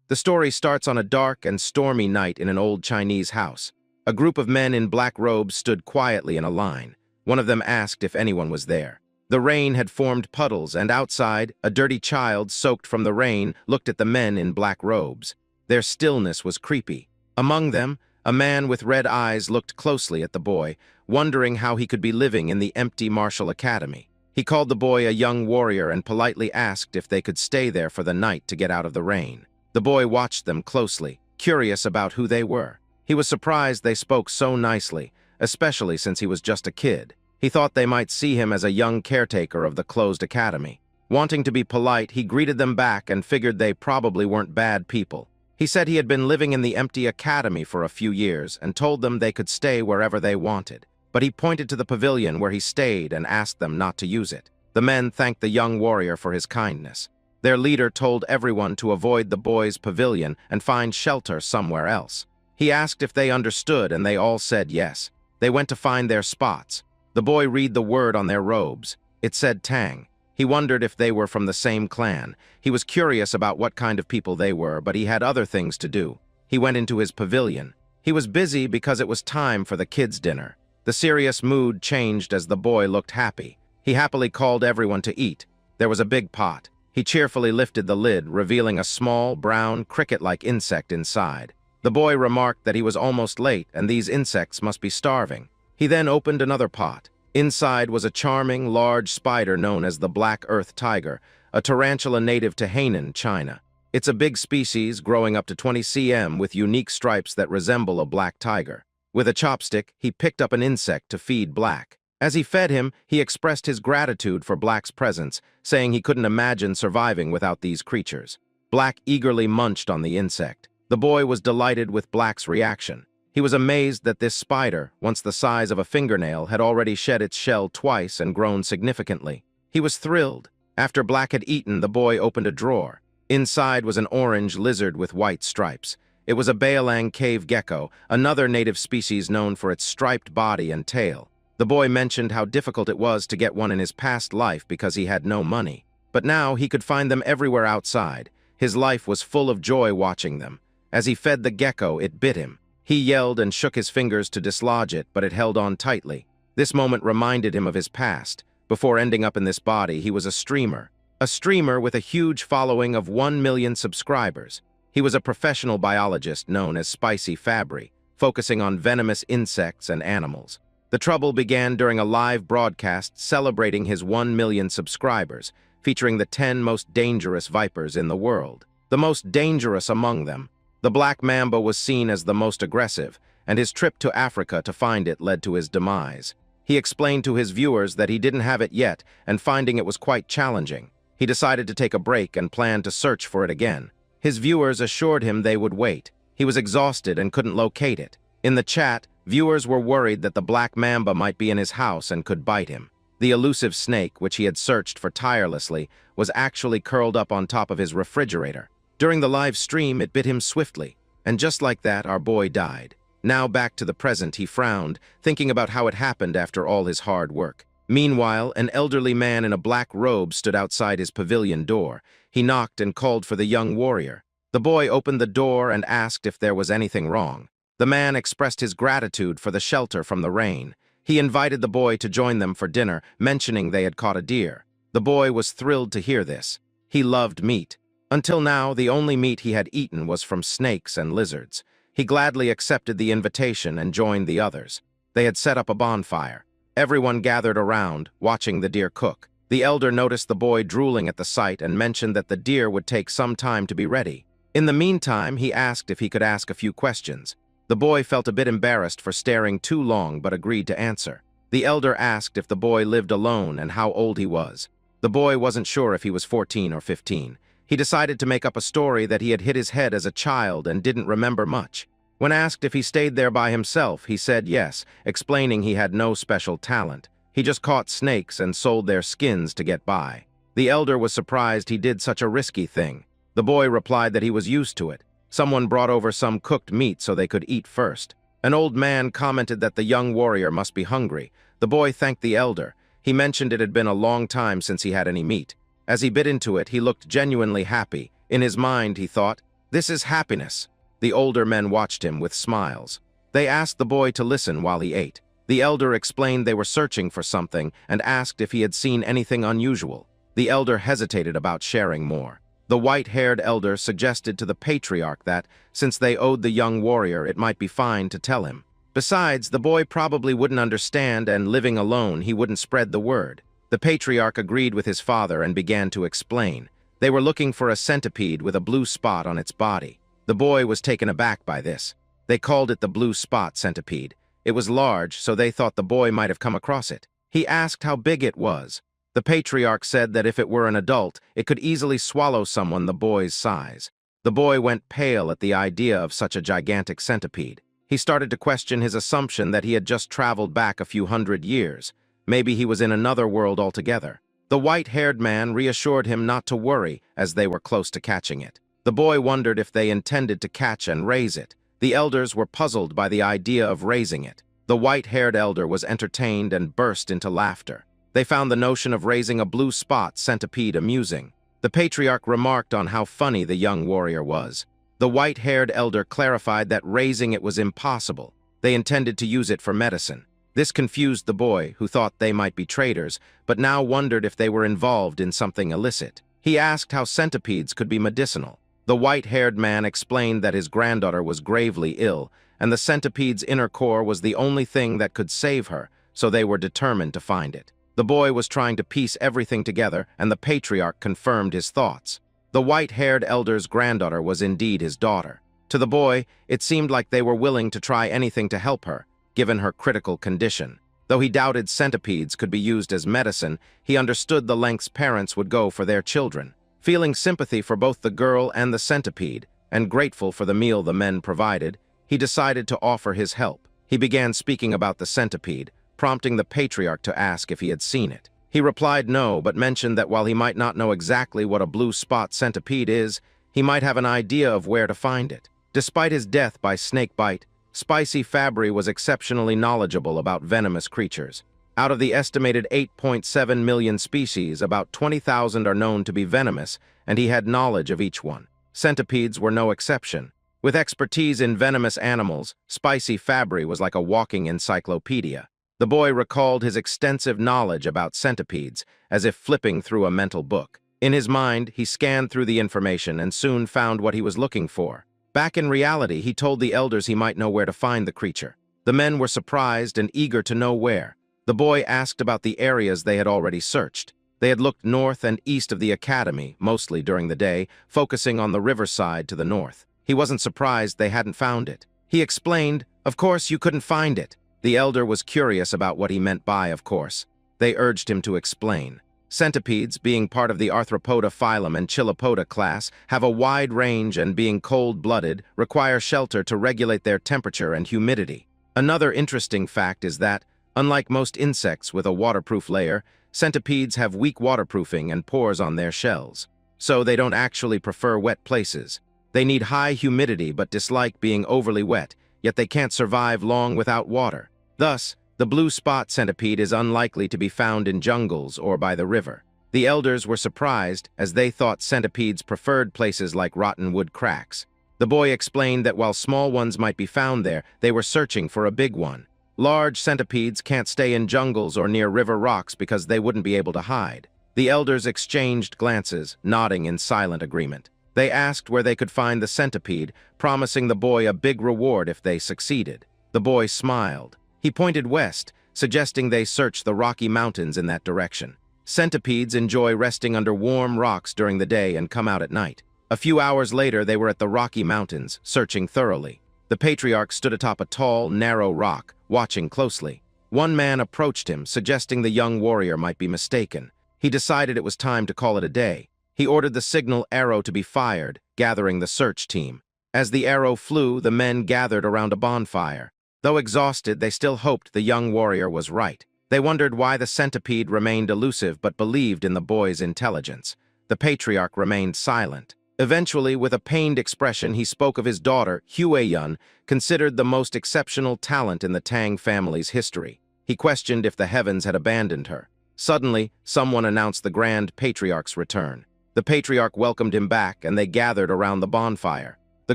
The story starts on a dark and stormy night in an old Chinese house. A group of men in black robes stood quietly in a line. One of them asked if anyone was there. The rain had formed puddles, and outside, a dirty child, soaked from the rain, looked at the men in black robes. Their stillness was creepy. Among them, a man with red eyes looked closely at the boy, wondering how he could be living in the empty martial academy. He called the boy a young warrior and politely asked if they could stay there for the night to get out of the rain. The boy watched them closely, curious about who they were. He was surprised they spoke so nicely, especially since he was just a kid. He thought they might see him as a young caretaker of the closed academy. Wanting to be polite, he greeted them back and figured they probably weren't bad people. He said he had been living in the empty academy for a few years and told them they could stay wherever they wanted. But he pointed to the pavilion where he stayed and asked them not to use it. The men thanked the young warrior for his kindness. Their leader told everyone to avoid the boys' pavilion and find shelter somewhere else. He asked if they understood, and they all said yes. They went to find their spots. The boy read the word on their robes. It said Tang. He wondered if they were from the same clan. He was curious about what kind of people they were, but he had other things to do. He went into his pavilion. He was busy because it was time for the kids' dinner. The serious mood changed as the boy looked happy. He happily called everyone to eat. There was a big pot. He cheerfully lifted the lid, revealing a small, brown, cricket-like insect inside. The boy remarked that he was almost late and these insects must be starving. He then opened another pot. Inside was a charming, large spider known as the black earth tiger, a tarantula native to Hainan, China. It's a big species growing up to 20 cm with unique stripes that resemble a black tiger. With a chopstick, he picked up an insect to feed Black. As he fed him, he expressed his gratitude for Black's presence, saying he couldn't imagine surviving without these creatures. Black eagerly munched on the insect. The boy was delighted with Black's reaction. He was amazed that this spider, once the size of a fingernail, had already shed its shell twice and grown significantly. He was thrilled. After Black had eaten, the boy opened a drawer. Inside was an orange lizard with white stripes. It was a Baolang cave gecko, another native species known for its striped body and tail. The boy mentioned how difficult it was to get one in his past life because he had no money. But now he could find them everywhere outside. His life was full of joy watching them. As he fed the gecko, it bit him. He yelled and shook his fingers to dislodge it, but it held on tightly. This moment reminded him of his past. Before ending up in this body, he was a streamer. A streamer with a huge following of 1 million subscribers. He was a professional biologist known as Spicy Fabry, focusing on venomous insects and animals. The trouble began during a live broadcast celebrating his 1 million subscribers, featuring the 10 most dangerous vipers in the world. The most dangerous among them, the black mamba, was seen as the most aggressive, and his trip to Africa to find it led to his demise. He explained to his viewers that he didn't have it yet, and finding it was quite challenging. He decided to take a break and planned to search for it again. His viewers assured him they would wait. He was exhausted and couldn't locate it. In the chat, viewers were worried that the black mamba might be in his house and could bite him. The elusive snake, which he had searched for tirelessly, was actually curled up on top of his refrigerator. During the live stream, it bit him swiftly, and just like that, our boy died. Now back to the present, he frowned, thinking about how it happened after all his hard work. Meanwhile, an elderly man in a black robe stood outside his pavilion door. He knocked and called for the young warrior. The boy opened the door and asked if there was anything wrong. The man expressed his gratitude for the shelter from the rain. He invited the boy to join them for dinner, mentioning they had caught a deer. The boy was thrilled to hear this. He loved meat. Until now, the only meat he had eaten was from snakes and lizards. He gladly accepted the invitation and joined the others. They had set up a bonfire. Everyone gathered around, watching the deer cook. The elder noticed the boy drooling at the sight and mentioned that the deer would take some time to be ready. In the meantime, he asked if he could ask a few questions. The boy felt a bit embarrassed for staring too long but agreed to answer. The elder asked if the boy lived alone and how old he was. The boy wasn't sure if he was 14 or 15. He decided to make up a story that he had hit his head as a child and didn't remember much. When asked if he stayed there by himself, he said yes, explaining he had no special talent. He just caught snakes and sold their skins to get by. The elder was surprised he did such a risky thing. The boy replied that he was used to it. Someone brought over some cooked meat so they could eat first. An old man commented that the young warrior must be hungry. The boy thanked the elder. He mentioned it had been a long time since he had any meat. As he bit into it, he looked genuinely happy. In his mind, he thought, This is happiness." The older men watched him with smiles. They asked the boy to listen while he ate. The elder explained they were searching for something and asked if he had seen anything unusual. The elder hesitated about sharing more. The white-haired elder suggested to the patriarch that, since they owed the young warrior, it might be fine to tell him. Besides, the boy probably wouldn't understand, and living alone, he wouldn't spread the word. The patriarch agreed with his father and began to explain. They were looking for a centipede with a blue spot on its body. The boy was taken aback by this. They called it the blue spot centipede. It was large, so they thought the boy might have come across it. He asked how big it was. The patriarch said that if it were an adult, it could easily swallow someone the boy's size. The boy went pale at the idea of such a gigantic centipede. He started to question his assumption that he had just traveled back a few hundred years. Maybe he was in another world altogether. The white-haired man reassured him not to worry, as they were close to catching it. The boy wondered if they intended to catch and raise it. The elders were puzzled by the idea of raising it. The white-haired elder was entertained and burst into laughter. They found the notion of raising a blue spot centipede amusing. The patriarch remarked on how funny the young warrior was. The white-haired elder clarified that raising it was impossible. They intended to use it for medicine. This confused the boy, who thought they might be traders, but now wondered if they were involved in something illicit. He asked how centipedes could be medicinal. The white-haired man explained that his granddaughter was gravely ill, and the centipede's inner core was the only thing that could save her, so they were determined to find it. The boy was trying to piece everything together, and the patriarch confirmed his thoughts. The white-haired elder's granddaughter was indeed his daughter. To the boy, it seemed like they were willing to try anything to help her, given her critical condition. Though he doubted centipedes could be used as medicine, he understood the lengths parents would go for their children. Feeling sympathy for both the girl and the centipede, and grateful for the meal the men provided, he decided to offer his help. He began speaking about the centipede, prompting the patriarch to ask if he had seen it. He replied no, but mentioned that while he might not know exactly what a blue spot centipede is, he might have an idea of where to find it. Despite his death by snake bite, Spicy Fabry was exceptionally knowledgeable about venomous creatures. Out of the estimated 8.7 million species, about 20,000 are known to be venomous, and he had knowledge of each one. Centipedes were no exception. With expertise in venomous animals, Spicy Fabry was like a walking encyclopedia. The boy recalled his extensive knowledge about centipedes, as if flipping through a mental book. In his mind, he scanned through the information and soon found what he was looking for. Back in reality, he told the elders he might know where to find the creature. The men were surprised and eager to know where. The boy asked about the areas they had already searched. They had looked north and east of the academy, mostly during the day, focusing on the riverside to the north. He wasn't surprised they hadn't found it. He explained, "Of course you couldn't find it." The elder was curious about what he meant by "of course." They urged him to explain. Centipedes, being part of the Arthropoda phylum and Chilopoda class, have a wide range and, being cold-blooded, require shelter to regulate their temperature and humidity. Another interesting fact is that, unlike most insects with a waterproof layer, centipedes have weak waterproofing and pores on their shells. So they don't actually prefer wet places. They need high humidity but dislike being overly wet, yet they can't survive long without water. Thus, the blue spot centipede is unlikely to be found in jungles or by the river. The elders were surprised, as they thought centipedes preferred places like rotten wood cracks. The boy explained that while small ones might be found there, they were searching for a big one. Large centipedes can't stay in jungles or near river rocks because they wouldn't be able to hide. The elders exchanged glances, nodding in silent agreement. They asked where they could find the centipede, promising the boy a big reward if they succeeded. The boy smiled. He pointed west, suggesting they search the Rocky Mountains in that direction. Centipedes enjoy resting under warm rocks during the day and come out at night. A few hours later, they were at the Rocky Mountains, searching thoroughly. The patriarch stood atop a tall, narrow rock, watching closely. One man approached him, suggesting the young warrior might be mistaken. He decided it was time to call it a day. He ordered the signal arrow to be fired, gathering the search team. As the arrow flew, the men gathered around a bonfire. Though exhausted, they still hoped the young warrior was right. They wondered why the centipede remained elusive but believed in the boy's intelligence. The patriarch remained silent. Eventually, with a pained expression, he spoke of his daughter, Hueyun, considered the most exceptional talent in the Tang family's history. He questioned if the heavens had abandoned her. Suddenly, someone announced the Grand Patriarch's return. The patriarch welcomed him back, and they gathered around the bonfire. The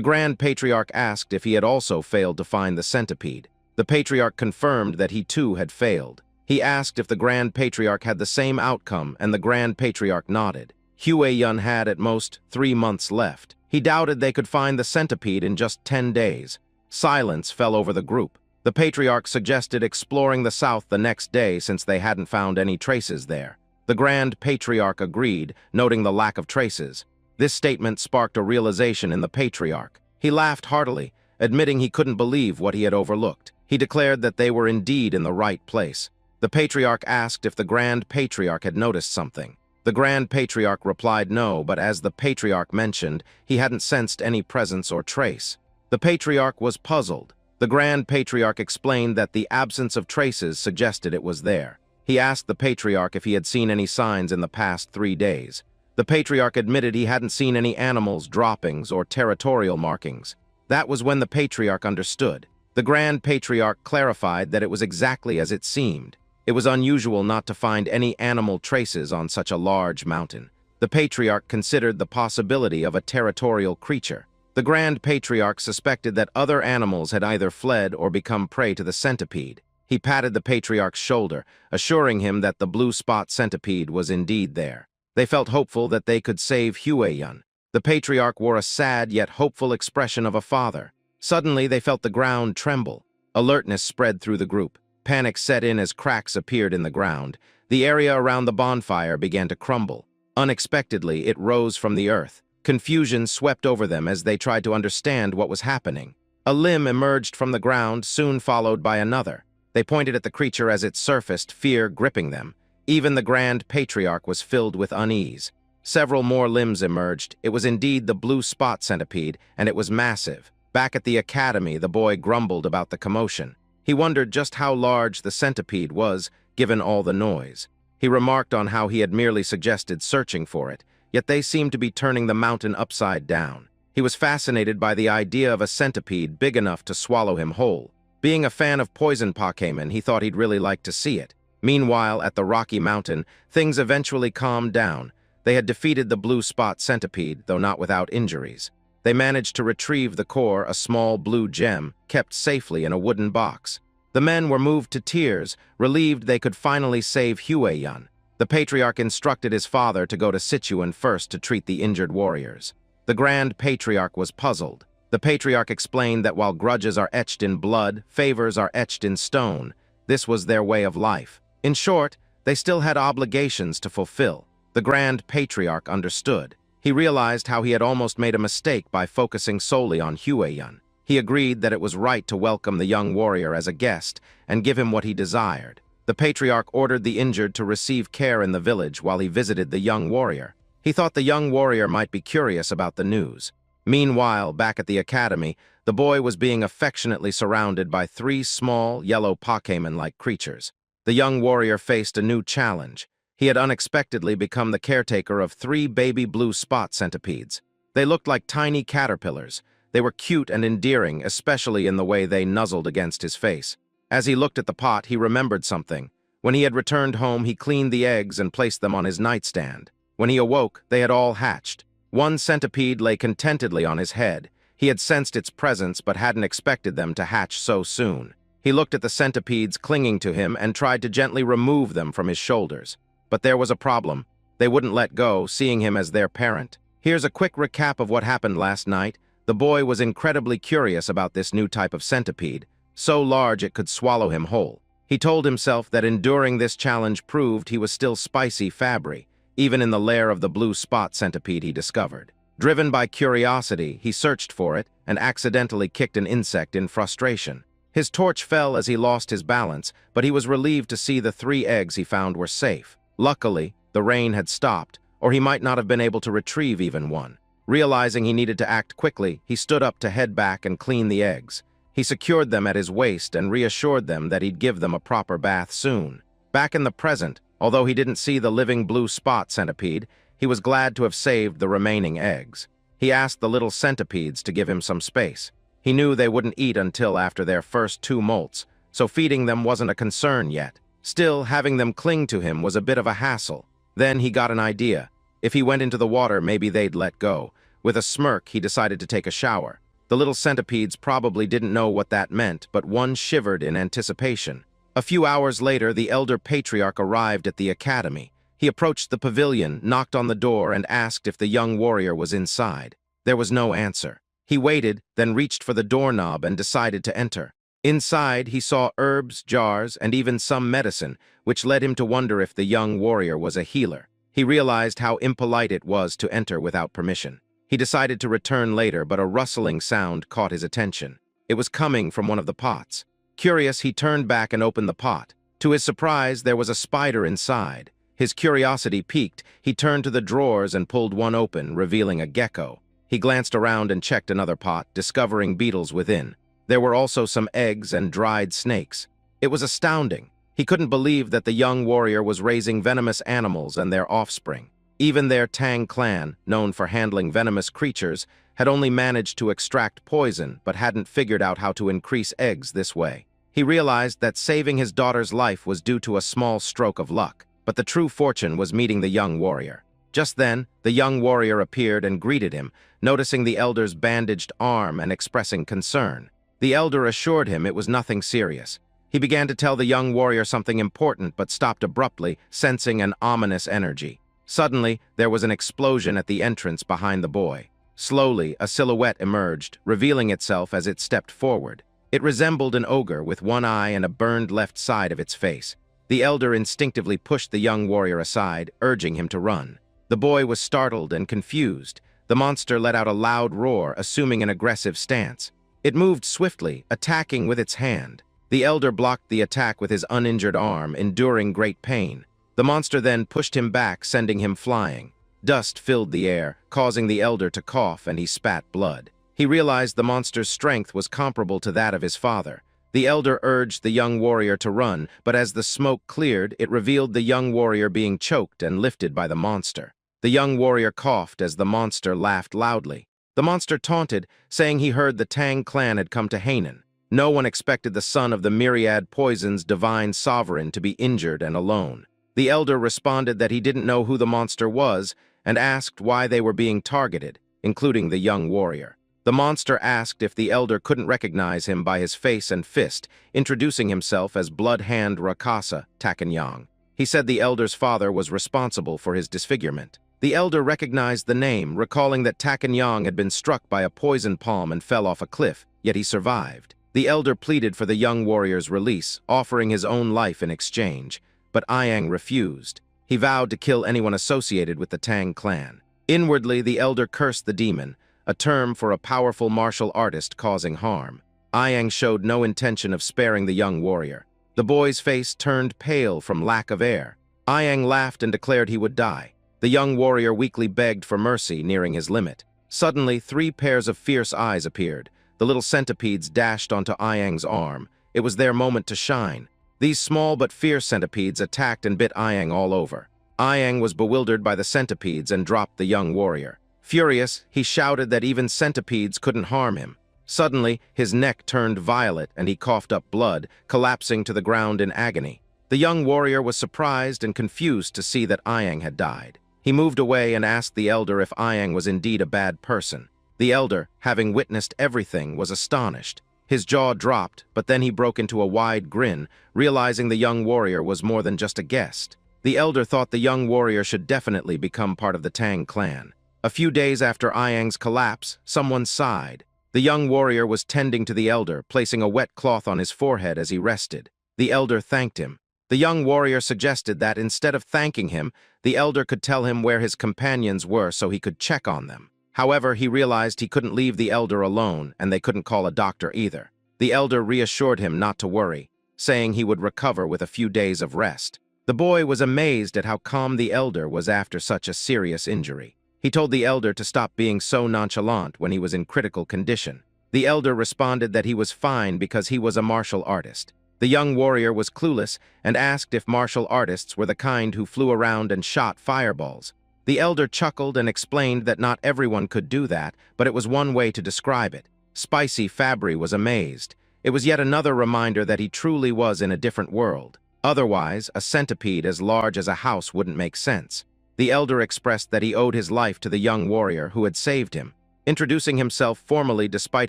Grand Patriarch asked if he had also failed to find the centipede. The Patriarch confirmed that he too had failed. He asked if the Grand Patriarch had the same outcome, and the Grand Patriarch nodded. Hueyun had at most 3 months left. He doubted they could find the centipede in just 10 days. Silence fell over the group. The Patriarch suggested exploring the south the next day since they hadn't found any traces there. The Grand Patriarch agreed, noting the lack of traces. This statement sparked a realization in the Patriarch. He laughed heartily, admitting he couldn't believe what he had overlooked. He declared that they were indeed in the right place. The Patriarch asked if the Grand Patriarch had noticed something. The Grand Patriarch replied no, but as the Patriarch mentioned, he hadn't sensed any presence or trace. The Patriarch was puzzled. The Grand Patriarch explained that the absence of traces suggested it was there. He asked the Patriarch if he had seen any signs in the past 3 days. The Patriarch admitted he hadn't seen any animals, droppings, or territorial markings. That was when the Patriarch understood. The Grand Patriarch clarified that it was exactly as it seemed. It was unusual not to find any animal traces on such a large mountain. The Patriarch considered the possibility of a territorial creature. The Grand Patriarch suspected that other animals had either fled or become prey to the centipede. He patted the Patriarch's shoulder, assuring him that the blue spot centipede was indeed there. They felt hopeful that they could save Hueyun. The Patriarch wore a sad yet hopeful expression of a father. Suddenly, they felt the ground tremble. Alertness spread through the group. Panic set in as cracks appeared in the ground. The area around the bonfire began to crumble. Unexpectedly, it rose from the earth. Confusion swept over them as they tried to understand what was happening. A limb emerged from the ground, soon followed by another. They pointed at the creature as it surfaced, fear gripping them. Even the Grand Patriarch was filled with unease. Several more limbs emerged. It was indeed the blue spot centipede, and it was massive. Back at the academy, the boy grumbled about the commotion. He wondered just how large the centipede was, given all the noise. He remarked on how he had merely suggested searching for it, yet they seemed to be turning the mountain upside down. He was fascinated by the idea of a centipede big enough to swallow him whole. Being a fan of poison Pokémon, he thought he'd really like to see it. Meanwhile, at the Rocky Mountain, things eventually calmed down. They had defeated the blue spot centipede, though not without injuries. They managed to retrieve the core, a small blue gem, kept safely in a wooden box. The men were moved to tears, relieved they could finally save Hueyun. The Patriarch instructed his father to go to Sichuan first to treat the injured warriors. The Grand Patriarch was puzzled. The Patriarch explained that while grudges are etched in blood, favors are etched in stone. This was their way of life. In short, they still had obligations to fulfill. The Grand Patriarch understood. He realized how he had almost made a mistake by focusing solely on Hueyun. He agreed that it was right to welcome the young warrior as a guest and give him what he desired. The Patriarch ordered the injured to receive care in the village while he visited the young warrior. He thought the young warrior might be curious about the news. Meanwhile, back at the academy, the boy was being affectionately surrounded by 3 small, yellow Pokémon-like creatures. The young warrior faced a new challenge. He had unexpectedly become the caretaker of 3 baby blue spot centipedes. They looked like tiny caterpillars. They were cute and endearing, especially in the way they nuzzled against his face. As he looked at the pot, he remembered something. When he had returned home, he cleaned the eggs and placed them on his nightstand. When he awoke, they had all hatched. One centipede lay contentedly on his head. He had sensed its presence but hadn't expected them to hatch so soon. He looked at the centipedes clinging to him and tried to gently remove them from his shoulders. But there was a problem. They wouldn't let go, seeing him as their parent. Here's a quick recap of what happened last night. The boy was incredibly curious about this new type of centipede, so large it could swallow him whole. He told himself that enduring this challenge proved he was still spicy Fabry, even in the lair of the blue spot centipede he discovered. Driven by curiosity, he searched for it and accidentally kicked an insect in frustration. His torch fell as he lost his balance, but he was relieved to see the 3 eggs he found were safe. Luckily, the rain had stopped, or he might not have been able to retrieve even one. Realizing he needed to act quickly, he stood up to head back and clean the eggs. He secured them at his waist and reassured them that he'd give them a proper bath soon. Back in the present, although he didn't see the living blue spot centipede, he was glad to have saved the remaining eggs. He asked the little centipedes to give him some space. He knew they wouldn't eat until after their first 2 molts, so feeding them wasn't a concern yet. Still, having them cling to him was a bit of a hassle. Then he got an idea. If he went into the water, maybe they'd let go. With a smirk, he decided to take a shower. The little centipedes probably didn't know what that meant, but one shivered in anticipation. A few hours later, the elder patriarch arrived at the academy. He approached the pavilion, knocked on the door, and asked if the young warrior was inside. There was no answer. He waited, then reached for the doorknob and decided to enter. Inside, he saw herbs, jars, and even some medicine, which led him to wonder if the young warrior was a healer. He realized how impolite it was to enter without permission. He decided to return later, but a rustling sound caught his attention. It was coming from one of the pots. Curious, he turned back and opened the pot. To his surprise, there was a spider inside. His curiosity piqued. He turned to the drawers and pulled one open, revealing a gecko. He glanced around and checked another pot, discovering beetles within. There were also some eggs and dried snakes. It was astounding. He couldn't believe that the young warrior was raising venomous animals and their offspring. Even their Tang clan, known for handling venomous creatures, had only managed to extract poison but hadn't figured out how to increase eggs this way. He realized that saving his daughter's life was due to a small stroke of luck, but the true fortune was meeting the young warrior. Just then, the young warrior appeared and greeted him, noticing the elder's bandaged arm and expressing concern. The elder assured him it was nothing serious. He began to tell the young warrior something important but stopped abruptly, sensing an ominous energy. Suddenly, there was an explosion at the entrance behind the boy. Slowly, a silhouette emerged, revealing itself as it stepped forward. It resembled an ogre with one eye and a burned left side of its face. The elder instinctively pushed the young warrior aside, urging him to run. The boy was startled and confused. The monster let out a loud roar, assuming an aggressive stance. It moved swiftly, attacking with its hand. The elder blocked the attack with his uninjured arm, enduring great pain. The monster then pushed him back, sending him flying. Dust filled the air, causing the elder to cough, and he spat blood. He realized the monster's strength was comparable to that of his father. The elder urged the young warrior to run, but as the smoke cleared, it revealed the young warrior being choked and lifted by the monster. The young warrior coughed as the monster laughed loudly. The monster taunted, saying he heard the Tang clan had come to Hainan. No one expected the son of the myriad poison's divine sovereign to be injured and alone. The elder responded that he didn't know who the monster was and asked why they were being targeted, including the young warrior. The monster asked if the elder couldn't recognize him by his face and fist, introducing himself as Blood Hand Rakasa Takanyang. He said the elder's father was responsible for his disfigurement. The elder recognized the name, recalling that Takanyang had been struck by a poison palm and fell off a cliff, yet he survived. The elder pleaded for the young warrior's release, offering his own life in exchange, but Ayang refused. He vowed to kill anyone associated with the Tang clan. Inwardly, the elder cursed the demon, a term for a powerful martial artist causing harm. Ayang showed no intention of sparing the young warrior. The boy's face turned pale from lack of air. Ayang laughed and declared he would die. The young warrior weakly begged for mercy, nearing his limit. Suddenly, 3 pairs of fierce eyes appeared. The little centipedes dashed onto Ayang's arm. It was their moment to shine. These small but fierce centipedes attacked and bit Ayang all over. Ayang was bewildered by the centipedes and dropped the young warrior. Furious, he shouted that even centipedes couldn't harm him. Suddenly, his neck turned violet and he coughed up blood, collapsing to the ground in agony. The young warrior was surprised and confused to see that Ayang had died. He moved away and asked the elder if Ayang was indeed a bad person. The elder, having witnessed everything, was astonished. His jaw dropped, but then he broke into a wide grin, realizing the young warrior was more than just a guest. The elder thought the young warrior should definitely become part of the Tang clan. A few days after Ayang's collapse, someone sighed. The young warrior was tending to the elder, placing a wet cloth on his forehead as he rested. The elder thanked him. The young warrior suggested that instead of thanking him, the elder could tell him where his companions were so he could check on them. However, he realized he couldn't leave the elder alone, and they couldn't call a doctor either. The elder reassured him not to worry, saying he would recover with a few days of rest. The boy was amazed at how calm the elder was after such a serious injury. He told the elder to stop being so nonchalant when he was in critical condition. The elder responded that he was fine because he was a martial artist. The young warrior was clueless and asked if martial artists were the kind who flew around and shot fireballs. The elder chuckled and explained that not everyone could do that, but it was one way to describe it. Spicy Fabry was amazed. It was yet another reminder that he truly was in a different world. Otherwise, a centipede as large as a house wouldn't make sense. The elder expressed that he owed his life to the young warrior who had saved him. Introducing himself formally despite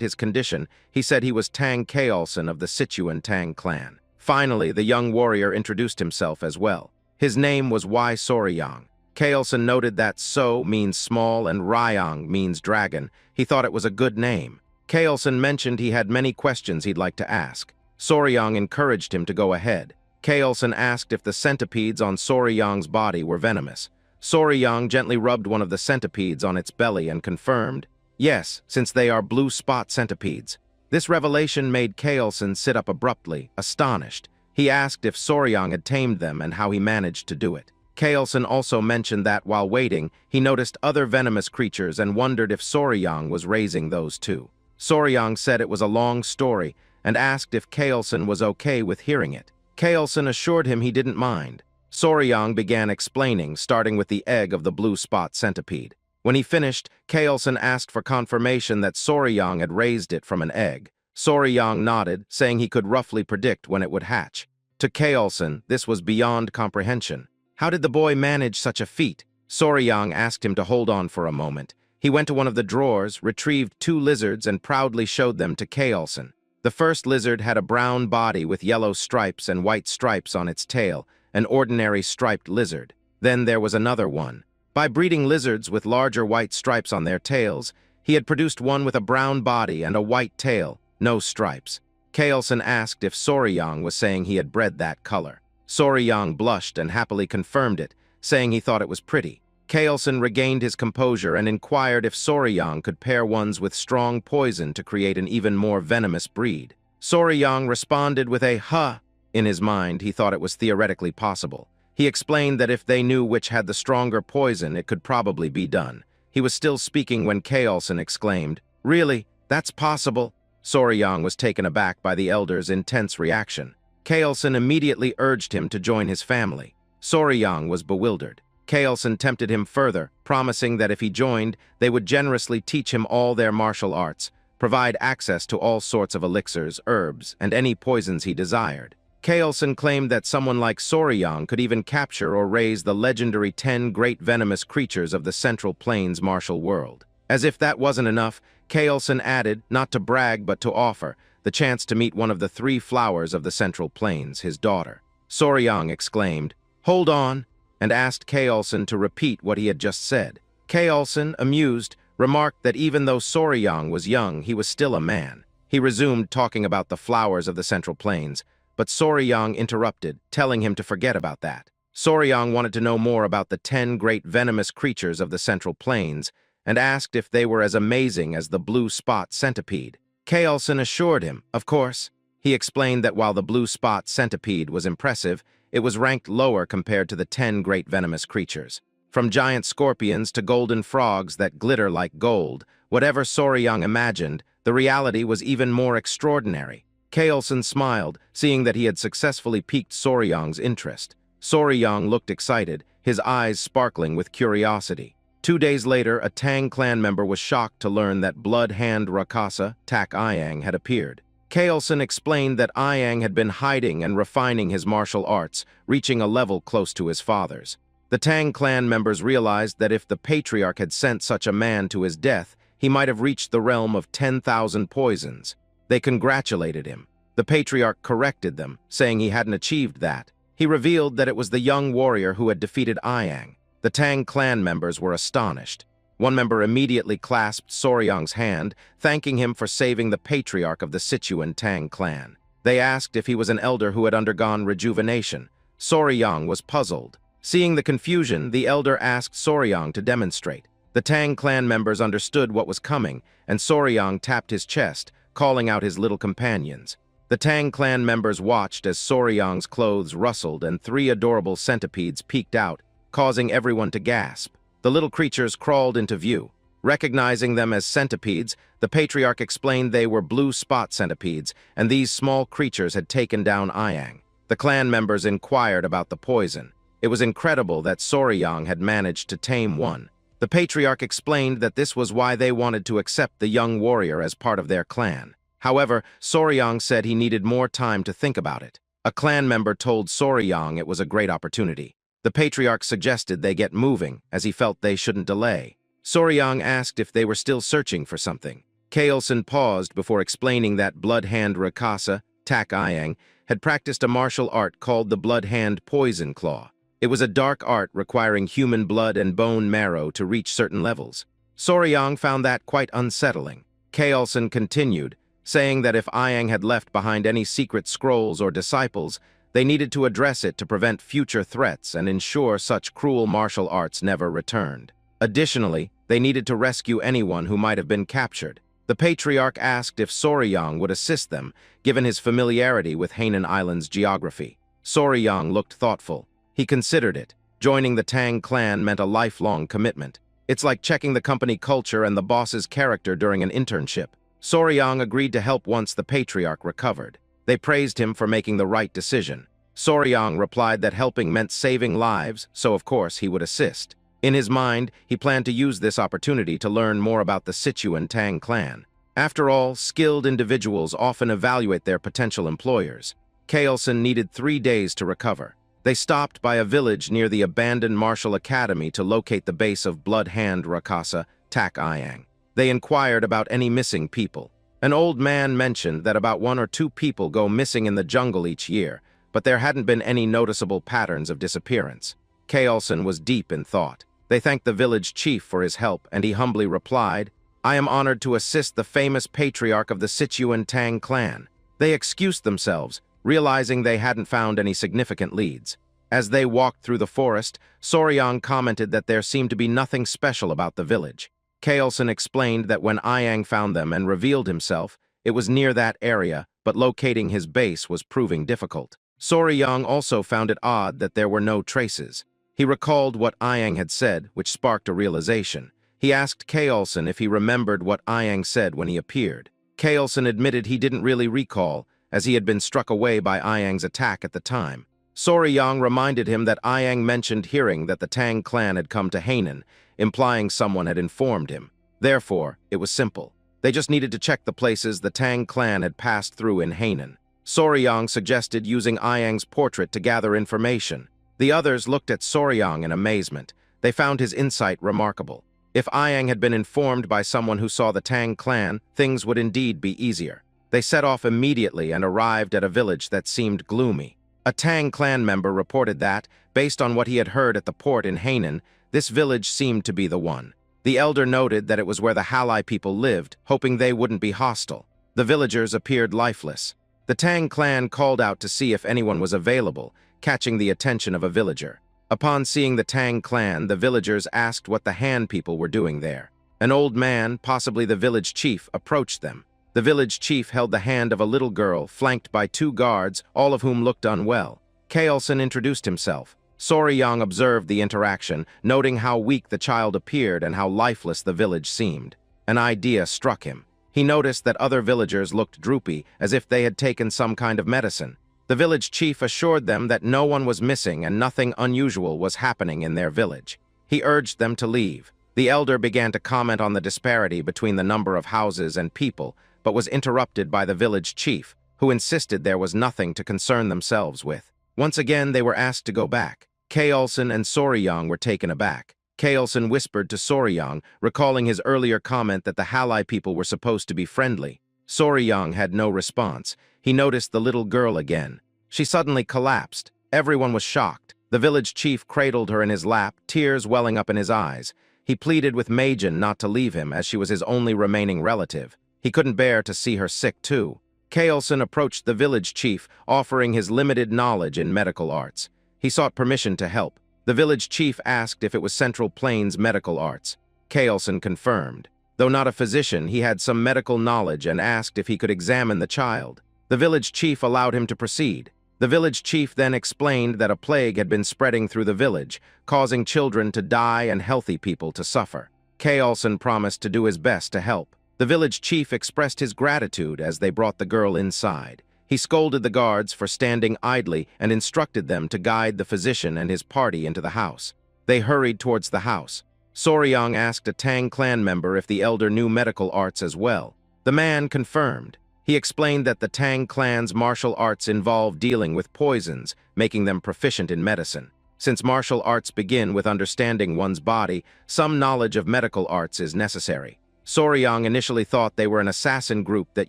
his condition, he said he was Tang Kaolson of the Sichuan Tang clan. Finally, the young warrior introduced himself as well. His name was Y Soryang. Kaolson noted that So means small and Ryang means dragon. He thought it was a good name. Kaolson mentioned he had many questions he'd like to ask. Soryang encouraged him to go ahead. Kaolson asked if the centipedes on Soryang's body were venomous. Soryang gently rubbed one of the centipedes on its belly and confirmed, "Yes, since they are blue spot centipedes." This revelation made Kaolson sit up abruptly, astonished. He asked if Soryang had tamed them and how he managed to do it. Kaolson also mentioned that while waiting, he noticed other venomous creatures and wondered if Soryang was raising those too. Soryang said it was a long story and asked if Kaolson was okay with hearing it. Kaolson assured him he didn't mind. Soryang began explaining, starting with the egg of the blue spot centipede. When he finished, Kaolson asked for confirmation that Soryang had raised it from an egg. Soryang nodded, saying he could roughly predict when it would hatch. To Kaolson, this was beyond comprehension. How did the boy manage such a feat? Soryang asked him to hold on for a moment. He went to one of the drawers, retrieved 2 lizards, and proudly showed them to Kaolson. The first lizard had a brown body with yellow stripes and white stripes on its tail, an ordinary striped lizard. Then there was another one. By breeding lizards with larger white stripes on their tails, he had produced one with a brown body and a white tail, no stripes. Kaolson asked if Soryang was saying he had bred that color. Soryang blushed and happily confirmed it, saying he thought it was pretty. Kaolson regained his composure and inquired if Soryang could pair ones with strong poison to create an even more venomous breed. Soryang responded with a "huh." In his mind, he thought it was theoretically possible. He explained that if they knew which had the stronger poison, it could probably be done. He was still speaking when Kaolson exclaimed, "Really? That's possible?" Soryang was taken aback by the elder's intense reaction. Kaolson immediately urged him to join his family. Soryang was bewildered. Kaolson tempted him further, promising that if he joined, they would generously teach him all their martial arts, provide access to all sorts of elixirs, herbs, and any poisons he desired. Kaolson claimed that someone like Soryang could even capture or raise the legendary 10 great venomous creatures of the Central Plains martial world. As if that wasn't enough, Kaolson added, not to brag but to offer, the chance to meet one of the 3 flowers of the Central Plains, his daughter. Soryang exclaimed, "Hold on," and asked Kaolson to repeat what he had just said. Kaolson, amused, remarked that even though Soryang was young, he was still a man. He resumed talking about the flowers of the Central Plains, but Soryang interrupted, telling him to forget about that. Soryang wanted to know more about the 10 great venomous creatures of the Central Plains and asked if they were as amazing as the blue spot centipede. Kaolson assured him, of course. He explained that while the blue spot centipede was impressive, it was ranked lower compared to the 10 great venomous creatures. From giant scorpions to golden frogs that glitter like gold, whatever Soryang imagined, the reality was even more extraordinary. Kaolson smiled, seeing that he had successfully piqued Soryang's interest. Soryang looked excited, his eyes sparkling with curiosity. 2 days later, a Tang clan member was shocked to learn that Blood Hand Rakasa, Tak Iyang, had appeared. Kaolson explained that Iyang had been hiding and refining his martial arts, reaching a level close to his father's. The Tang clan members realized that if the patriarch had sent such a man to his death, he might have reached the realm of 10,000 poisons. They congratulated him. The patriarch corrected them, saying he hadn't achieved that. He revealed that it was the young warrior who had defeated Iyang. The Tang clan members were astonished. One member immediately clasped Soryang's hand, thanking him for saving the patriarch of the Sichuan Tang clan. They asked if he was an elder who had undergone rejuvenation. Soryang was puzzled. Seeing the confusion, the elder asked Soryang to demonstrate. The Tang clan members understood what was coming, and Soryang tapped his chest, calling out his little companions. The Tang clan members watched as Soryang's clothes rustled and 3 adorable centipedes peeked out, causing everyone to gasp. The little creatures crawled into view. Recognizing them as centipedes, the patriarch explained they were blue spot centipedes, and these small creatures had taken down Iyang. The clan members inquired about the poison. It was incredible that Soryang had managed to tame one. The patriarch explained that this was why they wanted to accept the young warrior as part of their clan. However, Soryang said he needed more time to think about it. A clan member told Soryang it was a great opportunity. The patriarch suggested they get moving, as he felt they shouldn't delay. Soryang asked if they were still searching for something. Kaelson paused before explaining that Blood Hand Rakasa, Tak Ayang, had practiced a martial art called the Blood Hand Poison Claw. It was a dark art requiring human blood and bone marrow to reach certain levels. Soryang found that quite unsettling. Kaelson continued, saying that if Ayang had left behind any secret scrolls or disciples, they needed to address it to prevent future threats and ensure such cruel martial arts never returned. Additionally, they needed to rescue anyone who might have been captured. The patriarch asked if Soryang would assist them, given his familiarity with Hainan Island's geography. Soryang looked thoughtful. He considered it. Joining the Tang clan meant a lifelong commitment. It's like checking the company culture and the boss's character during an internship. Soryang agreed to help once the patriarch recovered. They praised him for making the right decision. Soryang replied that helping meant saving lives, so of course he would assist. In his mind, he planned to use this opportunity to learn more about the Sichuan Tang clan. After all, skilled individuals often evaluate their potential employers. Kaelson needed 3 days to recover. They stopped by a village near the abandoned martial academy to locate the base of Blood Hand Rakasa, Tak Ayang. They inquired about any missing people. An old man mentioned that about 1 or 2 people go missing in the jungle each year, but there hadn't been any noticeable patterns of disappearance. Kaelson was deep in thought. They thanked the village chief for his help, and he humbly replied, "I am honored to assist the famous patriarch of the Sichuan Tang clan." They excused themselves, realizing they hadn't found any significant leads. As they walked through the forest, Soryang commented that there seemed to be nothing special about the village. Kaelson explained that when Ayang found them and revealed himself, it was near that area, but locating his base was proving difficult. Soryang also found it odd that there were no traces. He recalled what Ayang had said, which sparked a realization. He asked Kaelson if he remembered what Ayang said when he appeared. Kaelson admitted he didn't really recall, as he had been struck away by Ayang's attack at the time. Soryang reminded him that Ayang mentioned hearing that the Tang clan had come to Hainan, implying someone had informed him. Therefore, it was simple. They just needed to check the places the Tang clan had passed through in Hainan. Soryang suggested using Ayang's portrait to gather information. The others looked at Soryang in amazement. They found his insight remarkable. If Ayang had been informed by someone who saw the Tang clan, things would indeed be easier. They set off immediately and arrived at a village that seemed gloomy. A Tang clan member reported that, based on what he had heard at the port in Hainan, this village seemed to be the one. The elder noted that it was where the Halai people lived, hoping they wouldn't be hostile. The villagers appeared lifeless. The Tang clan called out to see if anyone was available, catching the attention of a villager. Upon seeing the Tang clan, the villagers asked what the Han people were doing there. An old man, possibly the village chief, approached them. The village chief held the hand of a little girl, flanked by 2 guards, all of whom looked unwell. Kaelson introduced himself. Soryang observed the interaction, noting how weak the child appeared and how lifeless the village seemed. An idea struck him. He noticed that other villagers looked droopy, as if they had taken some kind of medicine. The village chief assured them that no one was missing and nothing unusual was happening in their village. He urged them to leave. The elder began to comment on the disparity between the number of houses and people, but was interrupted by the village chief, who insisted there was nothing to concern themselves with. Once again, they were asked to go back. Kaelson and Soryang were taken aback. Kaelson whispered to Soryang, recalling his earlier comment that the Halai people were supposed to be friendly. Soryang had no response. He noticed the little girl again. She suddenly collapsed. Everyone was shocked. The village chief cradled her in his lap, tears welling up in his eyes. He pleaded with Majin not to leave him, as she was his only remaining relative. He couldn't bear to see her sick, too. Kaelson approached the village chief, offering his limited knowledge in medical arts. He sought permission to help. The village chief asked if it was Central Plains Medical Arts. Kaelson confirmed. Though not a physician, he had some medical knowledge and asked if he could examine the child. The village chief allowed him to proceed. The village chief then explained that a plague had been spreading through the village, causing children to die and healthy people to suffer. Kaelson promised to do his best to help. The village chief expressed his gratitude as they brought the girl inside. He scolded the guards for standing idly and instructed them to guide the physician and his party into the house. They hurried towards the house. Soryang asked a Tang clan member if the elder knew medical arts as well. The man confirmed. He explained that the Tang clan's martial arts involve dealing with poisons, making them proficient in medicine. Since martial arts begin with understanding one's body, some knowledge of medical arts is necessary. Soryang initially thought they were an assassin group that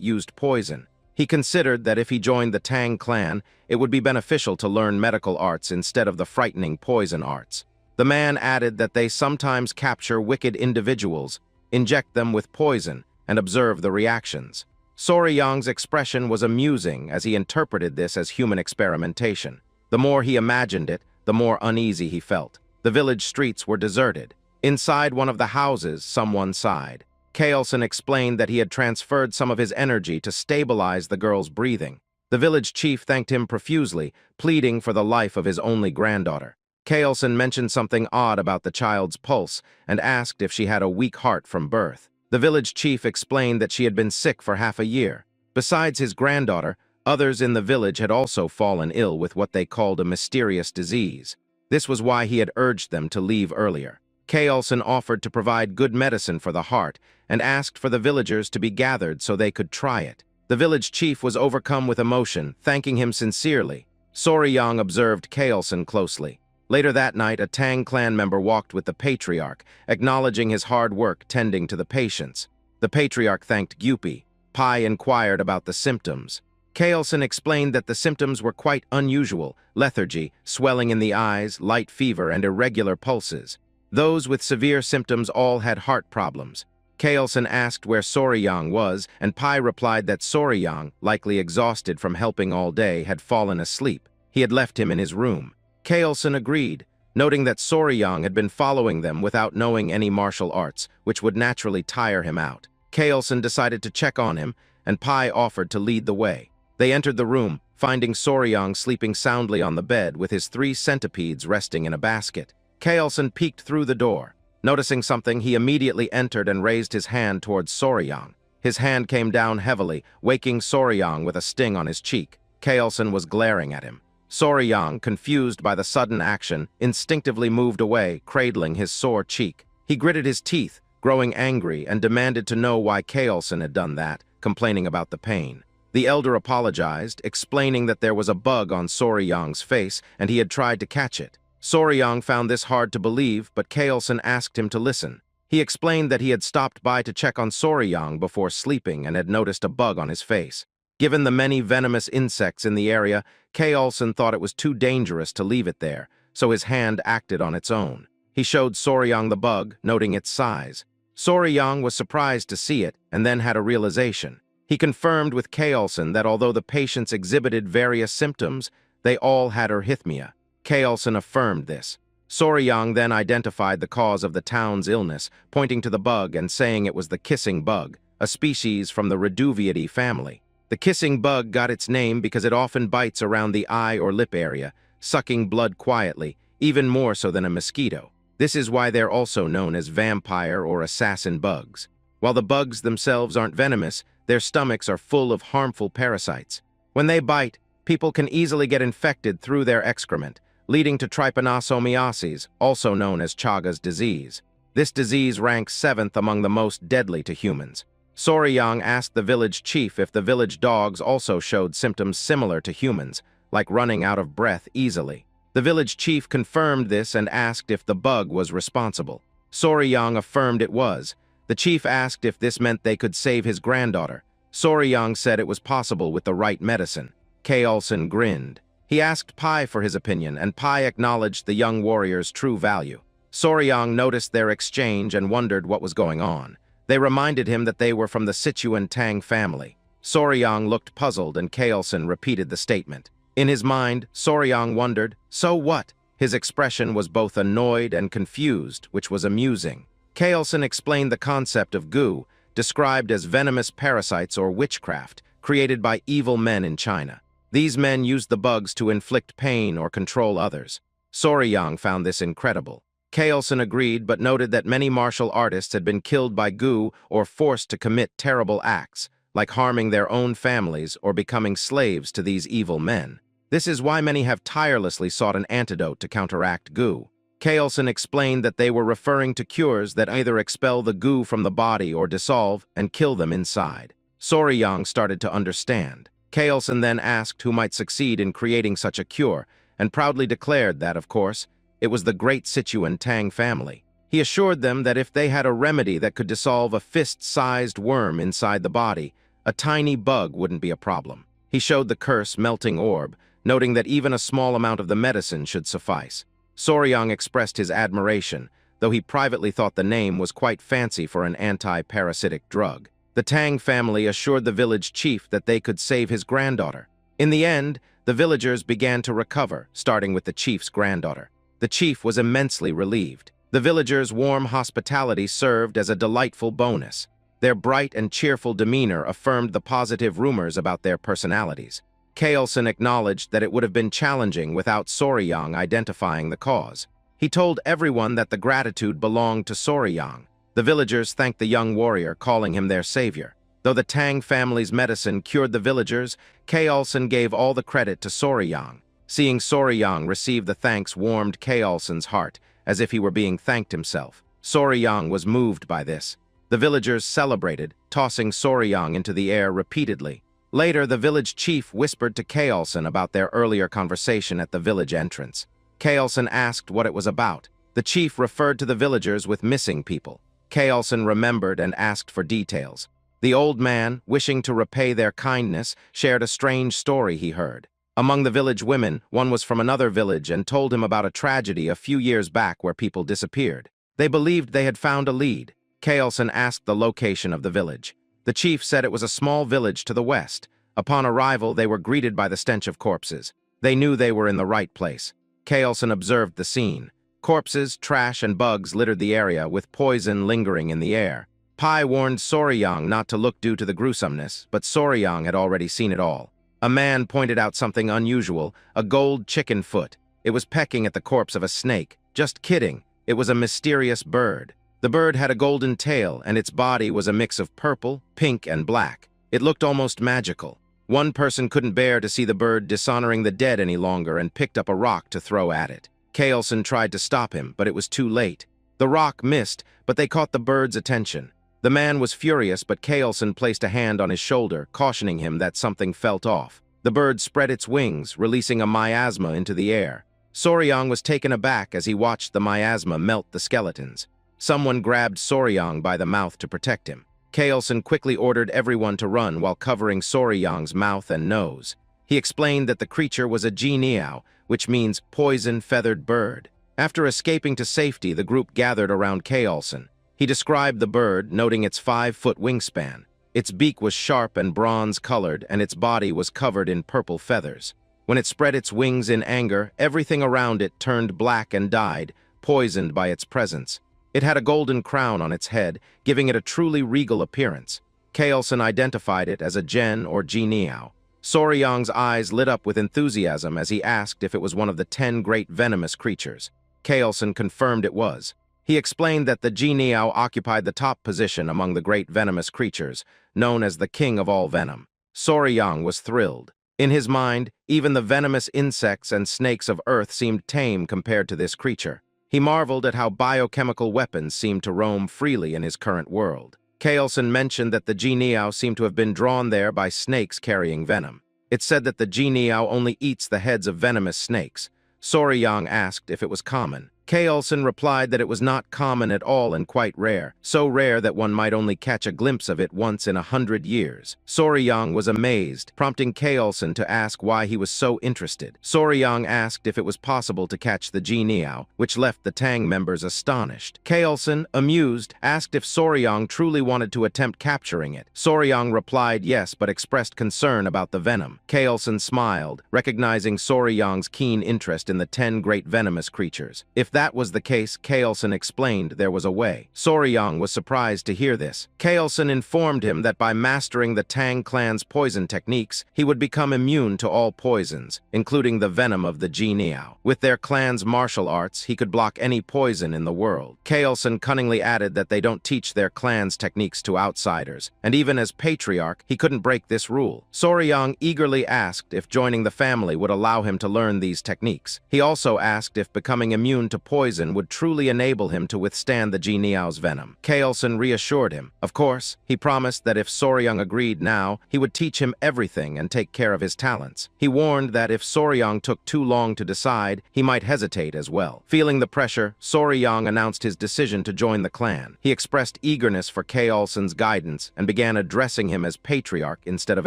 used poison. He considered that if he joined the Tang clan, it would be beneficial to learn medical arts instead of the frightening poison arts. The man added that they sometimes capture wicked individuals, inject them with poison, and observe the reactions. Soryang's expression was amusing as he interpreted this as human experimentation. The more he imagined it, the more uneasy he felt. The village streets were deserted. Inside one of the houses, someone sighed. Kaelson explained that he had transferred some of his energy to stabilize the girl's breathing. The village chief thanked him profusely, pleading for the life of his only granddaughter. Kaelson mentioned something odd about the child's pulse and asked if she had a weak heart from birth. The village chief explained that she had been sick for half a year. Besides his granddaughter, others in the village had also fallen ill with what they called a mysterious disease. This was why he had urged them to leave earlier. Kaelson offered to provide good medicine for the heart and asked for the villagers to be gathered so they could try it. The village chief was overcome with emotion, thanking him sincerely. Soryang observed Kaelson closely. Later that night, a Tang clan member walked with the patriarch, acknowledging his hard work tending to the patients. The patriarch thanked Gyupi. Pai inquired about the symptoms. Kaelson explained that the symptoms were quite unusual: lethargy, swelling in the eyes, light fever, and irregular pulses. Those with severe symptoms all had heart problems. Kaelson asked where Soryang was, and Pai replied that Soryang, likely exhausted from helping all day, had fallen asleep. He had left him in his room. Kaelson agreed, noting that Soryang had been following them without knowing any martial arts, which would naturally tire him out. Kaelson decided to check on him, and Pai offered to lead the way. They entered the room, finding Soryang sleeping soundly on the bed with his 3 centipedes resting in a basket. Kaelson peeked through the door. Noticing something, he immediately entered and raised his hand towards Soryang. His hand came down heavily, waking Soryang with a sting on his cheek. Kaelson was glaring at him. Soryang, confused by the sudden action, instinctively moved away, cradling his sore cheek. He gritted his teeth, growing angry, and demanded to know why Kaelson had done that, complaining about the pain. The elder apologized, explaining that there was a bug on Soryang's face and he had tried to catch it. Soryang found this hard to believe, but Kaelson asked him to listen. He explained that he had stopped by to check on Soryang before sleeping and had noticed a bug on his face. Given the many venomous insects in the area, Kaelson thought it was too dangerous to leave it there, so his hand acted on its own. He showed Soryang the bug, noting its size. Soryang was surprised to see it and then had a realization. He confirmed with Kaelson that although the patients exhibited various symptoms, they all had arrhythmia. Kaelson affirmed this. Soryang then identified the cause of the town's illness, pointing to the bug and saying it was the kissing bug, a species from the Reduviidae family. The kissing bug got its name because it often bites around the eye or lip area, sucking blood quietly, even more so than a mosquito. This is why they're also known as vampire or assassin bugs. While the bugs themselves aren't venomous, their stomachs are full of harmful parasites. When they bite, people can easily get infected through their excrement, leading to trypanosomiasis, also known as Chagas disease. This disease ranks 7th among the most deadly to humans. Soryang asked the village chief if the village dogs also showed symptoms similar to humans, like running out of breath easily. The village chief confirmed this and asked if the bug was responsible. Soryang affirmed it was. The chief asked if this meant they could save his granddaughter. Soryang said it was possible with the right medicine. Kaelson grinned. He asked Pai for his opinion, and Pai acknowledged the young warrior's true value. Soryang noticed their exchange and wondered what was going on. They reminded him that they were from the Sichuan Tang family. Soryang looked puzzled, and Kaelson repeated the statement. In his mind, Soryang wondered, so what? His expression was both annoyed and confused, which was amusing. Kaelson explained the concept of gu, described as venomous parasites or witchcraft, created by evil men in China. These men used the bugs to inflict pain or control others. Soryang found this incredible. Kaelson agreed but noted that many martial artists had been killed by gu or forced to commit terrible acts, like harming their own families or becoming slaves to these evil men. This is why many have tirelessly sought an antidote to counteract gu. Kaelson explained that they were referring to cures that either expel the gu from the body or dissolve and kill them inside. Soryang started to understand. Kaelson then asked who might succeed in creating such a cure, and proudly declared that, of course, It was the great Sichuan Tang family. He assured them that if they had a remedy that could dissolve a fist-sized worm inside the body, a tiny bug wouldn't be a problem. He showed the curse melting orb, noting that even a small amount of the medicine should suffice. Soryang expressed his admiration, though he privately thought the name was quite fancy for an anti-parasitic drug. The Tang family assured the village chief that they could save his granddaughter. In the end, the villagers began to recover, starting with the chief's granddaughter. The chief was immensely relieved. The villagers' warm hospitality served as a delightful bonus. Their bright and cheerful demeanor affirmed the positive rumors about their personalities. Kaelson acknowledged that it would have been challenging without Soryang identifying the cause. He told everyone that the gratitude belonged to Soryang. The villagers thanked the young warrior, calling him their savior. Though the Tang family's medicine cured the villagers, Kaelson gave all the credit to Soryang. Seeing Soryang receive the thanks warmed Kaelson's heart, as if he were being thanked himself. Soryang was moved by this. The villagers celebrated, tossing Soryang into the air repeatedly. Later, the village chief whispered to Kaelson about their earlier conversation at the village entrance. Kaelson asked what it was about. The chief referred to the villagers with missing people. Kaelson remembered and asked for details. The old man, wishing to repay their kindness, shared a strange story he heard. Among the village women, one was from another village and told him about a tragedy a few years back where people disappeared. They believed they had found a lead. Kaelson asked the location of the village. The chief said it was a small village to the west. Upon arrival, they were greeted by the stench of corpses. They knew they were in the right place. Kaelson observed the scene. Corpses, trash, and bugs littered the area, with poison lingering in the air. Pai warned Soryang not to look due to the gruesomeness, but Soryang had already seen it all. A man pointed out something unusual, a gold chicken foot. It was pecking at the corpse of a snake. Just kidding, it was a mysterious bird. The bird had a golden tail, and its body was a mix of purple, pink, and black. It looked almost magical. One person couldn't bear to see the bird dishonoring the dead any longer and picked up a rock to throw at it. Kaelson tried to stop him, but it was too late. The rock missed, but they caught the bird's attention. The man was furious, but Kaelson placed a hand on his shoulder, cautioning him that something felt off. The bird spread its wings, releasing a miasma into the air. Soryang was taken aback as he watched the miasma melt the skeletons. Someone grabbed Soryang by the mouth to protect him. Kaelson quickly ordered everyone to run while covering Soryang's mouth and nose. He explained that the creature was a jianiao, which means poison-feathered bird. After escaping to safety, the group gathered around Kaelson. He described the bird, noting its 5-foot wingspan. Its beak was sharp and bronze-colored, and its body was covered in purple feathers. When it spread its wings in anger, everything around it turned black and died, poisoned by its presence. It had a golden crown on its head, giving it a truly regal appearance. Kaelson identified it as a Gen or Jianiao. Soryang's eyes lit up with enthusiasm as he asked if it was one of the 10 great venomous creatures. Kaelson confirmed it was. He explained that the Jianiao occupied the top position among the great venomous creatures, known as the king of all venom. Soryang was thrilled. In his mind, even the venomous insects and snakes of Earth seemed tame compared to this creature. He marveled at how biochemical weapons seemed to roam freely in his current world. Kaelson mentioned that the Jianiao seemed to have been drawn there by snakes carrying venom. It said that the Jianiao only eats the heads of venomous snakes. Soryang asked if it was common. Kaelson replied that it was not common at all and quite rare, so rare that one might only catch a glimpse of it once in 100 years. Soryang was amazed, prompting Kaelson to ask why he was so interested. Soryang asked if it was possible to catch the Jianiao, which left the Tang members astonished. Kaelson, amused, asked if Soryang truly wanted to attempt capturing it. Soryang replied yes, but expressed concern about the venom. Kaelson smiled, recognizing Soryang's keen interest in the 10 great venomous creatures. If that was the case, Kaelson explained there was a way. Soryang was surprised to hear this. Kaelson informed him that by mastering the Tang clan's poison techniques, he would become immune to all poisons, including the venom of the Jianiao. With their clan's martial arts, he could block any poison in the world. Kaelson cunningly added that they don't teach their clan's techniques to outsiders, and even as patriarch, he couldn't break this rule. Soryang eagerly asked if joining the family would allow him to learn these techniques. He also asked if becoming immune to poison would truly enable him to withstand the Niao's venom. Kaelson reassured him. Of course, he promised that if Soryang agreed now, he would teach him everything and take care of his talents. He warned that if Soryang took too long to decide, he might hesitate as well. Feeling the pressure, Soryang announced his decision to join the clan. He expressed eagerness for Kaelson's guidance and began addressing him as patriarch instead of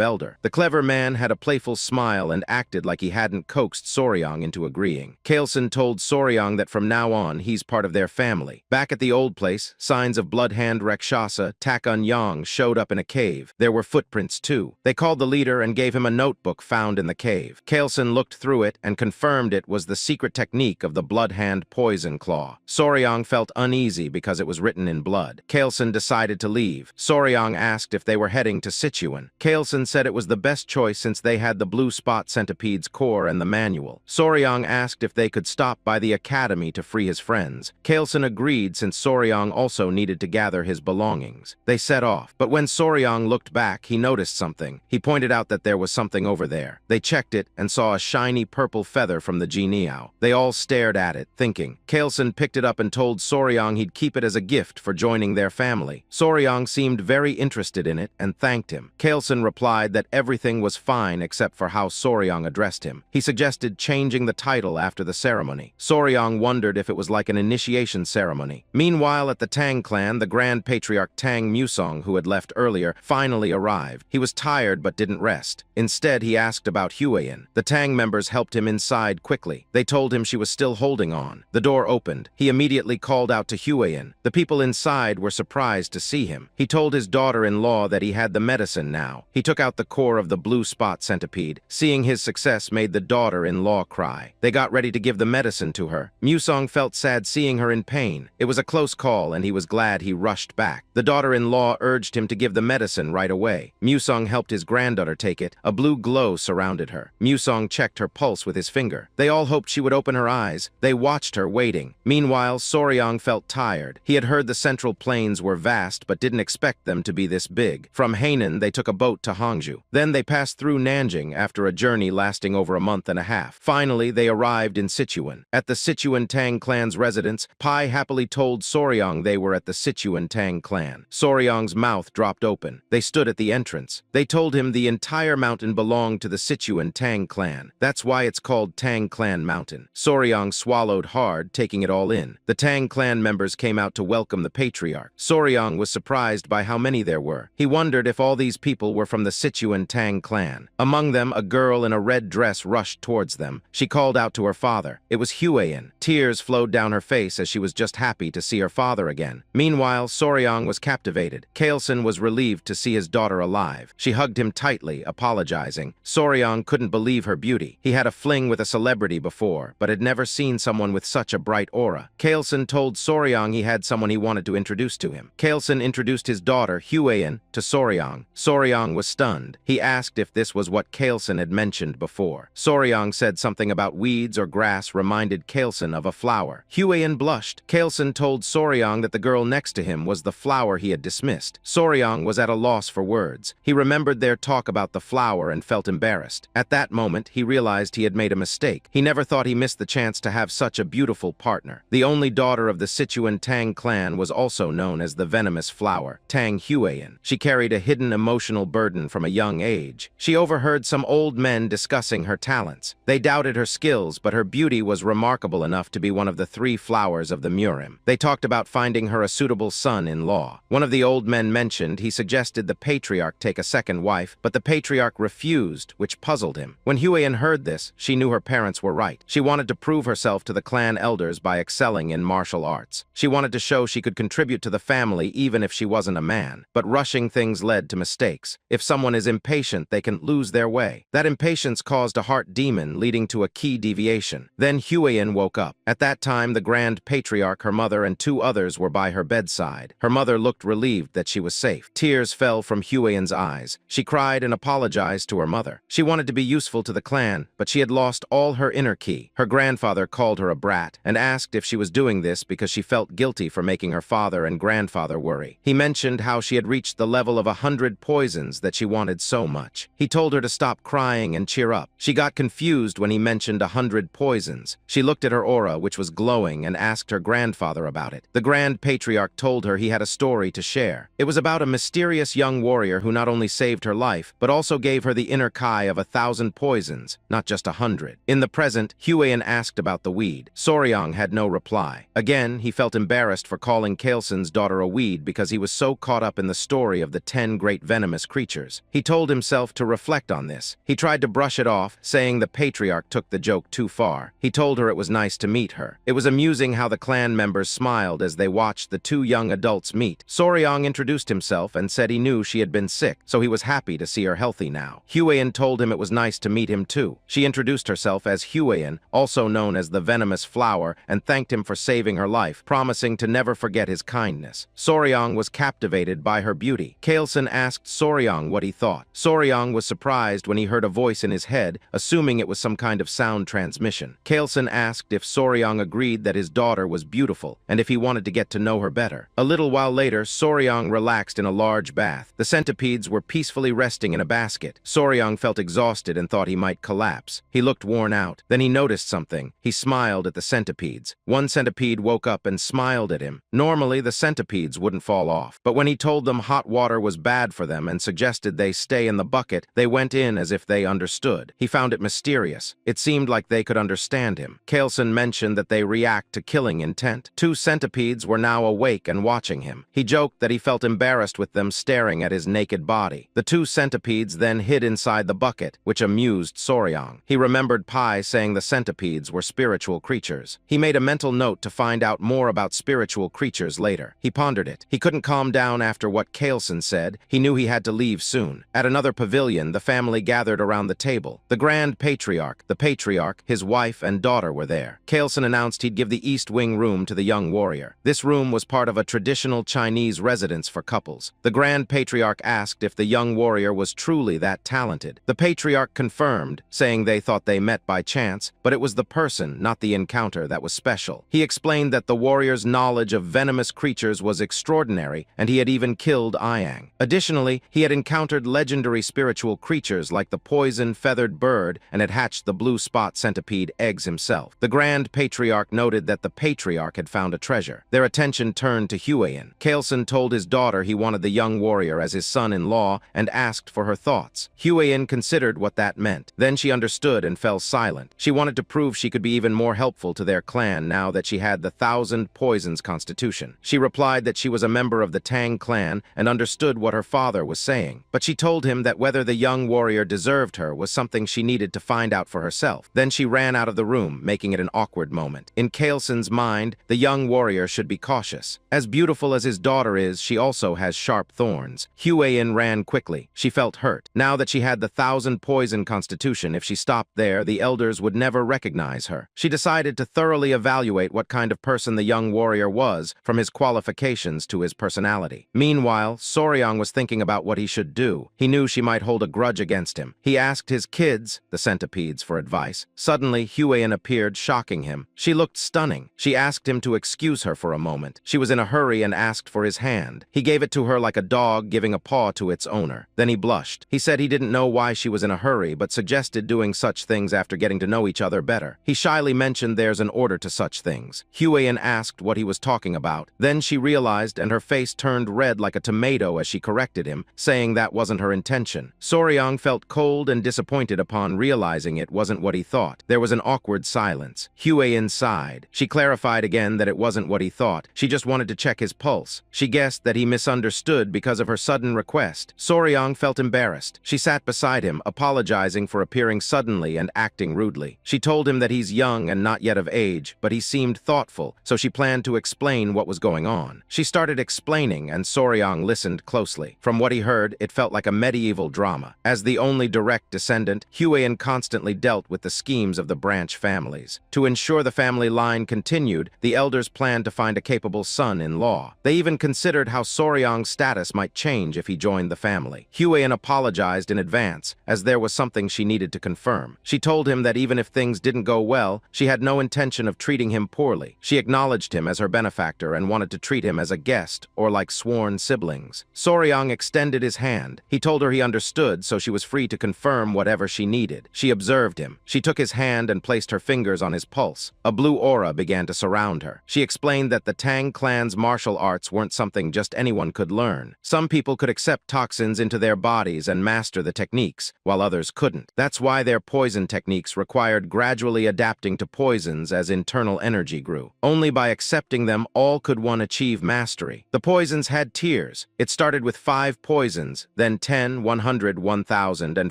elder. The clever man had a playful smile and acted like he hadn't coaxed Soryang into agreeing. Kaelson told Soryang that from now on, he's part of their family. Back at the old place, signs of Bloodhand Rakshasa, Takun Yang, showed up in a cave. There were footprints too. They called the leader and gave him a notebook found in the cave. Kaelson looked through it and confirmed it was the secret technique of the Bloodhand Poison Claw. Soryang felt uneasy because it was written in blood. Kaelson decided to leave. Soryang asked if they were heading to Sichuan. Kaelson said it was the best choice since they had the blue spot centipede's core and the manual. Soryang asked if they could stop by the academy to free his friends. Kaelson agreed since Soryang also needed to gather his belongings. They set off, but when Soryang looked back, he noticed something. He pointed out that there was something over there. They checked it and saw a shiny purple feather from the Niao. They all stared at it, thinking. Kaelson picked it up and told Soryang he'd keep it as a gift for joining their family. Soryang seemed very interested in it and thanked him. Kaelson replied that everything was fine except for how Soryang addressed him. He suggested changing the title after the ceremony. Soryang wondered if it was like an initiation ceremony. Meanwhile, at the Tang clan, the Grand Patriarch Tang Musong, who had left earlier, finally arrived. He was tired but didn't rest. Instead, he asked about Huayan. The Tang members helped him inside quickly. They told him she was still holding on. The door opened. He immediately called out to Huayan. The people inside were surprised to see him. He told his daughter-in-law that he had the medicine now. He took out the core of the blue spot centipede. Seeing his success made the daughter-in-law cry. They got ready to give the medicine to her. Musong felt sad seeing her in pain. It was a close call and he was glad he rushed back. The daughter-in-law urged him to give the medicine right away. Musong helped his granddaughter take it. A blue glow surrounded her. Musong checked her pulse with his finger. They all hoped she would open her eyes. They watched her, waiting. Meanwhile, Soryang felt tired. He had heard the Central Plains were vast, but didn't expect them to be this big. From Hainan, they took a boat to Hangzhou. Then they passed through Nanjing after a journey lasting over a month and a half. Finally, they arrived in Sichuan. At the Sichuan Tang clan's residence, Pai happily told Soryang they were at the Sichuan Tang clan. Soryang's mouth dropped open. They stood at the entrance. They told him the entire mountain belonged to the Sichuan Tang clan. That's why it's called Tang Clan Mountain. Soryang swallowed hard, taking it all in. The Tang clan members came out to welcome the patriarch. Soryang was surprised by how many there were. He wondered if all these people were from the Sichuan Tang clan. Among them, a girl in a red dress rushed towards them. She called out to her father. It was Huayan. Tears flowed down her face as she was just happy to see her father again. Meanwhile, Soryang was captivated. Kaelson was relieved to see his daughter alive. She hugged him tightly, apologizing. Soryang couldn't believe her beauty. He had a fling with a celebrity before, but had never seen someone with such a bright aura. Kaelson told Soryang he had someone he wanted to introduce to him. Kaelson introduced his daughter, Huayan, to Soryang. Soryang was stunned. He asked if this was what Kaelson had mentioned before. Soryang said something about weeds or grass reminded Kaelson of a flower. Huayan blushed. Kaelson told Soryang that the girl next to him was the flower he had dismissed. Soryang was at a loss for words. He remembered their talk about the flower and felt embarrassed. At that moment, he realized he had made a mistake. He never thought he missed the chance to have such a beautiful partner. The only daughter of the Sichuan Tang clan was also known as the venomous flower, Tang Huayan. She carried a hidden emotional burden from a young age. She overheard some old men discussing her talents. They doubted her skills, but her beauty was remarkable enough to be one of the 3 flowers of the Murim. They talked about finding her a suitable son-in-law. One of the old men mentioned he suggested the patriarch take a second wife, but the patriarch refused, which puzzled him. When Huayan heard this, she knew her parents were right. She wanted to prove herself to the clan elders by excelling in martial arts. She wanted to show she could contribute to the family even if she wasn't a man. But rushing things led to mistakes. If someone is impatient, they can lose their way. That impatience caused a heart demon, leading to a key deviation. Then Huayan woke up. At that time, the Grand Patriarch, her mother, and 2 others were by her bedside. Her mother looked relieved that she was safe. Tears fell from Huayan's eyes. She cried and apologized to her mother. She wanted to be useful to the clan, but she had lost all her inner ki. Her grandfather called her a brat and asked if she was doing this because she felt guilty for making her father and grandfather worry. He mentioned how she had reached the level of 100 poisons that she wanted so much. He told her to stop crying and cheer up. She got confused when he mentioned 100 poisons. She looked at her aura, which which was glowing, and asked her grandfather about it. The Grand Patriarch told her he had a story to share. It was about a mysterious young warrior who not only saved her life, but also gave her the inner kai of 1,000 poisons, not just 100. In the present, Huiyin asked about the weed. Soryang had no reply. Again, he felt embarrassed for calling Kailsun's daughter a weed because he was so caught up in the story of the 10 great venomous creatures. He told himself to reflect on this. He tried to brush it off, saying the patriarch took the joke too far. He told her it was nice to meet her. It was amusing how the clan members smiled as they watched the 2 young adults meet. Soryang introduced himself and said he knew she had been sick, so he was happy to see her healthy now. Huiyin told him it was nice to meet him too. She introduced herself as Huiyin, also known as the venomous flower, and thanked him for saving her life, promising to never forget his kindness. Soryang was captivated by her beauty. Kailsun asked Soryang what he thought. Soryang was surprised when he heard a voice in his head, assuming it was some kind of sound transmission. Kailsun asked if Soryang agreed that his daughter was beautiful, and if he wanted to get to know her better. A little while later, Soryang relaxed in a large bath. The centipedes were peacefully resting in a basket. Soryang felt exhausted and thought he might collapse. He looked worn out. Then he noticed something. He smiled at the centipedes. One centipede woke up and smiled at him. Normally, the centipedes wouldn't fall off, but when he told them hot water was bad for them and suggested they stay in the bucket, they went in as if they understood. He found it mysterious. It seemed like they could understand him. Kailsun mentioned that they react to killing intent. 2 centipedes were now awake and watching him. He joked that he felt embarrassed with them staring at his naked body. The 2 centipedes then hid inside the bucket, which amused Soryang. He remembered Pai saying the centipedes were spiritual creatures. He made a mental note to find out more about spiritual creatures later. He pondered it. He couldn't calm down after what Kailsun said. He knew he had to leave soon. At another pavilion, the family gathered around the table. The Grand Patriarch, the Patriarch, his wife, and daughter were there. Kailsun announced he'd give the East Wing room to the young warrior. This room was part of a traditional Chinese residence for couples. The Grand Patriarch asked if the young warrior was truly that talented. The Patriarch confirmed, saying they thought they met by chance, but it was the person, not the encounter, that was special. He explained that the warrior's knowledge of venomous creatures was extraordinary, and he had even killed Ayang. Additionally, he had encountered legendary spiritual creatures like the poison-feathered bird and had hatched the blue spot centipede eggs himself. The Grand Patriarch noted that the Patriarch had found a treasure. Their attention turned to Huiyin. Kailsun told his daughter he wanted the young warrior as his son-in-law and asked for her thoughts. Huiyin considered what that meant. Then she understood and fell silent. She wanted to prove she could be even more helpful to their clan now that she had the 1,000 poisons constitution. She replied that she was a member of the Tang clan and understood what her father was saying. But she told him that whether the young warrior deserved her was something she needed to find out for herself. Then she ran out of the room, making it an awkward moment. In Kailsun's mind, the young warrior should be cautious. As beautiful as his daughter is, she also has sharp thorns. Huiyin ran quickly. She felt hurt. Now that she had the 1,000 poison constitution, if she stopped there, the elders would never recognize her. She decided to thoroughly evaluate what kind of person the young warrior was, from his qualifications to his personality. Meanwhile, Soryang was thinking about what he should do. He knew she might hold a grudge against him. He asked his kids, the centipedes, for advice. Suddenly, Huiyin appeared, shocking him. She looked stunning. She asked him to excuse her for a moment. She was in a hurry and asked for his hand. He gave it to her like a dog giving a paw to its owner. Then he blushed. He said he didn't know why she was in a hurry, but suggested doing such things after getting to know each other better. He shyly mentioned there's an order to such things. Huiyin asked what he was talking about. Then she realized, and her face turned red like a tomato as she corrected him, saying that wasn't her intention. Soryang felt cold and disappointed upon realizing it wasn't what he thought. There was an awkward silence. Huiyin sighed. She clarified again that it wasn't what he thought. She just wanted to check his pulse. She guessed that he misunderstood because of her sudden request. Soryang felt embarrassed. She sat beside him, apologizing for appearing suddenly and acting rudely. She told him that he's young and not yet of age, but he seemed thoughtful, so she planned to explain what was going on. She started explaining, and Soryang listened closely. From what he heard, it felt like a medieval drama. As the only direct descendant, Huiyin constantly dealt with the schemes of the branch families. To ensure the family line continued, the elders planned to find a capable son-in-law. They even considered how Soryang's status might change if he joined the family. Huiyin apologized in advance, as there was something she needed to confirm. She told him that even if things didn't go well, she had no intention of treating him poorly. She acknowledged him as her benefactor and wanted to treat him as a guest or like sworn siblings. Soryang extended his hand. He told her he understood, so she was free to confirm whatever she needed. She observed him. She took his hand and placed her fingers on his pulse. A blue aura began to surround her. She explained that the Tang clan's martial arts weren't something just anyone could learn. Some people could accept toxins into their bodies and master the techniques, while others couldn't. That's why their poison techniques required gradually adapting to poisons as internal energy grew. Only by accepting them all could one achieve mastery. The poisons had tiers. It started with 5 poisons, then 10, 100, 1,000, and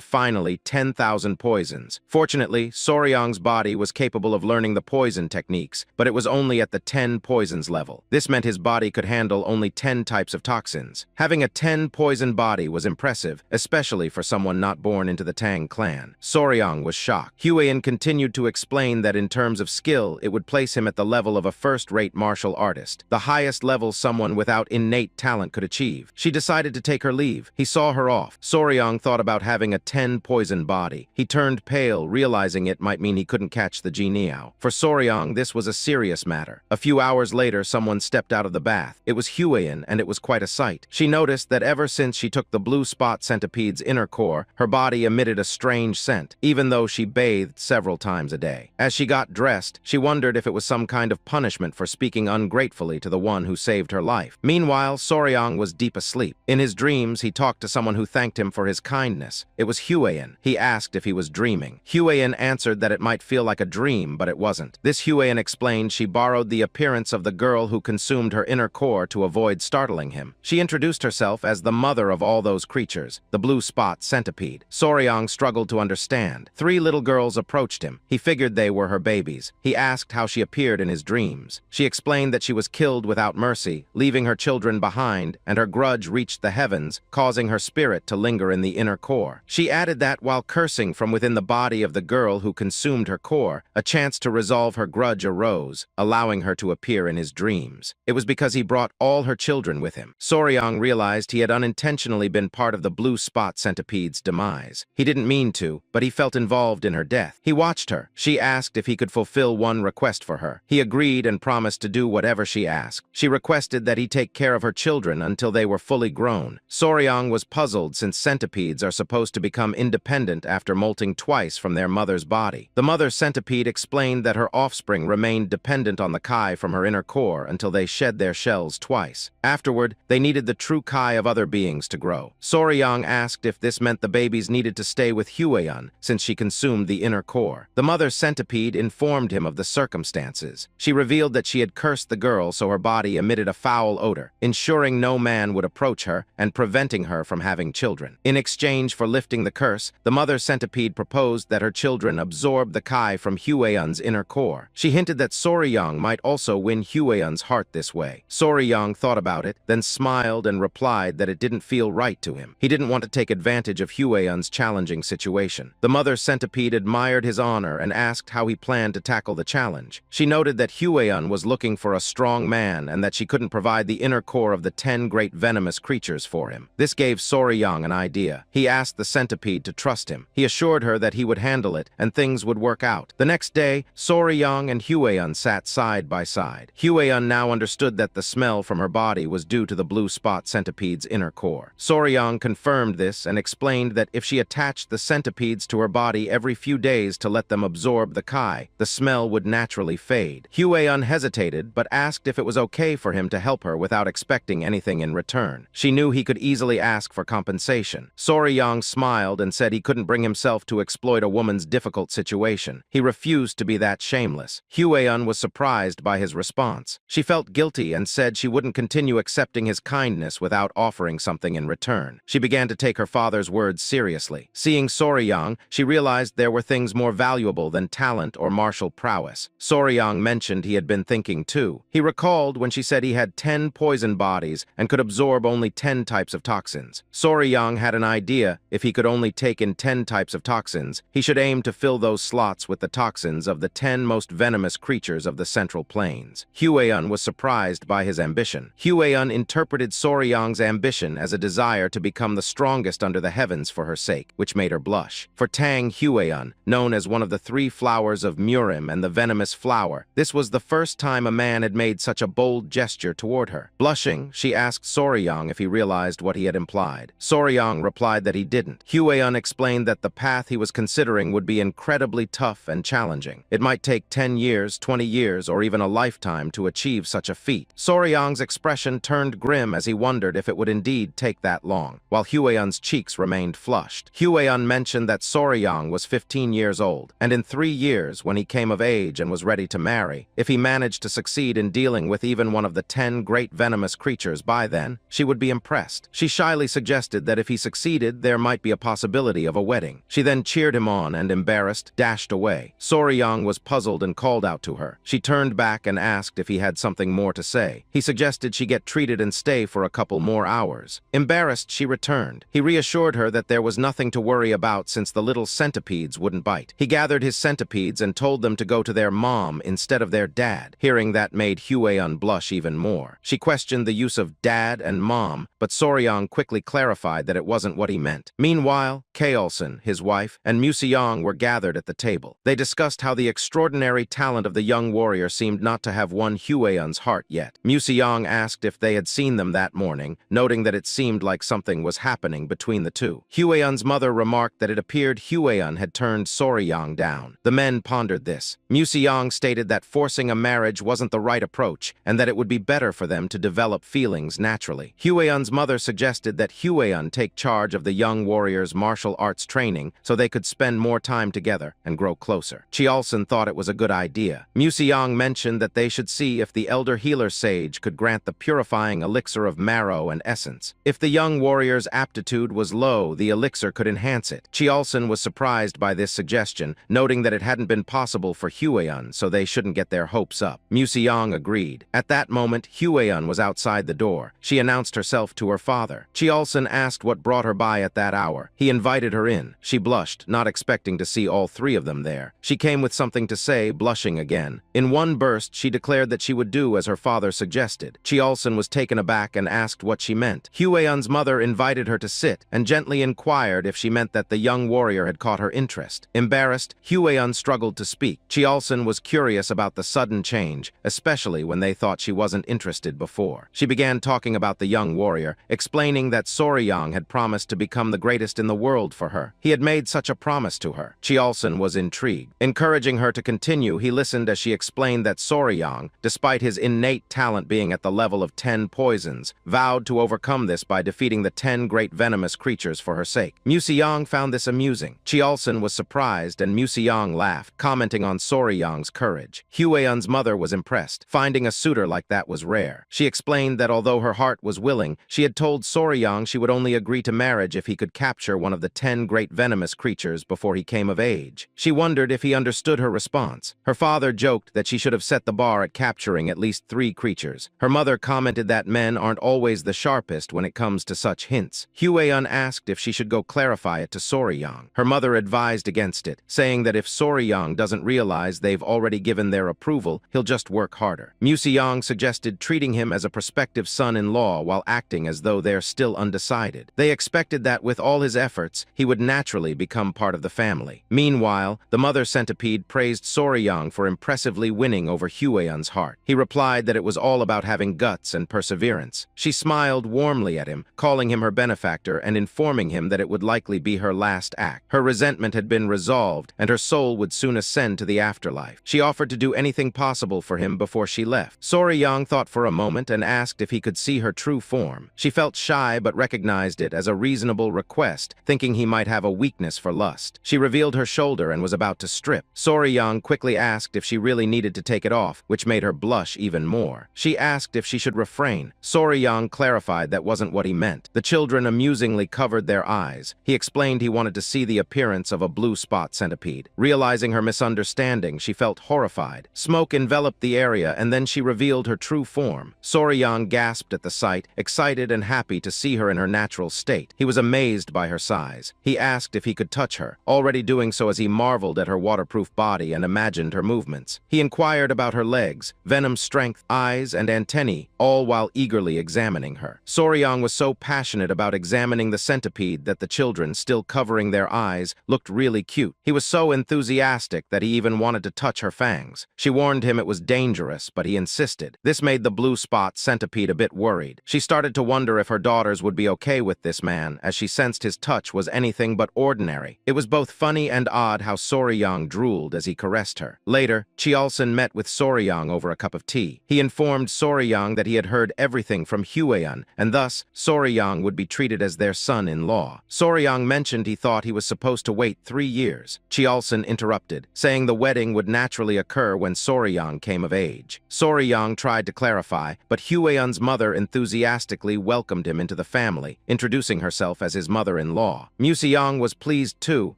finally 10,000 poisons. Fortunately, Soryang's body was capable of learning the poison techniques, but it was only at the 10 poisons level. This meant his body could handle only 10 types of toxins. Having a 10 poison body was impressive, especially for someone not born into the Tang clan. Soryang was shocked. Huiyin continued to explain that in terms of skill, it would place him at the level of a first-rate martial artist, the highest level someone without innate talent could achieve. She decided to take her leave. He saw her off. Soryang thought about having a 10 poison body. He turned pale, realizing it might mean he couldn't catch the Jianiao. For Soryang, this was a serious matter. A few hours later, someone stepped out of the bath. It was Huiyin, and it was quite a sight. She noticed that ever since she took the blue spot centipede's inner core, her body emitted a strange scent, even though she bathed several times a day. As she got dressed, she wondered if it was some kind of punishment for speaking ungratefully to the one who saved her life. Meanwhile, Soryang was deep asleep. In his dreams, he talked to someone who thanked him for his kindness. It was Huiyin. He asked if he was dreaming. Huiyin answered that it might feel like a dream, but it wasn't. This Huiyin explained she borrowed the appearance of the girl who consumed her inner core to avoid startling him. She introduced herself as the mother of all those creatures, the blue spot centipede. Soryang struggled to understand. 3 little girls approached him. He figured they were her babies. He asked how she appeared in his dreams. She explained that she was killed without mercy, leaving her children behind, and her grudge reached the heavens, causing her spirit to linger in the inner core. She added that while cursing from within the body of the girl who consumed her core, a chance to resolve her grudge arose, allowing her to appear in his dreams. It was because he brought all her children with him. Soryang realized he had unintentionally been part of the blue spot centipede's demise. He didn't mean to, but he felt involved in her death. He watched her. She asked if he could fulfill one request for her. He agreed and promised to do whatever she asked. She requested that he take care of her children until they were fully grown. Soryang was puzzled since centipedes are supposed to become independent after molting twice from their mother's body. The mother centipede explained that her offspring remained dependent on the Kai from her inner core until they shed their shells twice. Afterward, they needed the true Kai of other beings to grow. Soryang asked if this meant the babies needed to stay with Huiyin since she consumed the inner core. The mother centipede informed him of the circumstances. She revealed that she had cursed the girl so her body emitted a foul odor, ensuring no man would approach her and preventing her from having children. In exchange for lifting the curse, the mother centipede proposed that her children absorb the Kai from Huiyin's inner core. She hinted that Soryang might also win Huiyin's heart this way. Soryang thought about it, then smiled and replied that it didn't feel right to him. He didn't want to take advantage of Huiyin's challenging situation. The mother centipede admired his honor and asked how he planned to tackle the challenge. She noted that Huiyin was looking for a strong man and that she couldn't provide the inner core of the 10 great venomous creatures for him. This gave Soryang an idea. He asked the centipede to trust him. He assured her that he would handle it and things would work out. The next day, Soryang and Huiyin sat side by side. Huiyin now understood that the smell from her body was due to the blue spot centipede's inner core. Soryang confirmed this and explained that if she attached the centipedes to her body every few days to let them absorb the Kai, the smell would naturally fade. Huiyin hesitated, but asked if it was okay for him to help her without expecting anything in return. She knew he could easily ask for compensation. Soryang smiled and said he couldn't bring himself to exploit a woman's difficult situation. He refused to be that shameless. Huiyin was surprised by his response. She felt guilty and said she wouldn't continue accepting his kindness without offering something in return. She began to take her father's words seriously. Seeing Soryang, she realized there were things more valuable than talent or martial prowess. Soryang mentioned he had been thinking too. He recalled when she said he had 10 poison bodies and could absorb only 10 types of toxins. Soryang had an idea if he could only take in 10 types of toxins, he should aim to fill those slots with the toxins of the 10 most venomous creatures of the Central Plains. Huiyin was surprised by his ambition. Huiyin interpreted Soryang's ambition as a desire to become the strongest under the heavens for her sake, which made her blush. For Tang Huiyin, known as one of the 3 flowers of Murim and the venomous flower, this was the first time a man had made such a bold gesture toward her. Blushing, she asked Soryang if he realized what he had implied. Soryang replied that he didn't. Huiyin explained that the path he was considering would be incredibly tough and challenging. It might take take 10 years, 20 years, or even a lifetime to achieve such a feat. Soryang's expression turned grim as he wondered if it would indeed take that long, while Hueyun's cheeks remained flushed. Hueyun mentioned that Soryang was 15 years old, and in 3 years, when he came of age and was ready to marry, if he managed to succeed in dealing with even one of the 10 great venomous creatures by then, she would be impressed. She shyly suggested that if he succeeded, there might be a possibility of a wedding. She then cheered him on and, embarrassed, dashed away. Soryang was puzzled and called out to her. She turned back and asked if he had something more to say. He suggested she get treated and stay for a couple more hours. Embarrassed, she returned. He reassured her that there was nothing to worry about since the little centipedes wouldn't bite. He gathered his centipedes and told them to go to their mom instead of their dad. Hearing that made Hueyun blush even more. She questioned the use of dad and mom, but Soryang quickly clarified that it wasn't what he meant. Meanwhile, Kaolson, his wife, and Museong were gathered at the table. They discussed how the extraordinary talent of the young warrior seemed not to have won Hueyun's heart yet. Museong asked if they had seen them that morning, noting that it seemed like something was happening between the two. Hueyun's mother remarked that it appeared Hueyun had turned Soryang down. The men pondered this. Museong stated that forcing a marriage wasn't the right approach, and that it would be better for them to develop feelings naturally. Hueyun's mother suggested that Hueyun take charge of the young warrior's martial arts training so they could spend more time together and grow closer. Chiolson thought it was a good idea. Museong mentioned that they should see if the elder healer sage could grant the purifying elixir of marrow and essence. If the young warrior's aptitude was low, the elixir could enhance it. Chiolson was surprised by this suggestion, noting that it hadn't been possible for Hueyun, so they shouldn't get their hopes up. Museong agreed. At that moment, Hueyun was outside the door. She announced herself to her father. Chiolson asked what brought her by at that hour. He invited her in. She blushed, not expecting to see all three of them there. She came with something to say, blushing again. In one burst, she declared that she would do as her father suggested. Chiolson was taken aback and asked what she meant. Hueyun's mother invited her to sit and gently inquired if she meant that the young warrior had caught her interest. Embarrassed, Hueyun struggled to speak. Chiolson was curious about the sudden change, especially when they thought she wasn't interested before. She began talking about the young warrior, explaining that Soryang had promised to become the greatest in the world for her. He had made such a promise to her. Chiolson was intrigued. Encouraging her to continue, he listened as she explained that Soryang, despite his innate talent being at the level of 10 poisons, vowed to overcome this by defeating the 10 great venomous creatures for her sake. Museong found this amusing. Chiolson was surprised and Museong laughed, commenting on Soryang's courage. Hueyun's mother was impressed. Finding a suitor like that was rare. She explained that although her heart was willing, she had told Soryang she would only agree to marriage if he could capture one of the 10 great venomous creatures before he came of age. She wondered if he understood her response. Her father joked that she should have set the bar at capturing at least 3 creatures. Her mother commented that men aren't always the sharpest when it comes to such hints. Hueyun asked if she should go clarify it to Soryang. Her mother advised against it, saying that if Soryang doesn't realize they've already given their approval, he'll just work harder. Museong suggested treating him as a prospective son-in-law while acting as though they're still undecided. They expected that with all his efforts, he would naturally become part of the family. Meanwhile, the mother centipede praised Soryang for impressively winning over Hueyun's heart. He replied that it was all about having guts and perseverance. She smiled warmly at him, calling him her benefactor and informing him that it would likely be her last act. Her resentment had been resolved, and her soul would soon ascend to the afterlife. She offered to do anything possible for him before she left. Soryang thought for a moment and asked if he could see her true form. She felt shy but recognized it as a reasonable request, thinking he might have a weakness for lust. She revealed her shoulder and was about to strip. Soryang quickly asked if she really needed to take it off, which made her blush even more. She asked if she should refrain. Soryang clarified that wasn't what he meant. The children amusingly covered their eyes. He explained he wanted to see the appearance of a blue spot centipede. Realizing her misunderstanding, she felt horrified. Smoke enveloped the area and then she revealed her true form. Soryang gasped at the sight, excited and happy to see her in her natural state. He was amazed by her size. He asked if he could touch her, already doing so as he marveled at her waterproof body and imagined her movements. He inquired about her legs, venom strength, eyes, and antennae, all while eagerly examining her. Soryang was so passionate about examining the centipede that the children, still covering their eyes, looked really cute. He was so enthusiastic that he even wanted to touch her fangs. She warned him it was dangerous, but he insisted. This made the blue spot centipede a bit worried. She started to wonder if her daughters would be okay with this man, as she sensed his touch was anything but ordinary. It was both funny and odd how Soryang drooled as he caressed impressed her. Later, Cheolson met with Soryang over a cup of tea. He informed Soryang that he had heard everything from Hueon, and thus Soryang would be treated as their son-in-law. Soryang mentioned he thought he was supposed to wait 3 years. Cheolson interrupted, saying the wedding would naturally occur when Soryang came of age. Soryang tried to clarify, but Hueon's mother enthusiastically welcomed him into the family, introducing herself as his mother-in-law. Museong was pleased too,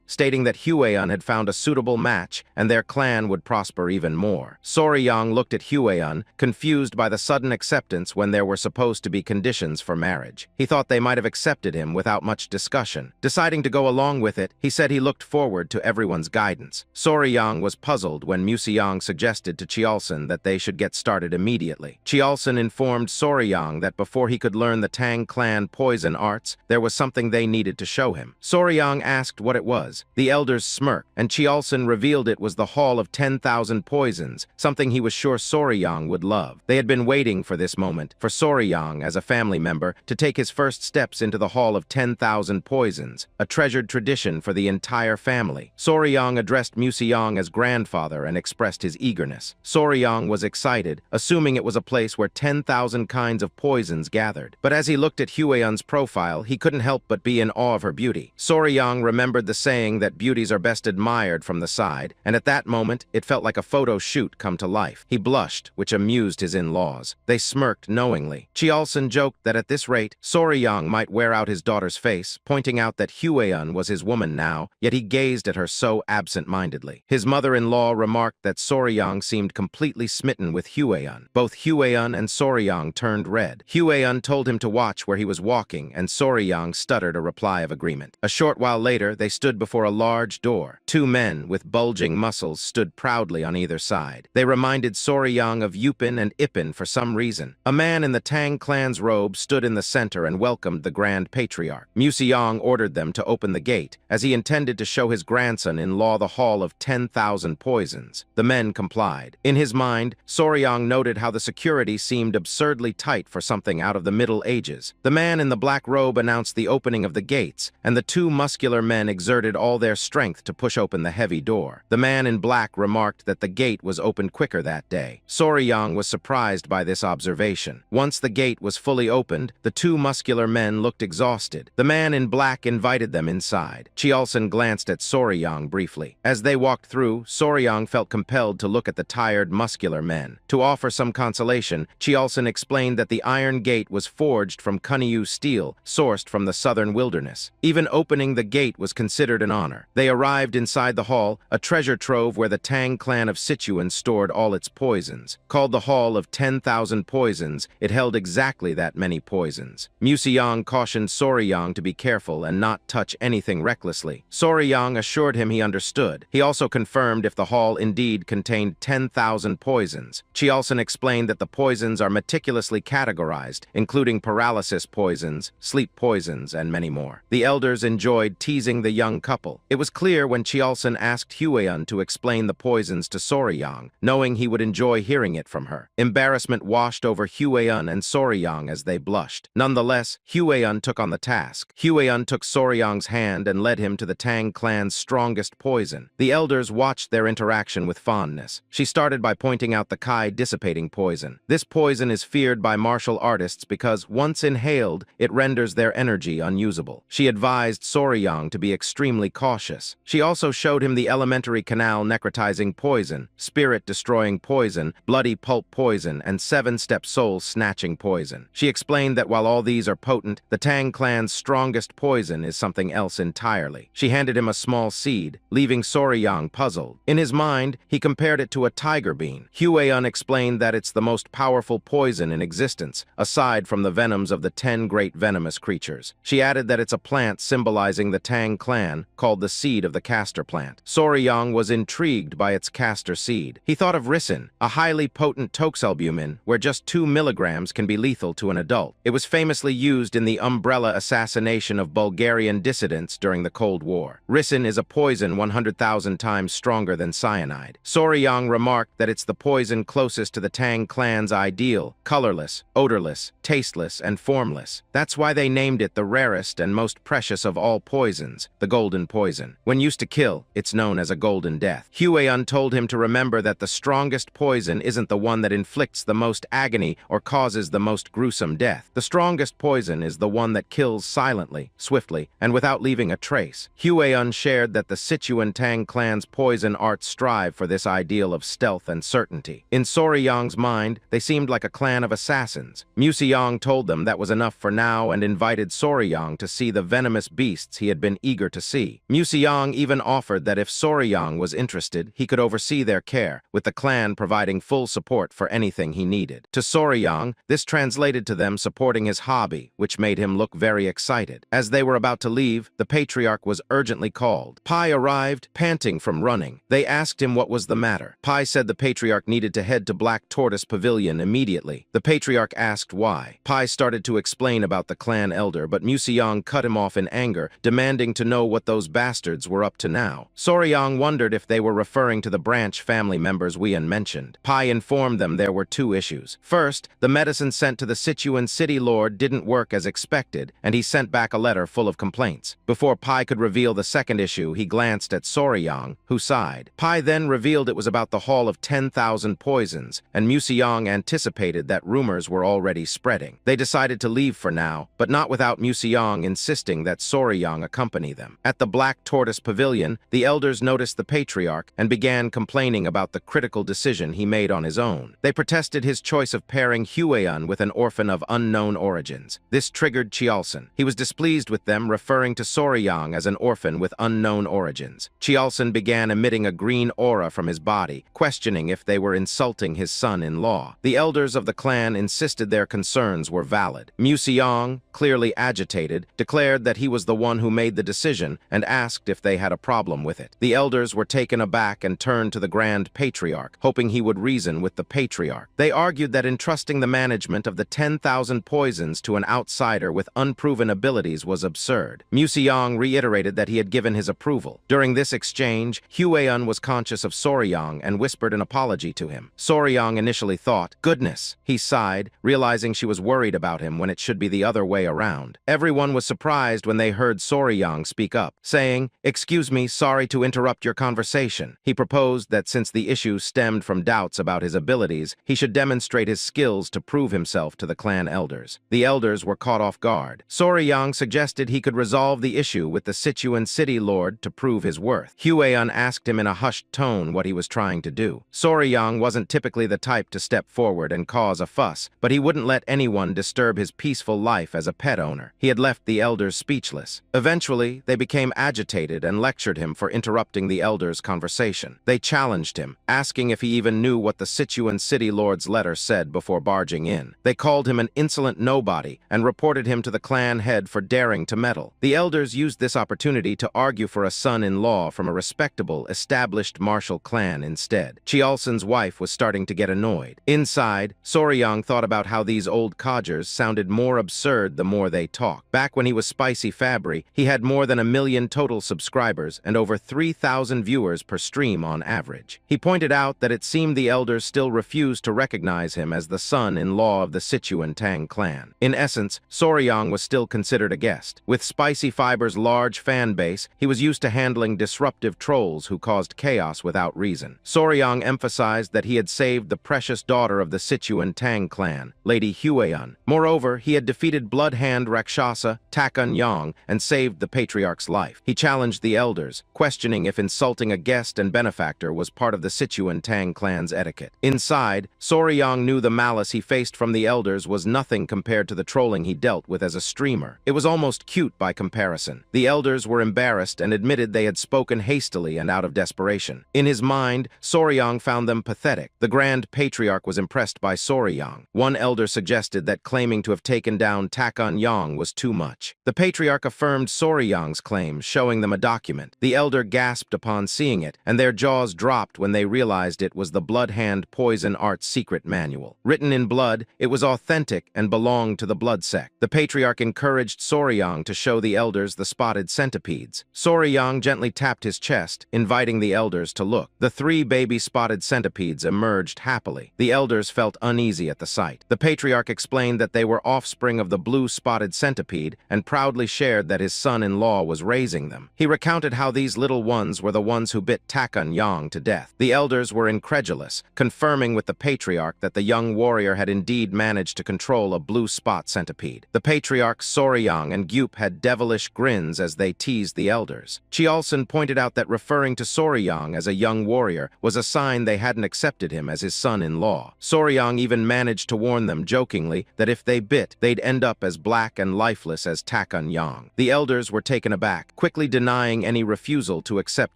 stating that Hueon had found a suitable match and their clan would prosper even more. Soryang looked at Hueon, confused by the sudden acceptance when there were supposed to be conditions for marriage. He thought they might have accepted him without much discussion. Deciding to go along with it, he said he looked forward to everyone's guidance. Soryang was puzzled when Museong suggested to Cheolson that they should get started immediately. Cheolson informed Soryang that before he could learn the Tang clan poison arts, there was something they needed to show him. Soryang asked what it was. The elders smirked, and Cheolson revealed it was the Hall of 10,000 Poisons, something he was sure Soryang would love. They had been waiting for this moment, for Soryang, as a family member, to take his first steps into the Hall of 10,000 Poisons, a treasured tradition for the entire family. Soryang addressed Museong as grandfather and expressed his eagerness. Soryang was excited, assuming it was a place where 10,000 kinds of poisons gathered. But as he looked at Hueon's profile, he couldn't help but be in awe of her beauty. Soryang remembered the saying that beauties are best admired from the side, and at that moment, it felt like a photo shoot come to life. He blushed, which amused his in-laws. They smirked knowingly. Cheolson joked that at this rate, Soryang might wear out his daughter's face, pointing out that Hueon was his woman now, yet he gazed at her so absent-mindedly. His mother-in-law remarked that Soryang seemed completely smitten with Hueon. Both Hueon and Soryang turned red. Hueon told him to watch where he was walking, and Soryang stuttered a reply of agreement. A short while later, they stood before a large door. 2 men with bulging muscles stood proudly on either side. They reminded Soryang of Yupin and Ipin for some reason. A man in the Tang clan's robe stood in the center and welcomed the Grand Patriarch. Museong ordered them to open the gate, as he intended to show his grandson-in-law the Hall of 10,000 Poisons. The men complied. In his mind, Soryang noted how the security seemed absurdly tight for something out of the Middle Ages. The man in the black robe announced the opening of the gates, and the 2 muscular men exerted all their strength to push open the heavy door. The man in black remarked that the gate was opened quicker that day. Soryang was surprised by this observation. Once the gate was fully opened, the 2 muscular men looked exhausted. The man in black invited them inside. Cheolson glanced at Soryang briefly. As they walked through, Soryang felt compelled to look at the tired, muscular men. To offer some consolation, Cheolson explained that the iron gate was forged from Kunyu steel, sourced from the southern wilderness. Even opening the gate was considered an honor. They arrived inside the hall, a treasure trove where the Tang clan of Sichuan stored all its poisons. Called the Hall of 10,000 Poisons, it held exactly that many poisons. Museong cautioned Soryang to be careful and not touch anything recklessly. Soryang assured him he understood. He also confirmed if the hall indeed contained 10,000 poisons. Cheolson explained that the poisons are meticulously categorized, including paralysis poisons, sleep poisons, and many more. The elders enjoyed teasing the young couple. It was clear when Cheolson asked Hueon to explain the poisons to Soryang, knowing he would enjoy hearing it from her. Embarrassment washed over Hueon and Soryang as they blushed. Nonetheless, Hueon took on the task. Hueon took Soryang's hand and led him to the Tang clan's strongest poison. The elders watched their interaction with fondness. She started by pointing out the Kai dissipating poison. This poison is feared by martial artists because, once inhaled, it renders their energy unusable. She advised Soryang to be extremely cautious. She also showed him the elementary canal necrotizing poison, spirit-destroying poison, bloody pulp poison, and 7-step soul-snatching poison. She explained that while all these are potent, the Tang clan's strongest poison is something else entirely. She handed him a small seed, leaving Soryang puzzled. In his mind, he compared it to a tiger bean. Hueon explained that it's the most powerful poison in existence, aside from the venoms of the 10 great venomous creatures. She added that it's a plant symbolizing the Tang clan, called the seed of the castor plant. Soryang was intrigued by its castor seed. He thought of ricin, a highly potent toxalbumin, where just 2 milligrams can be lethal to an adult. It was famously used in the umbrella assassination of Bulgarian dissidents during the Cold War. Ricin is a poison 100,000 times stronger than cyanide. Soryang remarked that it's the poison closest to the Tang clan's ideal, colorless, odorless, tasteless, and formless. That's why they named it the rarest and most precious of all poisons, the golden poison. When used to kill, it's known as a golden death. Hueun told him to remember that the strongest poison isn't the one that inflicts the most agony or causes the most gruesome death. The strongest poison is the one that kills silently, swiftly, and without leaving a trace. Hueun shared that the Sichuan Tang clan's poison arts strive for this ideal of stealth and certainty. In Soryang's mind, they seemed like a clan of assassins. Museong told them that was enough for now and invited Soryang to see the venomous beasts he had been eager to see. Museong even offered that if Soryang was interested, he could oversee their care, with the clan providing full support for anything he needed. To Soryang, this translated to them supporting his hobby, which made him look very excited. As they were about to leave, the patriarch was urgently called. Pai arrived, panting from running. They asked him what was the matter. Pai said the patriarch needed to head to Black Tortoise Pavilion immediately. The patriarch asked why. Pai started to explain about the clan elder, but Museong cut him off in anger, demanding to know what those bastards were up to now. Soryang wondered if they were referring to the branch family members Wien mentioned. Pai informed them there were two issues. First, the medicine sent to the Sichuan city lord didn't work as expected, and he sent back a letter full of complaints. Before Pai could reveal the second issue, he glanced at Soryang, who sighed. Pai then revealed it was about the Hall of 10,000 Poisons, and Museong anticipated that rumors were already spreading. They decided to leave for now, but not without Museong insisting that Soryang accompany them. At the Black Tortoise Pavilion, the elders noticed the patriarch and began complaining about the critical decision he made on his own. They protested his choice of pairing Hueun with an orphan of unknown origins. This triggered Chialson. He was displeased with them, referring to Soryang as an orphan with unknown origins. Chialson began emitting a green aura from his body, questioning if they were insulting his son-in-law. The elders of the clan insisted their concerns were valid. Museong, clearly agitated, declared that he was the one who made the decision and asked if they had a problem with it. The elders were taken aback and turned to the Grand Patriarch, hoping he would reason with the patriarch. They argued that entrusting the management of the 10,000 poisons to an outsider with unproven abilities was absurd. Museong reiterated that he had given his approval. During this exchange, Hueun was conscious of Soryang and whispered an apology to him. Soryang initially thought, "Goodness," he sighed, realizing she was worried about him when it should be the other way around. Everyone was surprised when they heard Soryang speak up, saying, "Excuse me, sorry to interrupt your conversation." He proposed that since the issue stemmed from doubts about his abilities, he should demonstrate his skills to prove himself to the clan elders. The elders were caught off guard. Soryang suggested he could resolve the issue with the Sichuan city lord to prove his worth. Hueun asked him in a hushed tone what he was trying to do. Soryang wasn't typically the type to step forward and cause a fuss, but he wouldn't let anyone disturb his peaceful life as a pet owner. He had left the elders speechless. Eventually, they became agitated and lectured him for interrupting the elders' conversation. They challenged him, asking if he even knew what the Sichuan city lord's letter said before barging in. They called him an insolent nobody and reported him to the clan head for daring to meddle. The elders used this opportunity to argue for a son-in-law from a respectable, established martial clan instead. Chialson's wife was starting to get annoyed. Inside, Soryang thought about how these old codgers sounded more absurd the more they talked. Back when he was Spicy Fabry, he had more than 1 million total subscribers and over 3,000 viewers per stream on average. He pointed out that it seemed the elders still refused to recognize him as the son-in-law of the Sichuan Tang clan. In essence, Soryang was still considered a guest. With Spicy Fiber's large fan base, he was used to handling disruptive trolls who caused chaos without reason. Soryang emphasized that he had saved the precious daughter of the Sichuan Tang clan, Lady Hueun. Moreover, he had defeated Bloodhand Rakshasa, Takun Yang, and saved the patriarch's life. He challenged the elders, questioning if insulting a guest and benefactor was part of the Sichuan Tang clan's etiquette. Inside, Soryang knew the malice he faced from the elders was nothing compared to the trolling he dealt with as a streamer. It was almost cute by comparison. The elders were embarrassed and admitted they had spoken hastily and out of desperation. In his mind, Soryang found them pathetic. The Grand Patriarch was impressed by Soryang. One elder suggested that claiming to have taken down Takun Yang was too much. The Patriarch affirmed Soryang's claims, showing them a document. The elder gasped upon seeing it, and their jaws dropped when they realized it was the Bloodhand Poison Art Secret Manual. Written in blood, it was authentic and belonged to the blood sect. The Patriarch encouraged Soryang to show the elders the spotted centipedes. Soryang gently tapped his chest, inviting the elders to look. The 3 baby spotted centipedes emerged happily. The elders felt uneasy at the sight. The Patriarch explained that they were offspring of the blue spotted centipede and proudly shared that his son-in-law was raising them. He recounted how these little ones were the ones who bit Takun Yang to death. The elders were incredulous, confirming with the patriarch that the young warrior had indeed managed to control a blue spot centipede. The patriarchs Soryang and Gyup had devilish grins as they teased the elders. Chiolson pointed out that referring to Soryang as a young warrior was a sign they hadn't accepted him as his son-in-law. Soryang even managed to warn them jokingly that if they bit, they'd end up as black and lifeless as Takun Yang. The elders were taken aback, quickly denying any refusal to accept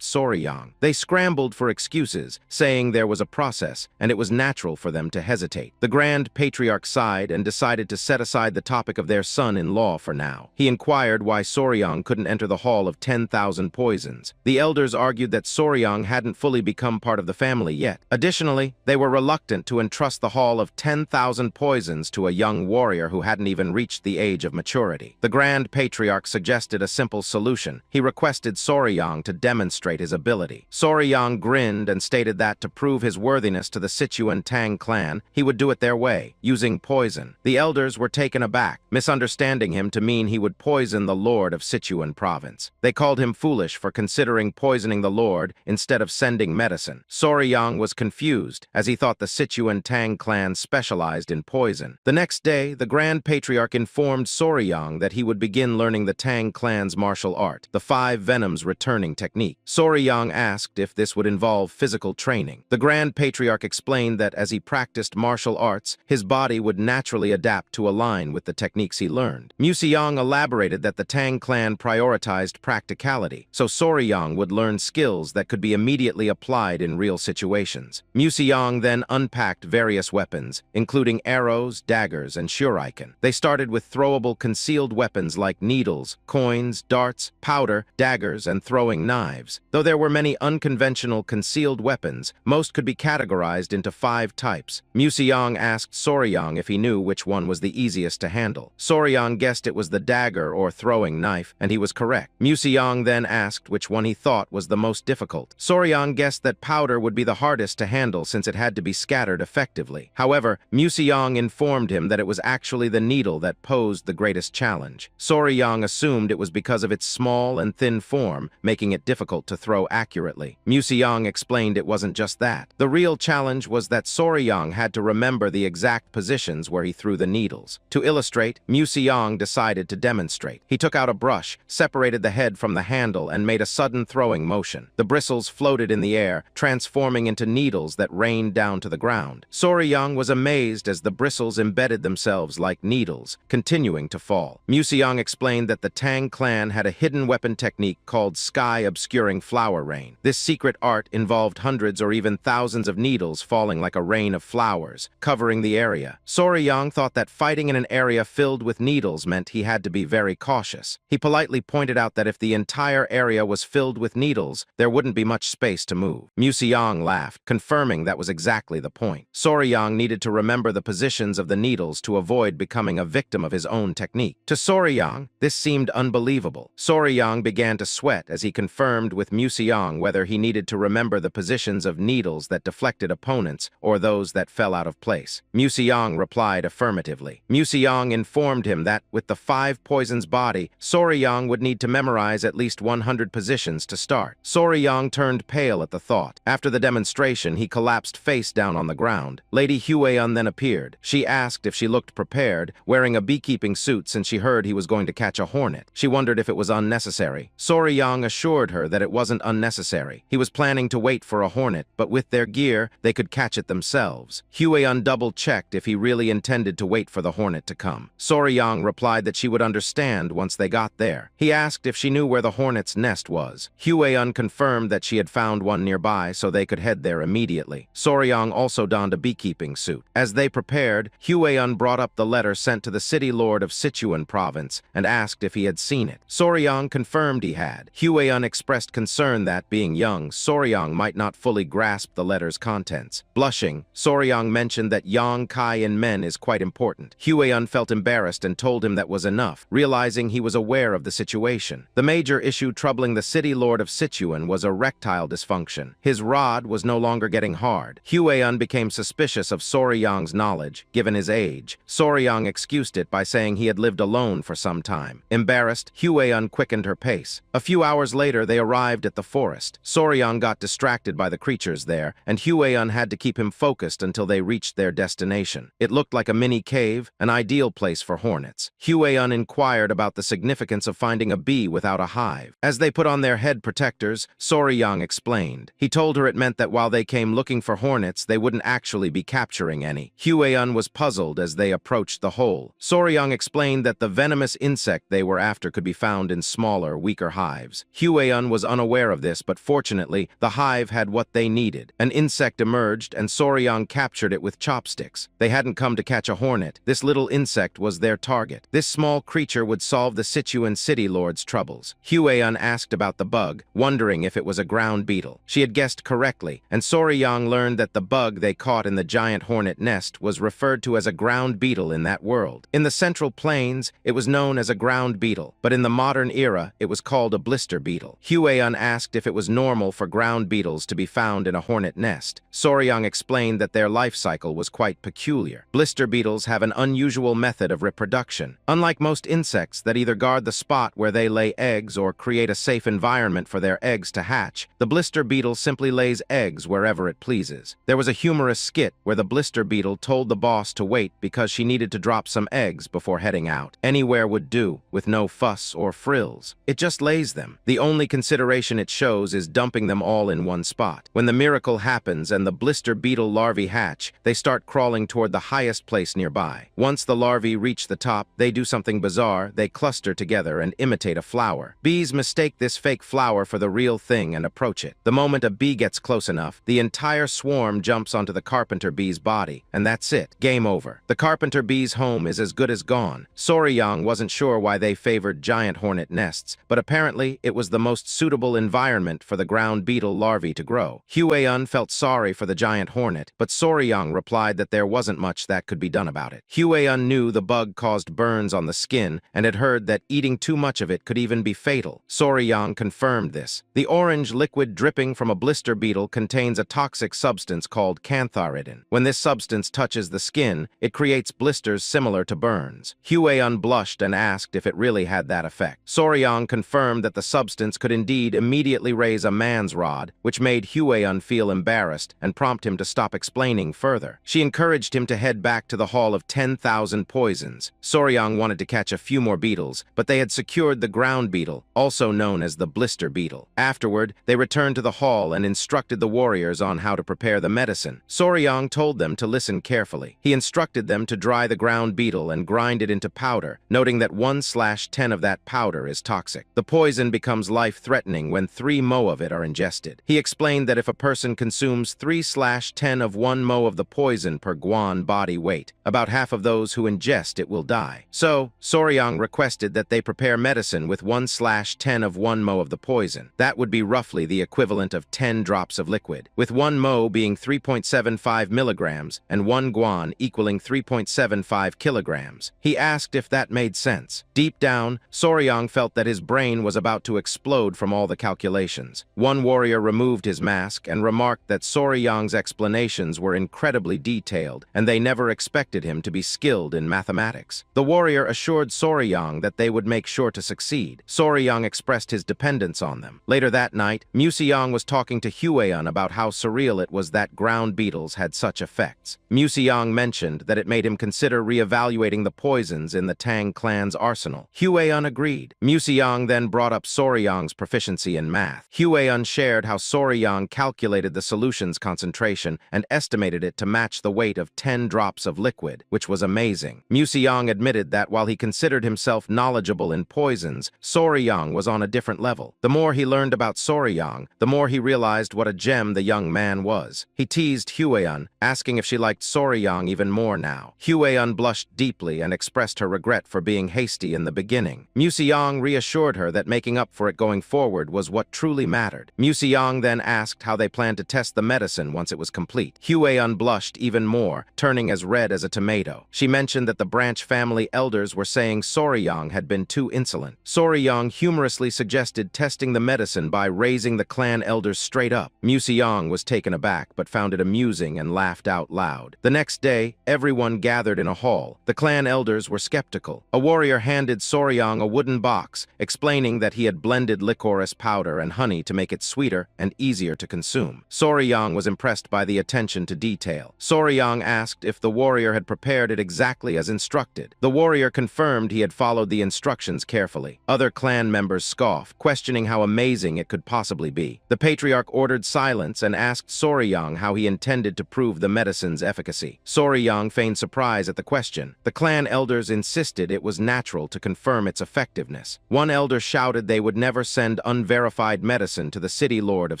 Soryang. They scrambled for excuses, saying there was a process, and it was natural for them to hesitate. The Grand Patriarch sighed and decided to set aside the topic of their son-in-law for now. He inquired why Soryang couldn't enter the Hall of 10,000 Poisons. The elders argued that Soryang hadn't fully become part of the family yet. Additionally, they were reluctant to entrust the Hall of 10,000 Poisons to a young warrior who hadn't even reached the age of maturity. The Grand Patriarch suggested a simple solution. He requested Soryang to demonstrate his ability. Soryang grinned and stated that to prove his worthiness to the Sichuan Tang clan, he would do it their way, using poison. The elders were taken aback, misunderstanding him to mean he would poison the Lord of Sichuan province. They called him foolish for considering poisoning the Lord instead of sending medicine. Soryang was confused, as he thought the Sichuan Tang clan specialized in poison. The next day, the Grand Patriarch informed Soryang that he would begin learning the Tang clan's martial art, the 5 Venoms returning technique. Soryang asked if this would involve physical training. The Grand Patriarch explained that as he practiced martial arts, his body would naturally adapt to align with the techniques he learned. Museong elaborated that the Tang clan prioritized practicality, so Soryang would learn skills that could be immediately applied in real situations. Museong then unpacked various weapons, including arrows, daggers, and shuriken. They started with throwable concealed weapons like needles, coins, darts, powder, daggers, and throwing knives. Though there were many unconventional concealed weapons, most could be categorized into 5 types. Museong asked Soryang if he knew which one was the easiest to handle. Soryang guessed it was the dagger or throwing knife, and he was correct. Museong then asked which one he thought was the most difficult. Soryang guessed that powder would be the hardest to handle since it had to be scattered effectively. However, Museong informed him that it was actually the needle that posed the greatest challenge. Soryang assumed it was because of its small and thin form, making it difficult to throw accurately. Museong explained it wasn't just that. The real challenge was that Soryang had to remember the exact positions where he threw the needles. To illustrate, Museong decided to demonstrate. He took out a brush, separated the head from the handle, and made a sudden throwing motion. The bristles floated in the air, transforming into needles that rained down to the ground. Soryang was amazed as the bristles embedded themselves like needles, continuing to fall. Museong explained that the Tang clan had a hidden weapon technique called sky-obscuring flower rain. This secret art involved hundreds or even thousands of needles falling like a rain of flowers, covering the area. Soryang thought that fighting in an area filled with needles meant he had to be very cautious. He politely pointed out that if the entire area was filled with needles, there wouldn't be much space to move. Museong laughed, confirming that was exactly the point. Soryang needed to remember the positions of the needles to avoid becoming a victim of his own technique. To Soryang, this seemed unbelievable. Soryang began to sweat as he confirmed with Museong whether he needed to remember the positions of needles that deflected opponents or those that fell out of place. Museong replied affirmatively. Museong informed him that, with the 5 poisons body, Soryang would need to memorize at least 100 positions to start. Soryang turned pale at the thought. After the demonstration, he collapsed face down on the ground. Lady Hueun then appeared. She asked if she looked prepared, wearing a beekeeping suit since she heard he was going to catch a hornet. She wondered if it was unnecessary. Soryang assured her that it wasn't unnecessary. He was planning to wait for a hornet, but with their gear, they could catch it themselves. Hueun double-checked if he really intended to wait for the hornet to come. Soryang replied that she would understand once they got there. He asked if she knew where the hornet's nest was. Hueun confirmed that she had found one nearby so they could head there immediately. Soryang also donned a beekeeping suit. As they prepared, Hueun brought up the letter sent to the city lord of Sichuan province and asked if he had seen it. Soryang confirmed he had. Hueun expressed concern that, being young, Soryang might not fully grasp the letter's contents. Blushing, Soryang mentioned that yang kai in men is quite important. Hueun felt embarrassed and told him that was enough, realizing he was aware of the situation. The major issue troubling the city lord of Sichuan was erectile dysfunction. His rod was no longer getting hard. Hueun became suspicious of Soryang's knowledge, given his age. Soryang excused it by saying he had lived alone for some time. Embarrassed, Hueun quickened her pace. A few hours later, they arrived at the forest. Soryang got distracted by the creatures there, and Hueyun had to keep him focused until they reached their destination. It looked like a mini cave, an ideal place for hornets. Hueyun inquired about the significance of finding a bee without a hive. As they put on their head protectors, Soryang explained. He told her it meant that while they came looking for hornets, they wouldn't actually be capturing any. Hueyun was puzzled as they approached the hole. Soryang explained that the venomous insect they were after could be found in smaller, weaker hives. Hueyun was unaware of this, but fortunately, the hive had what they needed. An insect emerged, and Soryang captured it with chopsticks. They hadn't come to catch a hornet. This little insect was their target. This small creature would solve the Sichuan city lord's troubles. Hueyun asked about the bug, wondering if it was a ground beetle. She had guessed correctly, and Soryang learned that the bug they caught in the giant hornet nest was referred to as a ground beetle in that world. In the Central Plains, it was known as a ground beetle, but in the modern era, it was called a blister beetle. Hueyun asked if it was normal for ground beetles to be found in a hornet nest. Soryang explained that their life cycle was quite peculiar. Blister beetles have an unusual method of reproduction. Unlike most insects that either guard the spot where they lay eggs or create a safe environment for their eggs to hatch, the blister beetle simply lays eggs wherever it pleases. There was a humorous skit where the blister beetle told the boss to wait because she needed to drop some eggs before heading out. Anywhere would do, with no fuss or frills. It just lays them. The only consideration it shows is dumping them all in one spot. When the miracle happens and the blister beetle larvae hatch, they start crawling toward the highest place nearby. Once the larvae reach the top, they do something bizarre. They cluster together and imitate a flower. Bees mistake this fake flower for the real thing and approach it. The moment a bee gets close enough, the entire swarm jumps onto the carpenter bee's body, and that's it. Game over. The carpenter bee's home is as good as gone. Soryang wasn't sure why they favored giant hornet nests, but apparently it was the most suitable environment for the ground beetle larvae to grow. Hueyun felt sorry for the giant hornet, but Soryang replied that there wasn't much that could be done about it. Hueyun knew the bug caused burns on the skin and had heard that eating too much of it could even be fatal. Soryang confirmed this. The orange liquid dripping from a blister beetle contains a toxic substance called cantharidin. When this substance touches the skin, it creates blisters similar to burns. Hueyun blushed and asked if it really had that effect. Soryang confirmed that the substance could indeed immediately raise a man's rod, which made Hueyun feel embarrassed and prompt him to stop explaining further. She encouraged him to head back to the Hall of 10,000 Poisons. Soryang wanted to catch a few more beetles, but they had secured the ground beetle, also known as the blister beetle. Afterward, they returned to the hall and instructed the warriors on how to prepare the medicine. Soryang told them to listen carefully. He instructed them to dry the ground beetle and grind it into powder, noting that 1/10 of that powder is toxic. The poison becomes life-threatening when 3 mo of it are ingested. He explained that if a person consumes 3/10 of 1 mo of the poison per guan body weight, about half of those who ingest it will die. So, Soryang requested that they prepare medicine with 1/10 of 1 mo of the poison. That would be roughly the equivalent of 10 drops of liquid, with 1 mo being 3.75 milligrams and 1 guan equaling 3.75 kilograms. He asked if that made sense. Deep down, Soryang felt that his brain was about to explode from all the calculations. One warrior removed his mask and remarked that Soryang's explanations were incredibly detailed, and they never expected him to be skilled in mathematics. The warrior assured Soryang that they would make sure to succeed. Soryang expressed his dependence on them. Later that night, Museong was talking to Hueyun about how surreal it was that ground beetles had such effects. Museong mentioned that it made him consider reevaluating the poisons in the Tang clan's arsenal. Hueyun agreed. Museong then brought up Soryang's proficiency in math. Hueyun shared how Soryang calculated the solution's concentration and estimated it to match the weight of 10 drops of liquid, which was amazing. Museong admitted that while he considered himself knowledgeable in poisons, Soryang was on a different level. The more he learned about Soryang, the more he realized what a gem the young man was. He teased Hueyun, asking if she liked Soryang even more now. Hueyun blushed deeply and expressed her regret for being hasty in the beginning. Museong reassured her that making up for it going forward was what truly mattered. Museong then asked how they planned to test the medicine once it was complete. Hueyun blushed even more, turning as red as a tomato. She mentioned that the branch family elders were saying Soryang had been too insolent. Soryang humorously suggested testing the medicine by raising the clan elders straight up. Museong was taken aback but found it amusing and laughed out loud. The next day, everyone gathered in a hall. The clan elders were skeptical. A warrior handed Soryang a wooden box, explaining that he had blended licorice powder and honey to make make it sweeter and easier to consume. Soryang was impressed by the attention to detail. Soryang asked if the warrior had prepared it exactly as instructed. The warrior confirmed he had followed the instructions carefully. Other clan members scoffed, questioning how amazing it could possibly be. The patriarch ordered silence and asked Soryang how he intended to prove the medicine's efficacy. Soryang feigned surprise at the question. The clan elders insisted it was natural to confirm its effectiveness. One elder shouted they would never send unverified medicine to the city lord of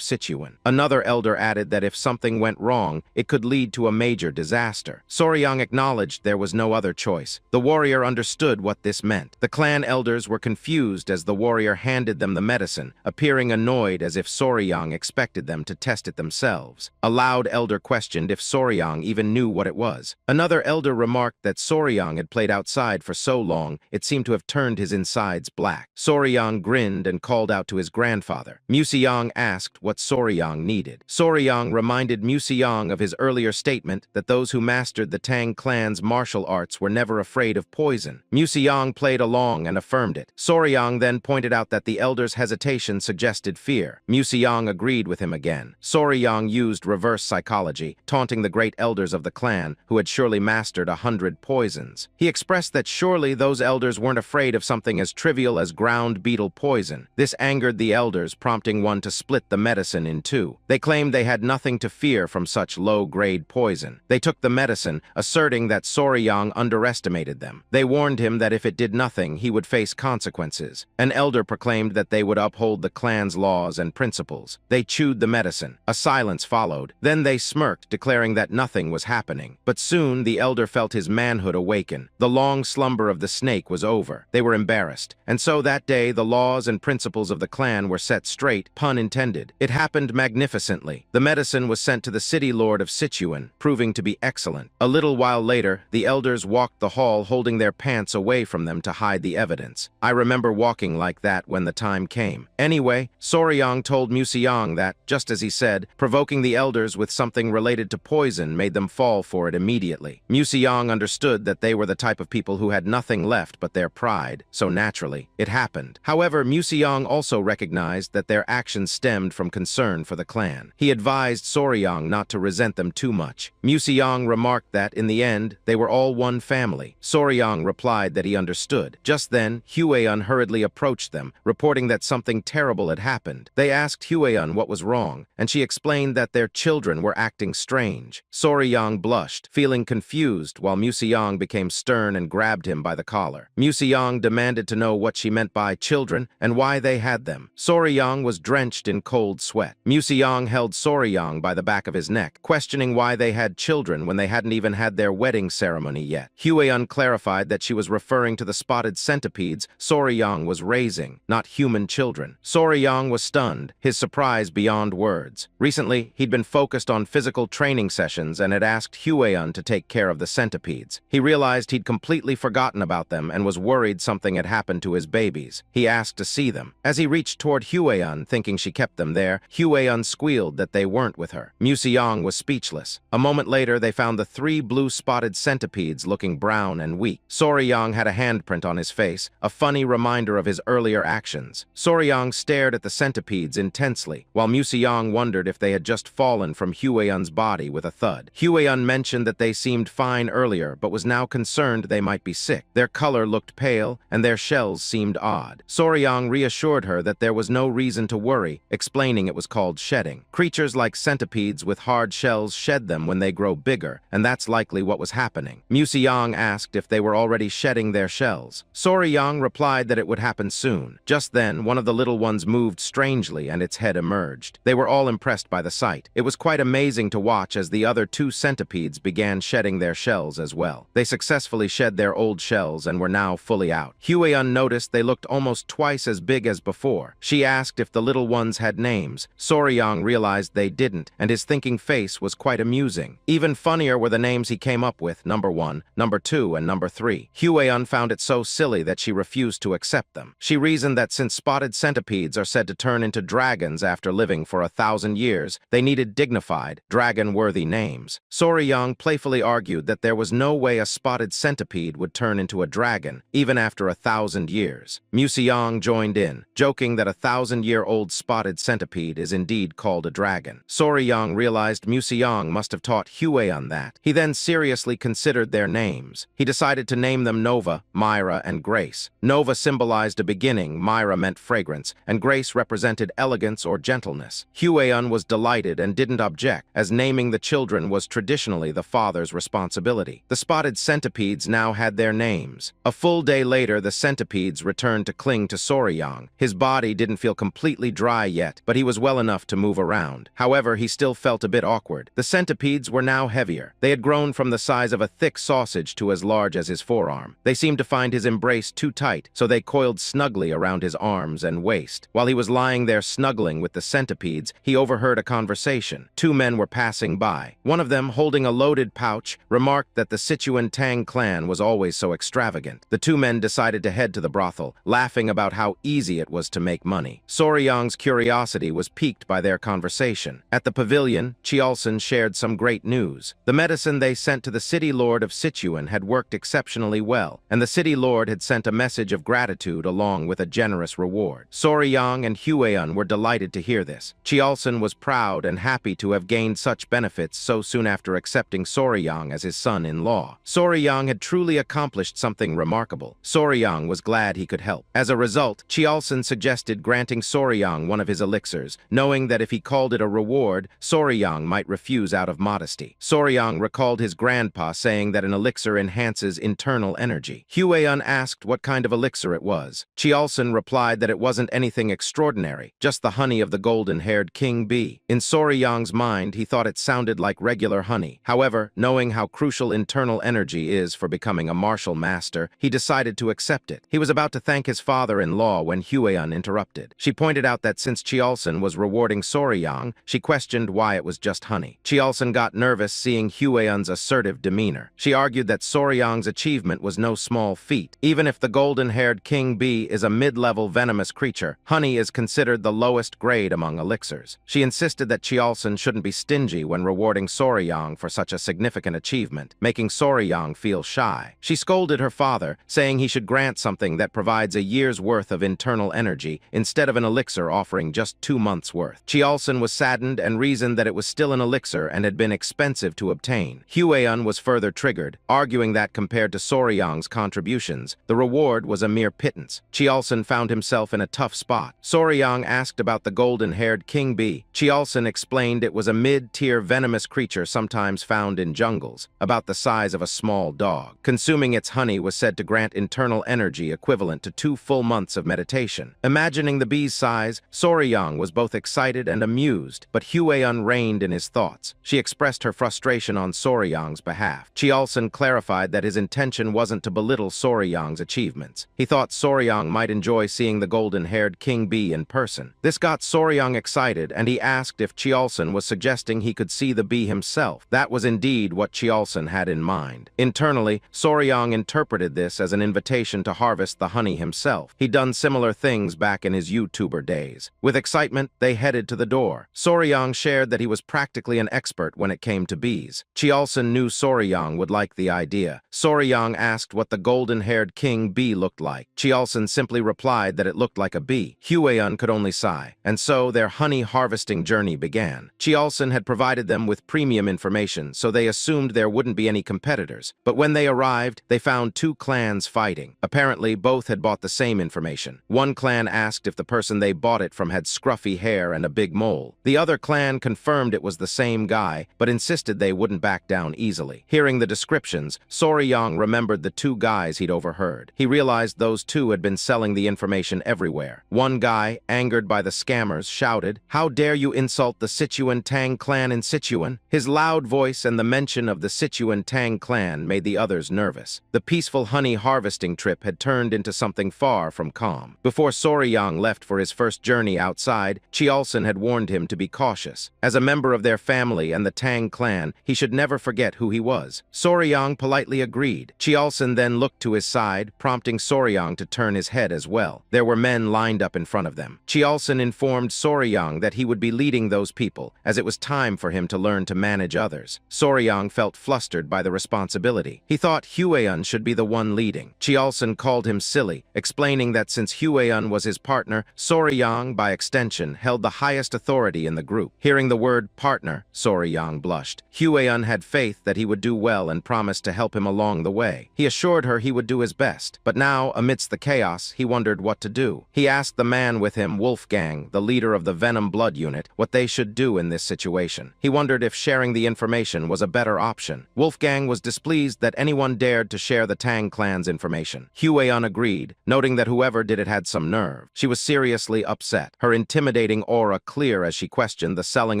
Sichuan. Another elder added that if something went wrong, it could lead to a major disaster. Soryang acknowledged there was no other choice. The warrior understood what this meant. The clan elders were confused as the warrior handed them the medicine, appearing annoyed as if Soryang expected them to test it themselves. A loud elder questioned if Soryang even knew what it was. Another elder remarked that Soryang had played outside for so long, it seemed to have turned his insides black. Soryang grinned and called out to his grandfather. Museong asked what Soryang needed. Soryang reminded Museong of his earlier statement that those who mastered the Tang clan's martial arts were never afraid of poison. Museong played along and affirmed it. Soryang then pointed out that the elder's hesitation suggested fear. Museong agreed with him again. Soryang used reverse psychology, taunting the great elders of the clan, who had surely mastered 100 poisons. He expressed that surely those elders weren't afraid of something as trivial as ground beetle poison. This angered the elders, prompting one to split the medicine in two. They claimed they had nothing to fear from such low-grade poison. They took the medicine, asserting that Soryang underestimated them. They warned him that if it did nothing, he would face consequences. An elder proclaimed that they would uphold the clan's laws and principles. They chewed the medicine. A silence followed. Then they smirked, declaring that nothing was happening. But soon the elder felt his manhood awaken. The long slumber of the snake was over. They were embarrassed. And so that day, the laws and principles of the clan were set straight, pun intended. It happened magnificently. The medicine was sent to the city lord of Sichuan, proving to be excellent. A little while later, the elders walked the hall holding their pants away from them to hide the evidence. I remember walking like that when the time came. Anyway, Soryang told Museong that, just as he said, provoking the elders with something related to poison made them fall for it immediately. Museong understood that they were the type of people who had nothing left but their pride, so naturally, it happened. However, Museong also recognized that their actions stemmed from concern for the clan. He advised Soryang not to resent them too much. Museong remarked that, in the end, they were all one family. Soryang replied that he understood. Just then, Hueun hurriedly approached them, reporting that something terrible had happened. They asked Hueun what was wrong, and she explained that their children were acting strange. Soryang blushed, feeling confused, while Museong became stern and grabbed him by the collar. Museong demanded to know what she meant by children and why they had them. Soryang was drenched in cold sweat. Museong held Soryang by the back of his neck, questioning why they had children when they hadn't even had their wedding ceremony yet. Hueun clarified that she was referring to the spotted centipedes Soryang was raising, not human children. Soryang was stunned, his surprise beyond words. Recently, he'd been focused on physical training sessions and had asked Hueun to take care of the centipedes. He realized he'd completely forgotten about them and was worried something had happened to his babies. He asked to see them. As he reached toward Hueun, thinking she kept them there, Hueun squealed that they weren't with her. Museong was speechless. A moment later, they found the 3 blue-spotted centipedes looking brown and weak. Soryang had a handprint on his face, a funny reminder of his earlier actions. Soryang stared at the centipedes intensely, while Museong wondered if they had just fallen from Hueun's body with a thud. Hueun mentioned that they seemed fine earlier, but was now concerned they might be sick. Their color looked pale, and their shells seemed odd. Soryang reassured her that there was no reason to worry, explaining it was called shedding. Creatures like centipedes with hard shells shed them when they grow bigger, and that's likely what was happening. Museong asked if they were already shedding their shells. Soryang replied that it would happen soon. Just then, one of the little ones moved strangely and its head emerged. They were all impressed by the sight. It was quite amazing to watch as the other 2 centipedes began shedding their shells as well. They successfully shed their old shells and were now fully out. Hueun noticed they looked almost twice as big as before. She asked if the little ones had names. Soryang realized they didn't, and his thinking face was quite amusing. Even funnier were the names he came up with, number 1, number 2, and number 3. Hueun found it so silly that she refused to accept them. She reasoned that since spotted centipedes are said to turn into dragons after living for 1,000 years, they needed dignified, dragon-worthy names. Soryang playfully argued that there was no way a spotted centipede would turn into a dragon, even after 1,000 years. Museong joined in, joking that 1,000-year-old spotted centipede is indeed called a dragon. Soryang realized Museong must have taught Huayan that. He then seriously considered their names. He decided to name them Nova, Myra, and Grace. Nova symbolized a beginning, Myra meant fragrance, and Grace represented elegance or gentleness. Huayan was delighted and didn't object, as naming the children was traditionally the father's responsibility. The spotted centipedes now had their names. A full day later, the centipedes returned to cling to Soryang. His body didn't feel completely dry yet, but he was well enough to move around. However, he still felt a bit awkward. The centipedes were now heavier. They had grown from the size of a thick sausage to as large as his forearm. They seemed to find his embrace too tight, so they coiled snugly around his arms and waist. While he was lying there snuggling with the centipedes, he overheard a conversation. Two men were passing by. One of them, holding a loaded pouch, remarked that the Sichuan Tang clan was always so extravagant. The two men decided to head to the brothel, laughing about how easy it was to make money. Soryang's curiosity was piqued by their conversation. At the pavilion, Chiolson shared some great news. The medicine they sent to the city lord of Sichuan had worked exceptionally well, and the city lord had sent a message of gratitude along with a generous reward. Soryang and Huayan were delighted to hear this. Chiolson was proud and happy to have gained such benefits so soon after accepting Soryang as his son-in-law. Soryang had truly accomplished something remarkable. Soryang was glad he could help. As a result, Chiolson suggested granting Soryang one of his elixirs, knowing that if he called it a reward, Soryang might refuse out of modesty. Soryang recalled his grandpa saying that an elixir enhances internal energy. Huayan asked what kind of elixir it was. Chiolson replied that it wasn't anything extraordinary, just the honey of the golden-haired king bee. In Soryang's mind, he thought it sounded like regular honey. However, knowing how crucial internal energy is for becoming a martial master, he decided to accept it. He was about to thank his father-in-law when Huayan interrupted. She pointed out that since Chiolson was rewarding Soryang, she questioned why it was just honey. Chiolson got nervous seeing Huayan's assertive demeanor. She argued that Soryang's achievement was no small feat. Even if the golden-haired king bee is a mid-level venomous creature, honey is considered the lowest grade among elixirs. She insisted that Chiolson shouldn't be stingy when rewarding Soryang for such a significant achievement, making Soryang feel shy. She scolded her father, saying he should grant something that provides a year's worth of internal energy instead of an elixir offering just 2 months' worth. Chiolson was saddened and reasoned that it was still an elixir and had been expensive to obtain. Huayan was further triggered, arguing that compared to Soryang's contributions, the reward was a mere pittance. Chiolson found himself in a tough spot. Soryang asked about the golden-haired king bee. Chiolson explained it was a mid-tier venomous creature sometimes found in jungles, about the size of a small dog. Consuming its honey was said to grant internal energy equivalent to 2 full months of meditation. Imagining the bee's size, Soryang was both excited and amused, but Huayan reigned in his thoughts. She expressed her frustration on Soryang's behalf. Chiolson clarified that his intention wasn't to belittle Soryang's achievements. He thought Soryang might enjoy seeing the golden-haired king bee in person. This got Soryang excited, and he asked if Chiolson was suggesting he could see the bee himself. That was indeed what Chiolson had in mind. Internally, Soryang interpreted this as an invitation to harvest the honey himself. He'd done similar things back in his YouTuber days. With excitement, they headed to the door. Soryang shared that he was practically an expert when it came to bees. Chiolson knew Soryang would like the idea. Soryang asked what the golden-haired king bee looked like. Chiolson simply replied that it looked like a bee. Huayan could only sigh, and so their honey harvesting journey began. Chiolson had provided them with premium information, so they assumed there wouldn't be any competitors. But when they arrived, they found 2 clans fighting. Apparently, both had bought the same information. One clan asked if the person they bought it from had scruffy hair and a big mole. The other clan confirmed it was the same guy, but insisted they wouldn't back down easily. Hearing the descriptions, Soryang remembered the 2 guys he'd overheard. He realized those 2 had been selling the information everywhere. One guy, angered by the scammers, shouted, "How dare you insult the Sichuan Tang clan in Sichuan?" His loud voice and the mention of the Sichuan Tang clan made the others nervous. The peaceful honey harvesting trip had turned into something far from calm. Before Soryang left for his first journey outside, Chiolson had warned him to be cautious. As a member of their family and the Tang clan, he should never forget who he was. Soryang politely agreed. Chiolson then looked to his side, prompting Soryang to turn his head as well. There were men lined up in front of them. Chiolson informed Soryang that he would be leading those people, as it was time for him to learn to manage others. Soryang felt flustered by the responsibility. He thought Huayan should be the one leading. Chiolson called him silly, explaining that since Huayan was his partner, Soryang Yang, by extension, held the highest authority in the group. Hearing the word partner, Yang blushed. Huayan had faith that he would do well and promised to help him along the way. He assured her he would do his best, but now, amidst the chaos, he wondered what to do. He asked the man with him, Wolfgang, the leader of the Venom Blood Unit, what they should do in this situation. He wondered if sharing the information was a better option. Wolfgang was displeased that anyone dared to share the Tang clan's information. Huayan agreed, noting that whoever did it had some nerve. She was seriously upset, her intimidating aura clear as she questioned the selling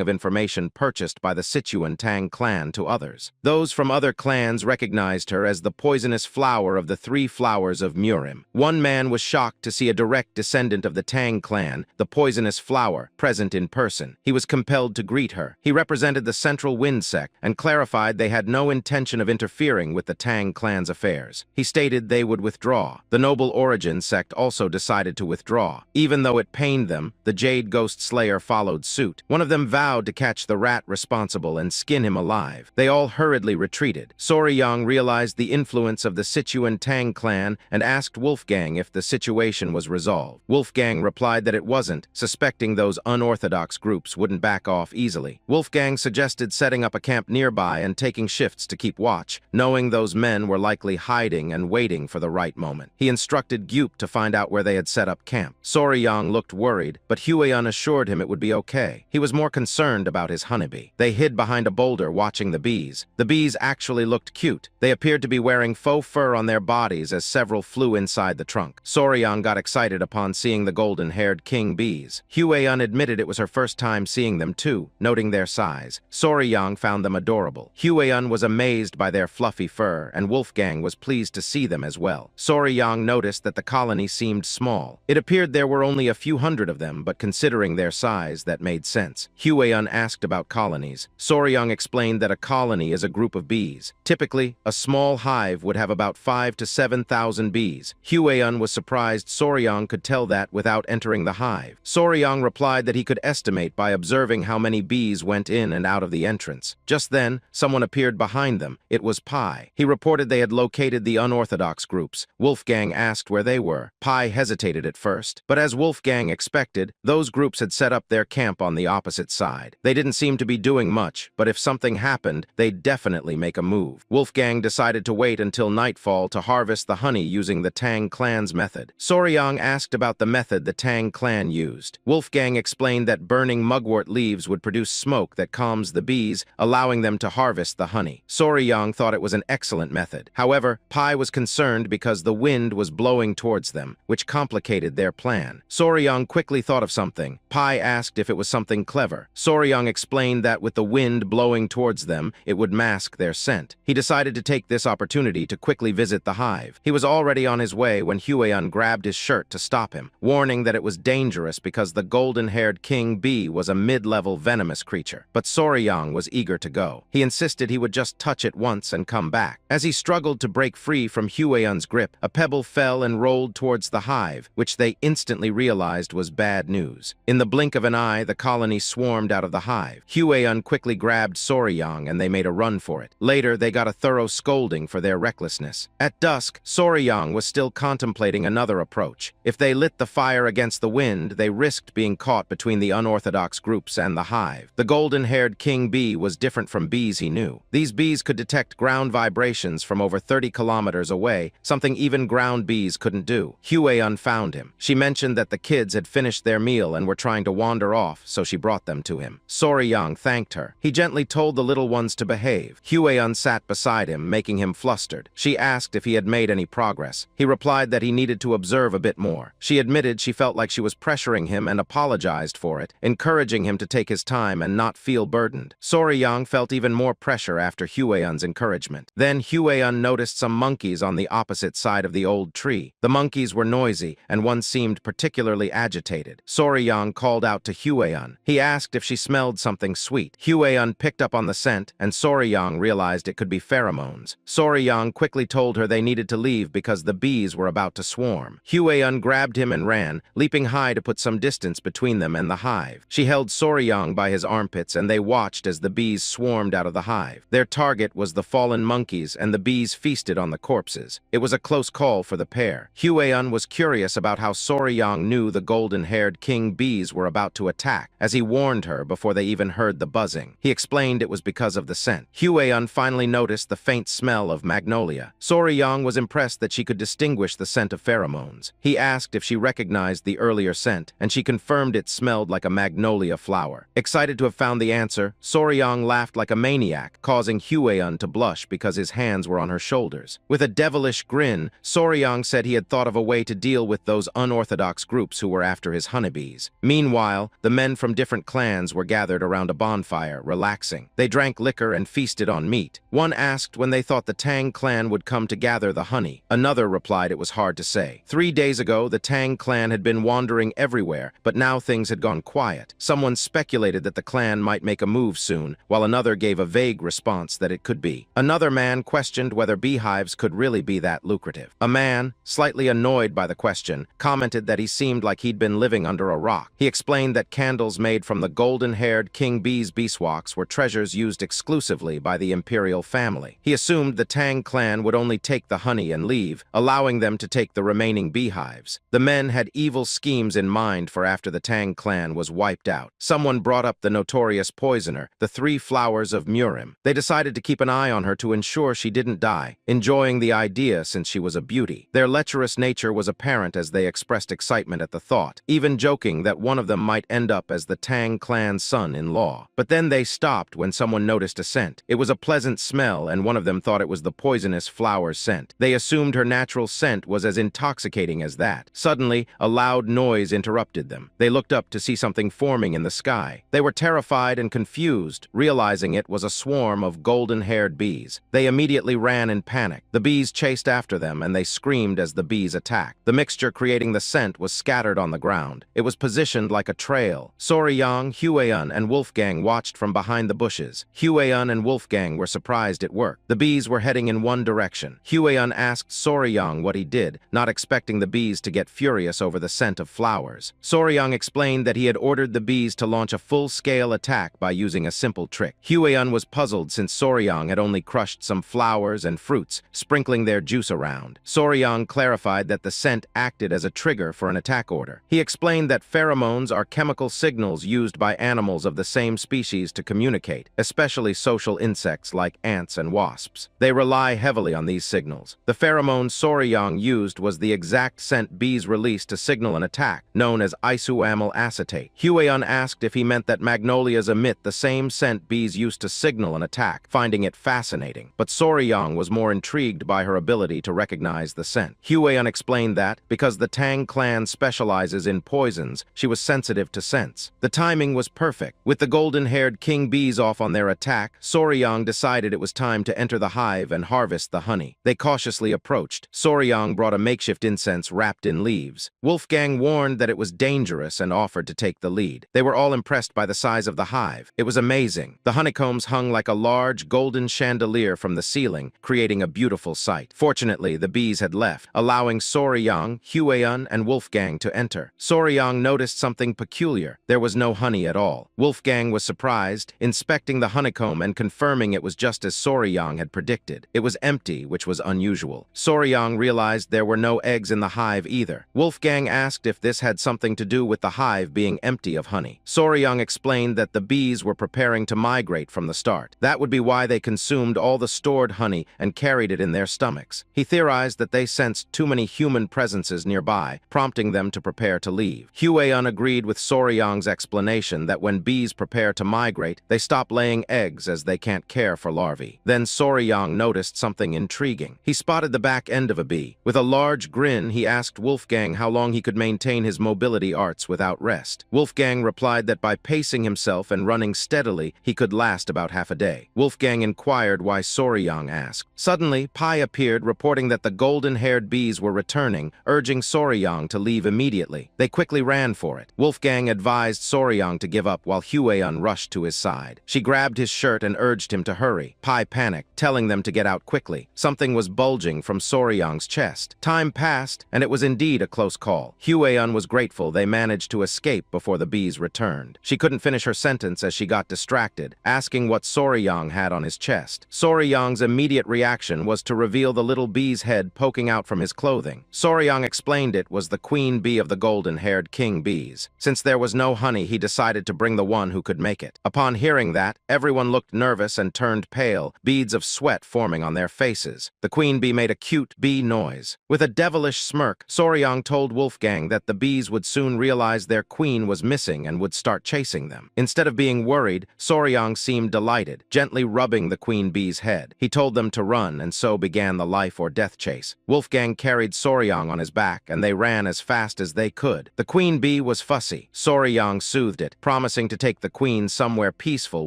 of information purchased by the Sichuan Tang clan to others. Those from other clans recognized her as the poisonous flower of the 3 flowers of Murim. One man was shocked to see a direct descendant of the Tang clan, the poisonous flower, present in person. He was compelled to greet her. He represented the Central Wind sect and clarified they had no intention of interfering with the Tang clan's affairs. He stated they would withdraw. The Noble Origin sect also decided to withdraw. Even though it pained them, the Jade Ghost Slayer followed suit. One of them vowed to catch the rat responsible and skin him alive. They all hurriedly retreated. Yang realized the influence of the Sichuan Tang clan and asked Wolfgang if the situation was resolved. Wolfgang replied that it wasn't, suspecting those unorthodox groups wouldn't back off easily. Wolfgang suggested setting up a camp nearby and taking shifts to keep watch, knowing those men were likely hiding and waiting for the right moment. He instructed Gyup to find out where they had set up camp. Yang looked worried, but Huayan assured him it would be okay. He was more concerned about his honeybee. They hid behind a boulder watching the bees. The bees actually looked cute. They appeared to be wearing faux fur on their bodies as several flew inside the trunk. Yang got excited upon seeing the golden-haired king bees. Huayan admitted it was her first time seeing them too, noting their size. Yang found them adorable. Huayan was amazed by their fluffy fur, and Wolfgang was pleased to see them as well. Yang noticed that the colony seemed small. It appeared there were only a few hundred of them, but considering their size, that made sense. Huayan asked about colonies. Yang explained that a colony is a group of bees. Typically, a small hive would have about 5,000 to 7,000 bees. Huayan was surprised Yang could tell that without entering the hive. Yang replied that he could estimate by observing how many bees went in and out of the entrance. Just then, someone appeared behind them. It was Pai. He reported they had located the unorthodox groups. Wolfgang asked where they were. Pai hesitated at first, but as Wolfgang expected, those groups had set up their camp on the opposite side. They didn't seem to be doing much, but if something happened, they'd definitely make a move. Wolfgang decided to wait until nightfall to harvest the honey using the Tang clan's method. Yang asked about the method the Tang clan used. Wolfgang explained that burning mugwort leaves would produce smoke that calms the bees, allowing them to harvest the honey. Yang thought it was an excellent method. However, Pai was concerned because the wind was blowing towards them, which complicated their plan. Yang quickly thought of something. Pai asked if it was something clever. Yang explained that with the wind blowing towards them, it would mask their scent. He decided to take this opportunity to quickly visit the hive. He was already on his way when Huayan grabbed his shirt to stop him, warning that it was dangerous because the golden-haired king bee was a mid-level venomous creature. But Yang was eager to go. He insisted he would just touch it once and come back. As he struggled to break free from Huayan's grip, a pebble fell and rolled towards the hive, which they instantly realized was bad news. In the blink of an eye, the colony swarmed out of the hive. Huayan quickly grabbed Yang and they made a run for it. Later, they got a thorough scolding for their recklessness. At dusk, Yang was still contemplating another approach. If they lit the fire against the wind, they risked being caught between the unorthodox groups and the hive. The golden-haired king bee was different from bees he knew. These bees could detect ground vibrations from over 30 kilometers away, something even ground bees couldn't do. Huayan found him. She mentioned that the kids had finished their meal and were trying to wander off, so she brought them to him. Yang thanked her. He gently told the little ones to behave. Huayan sat beside him, making him flustered. She asked if he had made any progress. He replied that he needed to observe a bit more. She admitted she felt like she was pressuring him and apologized for it, encouraging him to take his time and not feel burdened. Yang felt even more pressure after Huayan's encouragement. Then Huayan noticed some monkeys on the opposite side of the old tree. The monkeys were noisy, and one seemed particularly agitated. Yang called out to Huayan. He asked if she smelled something sweet. Huayan picked up on the scent, and Yang realized it could be pheromones. Yang quickly told her they needed to leave because the bees were about to swarm. Huayan grabbed him and ran, leaping high to put some distance between them and the hive. She held Yang by his armpits, and they watched as the bees swarmed out of the hive. Their target was the fallen monkeys, and the bees feasted on the corpses. It was a close call for the pair. Huayan was curious about how Yang knew the golden golden-haired king bees were about to attack, as he warned her before they even heard the buzzing. He explained it was because of the scent. Hueyun finally noticed the faint smell of magnolia. Soryang was impressed that she could distinguish the scent of pheromones. He asked if she recognized the earlier scent, and she confirmed it smelled like a magnolia flower. Excited to have found the answer, Soryang laughed like a maniac, causing Hueyun to blush because his hands were on her shoulders. With a devilish grin, Soryang said he had thought of a way to deal with those unorthodox groups who were after his honeybees. Meanwhile, the men from different clans were gathered around a bonfire, relaxing. They drank liquor and feasted on meat. One asked when they thought the Tang clan would come to gather the honey. Another replied it was hard to say. 3 days ago, the Tang clan had been wandering everywhere, but now things had gone quiet. Someone speculated that the clan might make a move soon, while another gave a vague response that it could be. Another man questioned whether beehives could really be that lucrative. A man, slightly annoyed by the question, commented that he seemed like he'd been living under a rock. He explained that candles made from the golden-haired king bee's beeswax were treasures used exclusively by the imperial family. He assumed the Tang clan would only take the honey and leave, allowing them to take the remaining beehives. The men had evil schemes in mind for after the Tang clan was wiped out. Someone brought up the notorious poisoner, the 3 flowers of Murim. They decided to keep an eye on her to ensure she didn't die, enjoying the idea since she was a beauty. Their lecherous nature was apparent as they expressed excitement at the thought, even joking that one of them might end up as the Tang clan's son-in-law. But then they stopped when someone noticed a scent. It was a pleasant smell, and one of them thought it was the poisonous flower scent. They assumed her natural scent was as intoxicating as that. Suddenly, a loud noise interrupted them. They looked up to see something forming in the sky. They were terrified and confused, realizing it was a swarm of golden-haired bees. They immediately ran in panic. The bees chased after them, and they screamed as the bees attacked. The mixture creating the scent was scattered on the ground. It was positioned like a trail. Soryang, Hueyun, and Wolfgang watched from behind the bushes. Hueyun and Wolfgang were surprised it worked. The bees were heading in one direction. Hueyun asked Soryang what he did, not expecting the bees to get furious over the scent of flowers. Soryang explained that he had ordered the bees to launch a full-scale attack by using a simple trick. Hueyun was puzzled since Soryang had only crushed some flowers and fruits, sprinkling their juice around. Soryang clarified that the scent acted as a trigger for an attack order. He explained that pheromones are chemical signals used by animals of the same species to communicate, especially social insects like ants and wasps. They rely heavily on these signals. The pheromone Soryang used was the exact scent bees released to signal an attack, known as isoamyl acetate. Hueyun asked if he meant that magnolias emit the same scent bees used to signal an attack, finding it fascinating. But Soryang was more intrigued by her ability to recognize the scent. Hueyun explained that, because the Tang clan specializes in poisons, she was sensitive to scents. The timing was perfect. With the golden-haired king bees off on their attack, Soryang decided it was time to enter the hive and harvest the honey. They cautiously approached. Soryang brought a makeshift incense wrapped in leaves. Wolfgang warned that it was dangerous and offered to take the lead. They were all impressed by the size of the hive. It was amazing. The honeycombs hung like a large golden chandelier from the ceiling, creating a beautiful sight. Fortunately, the bees had left, allowing Soryang, Hueyun, and Wolfgang to enter. Soryang noticed something peculiar. There was no honey at all. Wolfgang was surprised, inspecting the honeycomb and confirming it was just as Soryang had predicted. It was empty, which was unusual. Soryang realized there were no eggs in the hive either. Wolfgang asked if this had something to do with the hive being empty of honey. Soryang explained that the bees were preparing to migrate from the start. That would be why they consumed all the stored honey and carried it in their stomachs. He theorized that they sensed too many human presences nearby, prompting them to prepare to leave. Hueyun agreed with Soryang's explanation that when bees prepare to migrate, they stop laying eggs as they can't care for larvae. Then Soryang noticed something intriguing. He spotted the back end of a bee. With a large grin, he asked Wolfgang how long he could maintain his mobility arts without rest. Wolfgang replied that by pacing himself and running steadily, he could last about half a day. Wolfgang inquired why Soryang asked. Suddenly, Pai appeared, reporting that the golden-haired bees were returning, urging Soryang to leave immediately. They quickly ran for it. Wolfgang advised Soryang to give up while Hueyun rushed to his side. She grabbed his shirt and urged him to hurry. Pai panicked, telling them to get out quickly. Something was bulging from Soryang's chest. Time passed, and it was indeed a close call. Hueyun was grateful they managed to escape before the bees returned. She couldn't finish her sentence as she got distracted, asking what Soryang had on his chest. Soryang's immediate reaction was to reveal the little bee's head poking out from his clothing. Soryang explained it was the queen bee of the golden golden-haired king bees. Since there was no honey, he decided to bring the one who could make it. Upon hearing that, everyone looked nervous and turned pale, beads of sweat forming on their faces. The queen bee made a cute bee noise. With a devilish smirk, Soryang told Wolfgang that the bees would soon realize their queen was missing and would start chasing them. Instead of being worried, Soryang seemed delighted, gently rubbing the queen bee's head. He told them to run, and so began the life or death chase. Wolfgang carried Soryang on his back, and they ran as fast as they could. The queen bee was fussy. Soryang soothed it, promising to take the queen somewhere peaceful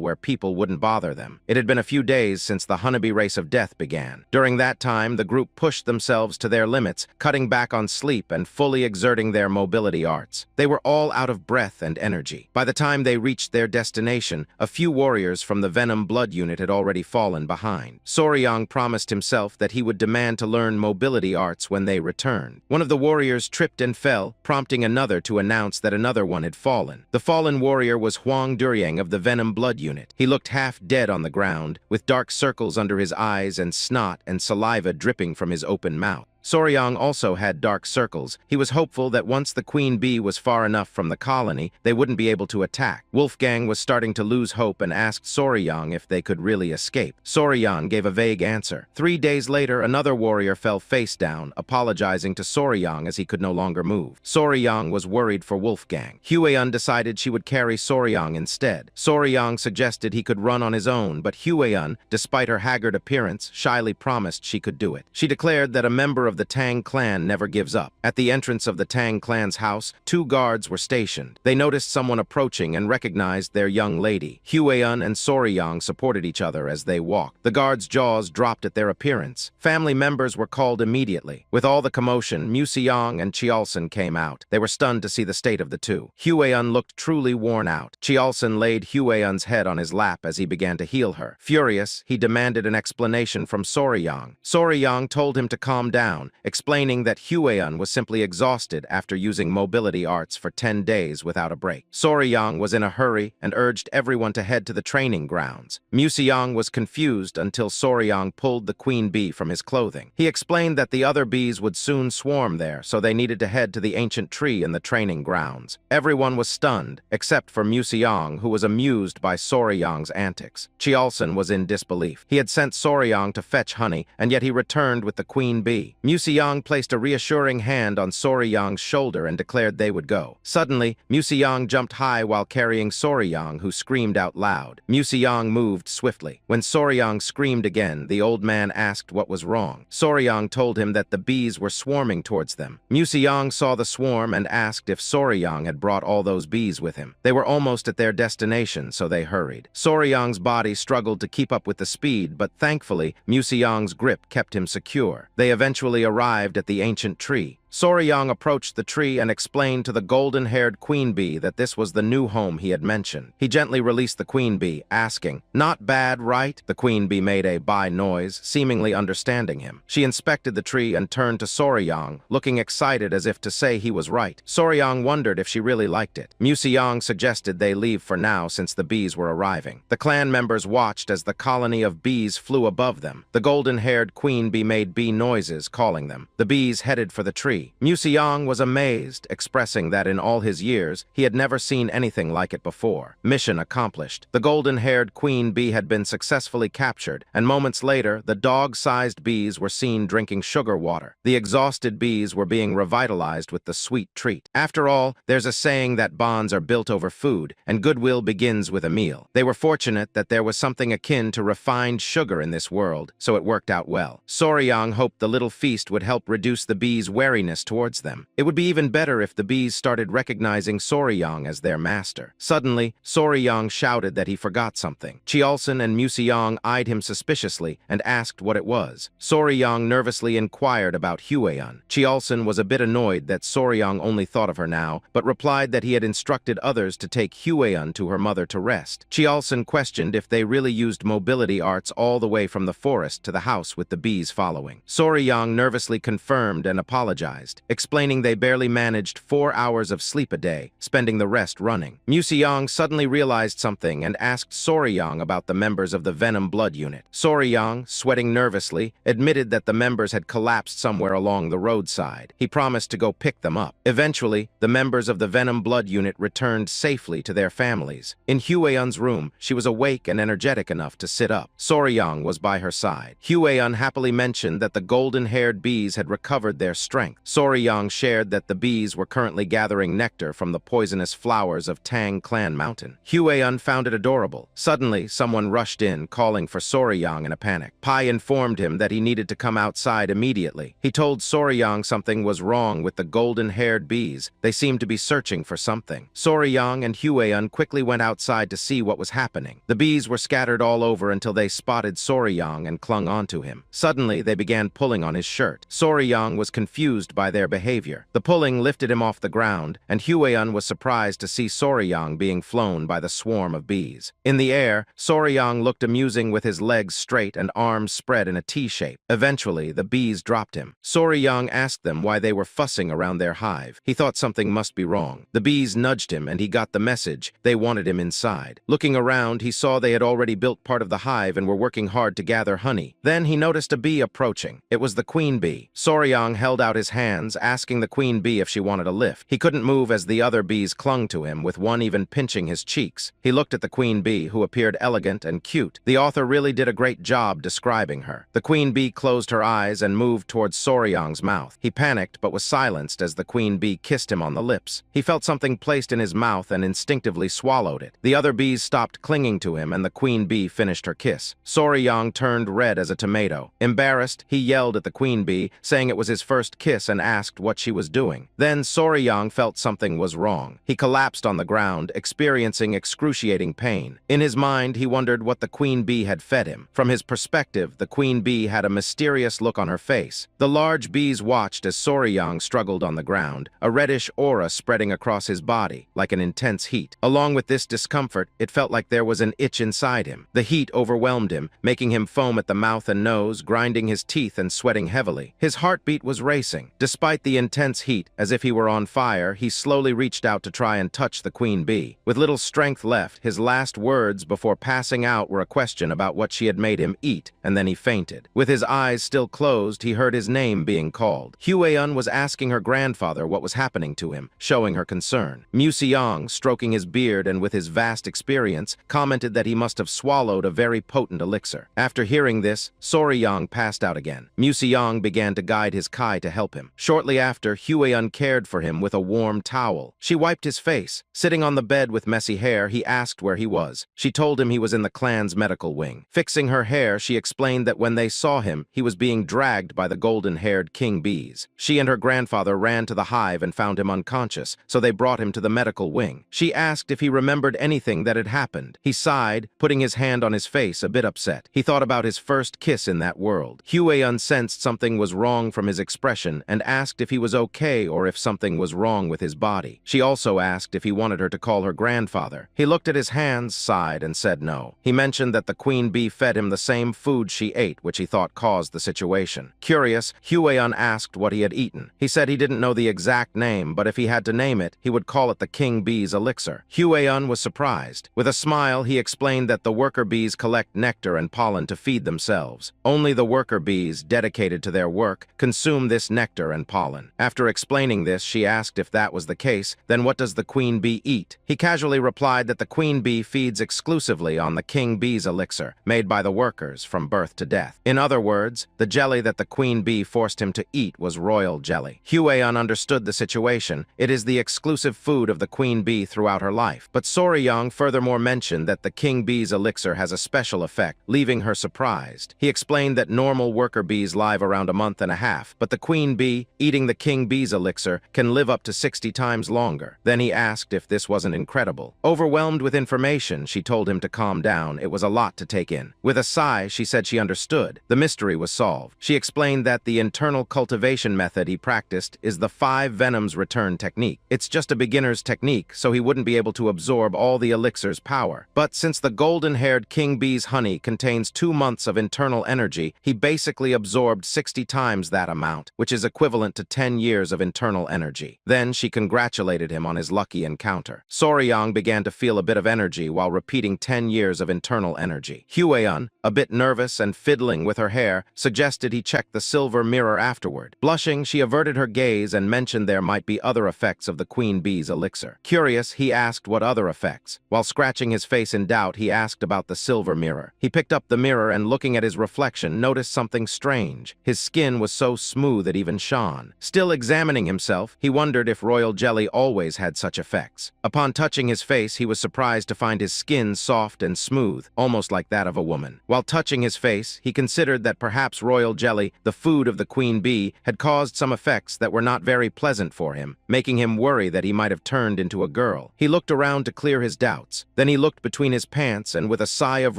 where people wouldn't bother them. It had been a few days since the honeybee race of death began. During that time, the group pushed themselves to their limits, cutting back on sleep and fully exerting their mobility arts. They were all out of breath and energy. By the time they reached their destination, a few warriors from the Venom Blood unit had already fallen behind. Soryang promised himself that he would demand to learn mobility arts when they returned. One of the warriors tripped and fell, prompting another to announce that another one had fallen. The fallen warrior was Huang Duryang of the Venom Blood unit. He looked half dead on the ground, with dark circles under his eyes and snot and saliva dripping from his open mouth. Soryang also had dark circles. He was hopeful that once the queen bee was far enough from the colony, they wouldn't be able to attack. Wolfgang was starting to lose hope and asked Soryang if they could really escape. Soryang gave a vague answer. 3 days later, another warrior fell face down, apologizing to Soryang as he could no longer move. Soryang was worried for Wolfgang. Hueyun decided she would carry Soryang instead. Soryang suggested he could run on his own, but Hueyun, despite her haggard appearance, shyly promised she could do it. She declared that a member of the Tang clan never gives up. At the entrance of the Tang clan's house, 2 guards were stationed. They noticed someone approaching and recognized their young lady. Hueyun and Soryang supported each other as they walked. The guards' jaws dropped at their appearance. Family members were called immediately. With all the commotion, Museong and Chialson came out. They were stunned to see the state of the two. Hueyun looked truly worn out. Chialson laid Hueyun's head on his lap as he began to heal her. Furious, he demanded an explanation from Soryang. Soryang told him to calm down, explaining that Hueyun was simply exhausted after using mobility arts for 10 days without a break. Soryang was in a hurry and urged everyone to head to the training grounds. Museong was confused until Soryang pulled the queen bee from his clothing. He explained that the other bees would soon swarm there, so they needed to head to the ancient tree in the training grounds. Everyone was stunned, except for Museong, who was amused by Soryang's antics. Chialson was in disbelief. He had sent Soryang to fetch honey, and yet he returned with the queen bee. Museong placed a reassuring hand on Soryang's shoulder and declared they would go. Suddenly, Museong jumped high while carrying Soryang, who screamed out loud. Museong moved swiftly. When Soryang screamed again, the old man asked what was wrong. Soryang told him that the bees were swarming towards them. Museong saw the swarm and asked if Soryang had brought all those bees with him. They were almost at their destination, so they hurried. Soryang's body struggled to keep up with the speed, but thankfully, Museong's grip kept him secure. They eventually arrived at the ancient tree. Soryang approached the tree and explained to the golden-haired queen bee that this was the new home he had mentioned. He gently released the queen bee, asking, "Not bad, right?" The queen bee made a bye noise, seemingly understanding him. She inspected the tree and turned to Soryang, looking excited as if to say he was right. Soryang wondered if she really liked it. Museong suggested they leave for now since the bees were arriving. The clan members watched as the colony of bees flew above them. The golden-haired queen bee made bee noises, calling them. The bees headed for the tree. Museong was amazed, expressing that in all his years, he had never seen anything like it before. Mission accomplished. The golden-haired queen bee had been successfully captured, and moments later, the dog-sized bees were seen drinking sugar water. The exhausted bees were being revitalized with the sweet treat. After all, there's a saying that bonds are built over food, and goodwill begins with a meal. They were fortunate that there was something akin to refined sugar in this world, so it worked out well. Soryang hoped the little feast would help reduce the bees' wariness towards them. It would be even better if the bees started recognizing Soryang as their master. Suddenly, Soryang shouted that he forgot something. Chialson and Museong eyed him suspiciously and asked what it was. Soryang nervously inquired about Hueyun. Chialson was a bit annoyed that Soryang only thought of her now, but replied that he had instructed others to take Hueyun to her mother to rest. Chialson questioned if they really used mobility arts all the way from the forest to the house with the bees following. Soryang nervously confirmed and apologized. surprised, explaining they barely managed 4 hours of sleep a day, spending the rest running. Museong suddenly realized something and asked Soryang about the members of the Venom Blood Unit. Soryang, sweating nervously, admitted that the members had collapsed somewhere along the roadside. He promised to go pick them up. Eventually, the members of the Venom Blood Unit returned safely to their families. In Hueyun's room, she was awake and energetic enough to sit up. Soryang was by her side. Hueyun happily mentioned that the golden-haired bees had recovered their strength. Soryang shared that the bees were currently gathering nectar from the poisonous flowers of Tang Clan Mountain. Hueyun found it adorable. Suddenly, someone rushed in, calling for Soryang in a panic. Pai informed him that he needed to come outside immediately. He told Soryang something was wrong with the golden-haired bees. They seemed to be searching for something. Soryang and Hueyun quickly went outside to see what was happening. The bees were scattered all over until they spotted Soryang and clung onto him. Suddenly, they began pulling on his shirt. Soryang was confused by their behavior. The pulling lifted him off the ground, and Hueyun was surprised to see Soryang being flown by the swarm of bees. In the air, Soryang looked amusing with his legs straight and arms spread in a T shape. Eventually, the bees dropped him. Soryang asked them why they were fussing around their hive. He thought something must be wrong. The bees nudged him, and he got the message. They wanted him inside. Looking around, he saw they had already built part of the hive and were working hard to gather honey. Then he noticed a bee approaching. It was the queen bee. Soryang held out his hands, asking the queen bee if she wanted a lift. He couldn't move as the other bees clung to him, with one even pinching his cheeks. He looked at the queen bee, who appeared elegant and cute. The author really did a great job describing her. The queen bee closed her eyes and moved towards Soryang's mouth. He panicked but was silenced as the queen bee kissed him on the lips. He felt something placed in his mouth and instinctively swallowed it. The other bees stopped clinging to him and the queen bee finished her kiss. Soryang turned red as a tomato. Embarrassed, he yelled at the queen bee, saying it was his first kiss and asked what she was doing. Then Soryang felt something was wrong. He collapsed on the ground, experiencing excruciating pain. In his mind, he wondered what the queen bee had fed him. From his perspective, the queen bee had a mysterious look on her face. The large bees watched as Soryang struggled on the ground, a reddish aura spreading across his body, like an intense heat. Along with this discomfort, it felt like there was an itch inside him. The heat overwhelmed him, making him foam at the mouth and nose, grinding his teeth and sweating heavily. His heartbeat was racing. Despite the intense heat, as if he were on fire, he slowly reached out to try and touch the queen bee. With little strength left, his last words before passing out were a question about what she had made him eat, and then he fainted. With his eyes still closed, he heard his name being called. Hueyun was asking her grandfather what was happening to him, showing her concern. Museong, stroking his beard and with his vast experience, commented that he must have swallowed a very potent elixir. After hearing this, Soryang passed out again. Museong began to guide his Kai to help him. Shortly after, Hueyun cared for him with a warm towel. She wiped his face. Sitting on the bed with messy hair, he asked where he was. She told him he was in the clan's medical wing. Fixing her hair, she explained that when they saw him, he was being dragged by the golden-haired king bees. She and her grandfather ran to the hive and found him unconscious, so they brought him to the medical wing. She asked if he remembered anything that had happened. He sighed, putting his hand on his face, a bit upset. He thought about his first kiss in that world. Hueyun sensed something was wrong from his expression and asked if he was okay or if something was wrong with his body. She also asked if he wanted her to call her grandfather. He looked at his hands, sighed, and said no. He mentioned that the queen bee fed him the same food she ate, which he thought caused the situation. Curious, Hueyun asked what he had eaten. He said he didn't know the exact name, but if he had to name it, he would call it the king bee's elixir. Hueyun was surprised. With a smile, he explained that the worker bees collect nectar and pollen to feed themselves. Only the worker bees, dedicated to their work, consume this nectar and pollen. After explaining this, she asked if that was the case, then what does the queen bee eat? He casually replied that the queen bee feeds exclusively on the king bee's elixir, made by the workers from birth to death. In other words, the jelly that the queen bee forced him to eat was royal jelly. Hueyun understood the situation. It is the exclusive food of the queen bee throughout her life. But Soryang furthermore mentioned that the king bee's elixir has a special effect, leaving her surprised. He explained that normal worker bees live around a month and a half, but the queen bee, eating the king bee's elixir, can live up to 60 times longer. Then he asked if this wasn't incredible. Overwhelmed with information, she told him to calm down. It was a lot to take in. With a sigh, she said she understood. The mystery was solved. She explained that the internal cultivation method he practiced is the 5 venoms return technique. It's just a beginner's technique, so he wouldn't be able to absorb all the elixir's power. But since the golden-haired king bee's honey contains 2 months of internal energy, he basically absorbed 60 times that amount, which is equivalent equivalent to 10 years of internal energy. Then she congratulated him on his lucky encounter. Soryang began to feel a bit of energy while repeating 10 years of internal energy. Hueun, a bit nervous and fiddling with her hair, suggested he check the silver mirror afterward. Blushing, she averted her gaze and mentioned there might be other effects of the queen bee's elixir. Curious, he asked what other effects. While scratching his face in doubt, he asked about the silver mirror. He picked up the mirror and, looking at his reflection, noticed something strange. His skin was so smooth it even shone. Still examining himself, he wondered if royal jelly always had such effects. Upon touching his face, he was surprised to find his skin soft and smooth, almost like that of a woman. While touching his face, he considered that perhaps royal jelly, the food of the queen bee, had caused some effects that were not very pleasant for him, making him worry that he might have turned into a girl. He looked around to clear his doubts. Then he looked between his pants and, with a sigh of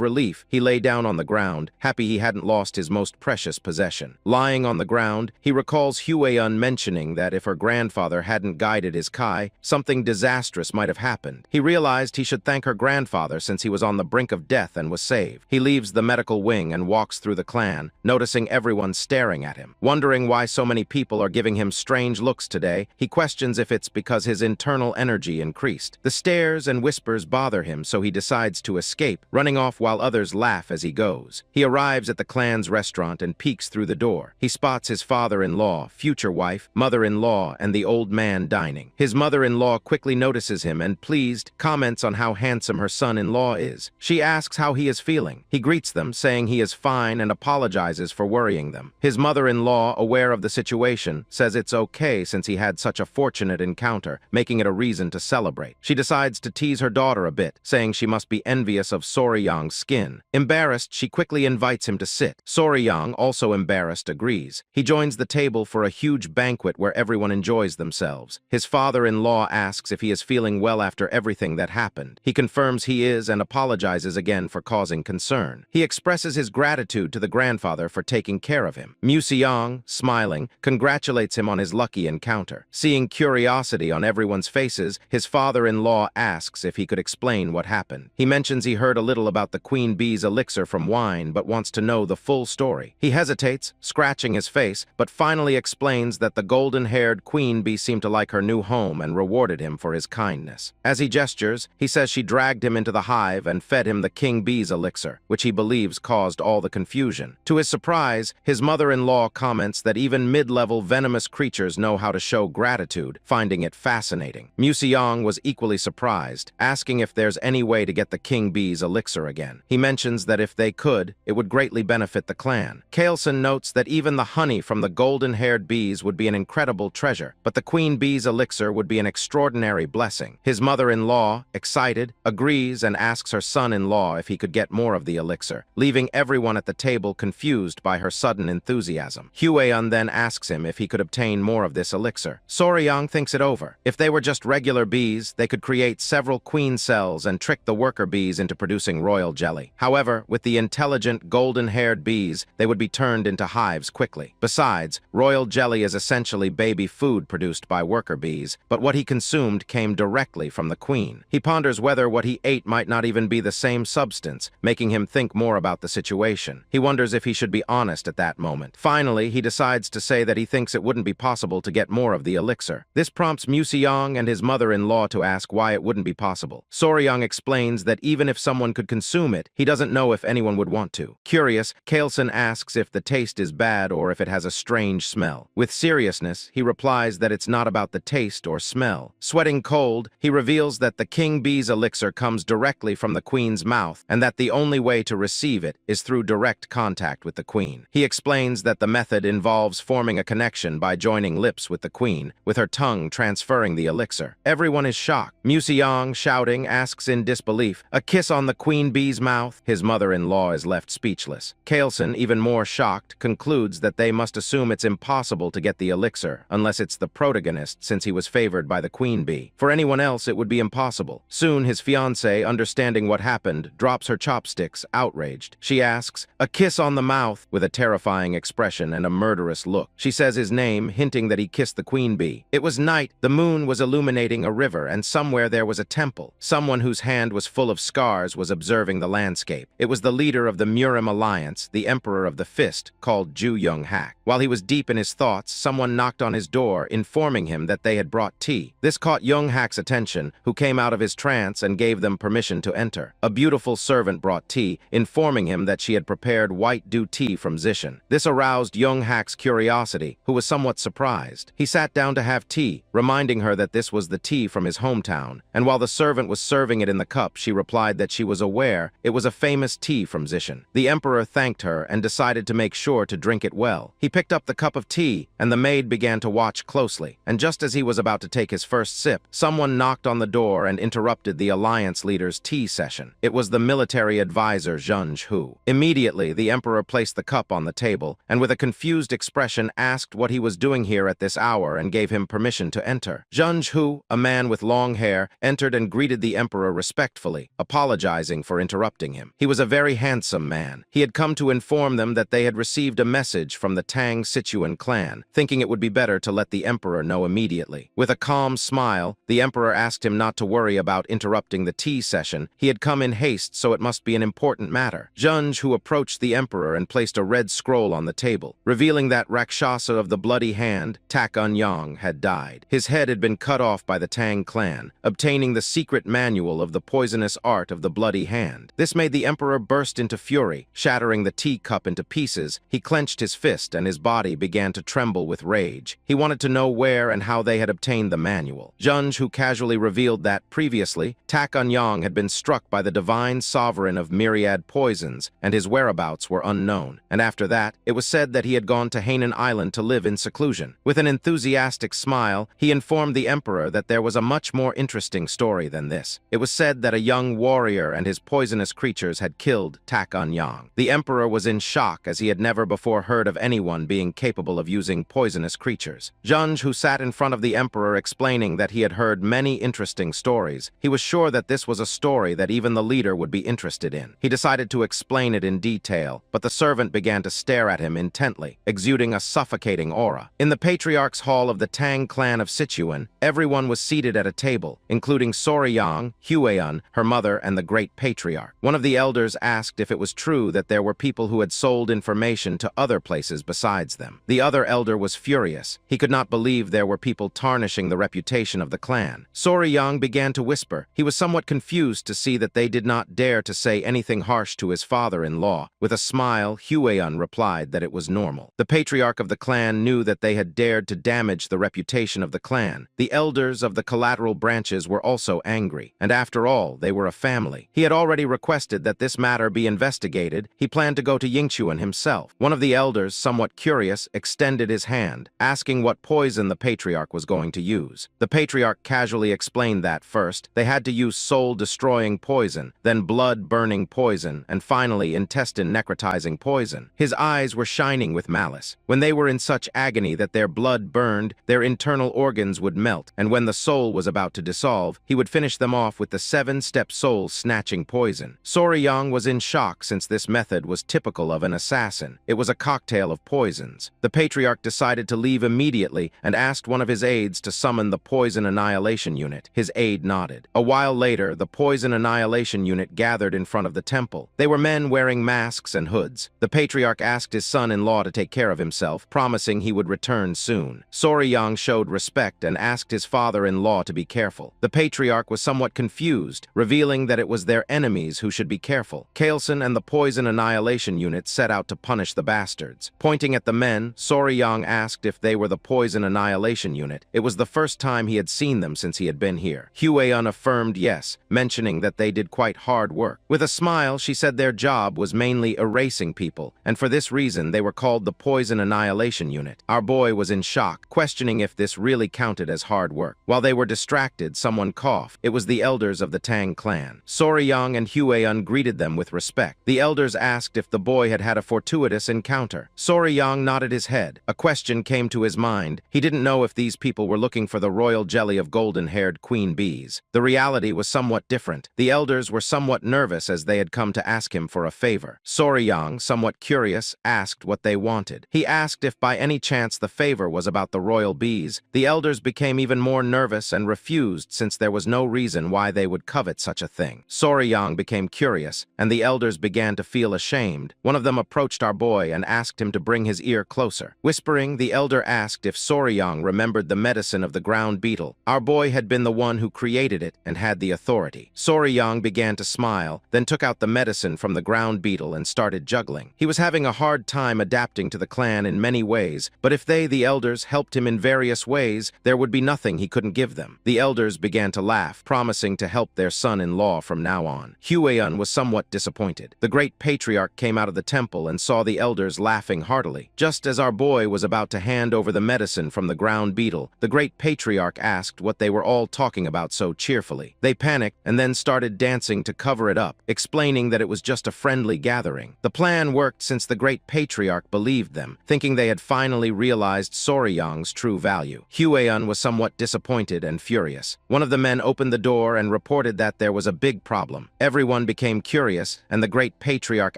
relief, he lay down on the ground, happy he hadn't lost his most precious possession. Lying on the ground, he recalls Hueun mentioning that if her grandfather hadn't guided his Kai, something disastrous might have happened. He realized he should thank her grandfather since he was on the brink of death and was saved. He leaves the medical wing and walks through the clan, noticing everyone staring at him. Wondering why so many people are giving him strange looks today, he questions if it's because his internal energy increased. The stares and whispers bother him, so he decides to escape, running off while others laugh as he goes. He arrives at the clan's restaurant and peeks through the door. He spots his father-in-law, future wife, mother-in-law, and the old man dining. His mother-in-law quickly notices him and, pleased, comments on how handsome her son-in-law is. She asks how he is feeling. He greets them, saying he is fine and apologizes for worrying them. His mother-in-law, aware of the situation, says it's okay since he had such a fortunate encounter, making it a reason to celebrate. She decides to tease her daughter a bit, saying she must be envious of Soryang's skin. Embarrassed, she quickly invites him to sit. Soryang, also embarrassed, agrees. He joins the table for a huge banquet where everyone enjoys themselves. His father-in-law asks if he is feeling well after everything that happened. He confirms he is and apologizes again for causing concern. He expresses his gratitude to the grandfather for taking care of him. Museong, smiling, congratulates him on his lucky encounter. Seeing curiosity on everyone's faces, his father-in-law asks if he could explain what happened. He mentions he heard a little about the queen bee's elixir from wine, but wants to know the full story. He hesitates, scratching his face, but finally explains that the golden-haired queen bee seemed to like her new home and rewarded him for his kindness. As he gestures, he says she dragged him into the hive and fed him the king bee's elixir, which he believes caused all the confusion. To his surprise, his mother-in-law comments that even mid-level venomous creatures know how to show gratitude, finding it fascinating. Museong was equally surprised, asking if there's any way to get the king bee's elixir again. He mentions that if they could, it would greatly benefit the clan. Kaelson notes that even the honey from the golden-haired bees would be an incredible treasure, but the queen bee's elixir would be an extraordinary blessing. His mother-in-law, excited, agrees and asks her son-in-law if he could get more of the elixir, leaving everyone at the table confused by her sudden enthusiasm. Hueun then asks him if he could obtain more of this elixir. Soryang thinks it over. If they were just regular bees, they could create several queen cells and trick the worker bees into producing royal jelly. However, with the intelligent, golden-haired bees, they would be turned into hives quickly. Besides, royal jelly is essentially baby food produced by worker bees, but what he consumed came directly from the queen. He ponders whether what he ate might not even be the same substance, making him think more about the situation. He wonders if he should be honest at that moment. Finally, he decides to say that he thinks it wouldn't be possible to get more of the elixir. This prompts Museong and his mother-in-law to ask why it wouldn't be possible. Soryang explains that even if someone could consume it, he doesn't know if anyone would want to. Curious, Kaelson asks if the taste is bad or if it has a strange smell. With seriousness, he replies that it's not about the taste or smell. Sweating cold, he reveals that the king bee's elixir comes directly from the queen's mouth and that the only way to receive it is through direct contact with the queen. He explains that the method involves forming a connection by joining lips with the queen, with her tongue transferring the elixir. Everyone is shocked. Museong, shouting, asks in disbelief, "A kiss on the queen bee's mouth?" His mother-in-law is left speechless. Kaelson, even more shocked, concludes that they must assume it's impossible to get the elixir, unless it's the protagonist since he was favored by the queen bee. For anyone else, it would be impossible. Soon, his fiancée, understanding what happened, drops her chopsticks, outraged. She asks, "A kiss on the mouth," with a terrifying expression and a murderous look. She says his name, hinting that he kissed the queen bee. It was night, the moon was illuminating a river, and somewhere there was a temple. Someone whose hand was full of scars was observing the landscape. It was the leader of the Murim Alliance, the Emperor of the Fist, called Ju Young Hak. While he was deep in his thoughts, someone knocked on his door, informing him that they had brought tea. This caught Young Hak's attention, who came out of his trance and gave them permission to enter. A beautiful servant brought tea, informing him that she had prepared white dew tea from Zishan. This aroused Young Hak's curiosity, who was somewhat surprised. He sat down to have tea, reminding her that this was the tea from his hometown, and while the servant was serving it in the cup, she replied that she was aware it was a famous tea from Zishan. The emperor thanked her and decided to make sure to drink it well. He picked up the cup of tea, and the maid began to watch closely, and just as he was about to take his first sip, someone knocked on the door and interrupted the alliance leader's tea session. It was the military advisor Zheng Hu. Immediately, the emperor placed the cup on the table, and with a confused expression asked what he was doing here at this hour and gave him permission to enter. Zheng Hu, a man with long hair, entered and greeted the emperor respectfully, apologizing for interrupting him. He was a very handsome man. He had come to inform them that they had received a message from the Tang Sichuan clan, thinking it would be better to let the emperor know immediately. With a calm smile, the emperor asked him not to worry about interrupting the tea session. He had come in haste, so it must be an important matter. Zheng Hu approached the emperor and placed a red scroll on the table, revealing that Rakshasa of the bloody hand, Tak Anyang, had died. His head had been cut off by the Tang clan, obtaining the secret manual of the poisonous art of the bloody hand. This made the emperor burst into fury, shattering the teacup into pieces. He clenched his fist and his body began to tremble with rage. He wanted to know where and how they had obtained the manual. Zheng Hu casually revealed that, previously, Tak Anyang had been struck by the divine sovereign of myriad poisons, and his whereabouts were unknown. And after that, it was said that he had gone to Hainan Island to live in seclusion. With an enthusiastic smile, he informed the emperor that there was a much more interesting story than this. It was said that a young warrior and his poisonous creatures had killed Tak Anyang. The emperor was in shock, as he had never before heard of anyone being capable of using poisonous creatures. Zheng Hu sat in front of the emperor explaining that he had heard many interesting stories. He was sure that this was a story that even the leader would be interested in. He decided to explain it in detail, but the servant began to stare at him intently, exuding a suffocating aura. In the patriarch's hall of the Tang clan of Sichuan, everyone was seated at a table, including Soryang, Huayan, her mother, and the great patriarch. One of the elders asked if it was true that there were people who had sold information to other places besides them. The other elder was furious. He could not believe there were people tarnishing the reputation of the clan. Soryang began to whisper. He was somewhat confused to see that they did not dare to say anything harsh to his father-in-law. With a smile, Huayan replied that it was normal. The patriarch of the clan knew that they had dared to damage the reputation of the clan. The elders of the collateral branches were also angry, and after all, they were a family. He had already requested that this matter be investigated. He planned to go to Yingchuan himself. One of the elders, somewhat curious, extended his hand, asking what poison the patriarch was going to use. The patriarch casually explained that first, they had to use soul-destroying poison, then blood-burning poison, and finally intestine-necrotizing poison. His eyes were shining with malice. When they were in such agony that their blood burned, their internal organs would melt, and when the soul was about to dissolve, he would finish them off with the 7-step soul-snatching poison. Soryang was in shock since this method was typical of an assassin. It was a cocktail of poisons. The patriarch decided to leave immediately and asked one of his aides to summon the poison annihilation unit. His aide nodded. A while later, the poison annihilation unit gathered in front of the temple. They were men wearing masks and hoods. The patriarch asked his son-in-law to take care of himself, promising he would return soon. Soryang showed respect and asked his father-in-law to be careful. The patriarch was somewhat confused, revealing that it was their enemies who should be careful. Kaelson and the poison annihilation unit set out to punish the bastards. Pointing at the men, Soryang asked if they were the poison annihilation unit. It was the first time he had seen them since he had been here. Huayan affirmed yes, mentioning that they did quite hard work. With a smile, she said their job was mainly erasing people, and for this reason they were called the poison annihilation unit. Our boy was in shock, questioning if this really counted as hard work. While they were distracted, someone coughed. It was the elders of the Tang clan. Soryang and Huayan greeted them with respect. The elders asked if the boy had had a fortuitous encounter. Soryang nodded his head. A question came to his mind. He didn't know if these people were looking for the royal jelly of golden-haired queen bees. The reality was somewhat different. The elders were somewhat nervous as they had come to ask him for a favor. Soryang, somewhat curious, asked what they wanted. He asked if by any chance the favor was about the royal bees. The elders became even more nervous and refused since there was no reason why they would covet such a thing. Soryang became curious, and the elders began to feel ashamed. One of them approached our boy and asked him to bring his ear closer. Whispering, the elder asked if Soryang remembered the medicine of the ground beetle. Our boy had been the one who created it and had the authority. Soryang began to smile, then took out the medicine from the ground beetle and started juggling. He was having a hard time adapting to the clan in many ways, but if they, the elders, helped him in various ways, there would be nothing he couldn't give them. The elders began to laugh, promising to help their son-in-law from now on. Huayan was somewhat disappointed. The great patriarch came out of the temple and saw the elders laughing heartily. Just as our boy was about to hand over the medicine from the ground beetle, the great patriarch asked what they were all talking about so cheerfully. They panicked and then started dancing to cover it up, explaining that it was just a friendly gathering. The plan worked since the great patriarch believed them, thinking they had finally realized Soryang's true value. Huayan was somewhat disappointed and furious. One of the men opened the door and reported that there was a big problem. Everyone became curious, and the great patriarch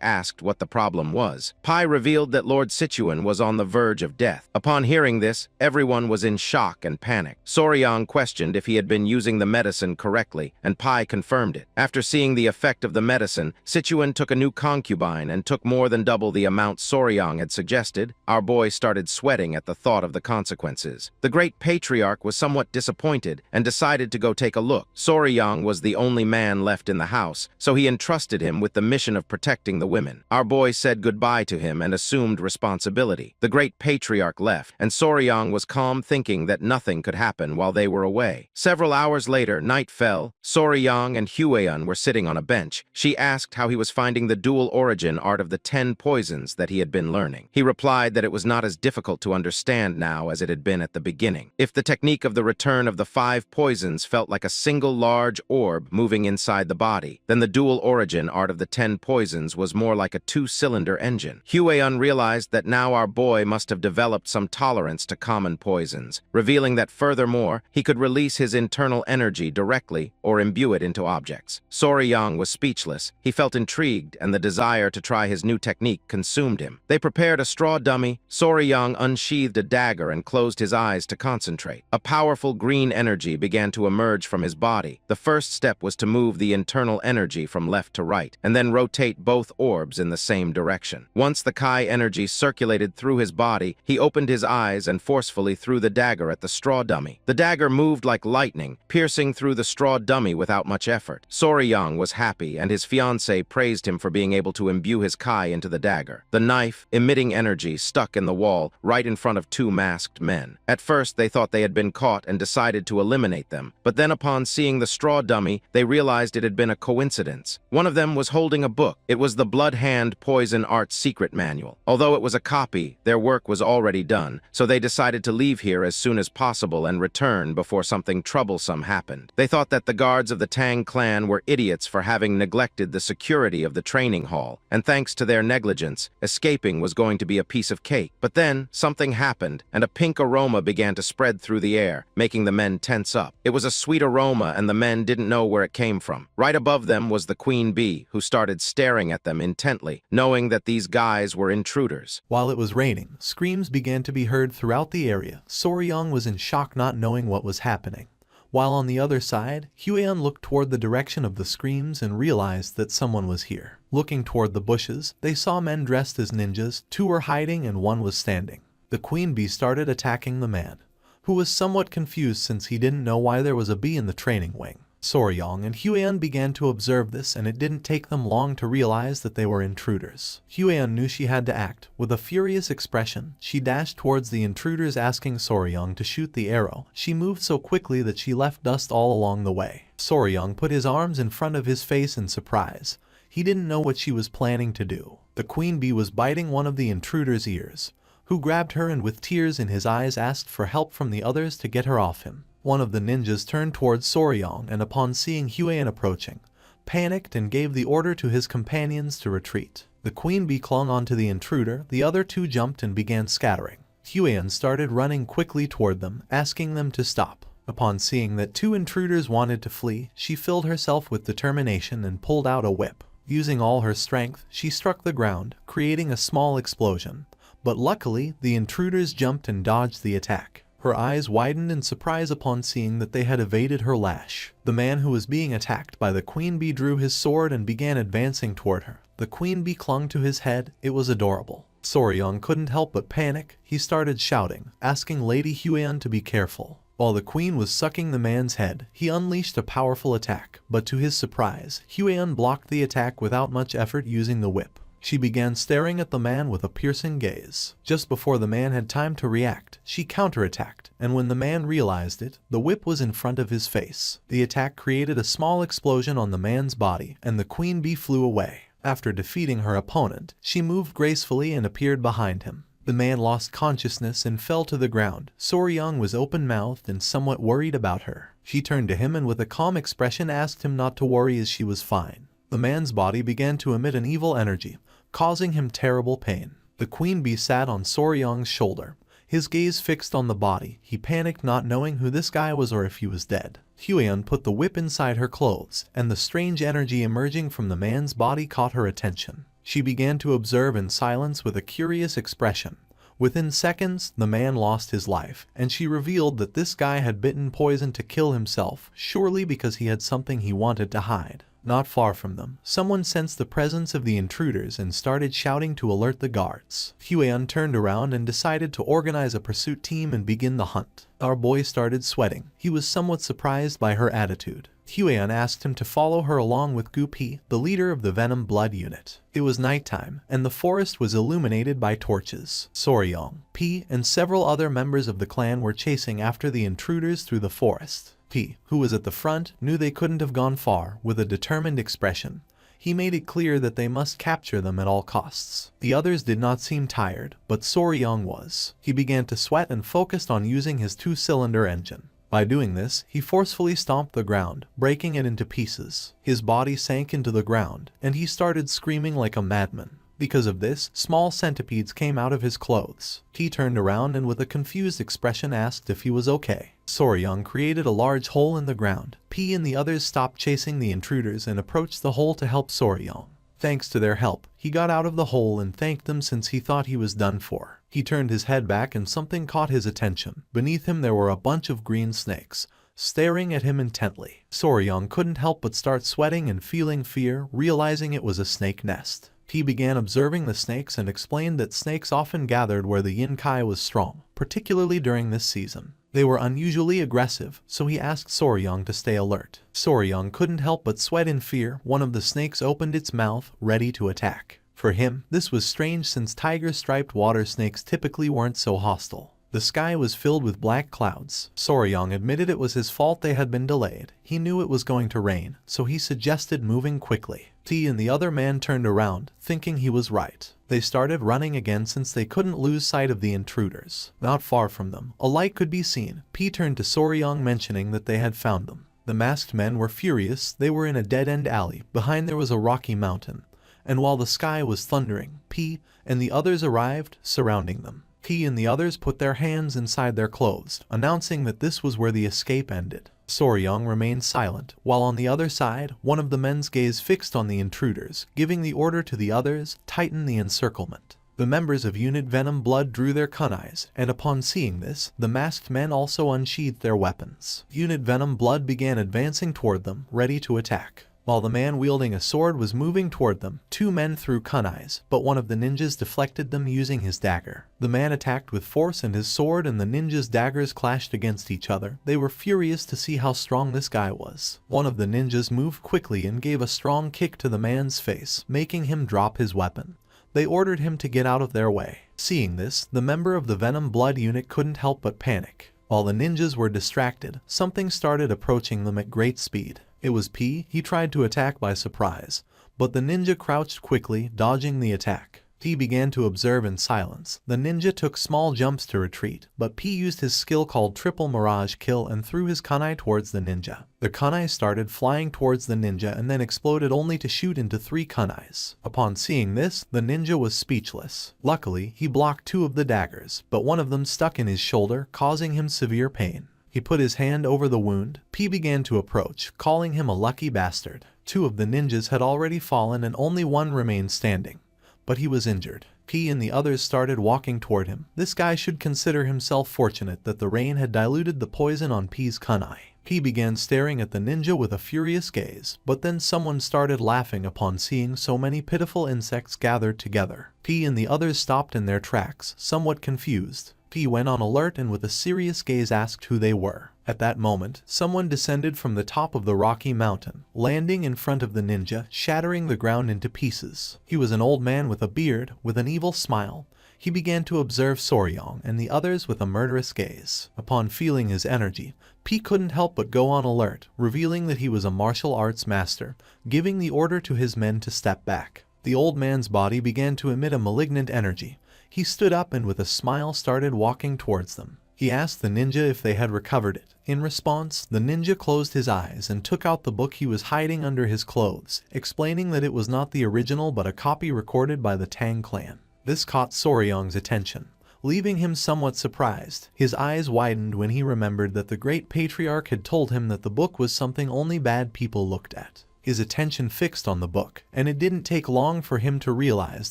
asked what the problem was. Pai revealed that Lord Sichuan was on the verge of death. Upon hearing this, everyone was in shock and panic. Soryang questioned if he had been using the medicine correctly, and Pai confirmed it. After seeing the effect of the medicine, Sichuan took a new concubine and took more than double the amount Soryang had suggested. Our boy started sweating at the thought of the consequences. The great patriarch was somewhat disappointed and decided to go take a look. Soryang was the only man left in the house, so he entrusted him with the mission of protecting the women. Our boy said goodbye to him and assumed responsibility. The great patriarch left, and Soryang was calm, thinking that nothing could happen while they were away. Several hours later, night fell. Soryang and Huayan were sitting on a bench. She asked how he was finding the dual origin art of the 10 poisons that he had been learning. He replied that it was not as difficult to understand now as it had been at the beginning. If the technique of the return of the 5 poisons felt like a single large orb moving inside the body, then the dual origin art of the 10 poisons was more like a 2-cylinder engine. Huayan realized that now our boy must have developed some tolerance to common poisons, revealing that furthermore, he could release his internal energy directly or imbue it into objects. Soryang was speechless. He felt intrigued, and the desire to try his new technique consumed him. They prepared a straw dummy. Soryang unsheathed a dagger and closed his eyes to concentrate. A powerful green energy began to emerge from his body. The first step was to move the internal energy from left to right, and then rotate both orbs in the same direction. Once the Kai energy circulated through his body, he opened his eyes and forcefully threw the dagger at the straw dummy. The dagger moved like lightning, piercing through the straw dummy without much effort. Soryang was happy, and his fiancée praised him for being able to imbue his Kai into the dagger. The knife, emitting energy, stuck in the wall right in front of 2 masked men. At first, they thought they had been caught and decided to eliminate them, but then upon seeing the straw dummy, they realized it had been a coincidence. One of them was holding a book. It was the Blood Hand Poison Art Secret Manual. Although it was a copy, their work was already done, so they decided to leave here as soon as possible and return before something troublesome happened. They thought that the guards of the Tang clan were idiots for having neglected the security of the training hall, and thanks to their negligence, escaping was going to be a piece of cake. But then, something happened, and a pink aroma began to spread through the air, making the men tense up. It was a sweet aroma, and the men didn't know where it came from. Right above them was the queen bee, who started staring at them intently, knowing that these guys were intruders. While it was raining, screams began to be heard throughout the area. Soryang was in shock, not knowing what was happening. While on the other side, Huayan looked toward the direction of the screams and realized that someone was here. Looking toward the bushes, they saw men dressed as ninjas. 2 were hiding and 1 was standing. The queen bee started attacking the man, who was somewhat confused since he didn't know why there was a bee in the training wing. Soryang and Huayan began to observe this, and it didn't take them long to realize that they were intruders. Huayan knew she had to act. With a furious expression, she dashed towards the intruders, asking Soryang to shoot the arrow. She moved so quickly that she left dust all along the way. Soryang put his arms in front of his face in surprise. He didn't know what she was planning to do. The queen bee was biting one of the intruders' ears, who grabbed her and with tears in his eyes asked for help from the others to get her off him. One of the ninjas turned towards Soryang and upon seeing Huayan approaching, panicked and gave the order to his companions to retreat. The queen bee clung onto the intruder. The other 2 jumped and began scattering. Huayan started running quickly toward them, asking them to stop. Upon seeing that 2 intruders wanted to flee, she filled herself with determination and pulled out a whip. Using all her strength, she struck the ground, creating a small explosion. But luckily, the intruders jumped and dodged the attack. Her eyes widened in surprise upon seeing that they had evaded her lash. The man who was being attacked by the queen bee drew his sword and began advancing toward her. The queen bee clung to his head. It was adorable. Soryong couldn't help but panic. He started shouting, asking Lady Huan to be careful. While the queen was sucking the man's head, he unleashed a powerful attack, but to his surprise, Huan blocked the attack without much effort using the whip. She began staring at the man with a piercing gaze. Just before the man had time to react, she counterattacked, and when the man realized it, the whip was in front of his face. The attack created a small explosion on the man's body, and the queen bee flew away. After defeating her opponent, she moved gracefully and appeared behind him. The man lost consciousness and fell to the ground. Soryong was open-mouthed and somewhat worried about her. She turned to him and with a calm expression asked him not to worry as she was fine. The man's body began to emit an evil energy, causing him terrible pain. The queen bee sat on Soryong's shoulder, his gaze fixed on the body. He panicked, not knowing who this guy was or if he was dead. Huan put the whip inside her clothes, and the strange energy emerging from the man's body caught her attention. She began to observe in silence with a curious expression. Within seconds, the man lost his life, and she revealed that this guy had bitten poison to kill himself, surely because he had something he wanted to hide. Not far from them, someone sensed the presence of the intruders and started shouting to alert the guards. Huan turned around and decided to organize a pursuit team and begin the hunt. Our boy started sweating. He was somewhat surprised by her attitude. Huan asked him to follow her along with Gu Pi, the leader of the Venom Blood unit. It was nighttime, and the forest was illuminated by torches. Soryong, Pi, and several other members of the clan were chasing after the intruders through the forest. Pi, who was at the front, knew they couldn't have gone far. With a determined expression, he made it clear that they must capture them at all costs. The others did not seem tired, but Soryong was. He began to sweat and focused on using his two-cylinder engine. By doing this, he forcefully stomped the ground, breaking it into pieces. His body sank into the ground, and he started screaming like a madman. Because of this, small centipedes came out of his clothes. He turned around and with a confused expression asked if he was okay. Soryong created a large hole in the ground. P and the others stopped chasing the intruders and approached the hole to help Soryong. Thanks to their help, he got out of the hole and thanked them since he thought he was done for. He turned his head back and something caught his attention. Beneath him there were a bunch of green snakes, staring at him intently. Soryong couldn't help but start sweating and feeling fear, realizing it was a snake nest. He began observing the snakes and explained that snakes often gathered where the yin kai was strong, particularly during this season. They were unusually aggressive, so he asked Soryong to stay alert. Soryong couldn't help but sweat in fear. One of the snakes opened its mouth, ready to attack. For him, this was strange since tiger-striped water snakes typically weren't so hostile. The sky was filled with black clouds. Soryong admitted it was his fault they had been delayed. He knew it was going to rain, so he suggested moving quickly. T and the other man turned around, thinking he was right. They started running again since they couldn't lose sight of the intruders. Not far from them, a light could be seen. P turned to Soryong mentioning that they had found them. The masked men were furious. They were in a dead-end alley. Behind there was a rocky mountain. And while the sky was thundering, P and the others arrived, surrounding them. He and the others put their hands inside their clothes, announcing that this was where the escape ended. Soryong remained silent, while on the other side, one of the men's gaze fixed on the intruders, giving the order to the others, tighten the encirclement. The members of Unit Venom Blood drew their kunais, and upon seeing this, the masked men also unsheathed their weapons. Unit Venom Blood began advancing toward them, ready to attack. While the man wielding a sword was moving toward them, two men threw kunais, but one of the ninjas deflected them using his dagger. The man attacked with force and his sword and the ninjas' daggers clashed against each other. They were furious to see how strong this guy was. One of the ninjas moved quickly and gave a strong kick to the man's face, making him drop his weapon. They ordered him to get out of their way. Seeing this, the member of the Venom Blood unit couldn't help but panic. While the ninjas were distracted, something started approaching them at great speed. It was P. He tried to attack by surprise, but the ninja crouched quickly, dodging the attack. P began to observe in silence. The ninja took small jumps to retreat, but P used his skill called Triple Mirage Kill and threw his kunai towards the ninja. The kunai started flying towards the ninja and then exploded only to shoot into 3 kunais. Upon seeing this, the ninja was speechless. Luckily, he blocked 2 of the daggers, but one of them stuck in his shoulder, causing him severe pain. He put his hand over the wound. P began to approach, calling him a lucky bastard. 2 of the ninjas had already fallen and only one remained standing, but he was injured. P and the others started walking toward him. This guy should consider himself fortunate that the rain had diluted the poison on P's kunai. P began staring at the ninja with a furious gaze, but then someone started laughing upon seeing so many pitiful insects gathered together. P and the others stopped in their tracks, somewhat confused. P went on alert and with a serious gaze asked who they were. At that moment, someone descended from the top of the rocky mountain, landing in front of the ninja, shattering the ground into pieces. He was an old man with a beard, with an evil smile. He began to observe Soryong and the others with a murderous gaze. Upon feeling his energy, P couldn't help but go on alert, revealing that he was a martial arts master, giving the order to his men to step back. The old man's body began to emit a malignant energy. He stood up and with a smile started walking towards them. He asked the ninja if they had recovered it. In response, the ninja closed his eyes and took out the book he was hiding under his clothes, explaining that it was not the original but a copy recorded by the Tang clan. This caught Soryong's attention, leaving him somewhat surprised. His eyes widened when he remembered that the great patriarch had told him that the book was something only bad people looked at. His attention fixed on the book, and it didn't take long for him to realize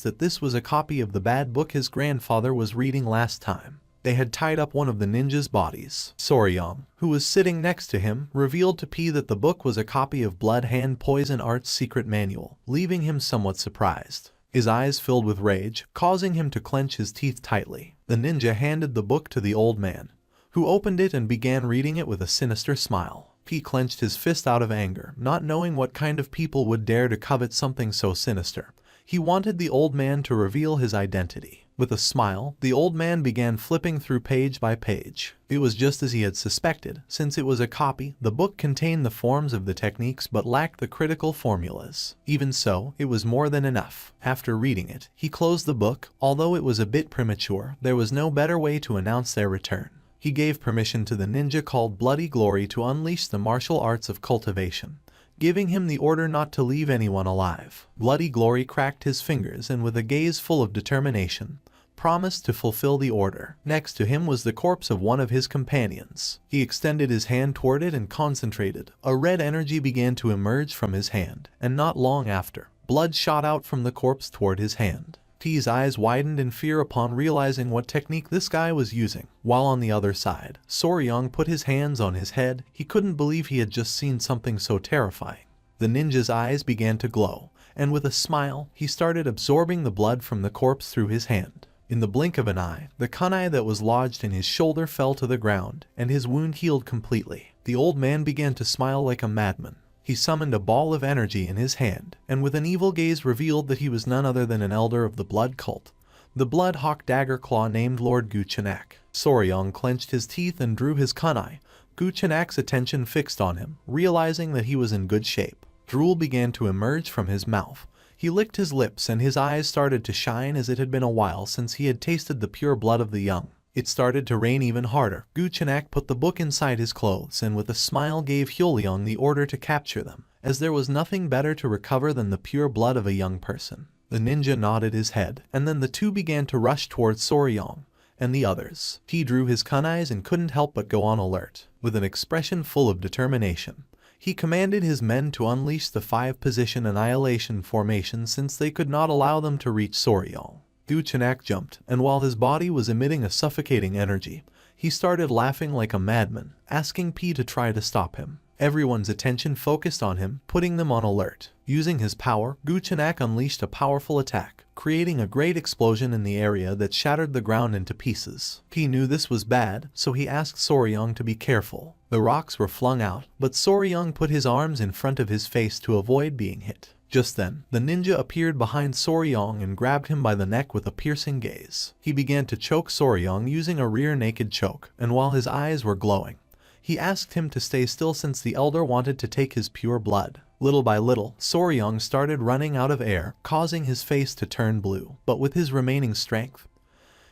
that this was a copy of the bad book his grandfather was reading last time. They had tied up one of the ninja's bodies. Soryong, who was sitting next to him, revealed to P that the book was a copy of Blood Hand Poison Art's secret manual, leaving him somewhat surprised. His eyes filled with rage, causing him to clench his teeth tightly. The ninja handed the book to the old man, who opened it and began reading it with a sinister smile. P clenched his fist out of anger, not knowing what kind of people would dare to covet something so sinister. He wanted the old man to reveal his identity. With a smile, the old man began flipping through page by page. It was just as he had suspected. Since it was a copy, the book contained the forms of the techniques but lacked the critical formulas. Even so, it was more than enough. After reading it, he closed the book. Although it was a bit premature, there was no better way to announce their return. He gave permission to the ninja called Bloody Glory to unleash the martial arts of cultivation, giving him the order not to leave anyone alive. Bloody Glory cracked his fingers and with a gaze full of determination, promised to fulfill the order. Next to him was the corpse of one of his companions. He extended his hand toward it and concentrated. A red energy began to emerge from his hand, and not long after, blood shot out from the corpse toward his hand. T's eyes widened in fear upon realizing what technique this guy was using. While on the other side, Soryong put his hands on his head. He couldn't believe he had just seen something so terrifying. The ninja's eyes began to glow, and with a smile, he started absorbing the blood from the corpse through his hand. In the blink of an eye, the kunai that was lodged in his shoulder fell to the ground, and his wound healed completely. The old man began to smile like a madman. He summoned a ball of energy in his hand, and with an evil gaze revealed that he was none other than an elder of the blood cult, the Blood Hawk Dagger Claw named Lord Guchenak. Soryong clenched his teeth and drew his kunai. Guchenak's attention fixed on him, realizing that he was in good shape. Drool began to emerge from his mouth. He licked his lips and his eyes started to shine as it had been a while since he had tasted the pure blood of the young. It started to rain even harder. Guchenak put the book inside his clothes and with a smile gave Hyoleong the order to capture them, as there was nothing better to recover than the pure blood of a young person. The ninja nodded his head, and then the two began to rush towards Soryong and the others. He drew his kunais and couldn't help but go on alert. With an expression full of determination, he commanded his men to unleash the 5-position annihilation formation since they could not allow them to reach Soryong. Guchenak jumped, and while his body was emitting a suffocating energy, he started laughing like a madman, asking P to try to stop him. Everyone's attention focused on him, putting them on alert. Using his power, Guchenak unleashed a powerful attack, creating a great explosion in the area that shattered the ground into pieces. P knew this was bad, so he asked Soryong to be careful. The rocks were flung out, but Soryong put his arms in front of his face to avoid being hit. Just then, the ninja appeared behind Soryong and grabbed him by the neck with a piercing gaze. He began to choke Soryong using a rear naked choke, and while his eyes were glowing, he asked him to stay still since the elder wanted to take his pure blood. Little by little, Soryong started running out of air, causing his face to turn blue. But with his remaining strength,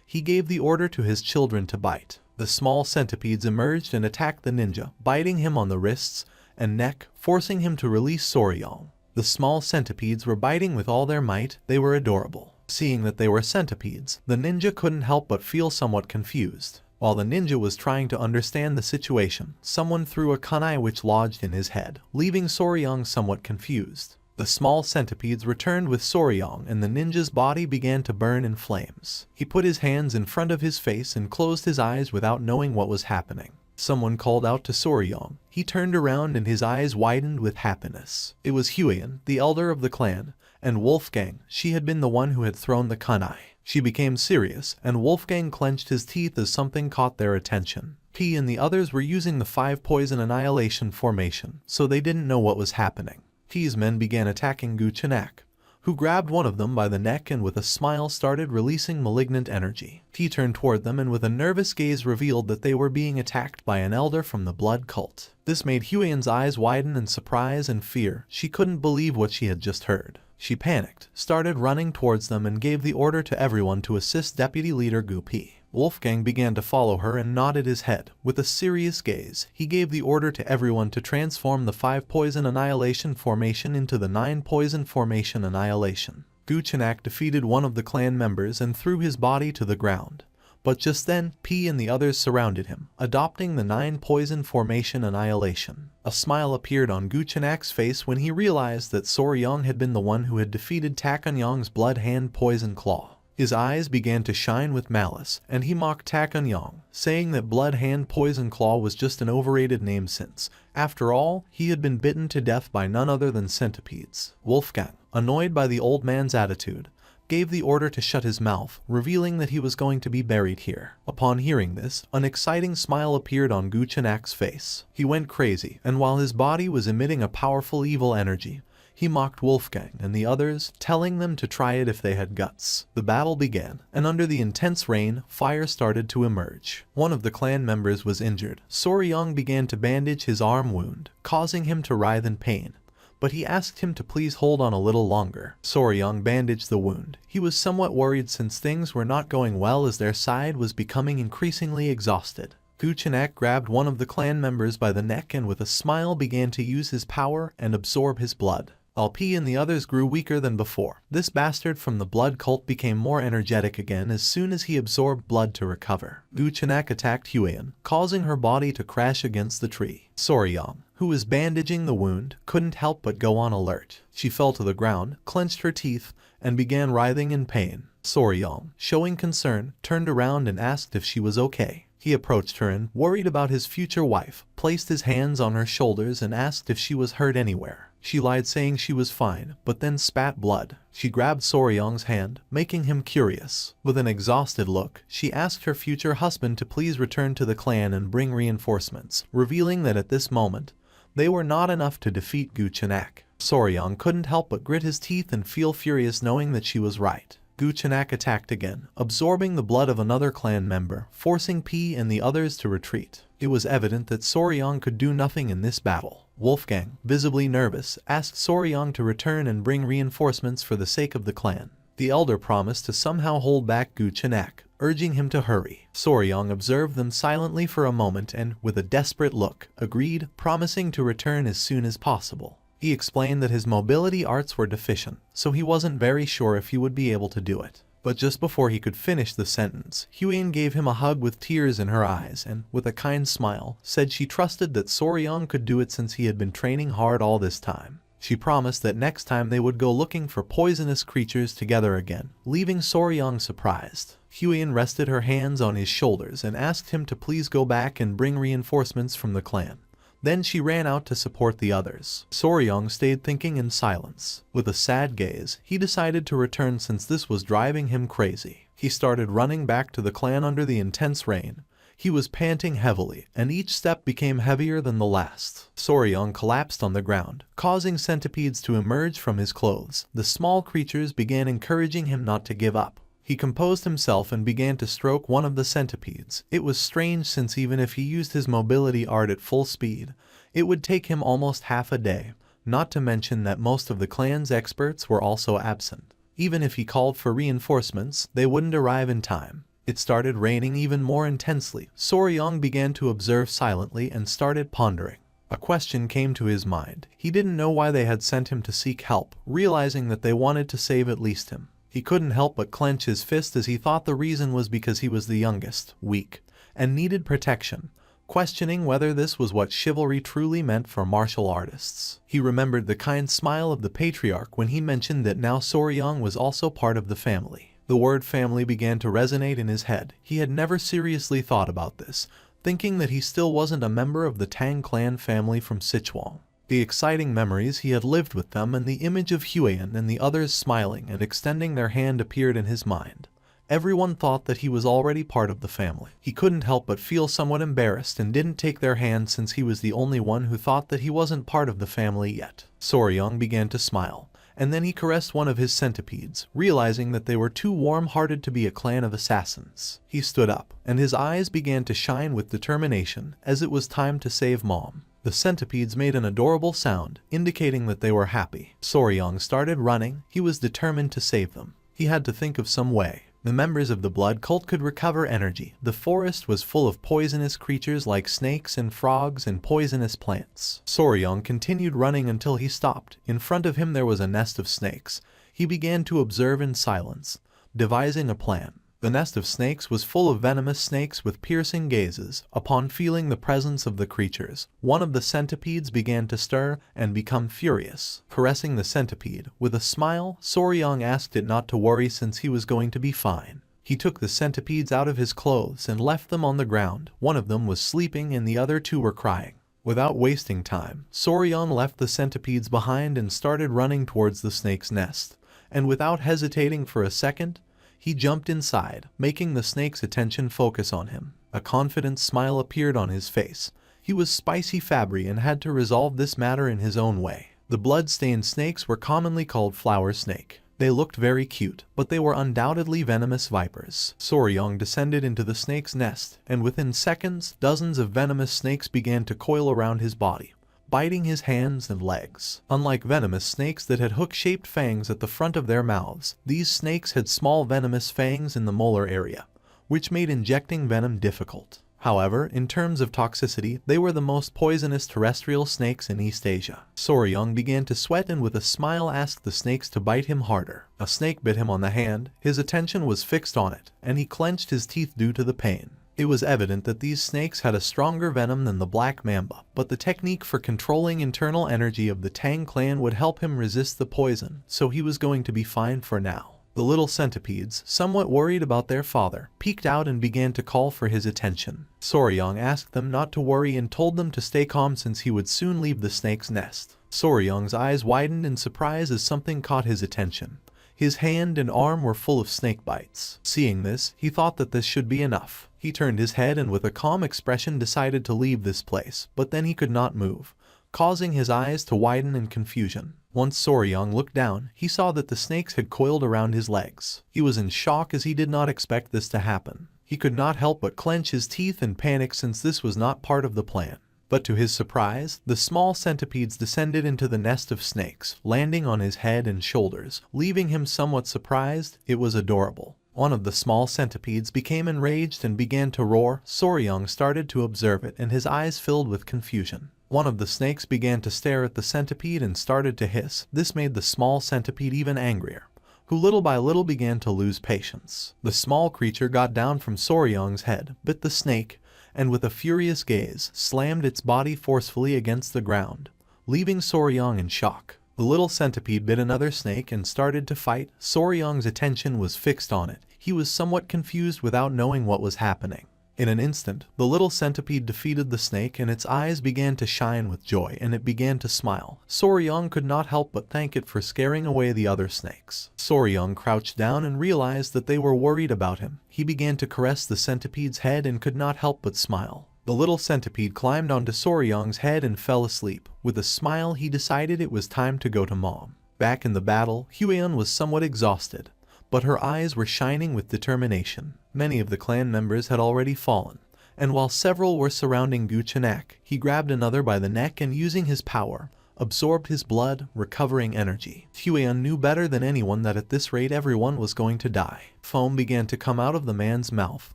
he gave the order to his children to bite. The small centipedes emerged and attacked the ninja, biting him on the wrists and neck, forcing him to release Soryong. The small centipedes were biting with all their might. They were adorable. Seeing that they were centipedes, the ninja couldn't help but feel somewhat confused. While the ninja was trying to understand the situation, someone threw a kunai which lodged in his head, leaving Soryong somewhat confused. The small centipedes returned with Soryong and the ninja's body began to burn in flames. He put his hands in front of his face and closed his eyes without knowing what was happening. Someone called out to Soryong. He turned around and his eyes widened with happiness. It was Huiyan, the elder of the clan, and Wolfgang. She had been the one who had thrown the kunai. She became serious, and Wolfgang clenched his teeth as something caught their attention. He and the others were using the 5 poison annihilation formation, so they didn't know what was happening. He's men began attacking Gu Chenak, who grabbed one of them by the neck and with a smile started releasing malignant energy. He turned toward them and with a nervous gaze revealed that they were being attacked by an elder from the blood cult. This made Huiyan's eyes widen in surprise and fear. She couldn't believe what she had just heard. She panicked, started running towards them and gave the order to everyone to assist Deputy Leader Gu Pi. Wolfgang began to follow her and nodded his head. With a serious gaze, he gave the order to everyone to transform the 5 poison annihilation formation into the 9 poison formation annihilation. Gu Chenak defeated one of the clan members and threw his body to the ground. But just then, P and the others surrounded him, adopting the 9 poison formation annihilation. A smile appeared on Gu Chenak's face when he realized that Soryong had been the one who had defeated Takanyong's blood hand poison claw. His eyes began to shine with malice, and he mocked Takanyong, saying that Blood Hand Poison Claw was just an overrated name since, after all, he had been bitten to death by none other than centipedes. Wolfgang, annoyed by the old man's attitude, gave the order to shut his mouth, revealing that he was going to be buried here. Upon hearing this, an exciting smile appeared on Gu Chenak's face. He went crazy, and while his body was emitting a powerful evil energy, he mocked Wolfgang and the others, telling them to try it if they had guts. The battle began, and under the intense rain, fire started to emerge. One of the clan members was injured. Soryong began to bandage his arm wound, causing him to writhe in pain, but he asked him to please hold on a little longer. Soryong bandaged the wound. He was somewhat worried since things were not going well as their side was becoming increasingly exhausted. Gu Chenak grabbed one of the clan members by the neck and with a smile began to use his power and absorb his blood. P and the others grew weaker than before. This bastard from the blood cult became more energetic again as soon as he absorbed blood to recover. Gu Chenak attacked Huiyan, causing her body to crash against the tree. Soryong, who was bandaging the wound, couldn't help but go on alert. She fell to the ground, clenched her teeth, and began writhing in pain. Soryong, showing concern, turned around and asked if she was okay. He approached her and, worried about his future wife, placed his hands on her shoulders and asked if she was hurt anywhere. She lied saying she was fine, but then spat blood. She grabbed Soryong's hand, making him curious. With an exhausted look, she asked her future husband to please return to the clan and bring reinforcements, revealing that at this moment, they were not enough to defeat Gu Chenak. Soryong couldn't help but grit his teeth and feel furious knowing that she was right. Gu Chenak attacked again, absorbing the blood of another clan member, forcing P and the others to retreat. It was evident that Soryong could do nothing in this battle. Wolfgang, visibly nervous, asked Soryong to return and bring reinforcements for the sake of the clan. The elder promised to somehow hold back Gu Chenak, urging him to hurry. Soryong observed them silently for a moment and, with a desperate look, agreed, promising to return as soon as possible. He explained that his mobility arts were deficient, so he wasn't very sure if he would be able to do it. But just before he could finish the sentence, Huiyan gave him a hug with tears in her eyes and, with a kind smile, said she trusted that Soryong could do it since he had been training hard all this time. She promised that next time they would go looking for poisonous creatures together again, leaving Soryong surprised. Huiyan rested her hands on his shoulders and asked him to please go back and bring reinforcements from the clan. Then she ran out to support the others. Soryong stayed thinking in silence. With a sad gaze, he decided to return since this was driving him crazy. He started running back to the clan under the intense rain. He was panting heavily, and each step became heavier than the last. Soryong collapsed on the ground, causing centipedes to emerge from his clothes. The small creatures began encouraging him not to give up. He composed himself and began to stroke one of the centipedes. It was strange since even if he used his mobility art at full speed, it would take him almost half a day, not to mention that most of the clan's experts were also absent. Even if he called for reinforcements, they wouldn't arrive in time. It started raining even more intensely. Soryong began to observe silently and started pondering. A question came to his mind. He didn't know why they had sent him to seek help, realizing that they wanted to save at least him. He couldn't help but clench his fist as he thought the reason was because he was the youngest, weak, and needed protection. questioning whether this was what chivalry truly meant for martial artists. He remembered the kind smile of the patriarch when he mentioned that now Soryang was also part of the family. The word family began to resonate in his head. He had never seriously thought about this, thinking that he still wasn't a member of the Tang clan family from Sichuan. The exciting memories he had lived with them and the image of Huiyan and the others smiling and extending their hand appeared in his mind. Everyone thought that he was already part of the family. He couldn't help but feel somewhat embarrassed and didn't take their hand since he was the only one who thought that he wasn't part of the family yet. Soryang began to smile, and then he caressed one of his centipedes, realizing that they were too warm-hearted to be a clan of assassins. He stood up, and his eyes began to shine with determination as it was time to save Mom. The centipedes made an adorable sound, indicating that they were happy. Soryang started running. He was determined to save them. He had to think of some way. The members of the blood cult could recover energy. The forest was full of poisonous creatures like snakes and frogs and poisonous plants. Soryang continued running until he stopped. In front of him there was a nest of snakes. He began to observe in silence, devising a plan. The nest of snakes was full of venomous snakes with piercing gazes. Upon feeling the presence of the creatures, one of the centipedes began to stir and become furious. Caressing the centipede, with a smile, Soryang asked it not to worry since he was going to be fine. He took the centipedes out of his clothes and left them on the ground. One of them was sleeping and the other two were crying. Without wasting time, Soryang left the centipedes behind and started running towards the snake's nest. And without hesitating for a second, he jumped inside, making the snake's attention focus on him. A confident smile appeared on his face. He was Spicy Fabry and had to resolve this matter in his own way. The blood-stained snakes were commonly called flower snake. They looked very cute, but they were undoubtedly venomous vipers. Soryang descended into the snake's nest, and within seconds, dozens of venomous snakes began to coil around his body, biting his hands and legs. Unlike venomous snakes that had hook-shaped fangs at the front of their mouths, these snakes had small venomous fangs in the molar area, which made injecting venom difficult. However, in terms of toxicity, they were the most poisonous terrestrial snakes in East Asia. Soryang began to sweat and with a smile asked the snakes to bite him harder. A snake bit him on the hand. His attention was fixed on it, and he clenched his teeth due to the pain. It was evident that these snakes had a stronger venom than the black mamba, but the technique for controlling internal energy of the Tang clan would help him resist the poison, so he was going to be fine for now. The little centipedes, somewhat worried about their father, peeked out and began to call for his attention. Soryang asked them not to worry and told them to stay calm since he would soon leave the snake's nest. Soryang's eyes widened in surprise as something caught his attention. His hand and arm were full of snake bites. Seeing this, he thought that this should be enough. He turned his head and with a calm expression decided to leave this place, but then he could not move, causing his eyes to widen in confusion. Once Soryang looked down, he saw that the snakes had coiled around his legs. He was in shock as he did not expect this to happen. He could not help but clench his teeth and panic since this was not part of the plan. But to his surprise, the small centipedes descended into the nest of snakes, landing on his head and shoulders, leaving him somewhat surprised. It was adorable. One of the small centipedes became enraged and began to roar. Soryang started to observe it and his eyes filled with confusion. One of the snakes began to stare at the centipede and started to hiss. This made the small centipede even angrier, who little by little began to lose patience. The small creature got down from Soryang's head, bit the snake, and with a furious gaze, slammed its body forcefully against the ground, leaving Soryang in shock. The little centipede bit another snake and started to fight. Soryang's attention was fixed on it. He was somewhat confused without knowing what was happening. In an instant, the little centipede defeated the snake and its eyes began to shine with joy and it began to smile. Soryang could not help but thank it for scaring away the other snakes. Soryang crouched down and realized that they were worried about him. He began to caress the centipede's head and could not help but smile. The little centipede climbed onto Soryang's head and fell asleep. With a smile, he decided it was time to go to Mom. Back in the battle, Huiyan was somewhat exhausted, but her eyes were shining with determination. Many of the clan members had already fallen, and while several were surrounding Guchenak, he grabbed another by the neck and using his power, absorbed his blood, recovering energy. Huiyan knew better than anyone that at this rate everyone was going to die. Foam began to come out of the man's mouth.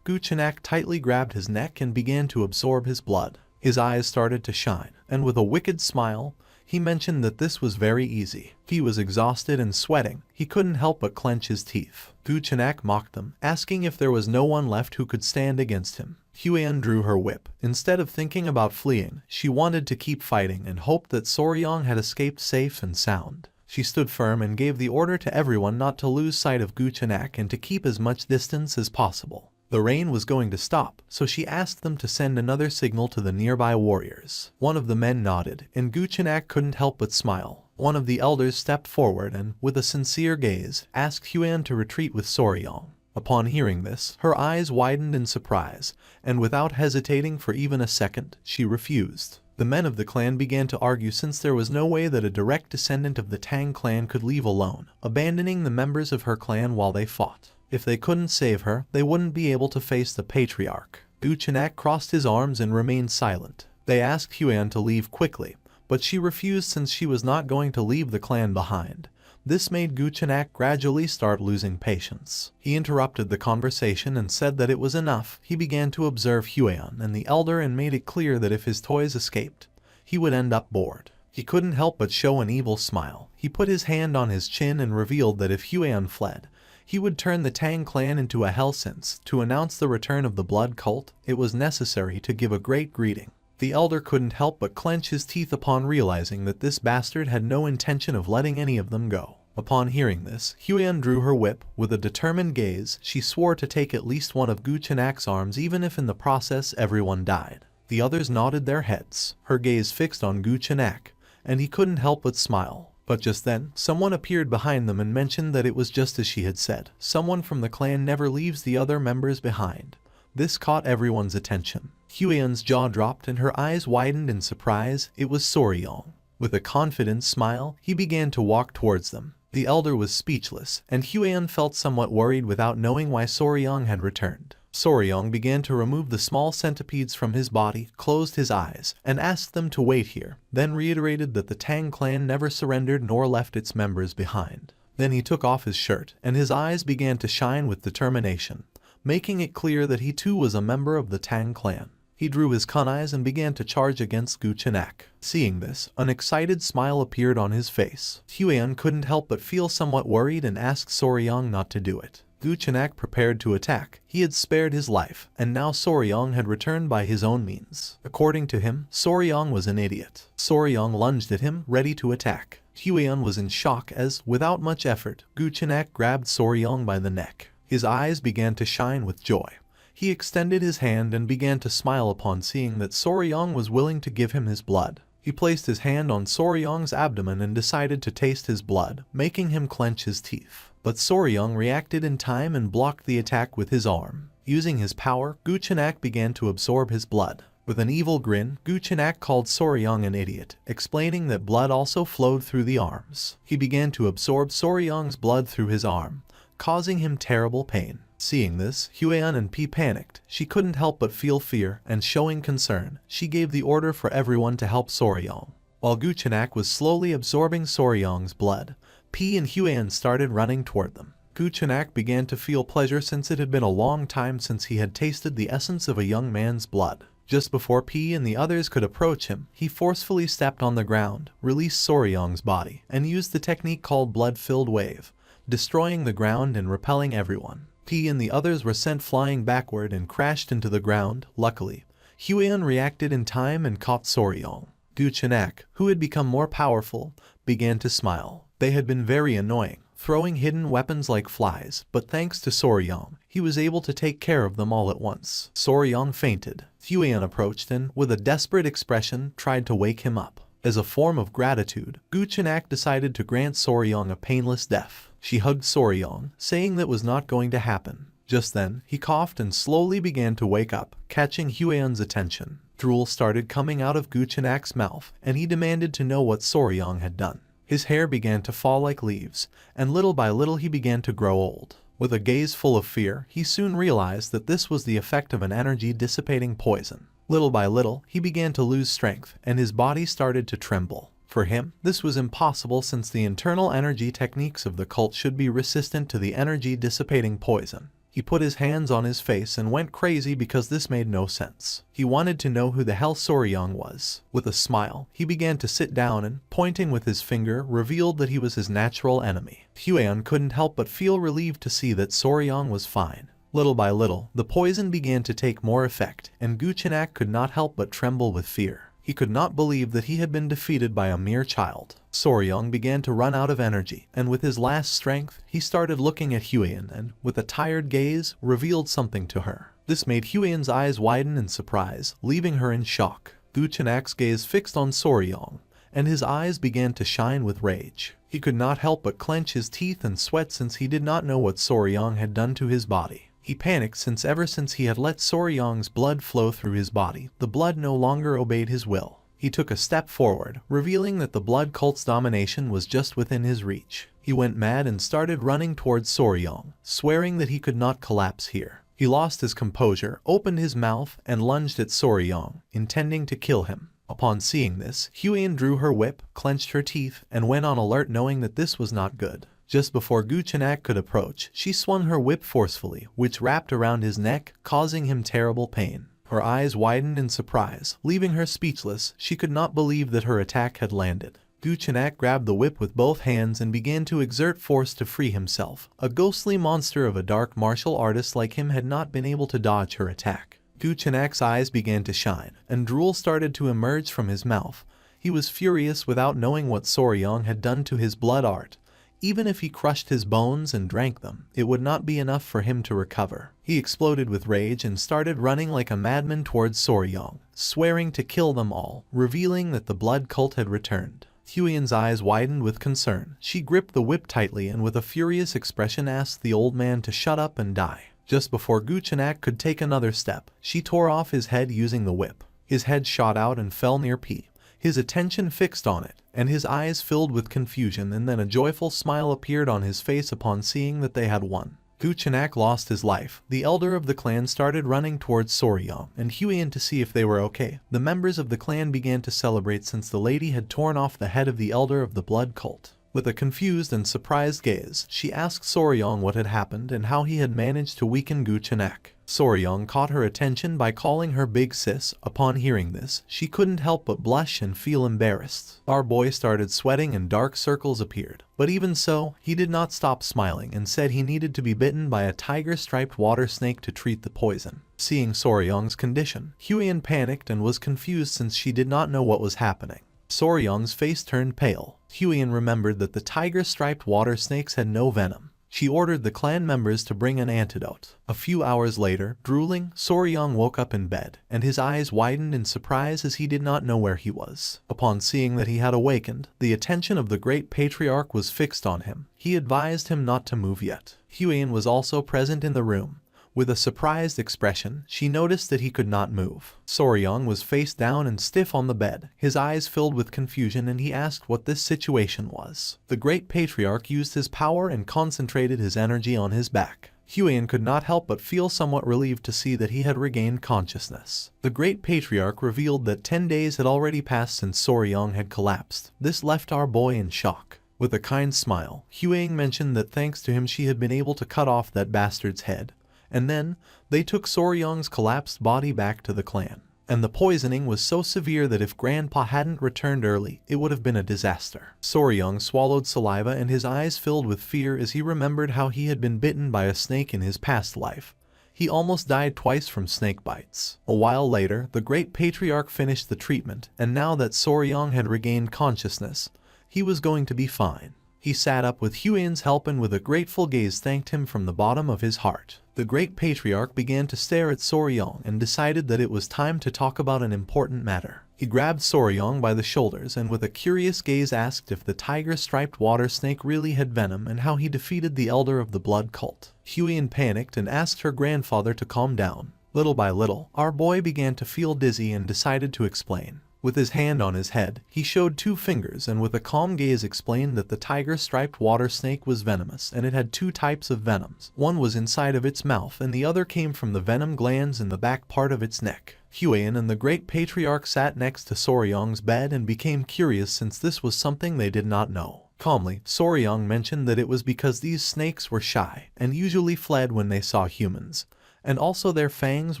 Guchenak tightly grabbed his neck and began to absorb his blood. His eyes started to shine, and with a wicked smile, He mentioned that this was very easy. He was exhausted and sweating. He couldn't help but clench his teeth. Gu Chenak mocked them, asking if there was no one left who could stand against him. Huan drew her whip. Instead of thinking about fleeing, she wanted to keep fighting and hoped that Soryong had escaped safe and sound. She stood firm and gave the order to everyone not to lose sight of Gu Chenak and to keep as much distance as possible. The rain was going to stop, so she asked them to send another signal to the nearby warriors. One of the men nodded, and Gu Chenak couldn't help but smile. One of the elders stepped forward and, with a sincere gaze, asked Huan to retreat with Soryong. Upon hearing this, her eyes widened in surprise, and without hesitating for even a second, she refused. The men of the clan began to argue since there was no way that a direct descendant of the Tang clan could leave alone, abandoning the members of her clan while they fought. If they couldn't save her, they wouldn't be able to face the patriarch. Gu Chenak crossed his arms and remained silent. They asked Huan to leave quickly, but she refused since she was not going to leave the clan behind. This made Gu Chenak gradually start losing patience. He interrupted the conversation and said that it was enough. He began to observe Huan and the elder and made it clear that if his toys escaped, he would end up bored. He couldn't help but show an evil smile. He put his hand on his chin and revealed that if Huan fled, he would turn the Tang clan into a hell since, to announce the return of the blood cult, it was necessary to give a great greeting. The elder couldn't help but clench his teeth upon realizing that this bastard had no intention of letting any of them go. Upon hearing this, Huan drew her whip. With a determined gaze, she swore to take at least one of Gu Chenak's arms even if in the process everyone died. The others nodded their heads, her gaze fixed on Gu Chenak, and he couldn't help but smile. But just then, someone appeared behind them and mentioned that it was just as she had said. Someone from the clan never leaves the other members behind. This caught everyone's attention. Huan's jaw dropped and her eyes widened in surprise. It was Soryong. With a confident smile, he began to walk towards them. The elder was speechless, and Huan felt somewhat worried without knowing why Soryong had returned. Soryong began to remove the small centipedes from his body, closed his eyes, and asked them to wait here, then reiterated that the Tang clan never surrendered nor left its members behind. Then he took off his shirt, and his eyes began to shine with determination, making it clear that he too was a member of the Tang clan. He drew his kunais and began to charge against Gu Chenak. Seeing this, an excited smile appeared on his face. Huan couldn't help but feel somewhat worried and asked Soryong not to do it. Gu Chenak prepared to attack. He had spared his life, and now Soryong had returned by his own means. According to him, Soryong was an idiot. Soryong lunged at him, ready to attack. Huan was in shock as, without much effort, Gu Chenak grabbed Soryong by the neck. His eyes began to shine with joy. He extended his hand and began to smile upon seeing that Soryong was willing to give him his blood. He placed his hand on Soryong's abdomen and decided to taste his blood, making him clench his teeth. But Soryong reacted in time and blocked the attack with his arm. Using his power, Gu Chenak began to absorb his blood. With an evil grin, Gu Chenak called Soryong an idiot, explaining that blood also flowed through the arms. He began to absorb Soryong's blood through his arm, causing him terrible pain. Seeing this, Huan and P panicked. She couldn't help but feel fear, and showing concern, she gave the order for everyone to help Soryong. While Gu Chenak was slowly absorbing Soryong's blood, P and Huan started running toward them. Gu Chenak began to feel pleasure since it had been a long time since he had tasted the essence of a young man's blood. Just before P and the others could approach him, he forcefully stepped on the ground, released Soryong's body, and used the technique called blood-filled wave, destroying the ground and repelling everyone. P and the others were sent flying backward and crashed into the ground. Luckily, Huan reacted in time and caught Soryong. Gu Chenak, who had become more powerful, began to smile. They had been very annoying, throwing hidden weapons like flies, but thanks to Soryong, he was able to take care of them all at once. Soryong fainted. Huan approached and, with a desperate expression, tried to wake him up. As a form of gratitude, Gu Chenak decided to grant Soryong a painless death. She hugged Soryong, saying that was not going to happen. Just then, he coughed and slowly began to wake up, catching Huan's attention. Drool started coming out of Gu Chenak's mouth, and he demanded to know what Soryong had done. His hair began to fall like leaves, and little by little he began to grow old. With a gaze full of fear, he soon realized that this was the effect of an energy-dissipating poison. Little by little, he began to lose strength, and his body started to tremble. For him, this was impossible since the internal energy techniques of the cult should be resistant to the energy-dissipating poison. He put his hands on his face and went crazy because this made no sense. He wanted to know who the hell Soryang was. With a smile, he began to sit down and, pointing with his finger, revealed that he was his natural enemy. Huan couldn't help but feel relieved to see that Soryang was fine. Little by little, the poison began to take more effect, and Guchenak could not help but tremble with fear. He could not believe that he had been defeated by a mere child. Soryang began to run out of energy, and with his last strength, he started looking at Huan and, with a tired gaze, revealed something to her. This made Huan's eyes widen in surprise, leaving her in shock. Guchenak's gaze fixed on Soryang, and his eyes began to shine with rage. He could not help but clench his teeth and sweat since he did not know what Soryang had done to his body. He panicked since ever since he had let Soryang's blood flow through his body, the blood no longer obeyed his will. He took a step forward, revealing that the blood cult's domination was just within his reach. He went mad and started running towards Soryang, swearing that he could not collapse here. He lost his composure, opened his mouth, and lunged at Soryang, intending to kill him. Upon seeing this, Huan drew her whip, clenched her teeth, and went on alert knowing that this was not good. Just before Guchenak could approach, she swung her whip forcefully, which wrapped around his neck, causing him terrible pain. Her eyes widened in surprise, leaving her speechless. She could not believe that her attack had landed. Guchenak grabbed the whip with both hands and began to exert force to free himself. A ghostly monster of a dark martial artist like him had not been able to dodge her attack. Guchenak's eyes began to shine, and drool started to emerge from his mouth. He was furious without knowing what Soryang had done to his blood art. Even if he crushed his bones and drank them, it would not be enough for him to recover. He exploded with rage and started running like a madman towards Soryang, swearing to kill them all, revealing that the blood cult had returned. Huan's eyes widened with concern. She gripped the whip tightly and with a furious expression asked the old man to shut up and die. Just before Guchenak could take another step, she tore off his head using the whip. His head shot out and fell near P. His attention fixed on it, and his eyes filled with confusion, and then a joyful smile appeared on his face upon seeing that they had won. Guchenak lost his life. The elder of the clan started running towards Soryang and Huan to see if they were okay. The members of the clan began to celebrate since the lady had torn off the head of the elder of the blood cult. With a confused and surprised gaze, she asked Soryang what had happened and how he had managed to weaken Guchenak. Soryang caught her attention by calling her big sis. Upon hearing this, she couldn't help but blush and feel embarrassed. Our boy started sweating and dark circles appeared. But even so, he did not stop smiling and said he needed to be bitten by a tiger-striped water snake to treat the poison. Seeing Soryang's condition, Huan panicked and was confused since she did not know what was happening. Soryang's face turned pale. Huan remembered that the tiger-striped water snakes had no venom. She ordered the clan members to bring an antidote. A few hours later, drooling, Soryang woke up in bed, and his eyes widened in surprise as he did not know where he was. Upon seeing that he had awakened, the attention of the great patriarch was fixed on him. He advised him not to move yet. Huan was also present in the room. With a surprised expression, she noticed that he could not move. Soryang was face down and stiff on the bed, his eyes filled with confusion, and he asked what this situation was. The great patriarch used his power and concentrated his energy on his back. Huan could not help but feel somewhat relieved to see that he had regained consciousness. The great patriarch revealed that 10 days had already passed since Soryang had collapsed. This left our boy in shock. With a kind smile, Huan mentioned that thanks to him she had been able to cut off that bastard's head. And then, they took Soryang's collapsed body back to the clan. And the poisoning was so severe that if Grandpa hadn't returned early, it would have been a disaster. Soryang swallowed saliva and his eyes filled with fear as he remembered how he had been bitten by a snake in his past life. He almost died twice from snake bites. A while later, the great patriarch finished the treatment, and now that Soryang had regained consciousness, he was going to be fine. He sat up with Huan's help and with a grateful gaze thanked him from the bottom of his heart. The great patriarch began to stare at Soryang and decided that it was time to talk about an important matter. He grabbed Soryang by the shoulders and with a curious gaze asked if the tiger-striped water snake really had venom and how he defeated the elder of the blood cult. Huan panicked and asked her grandfather to calm down. Little by little, our boy began to feel dizzy and decided to explain. With his hand on his head, he showed 2 fingers and with a calm gaze explained that the tiger-striped water snake was venomous and it had 2 types of venoms. One was inside of its mouth and the other came from the venom glands in the back part of its neck. Huan and the great patriarch sat next to Soryang's bed and became curious since this was something they did not know. Calmly, Soryang mentioned that it was because these snakes were shy and usually fled when they saw humans, and also their fangs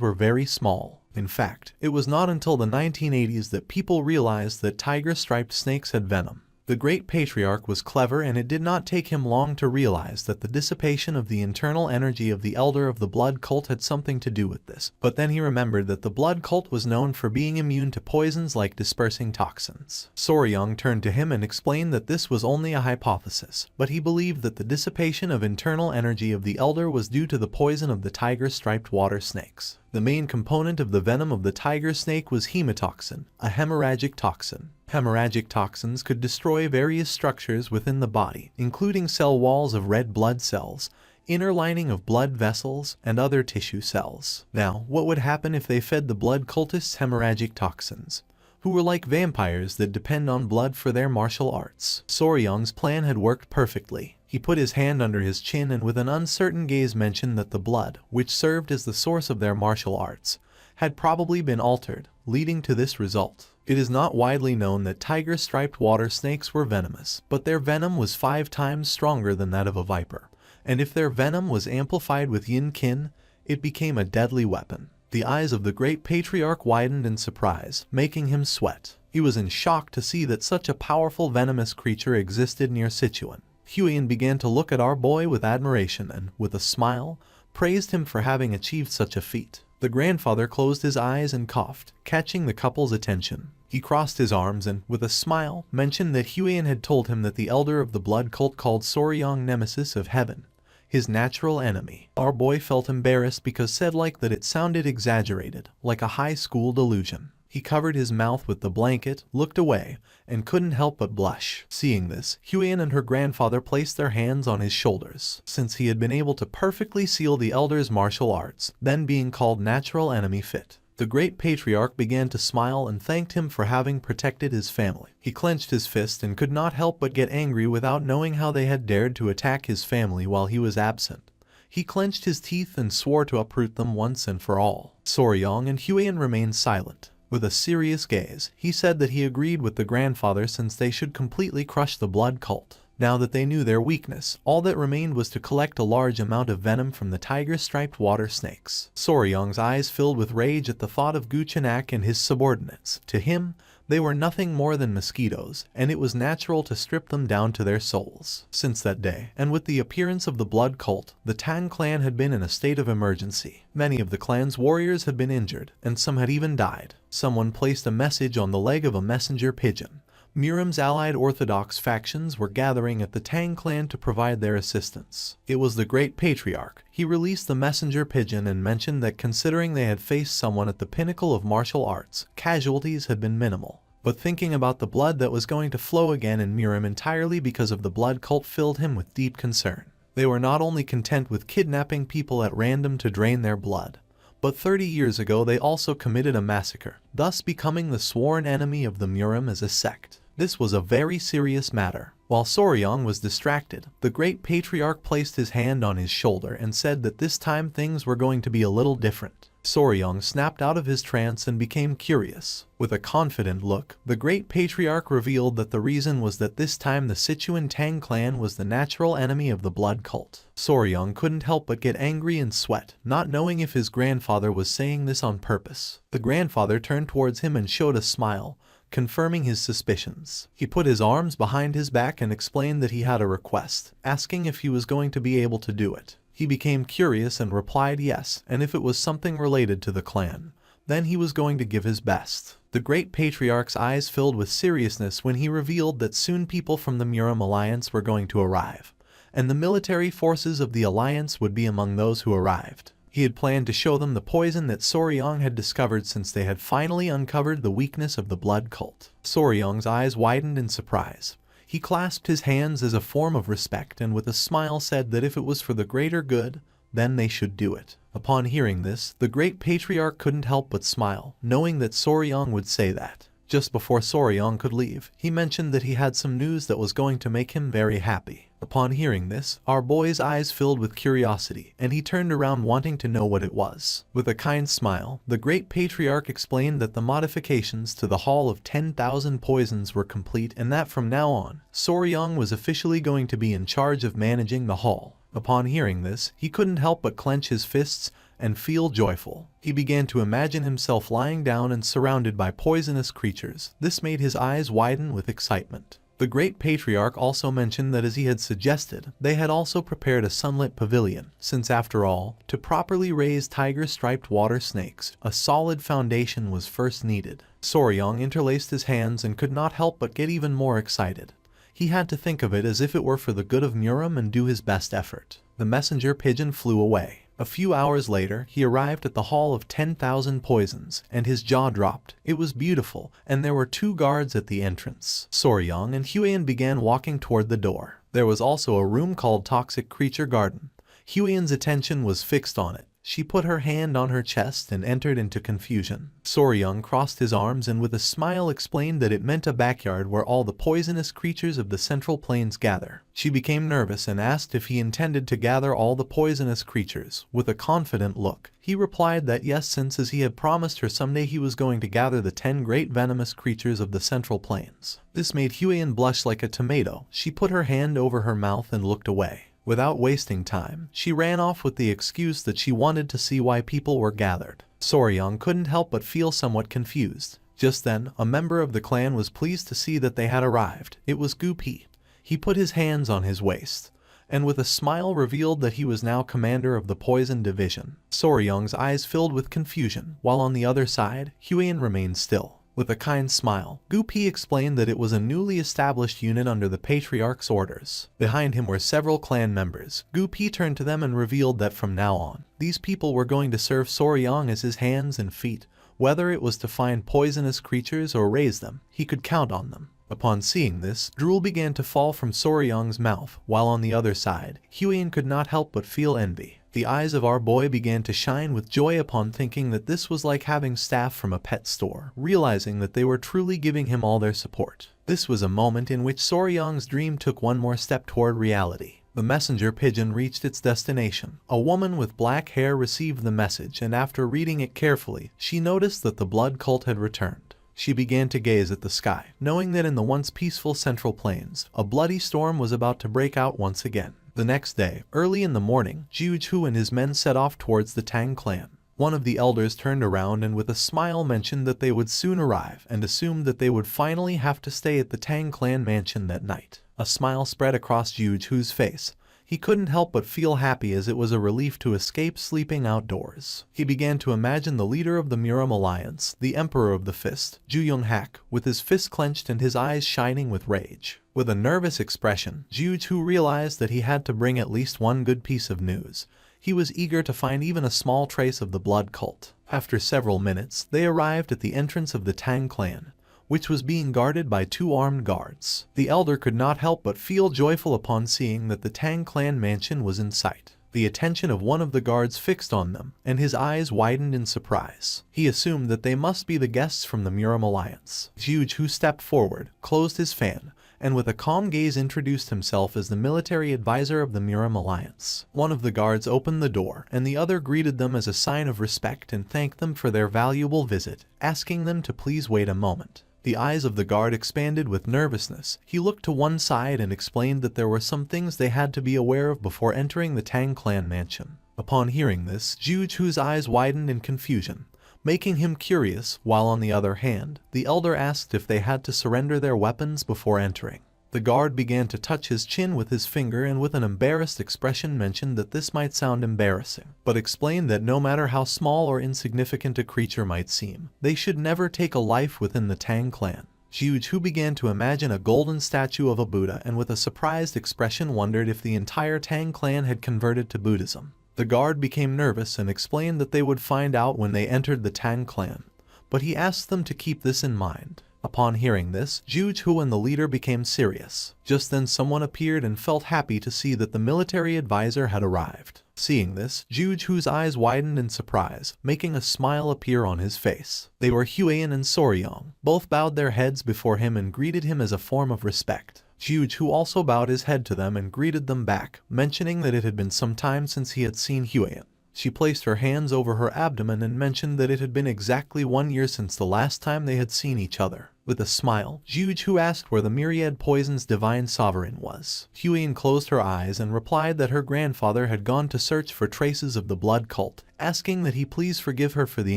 were very small. In fact, it was not until the 1980s that people realized that tiger-striped snakes had venom. The great patriarch was clever, and it did not take him long to realize that the dissipation of the internal energy of the elder of the blood cult had something to do with this. But then he remembered that the blood cult was known for being immune to poisons like dispersing toxins. Soryang turned to him and explained that this was only a hypothesis, but he believed that the dissipation of internal energy of the elder was due to the poison of the tiger-striped water snakes. The main component of the venom of the tiger snake was hemotoxin, a hemorrhagic toxin. Hemorrhagic toxins could destroy various structures within the body, including cell walls of red blood cells, inner lining of blood vessels, and other tissue cells. Now, what would happen if they fed the blood cultists hemorrhagic toxins, who were like vampires that depend on blood for their martial arts? Soryang's plan had worked perfectly. He put his hand under his chin and with an uncertain gaze mentioned that the blood, which served as the source of their martial arts, had probably been altered, leading to this result. It is not widely known that tiger-striped water snakes were venomous, but their venom was 5 times stronger than that of a viper, and if their venom was amplified with yin-kin, it became a deadly weapon. The eyes of the great patriarch widened in surprise, making him sweat. He was in shock to see that such a powerful venomous creature existed near Sichuan. Huiyan began to look at our boy with admiration and, with a smile, praised him for having achieved such a feat. The grandfather closed his eyes and coughed, catching the couple's attention. He crossed his arms and, with a smile, mentioned that Huiyan had told him that the elder of the blood cult called Soryang Nemesis of Heaven, his natural enemy. Our boy felt embarrassed because said like that it sounded exaggerated, like a high school delusion. He covered his mouth with the blanket, looked away, and couldn't help but blush. Seeing this, Huiyan and her grandfather placed their hands on his shoulders, since he had been able to perfectly seal the elder's martial arts, then being called natural enemy fit. The great patriarch began to smile and thanked him for having protected his family. He clenched his fist and could not help but get angry without knowing how they had dared to attack his family while he was absent. He clenched his teeth and swore to uproot them once and for all. Soryang and Huiyan remained silent. With a serious gaze, he said that he agreed with the grandfather since they should completely crush the blood cult. Now that they knew their weakness, all that remained was to collect a large amount of venom from the tiger-striped water snakes. Soryang's eyes filled with rage at the thought of Guchenak and his subordinates. To him, they were nothing more than mosquitoes, and it was natural to strip them down to their souls. Since that day, and with the appearance of the blood cult, the Tang clan had been in a state of emergency. Many of the clan's warriors had been injured, and some had even died. Someone placed a message on the leg of a messenger pigeon. Miram's allied Orthodox factions were gathering at the Tang clan to provide their assistance. It was the great patriarch. He released the messenger pigeon and mentioned that considering they had faced someone at the pinnacle of martial arts, casualties had been minimal. But thinking about the blood that was going to flow again in Miram entirely because of the blood cult filled him with deep concern. They were not only content with kidnapping people at random to drain their blood, but 30 years ago they also committed a massacre, thus becoming the sworn enemy of the Miram as a sect. This was a very serious matter. While Soryang was distracted, the great patriarch placed his hand on his shoulder and said that this time things were going to be a little different. Soryang snapped out of his trance and became curious. With a confident look, the great patriarch revealed that the reason was that this time the Sichuan Tang clan was the natural enemy of the blood cult. Soryang couldn't help but get angry and sweat, not knowing if his grandfather was saying this on purpose. The grandfather turned towards him and showed a smile, confirming his suspicions. He put his arms behind his back and explained that he had a request, asking if he was going to be able to do it. He became curious and replied yes, and if it was something related to the clan, then he was going to give his best. The great patriarch's eyes filled with seriousness when he revealed that soon people from the Miram alliance were going to arrive, and the military forces of the alliance would be among those who arrived. He had planned to show them the poison that Soryang had discovered since they had finally uncovered the weakness of the blood cult. Soryang's eyes widened in surprise. He clasped his hands as a form of respect and with a smile said that if it was for the greater good, then they should do it. Upon hearing this, the great patriarch couldn't help but smile, knowing that Soryang would say that. Just before Soryang could leave, he mentioned that he had some news that was going to make him very happy. Upon hearing this, our boy's eyes filled with curiosity, and he turned around wanting to know what it was. With a kind smile, the great patriarch explained that the modifications to the Hall of 10,000 Poisons were complete and that from now on, Soryang was officially going to be in charge of managing the hall. Upon hearing this, he couldn't help but clench his fists and feel joyful. He began to imagine himself lying down and surrounded by poisonous creatures. This made his eyes widen with excitement. The great patriarch also mentioned that as he had suggested, they had also prepared a sunlit pavilion, since after all, to properly raise tiger-striped water snakes, a solid foundation was first needed. Soryang interlaced his hands and could not help but get even more excited. He had to think of it as if it were for the good of Muram and do his best effort. The messenger pigeon flew away. A few hours later, he arrived at the Hall of 10,000 Poisons, and his jaw dropped. It was beautiful, and there were 2 guards at the entrance. Soryang and Huiyan began walking toward the door. There was also a room called Toxic Creature Garden. Huiyan's attention was fixed on it. She put her hand on her chest and entered into confusion. Soryang crossed his arms and with a smile explained that it meant a backyard where all the poisonous creatures of the Central Plains gather. She became nervous and asked if he intended to gather all the poisonous creatures. With a confident look, he replied that yes, since as he had promised her someday he was going to gather the 10 great venomous creatures of the Central Plains. This made Huiyan blush like a tomato. She put her hand over her mouth and looked away. Without wasting time, she ran off with the excuse that she wanted to see why people were gathered. Soryang couldn't help but feel somewhat confused. Just then, a member of the clan was pleased to see that they had arrived. It was Gupi. He put his hands on his waist, and with a smile revealed that he was now commander of the Poison Division. Soryang's eyes filled with confusion, while on the other side, Huiyan remained still. With a kind smile, Gupi explained that it was a newly established unit under the Patriarch's orders. Behind him were several clan members. Gupi turned to them and revealed that from now on, these people were going to serve Soryang as his hands and feet. Whether it was to find poisonous creatures or raise them, he could count on them. Upon seeing this, drool began to fall from Soryang's mouth, while on the other side, Huiyan could not help but feel envy. The eyes of our boy began to shine with joy upon thinking that this was like having staff from a pet store, realizing that they were truly giving him all their support. This was a moment in which Soryang's dream took one more step toward reality. The messenger pigeon reached its destination. A woman with black hair received the message, and after reading it carefully, she noticed that the blood cult had returned. She began to gaze at the sky, knowing that in the once peaceful Central Plains, a bloody storm was about to break out once again. The next day, early in the morning, Jiuchu and his men set off towards the Tang clan. One of the elders turned around and with a smile mentioned that they would soon arrive and assumed that they would finally have to stay at the Tang clan mansion that night. A smile spread across Jiuchu's face. He couldn't help but feel happy as it was a relief to escape sleeping outdoors. He began to imagine the leader of the Muram Alliance, the Emperor of the Fist, Juyong-hak, with his fist clenched and his eyes shining with rage. With a nervous expression, Jiuchu realized that he had to bring at least one good piece of news. He was eager to find even a small trace of the blood cult. After several minutes, they arrived at the entrance of the Tang clan, which was being guarded by 2 armed guards. The elder could not help but feel joyful upon seeing that the Tang clan mansion was in sight. The attention of one of the guards fixed on them, and his eyes widened in surprise. He assumed that they must be the guests from the Muram Alliance. Jiuchu stepped forward, closed his fan, and with a calm gaze introduced himself as the military advisor of the Muram Alliance. One of the guards opened the door, and the other greeted them as a sign of respect and thanked them for their valuable visit, asking them to please wait a moment. The eyes of the guard expanded with nervousness. He looked to one side and explained that there were some things they had to be aware of before entering the Tang clan mansion. Upon hearing this, Jiuchu's eyes widened in confusion, making him curious, while on the other hand, the elder asked if they had to surrender their weapons before entering. The guard began to touch his chin with his finger and with an embarrassed expression mentioned that this might sound embarrassing, but explained that no matter how small or insignificant a creature might seem, they should never take a life within the Tang clan. Jiuchu began to imagine a golden statue of a Buddha and with a surprised expression wondered if the entire Tang clan had converted to Buddhism. The guard became nervous and explained that they would find out when they entered the Tang clan, but he asked them to keep this in mind. Upon hearing this, Jiuchu and the leader became serious. Just then someone appeared and felt happy to see that the military advisor had arrived. Seeing this, Jiuchu's eyes widened in surprise, making a smile appear on his face. They were Huiyan and Soryang. Both bowed their heads before him and greeted him as a form of respect. Jiuju also bowed his head to them and greeted them back, mentioning that it had been some time since he had seen Huiyan. She placed her hands over her abdomen and mentioned that it had been exactly 1 year since the last time they had seen each other. With a smile, Jiuju asked where the myriad poison's divine sovereign was. Huiyan closed her eyes and replied that her grandfather had gone to search for traces of the blood cult, asking that he please forgive her for the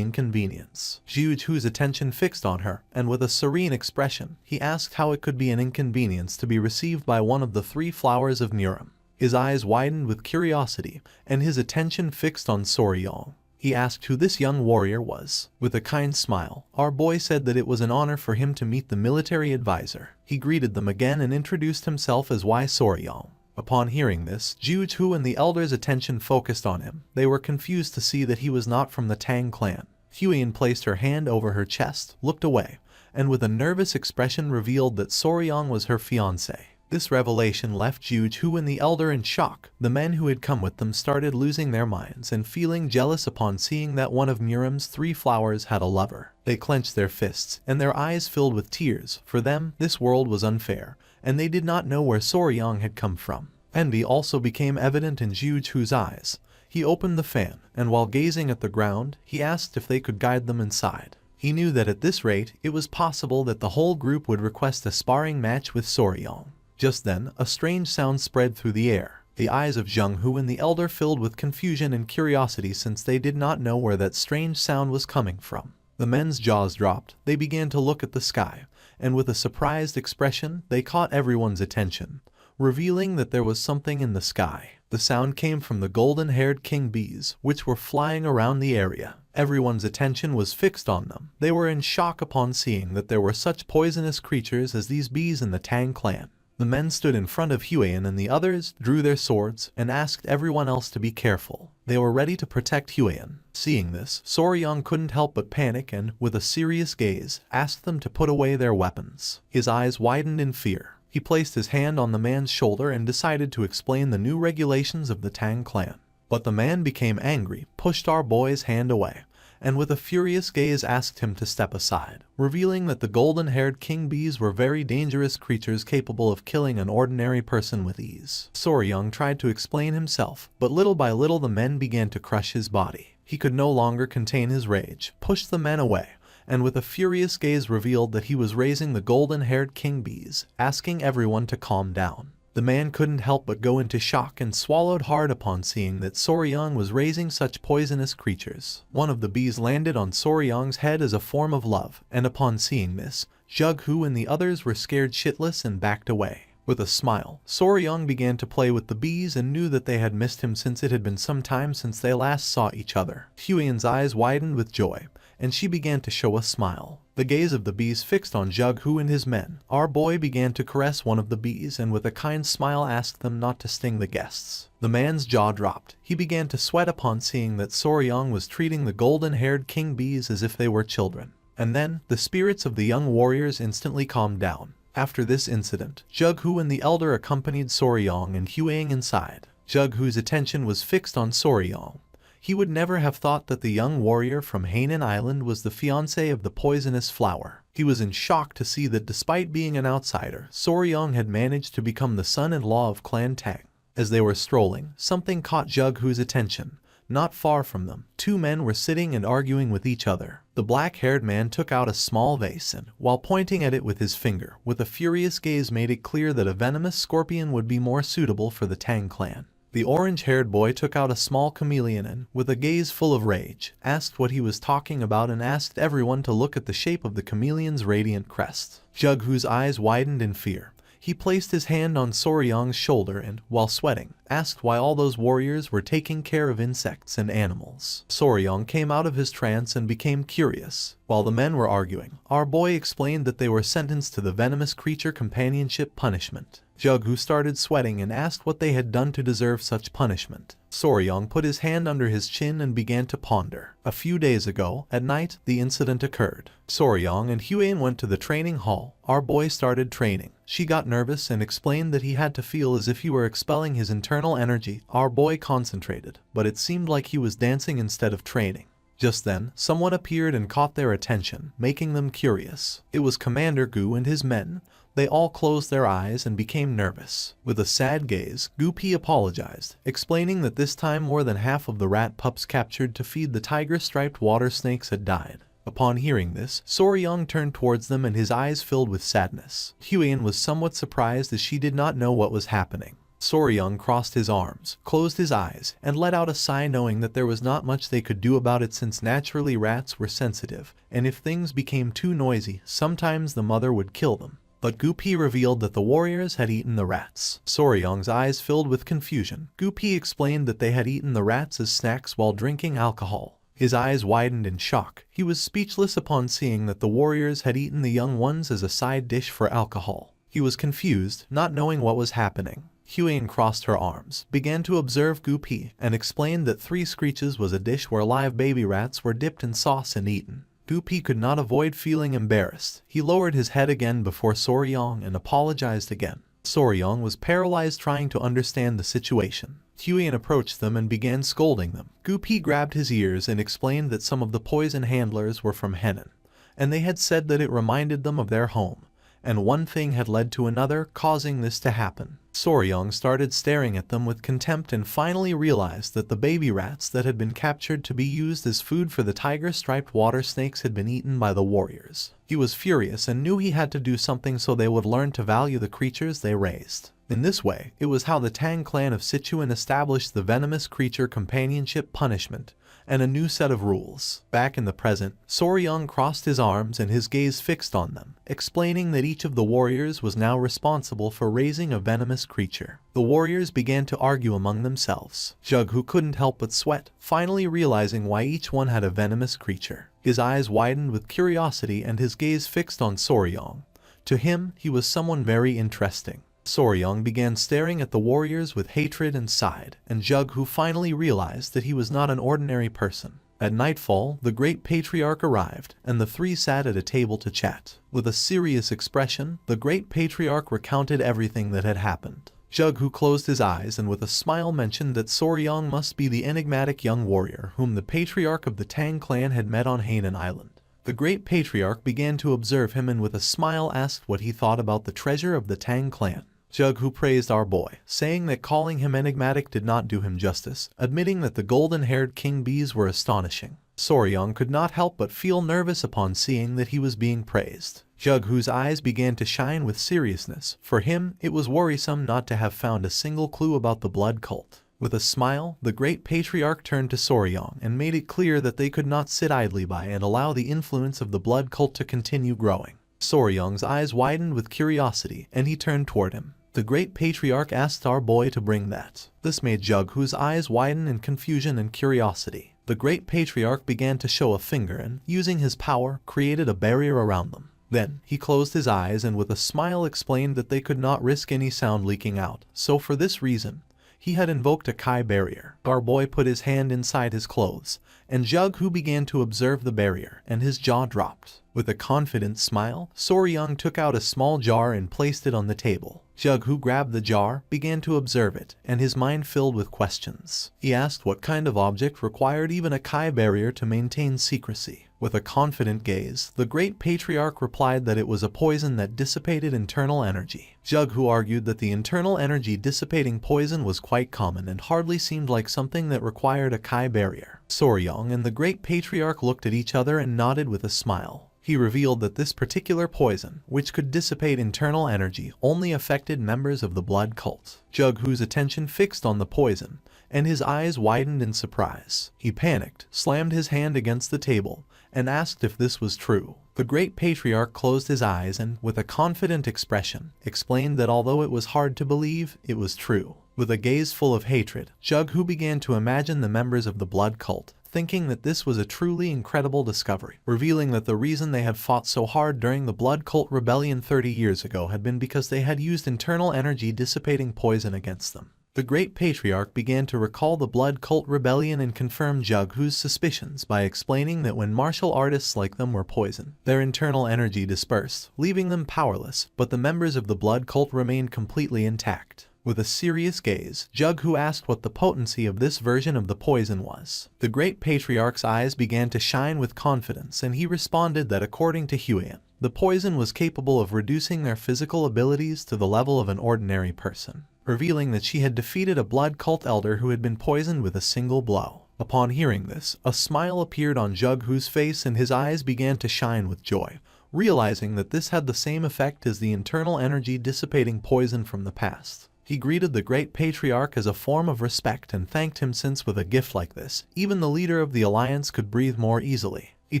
inconvenience. Jiuju's attention fixed on her, and with a serene expression, he asked how it could be an inconvenience to be received by one of the 3 flowers of Murim. His eyes widened with curiosity, and his attention fixed on Soryong. He asked who this young warrior was. With a kind smile, our boy said that it was an honor for him to meet the military advisor. He greeted them again and introduced himself as Y Soryong. Upon hearing this, Jiuju and the elders' attention focused on him. They were confused to see that he was not from the Tang clan. Huiyan placed her hand over her chest, looked away, and with a nervous expression revealed that Soryong was her fiancé. This revelation left Jiuju and the elder in shock. The men who had come with them started losing their minds and feeling jealous upon seeing that one of Murim's 3 flowers had a lover. They clenched their fists, and their eyes filled with tears. For them, this world was unfair, and they did not know where Soryong had come from. Envy also became evident in Jiuju's eyes. He opened the fan, and while gazing at the ground, he asked if they could guide them inside. He knew that at this rate, it was possible that the whole group would request a sparring match with Soryong. Just then, a strange sound spread through the air. The eyes of Zheng Hu and the elder filled with confusion and curiosity since they did not know where that strange sound was coming from. The men's jaws dropped. They began to look at the sky, and with a surprised expression, they caught everyone's attention, revealing that there was something in the sky. The sound came from the golden-haired king bees, which were flying around the area. Everyone's attention was fixed on them. They were in shock upon seeing that there were such poisonous creatures as these bees in the Tang clan. The men stood in front of Huiyan and the others drew their swords and asked everyone else to be careful. They were ready to protect Huiyan. Seeing this, Soryong couldn't help but panic and, with a serious gaze, asked them to put away their weapons. His eyes widened in fear. He placed his hand on the man's shoulder and decided to explain the new regulations of the Tang clan. But the man became angry, pushed our boy's hand away, and with a furious gaze asked him to step aside, revealing that the golden-haired king bees were very dangerous creatures capable of killing an ordinary person with ease. Soryong tried to explain himself, but little by little the men began to crush his body. He could no longer contain his rage, pushed the men away, and with a furious gaze revealed that he was raising the golden-haired king bees, asking everyone to calm down. The man couldn't help but go into shock and swallowed hard upon seeing that Soryong was raising such poisonous creatures. One of the bees landed on Soryong's head as a form of love, and upon seeing this, Zheng Hu and the others were scared shitless and backed away. With a smile, Soryong began to play with the bees and knew that they had missed him since it had been some time since they last saw each other. Huiyan's eyes widened with joy, and she began to show a smile. The gaze of the bees fixed on Zheng Hu and his men. Our boy began to caress one of the bees and with a kind smile asked them not to sting the guests. The man's jaw dropped. He began to sweat upon seeing that Soryong was treating the golden-haired king bees as if they were children. And then, the spirits of the young warriors instantly calmed down. After this incident, Zheng Hu and the elder accompanied Soryong and Huiyan inside. Zheng Hu's attention was fixed on Soryong. He would never have thought that the young warrior from Hainan Island was the fiancé of the poisonous flower. He was in shock to see that despite being an outsider, Soryong had managed to become the son-in-law of Clan Tang. As they were strolling, something caught Zheng Hu's attention. Not far from them, 2 men were sitting and arguing with each other. The black-haired man took out a small vase and, while pointing at it with his finger, with a furious gaze made it clear that a venomous scorpion would be more suitable for the Tang clan. The orange-haired boy took out a small chameleon and, with a gaze full of rage, asked what he was talking about and asked everyone to look at the shape of the chameleon's radiant crest. Zheng Hu's eyes widened in fear. He placed his hand on Soryong's shoulder and, while sweating, asked why all those warriors were taking care of insects and animals. Soryong came out of his trance and became curious. While the men were arguing, our boy explained that they were sentenced to the venomous creature companionship punishment. Zheng Hu started sweating and asked what they had done to deserve such punishment. Soryong put his hand under his chin and began to ponder. A few days ago, at night, the incident occurred. Soryong and Huiyan went to the training hall. Our boy started training. She got nervous and explained that he had to feel as if he were expelling his internal energy. Our boy concentrated, but it seemed like he was dancing instead of training. Just then, someone appeared and caught their attention, making them curious. It was Commander Gu and his men. They all closed their eyes and became nervous. With a sad gaze, Gupi apologized, explaining that this time more than half of the rat pups captured to feed the tiger-striped water snakes had died. Upon hearing this, Soryang turned towards them and his eyes filled with sadness. Huian was somewhat surprised as she did not know what was happening. Soryang crossed his arms, closed his eyes, and let out a sigh, knowing that there was not much they could do about it since naturally rats were sensitive, and if things became too noisy, sometimes the mother would kill them. But Gupi revealed that the warriors had eaten the rats. Soryang's eyes filled with confusion. Gupi explained that they had eaten the rats as snacks while drinking alcohol. His eyes widened in shock. He was speechless upon seeing that the warriors had eaten the young ones as a side dish for alcohol. He was confused, not knowing what was happening. Huian crossed her arms, began to observe Gupi, and explained that 3 screeches was a dish where live baby rats were dipped in sauce and eaten. Gupi could not avoid feeling embarrassed. He lowered his head again before Soryang and apologized again. Soryang was paralyzed trying to understand the situation. Huian approached them and began scolding them. Gupi grabbed his ears and explained that some of the poison handlers were from Henan, and they had said that it reminded them of their home, and one thing had led to another, causing this to happen. Soryang started staring at them with contempt and finally realized that the baby rats that had been captured to be used as food for the tiger-striped water snakes had been eaten by the warriors. He was furious and knew he had to do something so they would learn to value the creatures they raised. In this way, it was how the Tang clan of Sichuan established the venomous creature companionship punishment, and a new set of rules. Back in the present, Soryang crossed his arms and his gaze fixed on them, explaining that each of the warriors was now responsible for raising a venomous creature. The warriors began to argue among themselves. Jug, who couldn't help but sweat, finally realizing why each one had a venomous creature. His eyes widened with curiosity and his gaze fixed on Soryang. To him, he was someone very interesting. Soryang began staring at the warriors with hatred and sighed, and Jug, who finally realized that he was not an ordinary person. At nightfall, the great patriarch arrived, and the 3 sat at a table to chat. With a serious expression, the great patriarch recounted everything that had happened. Jug, who closed his eyes and with a smile mentioned that Soryang must be the enigmatic young warrior whom the patriarch of the Tang clan had met on Hainan Island. The great patriarch began to observe him and with a smile asked what he thought about the treasure of the Tang clan. Jug, who praised our boy, saying that calling him enigmatic did not do him justice, admitting that the golden-haired king bees were astonishing. Soryang could not help but feel nervous upon seeing that he was being praised. Jug, whose eyes began to shine with seriousness. For him, it was worrisome not to have found a single clue about the blood cult. With a smile, the great patriarch turned to Soryang and made it clear that they could not sit idly by and allow the influence of the blood cult to continue growing. Soryang's eyes widened with curiosity, and he turned toward him. The great patriarch asked our boy to bring that. This made Jug, whose eyes widened in confusion and curiosity. The great patriarch began to show a finger and, using his power, created a barrier around them. Then, he closed his eyes and with a smile explained that they could not risk any sound leaking out, so for this reason, he had invoked a Kai barrier. Our boy put his hand inside his clothes, and Jug, who began to observe the barrier, and his jaw dropped. With a confident smile, Soryang took out a small jar and placed it on the table. Jug, who grabbed the jar, began to observe it, and his mind filled with questions. He asked what kind of object required even a Kai barrier to maintain secrecy. With a confident gaze, the great patriarch replied that it was a poison that dissipated internal energy. Jug, who argued that the internal energy dissipating poison was quite common and hardly seemed like something that required a Kai barrier. Soryang and the great patriarch looked at each other and nodded with a smile. He revealed that this particular poison, which could dissipate internal energy, only affected members of the blood cult. Jug, whose attention fixed on the poison, and his eyes widened in surprise. He panicked, slammed his hand against the table, and asked if this was true. The great patriarch closed his eyes and, with a confident expression, explained that although it was hard to believe, it was true. With a gaze full of hatred, Jug, who began to imagine the members of the blood cult, thinking that this was a truly incredible discovery, revealing that the reason they had fought so hard during the blood cult rebellion 30 years ago had been because they had used internal energy dissipating poison against them. The great patriarch began to recall the blood cult rebellion and confirm Jug, whose suspicions by explaining that when martial artists like them were poisoned, their internal energy dispersed, leaving them powerless, but the members of the blood cult remained completely intact. With a serious gaze, Jughu asked what the potency of this version of the poison was. The great patriarch's eyes began to shine with confidence, and he responded that according to Huian, the poison was capable of reducing their physical abilities to the level of an ordinary person, revealing that she had defeated a blood cult elder who had been poisoned with a single blow. Upon hearing this, a smile appeared on Jughu's face and his eyes began to shine with joy, realizing that this had the same effect as the internal energy dissipating poison from the past. He greeted the great patriarch as a form of respect and thanked him, since with a gift like this, even the leader of the alliance could breathe more easily. He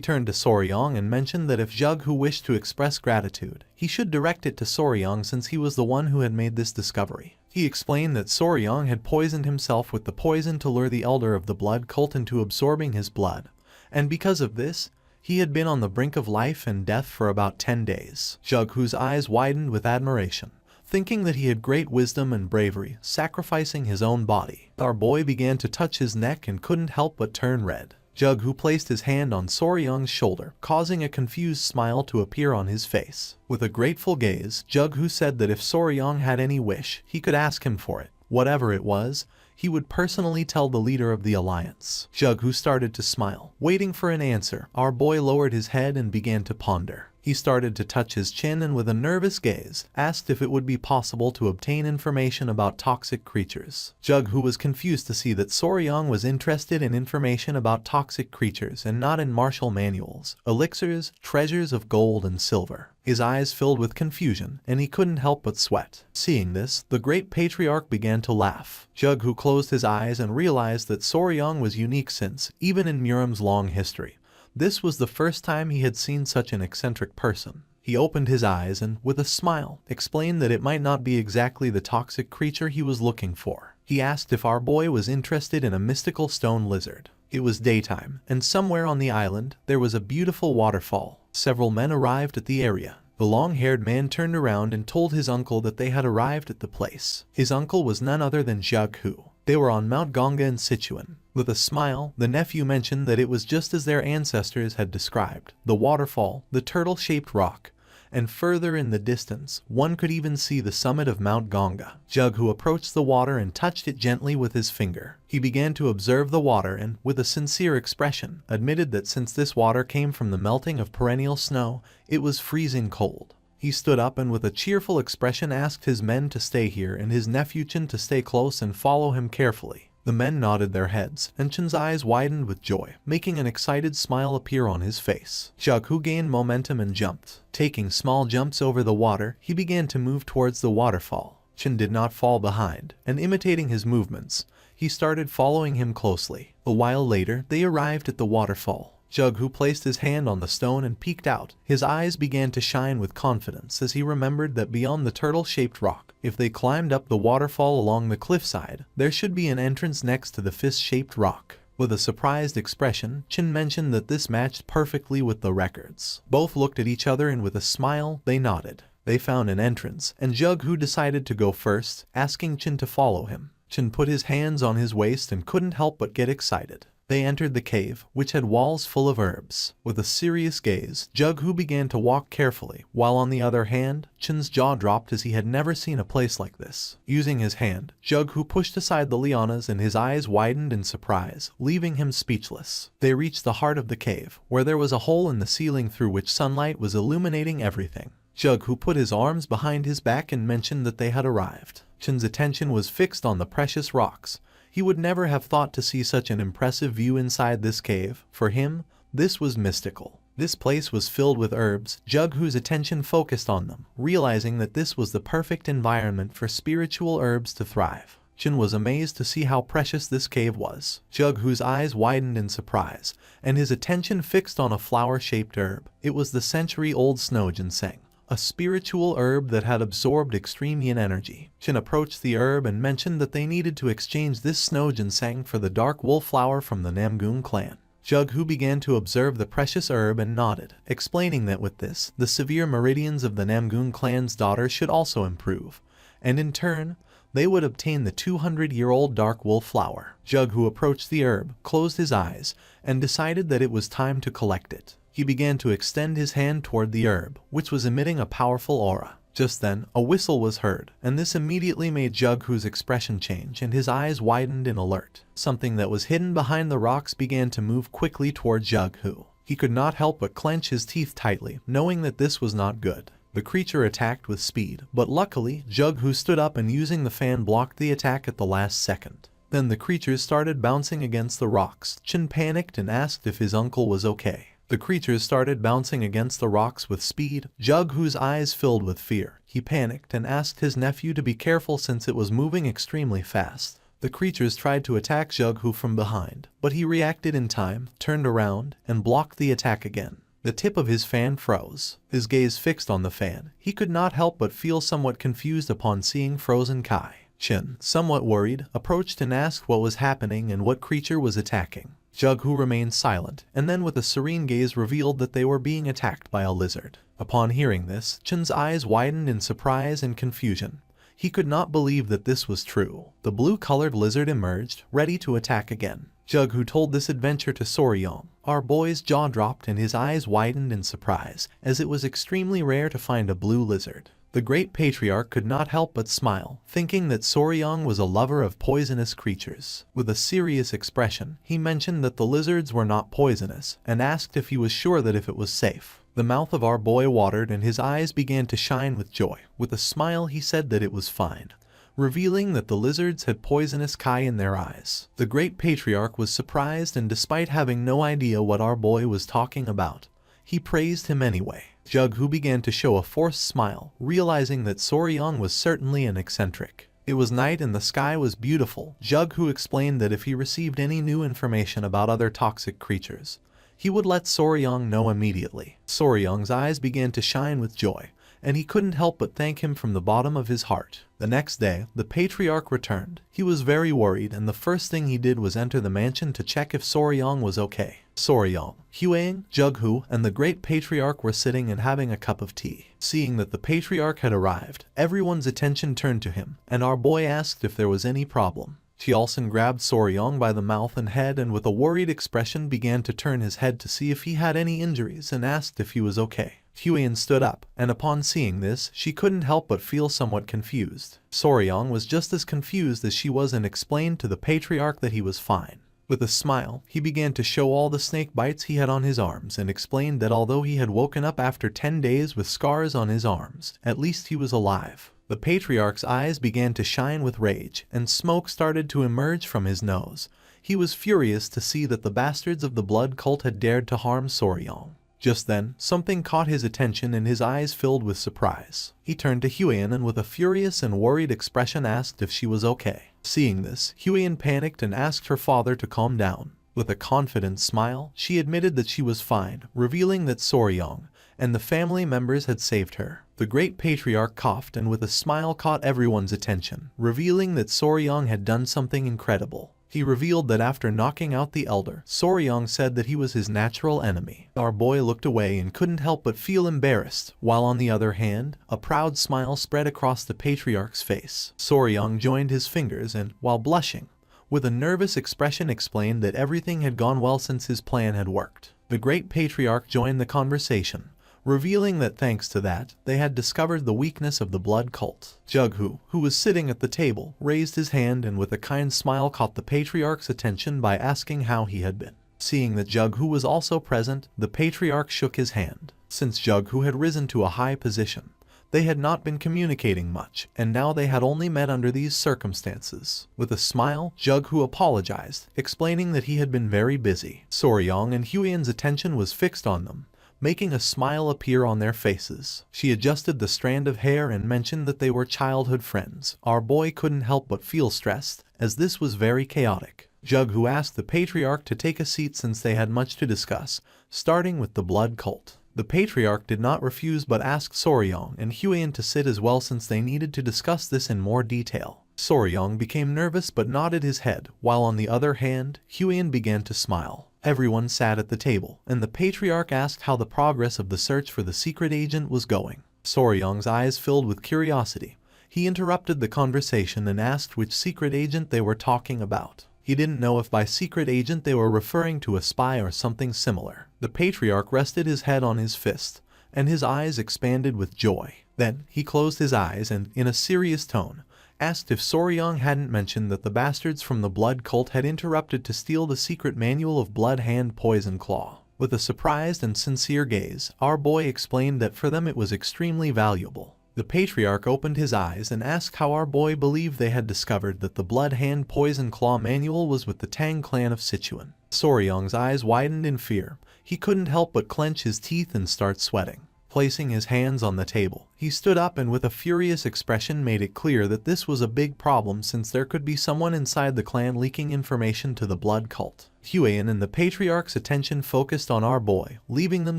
turned to Soryang and mentioned that if Jughu wished to express gratitude, he should direct it to Soryang, since he was the one who had made this discovery. He explained that Soryang had poisoned himself with the poison to lure the elder of the blood cult into absorbing his blood, and because of this, he had been on the brink of life and death for about 10 days. Jughu's eyes widened with admiration, thinking that he had great wisdom and bravery, sacrificing his own body. Our boy began to touch his neck and couldn't help but turn red. Jughu placed his hand on Soryang's shoulder, causing a confused smile to appear on his face. With a grateful gaze, Jughu said that if Soryang had any wish, he could ask him for it. Whatever it was, he would personally tell the leader of the alliance. Jughu started to smile, waiting for an answer. Our boy lowered his head and began to ponder. He started to touch his chin and with a nervous gaze, asked if it would be possible to obtain information about toxic creatures. Jughu was confused to see that Soryang was interested in information about toxic creatures and not in martial manuals, elixirs, treasures of gold and silver. His eyes filled with confusion, and he couldn't help but sweat. Seeing this, the great patriarch began to laugh. Jughu closed his eyes and realized that Soryang was unique, since, even in Muram's long history, this was the first time he had seen such an eccentric person. He opened his eyes and, with a smile, explained that it might not be exactly the toxic creature he was looking for. He asked if our boy was interested in a mystical stone lizard. It was daytime, and somewhere on the island, there was a beautiful waterfall. Several men arrived at the area. The long-haired man turned around and told his uncle that they had arrived at the place. His uncle was none other than Jughu. They were on Mount Ganga in Sichuan. With a smile, the nephew mentioned that it was just as their ancestors had described. The waterfall, the turtle-shaped rock, and further in the distance, one could even see the summit of Mount Ganga. Jughu approached the water and touched it gently with his finger. He began to observe the water and, with a sincere expression, admitted that since this water came from the melting of perennial snow, it was freezing cold. He stood up and with a cheerful expression asked his men to stay here and his nephew Chen to stay close and follow him carefully. The men nodded their heads, and Chen's eyes widened with joy, making an excited smile appear on his face. Jughu gained momentum and jumped. Taking small jumps over the water, he began to move towards the waterfall. Chen did not fall behind, and imitating his movements, he started following him closely. A while later, they arrived at the waterfall. Jughu placed his hand on the stone and peeked out. His eyes began to shine with confidence as he remembered that beyond the turtle-shaped rock, if they climbed up the waterfall along the cliffside, there should be an entrance next to the fist-shaped rock. With a surprised expression, Chen mentioned that this matched perfectly with the records. Both looked at each other and with a smile, they nodded. They found an entrance, and Jughu decided to go first, asking Chen to follow him. Chen put his hands on his waist and couldn't help but get excited. They entered the cave, which had walls full of herbs. With a serious gaze, Jughu began to walk carefully, while on the other hand, Chen's jaw dropped as he had never seen a place like this. Using his hand, Jughu pushed aside the lianas and his eyes widened in surprise, leaving him speechless. They reached the heart of the cave, where there was a hole in the ceiling through which sunlight was illuminating everything. Jughu put his arms behind his back and mentioned that they had arrived. Chen's attention was fixed on the precious rocks. He would never have thought to see such an impressive view inside this cave. For him, this was mystical. This place was filled with herbs. Jughu's attention focused on them, realizing that this was the perfect environment for spiritual herbs to thrive. Chen was amazed to see how precious this cave was. Jughu's eyes widened in surprise, and his attention fixed on a flower-shaped herb. It was the century-old snow ginseng, a spiritual herb that had absorbed extreme yin energy. Chen approached the herb and mentioned that they needed to exchange this snow ginseng for the dark wolf flower from the Namgung clan. Jughu began to observe the precious herb and nodded, explaining that with this, the severe meridians of the Namgung clan's daughter should also improve, and in turn, they would obtain the 200-year-old dark wolf flower. Jughu approached the herb, closed his eyes, and decided that it was time to collect it. He began to extend his hand toward the herb, which was emitting a powerful aura. Just then, a whistle was heard, and this immediately made Jughu's expression change and his eyes widened in alert. Something that was hidden behind the rocks began to move quickly toward Jughu. He could not help but clench his teeth tightly, knowing that this was not good. The creature attacked with speed, but luckily, Jughu stood up and using the fan blocked the attack at the last second. Then the creatures started bouncing against the rocks. Chin panicked and asked if his uncle was okay. The creatures started bouncing against the rocks with speed. Jughu's eyes filled with fear. He panicked and asked his nephew to be careful since it was moving extremely fast. The creatures tried to attack Jughu from behind, but he reacted in time, turned around, and blocked the attack again. The tip of his fan froze. His gaze fixed on the fan. He could not help but feel somewhat confused upon seeing frozen Kai. Chin, somewhat worried, approached and asked what was happening and what creature was attacking. Jughu remained silent, and then with a serene gaze revealed that they were being attacked by a lizard. Upon hearing this, Chin's eyes widened in surprise and confusion. He could not believe that this was true. The blue-colored lizard emerged, ready to attack again. Jughu told this adventure to Soryong. Our boy's jaw dropped and his eyes widened in surprise, as it was extremely rare to find a blue lizard. The great patriarch could not help but smile, thinking that Soryong was a lover of poisonous creatures. With a serious expression, he mentioned that the lizards were not poisonous, and asked if he was sure that if it was safe. The mouth of our boy watered and his eyes began to shine with joy. With a smile he said that it was fine, revealing that the lizards had poisonous Kai in their eyes. The great patriarch was surprised, and despite having no idea what our boy was talking about, he praised him anyway. Jughu began to show a forced smile, realizing that Soryong was certainly an eccentric. It was night and the sky was beautiful. Jughu explained that if he received any new information about other toxic creatures, he would let Soryong know immediately. Soryong's eyes began to shine with joy, and he couldn't help but thank him from the bottom of his heart. The next day, the patriarch returned. He was very worried, and the first thing he did was enter the mansion to check if Soryong was okay. Soryong, Huang, Jughu, and the great patriarch were sitting and having a cup of tea. Seeing that the patriarch had arrived, everyone's attention turned to him, and our boy asked if there was any problem. Tialson grabbed Soryong by the mouth and head and with a worried expression began to turn his head to see if he had any injuries and asked if he was okay. Huan stood up, and upon seeing this, she couldn't help but feel somewhat confused. Soryong was just as confused as she was and explained to the patriarch that he was fine. With a smile, he began to show all the snake bites he had on his arms and explained that although he had woken up after 10 days with scars on his arms, at least he was alive. The patriarch's eyes began to shine with rage, and smoke started to emerge from his nose. He was furious to see that the bastards of the blood cult had dared to harm Soryong. Just then, something caught his attention and his eyes filled with surprise. He turned to Huan and with a furious and worried expression asked if she was okay. Seeing this, Huan panicked and asked her father to calm down. With a confident smile, she admitted that she was fine, revealing that Soryong and the family members had saved her. The great patriarch coughed and with a smile caught everyone's attention, revealing that Soryong had done something incredible. He revealed that after knocking out the elder, Soryong said that he was his natural enemy. Our boy looked away and couldn't help but feel embarrassed, while on the other hand, a proud smile spread across the patriarch's face. Soryong joined his fingers and, while blushing, with a nervous expression explained that everything had gone well since his plan had worked. The great patriarch joined the conversation, revealing that thanks to that, they had discovered the weakness of the blood cult. Jughu, who was sitting at the table, raised his hand and with a kind smile caught the patriarch's attention by asking how he had been. Seeing that Jughu was also present, the patriarch shook his hand. Since Jughu had risen to a high position, they had not been communicating much, and now they had only met under these circumstances. With a smile, Jughu apologized, explaining that he had been very busy. Soryong and Huan's attention was fixed on them, making a smile appear on their faces. She adjusted the strand of hair and mentioned that they were childhood friends. Our boy couldn't help but feel stressed, as this was very chaotic. Jughu asked the patriarch to take a seat since they had much to discuss, starting with the blood cult. The patriarch did not refuse but asked Soryong and Huan to sit as well since they needed to discuss this in more detail. Soryong became nervous but nodded his head, while on the other hand, Huan began to smile. Everyone sat at the table, and the patriarch asked how the progress of the search for the secret agent was going. Soryong's eyes filled with curiosity. He interrupted the conversation and asked which secret agent they were talking about. He didn't know if by secret agent they were referring to a spy or something similar. The patriarch rested his head on his fist, and his eyes expanded with joy. Then, he closed his eyes and, in a serious tone, asked if Soryong hadn't mentioned that the bastards from the blood cult had interrupted to steal the secret manual of Blood Hand Poison Claw. With a surprised and sincere gaze, our boy explained that for them it was extremely valuable. The patriarch opened his eyes and asked how our boy believed they had discovered that the Blood Hand Poison Claw manual was with the Tang clan of Sichuan. Soryong's eyes widened in fear. He couldn't help but clench his teeth and start sweating. Placing his hands on the table, he stood up and with a furious expression made it clear that this was a big problem since there could be someone inside the clan leaking information to the blood cult. Huiyan and the patriarch's attention focused on our boy, leaving them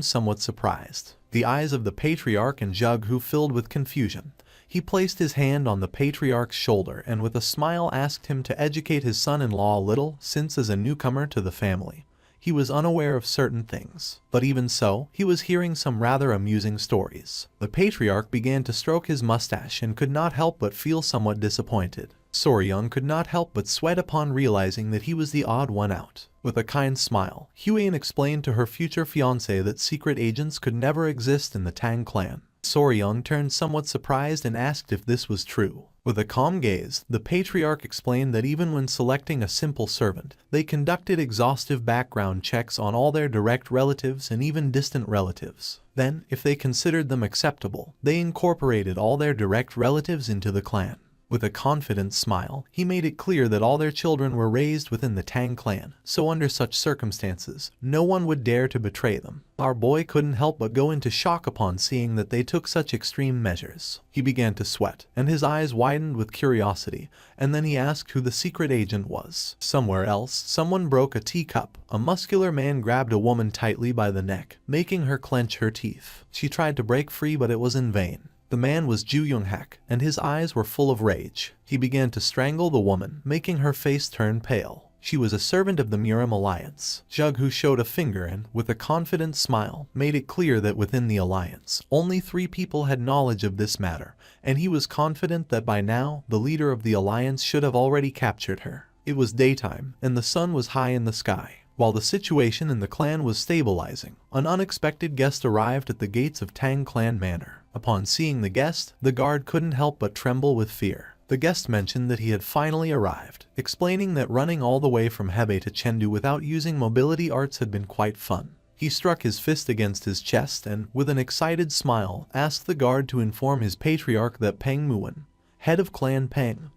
somewhat surprised. The eyes of the patriarch and Jughu filled with confusion. He placed his hand on the patriarch's shoulder and with a smile asked him to educate his son-in-law a little, since as a newcomer to the family, he was unaware of certain things. But even so, he was hearing some rather amusing stories. The patriarch began to stroke his mustache and could not help but feel somewhat disappointed. Soryong could not help but sweat upon realizing that he was the odd one out. With a kind smile, Huiyan explained to her future fiancé that secret agents could never exist in the Tang clan. Soryong turned somewhat surprised and asked if this was true. With a calm gaze, the patriarch explained that even when selecting a simple servant, they conducted exhaustive background checks on all their direct relatives and even distant relatives. Then, if they considered them acceptable, they incorporated all their direct relatives into the clan. With a confident smile, he made it clear that all their children were raised within the Tang clan, so under such circumstances, no one would dare to betray them. Our boy couldn't help but go into shock upon seeing that they took such extreme measures. He began to sweat, and his eyes widened with curiosity, and then he asked who the secret agent was. Somewhere else, someone broke a teacup. A muscular man grabbed a woman tightly by the neck, making her clench her teeth. She tried to break free, but it was in vain. The man was Ju Yoonghak, and his eyes were full of rage. He began to strangle the woman, making her face turn pale. She was a servant of the Murim Alliance. Jughu showed a finger and, with a confident smile, made it clear that within the alliance, only 3 people had knowledge of this matter, and he was confident that by now, the leader of the alliance should have already captured her. It was daytime, and the sun was high in the sky. While the situation in the clan was stabilizing, an unexpected guest arrived at the gates of Tang Clan Manor. Upon seeing the guest, the guard couldn't help but tremble with fear. The guest mentioned that he had finally arrived, explaining that running all the way from Hebei to Chengdu without using mobility arts had been quite fun. He struck his fist against his chest and, with an excited smile, asked the guard to inform his patriarch that Peng Muwen, head of Clan Peng,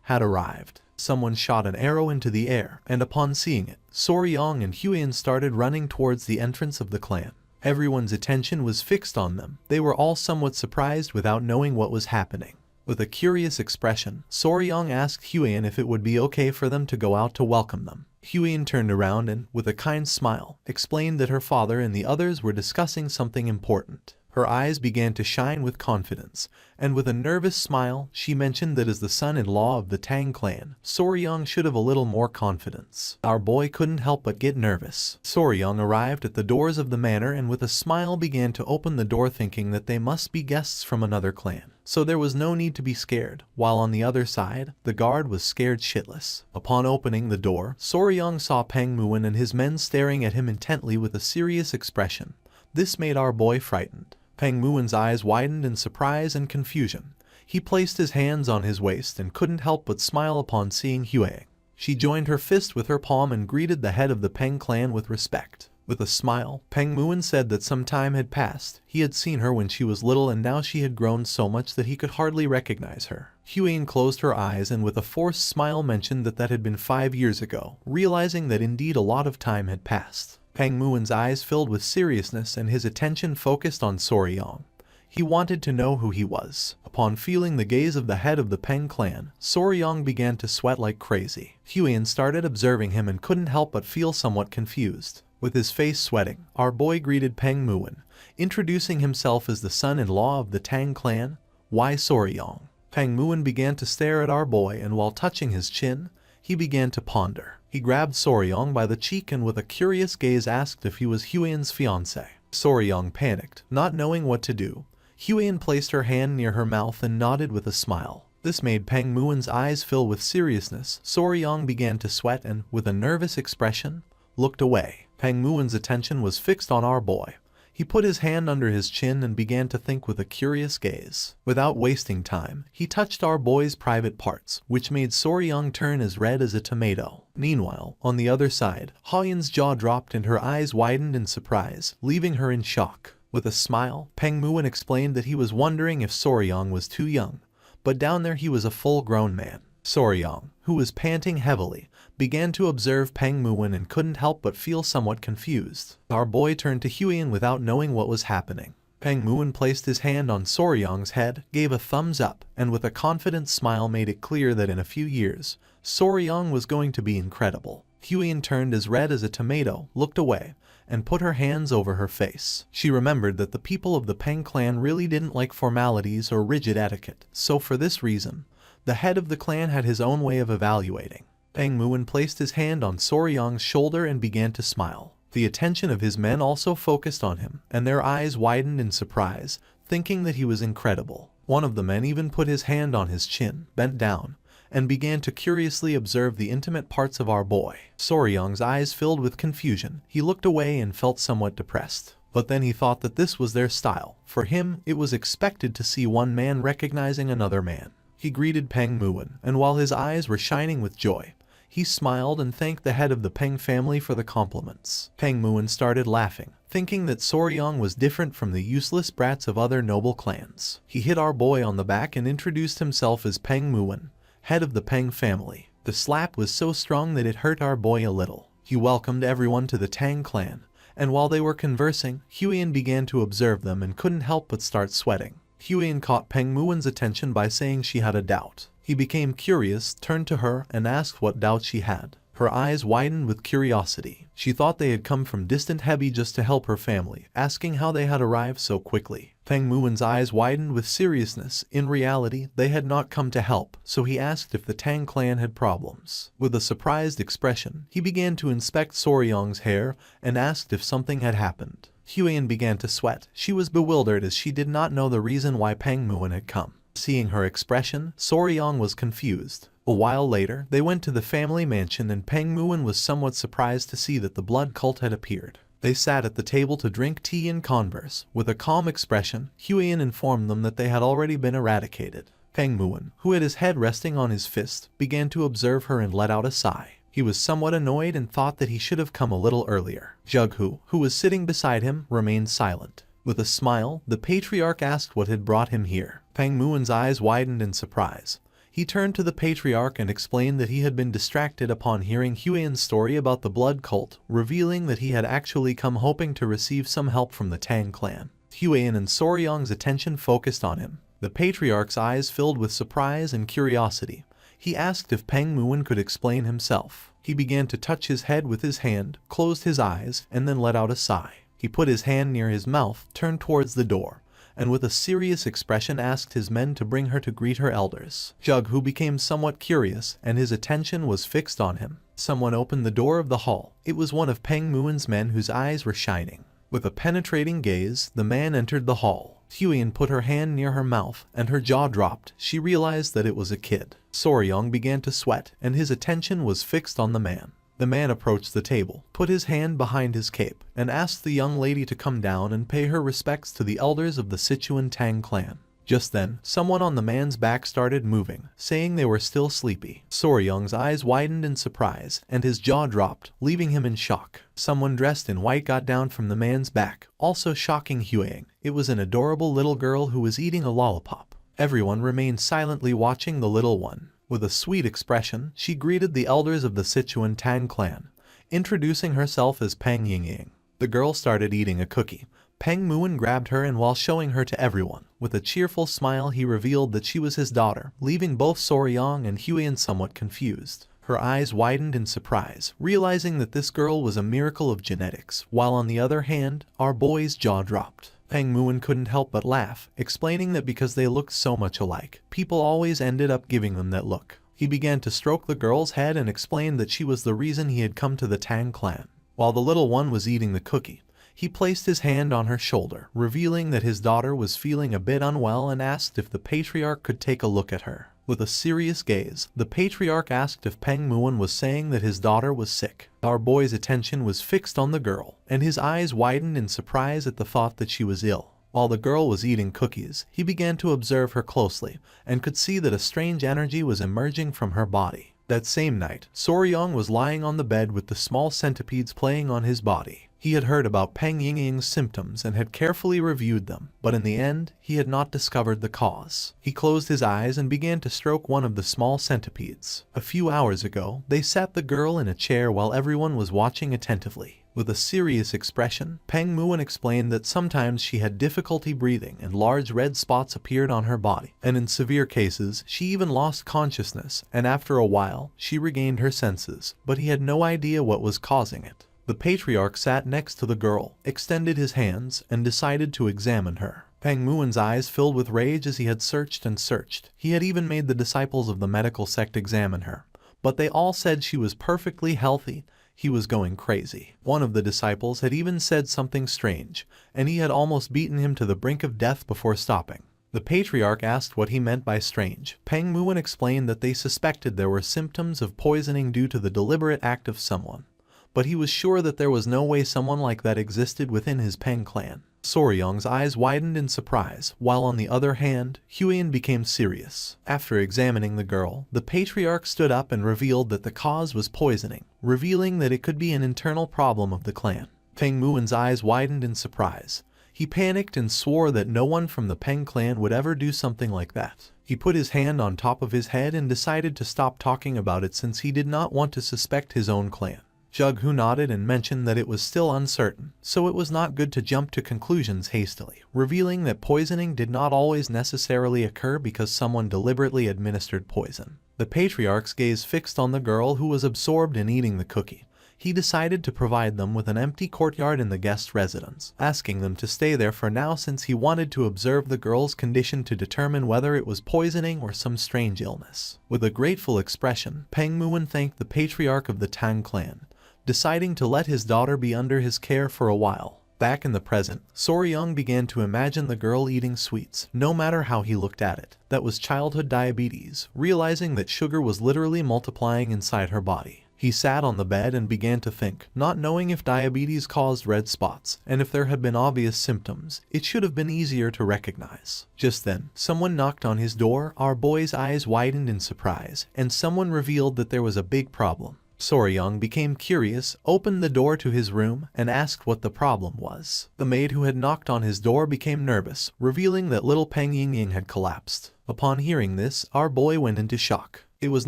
had arrived. Someone shot an arrow into the air, and upon seeing it, Soryong and Huiyan started running towards the entrance of the clan. Everyone's attention was fixed on them. They were all somewhat surprised without knowing what was happening. With a curious expression, Soryong asked Huiyan if it would be okay for them to go out to welcome them. Huiyan turned around and, with a kind smile, explained that her father and the others were discussing something important. Her eyes began to shine with confidence, and with a nervous smile, she mentioned that as the son-in-law of the Tang clan, Soryong should have a little more confidence. Our boy couldn't help but get nervous. Soryong arrived at the doors of the manor and with a smile began to open the door, thinking that they must be guests from another clan. So there was no need to be scared, while on the other side, the guard was scared shitless. Upon opening the door, Soryong saw Peng Muwen and his men staring at him intently with a serious expression. This made our boy frightened. Peng Muwen's eyes widened in surprise and confusion. He placed his hands on his waist and couldn't help but smile upon seeing Huiyan. She joined her fist with her palm and greeted the head of the Peng clan with respect. With a smile, Peng Muwen said that some time had passed. He had seen her when she was little and now she had grown so much that he could hardly recognize her. Huiyan closed her eyes and with a forced smile mentioned that had been 5 years ago, realizing that indeed a lot of time had passed. Peng Muwen's eyes filled with seriousness and his attention focused on Soryong. He wanted to know who he was. Upon feeling the gaze of the head of the Peng clan, Soryong began to sweat like crazy. Huiyan started observing him and couldn't help but feel somewhat confused. With his face sweating, our boy greeted Peng Muwen, introducing himself as the son-in-law of the Tang clan. Why Soryong? Peng Muwen began to stare at our boy and while touching his chin, he began to ponder. He grabbed Soryong by the cheek and with a curious gaze asked if he was Huiyan's fiancé. Soryong panicked, not knowing what to do. Huiyan placed her hand near her mouth and nodded with a smile. This made Peng Muwen's eyes fill with seriousness. Soryong began to sweat and, with a nervous expression, looked away. Peng Muwen's attention was fixed on our boy. He put his hand under his chin and began to think with a curious gaze. Without wasting time, he touched our boy's private parts, which made Soryang turn as red as a tomato. Meanwhile, on the other side, Haoyun's jaw dropped and her eyes widened in surprise, leaving her in shock. With a smile, Peng Muin explained that he was wondering if Soryang was too young, but down there he was a full-grown man. Soryang, who was panting heavily, began to observe Peng Muin and couldn't help but feel somewhat confused. Our boy turned to Huiyan without knowing what was happening. Peng Muin placed his hand on Soryang's head, gave a thumbs up, and with a confident smile made it clear that in a few years, Soryang was going to be incredible. Huiyan turned as red as a tomato, looked away, and put her hands over her face. She remembered that the people of the Peng clan really didn't like formalities or rigid etiquette, so for this reason, the head of the clan had his own way of evaluating. Peng Muin placed his hand on Soryang's shoulder and began to smile. The attention of his men also focused on him, and their eyes widened in surprise, thinking that he was incredible. One of the men even put his hand on his chin, bent down, and began to curiously observe the intimate parts of our boy. Soryang's eyes filled with confusion. He looked away and felt somewhat depressed. But then he thought that this was their style. For him, it was expected to see one man recognizing another man. He greeted Peng Muin, and while his eyes were shining with joy, he smiled and thanked the head of the Peng family for the compliments. Peng Muin started laughing, thinking that Soryang was different from the useless brats of other noble clans. He hit our boy on the back and introduced himself as Peng Muin, head of the Peng family. The slap was so strong that it hurt our boy a little. He welcomed everyone to the Tang clan, and while they were conversing, Huiyan began to observe them and couldn't help but start sweating. Huiyan caught Peng Muin's attention by saying she had a doubt. He became curious, turned to her, and asked what doubt she had. Her eyes widened with curiosity. She thought they had come from distant Hebi just to help her family, asking how they had arrived so quickly. Peng Muin's eyes widened with seriousness. In reality, they had not come to help, so he asked if the Tang clan had problems. With a surprised expression, he began to inspect Soryang's hair and asked if something had happened. Huiyan began to sweat. She was bewildered as she did not know the reason why Peng Muin had come. Seeing her expression, Soryang was confused. A while later, they went to the family mansion and Peng Muin was somewhat surprised to see that the blood cult had appeared. They sat at the table to drink tea and converse. With a calm expression, Huiyan informed them that they had already been eradicated. Peng Muin, who had his head resting on his fist, began to observe her and let out a sigh. He was somewhat annoyed and thought that he should have come a little earlier. Jughu, who was sitting beside him, remained silent. With a smile, the patriarch asked what had brought him here. Peng Muin's eyes widened in surprise. He turned to the patriarch and explained that he had been distracted upon hearing Huiyan's story about the blood cult, revealing that he had actually come hoping to receive some help from the Tang clan. Huiyan and Soryang's attention focused on him. The patriarch's eyes filled with surprise and curiosity. He asked if Peng Muin could explain himself. He began to touch his head with his hand, closed his eyes, and then let out a sigh. He put his hand near his mouth, turned towards the door, and with a serious expression asked his men to bring her to greet her elders. Jughu became somewhat curious, and his attention was fixed on him. Someone opened the door of the hall. It was one of Peng Muin's men whose eyes were shining. With a penetrating gaze, the man entered the hall. Huiyan put her hand near her mouth, and her jaw dropped. She realized that it was a kid. Soryang began to sweat, and his attention was fixed on the man. The man approached the table, put his hand behind his cape, and asked the young lady to come down and pay her respects to the elders of the Sichuan Tang clan. Just then, someone on the man's back started moving, saying they were still sleepy. Soryang's eyes widened in surprise, and his jaw dropped, leaving him in shock. Someone dressed in white got down from the man's back, also shocking Huiyan. It was an adorable little girl who was eating a lollipop. Everyone remained silently watching the little one. With a sweet expression, she greeted the elders of the Sichuan Tang clan, introducing herself as Peng Yingying. The girl started eating a cookie. Peng Muin grabbed her and while showing her to everyone, with a cheerful smile he revealed that she was his daughter, leaving both Soryang and Huiyan somewhat confused. Her eyes widened in surprise, realizing that this girl was a miracle of genetics, while on the other hand, our boy's jaw dropped. Peng Muin couldn't help but laugh, explaining that because they looked so much alike, people always ended up giving them that look. He began to stroke the girl's head and explained that she was the reason he had come to the Tang clan. While the little one was eating the cookie, he placed his hand on her shoulder, revealing that his daughter was feeling a bit unwell and asked if the patriarch could take a look at her. With a serious gaze, the patriarch asked if Peng Muon was saying that his daughter was sick. Our boy's attention was fixed on the girl, and his eyes widened in surprise at the thought that she was ill. While the girl was eating cookies, he began to observe her closely, and could see that a strange energy was emerging from her body. That same night, Soryong was lying on the bed with the small centipedes playing on his body. He had heard about Peng Yingying's symptoms and had carefully reviewed them, but in the end, he had not discovered the cause. He closed his eyes and began to stroke one of the small centipedes. A few hours ago, they sat the girl in a chair while everyone was watching attentively. With a serious expression, Peng Muon explained that sometimes she had difficulty breathing and large red spots appeared on her body, and in severe cases, she even lost consciousness, and after a while, she regained her senses, but he had no idea what was causing it. The patriarch sat next to the girl, extended his hands, and decided to examine her. Peng Muon's eyes filled with rage as he had searched and searched. He had even made the disciples of the medical sect examine her, but they all said she was perfectly healthy. He was going crazy. One of the disciples had even said something strange, and he had almost beaten him to the brink of death before stopping. The patriarch asked what he meant by strange. Peng Muon explained that they suspected there were symptoms of poisoning due to the deliberate act of someone, but he was sure that there was no way someone like that existed within his Peng clan. Soryong's eyes widened in surprise, while on the other hand, Huiyan became serious. After examining the girl, the patriarch stood up and revealed that the cause was poisoning, revealing that it could be an internal problem of the clan. Peng Muon's eyes widened in surprise. He panicked and swore that no one from the Peng clan would ever do something like that. He put his hand on top of his head and decided to stop talking about it since he did not want to suspect his own clan. Jughu nodded and mentioned that it was still uncertain, so it was not good to jump to conclusions hastily, revealing that poisoning did not always necessarily occur because someone deliberately administered poison. The patriarch's gaze fixed on the girl who was absorbed in eating the cookie. He decided to provide them with an empty courtyard in the guest residence, asking them to stay there for now since he wanted to observe the girl's condition to determine whether it was poisoning or some strange illness. With a grateful expression, Peng Muon thanked the patriarch of the Tang clan, deciding to let his daughter be under his care for a while. Back in the present, Soryong began to imagine the girl eating sweets, no matter how he looked at it. That was childhood diabetes, realizing that sugar was literally multiplying inside her body. He sat on the bed and began to think, not knowing if diabetes caused red spots, and if there had been obvious symptoms, it should have been easier to recognize. Just then, someone knocked on his door. Our boy's eyes widened in surprise, and someone revealed that there was a big problem. Soryong became curious, opened the door to his room, and asked what the problem was. The maid who had knocked on his door became nervous, revealing that little Peng Yingying had collapsed. Upon hearing this, our boy went into shock. It was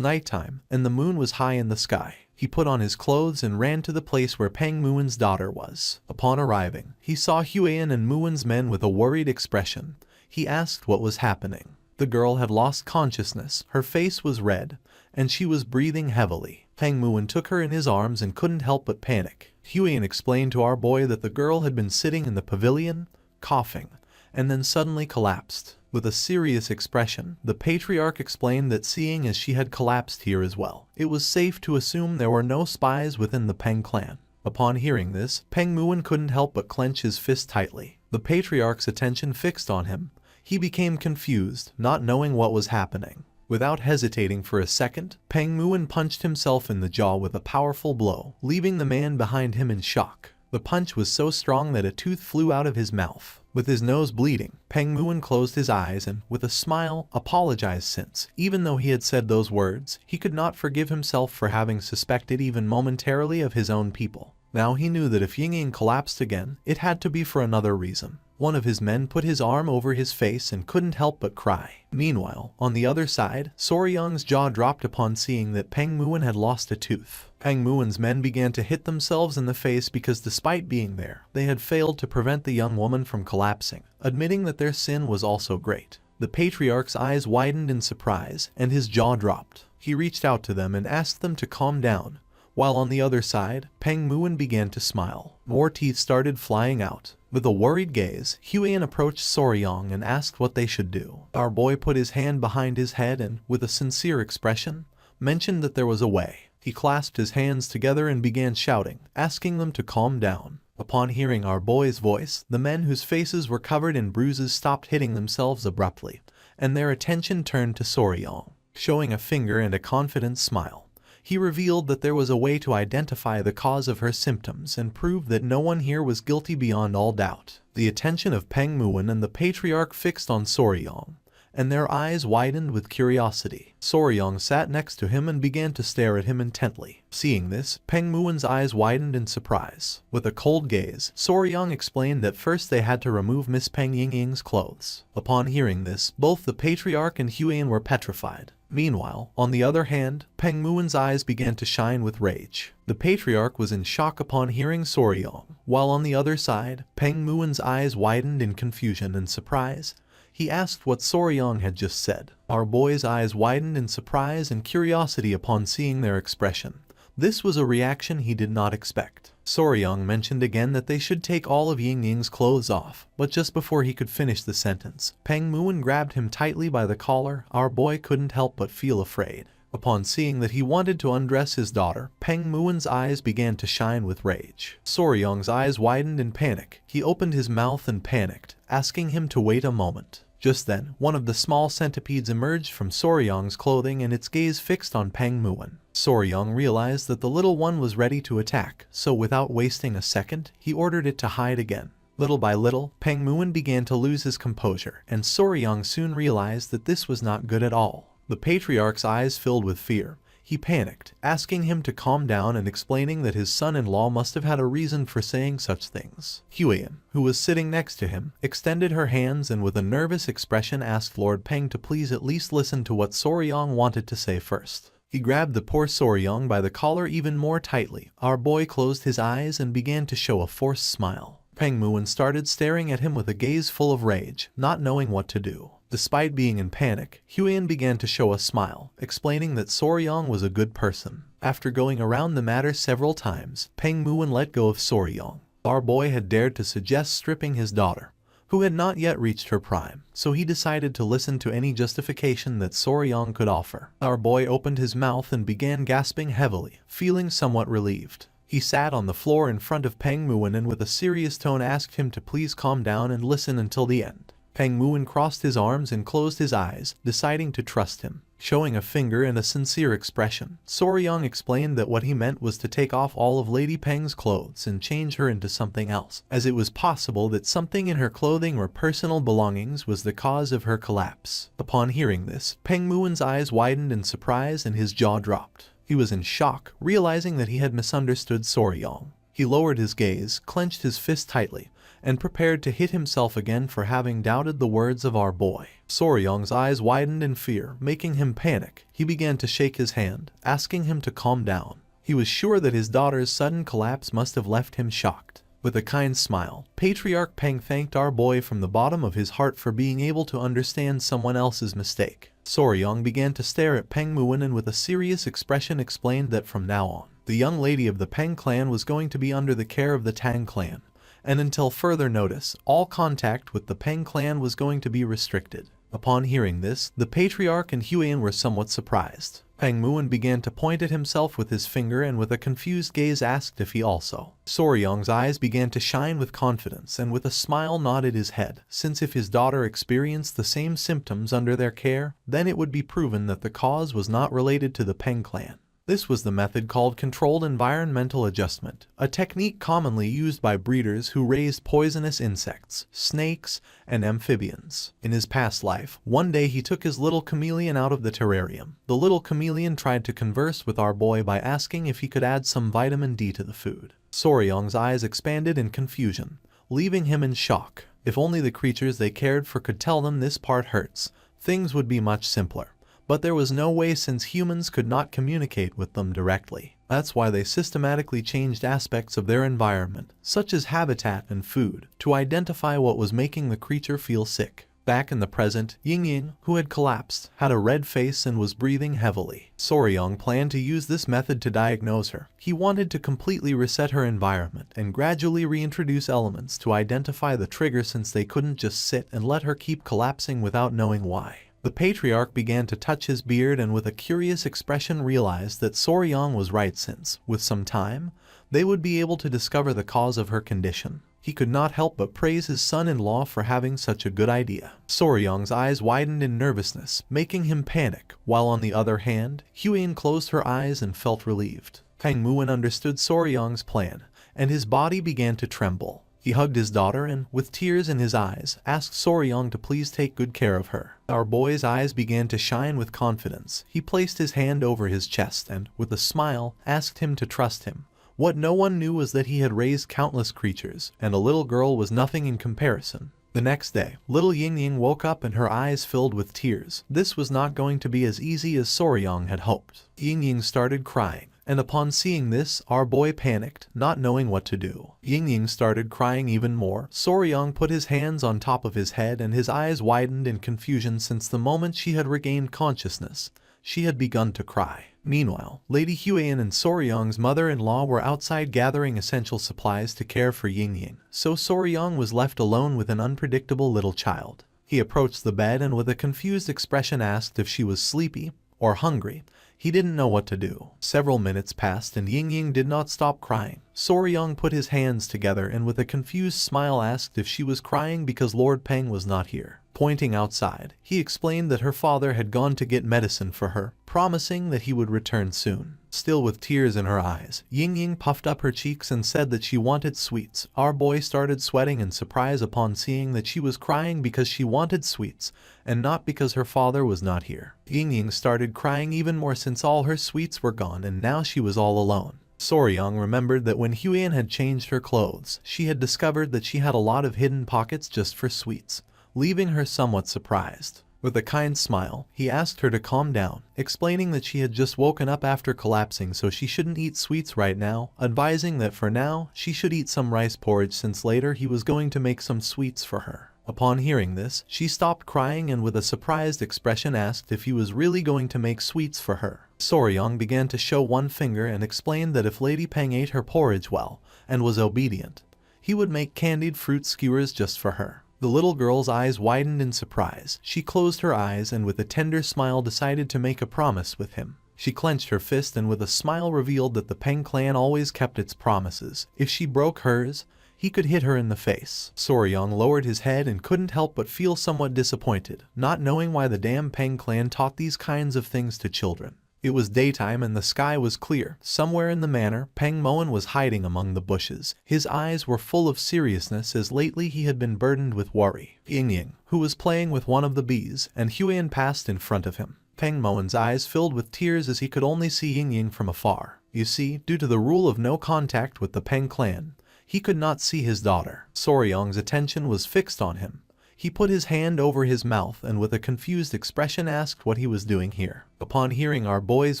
nighttime, and the moon was high in the sky. He put on his clothes and ran to the place where Peng Muon's daughter was. Upon arriving, he saw Huiyan and Muon's men with a worried expression. He asked what was happening. The girl had lost consciousness, her face was red, and she was breathing heavily. Peng Muon took her in his arms and couldn't help but panic. Huiyan explained to our boy that the girl had been sitting in the pavilion, coughing, and then suddenly collapsed. With a serious expression, the patriarch explained that seeing as she had collapsed here as well, it was safe to assume there were no spies within the Peng clan. Upon hearing this, Peng Muon couldn't help but clench his fist tightly. The patriarch's attention fixed on him. He became confused, not knowing what was happening. Without hesitating for a second, Peng Muon punched himself in the jaw with a powerful blow, leaving the man behind him in shock. The punch was so strong that a tooth flew out of his mouth. With his nose bleeding, Peng Muon closed his eyes and, with a smile, apologized since, even though he had said those words, he could not forgive himself for having suspected even momentarily of his own people. Now he knew that if Yingying collapsed again, it had to be for another reason. One of his men put his arm over his face and couldn't help but cry. Meanwhile, on the other side, Soryong's jaw dropped upon seeing that Peng Muon had lost a tooth. Peng Muon's men began to hit themselves in the face because despite being there, they had failed to prevent the young woman from collapsing, admitting that their sin was also great. The patriarch's eyes widened in surprise, and his jaw dropped. He reached out to them and asked them to calm down. While on the other side, Peng Muon began to smile. More teeth started flying out. With a worried gaze, Huiyan approached Soryong and asked what they should do. Our boy put his hand behind his head and, with a sincere expression, mentioned that there was a way. He clasped his hands together and began shouting, asking them to calm down. Upon hearing our boy's voice, the men whose faces were covered in bruises stopped hitting themselves abruptly, and their attention turned to Soryong. Showing a finger and a confident smile, he revealed that there was a way to identify the cause of her symptoms and prove that no one here was guilty beyond all doubt. The attention of Peng Muon and the patriarch fixed on Soryong, and their eyes widened with curiosity. Soryong sat next to him and began to stare at him intently. Seeing this, Peng Muon's eyes widened in surprise. With a cold gaze, Soryong explained that first they had to remove Miss Peng Yingying's clothes. Upon hearing this, both the patriarch and Huan were petrified. Meanwhile, on the other hand, Peng Muon's eyes began to shine with rage. The patriarch was in shock upon hearing Soryong, while on the other side, Peng Muon's eyes widened in confusion and surprise. He asked what Soryong had just said. Our boy's eyes widened in surprise and curiosity upon seeing their expression. This was a reaction he did not expect. Soryong mentioned again that they should take all of Yingying's clothes off, but just before he could finish the sentence, Peng Muon grabbed him tightly by the collar. Our boy couldn't help but feel afraid. Upon seeing that he wanted to undress his daughter, Peng Muon's eyes began to shine with rage. Soryong's eyes widened in panic. He opened his mouth and panicked, asking him to wait a moment. Just then, one of the small centipedes emerged from Soryong's clothing and its gaze fixed on Peng Muon. Soryong realized that the little one was ready to attack, so without wasting a second, he ordered it to hide again. Little by little, Peng Muon began to lose his composure, and Soryong soon realized that this was not good at all. The patriarch's eyes filled with fear. He panicked, asking him to calm down and explaining that his son-in-law must have had a reason for saying such things. Huan, who was sitting next to him, extended her hands and with a nervous expression asked Lord Peng to please at least listen to what Soryong wanted to say first. He grabbed the poor Soryong by the collar even more tightly. Our boy closed his eyes and began to show a forced smile. Peng Muon started staring at him with a gaze full of rage, not knowing what to do. Despite being in panic, Huan began to show a smile, explaining that Soryong was a good person. After going around the matter several times, Peng Muon let go of Soryong. Our boy had dared to suggest stripping his daughter, who had not yet reached her prime, so he decided to listen to any justification that Soryong could offer. Our boy opened his mouth and began gasping heavily, feeling somewhat relieved. He sat on the floor in front of Peng Muon and with a serious tone asked him to please calm down and listen until the end. Peng Muon crossed his arms and closed his eyes, deciding to trust him. Showing a finger and a sincere expression, Soryong explained that what he meant was to take off all of Lady Peng's clothes and change her into something else, as it was possible that something in her clothing or personal belongings was the cause of her collapse. Upon hearing this, Peng Muon's eyes widened in surprise and his jaw dropped. He was in shock, realizing that he had misunderstood Soryong. He lowered his gaze, clenched his fist tightly, and prepared to hit himself again for having doubted the words of our boy. Soryong's eyes widened in fear, making him panic. He began to shake his hand, asking him to calm down. He was sure that his daughter's sudden collapse must have left him shocked. With a kind smile, Patriarch Peng thanked our boy from the bottom of his heart for being able to understand someone else's mistake. Soryong began to stare at Peng Muon and with a serious expression explained that from now on, the young lady of the Peng clan was going to be under the care of the Tang clan, and until further notice, all contact with the Peng clan was going to be restricted. Upon hearing this, the Patriarch and Huan were somewhat surprised. Peng Muon began to point at himself with his finger and with a confused gaze asked if he also. Soryong's eyes began to shine with confidence and with a smile nodded his head, since if his daughter experienced the same symptoms under their care, then it would be proven that the cause was not related to the Peng clan. This was the method called controlled environmental adjustment, a technique commonly used by breeders who raised poisonous insects, snakes, and amphibians. In his past life, one day he took his little chameleon out of the terrarium. The little chameleon tried to converse with our boy by asking if he could add some vitamin D to the food. Soryong's eyes expanded in confusion, leaving him in shock. If only the creatures they cared for could tell them this part hurts, things would be much simpler. But there was no way since humans could not communicate with them directly. That's why they systematically changed aspects of their environment, such as habitat and food, to identify what was making the creature feel sick. Back in the present, Yingying, who had collapsed, had a red face and was breathing heavily. Soryong planned to use this method to diagnose her. He wanted to completely reset her environment and gradually reintroduce elements to identify the trigger since they couldn't just sit and let her keep collapsing without knowing why. The Patriarch began to touch his beard and with a curious expression realized that Soryong was right since, with some time, they would be able to discover the cause of her condition. He could not help but praise his son-in-law for having such a good idea. Soryong's eyes widened in nervousness, making him panic, while on the other hand, Huyen closed her eyes and felt relieved. Peng Muin understood Soryong's plan, and his body began to tremble. He hugged his daughter and, with tears in his eyes, asked Soryong to please take good care of her. Our boy's eyes began to shine with confidence. He placed his hand over his chest and, with a smile, asked him to trust him. What no one knew was that he had raised countless creatures, and a little girl was nothing in comparison. The next day, little Ying woke up and her eyes filled with tears. This was not going to be as easy as Soryong had hoped. Ying started crying, and upon seeing this, our boy panicked, not knowing what to do. Ying started crying even more. Soryong put his hands on top of his head and his eyes widened in confusion since the moment she had regained consciousness. She had begun to cry. Meanwhile, Lady Huyen and Soryong's mother-in-law were outside gathering essential supplies to care for Ying, so Soryong was left alone with an unpredictable little child. He approached the bed and with a confused expression asked if she was sleepy or hungry. He didn't know what to do. Several minutes passed and Ying did not stop crying. Soryong put his hands together and with a confused smile asked if she was crying because Lord Peng was not here. Pointing outside, he explained that her father had gone to get medicine for her, promising that he would return soon. Still with tears in her eyes, Ying puffed up her cheeks and said that she wanted sweets. Our boy started sweating in surprise upon seeing that she was crying because she wanted sweets, and not because her father was not here. Ying started crying even more since all her sweets were gone and now she was all alone. Soryong remembered that when Huyen had changed her clothes, she had discovered that she had a lot of hidden pockets just for sweets, leaving her somewhat surprised. With a kind smile, he asked her to calm down, explaining that she had just woken up after collapsing so she shouldn't eat sweets right now, advising that for now, she should eat some rice porridge since later he was going to make some sweets for her. Upon hearing this, she stopped crying and with a surprised expression asked if he was really going to make sweets for her. Soryong began to show one finger and explained that if Lady Peng ate her porridge well, and was obedient, he would make candied fruit skewers just for her. The little girl's eyes widened in surprise. She closed her eyes and with a tender smile decided to make a promise with him. She clenched her fist and with a smile revealed that the Peng clan always kept its promises. If she broke hers, he could hit her in the face. Soryong lowered his head and couldn't help but feel somewhat disappointed, not knowing why the damn Peng clan taught these kinds of things to children. It was daytime and the sky was clear. Somewhere in the manor, Peng Moen was hiding among the bushes. His eyes were full of seriousness as lately he had been burdened with worry. Ying, who was playing with one of the bees, and Huyen passed in front of him. Peng Moen's eyes filled with tears as he could only see Ying from afar. You see, due to the rule of no contact with the Peng clan, he could not see his daughter. Soryong's attention was fixed on him. He put his hand over his mouth and with a confused expression asked what he was doing here. Upon hearing our boy's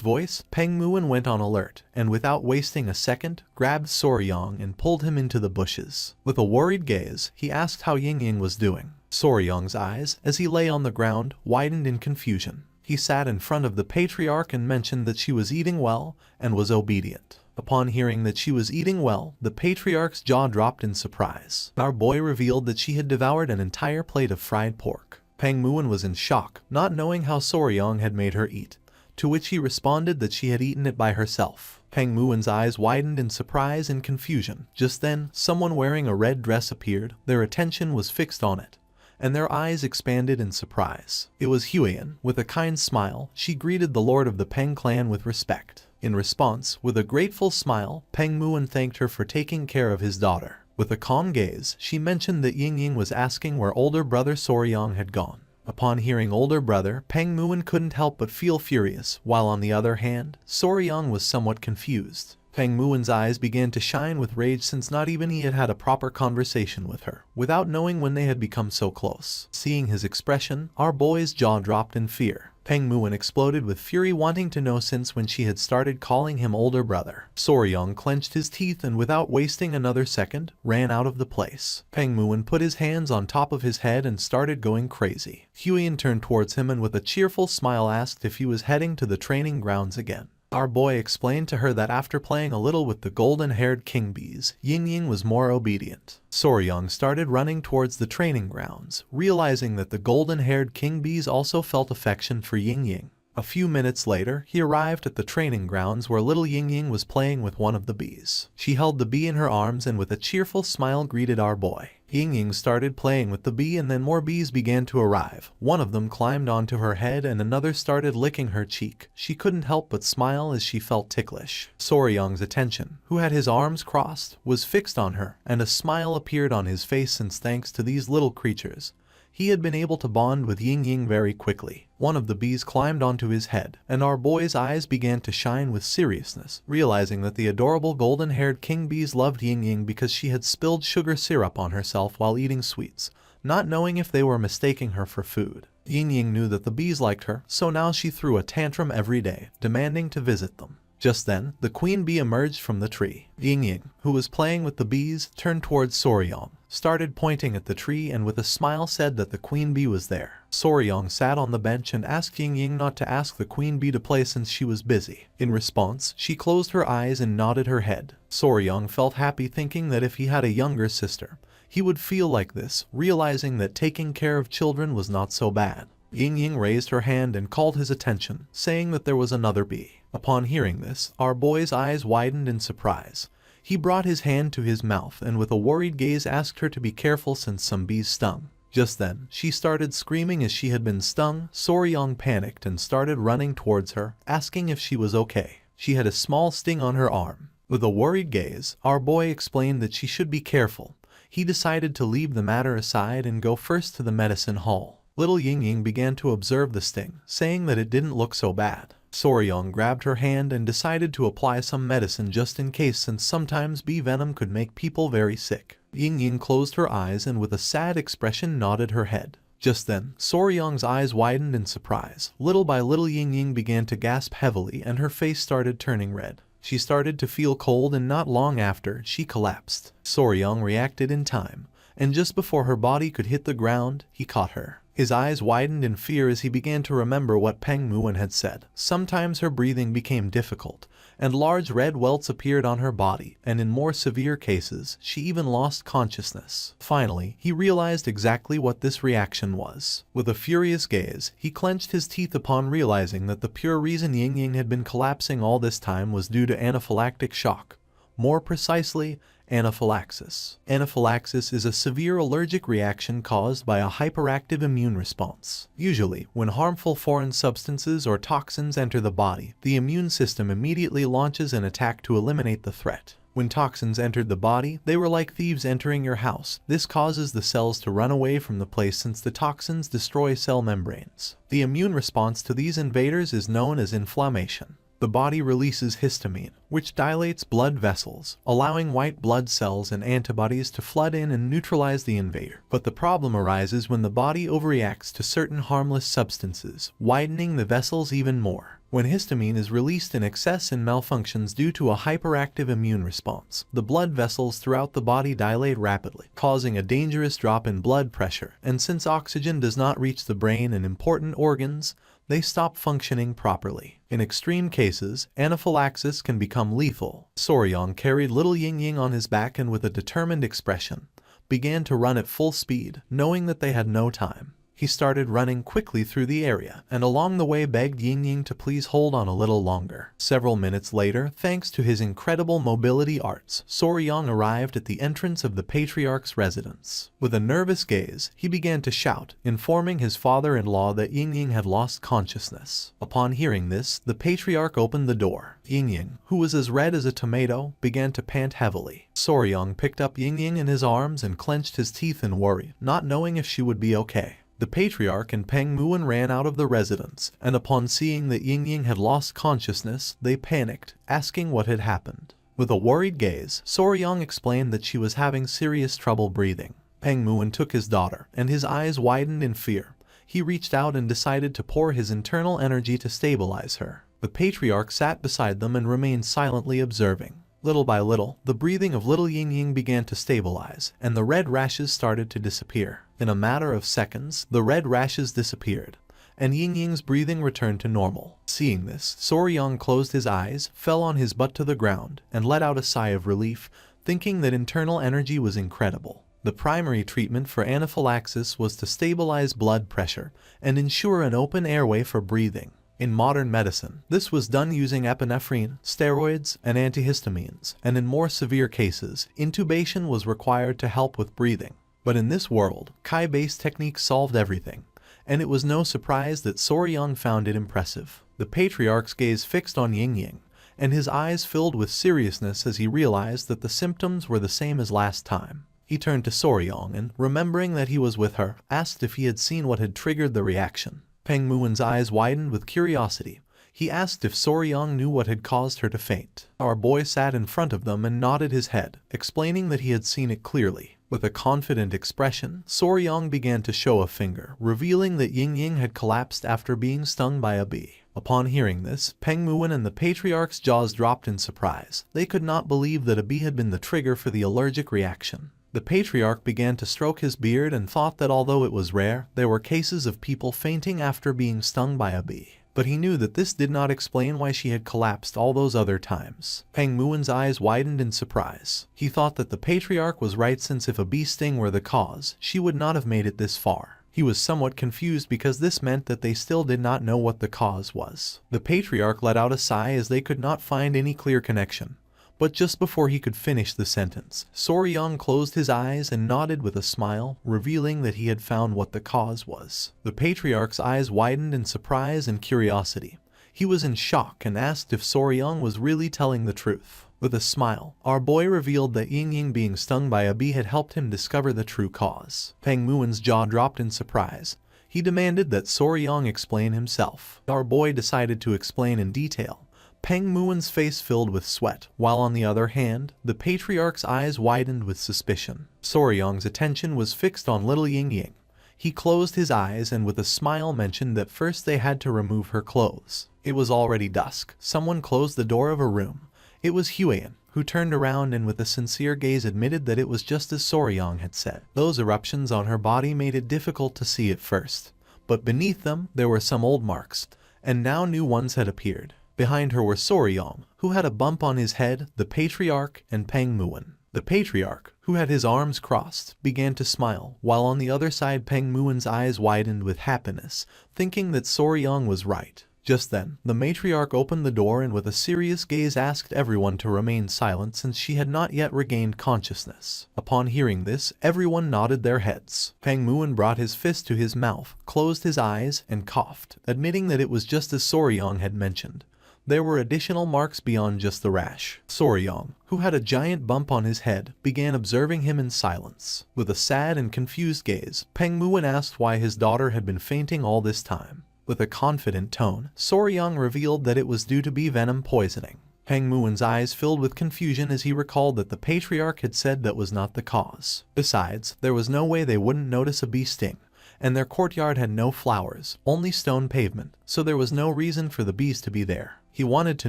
voice, Peng Muin went on alert, and without wasting a second, grabbed Soryong and pulled him into the bushes. With a worried gaze, he asked how Ying was doing. Soryong's eyes, as he lay on the ground, widened in confusion. He sat in front of the patriarch and mentioned that she was eating well and was obedient. Upon hearing that she was eating well, the patriarch's jaw dropped in surprise. Our boy revealed that she had devoured an entire plate of fried pork. Peng Muin was in shock, not knowing how Soryong had made her eat, to which he responded that she had eaten it by herself. Peng Muin's eyes widened in surprise and confusion. Just then, someone wearing a red dress appeared. Their attention was fixed on it, and their eyes expanded in surprise. It was Huyen. With a kind smile, she greeted the lord of the Peng clan with respect. In response, with a grateful smile, Peng Muin thanked her for taking care of his daughter. With a calm gaze, she mentioned that Ying was asking where older brother Soryong had gone. Upon hearing older brother, Peng Muin couldn't help but feel furious, while on the other hand, Soryong was somewhat confused. Peng Muin's eyes began to shine with rage since not even he had had a proper conversation with her, without knowing when they had become so close. Seeing his expression, our boy's jaw dropped in fear. Peng Muin exploded with fury, wanting to know since when she had started calling him older brother. Soryong clenched his teeth and without wasting another second, ran out of the place. Peng Muin put his hands on top of his head and started going crazy. Huyen turned towards him and with a cheerful smile asked if he was heading to the training grounds again. Our boy explained to her that after playing a little with the golden-haired king bees, Ying was more obedient. Soryong started running towards the training grounds, realizing that the golden-haired king bees also felt affection for Ying. A few minutes later, he arrived at the training grounds where little Ying was playing with one of the bees. She held the bee in her arms and with a cheerful smile greeted our boy. Ying started playing with the bee and then more bees began to arrive. One of them climbed onto her head and another started licking her cheek. She couldn't help but smile as she felt ticklish. Soryang's attention, who had his arms crossed, was fixed on her, and a smile appeared on his face since thanks to these little creatures, he had been able to bond with Ying very quickly. One of the bees climbed onto his head, and our boy's eyes began to shine with seriousness, realizing that the adorable golden-haired king bees loved Ying because she had spilled sugar syrup on herself while eating sweets, not knowing if they were mistaking her for food. Ying knew that the bees liked her, so now she threw a tantrum every day, demanding to visit them. Just then, the queen bee emerged from the tree. Ying, who was playing with the bees, turned towards Soryang, started pointing at the tree and with a smile said that the queen bee was there. Soryang sat on the bench and asked Ying not to ask the queen bee to play since she was busy. In response, she closed her eyes and nodded her head. Soryang felt happy thinking that if he had a younger sister, he would feel like this, realizing that taking care of children was not so bad. Ying raised her hand and called his attention, saying that there was another bee. Upon hearing this, our boy's eyes widened in surprise. He brought his hand to his mouth and with a worried gaze asked her to be careful since some bees stung. Just then, she started screaming as she had been stung. Soryang panicked and started running towards her, asking if she was okay. She had a small sting on her arm. With a worried gaze, our boy explained that she should be careful. He decided to leave the matter aside and go first to the medicine hall. Little Ying began to observe the sting, saying that it didn't look so bad. Soryang grabbed her hand and decided to apply some medicine just in case since sometimes bee venom could make people very sick. Ying closed her eyes and with a sad expression nodded her head. Just then, Soryang's eyes widened in surprise. Little by little Ying began to gasp heavily and her face started turning red. She started to feel cold and not long after, she collapsed. Soryang reacted in time, and just before her body could hit the ground, he caught her. His eyes widened in fear as he began to remember what Peng Muwen had said. Sometimes her breathing became difficult, and large red welts appeared on her body, and in more severe cases, she even lost consciousness. Finally, he realized exactly what this reaction was. With a furious gaze, he clenched his teeth upon realizing that the pure reason Ying had been collapsing all this time was due to anaphylactic shock. More precisely, anaphylaxis. Anaphylaxis is a severe allergic reaction caused by a hyperactive immune response. Usually, when harmful foreign substances or toxins enter the body, the immune system immediately launches an attack to eliminate the threat. When toxins entered the body, they were like thieves entering your house. This causes the cells to run away from the place since the toxins destroy cell membranes. The immune response to these invaders is known as inflammation. The body releases histamine, which dilates blood vessels, allowing white blood cells and antibodies to flood in and neutralize the invader. But the problem arises when the body overreacts to certain harmless substances, widening the vessels even more. When histamine is released in excess and malfunctions due to a hyperactive immune response, the blood vessels throughout the body dilate rapidly, causing a dangerous drop in blood pressure, and since oxygen does not reach the brain and important organs, they stop functioning properly. In extreme cases, anaphylaxis can become lethal. Soryang carried little Ying on his back and with a determined expression, began to run at full speed, knowing that they had no time. He started running quickly through the area, and along the way begged Ying to please hold on a little longer. Several minutes later, thanks to his incredible mobility arts, Soryang arrived at the entrance of the patriarch's residence. With a nervous gaze, he began to shout, informing his father-in-law that Ying had lost consciousness. Upon hearing this, the patriarch opened the door. Ying, who was as red as a tomato, began to pant heavily. Soryang picked up Ying in his arms and clenched his teeth in worry, not knowing if she would be okay. The patriarch and Peng Muwen ran out of the residence, and upon seeing that Ying had lost consciousness, they panicked, asking what had happened. With a worried gaze, Soryang explained that she was having serious trouble breathing. Peng Muwen took his daughter, and his eyes widened in fear. He reached out and decided to pour his internal energy to stabilize her. The patriarch sat beside them and remained silently observing. Little by little, the breathing of little Ying began to stabilize, and the red rashes started to disappear. In a matter of seconds, the red rashes disappeared, and Ying's breathing returned to normal. Seeing this, Soryang closed his eyes, fell on his butt to the ground, and let out a sigh of relief, thinking that internal energy was incredible. The primary treatment for anaphylaxis was to stabilize blood pressure and ensure an open airway for breathing. In modern medicine, this was done using epinephrine, steroids, and antihistamines, and in more severe cases, intubation was required to help with breathing. But in this world, Kai-based techniques solved everything, and it was no surprise that Soryang found it impressive. The patriarch's gaze fixed on Ying, and his eyes filled with seriousness as he realized that the symptoms were the same as last time. He turned to Soryang and, remembering that he was with her, asked if he had seen what had triggered the reaction. Peng Muin's eyes widened with curiosity. He asked if Soryang knew what had caused her to faint. Our boy sat in front of them and nodded his head, explaining that he had seen it clearly. With a confident expression, Soryang began to show a finger, revealing that Ying had collapsed after being stung by a bee. Upon hearing this, Peng Muin and the patriarch's jaws dropped in surprise. They could not believe that a bee had been the trigger for the allergic reaction. The patriarch began to stroke his beard and thought that although it was rare, there were cases of people fainting after being stung by a bee. But he knew that this did not explain why she had collapsed all those other times. Peng Muin's eyes widened in surprise. He thought that the patriarch was right, since if a bee sting were the cause, she would not have made it this far. He was somewhat confused because this meant that they still did not know what the cause was. The patriarch let out a sigh as they could not find any clear connection. But just before he could finish the sentence, Soryang closed his eyes and nodded with a smile, revealing that he had found what the cause was. The patriarch's eyes widened in surprise and curiosity. He was in shock and asked if Soryang was really telling the truth. With a smile, our boy revealed that Ying being stung by a bee had helped him discover the true cause. Peng Muin's jaw dropped in surprise. He demanded that Soryang explain himself. Our boy decided to explain in detail. Peng Muin's face filled with sweat, while on the other hand, the patriarch's eyes widened with suspicion. Soryang's attention was fixed on little Ying. He closed his eyes and with a smile mentioned that first they had to remove her clothes. It was already dusk. Someone closed the door of a room. It was Huan, who turned around and with a sincere gaze admitted that it was just as Soryang had said. Those eruptions on her body made it difficult to see at first, but beneath them there were some old marks, and now new ones had appeared. Behind her were Soryang, who had a bump on his head, the patriarch, and Peng Muin. The patriarch, who had his arms crossed, began to smile, while on the other side Peng Muin's eyes widened with happiness, thinking that Soryang was right. Just then, the matriarch opened the door and with a serious gaze asked everyone to remain silent since she had not yet regained consciousness. Upon hearing this, everyone nodded their heads. Peng Muin brought his fist to his mouth, closed his eyes, and coughed, admitting that it was just as Soryang had mentioned. There were additional marks beyond just the rash. Soryang, who had a giant bump on his head, began observing him in silence. With a sad and confused gaze, Peng Muin asked why his daughter had been fainting all this time. With a confident tone, Soryang revealed that it was due to bee venom poisoning. Peng Muin's eyes filled with confusion as he recalled that the patriarch had said that was not the cause. Besides, there was no way they wouldn't notice a bee sting, and their courtyard had no flowers, only stone pavement, so there was no reason for the bees to be there. He wanted to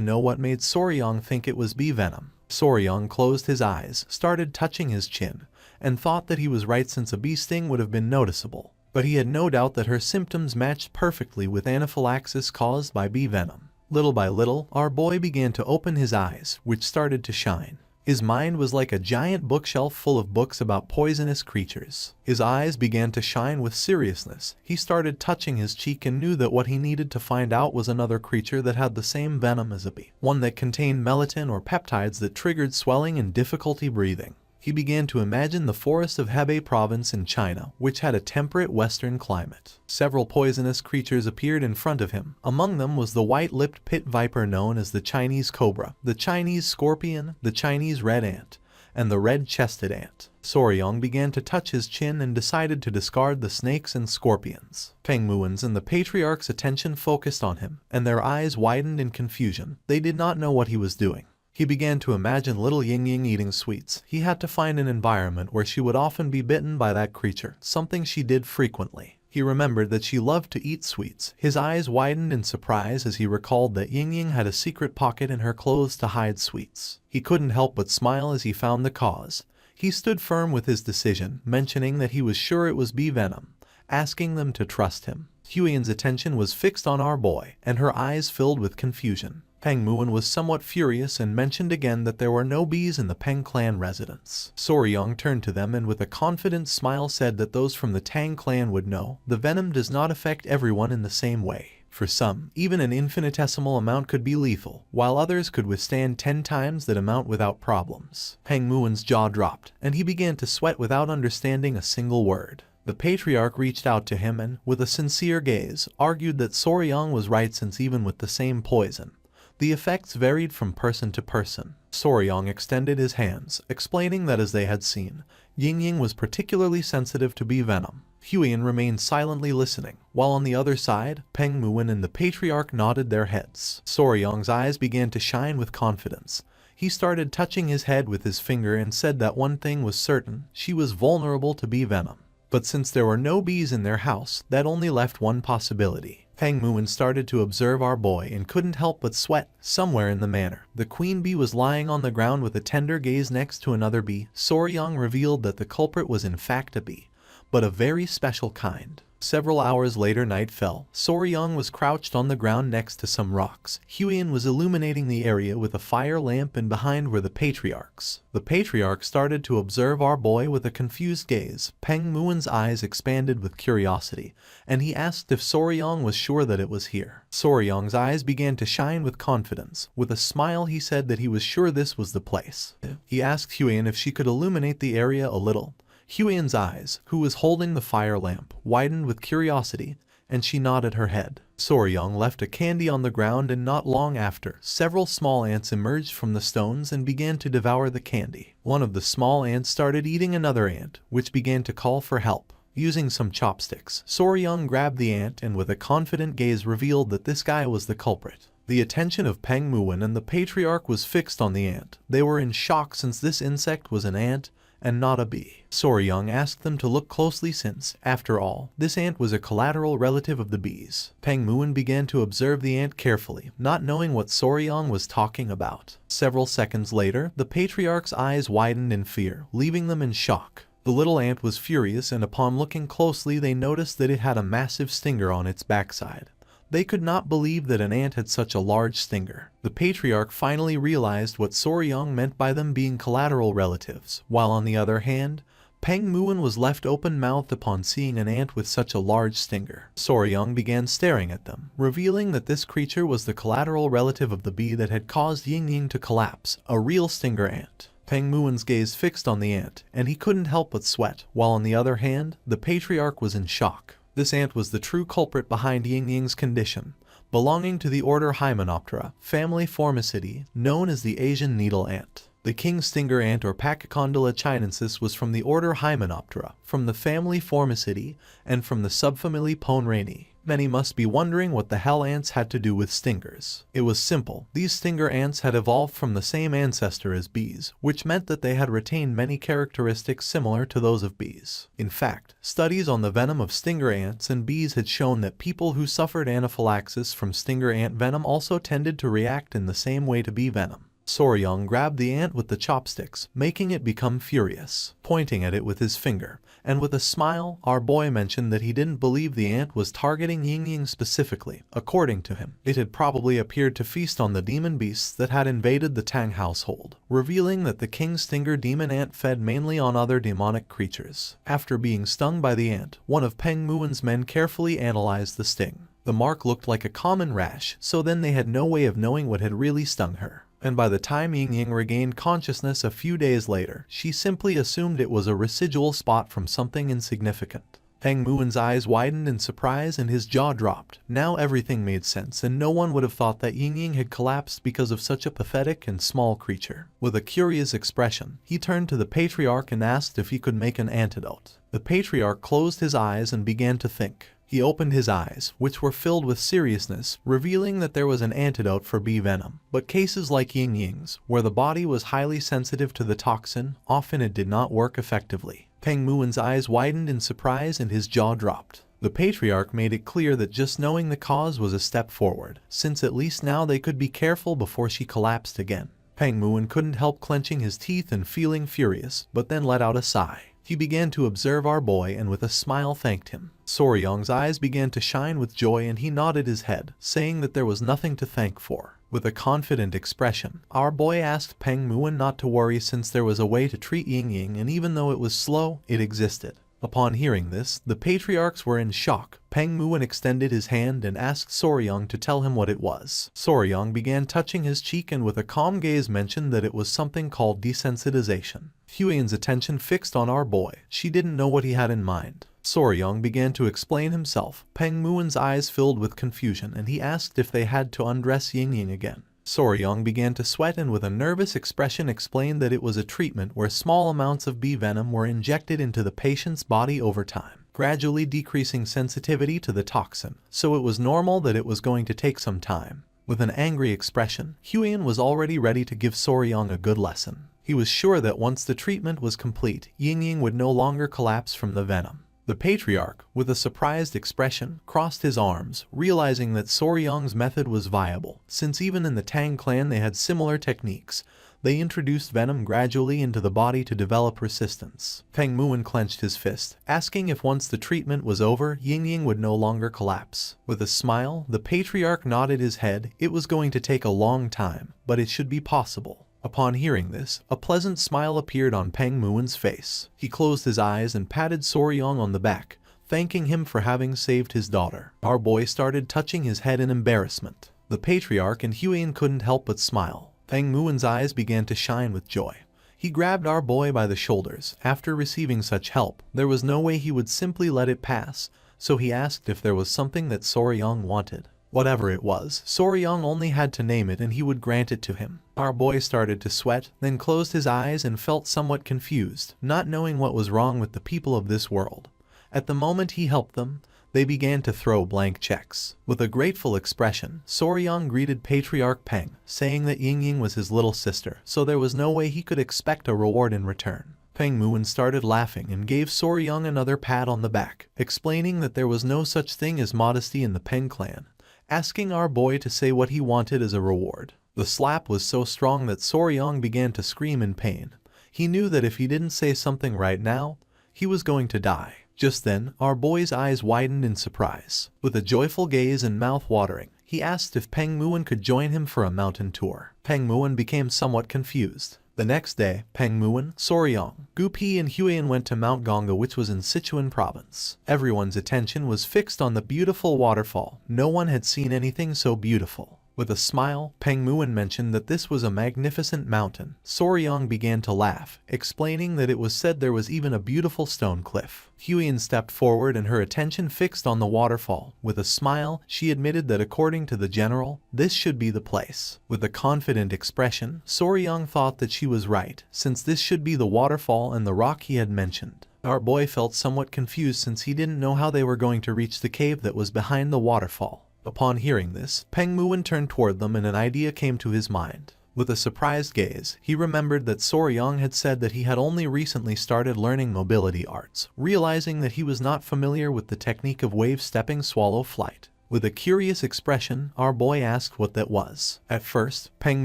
know what made Soryang think it was bee venom. Soryang closed his eyes, started touching his chin, and thought that he was right since a bee sting would have been noticeable. But he had no doubt that her symptoms matched perfectly with anaphylaxis caused by bee venom. Little by little, our boy began to open his eyes, which started to shine. His mind was like a giant bookshelf full of books about poisonous creatures. His eyes began to shine with seriousness. He started touching his cheek and knew that what he needed to find out was another creature that had the same venom as a bee, one that contained melatonin or peptides that triggered swelling and difficulty breathing. He began to imagine the forest of Hebei province in China, which had a temperate western climate. Several poisonous creatures appeared in front of him. Among them was the white-lipped pit viper known as the Chinese cobra, the Chinese scorpion, the Chinese red ant, and the red-chested ant. Soryang began to touch his chin and decided to discard the snakes and scorpions. Peng Muin's and the patriarch's attention focused on him, and their eyes widened in confusion. They did not know what he was doing. He began to imagine little Ying eating sweets. He had to find an environment where she would often be bitten by that creature, something she did frequently. He remembered that she loved to eat sweets. His eyes widened in surprise as he recalled that Ying had a secret pocket in her clothes to hide sweets. He couldn't help but smile as he found the cause. He stood firm with his decision, mentioning that he was sure it was bee venom, asking them to trust him. Huiyan's attention was fixed on our boy, and her eyes filled with confusion. Peng Muin was somewhat furious and mentioned again that there were no bees in the Peng clan residence. Soryang turned to them and with a confident smile said that those from the Tang clan would know, the venom does not affect everyone in the same way. For some, even an infinitesimal amount could be lethal, while others could withstand 10 times that amount without problems. Peng Muin's jaw dropped, and he began to sweat without understanding a single word. The patriarch reached out to him and, with a sincere gaze, argued that Soryang was right since even with the same poison, the effects varied from person to person. Soryang extended his hands, explaining that as they had seen, Ying was particularly sensitive to bee venom. Huiyan remained silently listening, while on the other side, Peng Muin and the patriarch nodded their heads. Soryang's eyes began to shine with confidence. He started touching his head with his finger and said that one thing was certain: she was vulnerable to bee venom. But since there were no bees in their house, that only left one possibility. Peng Muin started to observe our boy and couldn't help but sweat. Somewhere in the manor, the queen bee was lying on the ground with a tender gaze next to another bee. Soryang revealed that the culprit was in fact a bee, but a very special kind. Several hours later, night fell. Soryang was crouched on the ground next to some rocks. Huiyan was illuminating the area with a fire lamp, and behind were the patriarchs. The patriarch started to observe our boy with a confused gaze. Peng Muin's eyes expanded with curiosity, and he asked if Soryang was sure that it was here. Soryang's eyes began to shine with confidence. With a smile, he said that he was sure this was the place. He asked Huiyan if she could illuminate the area a little. Huiyan's eyes, who was holding the fire lamp, widened with curiosity, and she nodded her head. Soryang left a candy on the ground, and not long after, several small ants emerged from the stones and began to devour the candy. One of the small ants started eating another ant, which began to call for help. Using some chopsticks, Soryang grabbed the ant and with a confident gaze revealed that this guy was the culprit. The attention of Peng Muin and the patriarch was fixed on the ant. They were in shock since this insect was an ant and not a bee. Soryang asked them to look closely since, after all, this ant was a collateral relative of the bees. Peng Muin began to observe the ant carefully, not knowing what Soryang was talking about. Several seconds later, the patriarch's eyes widened in fear, leaving them in shock. The little ant was furious, and upon looking closely they noticed that it had a massive stinger on its backside. They could not believe that an ant had such a large stinger. The patriarch finally realized what Soryang meant by them being collateral relatives, while on the other hand, Peng Muin was left open-mouthed upon seeing an ant with such a large stinger. Soryang began staring at them, revealing that this creature was the collateral relative of the bee that had caused Ying to collapse, a real stinger ant. Peng Muin's gaze fixed on the ant, and he couldn't help but sweat, while on the other hand, the patriarch was in shock. This ant was the true culprit behind Ying's condition, belonging to the order Hymenoptera, family Formicidae, known as the Asian needle ant. The king stinger ant, or Pachycondyla chinensis, was from the order Hymenoptera, from the family Formicidae, and from the subfamily Ponrani. Many must be wondering what the hell ants had to do with stingers. It was simple. These stinger ants had evolved from the same ancestor as bees, which meant that they had retained many characteristics similar to those of bees. In fact, studies on the venom of stinger ants and bees had shown that people who suffered anaphylaxis from stinger ant venom also tended to react in the same way to bee venom. Soryang grabbed the ant with the chopsticks, making it become furious, pointing at it with his finger, and with a smile, our boy mentioned that he didn't believe the ant was targeting Ying specifically. According to him, it had probably appeared to feast on the demon beasts that had invaded the Tang household, revealing that the king stinger demon ant fed mainly on other demonic creatures. After being stung by the ant, one of Peng Muin's men carefully analyzed the sting. The mark looked like a common rash, so then they had no way of knowing what had really stung her. And by the time Ying regained consciousness a few days later, she simply assumed it was a residual spot from something insignificant. Peng Muin's eyes widened in surprise and his jaw dropped. Now everything made sense, and no one would have thought that Ying had collapsed because of such a pathetic and small creature. With a curious expression, he turned to the patriarch and asked if he could make an antidote. The patriarch closed his eyes and began to think. He opened his eyes, which were filled with seriousness, revealing that there was an antidote for bee venom. But cases like Ying's, where the body was highly sensitive to the toxin, often it did not work effectively. Peng Muin's eyes widened in surprise and his jaw dropped. The patriarch made it clear that just knowing the cause was a step forward, since at least now they could be careful before she collapsed again. Peng Muin couldn't help clenching his teeth and feeling furious, but then let out a sigh. He began to observe our boy and with a smile thanked him. Soryang's eyes began to shine with joy and he nodded his head, saying that there was nothing to thank for. With a confident expression, our boy asked Peng Muin not to worry since there was a way to treat Ying, and even though it was slow, it existed. Upon hearing this, the patriarchs were in shock. Peng Muwen extended his hand and asked Soryang to tell him what it was. Soryang began touching his cheek and with a calm gaze mentioned that it was something called desensitization. Huiyan's attention fixed on our boy. She didn't know what he had in mind. Soryang began to explain himself. Peng Muwen's eyes filled with confusion and he asked if they had to undress Yingying again. Soryang began to sweat and with a nervous expression explained that it was a treatment where small amounts of bee venom were injected into the patient's body over time, gradually decreasing sensitivity to the toxin, so it was normal that it was going to take some time. With an angry expression, Huiyan was already ready to give Soryang a good lesson. He was sure that once the treatment was complete, Yingying would no longer collapse from the venom. The patriarch, with a surprised expression, crossed his arms, realizing that Soryang's method was viable, since even in the Tang clan they had similar techniques. They introduced venom gradually into the body to develop resistance. Peng Muwen clenched his fist, asking if once the treatment was over, Yingying would no longer collapse. With a smile, the patriarch nodded his head. It was going to take a long time, but it should be possible. Upon hearing this, a pleasant smile appeared on Peng Muwen's face. He closed his eyes and patted Soryang on the back, thanking him for having saved his daughter. Our boy started touching his head in embarrassment. The patriarch and Huiyan couldn't help but smile. Peng Muwen's eyes began to shine with joy. He grabbed our boy by the shoulders. After receiving such help, there was no way he would simply let it pass, so he asked if there was something that Soryang wanted. Whatever it was, Soryang only had to name it and he would grant it to him. Our boy started to sweat, then closed his eyes and felt somewhat confused, not knowing what was wrong with the people of this world. At the moment he helped them, they began to throw blank checks. With a grateful expression, Soryang greeted Patriarch Peng, saying that Yingying was his little sister, so there was no way he could expect a reward in return. Peng Muwen started laughing and gave Soryang another pat on the back, explaining that there was no such thing as modesty in the Peng clan, asking our boy to say what he wanted as a reward. The slap was so strong that Soryang began to scream in pain. He knew that if he didn't say something right now, he was going to die. Just then, our boy's eyes widened in surprise. With a joyful gaze and mouth watering, he asked if Peng Muwen could join him for a mountain tour. Peng Muwen became somewhat confused. The next day, Peng Muwen, Soryang, Gupi and Huiyan went to Mount Gongga, which was in Sichuan province. Everyone's attention was fixed on the beautiful waterfall. No one had seen anything so beautiful. With a smile, Peng Muwen mentioned that this was a magnificent mountain. Soryang began to laugh, explaining that it was said there was even a beautiful stone cliff. Huiyan stepped forward and her attention fixed on the waterfall. With a smile, she admitted that according to the general, this should be the place. With a confident expression, Soryang thought that she was right, since this should be the waterfall and the rock he had mentioned. Our boy felt somewhat confused since he didn't know how they were going to reach the cave that was behind the waterfall. Upon hearing this, Peng Muwen turned toward them and an idea came to his mind. With a surprised gaze, he remembered that Soryang had said that he had only recently started learning mobility arts, realizing that he was not familiar with the technique of wave-stepping swallow flight. With a curious expression, our boy asked what that was. At first, Peng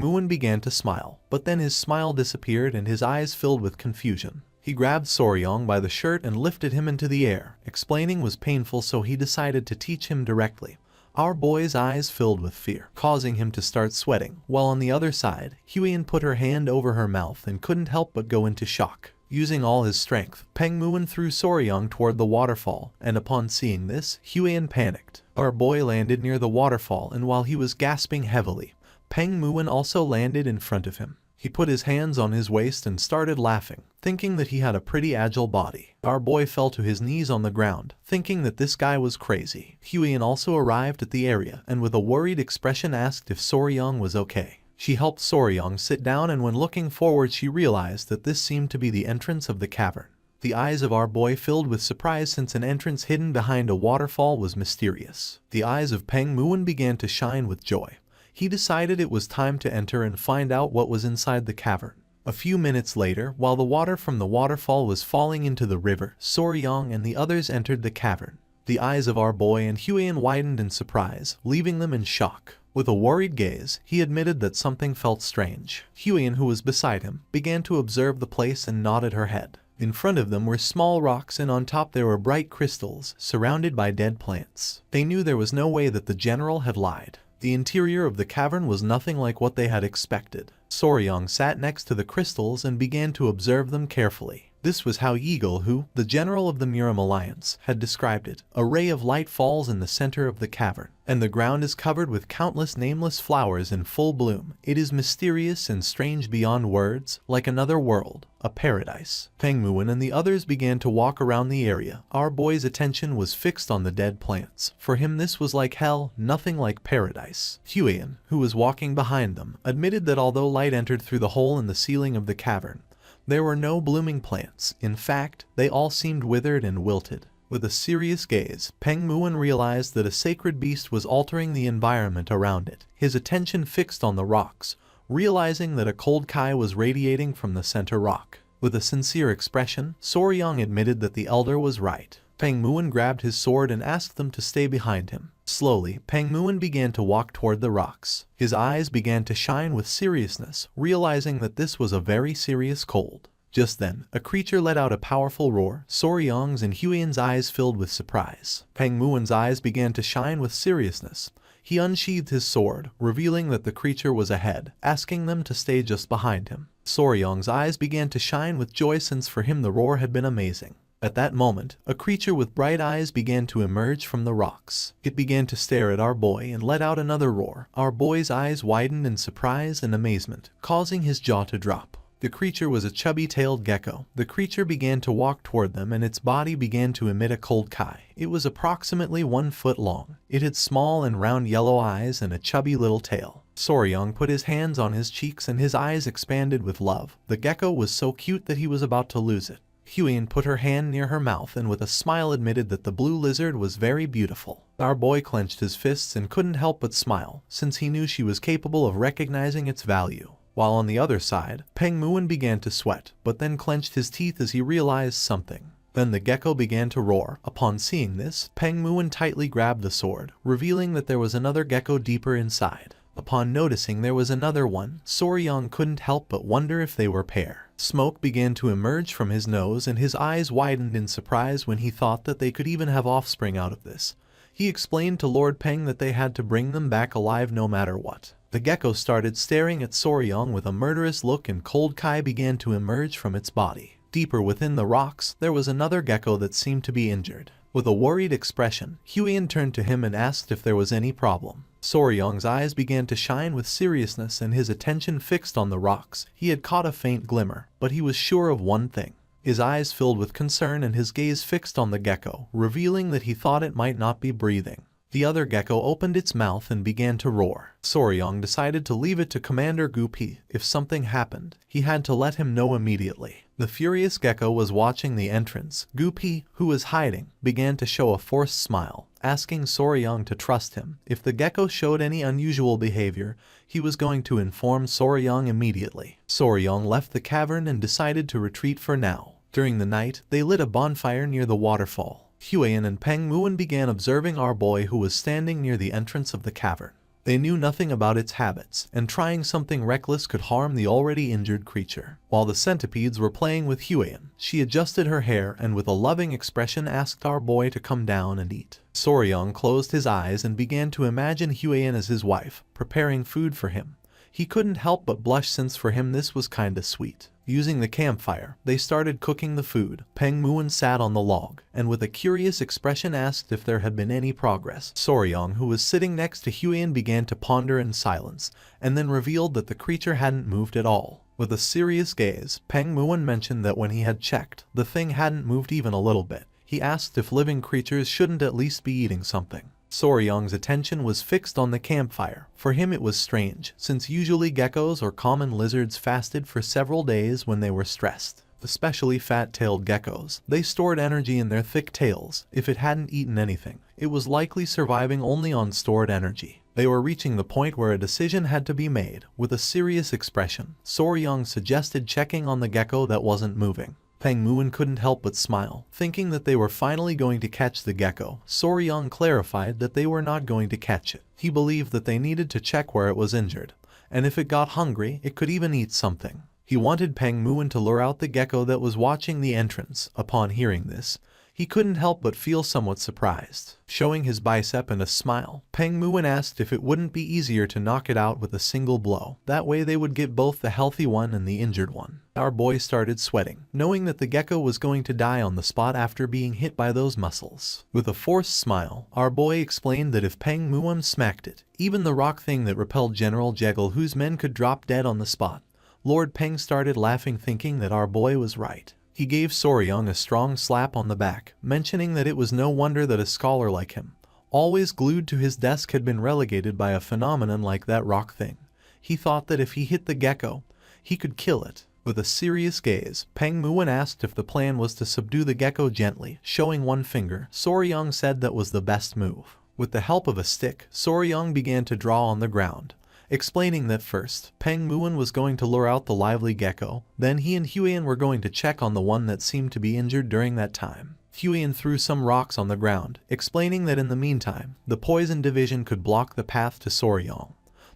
Muwen began to smile, but then his smile disappeared and his eyes filled with confusion. He grabbed Soryang by the shirt and lifted him into the air. Explaining was painful, so he decided to teach him directly. Our boy's eyes filled with fear, causing him to start sweating, while on the other side, Huiyan put her hand over her mouth and couldn't help but go into shock. Using all his strength, Peng Muwen threw Soryang toward the waterfall, and upon seeing this, Huiyan panicked. Our boy landed near the waterfall, and while he was gasping heavily, Peng Muwen also landed in front of him. He put his hands on his waist and started laughing, thinking that he had a pretty agile body. Our boy fell to his knees on the ground, thinking that this guy was crazy. Huiyan also arrived at the area and with a worried expression asked if Soryang was okay. She helped Soryang sit down and when looking forward she realized that this seemed to be the entrance of the cavern. The eyes of our boy filled with surprise since an entrance hidden behind a waterfall was mysterious. The eyes of Peng Muwen began to shine with joy. He decided it was time to enter and find out what was inside the cavern. A few minutes later, while the water from the waterfall was falling into the river, Soryang and the others entered the cavern. The eyes of our boy and Huiyan widened in surprise, leaving them in shock. With a worried gaze, he admitted that something felt strange. Huiyan, who was beside him, began to observe the place and nodded her head. In front of them were small rocks and on top there were bright crystals, surrounded by dead plants. They knew there was no way that the general had lied. The interior of the cavern was nothing like what they had expected. Soryang sat next to the crystals and began to observe them carefully. This was how Yeagle, who, the general of the Murim Alliance, had described it. A ray of light falls in the center of the cavern, and the ground is covered with countless nameless flowers in full bloom. It is mysterious and strange beyond words, like another world, a paradise. Peng Muin and the others began to walk around the area. Our boy's attention was fixed on the dead plants. For him this was like hell, nothing like paradise. Huiyan, who was walking behind them, admitted that although light entered through the hole in the ceiling of the cavern, there were no blooming plants. In fact, they all seemed withered and wilted. With a serious gaze, Peng Muin realized that a sacred beast was altering the environment around it. His attention fixed on the rocks, realizing that a cold Kai was radiating from the center rock. With a sincere expression, Soryang admitted that the elder was right. Peng Muin grabbed his sword and asked them to stay behind him. Slowly, Peng Muin began to walk toward the rocks. His eyes began to shine with seriousness, realizing that this was a very serious cold. Just then, a creature let out a powerful roar. Soryang's and Huiyan's eyes filled with surprise. Peng Muin's eyes began to shine with seriousness. He unsheathed his sword, revealing that the creature was ahead, asking them to stay just behind him. Soryang's eyes began to shine with joy since for him the roar had been amazing. At that moment, a creature with bright eyes began to emerge from the rocks. It began to stare at our boy and let out another roar. Our boy's eyes widened in surprise and amazement, causing his jaw to drop. The creature was a chubby-tailed gecko. The creature began to walk toward them and its body began to emit a cold Kai. It was approximately 1 foot long. It had small and round yellow eyes and a chubby little tail. Soryang put his hands on his cheeks and his eyes expanded with love. The gecko was so cute that he was about to lose it. Huiyan put her hand near her mouth and with a smile admitted that the blue lizard was very beautiful. Our boy clenched his fists and couldn't help but smile, since he knew she was capable of recognizing its value. While on the other side, Peng Muin began to sweat, but then clenched his teeth as he realized something. Then the gecko began to roar. Upon seeing this, Peng Muin tightly grabbed the sword, revealing that there was another gecko deeper inside. Upon noticing there was another one, Soryang couldn't help but wonder if they were pair. Smoke began to emerge from his nose and his eyes widened in surprise when he thought that they could even have offspring out of this. He explained to Lord Peng that they had to bring them back alive no matter what. The gecko started staring at Soryang with a murderous look and cold Kai began to emerge from its body. Deeper within the rocks, there was another gecko that seemed to be injured. With a worried expression, Huiyan turned to him and asked if there was any problem. Soryang's eyes began to shine with seriousness and his attention fixed on the rocks. He had caught a faint glimmer, but he was sure of one thing. His eyes filled with concern and his gaze fixed on the gecko, revealing that he thought it might not be breathing. The other gecko opened its mouth and began to roar. Soryang decided to leave it to Commander Gupi. If something happened, he had to let him know immediately. The furious gecko was watching the entrance. Gupi, who was hiding, began to show a forced smile, asking Soryang to trust him. If the gecko showed any unusual behavior, he was going to inform Soryang immediately. Soryang left the cavern and decided to retreat for now. During the night, they lit a bonfire near the waterfall. Huiyan and Peng Muin began observing our boy who was standing near the entrance of the cavern. They knew nothing about its habits, and trying something reckless could harm the already injured creature. While the centipedes were playing with Huiyan, she adjusted her hair and with a loving expression asked our boy to come down and eat. Soryang closed his eyes and began to imagine Huiyan as his wife, preparing food for him. He couldn't help but blush since for him this was kinda sweet. Using the campfire, they started cooking the food. Peng Muin sat on the log, and with a curious expression asked if there had been any progress. Soryang, who was sitting next to Huiyan, began to ponder in silence, and then revealed that the creature hadn't moved at all. With a serious gaze, Peng Muin mentioned that when he had checked, the thing hadn't moved even a little bit. He asked if living creatures shouldn't at least be eating something. Soryang's attention was fixed on the campfire. For him it was strange, since usually geckos or common lizards fasted for several days when they were stressed. Especially fat-tailed geckos. They stored energy in their thick tails. If it hadn't eaten anything, it was likely surviving only on stored energy. They were reaching the point where a decision had to be made. With a serious expression, Soryang suggested checking on the gecko that wasn't moving. Peng Muin couldn't help but smile, thinking that they were finally going to catch the gecko. Soryang clarified that they were not going to catch it. He believed that they needed to check where it was injured, and if it got hungry, it could even eat something. He wanted Peng Muin to lure out the gecko that was watching the entrance. Upon hearing this, He couldn't help but feel somewhat surprised. Showing his bicep and a smile, Peng Muwen asked if it wouldn't be easier to knock it out with a single blow. That way they would get both the healthy one and the injured one. Our boy started sweating, knowing that the gecko was going to die on the spot after being hit by those muscles. With a forced smile, our boy explained that if Peng Muwen smacked it, even the rock thing that repelled General Jekyll, whose men could drop dead on the spot. Lord Peng started laughing, thinking that our boy was right. He gave Soryong a strong slap on the back, mentioning that it was no wonder that a scholar like him, always glued to his desk, had been relegated by a phenomenon like that rock thing. He thought that if he hit the gecko, he could kill it. With a serious gaze, Peng Muwen asked if the plan was to subdue the gecko gently. Showing one finger, Soryong said that was the best move. With the help of a stick, Soryong began to draw on the ground, explaining that first, Peng Muwen was going to lure out the lively gecko, then he and Huiyan were going to check on the one that seemed to be injured during that time. Huiyan threw some rocks on the ground, explaining that in the meantime, the poison division could block the path to Soryong.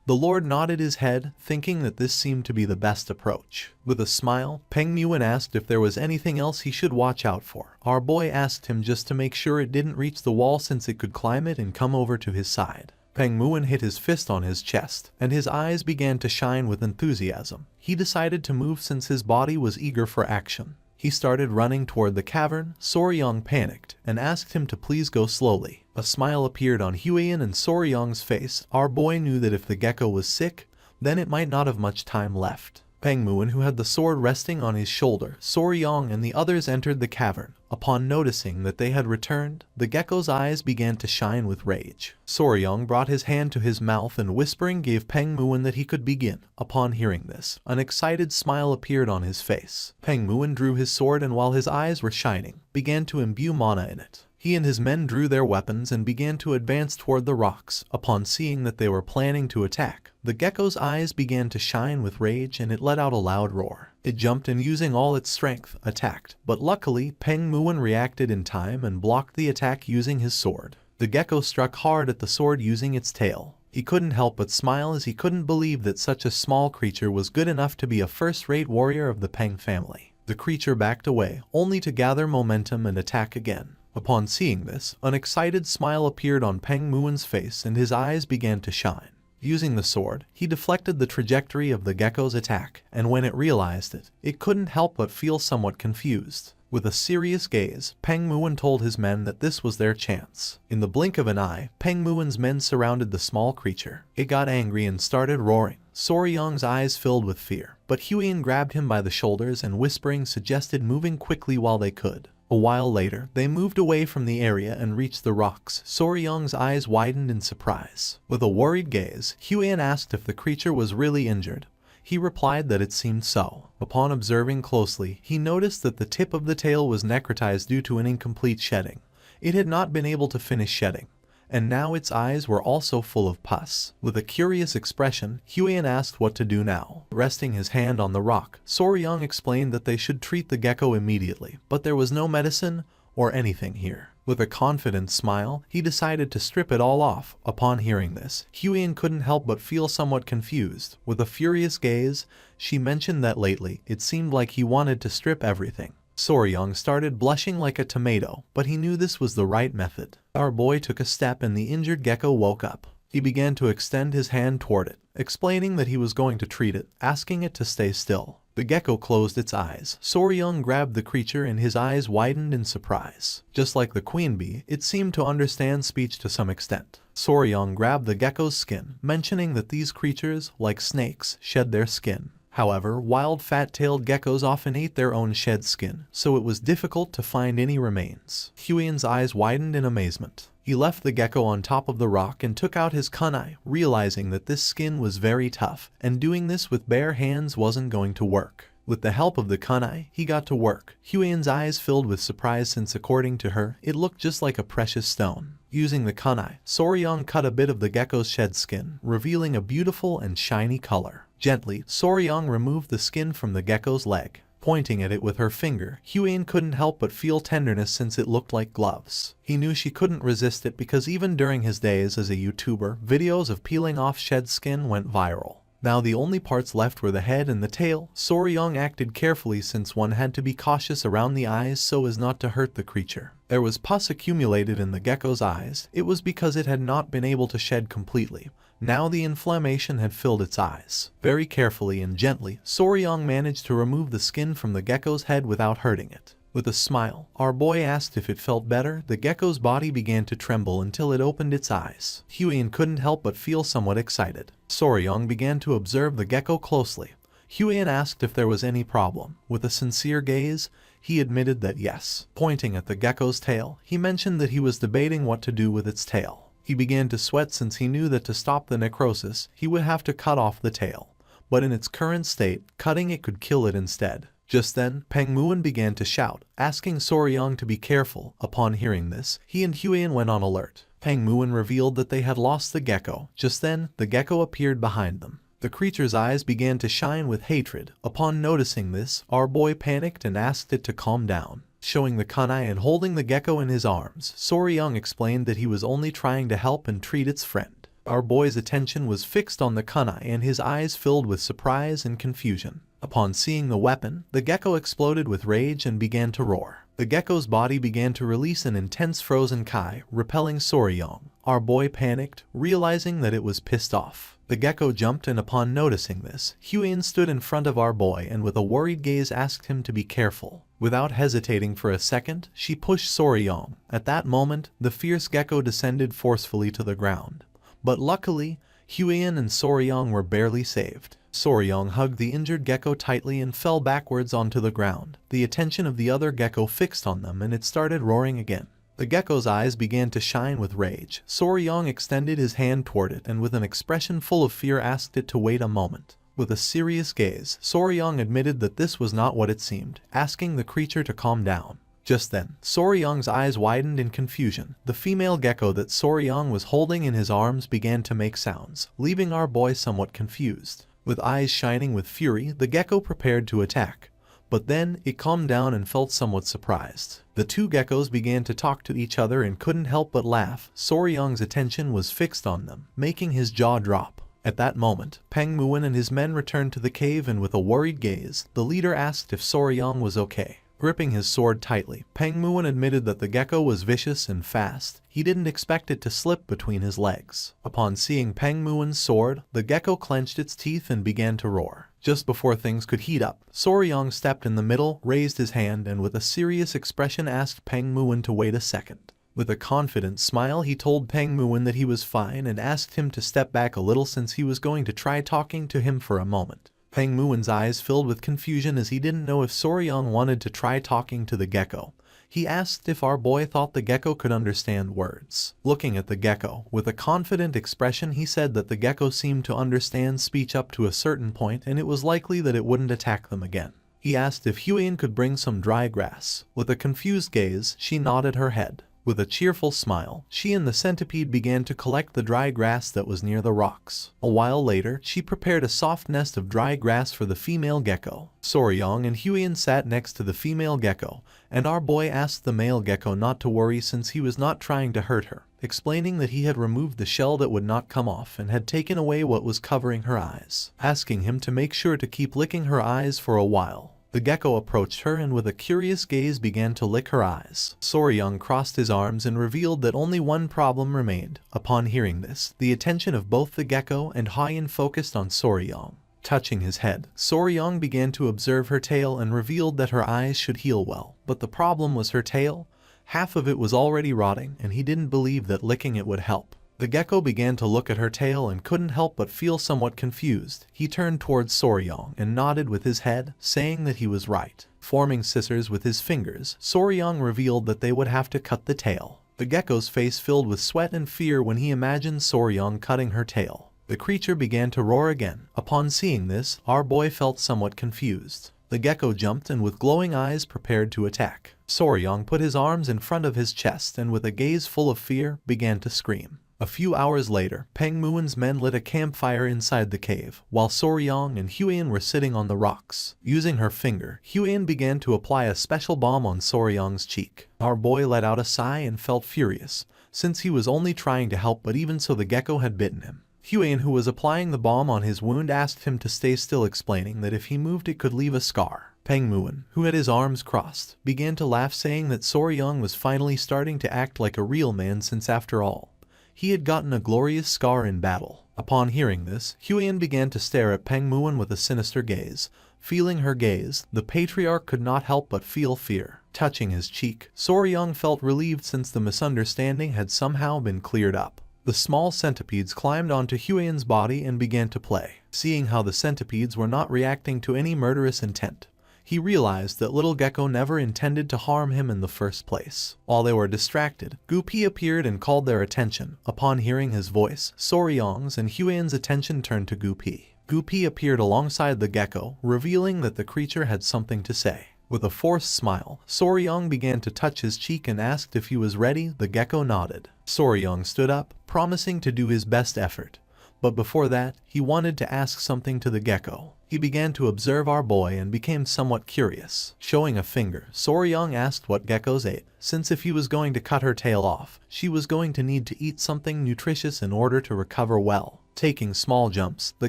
The Lord nodded his head, thinking that this seemed to be the best approach. With a smile, Peng Muwen asked if there was anything else he should watch out for. Our boy asked him just to make sure it didn't reach the wall, since it could climb it and come over to his side. Peng Muwen hit his fist on his chest, and his eyes began to shine with enthusiasm. He decided to move since his body was eager for action. He started running toward the cavern. Soryong panicked and asked him to please go slowly. A smile appeared on Huiyan and Soryong's face. Our boy knew that if the gecko was sick, then it might not have much time left. Peng Muwen, who had the sword resting on his shoulder, Soryong and the others entered the cavern. Upon noticing that they had returned, the gecko's eyes began to shine with rage. Soryong brought his hand to his mouth and whispering gave Peng Muwen that he could begin. Upon hearing this, an excited smile appeared on his face. Peng Muwen drew his sword and while his eyes were shining, began to imbue mana in it. He and his men drew their weapons and began to advance toward the rocks. Upon seeing that they were planning to attack, the gecko's eyes began to shine with rage and it let out a loud roar. It jumped and using all its strength, attacked, but luckily Peng Muwen reacted in time and blocked the attack using his sword. The gecko struck hard at the sword using its tail. He couldn't help but smile as he couldn't believe that such a small creature was good enough to be a first-rate warrior of the Peng family. The creature backed away, only to gather momentum and attack again. Upon seeing this, an excited smile appeared on Peng Muwen's face and his eyes began to shine. Using the sword, he deflected the trajectory of the gecko's attack, and when it realized it, it couldn't help but feel somewhat confused. With a serious gaze, Peng Muwen told his men that this was their chance. In the blink of an eye, Peng Muwen's men surrounded the small creature. It got angry and started roaring. Soryong's eyes filled with fear, but Huiyan grabbed him by the shoulders and whispering suggested moving quickly while they could. A while later, they moved away from the area and reached the rocks. Soryong's eyes widened in surprise. With a worried gaze, Huiyan asked if the creature was really injured. He replied that it seemed so. Upon observing closely, he noticed that the tip of the tail was necrotized due to an incomplete shedding. It had not been able to finish shedding, and now its eyes were also full of pus. With a curious expression, Huiyan asked what to do now. Resting his hand on the rock, Soryong explained that they should treat the gecko immediately, but there was no medicine or anything here. With a confident smile, he decided to strip it all off. Upon hearing this, Huiyan couldn't help but feel somewhat confused. With a furious gaze, she mentioned that lately, it seemed like he wanted to strip everything. Soryong started blushing like a tomato, but he knew this was the right method. Our boy took a step and the injured gecko woke up. He began to extend his hand toward it, explaining that he was going to treat it, asking it to stay still. The gecko closed its eyes. Soryong grabbed the creature and his eyes widened in surprise. Just like the queen bee, it seemed to understand speech to some extent. Soryong grabbed the gecko's skin, mentioning that these creatures, like snakes, shed their skin. However, wild fat-tailed geckos often ate their own shed skin, so it was difficult to find any remains. Huiyan's eyes widened in amazement. He left the gecko on top of the rock and took out his kunai, realizing that this skin was very tough, and doing this with bare hands wasn't going to work. With the help of the kunai, he got to work. Huiyan's eyes filled with surprise since according to her, it looked just like a precious stone. Using the kunai, Soryong cut a bit of the gecko's shed skin, revealing a beautiful and shiny color. Gently, Soryong removed the skin from the gecko's leg. Pointing at it with her finger, Huiyan couldn't help but feel tenderness since it looked like gloves. He knew she couldn't resist it because even during his days as a YouTuber, videos of peeling off shed skin went viral. Now the only parts left were the head and the tail. Soryong acted carefully since one had to be cautious around the eyes so as not to hurt the creature. There was pus accumulated in the gecko's eyes. It was because it had not been able to shed completely. Now the inflammation had filled its eyes. Very carefully and gently, Soryong managed to remove the skin from the gecko's head without hurting it. With a smile, our boy asked if it felt better. The gecko's body began to tremble until it opened its eyes. Huiyin couldn't help but feel somewhat excited. Soryong began to observe the gecko closely. Huiyin asked if there was any problem. With a sincere gaze, he admitted that yes. Pointing at the gecko's tail, he mentioned that he was debating what to do with its tail. He began to sweat since he knew that to stop the necrosis, he would have to cut off the tail. But in its current state, cutting it could kill it instead. Just then, Peng Muin began to shout, asking Soryong to be careful. Upon hearing this, he and Huiyin went on alert. Peng Muin revealed that they had lost the gecko. Just then, the gecko appeared behind them. The creature's eyes began to shine with hatred. Upon noticing this, our boy panicked and asked it to calm down. Showing the kunai and holding the gecko in his arms, Soryong explained that he was only trying to help and treat its friend. Our boy's attention was fixed on the kunai and his eyes filled with surprise and confusion. Upon seeing the weapon, the gecko exploded with rage and began to roar. The gecko's body began to release an intense frozen kai, repelling Soryong. Our boy panicked, realizing that it was pissed off. The gecko jumped, and upon noticing this, Huiyin stood in front of our boy and with a worried gaze asked him to be careful. Without hesitating for a second, she pushed Soryong. At that moment, the fierce gecko descended forcefully to the ground. But luckily, Huiyin and Soryong were barely saved. Soryong hugged the injured gecko tightly and fell backwards onto the ground. The attention of the other gecko fixed on them and it started roaring again. The gecko's eyes began to shine with rage. Soryong extended his hand toward it and with an expression full of fear asked it to wait a moment. With a serious gaze, Soryong admitted that this was not what it seemed, asking the creature to calm down. Just then, Soryong's eyes widened in confusion. The female gecko that Soryong was holding in his arms began to make sounds, leaving our boy somewhat confused. With eyes shining with fury, the gecko prepared to attack. But then, it calmed down and felt somewhat surprised. The two geckos began to talk to each other and couldn't help but laugh. Soryong's attention was fixed on them, making his jaw drop. At that moment, Peng Muin and his men returned to the cave and with a worried gaze, the leader asked if Soryong was okay. Gripping his sword tightly, Peng Muin admitted that the gecko was vicious and fast. He didn't expect it to slip between his legs. Upon seeing Peng Muin's sword, the gecko clenched its teeth and began to roar. Just before things could heat up, Soryong stepped in the middle, raised his hand and with a serious expression asked Peng Muin to wait a second. With a confident smile, he told Peng Muin that he was fine and asked him to step back a little since he was going to try talking to him for a moment. Peng Muin's eyes filled with confusion as he didn't know if Soryong wanted to try talking to the gecko. He asked if our boy thought the gecko could understand words. Looking at the gecko, with a confident expression he said that the gecko seemed to understand speech up to a certain point and it was likely that it wouldn't attack them again. He asked if Huiyin could bring some dry grass. With a confused gaze, she nodded her head. With a cheerful smile, she and the centipede began to collect the dry grass that was near the rocks. A while later, she prepared a soft nest of dry grass for the female gecko. Soryong and Huiyin sat next to the female gecko, and our boy asked the male gecko not to worry since he was not trying to hurt her, explaining that he had removed the shell that would not come off and had taken away what was covering her eyes, asking him to make sure to keep licking her eyes for a while. The gecko approached her and with a curious gaze began to lick her eyes. Soryong crossed his arms and revealed that only one problem remained. Upon hearing this, the attention of both the gecko and Huiyin focused on Soryong. Touching his head, Soryong began to observe her tail and revealed that her eyes should heal well. But the problem was her tail. Half of it was already rotting and he didn't believe that licking it would help. The gecko began to look at her tail and couldn't help but feel somewhat confused. He turned towards Soryong and nodded with his head, saying that he was right. Forming scissors with his fingers, Soryong revealed that they would have to cut the tail. The gecko's face filled with sweat and fear when he imagined Soryong cutting her tail. The creature began to roar again. Upon seeing this, our boy felt somewhat confused. The gecko jumped and with glowing eyes prepared to attack. Soryong put his arms in front of his chest and with a gaze full of fear, began to scream. A few hours later, Peng Muin's men lit a campfire inside the cave, while Soryong and Huiyin were sitting on the rocks. Using her finger, Huiyin began to apply a special balm on Soryong's cheek. Our boy let out a sigh and felt furious, since he was only trying to help but even so the gecko had bitten him. Huan, who was applying the balm on his wound, asked him to stay still, explaining that if he moved it could leave a scar. Peng Muon, who had his arms crossed, began to laugh, saying that Soryang was finally starting to act like a real man, since after all, he had gotten a glorious scar in battle. Upon hearing this, Huan began to stare at Peng Muon with a sinister gaze. Feeling her gaze, the patriarch could not help but feel fear. Touching his cheek, Soryang felt relieved since the misunderstanding had somehow been cleared up. The small centipedes climbed onto Huan's body and began to play. Seeing how the centipedes were not reacting to any murderous intent, he realized that little gecko never intended to harm him in the first place. While they were distracted, Gupi appeared and called their attention. Upon hearing his voice, Soryang's and Huan's attention turned to Gupi. Gupi appeared alongside the gecko, revealing that the creature had something to say. With a forced smile, Soryang began to touch his cheek and asked if he was ready. The gecko nodded. Soryang stood up, promising to do his best effort. But before that, he wanted to ask something to the gecko. He began to observe our boy and became somewhat curious. Showing a finger, Soryang asked what geckos ate, since if he was going to cut her tail off, she was going to need to eat something nutritious in order to recover well. Taking small jumps, the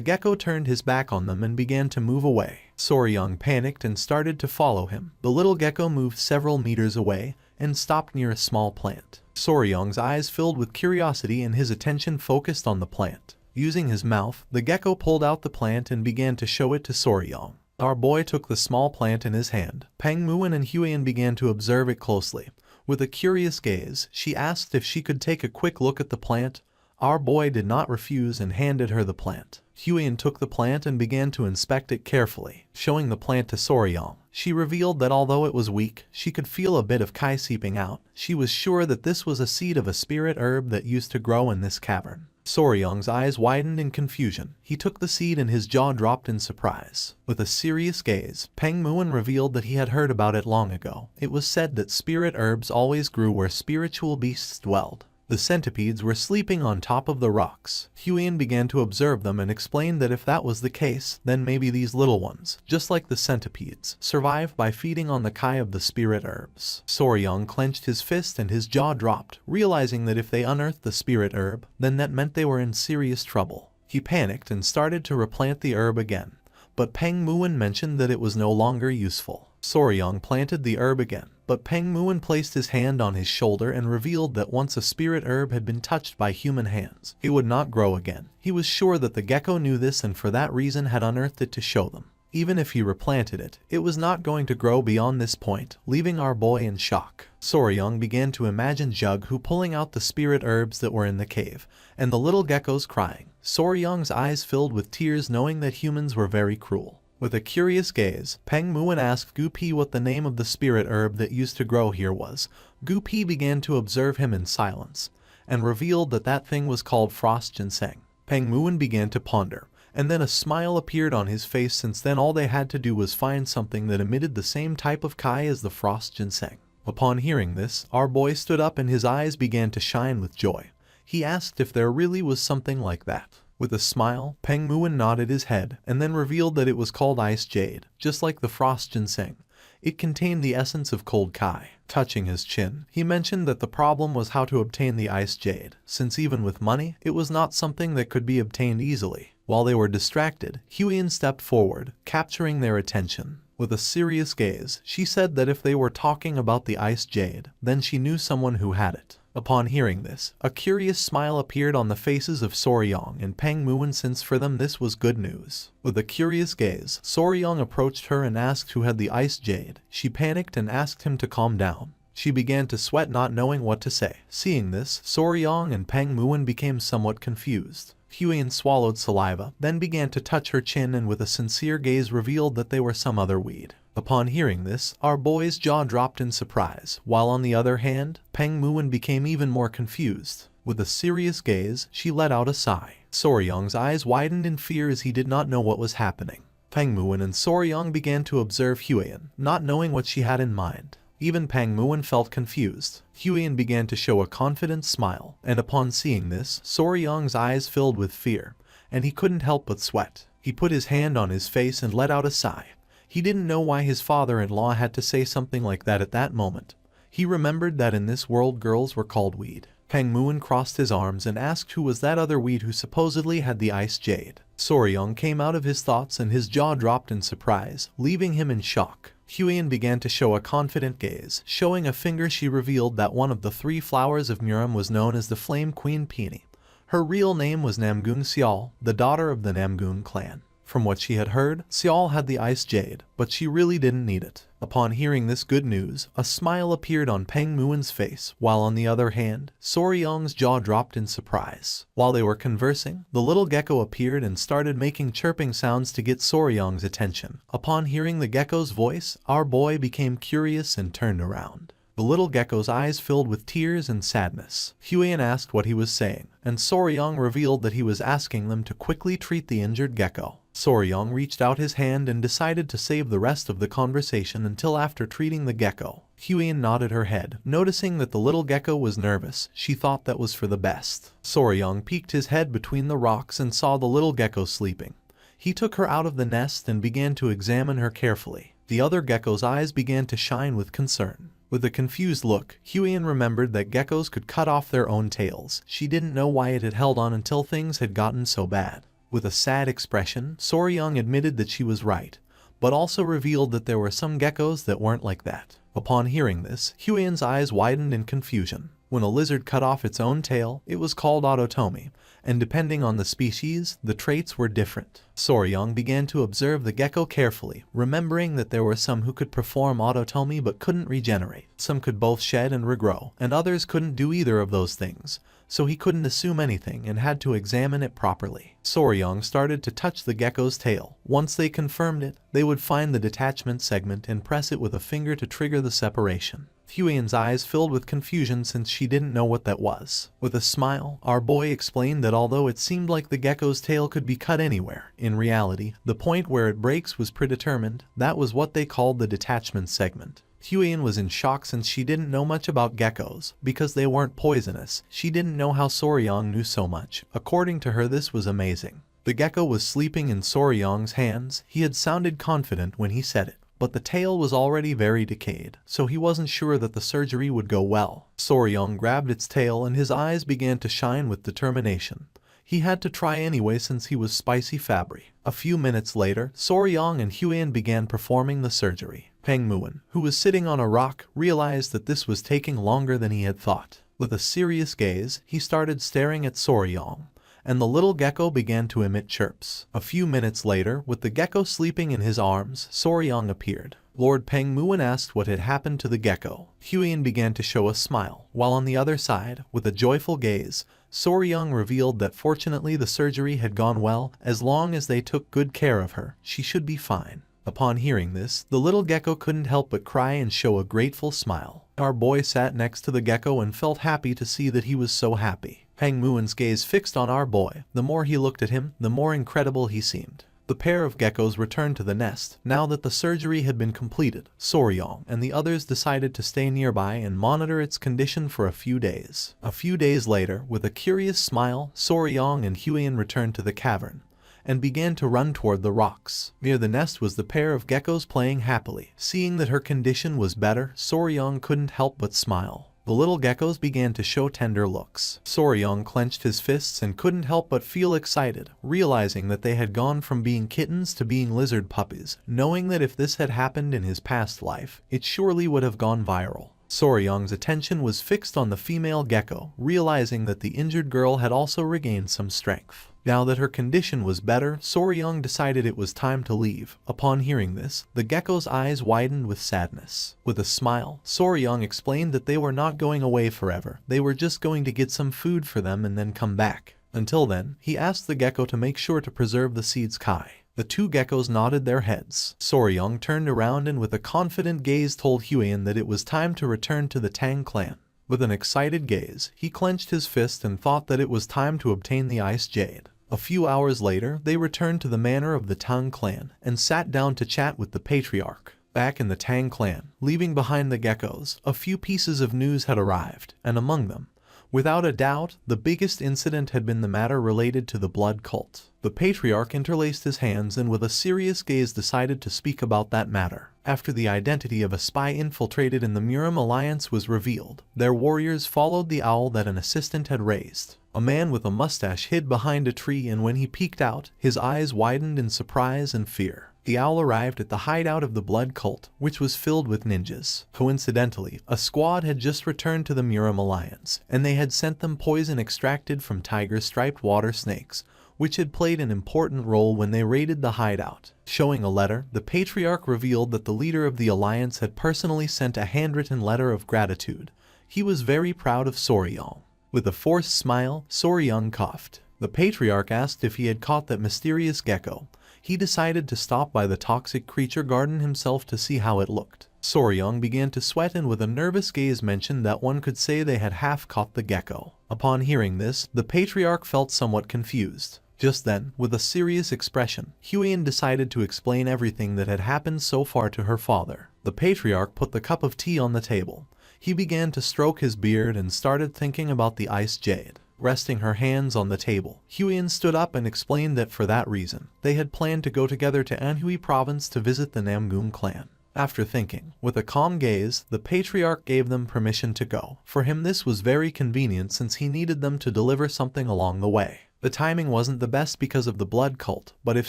gecko turned his back on them and began to move away. Soryang panicked and started to follow him. The little gecko moved several meters away and stopped near a small plant. Soryang's eyes filled with curiosity and his attention focused on the plant. Using his mouth, the gecko pulled out the plant and began to show it to Soryang. Our boy took the small plant in his hand. Peng Muon and Huan began to observe it closely. With a curious gaze, she asked if she could take a quick look at the plant. Our boy did not refuse and handed her the plant. Huan took the plant and began to inspect it carefully. Showing the plant to Soryang, she revealed that although it was weak, she could feel a bit of kai seeping out. She was sure that this was a seed of a spirit herb that used to grow in this cavern. Soryang's eyes widened in confusion. He took the seed and his jaw dropped in surprise. With a serious gaze, Peng Muon revealed that he had heard about it long ago. It was said that spirit herbs always grew where spiritual beasts dwelled. The centipedes were sleeping on top of the rocks. Huan began to observe them and explained that if that was the case, then maybe these little ones, just like the centipedes, survive by feeding on the kai of the spirit herbs. Soryang clenched his fist and his jaw dropped, realizing that if they unearthed the spirit herb, then that meant they were in serious trouble. He panicked and started to replant the herb again, but Peng Muon mentioned that it was no longer useful. Soryang planted the herb again, but Peng Muon placed his hand on his shoulder and revealed that once a spirit herb had been touched by human hands, it would not grow again. He was sure that the gecko knew this and for that reason had unearthed it to show them. Even if he replanted it, it was not going to grow beyond this point, leaving our boy in shock. Soryang began to imagine Jughu pulling out the spirit herbs that were in the cave, and the little geckos crying. Soryang's eyes filled with tears knowing that humans were very cruel. With a curious gaze, Peng Muon asked Gupi what the name of the spirit herb that used to grow here was. Gupi began to observe him in silence, and revealed that that thing was called frost ginseng. Peng Muon began to ponder, and then a smile appeared on his face since then all they had to do was find something that emitted the same type of kai as the frost ginseng. Upon hearing this, our boy stood up and his eyes began to shine with joy. He asked if there really was something like that. With a smile, Peng Muon nodded his head and then revealed that it was called ice jade, just like the frost ginseng. It contained the essence of cold kai. Touching his chin, he mentioned that the problem was how to obtain the ice jade, since even with money, it was not something that could be obtained easily. While they were distracted, Huan stepped forward, capturing their attention. With a serious gaze, she said that if they were talking about the ice jade, then she knew someone who had it. Upon hearing this, a curious smile appeared on the faces of Soryang and Peng Muon since for them this was good news. With a curious gaze, Soryang approached her and asked who had the ice jade. She panicked and asked him to calm down. She began to sweat not knowing what to say. Seeing this, Soryang and Peng Muon became somewhat confused. Huan swallowed saliva, then began to touch her chin and with a sincere gaze revealed that they were some other weed. Upon hearing this, our boy's jaw dropped in surprise, while on the other hand, Peng Muon became even more confused. With a serious gaze, she let out a sigh. Soryang's eyes widened in fear as he did not know what was happening. Peng Muon and Soryang began to observe Huan, not knowing what she had in mind. Even Peng Muon felt confused. Huan began to show a confident smile, and upon seeing this, Soryang's eyes filled with fear, and he couldn't help but sweat. He put his hand on his face and let out a sigh. He didn't know why his father-in-law had to say something like that at that moment. He remembered that in this world girls were called weed. Peng Muin crossed his arms and asked who was that other weed who supposedly had the ice jade. Soryong came out of his thoughts and his jaw dropped in surprise, leaving him in shock. Huiyan began to show a confident gaze. Showing a finger, she revealed that one of the 3 flowers of Muram was known as the Flame Queen Peony. Her real name was Namgun Xiao, the daughter of the Namgun clan. From what she had heard, Xiao had the ice jade, but she really didn't need it. Upon hearing this good news, a smile appeared on Peng Muin's face, while on the other hand, Soryong's jaw dropped in surprise. While they were conversing, the little gecko appeared and started making chirping sounds to get Soryong's attention. Upon hearing the gecko's voice, our boy became curious and turned around. The little gecko's eyes filled with tears and sadness. Huiyan asked what he was saying, and Soryong revealed that he was asking them to quickly treat the injured gecko. Soryong reached out his hand and decided to save the rest of the conversation until after treating the gecko. Huiyan nodded her head. Noticing that the little gecko was nervous, she thought that was for the best. Soryong peeked his head between the rocks and saw the little gecko sleeping. He took her out of the nest and began to examine her carefully. The other gecko's eyes began to shine with concern. With a confused look, Huiyan remembered that geckos could cut off their own tails. She didn't know why it had held on until things had gotten so bad. With a sad expression, Soryong admitted that she was right, but also revealed that there were some geckos that weren't like that. Upon hearing this, Huiyan's eyes widened in confusion. When a lizard cut off its own tail, it was called autotomy, and depending on the species, the traits were different. Soryong began to observe the gecko carefully, remembering that there were some who could perform autotomy but couldn't regenerate. Some could both shed and regrow, and others couldn't do either of those things, so he couldn't assume anything and had to examine it properly. Soryong started to touch the gecko's tail. Once they confirmed it, they would find the detachment segment and press it with a finger to trigger the separation. Huiyan's eyes filled with confusion since she didn't know what that was. With a smile, our boy explained that although it seemed like the gecko's tail could be cut anywhere, in reality, the point where it breaks was predetermined. That was what they called the detachment segment. Huiyan was in shock since she didn't know much about geckos. Because they weren't poisonous, she didn't know how Soryong knew so much. According to her, this was amazing. The gecko was sleeping in Soryong's hands. He had sounded confident when he said it, but the tail was already very decayed, so he wasn't sure that the surgery would go well. Soryong grabbed its tail and his eyes began to shine with determination. He had to try anyway since he was spicy Fabry. A few minutes later, Soryong and Huiyan began performing the surgery. Peng Muin, who was sitting on a rock, realized that this was taking longer than he had thought. With a serious gaze, he started staring at Soryong, and the little gecko began to emit chirps. A few minutes later, with the gecko sleeping in his arms, Soryong appeared. Lord Peng Muin asked what had happened to the gecko. Huiyan began to show a smile, while on the other side, with a joyful gaze, Soryong revealed that fortunately the surgery had gone well. As long as they took good care of her, she should be fine. Upon hearing this, the little gecko couldn't help but cry and show a grateful smile. Our boy sat next to the gecko and felt happy to see that he was so happy. Peng Muin's gaze fixed on our boy. The more he looked at him, the more incredible he seemed. The pair of geckos returned to the nest. Now that the surgery had been completed, Soryong and the others decided to stay nearby and monitor its condition for a few days. A few days later, with a curious smile, Soryong and Huiyan returned to the cavern and began to run toward the rocks. Near the nest was the pair of geckos playing happily. Seeing that her condition was better, Soryong couldn't help but smile. The little geckos began to show tender looks. Soryong clenched his fists and couldn't help but feel excited, realizing that they had gone from being kittens to being lizard puppies, knowing that if this had happened in his past life, it surely would have gone viral. Soryong's attention was fixed on the female gecko, realizing that the injured girl had also regained some strength. Now that her condition was better, Soryong decided it was time to leave. Upon hearing this, the gecko's eyes widened with sadness. With a smile, Soryong explained that they were not going away forever. They were just going to get some food for them and then come back. Until then, he asked the gecko to make sure to preserve the seeds kai. The two geckos nodded their heads. Soryong turned around and with a confident gaze told Huiyan that it was time to return to the Tang clan. With an excited gaze, he clenched his fist and thought that it was time to obtain the ice jade. A few hours later, they returned to the manor of the Tang clan and sat down to chat with the patriarch. Back in the Tang clan, leaving behind the geckos, a few pieces of news had arrived, and among them Without a doubt, the biggest incident had been the matter related to the blood cult. The patriarch interlaced his hands and with a serious gaze decided to speak about that matter. After the identity of a spy infiltrated in the Murim alliance was revealed, their warriors followed the owl that an assistant had raised. A man with a mustache hid behind a tree, and when he peeked out, his eyes widened in surprise and fear. The owl arrived at the hideout of the blood cult, which was filled with ninjas. Coincidentally, a squad had just returned to the Murim alliance, and they had sent them poison extracted from tiger-striped water snakes, which had played an important role when they raided the hideout. Showing a letter, the patriarch revealed that the leader of the alliance had personally sent a handwritten letter of gratitude. He was very proud of Soryong. With a forced smile, Soryong coughed. The patriarch asked if he had caught that mysterious gecko. He decided to stop by the toxic creature garden himself to see how it looked. Soryong began to sweat and with a nervous gaze mentioned that one could say they had half caught the gecko. Upon hearing this, the patriarch felt somewhat confused. Just then, with a serious expression, Huiyin decided to explain everything that had happened so far to her father. The patriarch put the cup of tea on the table. He began to stroke his beard and started thinking about the ice jade. Resting her hands on the table, Huiyin stood up and explained that for that reason, they had planned to go together to Anhui province to visit the Namgun clan. After thinking, with a calm gaze, the patriarch gave them permission to go. For him this was very convenient since he needed them to deliver something along the way. The timing wasn't the best because of the blood cult, but if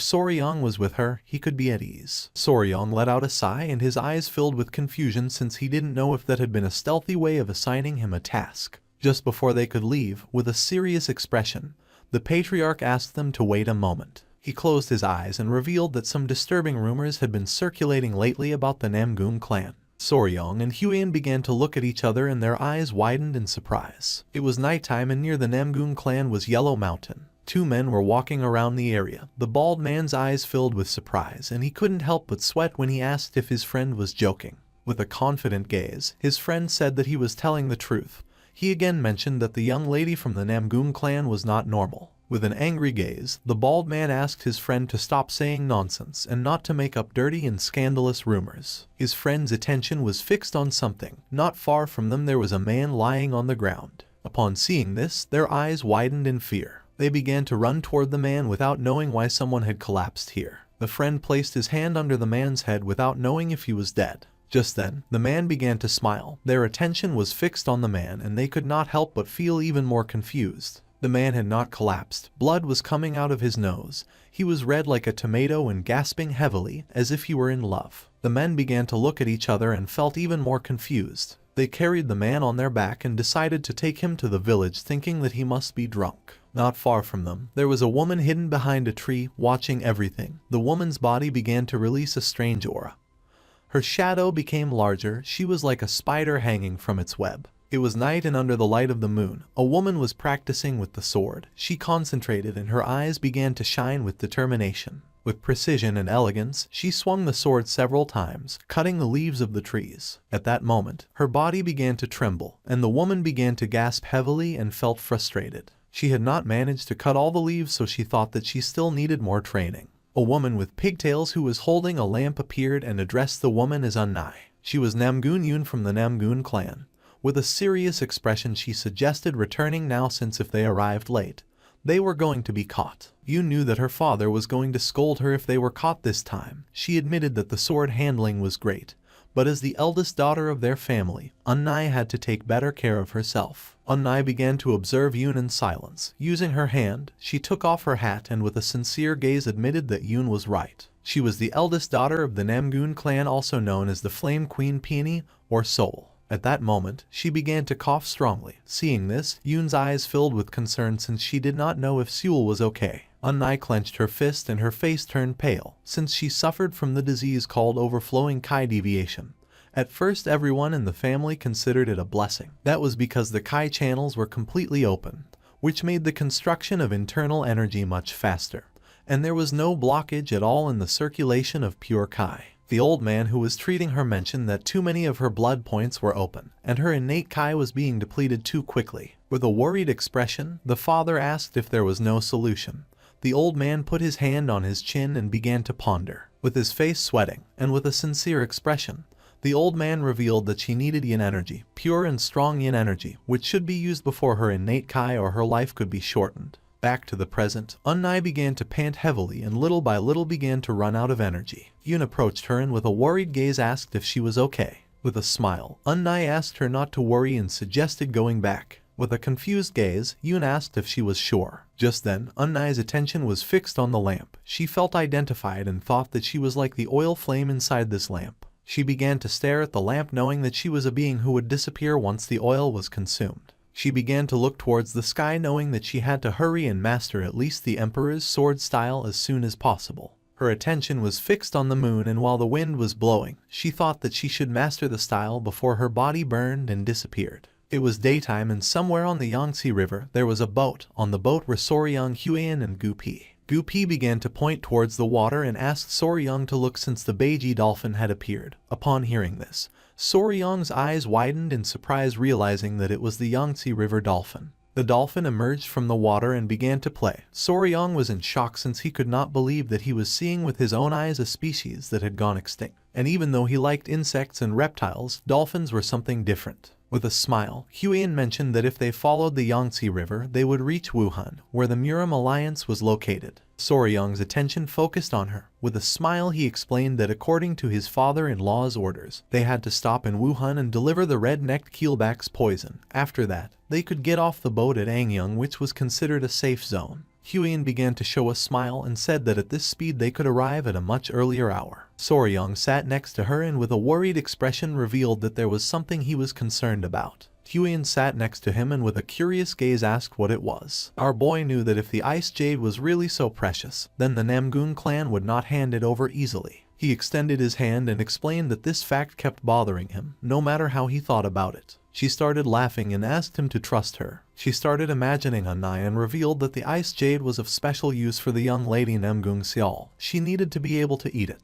Soryong was with her, he could be at ease. Soryong let out a sigh and his eyes filled with confusion since he didn't know if that had been a stealthy way of assigning him a task. Just before they could leave, with a serious expression, the patriarch asked them to wait a moment. He closed his eyes and revealed that some disturbing rumors had been circulating lately about the Namgun clan. Soryong and Huiyin began to look at each other and their eyes widened in surprise. It was nighttime and near the Namgun clan was Yellow Mountain. Two men were walking around the area. The bald man's eyes filled with surprise and he couldn't help but sweat when he asked if his friend was joking. With a confident gaze, his friend said that he was telling the truth. He again mentioned that the young lady from the Namgun clan was not normal. With an angry gaze, the bald man asked his friend to stop saying nonsense and not to make up dirty and scandalous rumors. His friend's attention was fixed on something. Not far from them there was a man lying on the ground. Upon seeing this, their eyes widened in fear. They began to run toward the man without knowing why someone had collapsed here. The friend placed his hand under the man's head without knowing if he was dead. Just then, the man began to smile. Their attention was fixed on the man and they could not help but feel even more confused. The man had not collapsed. Blood was coming out of his nose. He was red like a tomato and gasping heavily, as if he were in love. The men began to look at each other and felt even more confused. They carried the man on their back and decided to take him to the village thinking that he must be drunk. Not far from them, there was a woman hidden behind a tree, watching everything. The woman's body began to release a strange aura. Her shadow became larger. She was like a spider hanging from its web. It was night and under the light of the moon, a woman was practicing with the sword. She concentrated and her eyes began to shine with determination. With precision and elegance, she swung the sword several times, cutting the leaves of the trees. At that moment, her body began to tremble, and the woman began to gasp heavily and felt frustrated. She had not managed to cut all the leaves, so she thought that she still needed more training. A woman with pigtails who was holding a lamp appeared and addressed the woman as Unnai. She was Namgun Yun from the Namgun clan. With a serious expression she suggested returning now since if they arrived late, they were going to be caught. Yun knew that her father was going to scold her if they were caught this time. She admitted that the sword handling was great, but as the eldest daughter of their family, Unnai had to take better care of herself. Unnai began to observe Yun in silence. Using her hand, she took off her hat and with a sincere gaze admitted that Yun was right. She was the eldest daughter of the Namgun clan, also known as the Flame Queen Peony or Soul. At that moment, she began to cough strongly. Seeing this, Yun's eyes filled with concern since she did not know if Seul was okay. Unnai clenched her fist and her face turned pale, since she suffered from the disease called overflowing Kai deviation. At first everyone in the family considered it a blessing. That was because the Kai channels were completely open, which made the construction of internal energy much faster, and there was no blockage at all in the circulation of pure Kai. The old man who was treating her mentioned that too many of her blood points were open, and her innate Kai was being depleted too quickly. With a worried expression, the father asked if there was no solution. The old man put his hand on his chin and began to ponder. With his face sweating, and with a sincere expression, The old man revealed that she needed yin energy, pure and strong yin energy, which should be used before her innate kai or her life could be shortened. Back to the present, Unnai began to pant heavily and little by little began to run out of energy. Yun approached her and with a worried gaze asked if she was okay. With a smile, Unnai asked her not to worry and suggested going back. With a confused gaze, Yun asked if she was sure. Just then, Unnai's attention was fixed on the lamp. She felt identified and thought that she was like the oil flame inside this lamp. She began to stare at the lamp knowing that she was a being who would disappear once the oil was consumed. She began to look towards the sky knowing that she had to hurry and master at least the Emperor's sword style as soon as possible. Her attention was fixed on the moon and while the wind was blowing, she thought that she should master the style before her body burned and disappeared. It was daytime and somewhere on the Yangtze River there was a boat. On the boat were Soryang, Huan and Gupi. Gupi began to point towards the water and asked Soryang to look since the Beiji dolphin had appeared. Upon hearing this, Soryang's eyes widened in surprise realizing that it was the Yangtze River dolphin. The dolphin emerged from the water and began to play. Soryang was in shock since he could not believe that he was seeing with his own eyes a species that had gone extinct. And even though he liked insects and reptiles, dolphins were something different. With a smile, Huan mentioned that if they followed the Yangtze River, they would reach Wuhan, where the Murim Alliance was located. Soryang's attention focused on her. With a smile he explained that according to his father-in-law's orders, they had to stop in Wuhan and deliver the red-necked keelback's poison. After that, they could get off the boat at Angyang, which was considered a safe zone. Huan began to show a smile and said that at this speed they could arrive at a much earlier hour. Soryang sat next to her and with a worried expression revealed that there was something he was concerned about. Huan sat next to him and with a curious gaze asked what it was. Our boy knew that if the ice jade was really so precious, then the Namgun clan would not hand it over easily. He extended his hand and explained that this fact kept bothering him, no matter how he thought about it. She started laughing and asked him to trust her. She started imagining Unnai and revealed that the ice jade was of special use for the young lady Namgung Seol. She needed to be able to eat it.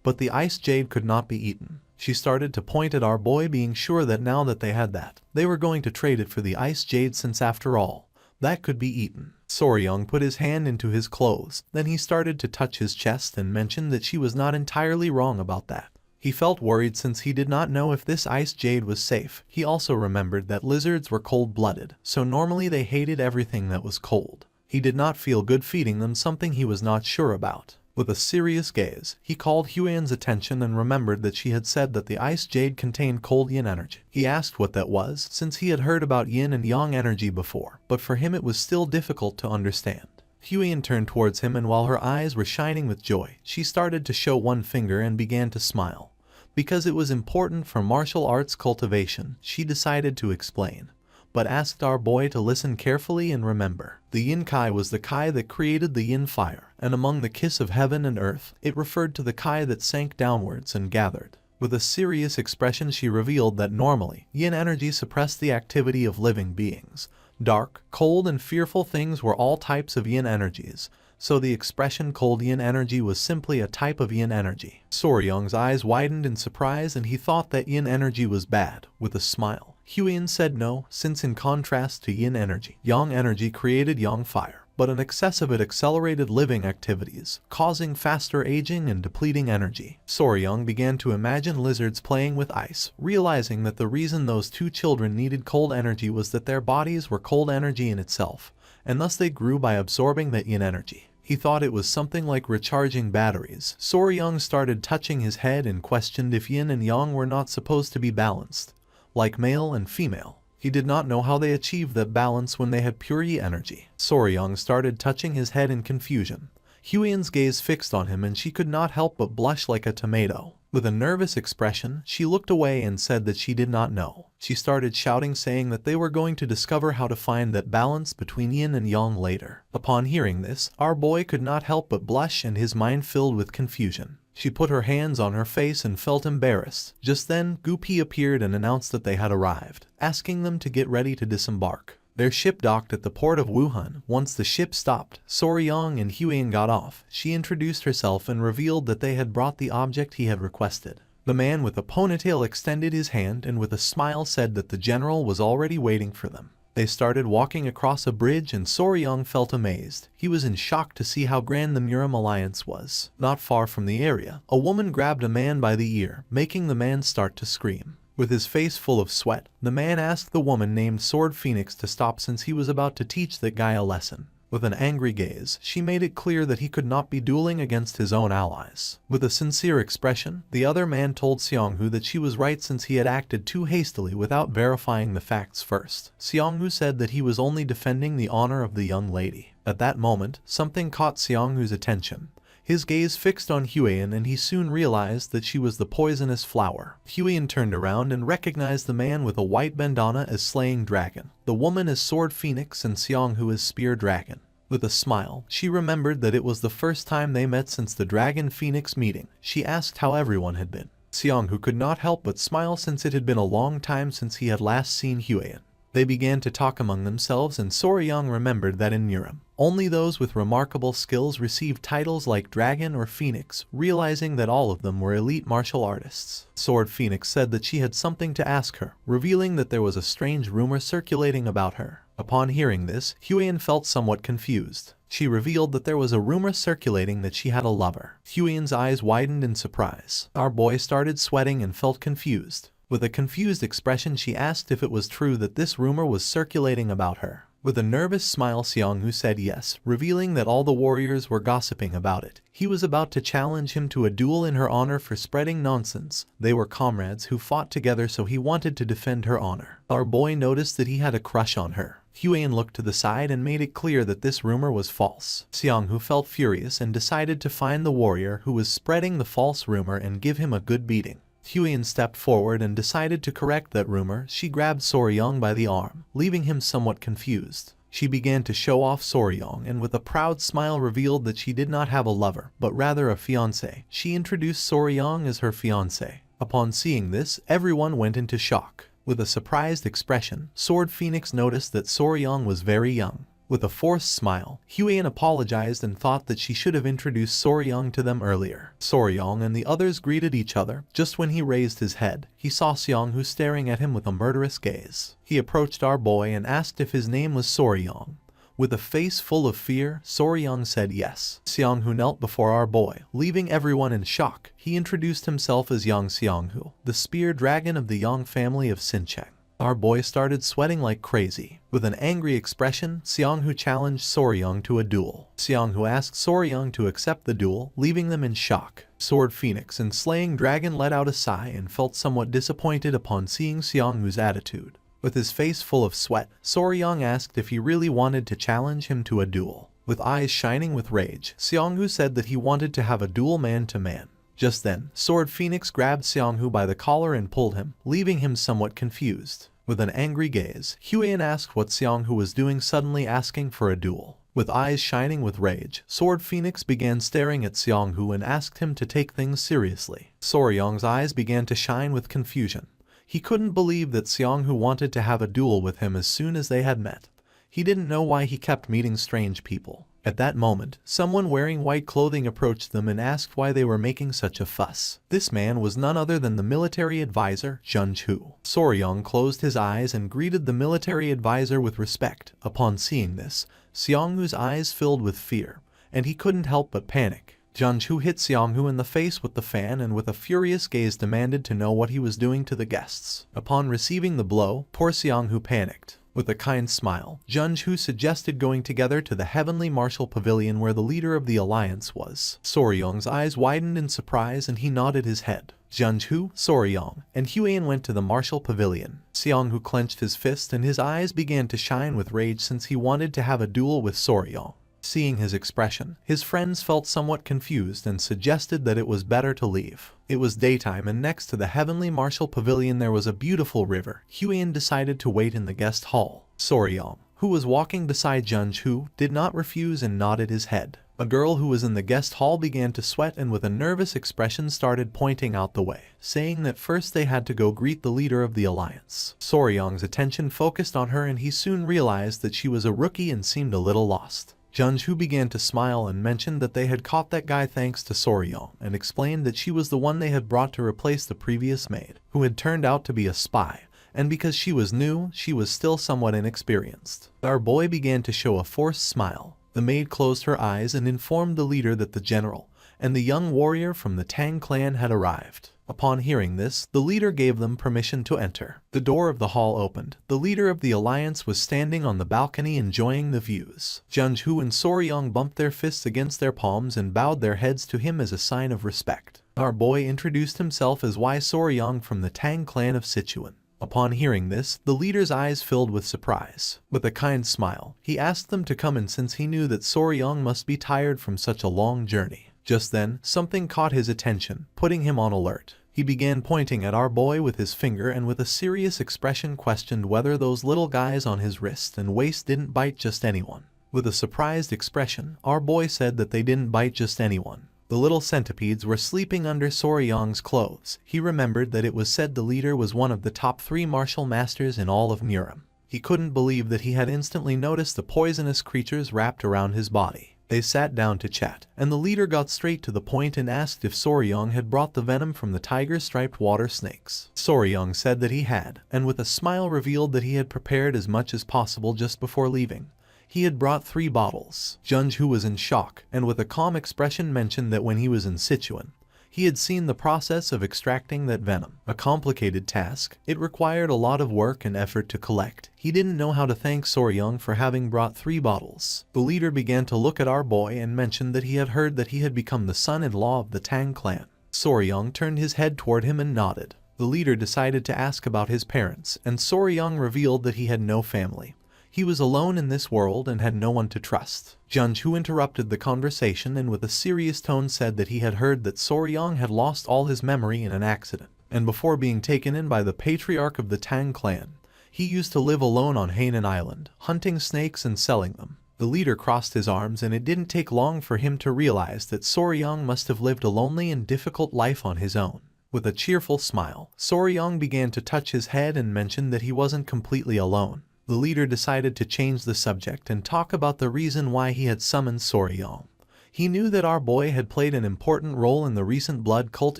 But the ice jade could not be eaten. She started to point at our boy being sure that now that they had that, they were going to trade it for the ice jade since after all, that could be eaten. Soryang put his hand into his clothes, then he started to touch his chest and mentioned that she was not entirely wrong about that. He felt worried since he did not know if this ice jade was safe. He also remembered that lizards were cold-blooded, so normally they hated everything that was cold. He did not feel good feeding them something he was not sure about. With a serious gaze, he called Huan's attention and remembered that she had said that the ice jade contained cold yin energy. He asked what that was, since he had heard about yin and yang energy before, but for him it was still difficult to understand. Huan turned towards him and while her eyes were shining with joy, she started to show one finger and began to smile. Because it was important for martial arts cultivation, she decided to explain, but asked our boy to listen carefully and remember. The yin kai was the kai that created the yin fire, and among the kiss of heaven and earth, it referred to the kai that sank downwards and gathered. With a serious expression she revealed that normally, yin energy suppressed the activity of living beings. Dark, cold and fearful things were all types of yin energies, so the expression cold yin energy was simply a type of yin energy. Soryang's eyes widened in surprise and he thought that yin energy was bad. With a smile, Huan said no, since in contrast to yin energy, yang energy created yang fire, but an excess of it accelerated living activities, causing faster aging and depleting energy. Soryang began to imagine lizards playing with ice, realizing that the reason those two children needed cold energy was that their bodies were cold energy in itself, and thus they grew by absorbing that yin energy. He thought it was something like recharging batteries. Soryang started touching his head and questioned if yin and yang were not supposed to be balanced, like male and female. He did not know how they achieved that balance when they had pure yi energy. Soryang started touching his head in confusion. Huan's gaze fixed on him and she could not help but blush like a tomato. With a nervous expression, she looked away and said that she did not know. She started shouting saying that they were going to discover how to find that balance between yin and yang later. Upon hearing this, our boy could not help but blush and his mind filled with confusion. She put her hands on her face and felt embarrassed. Just then, Gupi appeared and announced that they had arrived, asking them to get ready to disembark. Their ship docked at the port of Wuhan. Once the ship stopped, Soryang and Huan got off. She introduced herself and revealed that they had brought the object he had requested. The man with a ponytail extended his hand and with a smile said that the general was already waiting for them. They started walking across a bridge and Soryong felt amazed. He was in shock to see how grand the Murim alliance was. Not far from the area, a woman grabbed a man by the ear, making the man start to scream. With his face full of sweat, the man asked the woman named Sword Phoenix to stop since he was about to teach that guy a lesson. With an angry gaze, she made it clear that he could not be dueling against his own allies. With a sincere expression, the other man told Seonghu that she was right since he had acted too hastily without verifying the facts first. Seonghu said that he was only defending the honor of the young lady. At that moment, something caught Seonghu's attention. His gaze fixed on Huiyin and he soon realized that she was the poisonous flower. Huiyin turned around and recognized the man with a white bandana as Slaying Dragon, the woman as Sword Phoenix and Seonghu as Spear Dragon. With a smile, she remembered that it was the first time they met since the Dragon Phoenix meeting. She asked how everyone had been. Seonghu could not help but smile since it had been a long time since he had last seen Huiyin. They began to talk among themselves and Soryong remembered that in Murim, only those with remarkable skills received titles like Dragon or Phoenix, realizing that all of them were elite martial artists. Sword Phoenix said that she had something to ask her, revealing that there was a strange rumor circulating about her. Upon hearing this, Huiyin felt somewhat confused. She revealed that there was a rumor circulating that she had a lover. Huiyin's eyes widened in surprise. Our boy started sweating and felt confused. With a confused expression, she asked if it was true that this rumor was circulating about her. With a nervous smile, Seonghu said yes, revealing that all the warriors were gossiping about it. He was about to challenge him to a duel in her honor for spreading nonsense. They were comrades who fought together, so he wanted to defend her honor. Our boy noticed that he had a crush on her. Huiyin looked to the side and made it clear that this rumor was false. Seonghu felt furious and decided to find the warrior who was spreading the false rumor and give him a good beating. Huiyin stepped forward and decided to correct that rumor. She grabbed Soryong by the arm, leaving him somewhat confused. She began to show off Soryong and with a proud smile revealed that she did not have a lover, but rather a fiancé. She introduced Soryong as her fiancé. Upon seeing this, everyone went into shock. With a surprised expression, Sword Phoenix noticed that Soryong was very young. With a forced smile, Huiyin apologized and thought that she should have introduced Soryong to them earlier. Soryong and the others greeted each other. Just when he raised his head, he saw Seonghu staring at him with a murderous gaze. He approached our boy and asked if his name was Soryong. With a face full of fear, Soryong said yes. Seonghu knelt before our boy, leaving everyone in shock. He introduced himself as Young Seonghu, the spear dragon of the Yang family of Sincheng. Our boy started sweating like crazy. With an angry expression, Seonghu challenged Soryong to a duel. Seonghu asked Soryong to accept the duel, leaving them in shock. Sword Phoenix and Slaying Dragon let out a sigh and felt somewhat disappointed upon seeing Seonghu's attitude. With his face full of sweat, Soryong asked if he really wanted to challenge him to a duel. With eyes shining with rage, Seonghu said that he wanted to have a duel man-to-man. Just then, Sword Phoenix grabbed Seonghu by the collar and pulled him, leaving him somewhat confused. With an angry gaze, Huiyin asked what Seonghu was doing, suddenly asking for a duel. With eyes shining with rage, Sword Phoenix began staring at Seonghu and asked him to take things seriously. Soryong's eyes began to shine with confusion. He couldn't believe that Seonghu wanted to have a duel with him as soon as they had met. He didn't know why he kept meeting strange people. At that moment, someone wearing white clothing approached them and asked why they were making such a fuss. This man was none other than the military advisor, Junju. Soryong closed his eyes and greeted the military advisor with respect. Upon seeing this, Seonghu's eyes filled with fear, and he couldn't help but panic. Junju hit Seonghu in the face with the fan and with a furious gaze demanded to know what he was doing to the guests. Upon receiving the blow, poor Seonghu panicked. With a kind smile, Junju suggested going together to the Heavenly Martial Pavilion where the leader of the alliance was. Soryong's eyes widened in surprise and he nodded his head. Junju, Soryong, and Huiyin went to the Martial Pavilion. Seonghu clenched his fist and his eyes began to shine with rage since he wanted to have a duel with Soryong. Seeing his expression, his friends felt somewhat confused and suggested that it was better to leave. It was daytime and next to the Heavenly Martial Pavilion there was a beautiful river. Huiyin decided to wait in the guest hall. Soryong, who was walking beside Junju, did not refuse and nodded his head. A girl who was in the guest hall began to sweat and with a nervous expression started pointing out the way, saying that first they had to go greet the leader of the alliance. Soryong's attention focused on her and he soon realized that she was a rookie and seemed a little lost. Junju began to smile and mentioned that they had caught that guy thanks to Soryong and explained that she was the one they had brought to replace the previous maid, who had turned out to be a spy, and because she was new, she was still somewhat inexperienced. Our boy began to show a forced smile. The maid closed her eyes and informed the leader that the general and the young warrior from the Tang clan had arrived. Upon hearing this, the leader gave them permission to enter. The door of the hall opened. The leader of the alliance was standing on the balcony enjoying the views. Junju and Soryong bumped their fists against their palms and bowed their heads to him as a sign of respect. Our boy introduced himself as Y Soryong from the Tang clan of Sichuan. Upon hearing this, the leader's eyes filled with surprise. With a kind smile, he asked them to come in since he knew that Soryong must be tired from such a long journey. Just then, something caught his attention, putting him on alert. He began pointing at our boy with his finger and with a serious expression questioned whether those little guys on his wrist and waist didn't bite just anyone. With a surprised expression, our boy said that they didn't bite just anyone. The little centipedes were sleeping under Soryong's clothes. He remembered that it was said the leader was one of the top 3 martial masters in all of Muram. He couldn't believe that he had instantly noticed the poisonous creatures wrapped around his body. They sat down to chat, and the leader got straight to the point and asked if Soryong had brought the venom from the tiger-striped water snakes. Soryong said that he had, and with a smile revealed that he had prepared as much as possible just before leaving. He had brought 3 bottles. Junju was in shock, and with a calm expression mentioned that when he was in Sichuan, he had seen the process of extracting that venom. A complicated task. It required a lot of work and effort to collect. He didn't know how to thank Soryong for having brought 3 bottles. The leader began to look at our boy and mentioned that he had heard that he had become the son-in-law of the Tang clan. Soryong turned his head toward him and nodded. The leader decided to ask about his parents, and Soryong revealed that he had no family. He was alone in this world and had no one to trust. Junju interrupted the conversation and with a serious tone said that he had heard that Soryong had lost all his memory in an accident, and before being taken in by the patriarch of the Tang clan, he used to live alone on Hainan Island, hunting snakes and selling them. The leader crossed his arms and it didn't take long for him to realize that Soryong must have lived a lonely and difficult life on his own. With a cheerful smile, Soryong began to touch his head and mentioned that he wasn't completely alone. The leader decided to change the subject and talk about the reason why he had summoned Soryong. He knew that our boy had played an important role in the recent blood cult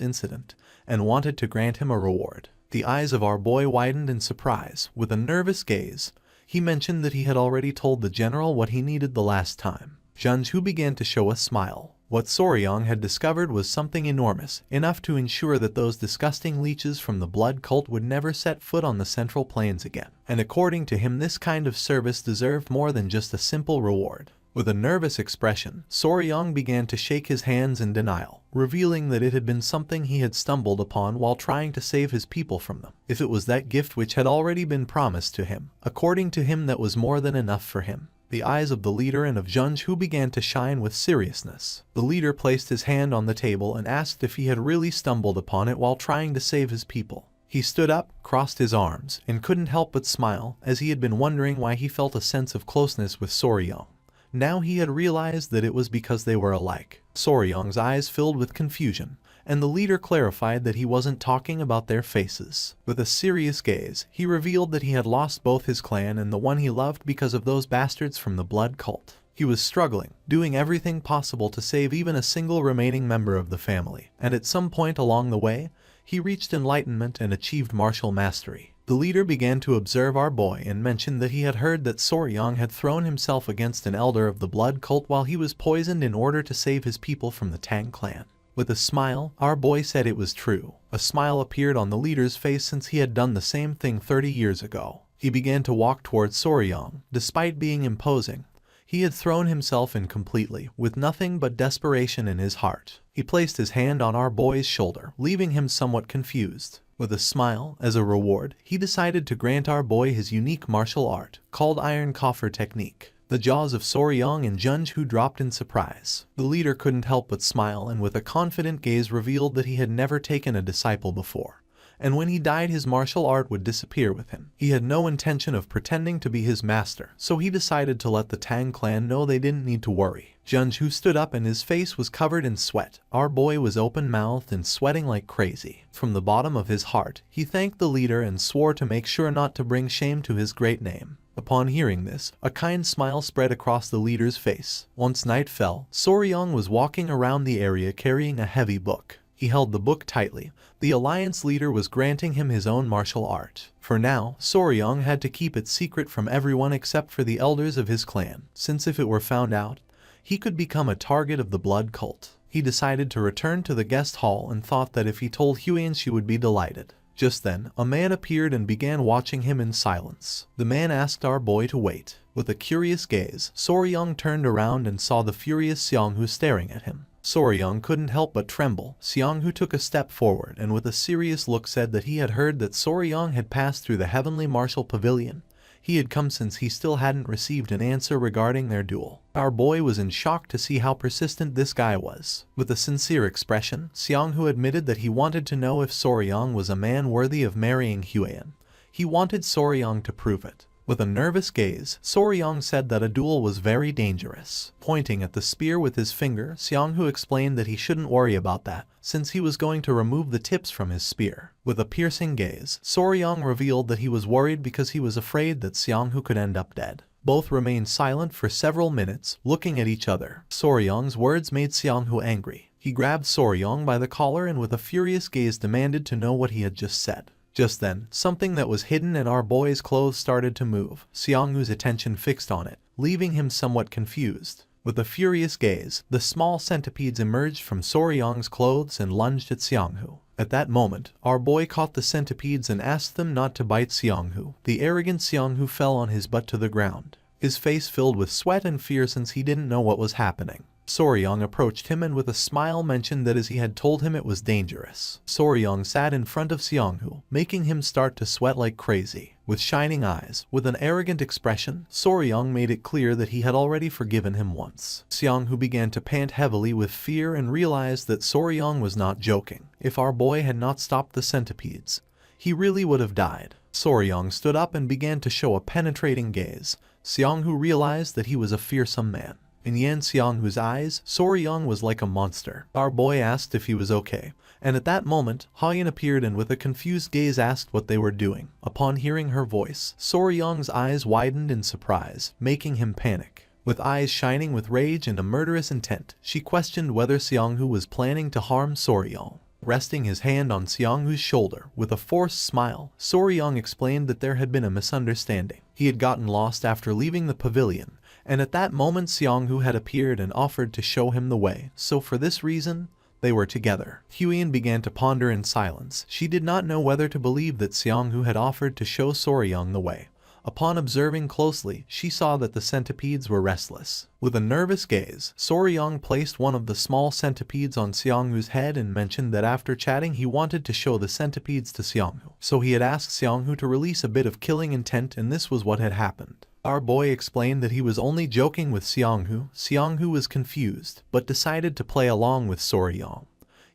incident and wanted to grant him a reward. The eyes of our boy widened in surprise. With a nervous gaze, he mentioned that he had already told the general what he needed the last time. Junju began to show a smile. What Soryong had discovered was something enormous, enough to ensure that those disgusting leeches from the blood cult would never set foot on the Central Plains again. And according to him, this kind of service deserved more than just a simple reward. With a nervous expression, Soryong began to shake his hands in denial, revealing that it had been something he had stumbled upon while trying to save his people from them. If it was that gift which had already been promised to him, according to him that was more than enough for him. The eyes of the leader and of Junju began to shine with seriousness. The leader placed his hand on the table and asked if he had really stumbled upon it while trying to save his people. He stood up, crossed his arms, and couldn't help but smile, as he had been wondering why he felt a sense of closeness with Soryong. Now he had realized that it was because they were alike. Soryong's eyes filled with confusion, and the leader clarified that he wasn't talking about their faces. With a serious gaze, he revealed that he had lost both his clan and the one he loved because of those bastards from the blood cult. He was struggling, doing everything possible to save even a single remaining member of the family, and at some point along the way, he reached enlightenment and achieved martial mastery. The leader began to observe our boy and mentioned that he had heard that Soryong had thrown himself against an elder of the blood cult while he was poisoned in order to save his people from the Tang clan. With a smile, our boy said it was true. A smile appeared on the leader's face since he had done the same thing 30 years ago. He began to walk towards Soryong. Despite being imposing, he had thrown himself in completely, with nothing but desperation in his heart. He placed his hand on our boy's shoulder, leaving him somewhat confused. With a smile, as a reward, he decided to grant our boy his unique martial art, called Iron Coffer Technique. The jaws of Soryong and Junju dropped in surprise. The leader couldn't help but smile and with a confident gaze revealed that he had never taken a disciple before. And when he died, his martial art would disappear with him. He had no intention of pretending to be his master, so he decided to let the Tang clan know they didn't need to worry. Junju stood up and his face was covered in sweat. Our boy was open-mouthed and sweating like crazy. From the bottom of his heart, he thanked the leader and swore to make sure not to bring shame to his great name. Upon hearing this, a kind smile spread across the leader's face. Once night fell, Soryong was walking around the area carrying a heavy book. He held the book tightly. The alliance leader was granting him his own martial art. For now, Soryong had to keep it secret from everyone except for the elders of his clan, since if it were found out, he could become a target of the blood cult. He decided to return to the guest hall and thought that if he told Huiyan she would be delighted. Just then, a man appeared and began watching him in silence. The man asked our boy to wait. With a curious gaze, Soryong turned around and saw the furious Seonghu staring at him. Soryong couldn't help but tremble. Seonghu took a step forward and with a serious look said that he had heard that Soryong had passed through the Heavenly Martial Pavilion. He had come since he still hadn't received an answer regarding their duel. Our boy was in shock to see how persistent this guy was. With a sincere expression, Seonghu admitted that he wanted to know if Soryong was a man worthy of marrying Huiyan. He wanted Soryong to prove it. With a nervous gaze, Soryong said that a duel was very dangerous. Pointing at the spear with his finger, Seonghu explained that he shouldn't worry about that, since he was going to remove the tips from his spear. With a piercing gaze, Soryong revealed that he was worried because he was afraid that Seonghu could end up dead. Both remained silent for several minutes, looking at each other. Soryong's words made Seonghu angry. He grabbed Soryong by the collar and with a furious gaze demanded to know what he had just said. Just then, something that was hidden in our boy's clothes started to move. Seonghu's attention fixed on it, leaving him somewhat confused. With a furious gaze, the small centipedes emerged from Soryong's clothes and lunged at Seonghu. At that moment, our boy caught the centipedes and asked them not to bite Seonghu. The arrogant Seonghu fell on his butt to the ground, his face filled with sweat and fear since he didn't know what was happening. Soryong approached him and with a smile mentioned that as he had told him it was dangerous. Soryong sat in front of Seonghu, making him start to sweat like crazy. With shining eyes, with an arrogant expression, Soryong made it clear that he had already forgiven him once. Seonghu began to pant heavily with fear and realized that Soryong was not joking. If our boy had not stopped the centipedes, he really would have died. Soryong stood up and began to show a penetrating gaze. Seonghu realized that he was a fearsome man. In Yan Seonghu's eyes, Soryong was like a monster. Our boy asked if he was okay, and at that moment, Hayan appeared and with a confused gaze asked what they were doing. Upon hearing her voice, Soryong's eyes widened in surprise, making him panic. With eyes shining with rage and a murderous intent, she questioned whether Seonghu was planning to harm Soryong. Resting his hand on Seonghu's shoulder, with a forced smile, Soryong explained that there had been a misunderstanding. He had gotten lost after leaving the pavilion, and at that moment Seonghu had appeared and offered to show him the way, so for this reason, they were together. Huiyan began to ponder in silence. She did not know whether to believe that Seonghu had offered to show Soryong the way. Upon observing closely, she saw that the centipedes were restless. With a nervous gaze, Soryong placed one of the small centipedes on Seonghu's head and mentioned that after chatting he wanted to show the centipedes to Seonghu. So he had asked Seonghu to release a bit of killing intent and this was what had happened. Our boy explained that he was only joking with Seonghu. Seonghu was confused, but decided to play along with Soryong.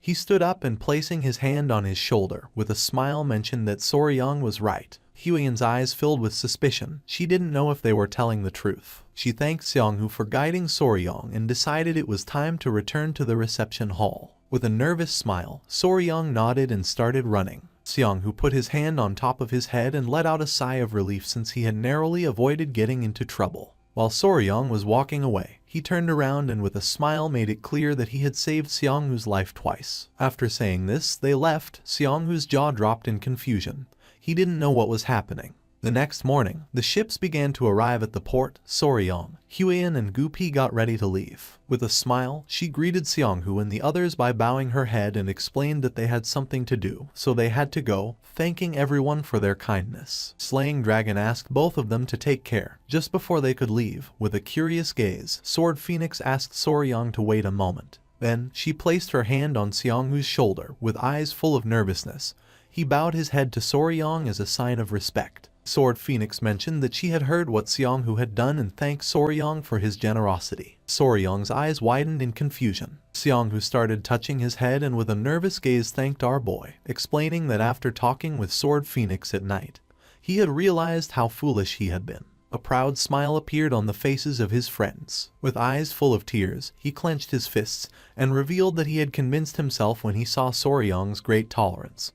He stood up and placing his hand on his shoulder, with a smile mentioned that Soryong was right. Huiyan's eyes filled with suspicion. She didn't know if they were telling the truth. She thanked Seonghu for guiding Soryong and decided it was time to return to the reception hall. With a nervous smile, Soryong nodded and started running. Seonghu put his hand on top of his head and let out a sigh of relief since he had narrowly avoided getting into trouble. While Soryong was walking away, he turned around and with a smile made it clear that he had saved Seonghu's life twice. After saying this, they left. Seonghu's jaw dropped in confusion. He didn't know what was happening. The next morning, the ships began to arrive at the port. Soryong, Huiyan and Gupi got ready to leave. With a smile, she greeted Seonghu and the others by bowing her head and explained that they had something to do, so they had to go, thanking everyone for their kindness. Slaying Dragon asked both of them to take care. Just before they could leave, with a curious gaze, Sword Phoenix asked Soryong to wait a moment. Then, she placed her hand on Seonghu's shoulder, with eyes full of nervousness. He bowed his head to Soryong as a sign of respect. Sword Phoenix mentioned that she had heard what Seonghu had done and thanked Soryong for his generosity. Soryong's eyes widened in confusion. Seonghu started touching his head and with a nervous gaze thanked our boy, explaining that after talking with Sword Phoenix at night, he had realized how foolish he had been. A proud smile appeared on the faces of his friends. With eyes full of tears, he clenched his fists and revealed that he had convinced himself when he saw Soryong's great tolerance,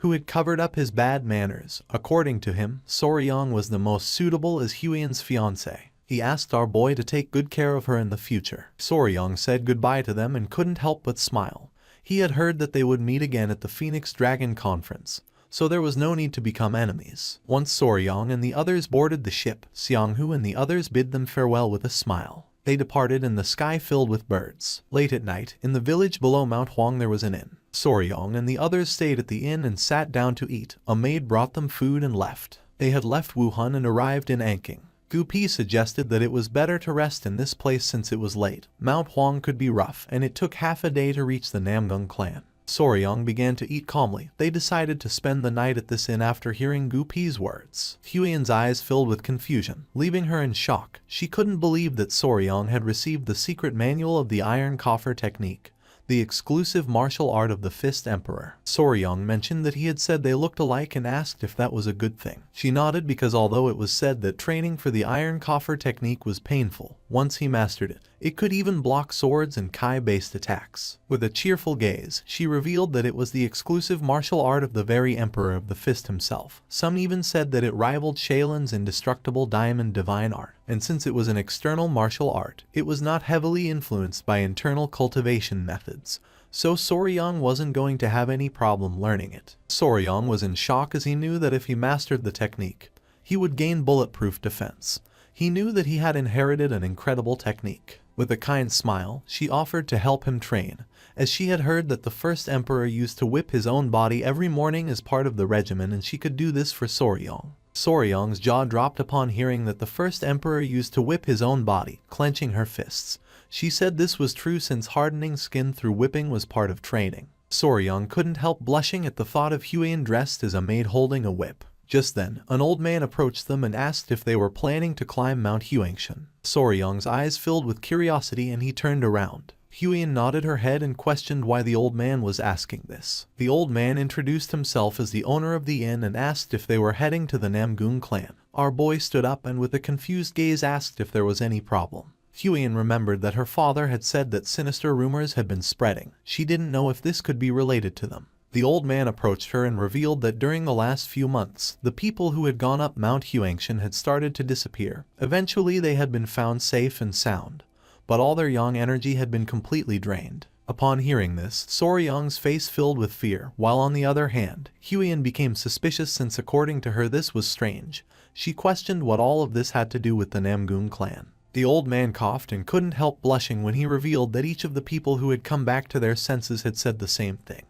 who had covered up his bad manners. According to him, Soryong was the most suitable as Huiyan's fiancé. He asked our boy to take good care of her in the future. Soryong said goodbye to them and couldn't help but smile. He had heard that they would meet again at the Phoenix Dragon Conference, so there was no need to become enemies. Once Soryong and the others boarded the ship, Seonghu and the others bid them farewell with a smile. They departed in the sky filled with birds. Late at night, in the village below Mount Huang there was an inn. Soryong and the others stayed at the inn and sat down to eat. A maid brought them food and left. They had left Wuhan and arrived in Anqing. Gu Pi suggested that it was better to rest in this place since it was late. Mount Huang could be rough, and it took half a day to reach the Namgung clan. Soryong began to eat calmly. They decided to spend the night at this inn after hearing Gu Pi's words. Huiyan's eyes filled with confusion, leaving her in shock. She couldn't believe that Soryong had received the secret manual of the Iron Coffer technique, the exclusive martial art of the Fist Emperor. Soryong mentioned that he had said they looked alike and asked if that was a good thing. She nodded because although it was said that training for the Iron Coffer technique was painful, once he mastered it, it could even block swords and Kai-based attacks. With a cheerful gaze, she revealed that it was the exclusive martial art of the very Emperor of the Fist himself. Some even said that it rivaled Shailin's indestructible diamond divine art, and since it was an external martial art, it was not heavily influenced by internal cultivation methods, so Soryong wasn't going to have any problem learning it. Soryong was in shock as he knew that if he mastered the technique, he would gain bulletproof defense. He knew that he had inherited an incredible technique. With a kind smile, she offered to help him train, as she had heard that the first emperor used to whip his own body every morning as part of the regimen and she could do this for Soryong. Soryong's jaw dropped upon hearing that the first emperor used to whip his own body, clenching her fists. She said this was true since hardening skin through whipping was part of training. Soryong couldn't help blushing at the thought of Huiyan dressed as a maid holding a whip. Just then, an old man approached them and asked if they were planning to climb Mount Huangshan. Soryong's eyes filled with curiosity and he turned around. Huiyan nodded her head and questioned why the old man was asking this. The old man introduced himself as the owner of the inn and asked if they were heading to the Namgung clan. Our boy stood up and with a confused gaze asked if there was any problem. Huiyan remembered that her father had said that sinister rumors had been spreading. She didn't know if this could be related to them. The old man approached her and revealed that during the last few months, the people who had gone up Mount Huangshan had started to disappear. Eventually they had been found safe and sound, but all their yang energy had been completely drained. Upon hearing this, Soryong's face filled with fear, while on the other hand, Huiyan became suspicious since according to her this was strange. She questioned what all of this had to do with the Namgung clan. The old man coughed and couldn't help blushing when he revealed that each of the people who had come back to their senses had said the same thing.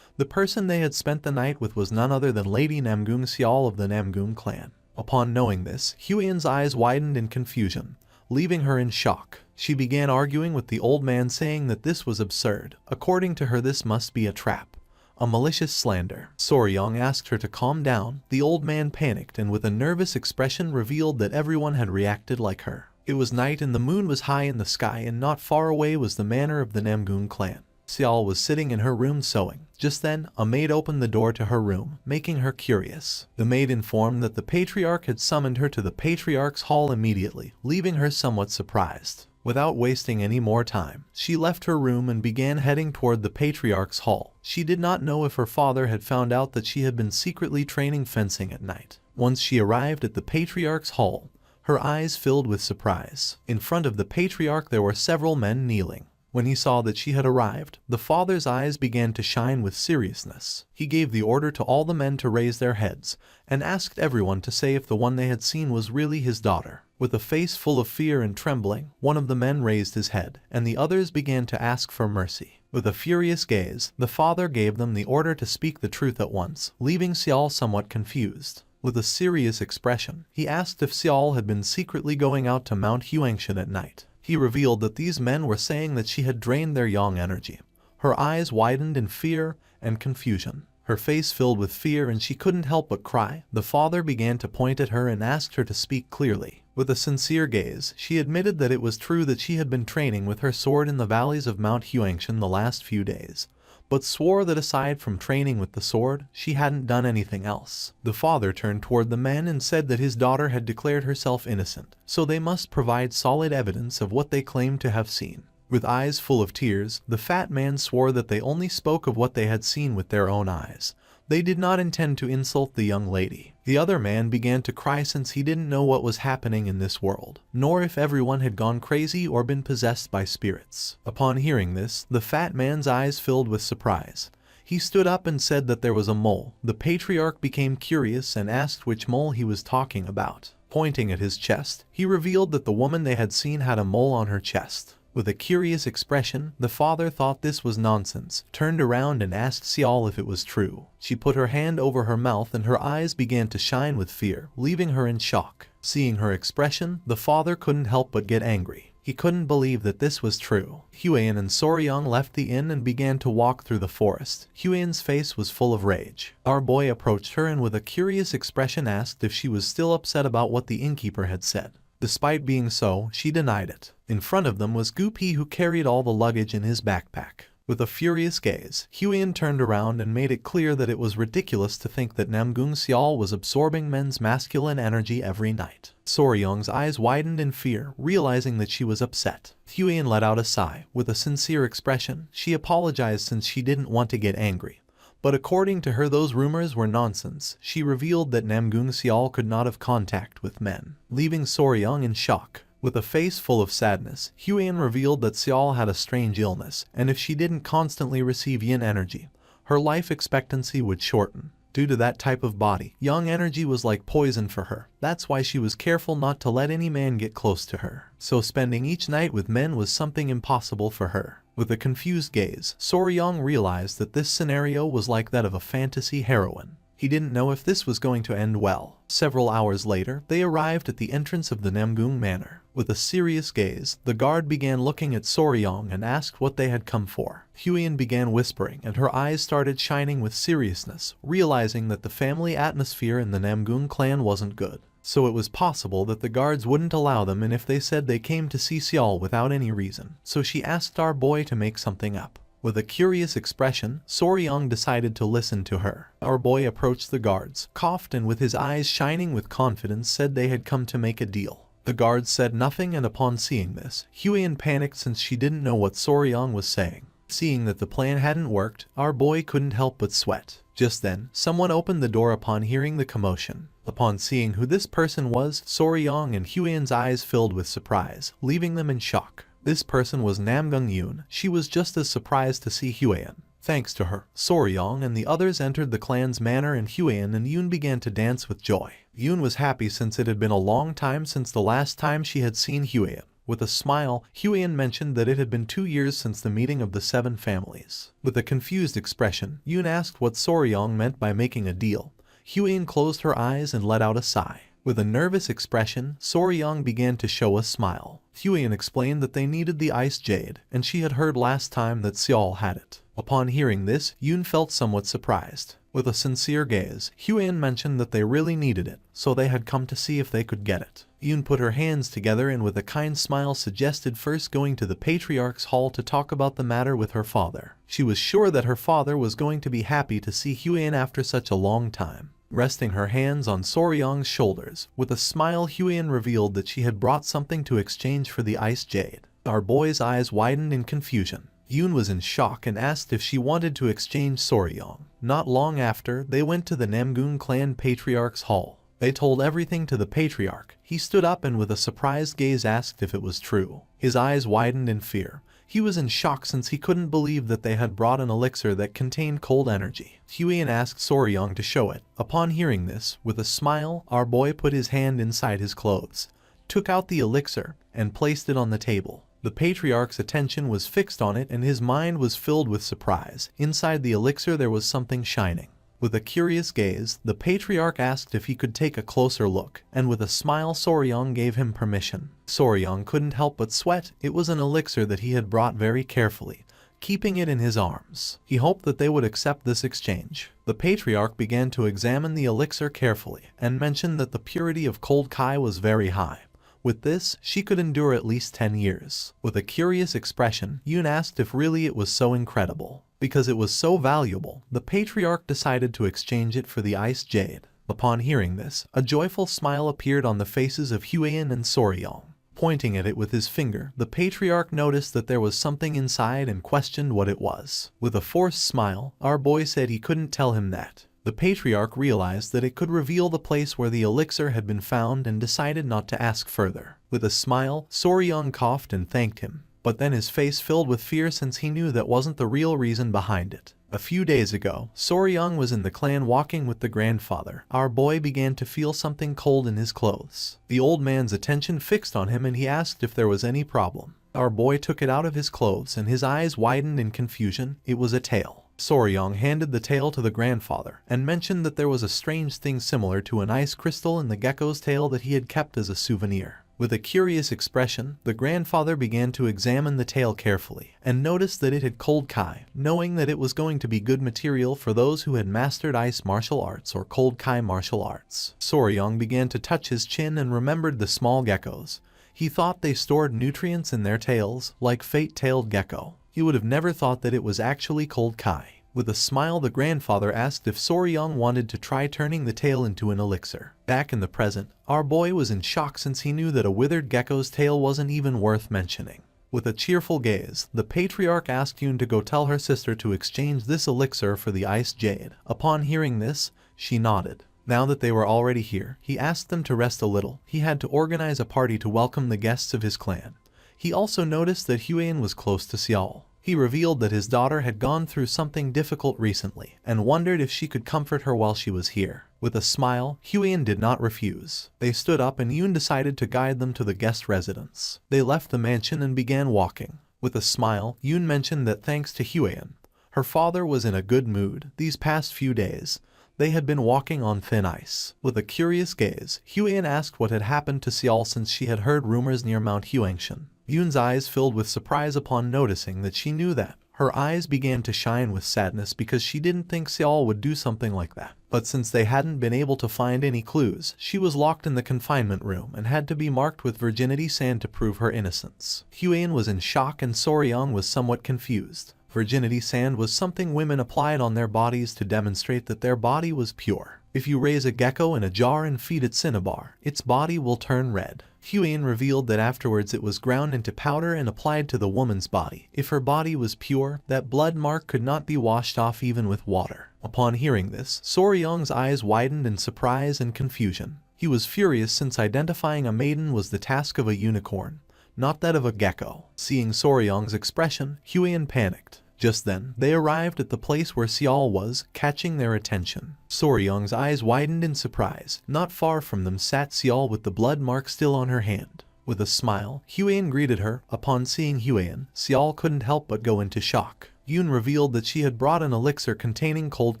The person they had spent the night with was none other than Lady Namgung Xiao of the Namgung clan. Upon knowing this, Huiyan's eyes widened in confusion, leaving her in shock. She began arguing with the old man saying that this was absurd. According to her this must be a trap, a malicious slander. Soryong asked her to calm down. The old man panicked and with a nervous expression revealed that everyone had reacted like her. It was night and the moon was high in the sky and not far away was the manor of the Namgung clan. Xiao was sitting in her room sewing. Just then, a maid opened the door to her room, making her curious. The maid informed that the patriarch had summoned her to the patriarch's hall immediately, leaving her somewhat surprised. Without wasting any more time, she left her room and began heading toward the patriarch's hall. She did not know if her father had found out that she had been secretly training fencing at night. Once she arrived at the patriarch's hall, her eyes filled with surprise. In front of the patriarch there were several men kneeling. When he saw that she had arrived, the father's eyes began to shine with seriousness. He gave the order to all the men to raise their heads, and asked everyone to say if the one they had seen was really his daughter. With a face full of fear and trembling, one of the men raised his head, and the others began to ask for mercy. With a furious gaze, the father gave them the order to speak the truth at once, leaving Xiao somewhat confused. With a serious expression, he asked if Xiao had been secretly going out to Mount Huangshan at night. He revealed that these men were saying that she had drained their yang energy. Her eyes widened in fear and confusion. Her face filled with fear and she couldn't help but cry. The father began to point at her and asked her to speak clearly. With a sincere gaze, she admitted that it was true that she had been training with her sword in the valleys of Mount Huangshan the last few days, but swore that aside from training with the sword, she hadn't done anything else. The father turned toward the men and said that his daughter had declared herself innocent, so they must provide solid evidence of what they claimed to have seen. With eyes full of tears, the fat man swore that they only spoke of what they had seen with their own eyes, They did not intend to insult the young lady. The other man began to cry since he didn't know what was happening in this world, nor if everyone had gone crazy or been possessed by spirits. Upon hearing this, the fat man's eyes filled with surprise. He stood up and said that there was a mole. The patriarch became curious and asked which mole he was talking about. Pointing at his chest, he revealed that the woman they had seen had a mole on her chest. With a curious expression, the father thought this was nonsense, turned around and asked Xiao if it was true. She put her hand over her mouth and her eyes began to shine with fear, leaving her in shock. Seeing her expression, the father couldn't help but get angry. He couldn't believe that this was true. Huan and Soryang left the inn and began to walk through the forest. Huan's face was full of rage. Our boy approached her and with a curious expression asked if she was still upset about what the innkeeper had said. Despite being so, she denied it. In front of them was Gupi, who carried all the luggage in his backpack. With a furious gaze, Huan turned around and made it clear that it was ridiculous to think that Namgung Xiao was absorbing men's masculine energy every night. Soryang's eyes widened in fear, realizing that she was upset. Huan let out a sigh. With a sincere expression, she apologized since she didn't want to get angry. But according to her, those rumors were nonsense. She revealed that Namgung Xiao could not have contact with men, leaving Soryang in shock. With a face full of sadness, Huan revealed that Xiao had a strange illness, and if she didn't constantly receive yin energy, her life expectancy would shorten. Due to that type of body, yang energy was like poison for her. That's why she was careful not to let any man get close to her. So spending each night with men was something impossible for her. With a confused gaze, Soryang realized that this scenario was like that of a fantasy heroine. He didn't know if this was going to end well. Several hours later, they arrived at the entrance of the Namgung Manor. With a serious gaze, the guard began looking at Soryang and asked what they had come for. Huan began whispering and her eyes started shining with seriousness, realizing that the family atmosphere in the Namgung clan wasn't good. So it was possible that the guards wouldn't allow them, and if they said they came to see Xiao without any reason. So she asked our boy to make something up. With a curious expression, Soryang decided to listen to her. Our boy approached the guards, coughed, and with his eyes shining with confidence said they had come to make a deal. The guards said nothing, and upon seeing this, Huan panicked since she didn't know what Soryang was saying. Seeing that the plan hadn't worked, our boy couldn't help but sweat. Just then, someone opened the door upon hearing the commotion. Upon seeing who this person was, Soryang and Huan's eyes filled with surprise, leaving them in shock. This person was Namgung Yoon. She was just as surprised to see Huan. Thanks to her, Soryang and the others entered the clan's manor, and Huan and Yoon began to dance with joy. Yoon was happy since it had been a long time since the last time she had seen Huan. With a smile, Huan mentioned that it had been 2 years since the meeting of the 7 families. With a confused expression, Yoon asked what Soryang meant by making a deal. Huan closed her eyes and let out a sigh. With a nervous expression, Soryang began to show a smile. Huan explained that they needed the ice jade, and she had heard last time that Xiao had it. Upon hearing this, Yoon felt somewhat surprised. With a sincere gaze, Huan mentioned that they really needed it, so they had come to see if they could get it. Yoon put her hands together and with a kind smile suggested first going to the patriarch's hall to talk about the matter with her father. She was sure that her father was going to be happy to see Huan after such a long time. Resting her hands on Soryang's shoulders, with a smile Huan revealed that she had brought something to exchange for the ice jade. Our boy's eyes widened in confusion. Yoon was in shock and asked if she wanted to exchange Soryang. Not long after, they went to the Namgung clan patriarch's hall. They told everything to the patriarch. He stood up and with a surprised gaze asked if it was true. His eyes widened in fear. He was in shock since he couldn't believe that they had brought an elixir that contained cold energy. Huan asked Soryang to show it. Upon hearing this, with a smile, our boy put his hand inside his clothes, took out the elixir, and placed it on the table. The patriarch's attention was fixed on it and his mind was filled with surprise. Inside the elixir there was something shining. With a curious gaze, the patriarch asked if he could take a closer look, and with a smile Soryang gave him permission. Soryang couldn't help but sweat. It was an elixir that he had brought very carefully, keeping it in his arms. He hoped that they would accept this exchange. The patriarch began to examine the elixir carefully, and mentioned that the purity of cold kai was very high. With this, she could endure at least 10 years. With a curious expression, Yoon asked if really it was so incredible. Because it was so valuable, the patriarch decided to exchange it for the ice jade. Upon hearing this, a joyful smile appeared on the faces of Huan and Soryang. Pointing at it with his finger, the patriarch noticed that there was something inside and questioned what it was. With a forced smile, our boy said he couldn't tell him that. The patriarch realized that it could reveal the place where the elixir had been found and decided not to ask further. With a smile, Soryang coughed and thanked him, but then his face filled with fear since he knew that wasn't the real reason behind it. A few days ago, Soryang was in the clan walking with the grandfather. Our boy began to feel something cold in his clothes. The old man's attention fixed on him and he asked if there was any problem. Our boy took it out of his clothes and his eyes widened in confusion. It was a tail. Soryang handed the tail to the grandfather and mentioned that there was a strange thing similar to an ice crystal in the gecko's tail that he had kept as a souvenir. With a curious expression, the grandfather began to examine the tail carefully and noticed that it had cold kai, knowing that it was going to be good material for those who had mastered ice martial arts or cold kai martial arts. Soryang began to touch his chin and remembered the small geckos. He thought they stored nutrients in their tails, like fate-tailed gecko. He would have never thought that it was actually cold kai. With a smile, the grandfather asked if Soryang wanted to try turning the tail into an elixir. Back in the present, our boy was in shock since he knew that a withered gecko's tail wasn't even worth mentioning. With a cheerful gaze, the patriarch asked Yoon to go tell her sister to exchange this elixir for the ice jade. Upon hearing this, she nodded. Now that they were already here, he asked them to rest a little. He had to organize a party to welcome the guests of his clan. He also noticed that Hwaein was close to Seol. He revealed that his daughter had gone through something difficult recently and wondered if she could comfort her while she was here. With a smile, Hwaein did not refuse. They stood up and Yoon decided to guide them to the guest residence. They left the mansion and began walking. With a smile, Yoon mentioned that thanks to Hwaein, her father was in a good mood. These past few days, they had been walking on thin ice. With a curious gaze, Hwaein asked what had happened to Seol since she had heard rumors near Mount Hwangshan. Yoon's eyes filled with surprise upon noticing that she knew that. Her eyes began to shine with sadness because she didn't think Seol would do something like that. But since they hadn't been able to find any clues, she was locked in the confinement room and had to be marked with virginity sand to prove her innocence. Hwaein was in shock and Soryang was somewhat confused. Virginity sand was something women applied on their bodies to demonstrate that their body was pure. If you raise a gecko in a jar and feed it cinnabar, its body will turn red. Hwaein revealed that afterwards it was ground into powder and applied to the woman's body. If her body was pure, that blood mark could not be washed off even with water. Upon hearing this, Soryang's eyes widened in surprise and confusion. He was furious since identifying a maiden was the task of a unicorn, not that of a gecko. Seeing Soryang's expression, Hwaein panicked. Just then, they arrived at the place where Seol was, catching their attention. Soryang's eyes widened in surprise. Not far from them sat Seol with the blood mark still on her hand. With a smile, Hwaein greeted her. Upon seeing Hwaein, Seol couldn't help but go into shock. Yoon revealed that she had brought an elixir containing cold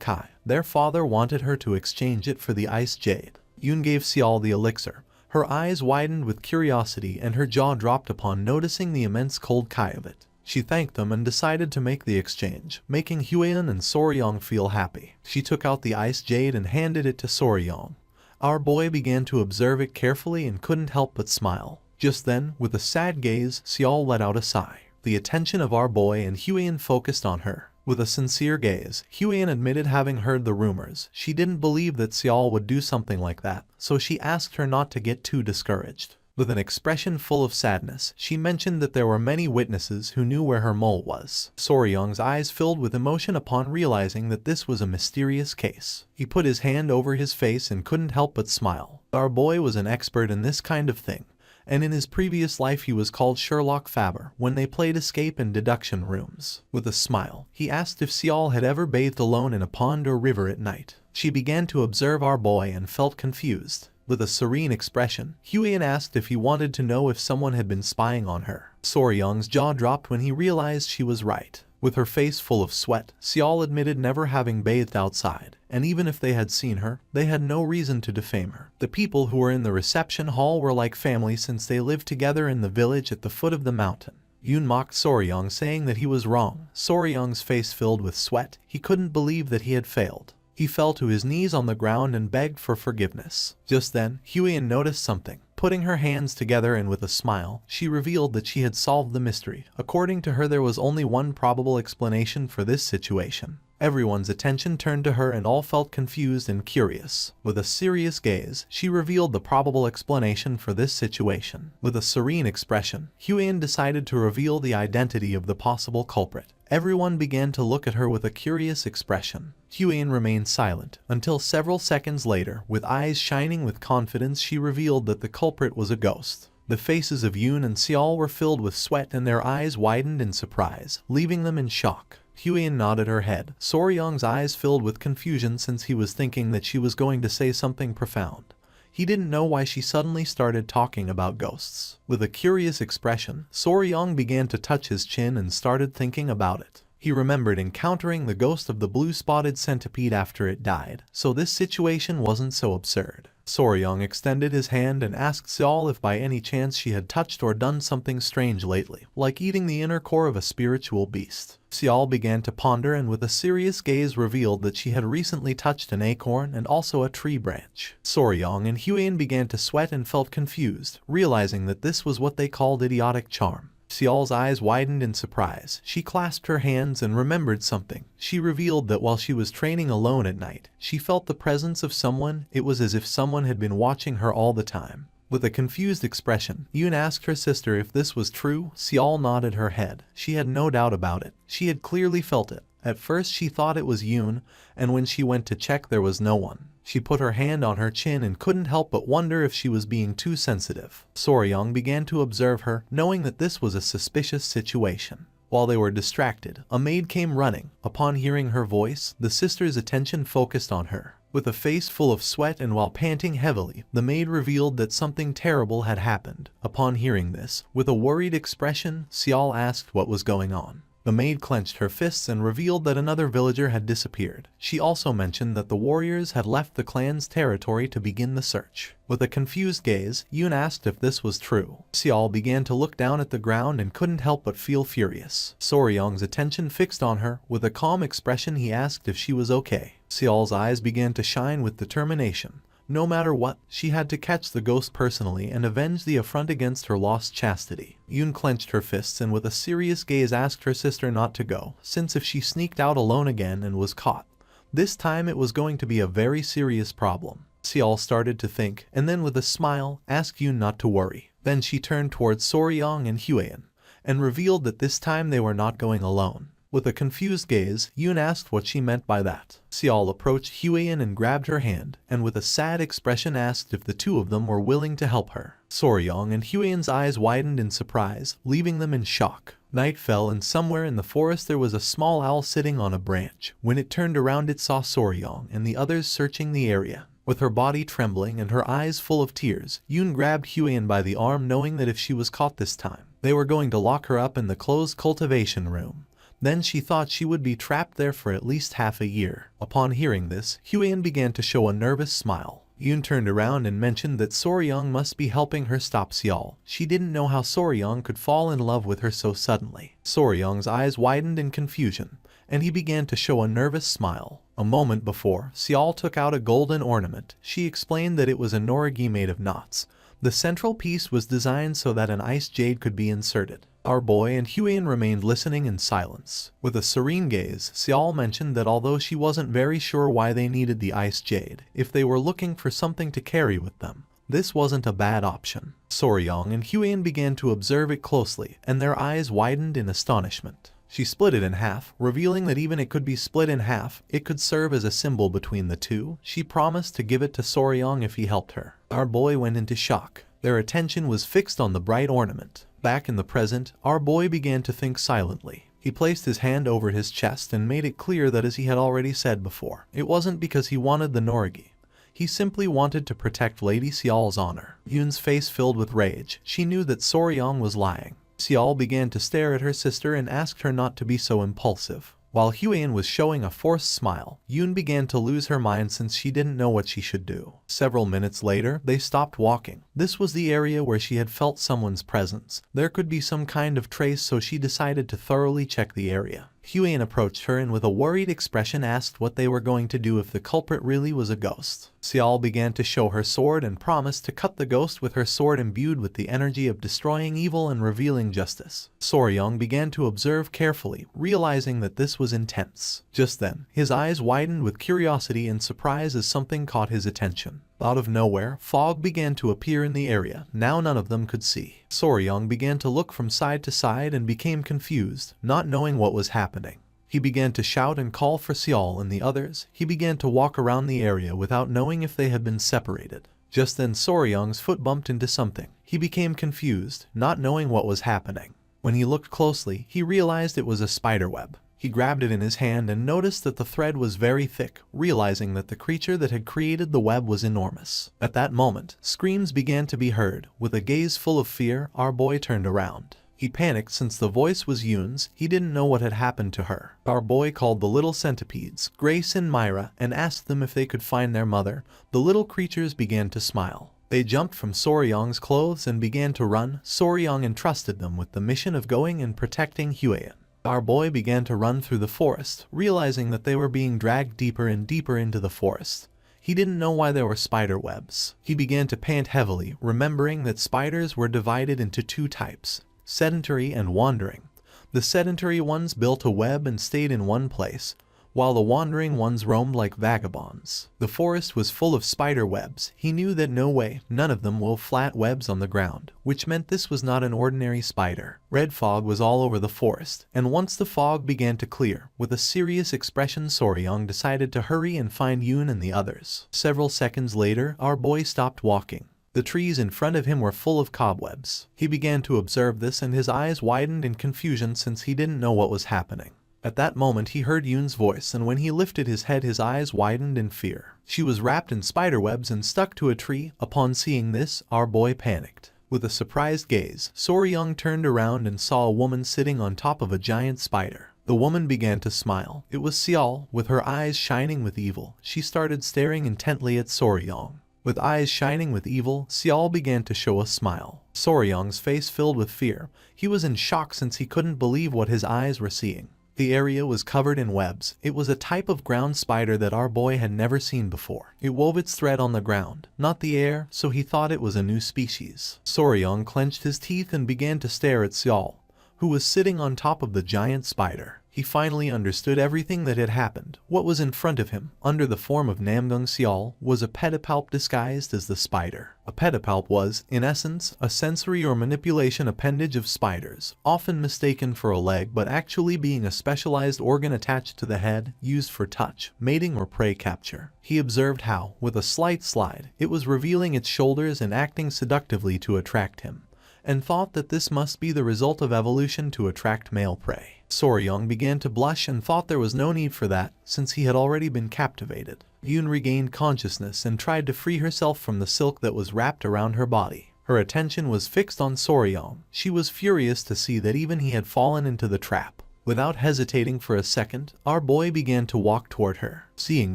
kai. Their father wanted her to exchange it for the ice jade. Yoon gave Seol the elixir. Her eyes widened with curiosity and her jaw dropped upon noticing the immense cold kai of it. She thanked them and decided to make the exchange, making Hwaein and Soryang feel happy. She took out the ice jade and handed it to Soryang. Our boy began to observe it carefully and couldn't help but smile. Just then, with a sad gaze, Seol let out a sigh. The attention of our boy and Hwaein focused on her. With a sincere gaze, Hwaein admitted having heard the rumors. She didn't believe that Seol would do something like that, so she asked her not to get too discouraged. With an expression full of sadness, she mentioned that there were many witnesses who knew where her mole was. Soryang's eyes filled with emotion upon realizing that this was a mysterious case. He put his hand over his face and couldn't help but smile. Our boy was an expert in this kind of thing, and in his previous life he was called Sherlock Faber when they played escape in deduction rooms. With a smile, he asked if Seol had ever bathed alone in a pond or river at night. She began to observe our boy and felt confused. With a serene expression, Hwaein asked if he wanted to know if someone had been spying on her. Soryang's jaw dropped when he realized she was right. With her face full of sweat, Seol admitted never having bathed outside, and even if they had seen her, they had no reason to defame her. The people who were in the reception hall were like family since they lived together in the village at the foot of the mountain. Yoon mocked Soryang, saying that he was wrong. Soryang's face filled with sweat. He couldn't believe that he had failed. He fell to his knees on the ground and begged for forgiveness. Just then, Hwaein noticed something. Putting her hands together and with a smile, she revealed that she had solved the mystery. According to her, there was only one probable explanation for this situation. Everyone's attention turned to her and all felt confused and curious. With a serious gaze, she revealed the probable explanation for this situation. With a serene expression, Hwaein decided to reveal the identity of the possible culprit. Everyone began to look at her with a curious expression. Huyen remained silent until several seconds later, with eyes shining with confidence, she revealed that the culprit was a ghost. The faces of Yoon and Seol were filled with sweat and their eyes widened in surprise, leaving them in shock. Huyen nodded her head. Soryong's eyes filled with confusion since he was thinking that she was going to say something profound. He didn't know why she suddenly started talking about ghosts. With a curious expression, Soryong began to touch his chin and started thinking about it. He remembered encountering the ghost of the blue-spotted centipede after it died, so this situation wasn't so absurd. Soryong extended his hand and asked Seol if by any chance she had touched or done something strange lately, like eating the inner core of a spiritual beast. Seol began to ponder and with a serious gaze revealed that she had recently touched an acorn and also a tree branch. Soryong and Huyen began to sweat and felt confused, realizing that this was what they called idiotic charm. Seol's eyes widened in surprise. She clasped her hands and remembered something. She revealed that while she was training alone at night, she felt the presence of someone. It was as if someone had been watching her all the time. With a confused expression, Yoon asked her sister if this was true. Seol nodded her head. She had no doubt about it. She had clearly felt it. At first she thought it was Yoon, and when she went to check there was no one. She put her hand on her chin and couldn't help but wonder if she was being too sensitive. Soryong began to observe her, knowing that this was a suspicious situation. While they were distracted, a maid came running. Upon hearing her voice, the sister's attention focused on her. With a face full of sweat and while panting heavily, the maid revealed that something terrible had happened. Upon hearing this, with a worried expression, Seol asked what was going on. The maid clenched her fists and revealed that another villager had disappeared. She also mentioned that the warriors had left the clan's territory to begin the search. With a confused gaze, Yoon asked if this was true. Seol began to look down at the ground and couldn't help but feel furious. Soryong's attention fixed on her. With a calm expression he asked if she was okay. Seol's eyes began to shine with determination. No matter what, she had to catch the ghost personally and avenge the affront against her lost chastity. Yoon clenched her fists and with a serious gaze asked her sister not to go, since if she sneaked out alone again and was caught, this time it was going to be a very serious problem. Seol started to think, and then with a smile, asked Yoon not to worry. Then she turned towards Soryong and Huyen, and revealed that this time they were not going alone. With a confused gaze, Yoon asked what she meant by that. Seol approached Huyen and grabbed her hand, and with a sad expression asked if the two of them were willing to help her. Soryong and Huyen's eyes widened in surprise, leaving them in shock. Night fell and somewhere in the forest there was a small owl sitting on a branch. When it turned around it saw Soryong and the others searching the area. With her body trembling and her eyes full of tears, Yoon grabbed Huyen by the arm knowing that if she was caught this time, they were going to lock her up in the closed cultivation room. Then she thought she would be trapped there for at least half a year. Upon hearing this, Huyen began to show a nervous smile. Yoon turned around and mentioned that Soryong must be helping her stop Seol. She didn't know how Soryong could fall in love with her so suddenly. Soryong's eyes widened in confusion, and he began to show a nervous smile. A moment before, Seol took out a golden ornament. She explained that it was a norigi made of knots. The central piece was designed so that an ice jade could be inserted. Our boy and Huyen remained listening in silence. With a serene gaze, Seol mentioned that although she wasn't very sure why they needed the ice jade, if they were looking for something to carry with them, this wasn't a bad option. Soryong and Huyen began to observe it closely, and their eyes widened in astonishment. She split it in half, revealing that even it could be split in half, it could serve as a symbol between the two. She promised to give it to Soryong if he helped her. Our boy went into shock. Their attention was fixed on the bright ornament. Back in the present, our boy began to think silently. He placed his hand over his chest and made it clear that, as he had already said before, it wasn't because he wanted the norigi. He simply wanted to protect Lady Seol's honor. Yoon's face filled with rage. She knew that Soryong was lying. Seol began to stare at her sister and asked her not to be so impulsive. While Huyen was showing a forced smile, Yoon began to lose her mind since she didn't know what she should do. Several minutes later, they stopped walking. This was the area where she had felt someone's presence. There could be some kind of trace, so she decided to thoroughly check the area. Huyen approached her and with a worried expression asked what they were going to do if the culprit really was a ghost. Xiao began to show her sword and promised to cut the ghost with her sword imbued with the energy of destroying evil and revealing justice. Soryong began to observe carefully, realizing that this was intense. Just then, his eyes widened with curiosity and surprise as something caught his attention. Out of nowhere, fog began to appear in the area. Now none of them could see. Soryong began to look from side to side and became confused, not knowing what was happening. He began to shout and call for Xiao and the others. He began to walk around the area without knowing if they had been separated. Just then Soryong's foot bumped into something. He became confused, not knowing what was happening. When he looked closely, he realized it was a spiderweb. He grabbed it in his hand and noticed that the thread was very thick, realizing that the creature that had created the web was enormous. At that moment, screams began to be heard. With a gaze full of fear, our boy turned around. He panicked since the voice was Yoon's. He didn't know what had happened to her. Our boy called the little centipedes, Grace and Myra, and asked them if they could find their mother. The little creatures began to smile. They jumped from Soryong's clothes and began to run. Soryong entrusted them with the mission of going and protecting Huayan. Our boy began to run through the forest, realizing that they were being dragged deeper and deeper into the forest. He didn't know why there were spider webs. He began to pant heavily, remembering that spiders were divided into two types: sedentary and wandering. The sedentary ones built a web and stayed in one place, while the wandering ones roamed like vagabonds. The forest was full of spider webs. He knew that no way, none of them wove flat webs on the ground, which meant this was not an ordinary spider. Red fog was all over the forest, and once the fog began to clear, with a serious expression Soryong decided to hurry and find Yoon and the others. Several seconds later, our boy stopped walking. The trees in front of him were full of cobwebs. He began to observe this and his eyes widened in confusion since he didn't know what was happening. At that moment he heard Yoon's voice, and when he lifted his head his eyes widened in fear. She was wrapped in spiderwebs and stuck to a tree. Upon seeing this, our boy panicked. With a surprised gaze, Soryong turned around and saw a woman sitting on top of a giant spider. The woman began to smile. It was Xiao, with her eyes shining with evil. She started staring intently at Soryong. With eyes shining with evil, Xiao began to show a smile. Soryong's face filled with fear. He was in shock since he couldn't believe what his eyes were seeing. The area was covered in webs. It was a type of ground spider that our boy had never seen before. It wove its thread on the ground, not the air, so he thought it was a new species. Soryong clenched his teeth and began to stare at Xiao, who was sitting on top of the giant spider. He finally understood everything that had happened. What was in front of him, under the form of Namgung Xiao, was a pedipalp disguised as the spider. A pedipalp was, in essence, a sensory or manipulation appendage of spiders, often mistaken for a leg but actually being a specialized organ attached to the head, used for touch, mating or prey capture. He observed how, with a slight slide, it was revealing its shoulders and acting seductively to attract him, and thought that this must be the result of evolution to attract male prey. Soryong began to blush and thought there was no need for that, since he had already been captivated. Yoon regained consciousness and tried to free herself from the silk that was wrapped around her body. Her attention was fixed on Soryong. She was furious to see that even he had fallen into the trap. Without hesitating for a second, our boy began to walk toward her. Seeing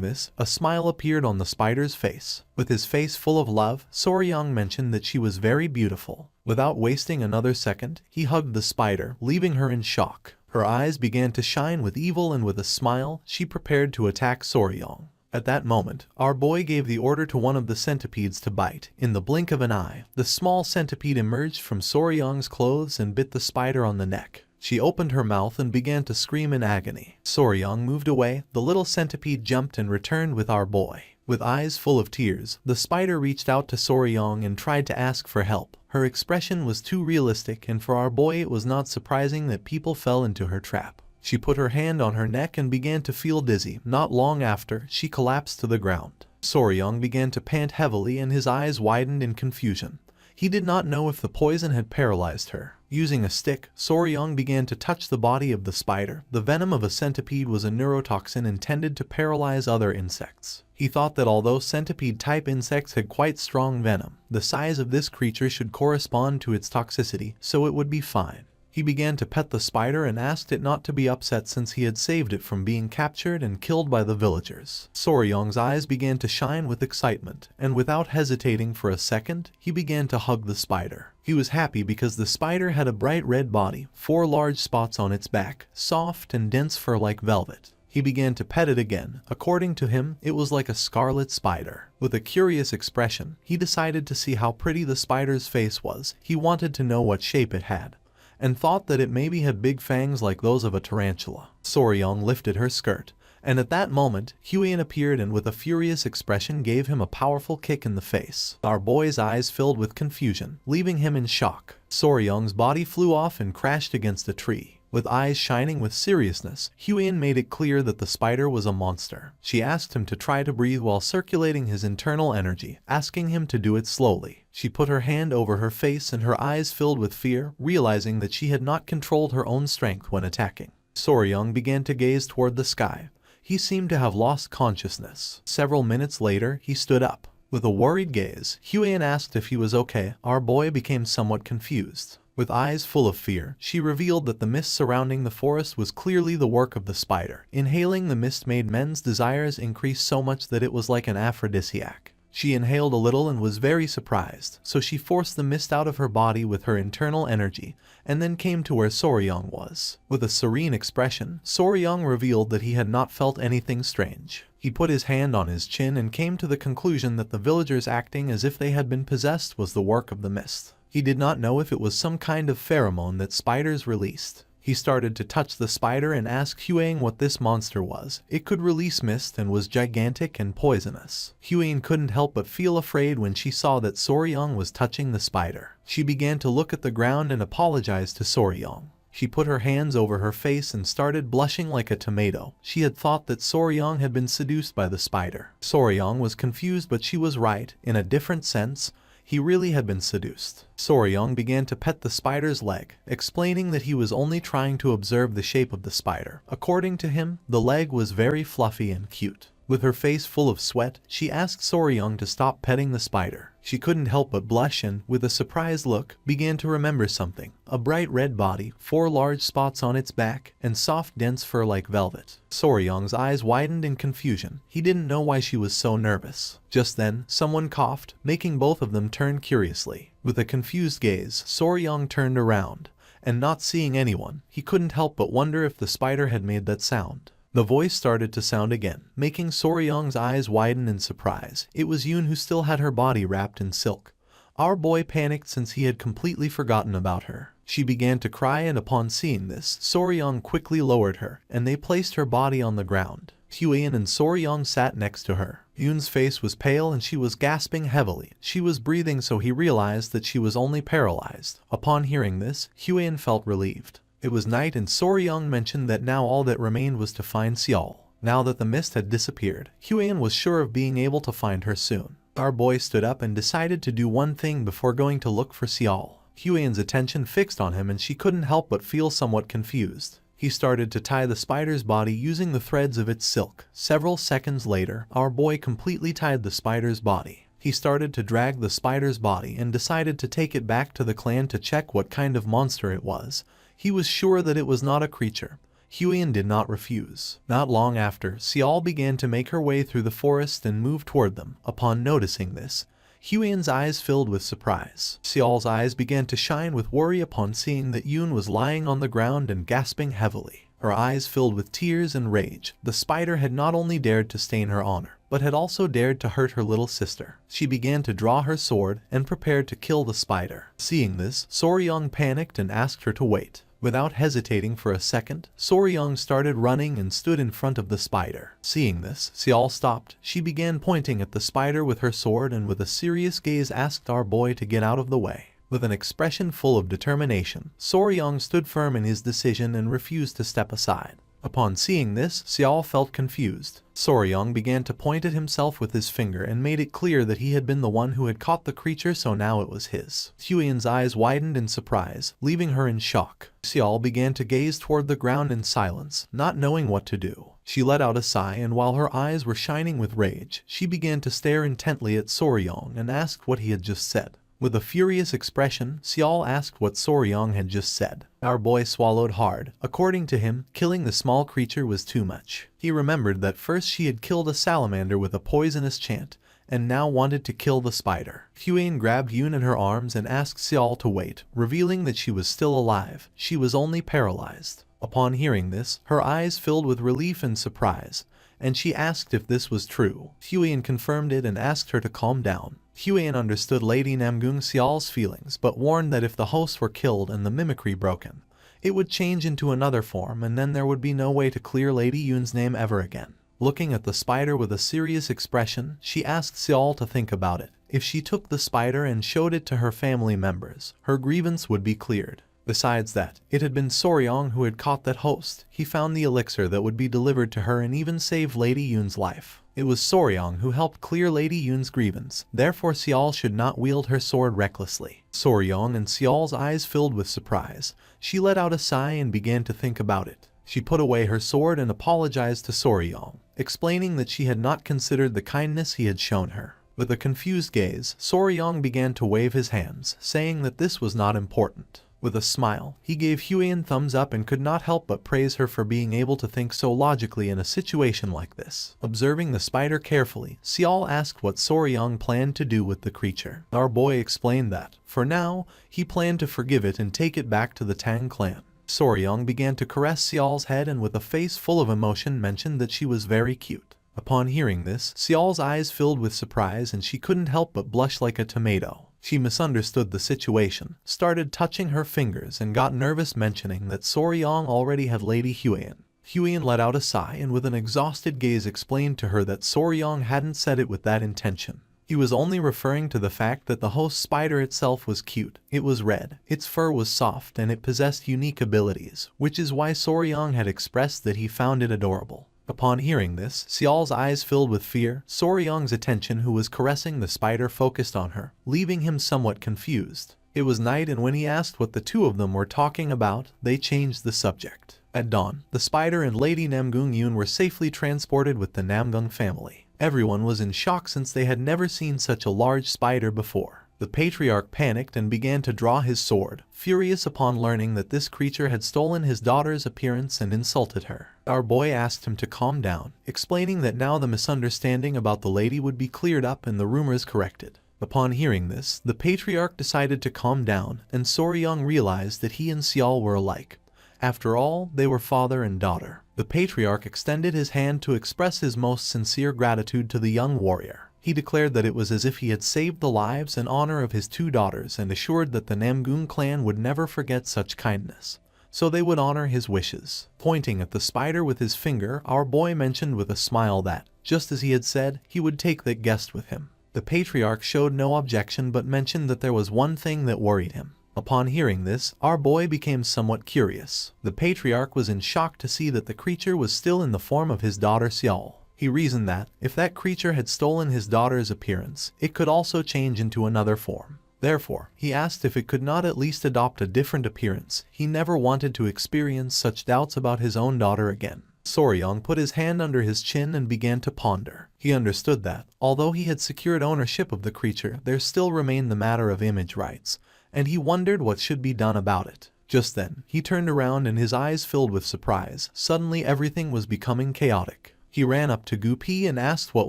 this, a smile appeared on the spider's face. With his face full of love, Soryong mentioned that she was very beautiful. Without wasting another second, he hugged the spider, leaving her in shock. Her eyes began to shine with evil, and with a smile, she prepared to attack Soryong. At that moment, our boy gave the order to one of the centipedes to bite. In the blink of an eye, the small centipede emerged from Soryong's clothes and bit the spider on the neck. She opened her mouth and began to scream in agony. Soryong moved away. The little centipede jumped and returned with our boy. With eyes full of tears, the spider reached out to Soryong and tried to ask for help. Her expression was too realistic, and for our boy it was not surprising that people fell into her trap. She put her hand on her neck and began to feel dizzy. Not long after, she collapsed to the ground. Soryong began to pant heavily and his eyes widened in confusion. He did not know if the poison had paralyzed her. Using a stick, Soryong began to touch the body of the spider. The venom of a centipede was a neurotoxin intended to paralyze other insects. He thought that although centipede-type insects had quite strong venom, the size of this creature should correspond to its toxicity, so it would be fine. He began to pet the spider and asked it not to be upset since he had saved it from being captured and killed by the villagers. Soryong's eyes began to shine with excitement, and without hesitating for a second, he began to hug the spider. He was happy because the spider had a bright red body, 4 large spots on its back, soft and dense fur like velvet. He began to pet it again. According to him, it was like a scarlet spider. With a curious expression, he decided to see how pretty the spider's face was. He wanted to know what shape it had, and thought that it maybe had big fangs like those of a tarantula. Soryong lifted her skirt, and at that moment, Huion appeared and with a furious expression gave him a powerful kick in the face. Our boy's eyes filled with confusion, leaving him in shock. Soryong's body flew off and crashed against a tree. With eyes shining with seriousness, Huion made it clear that the spider was a monster. She asked him to try to breathe while circulating his internal energy, asking him to do it slowly. She put her hand over her face and her eyes filled with fear, realizing that she had not controlled her own strength when attacking. Soryong began to gaze toward the sky. He seemed to have lost consciousness. Several minutes later, he stood up. With a worried gaze, Huion asked if he was okay. Our boy became somewhat confused. With eyes full of fear, she revealed that the mist surrounding the forest was clearly the work of the spider. Inhaling the mist made men's desires increase so much that it was like an aphrodisiac. She inhaled a little and was very surprised, so she forced the mist out of her body with her internal energy, and then came to where Soryong was. With a serene expression, Soryong revealed that he had not felt anything strange. He put his hand on his chin and came to the conclusion that the villagers acting as if they had been possessed was the work of the mist. He did not know if it was some kind of pheromone that spiders released. He started to touch the spider and asked Huion what this monster was. It could release mist and was gigantic and poisonous. Huion couldn't help but feel afraid when she saw that Soryong was touching the spider. She began to look at the ground and apologize to Soryong. She put her hands over her face and started blushing like a tomato. She had thought that Soryong had been seduced by the spider. Soryong was confused, but she was right. In a different sense, he really had been seduced. Soryong began to pet the spider's leg, explaining that he was only trying to observe the shape of the spider. According to him, the leg was very fluffy and cute. With her face full of sweat, she asked Soryong to stop petting the spider. She couldn't help but blush and, with a surprised look, began to remember something. A bright red body, 4 large spots on its back, and soft dense fur like velvet. Soryong's eyes widened in confusion. He didn't know why she was so nervous. Just then, someone coughed, making both of them turn curiously. With a confused gaze, Soryong turned around, and not seeing anyone, he couldn't help but wonder if the spider had made that sound. The voice started to sound again, making Soryong's eyes widen in surprise. It was Yoon, who still had her body wrapped in silk. Our boy panicked since he had completely forgotten about her. She began to cry, and upon seeing this, Soryong quickly lowered her, and they placed her body on the ground. Huion and Soryong sat next to her. Yoon's face was pale and she was gasping heavily. She was breathing, so he realized that she was only paralyzed. Upon hearing this, Huion felt relieved. It was night, and Soryong mentioned that now all that remained was to find Seol. Now that the mist had disappeared, Huion was sure of being able to find her soon. Our boy stood up and decided to do one thing before going to look for Seol. Huion's attention fixed on him and she couldn't help but feel somewhat confused. He started to tie the spider's body using the threads of its silk. Several seconds later, our boy completely tied the spider's body. He started to drag the spider's body and decided to take it back to the clan to check what kind of monster it was. He was sure that it was not a creature. Huion did not refuse. Not long after, Seol began to make her way through the forest and move toward them. Upon noticing this, Huion's eyes filled with surprise. Seol's eyes began to shine with worry upon seeing that Yoon was lying on the ground and gasping heavily. Her eyes filled with tears and rage. The spider had not only dared to stain her honor, but had also dared to hurt her little sister. She began to draw her sword and prepared to kill the spider. Seeing this, Soryong panicked and asked her to wait. Without hesitating for a second, Soryong started running and stood in front of the spider. Seeing this, Seol stopped. She began pointing at the spider with her sword and with a serious gaze asked our boy to get out of the way. With an expression full of determination, Soryong stood firm in his decision and refused to step aside. Upon seeing this, Seol felt confused. Soryong began to point at himself with his finger and made it clear that he had been the one who had caught the creature, so now it was his. Huion's eyes widened in surprise, leaving her in shock. Seol began to gaze toward the ground in silence, not knowing what to do. She let out a sigh, and while her eyes were shining with rage, she began to stare intently at Soryong and asked what he had just said. With a furious expression, Seol asked what Soryong had just said. Our boy swallowed hard. According to him, killing the small creature was too much. He remembered that first she had killed a salamander with a poisonous chant, and now wanted to kill the spider. Huion grabbed Yoon in her arms and asked Seol to wait, revealing that she was still alive. She was only paralyzed. Upon hearing this, her eyes filled with relief and surprise, and she asked if this was true. Huyen confirmed it and asked her to calm down. Huyen understood Lady Namgung Xiao's feelings but warned that if the hosts were killed and the mimicry broken, it would change into another form and then there would be no way to clear Lady Yun's name ever again. Looking at the spider with a serious expression, she asked Xiao to think about it. If she took the spider and showed it to her family members, her grievance would be cleared. Besides that, it had been Soryong who had caught that host. He found the elixir that would be delivered to her and even saved Lady Yun's life. It was Soryong who helped clear Lady Yun's grievance, therefore Xiao should not wield her sword recklessly. Soryong and Xiao's eyes filled with surprise. She let out a sigh and began to think about it. She put away her sword and apologized to Soryong, explaining that she had not considered the kindness he had shown her. With a confused gaze, Soryong began to wave his hands, saying that this was not important. With a smile, he gave Huyen thumbs up and could not help but praise her for being able to think so logically in a situation like this. Observing the spider carefully, Xiao asked what Soryong planned to do with the creature. Our boy explained that, for now, he planned to forgive it and take it back to the Tang clan. Soryong began to caress Xiao's head and with a face full of emotion mentioned that she was very cute. Upon hearing this, Xiao's eyes filled with surprise and she couldn't help but blush like a tomato. She misunderstood the situation, started touching her fingers and got nervous mentioning that Soryong already had Lady Huyen. Huyen let out a sigh and with an exhausted gaze explained to her that Soryong hadn't said it with that intention. He was only referring to the fact that the host spider itself was cute. It was red, its fur was soft and it possessed unique abilities, which is why Soryong had expressed that he found it adorable. Upon hearing this, Xiao's eyes filled with fear. Soryong's attention, who was caressing the spider, focused on her, leaving him somewhat confused. It was night and when he asked what the two of them were talking about, they changed the subject. At dawn, the spider and Lady Namgung Yun were safely transported with the Namgung family. Everyone was in shock since they had never seen such a large spider before. The patriarch panicked and began to draw his sword, furious upon learning that this creature had stolen his daughter's appearance and insulted her. Our boy asked him to calm down, explaining that now the misunderstanding about the lady would be cleared up and the rumors corrected. Upon hearing this, the patriarch decided to calm down, and Soryong realized that he and Xiao were alike. After all, they were father and daughter. The patriarch extended his hand to express his most sincere gratitude to the young warrior. He declared that it was as if he had saved the lives and honor of his two daughters and assured that the Namgung clan would never forget such kindness, so they would honor his wishes. Pointing at the spider with his finger, our boy mentioned with a smile that, just as he had said, he would take that guest with him. The patriarch showed no objection but mentioned that there was one thing that worried him. Upon hearing this, our boy became somewhat curious. The patriarch was in shock to see that the creature was still in the form of his daughter Xiao. He reasoned that, if that creature had stolen his daughter's appearance, it could also change into another form. Therefore, he asked if it could not at least adopt a different appearance. He never wanted to experience such doubts about his own daughter again. Soryong put his hand under his chin and began to ponder. He understood that, although he had secured ownership of the creature, there still remained the matter of image rights, and he wondered what should be done about it. Just then, he turned around and his eyes filled with surprise. Suddenly everything was becoming chaotic. He ran up to Gupi and asked what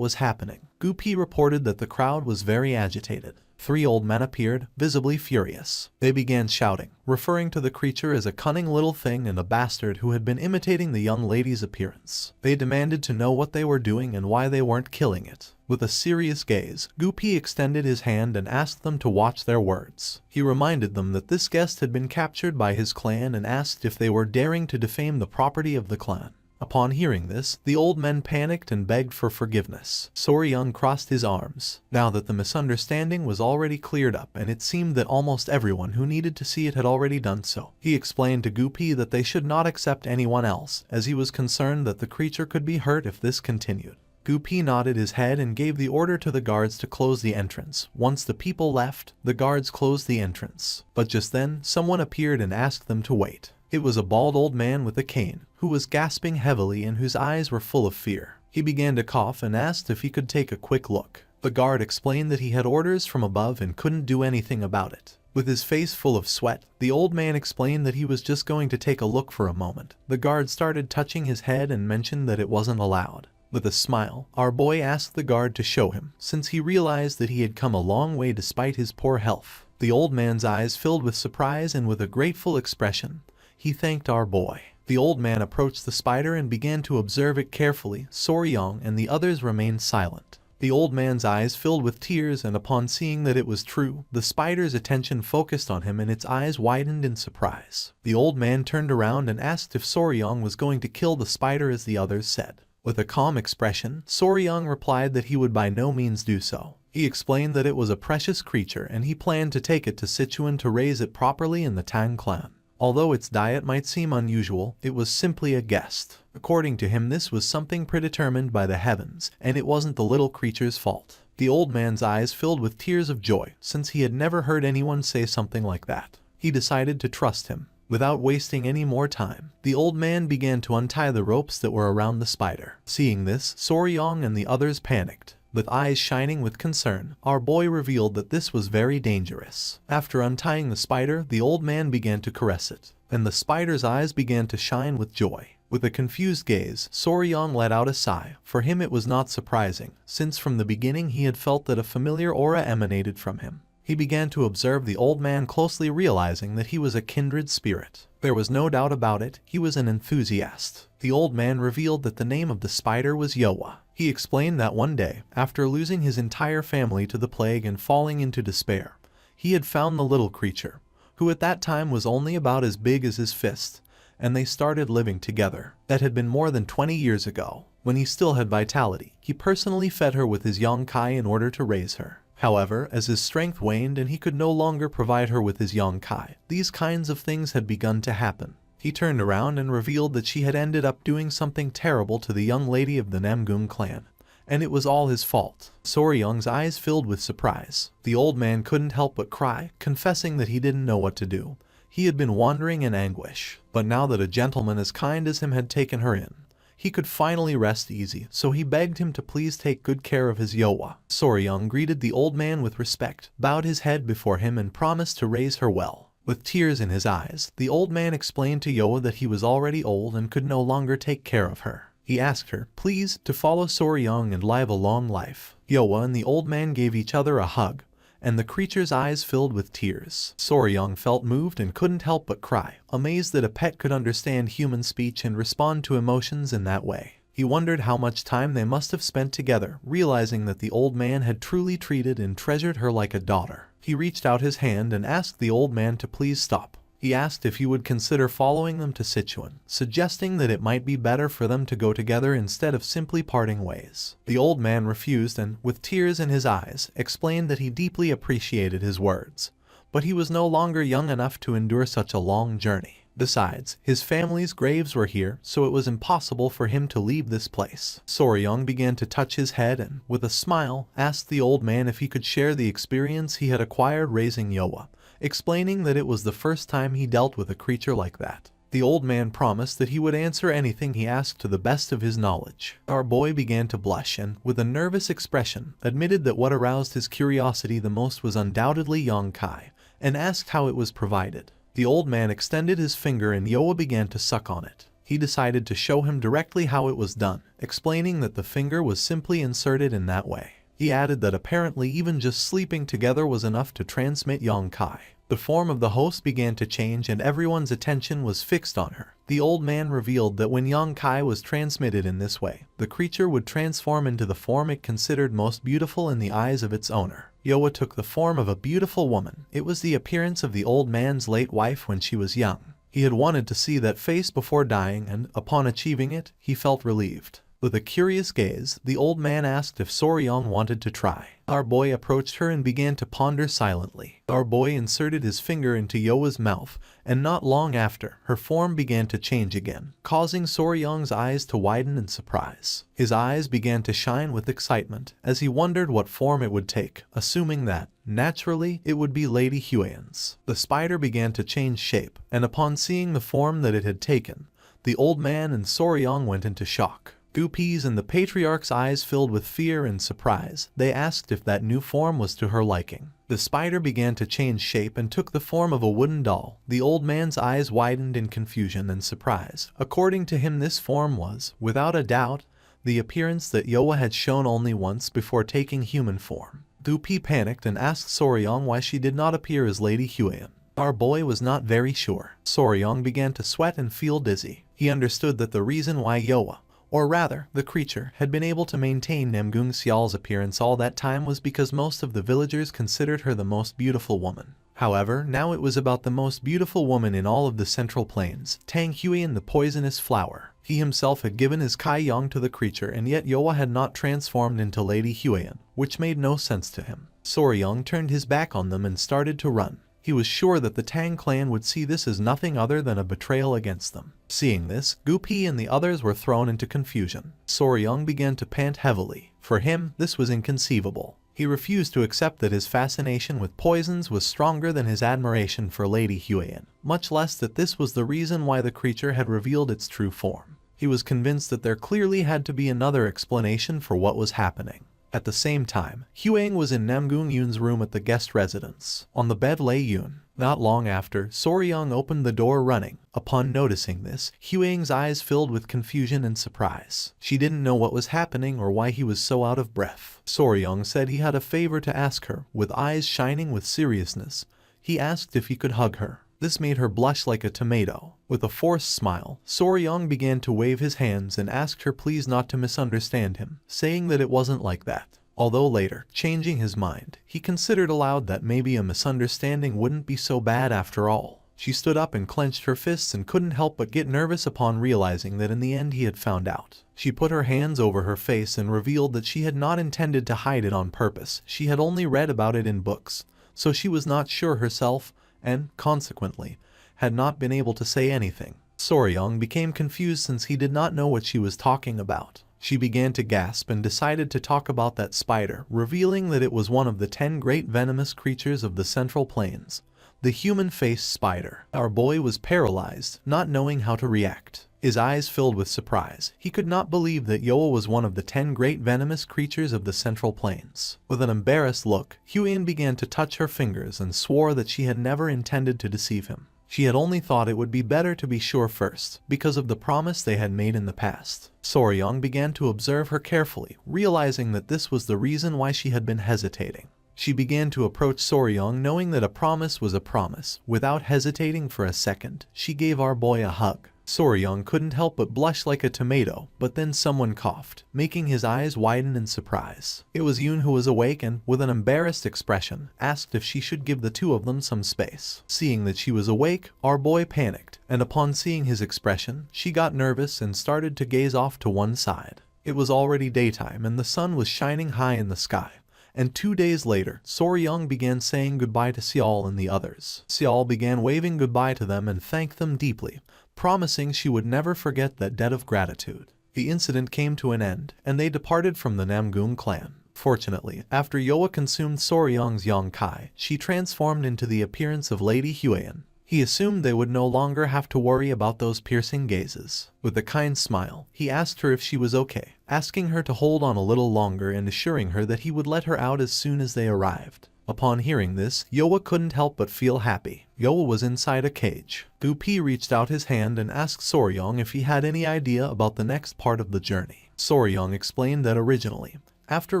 was happening. Gupi reported that the crowd was very agitated. 3 old men appeared, visibly furious. They began shouting, referring to the creature as a cunning little thing and a bastard who had been imitating the young lady's appearance. They demanded to know what they were doing and why they weren't killing it. With a serious gaze, Gupi extended his hand and asked them to watch their words. He reminded them that this guest had been captured by his clan and asked if they were daring to defame the property of the clan. Upon hearing this, the old men panicked and begged for forgiveness. Soryong crossed his arms. Now that the misunderstanding was already cleared up and it seemed that almost everyone who needed to see it had already done so, he explained to Gupi that they should not accept anyone else, as he was concerned that the creature could be hurt if this continued. Gupi nodded his head and gave the order to the guards to close the entrance. Once the people left, the guards closed the entrance. But just then, someone appeared and asked them to wait. It was a bald old man with a cane, who was gasping heavily and whose eyes were full of fear. He began to cough and asked if he could take a quick look. The guard explained that he had orders from above and couldn't do anything about it. With his face full of sweat, the old man explained that he was just going to take a look for a moment. The guard started touching his head and mentioned that it wasn't allowed. With a smile, our boy asked the guard to show him, since he realized that he had come a long way despite his poor health. The old man's eyes filled with surprise and with a grateful expression, he thanked our boy. The old man approached the spider and began to observe it carefully. Soryong and the others remained silent. The old man's eyes filled with tears, and upon seeing that it was true, the spider's attention focused on him and its eyes widened in surprise. The old man turned around and asked if Soryong was going to kill the spider as the others said. With a calm expression, Soryong replied that he would by no means do so. He explained that it was a precious creature and he planned to take it to Sichuan to raise it properly in the Tang clan. Although its diet might seem unusual, it was simply a guest. According to him, this was something predetermined by the heavens, and it wasn't the little creature's fault. The old man's eyes filled with tears of joy, since he had never heard anyone say something like that. He decided to trust him. Without wasting any more time, the old man began to untie the ropes that were around the spider. Seeing this, Soryong and the others panicked. With eyes shining with concern, our boy revealed that this was very dangerous. After untying the spider, the old man began to caress it, and the spider's eyes began to shine with joy. With a confused gaze, Soryong let out a sigh. For him it was not surprising, since from the beginning he had felt that a familiar aura emanated from him. He began to observe the old man closely, realizing that he was a kindred spirit. There was no doubt about it, he was an enthusiast. The old man revealed that the name of the spider was Yowa. He explained that one day, after losing his entire family to the plague and falling into despair, he had found the little creature, who at that time was only about as big as his fist, and they started living together. That had been more than 20 years ago. When he still had vitality, he personally fed her with his yongkai in order to raise her. However, as his strength waned and he could no longer provide her with his yongkai, these kinds of things had begun to happen. He turned around and revealed that she had ended up doing something terrible to the young lady of the Namgung clan, and it was all his fault. Soryong's eyes filled with surprise. The old man couldn't help but cry, confessing that he didn't know what to do. He had been wandering in anguish, but now that a gentleman as kind as him had taken her in, he could finally rest easy, so he begged him to please take good care of his Yowa. Soryong greeted the old man with respect, bowed his head before him and promised to raise her well. With tears in his eyes, the old man explained to Yowa that he was already old and could no longer take care of her. He asked her, please, to follow Soryong and live a long life. Yowa and the old man gave each other a hug, and the creature's eyes filled with tears. Soryong felt moved and couldn't help but cry, amazed that a pet could understand human speech and respond to emotions in that way. He wondered how much time they must have spent together, realizing that the old man had truly treated and treasured her like a daughter. He reached out his hand and asked the old man to please stop. He asked if he would consider following them to Sichuan, suggesting that it might be better for them to go together instead of simply parting ways. The old man refused and, with tears in his eyes, explained that he deeply appreciated his words, but he was no longer young enough to endure such a long journey. Besides, his family's graves were here, so it was impossible for him to leave this place. Soryong began to touch his head and, with a smile, asked the old man if he could share the experience he had acquired raising Yowa, explaining that it was the first time he dealt with a creature like that. The old man promised that he would answer anything he asked to the best of his knowledge. Our boy began to blush and, with a nervous expression, admitted that what aroused his curiosity the most was undoubtedly yongkai, and asked how it was provided. The old man extended his finger and Yowa began to suck on it. He decided to show him directly how it was done, explaining that the finger was simply inserted in that way. He added that apparently even just sleeping together was enough to transmit yongkai. The form of the host began to change and everyone's attention was fixed on her. The old man revealed that when yongkai was transmitted in this way, the creature would transform into the form it considered most beautiful in the eyes of its owner. Yowa took the form of a beautiful woman. It was the appearance of the old man's late wife when she was young. He had wanted to see that face before dying and, upon achieving it, he felt relieved. With a curious gaze, the old man asked if Soryong wanted to try. Our boy approached her and began to ponder silently. Our boy inserted his finger into Yowa's mouth, and not long after, her form began to change again, causing Soryong's eyes to widen in surprise. His eyes began to shine with excitement as he wondered what form it would take, assuming that, naturally, it would be Lady Huiyan's. The spider began to change shape, and upon seeing the form that it had taken, the old man and Soryong went into shock. Goopies and the patriarch's eyes filled with fear and surprise. They asked if that new form was to her liking. The spider began to change shape and took the form of a wooden doll. The old man's eyes widened in confusion and surprise. According to him, this form was, without a doubt, the appearance that Yowa had shown only once before taking human form. Goopy panicked and asked Soryong why she did not appear as Lady Huiyan. Our boy was not very sure. Soryong began to sweat and feel dizzy. He understood that the reason why Yoa, or rather, the creature, had been able to maintain Namgung Xial's appearance all that time was because most of the villagers considered her the most beautiful woman. However, now it was about the most beautiful woman in all of the Central Plains, Tang Huiyan the poisonous flower. He himself had given his Kai Yang to the creature, and yet Yoa had not transformed into Lady Huiyan, which made no sense to him. Soryong turned his back on them and started to run. He was sure that the Tang clan would see this as nothing other than a betrayal against them. Seeing this, Gupi and the others were thrown into confusion. Soryong began to pant heavily. For him, this was inconceivable. He refused to accept that his fascination with poisons was stronger than his admiration for Lady Huiyan, much less that this was the reason why the creature had revealed its true form. He was convinced that there clearly had to be another explanation for what was happening. At the same time, Huang was in Namgung Yun's room at the guest residence. On the bed lay Yun. Not long after, Soryong opened the door running. Upon noticing this, Huang's eyes filled with confusion and surprise. She didn't know what was happening or why he was so out of breath. Soryong said he had a favor to ask her. With eyes shining with seriousness, he asked if he could hug her. This made her blush like a tomato. With a forced smile, Soryong began to wave his hands and asked her please not to misunderstand him, saying that it wasn't like that. Although later, changing his mind, he considered aloud that maybe a misunderstanding wouldn't be so bad after all. She stood up and clenched her fists and couldn't help but get nervous upon realizing that in the end he had found out. She put her hands over her face and revealed that she had not intended to hide it on purpose. She had only read about it in books, so she was not sure herself and, consequently, had not been able to say anything. Soryong became confused since he did not know what she was talking about. She began to gasp and decided to talk about that spider, revealing that it was one of the 10 great venomous creatures of the Central Plains, the human-faced spider. Our boy was paralyzed, not knowing how to react. His eyes filled with surprise. He could not believe that Yoa was one of the 10 great venomous creatures of the Central Plains. With an embarrassed look, Huiyan began to touch her fingers and swore that she had never intended to deceive him. She had only thought it would be better to be sure first, because of the promise they had made in the past. Soryong began to observe her carefully, realizing that this was the reason why she had been hesitating. She began to approach Soryong knowing that a promise was a promise. Without hesitating for a second, she gave our boy a hug. Soryong couldn't help but blush like a tomato, but then someone coughed, making his eyes widen in surprise. It was Yun who was awake and, with an embarrassed expression, asked if she should give the two of them some space. Seeing that she was awake, our boy panicked, and upon seeing his expression, she got nervous and started to gaze off to one side. It was already daytime and the sun was shining high in the sky. And 2 days later, Soryong began saying goodbye to Xiao and the others. Xiao began waving goodbye to them and thanked them deeply, promising she would never forget that debt of gratitude. The incident came to an end, and they departed from the Namgung clan. Fortunately, after Yoa consumed Soryong's Yongkai, she transformed into the appearance of Lady Huiyan. He assumed they would no longer have to worry about those piercing gazes. With a kind smile, he asked her if she was okay, asking her to hold on a little longer and assuring her that he would let her out as soon as they arrived. Upon hearing this, Yoa couldn't help but feel happy. Yoa was inside a cage. Gupi reached out his hand and asked Soryong if he had any idea about the next part of the journey. Soryong explained that originally, after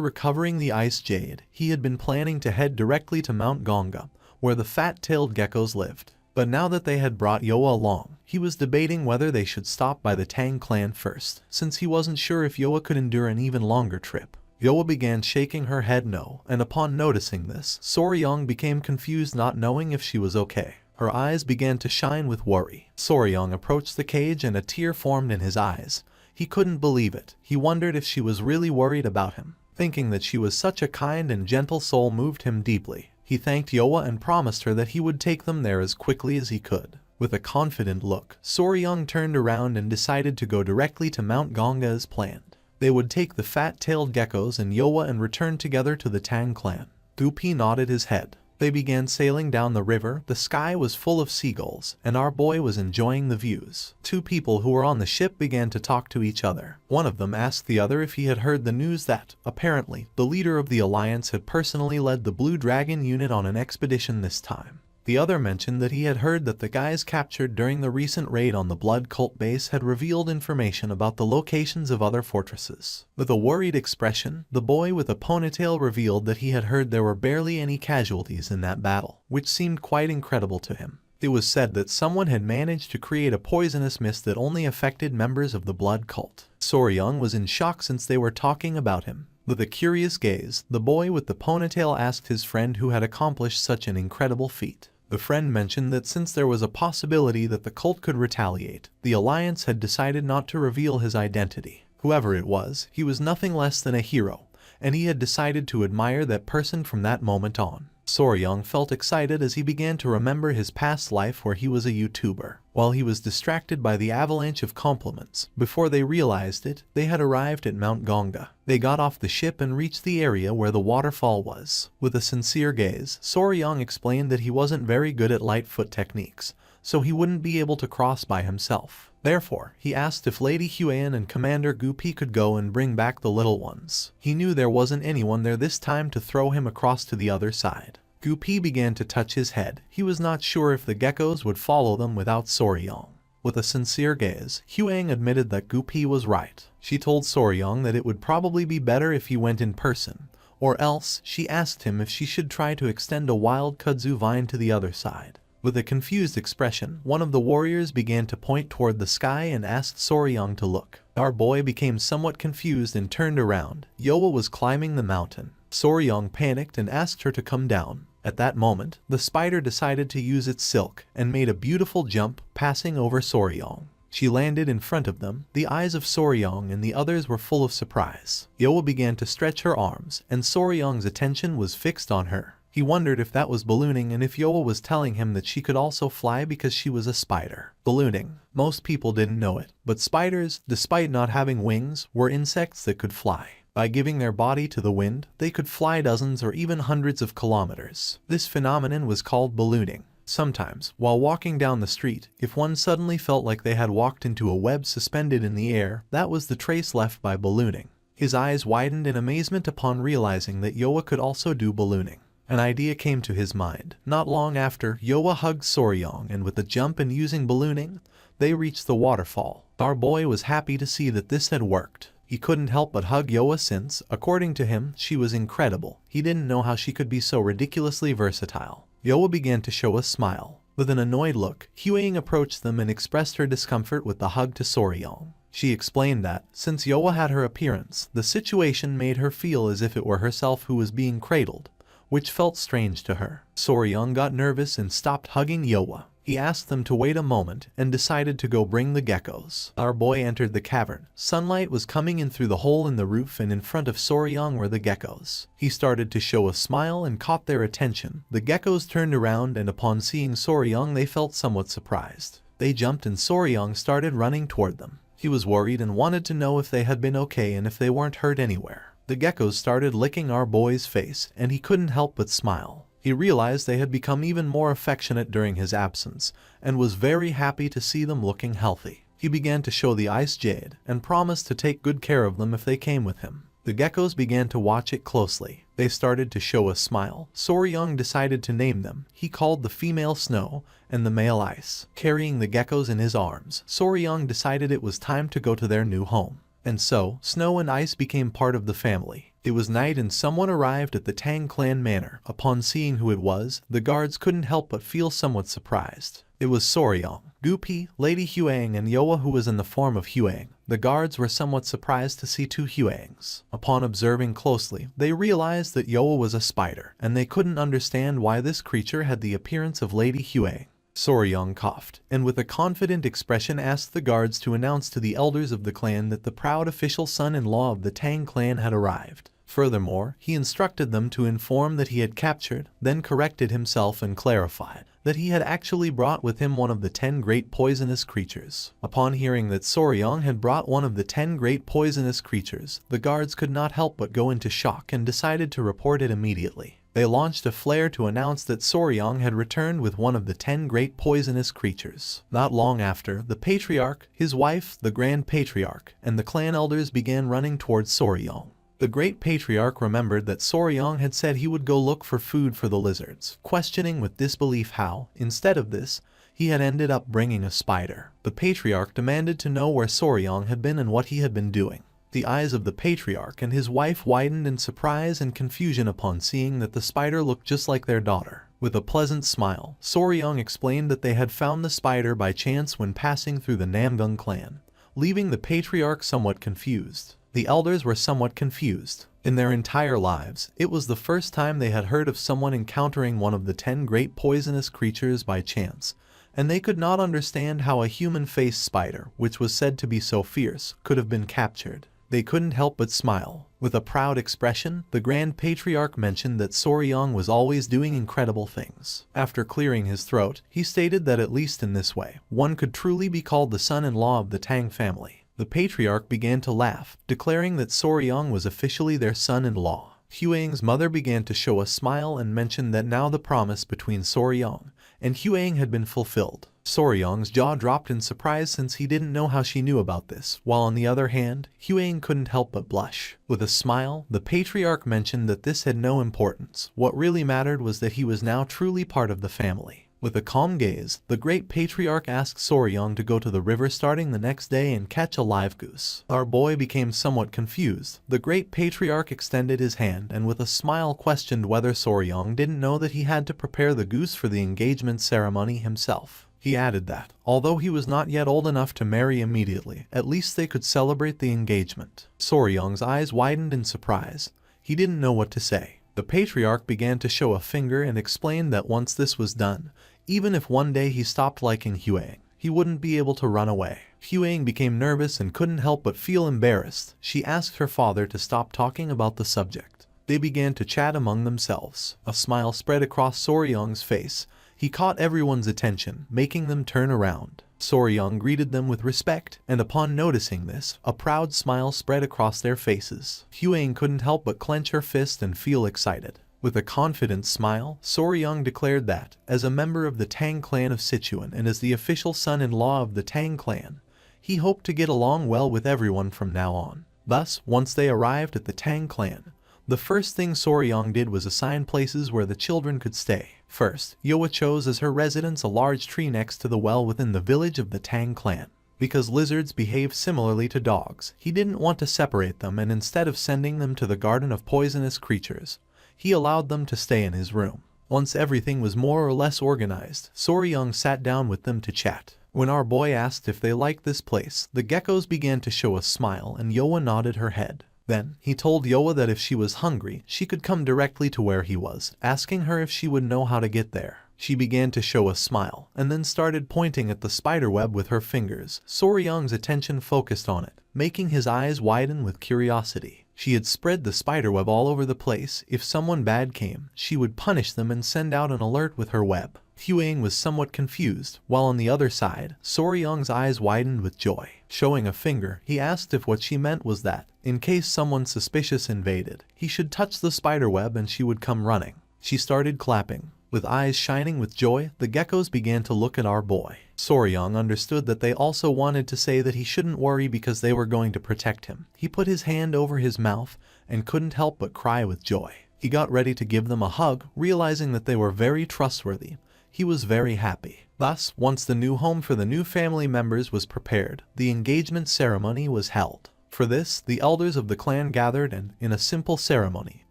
recovering the ice jade, he had been planning to head directly to Mount Gonga, where the fat-tailed geckos lived. But now that they had brought Yoa along, he was debating whether they should stop by the Tang clan first, since he wasn't sure if Yoa could endure an even longer trip. Yoa began shaking her head no, and upon noticing this, Soryong became confused not knowing if she was okay. Her eyes began to shine with worry. Soryong approached the cage and a tear formed in his eyes. He couldn't believe it. He wondered if she was really worried about him. Thinking that she was such a kind and gentle soul moved him deeply. He thanked Yoa and promised her that he would take them there as quickly as he could. With a confident look, Soryong turned around and decided to go directly to Mount Gonga as planned. They would take the fat-tailed geckos and Yoa and return together to the Tang clan. Gupi nodded his head. They began sailing down the river. The sky was full of seagulls, and our boy was enjoying the views. Two people who were on the ship began to talk to each other. One of them asked the other if he had heard the news that, apparently, the leader of the alliance had personally led the Blue Dragon unit on an expedition this time. The other mentioned that he had heard that the guys captured during the recent raid on the Blood Cult base had revealed information about the locations of other fortresses. With a worried expression, the boy with a ponytail revealed that he had heard there were barely any casualties in that battle, which seemed quite incredible to him. It was said that someone had managed to create a poisonous mist that only affected members of the blood cult. Soryung was in shock since they were talking about him. With a curious gaze, the boy with the ponytail asked his friend who had accomplished such an incredible feat. The friend mentioned that since there was a possibility that the cult could retaliate, the Alliance had decided not to reveal his identity. Whoever it was, he was nothing less than a hero, and he had decided to admire that person from that moment on. Soryung felt excited as he began to remember his past life where he was a YouTuber. While he was distracted by the avalanche of compliments, before they realized it, they had arrived at Mount Gongda. They got off the ship and reached the area where the waterfall was. With a sincere gaze, Soryung explained that he wasn't very good at light foot techniques, so he wouldn't be able to cross by himself. Therefore, he asked if Lady Huan and Commander Gupi could go and bring back the little ones. He knew there wasn't anyone there this time to throw him across to the other side. Gupi began to touch his head. He was not sure if the geckos would follow them without Soryung. With a sincere gaze, Huang admitted that Gupi was right. She told Soryung that it would probably be better if he went in person, or else she asked him if she should try to extend a wild kudzu vine to the other side. With a confused expression, one of the warriors began to point toward the sky and asked Soryung to look. Our boy became somewhat confused and turned around. Yoa was climbing the mountain. Soryung panicked and asked her to come down. At that moment, the spider decided to use its silk and made a beautiful jump, passing over Soryung. She landed in front of them. The eyes of Soryung and the others were full of surprise. Yoa began to stretch her arms, and Soryung's attention was fixed on her. He wondered if that was ballooning and if Yoa was telling him that she could also fly because she was a spider. Ballooning. Most people didn't know it, but spiders, despite not having wings, were insects that could fly. By giving their body to the wind, they could fly dozens or even hundreds of kilometers. This phenomenon was called ballooning. Sometimes, while walking down the street, if one suddenly felt like they had walked into a web suspended in the air, that was the trace left by ballooning. His eyes widened in amazement upon realizing that Yoa could also do ballooning. An idea came to his mind. Not long after, Yoa hugged Soryung, and with a jump and using ballooning, they reached the waterfall. Our boy was happy to see that this had worked. He couldn't help but hug Yoa since, according to him, she was incredible. He didn't know how she could be so ridiculously versatile. Yoa began to show a smile. With an annoyed look, Huang approached them and expressed her discomfort with the hug to Soryung. She explained that, since Yoa had her appearance, the situation made her feel as if it were herself who was being cradled, which felt strange to her. Soryung got nervous and stopped hugging Yoa. He asked them to wait a moment and decided to go bring the geckos. Our boy entered the cavern. Sunlight was coming in through the hole in the roof, and in front of Soryung were the geckos. He started to show a smile and caught their attention. The geckos turned around, and upon seeing Soryung they felt somewhat surprised. They jumped and Soryung started running toward them. He was worried and wanted to know if they had been okay and if they weren't hurt anywhere. The geckos started licking our boy's face, and he couldn't help but smile. He realized they had become even more affectionate during his absence, and was very happy to see them looking healthy. He began to show the ice jade, and promised to take good care of them if they came with him. The geckos began to watch it closely. They started to show a smile. Soryung decided to name them. He called the female Snow and the male Ice. Carrying the geckos in his arms, Soryung decided it was time to go to their new home. And so, Snow and Ice became part of the family. It was night and someone arrived at the Tang clan manor. Upon seeing who it was, the guards couldn't help but feel somewhat surprised. It was Soryung, Gupi, Lady Huang, and Yoa, who was in the form of Huang. The guards were somewhat surprised to see two Huangs. Upon observing closely, they realized that Yoa was a spider, and they couldn't understand why this creature had the appearance of Lady Huang. Soryung coughed, and with a confident expression asked the guards to announce to the elders of the clan that the proud official son-in-law of the Tang clan had arrived. Furthermore, he instructed them to inform that he had captured, then corrected himself and clarified that he had actually brought with him one of the 10 great poisonous creatures. Upon hearing that Soryung had brought one of the 10 great poisonous creatures, the guards could not help but go into shock and decided to report it immediately. They launched a flare to announce that Soryung had returned with one of the 10 great poisonous creatures. Not long after, the Patriarch, his wife, the Grand Patriarch, and the clan elders began running towards Soryung. The Great Patriarch remembered that Soryung had said he would go look for food for the lizards, questioning with disbelief how, instead of this, he had ended up bringing a spider. The Patriarch demanded to know where Soryung had been and what he had been doing. The eyes of the Patriarch and his wife widened in surprise and confusion upon seeing that the spider looked just like their daughter. With a pleasant smile, Soryong explained that they had found the spider by chance when passing through the Namgung clan, leaving the patriarch somewhat confused. The elders were somewhat confused. In their entire lives, it was the first time they had heard of someone encountering one of the 10 great poisonous creatures by chance, and they could not understand how a human-faced spider, which was said to be so fierce, could have been captured. They couldn't help but smile. With a proud expression, the Grand Patriarch mentioned that Soryong was always doing incredible things. After clearing his throat, he stated that at least in this way, one could truly be called the son-in-law of the Tang family. The patriarch began to laugh, declaring that Soryong was officially their son-in-law. Huang's mother began to show a smile and mentioned that now the promise between Soryong and Huang had been fulfilled. Soryong's jaw dropped in surprise since he didn't know how she knew about this, while on the other hand, Huang couldn't help but blush. With a smile, the patriarch mentioned that this had no importance. What really mattered was that he was now truly part of the family. With a calm gaze, the great patriarch asked Soryong to go to the river starting the next day and catch a live goose. Our boy became somewhat confused. The great patriarch extended his hand and with a smile questioned whether Soryong didn't know that he had to prepare the goose for the engagement ceremony himself. He added that, although he was not yet old enough to marry immediately, at least they could celebrate the engagement. Soryong's eyes widened in surprise. He didn't know what to say. The patriarch began to show a finger and explained that once this was done, even if one day he stopped liking Huang, he wouldn't be able to run away. Huang became nervous and couldn't help but feel embarrassed. She asked her father to stop talking about the subject. They began to chat among themselves. A smile spread across Soryong's face. He caught everyone's attention, making them turn around. Soryong greeted them with respect, and upon noticing this, a proud smile spread across their faces. Huang couldn't help but clench her fist and feel excited. With a confident smile, Soryong declared that, as a member of the Tang clan of Sichuan and as the official son-in-law of the Tang clan, he hoped to get along well with everyone from now on. Thus, once they arrived at the Tang clan, the first thing Soryong did was assign places where the children could stay. First, Yoa chose as her residence a large tree next to the well within the village of the Tang clan. Because lizards behave similarly to dogs, he didn't want to separate them, and instead of sending them to the garden of poisonous creatures, he allowed them to stay in his room. Once everything was more or less organized, Soryong sat down with them to chat. When our boy asked if they liked this place, the geckos began to show a smile and Yoa nodded her head. Then, he told Yoa that if she was hungry, she could come directly to where he was, asking her if she would know how to get there. She began to show a smile, and then started pointing at the spiderweb with her fingers. Soryong's attention focused on it, making his eyes widen with curiosity. She had spread the spiderweb all over the place. If someone bad came, she would punish them and send out an alert with her web. Huang was somewhat confused, while on the other side, Soryong's eyes widened with joy. Showing a finger, he asked if what she meant was that, in case someone suspicious invaded, he should touch the spiderweb and she would come running. She started clapping. With eyes shining with joy, the geckos began to look at our boy. Soryong understood that they also wanted to say that he shouldn't worry because they were going to protect him. He put his hand over his mouth and couldn't help but cry with joy. He got ready to give them a hug, realizing that they were very trustworthy. He was very happy. Thus, once the new home for the new family members was prepared, the engagement ceremony was held. For this, the elders of the clan gathered and, in a simple ceremony,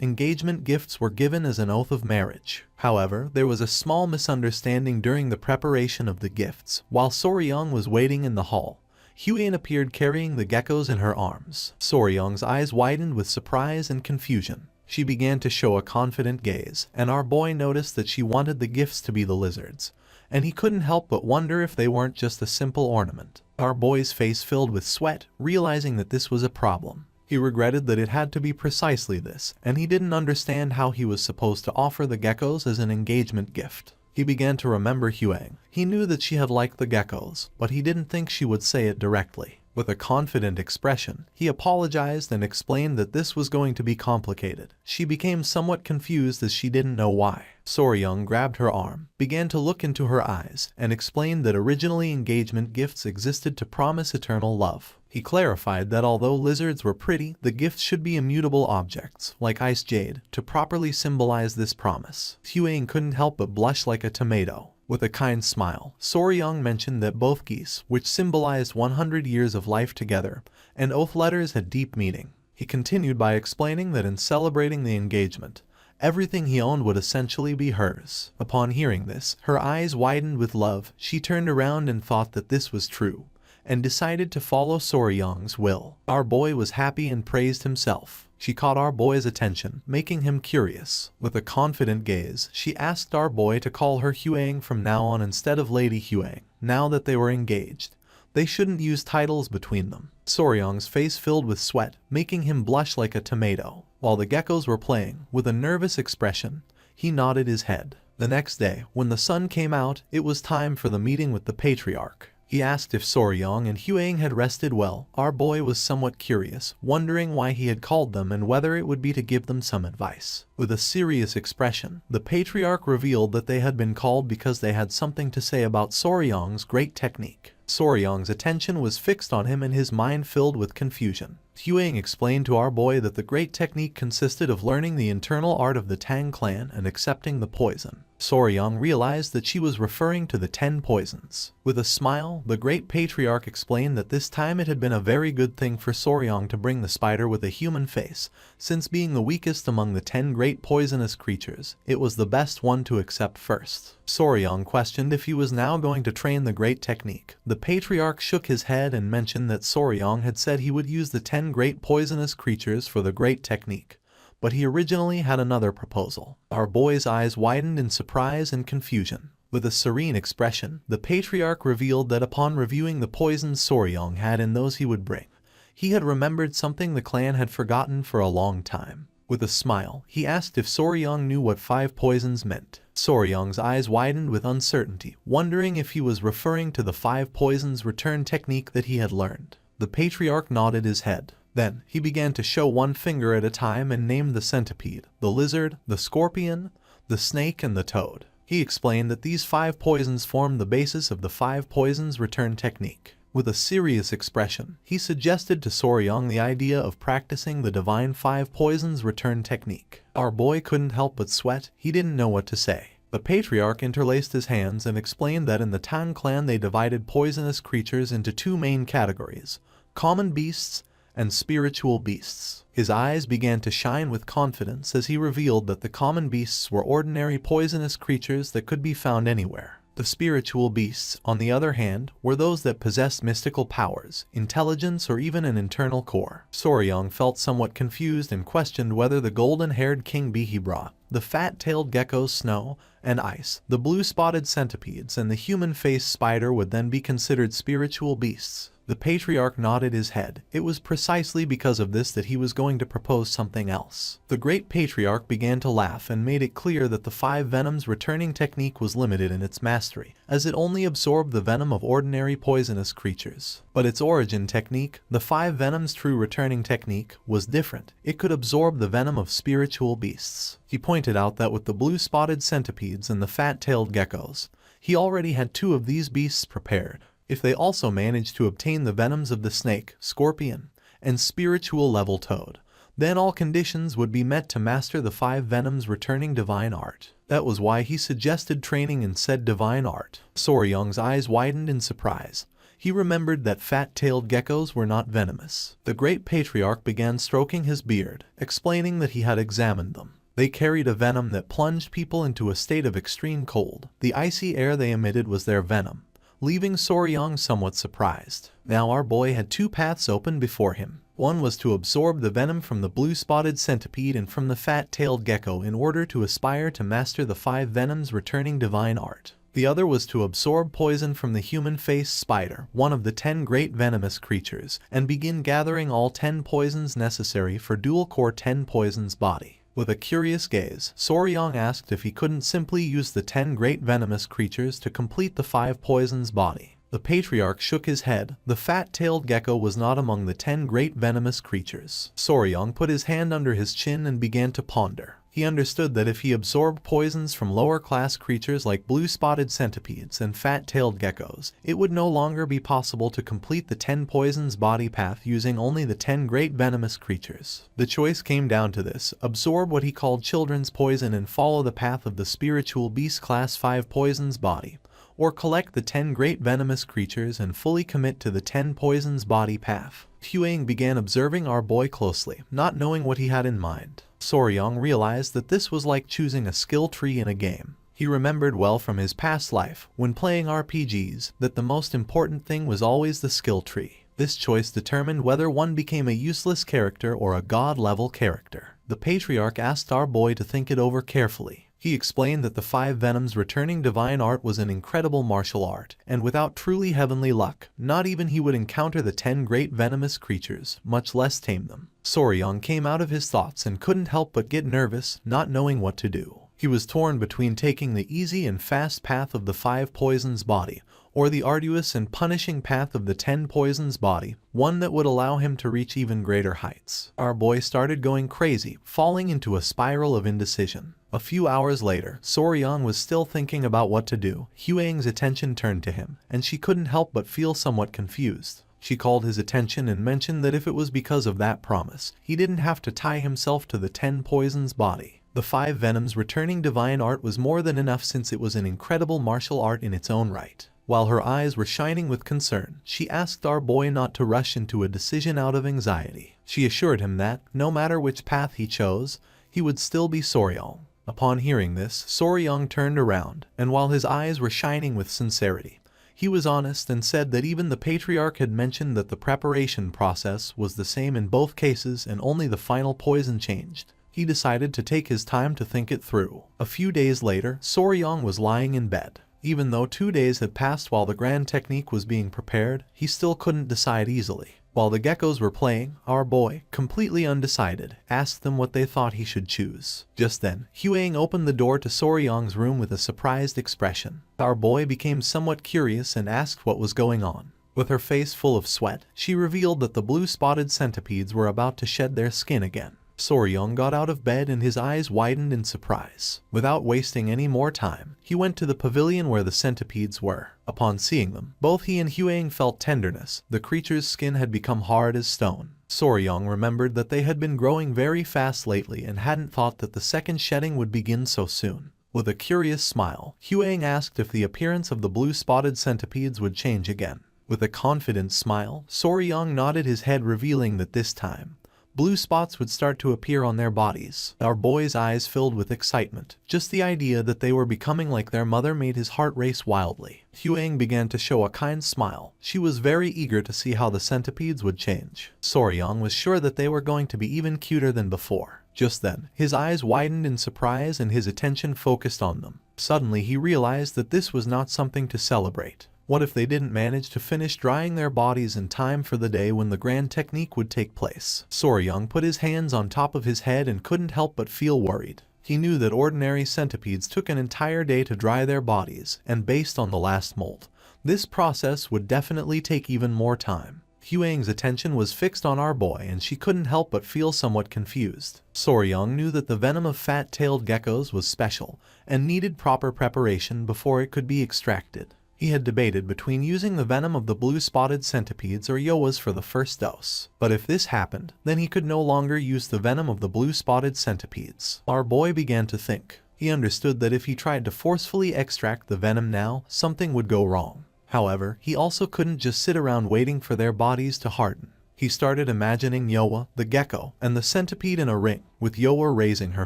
engagement gifts were given as an oath of marriage. However, there was a small misunderstanding during the preparation of the gifts. While Soryong was waiting in the hall, Huan appeared carrying the geckos in her arms. Soryong's eyes widened with surprise and confusion. She began to show a confident gaze, and our boy noticed that she wanted the gifts to be the lizards, and he couldn't help but wonder if they weren't just a simple ornament. Our boy's face filled with sweat, realizing that this was a problem. He regretted that it had to be precisely this, and he didn't understand how he was supposed to offer the geckos as an engagement gift. He began to remember Huang. He knew that she had liked the geckos, but he didn't think she would say it directly. With a confident expression, he apologized and explained that this was going to be complicated. She became somewhat confused as she didn't know why. Soryong grabbed her arm, began to look into her eyes, and explained that originally engagement gifts existed to promise eternal love. He clarified that although lizards were pretty, the gifts should be immutable objects, like ice jade, to properly symbolize this promise. Huang couldn't help but blush like a tomato. With a kind smile, Soryong mentioned that both geese, which symbolized 100 years of life together, and oath letters had deep meaning. He continued by explaining that in celebrating the engagement, Everything he owned would essentially be hers. Upon hearing this, her eyes widened with love. She turned around and thought that this was true, and decided to follow Soryang's will. Our boy was happy and praised himself. She caught our boy's attention, making him curious. With a confident gaze, she asked our boy to call her Huang from now on instead of Lady Huang. Now that they were engaged, they shouldn't use titles between them. Soryang's face filled with sweat, making him blush like a tomato. While the geckos were playing, with a nervous expression, he nodded his head. The next day, when the sun came out, it was time for the meeting with the patriarch. He asked if Soryang and Huang had rested well. Our boy was somewhat curious, wondering why he had called them and whether it would be to give them some advice. With a serious expression, the patriarch revealed that they had been called because they had something to say about Soryang's great technique. Soryang's attention was fixed on him and his mind filled with confusion. Huang explained to our boy that the great technique consisted of learning the internal art of the Tang clan and accepting the poison. Soryang realized that she was referring to the 10 poisons. With a smile, the great patriarch explained that this time it had been a very good thing for Soryang to bring the spider with a human face, since being the weakest among the 10 great poisonous creatures, it was the best one to accept first. Soryang questioned if he was now going to train the great technique. The patriarch shook his head and mentioned that Soryang had said he would use the 10 great poisonous creatures for the great technique, but he originally had another proposal. Our boy's eyes widened in surprise and confusion. With a serene expression, the patriarch revealed that upon reviewing the poisons Soryang had and those he would bring, he had remembered something the clan had forgotten for a long time. With a smile, he asked if Soryang knew what 5 poisons meant. Soryang's eyes widened with uncertainty, wondering if he was referring to the 5 poisons return technique that he had learned. The patriarch nodded his head. Then, he began to show one finger at a time and named the centipede, the lizard, the scorpion, the snake, and the toad. He explained that these 5 poisons formed the basis of the 5 poisons return technique. With a serious expression, he suggested to Soryang the idea of practicing the divine 5 poisons return technique. Our boy couldn't help but sweat. He didn't know what to say. The patriarch interlaced his hands and explained that in the Tang clan they divided poisonous creatures into 2 main categories: common beasts and spiritual beasts. His eyes began to shine with confidence as he revealed that the common beasts were ordinary poisonous creatures that could be found anywhere. The spiritual beasts, on the other hand, were those that possessed mystical powers, intelligence, or even an internal core. Soryang felt somewhat confused and questioned whether the golden-haired king bee he brought, the fat-tailed geckos Snow and Ice, the blue-spotted centipedes, and the human-faced spider would then be considered spiritual beasts. The patriarch nodded his head. It was precisely because of this that he was going to propose something else. The great patriarch began to laugh and made it clear that the 5 venoms returning technique was limited in its mastery, as it only absorbed the venom of ordinary poisonous creatures. But its origin technique, the 5 venoms true returning technique, was different. It could absorb the venom of spiritual beasts. He pointed out that with the blue-spotted centipedes and the fat-tailed geckos, he already had 2 of these beasts prepared. If they also managed to obtain the venoms of the snake, scorpion, and spiritual level toad, then all conditions would be met to master the 5 venoms returning divine art. That was why he suggested training in said divine art. Soryang's eyes widened in surprise. He remembered that fat-tailed geckos were not venomous. The great patriarch began stroking his beard, explaining that he had examined them. They carried a venom that plunged people into a state of extreme cold. The icy air they emitted was their venom, leaving Soryang somewhat surprised. Now our boy had 2 paths open before him. One was to absorb the venom from the blue-spotted centipede and from the fat-tailed gecko in order to aspire to master the 5 venoms returning divine art. The other was to absorb poison from the human-faced spider, one of the 10 great venomous creatures, and begin gathering all 10 poisons necessary for dual-core 10 poisons body. With a curious gaze, Soryang asked if he couldn't simply use the 10 great venomous creatures to complete the 5 poisons body. The patriarch shook his head. The fat-tailed gecko was not among the 10 great venomous creatures. Soryang put his hand under his chin and began to ponder. He understood that if he absorbed poisons from lower-class creatures like blue-spotted centipedes and fat-tailed geckos, it would no longer be possible to complete the 10 poisons body path using only the 10 great venomous creatures. The choice came down to this: absorb what he called children's poison and follow the path of the spiritual beast class 5 poisons body, or collect the 10 great venomous creatures and fully commit to the 10 poisons body path. Huang began observing our boy closely, not knowing what he had in mind. Soryong realized that this was like choosing a skill tree in a game. He remembered well from his past life, when playing RPGs, that the most important thing was always the skill tree. This choice determined whether one became a useless character or a god-level character. The patriarch asked our boy to think it over carefully. He explained that the 5 Venoms returning divine art was an incredible martial art, and without truly heavenly luck, not even he would encounter the 10 great venomous creatures, much less tame them. Soryong came out of his thoughts and couldn't help but get nervous, not knowing what to do. He was torn between taking the easy and fast path of the 5 poisons body, or the arduous and punishing path of the 10 poisons body, one that would allow him to reach even greater heights. Our boy started going crazy, falling into a spiral of indecision. A few hours later, Soryong was still thinking about what to do. Huang's attention turned to him, and she couldn't help but feel somewhat confused. She called his attention and mentioned that if it was because of that promise, he didn't have to tie himself to the 10 poisons body. The 5 Venoms returning divine art was more than enough since it was an incredible martial art in its own right. While her eyes were shining with concern, she asked our boy not to rush into a decision out of anxiety. She assured him that, no matter which path he chose, he would still be Soryong. Upon hearing this, Soryong turned around, and while his eyes were shining with sincerity, he was honest and said that even the patriarch had mentioned that the preparation process was the same in both cases and only the final poison changed. He decided to take his time to think it through. A few days later, Soryong was lying in bed. Even though 2 days had passed while the grand technique was being prepared, he still couldn't decide easily. While the geckos were playing, our boy, completely undecided, asked them what they thought he should choose. Just then, Huang opened the door to Soryong's room with a surprised expression. Our boy became somewhat curious and asked what was going on. With her face full of sweat, she revealed that the blue-spotted centipedes were about to shed their skin again. Soryong got out of bed and his eyes widened in surprise. Without wasting any more time, he went to the pavilion where the centipedes were. Upon seeing them, both he and Huang felt tenderness. The creature's skin had become hard as stone. Soryong remembered that they had been growing very fast lately and hadn't thought that the second shedding would begin so soon. With a curious smile, Huang asked if the appearance of the blue-spotted centipedes would change again. With a confident smile, Soryong nodded his head, revealing that this time, blue spots would start to appear on their bodies. Our boy's eyes filled with excitement. Just the idea that they were becoming like their mother made his heart race wildly. Huang began to show a kind smile. She was very eager to see how the centipedes would change. Soryong was sure that they were going to be even cuter than before. Just then, his eyes widened in surprise and his attention focused on them. Suddenly he realized that this was not something to celebrate. What if they didn't manage to finish drying their bodies in time for the day when the grand technique would take place? Soryong put his hands on top of his head and couldn't help but feel worried. He knew that ordinary centipedes took an entire day to dry their bodies, and based on the last molt, this process would definitely take even more time. Huang's attention was fixed on our boy and she couldn't help but feel somewhat confused. Soryong knew that the venom of fat-tailed geckos was special and needed proper preparation before it could be extracted. He had debated between using the venom of the blue-spotted centipedes or Yoa's for the first dose. But if this happened, then he could no longer use the venom of the blue-spotted centipedes. Our boy began to think. He understood that if he tried to forcefully extract the venom now, something would go wrong. However, he also couldn't just sit around waiting for their bodies to harden. He started imagining Yoa, the gecko, and the centipede in a ring, with Yoa raising her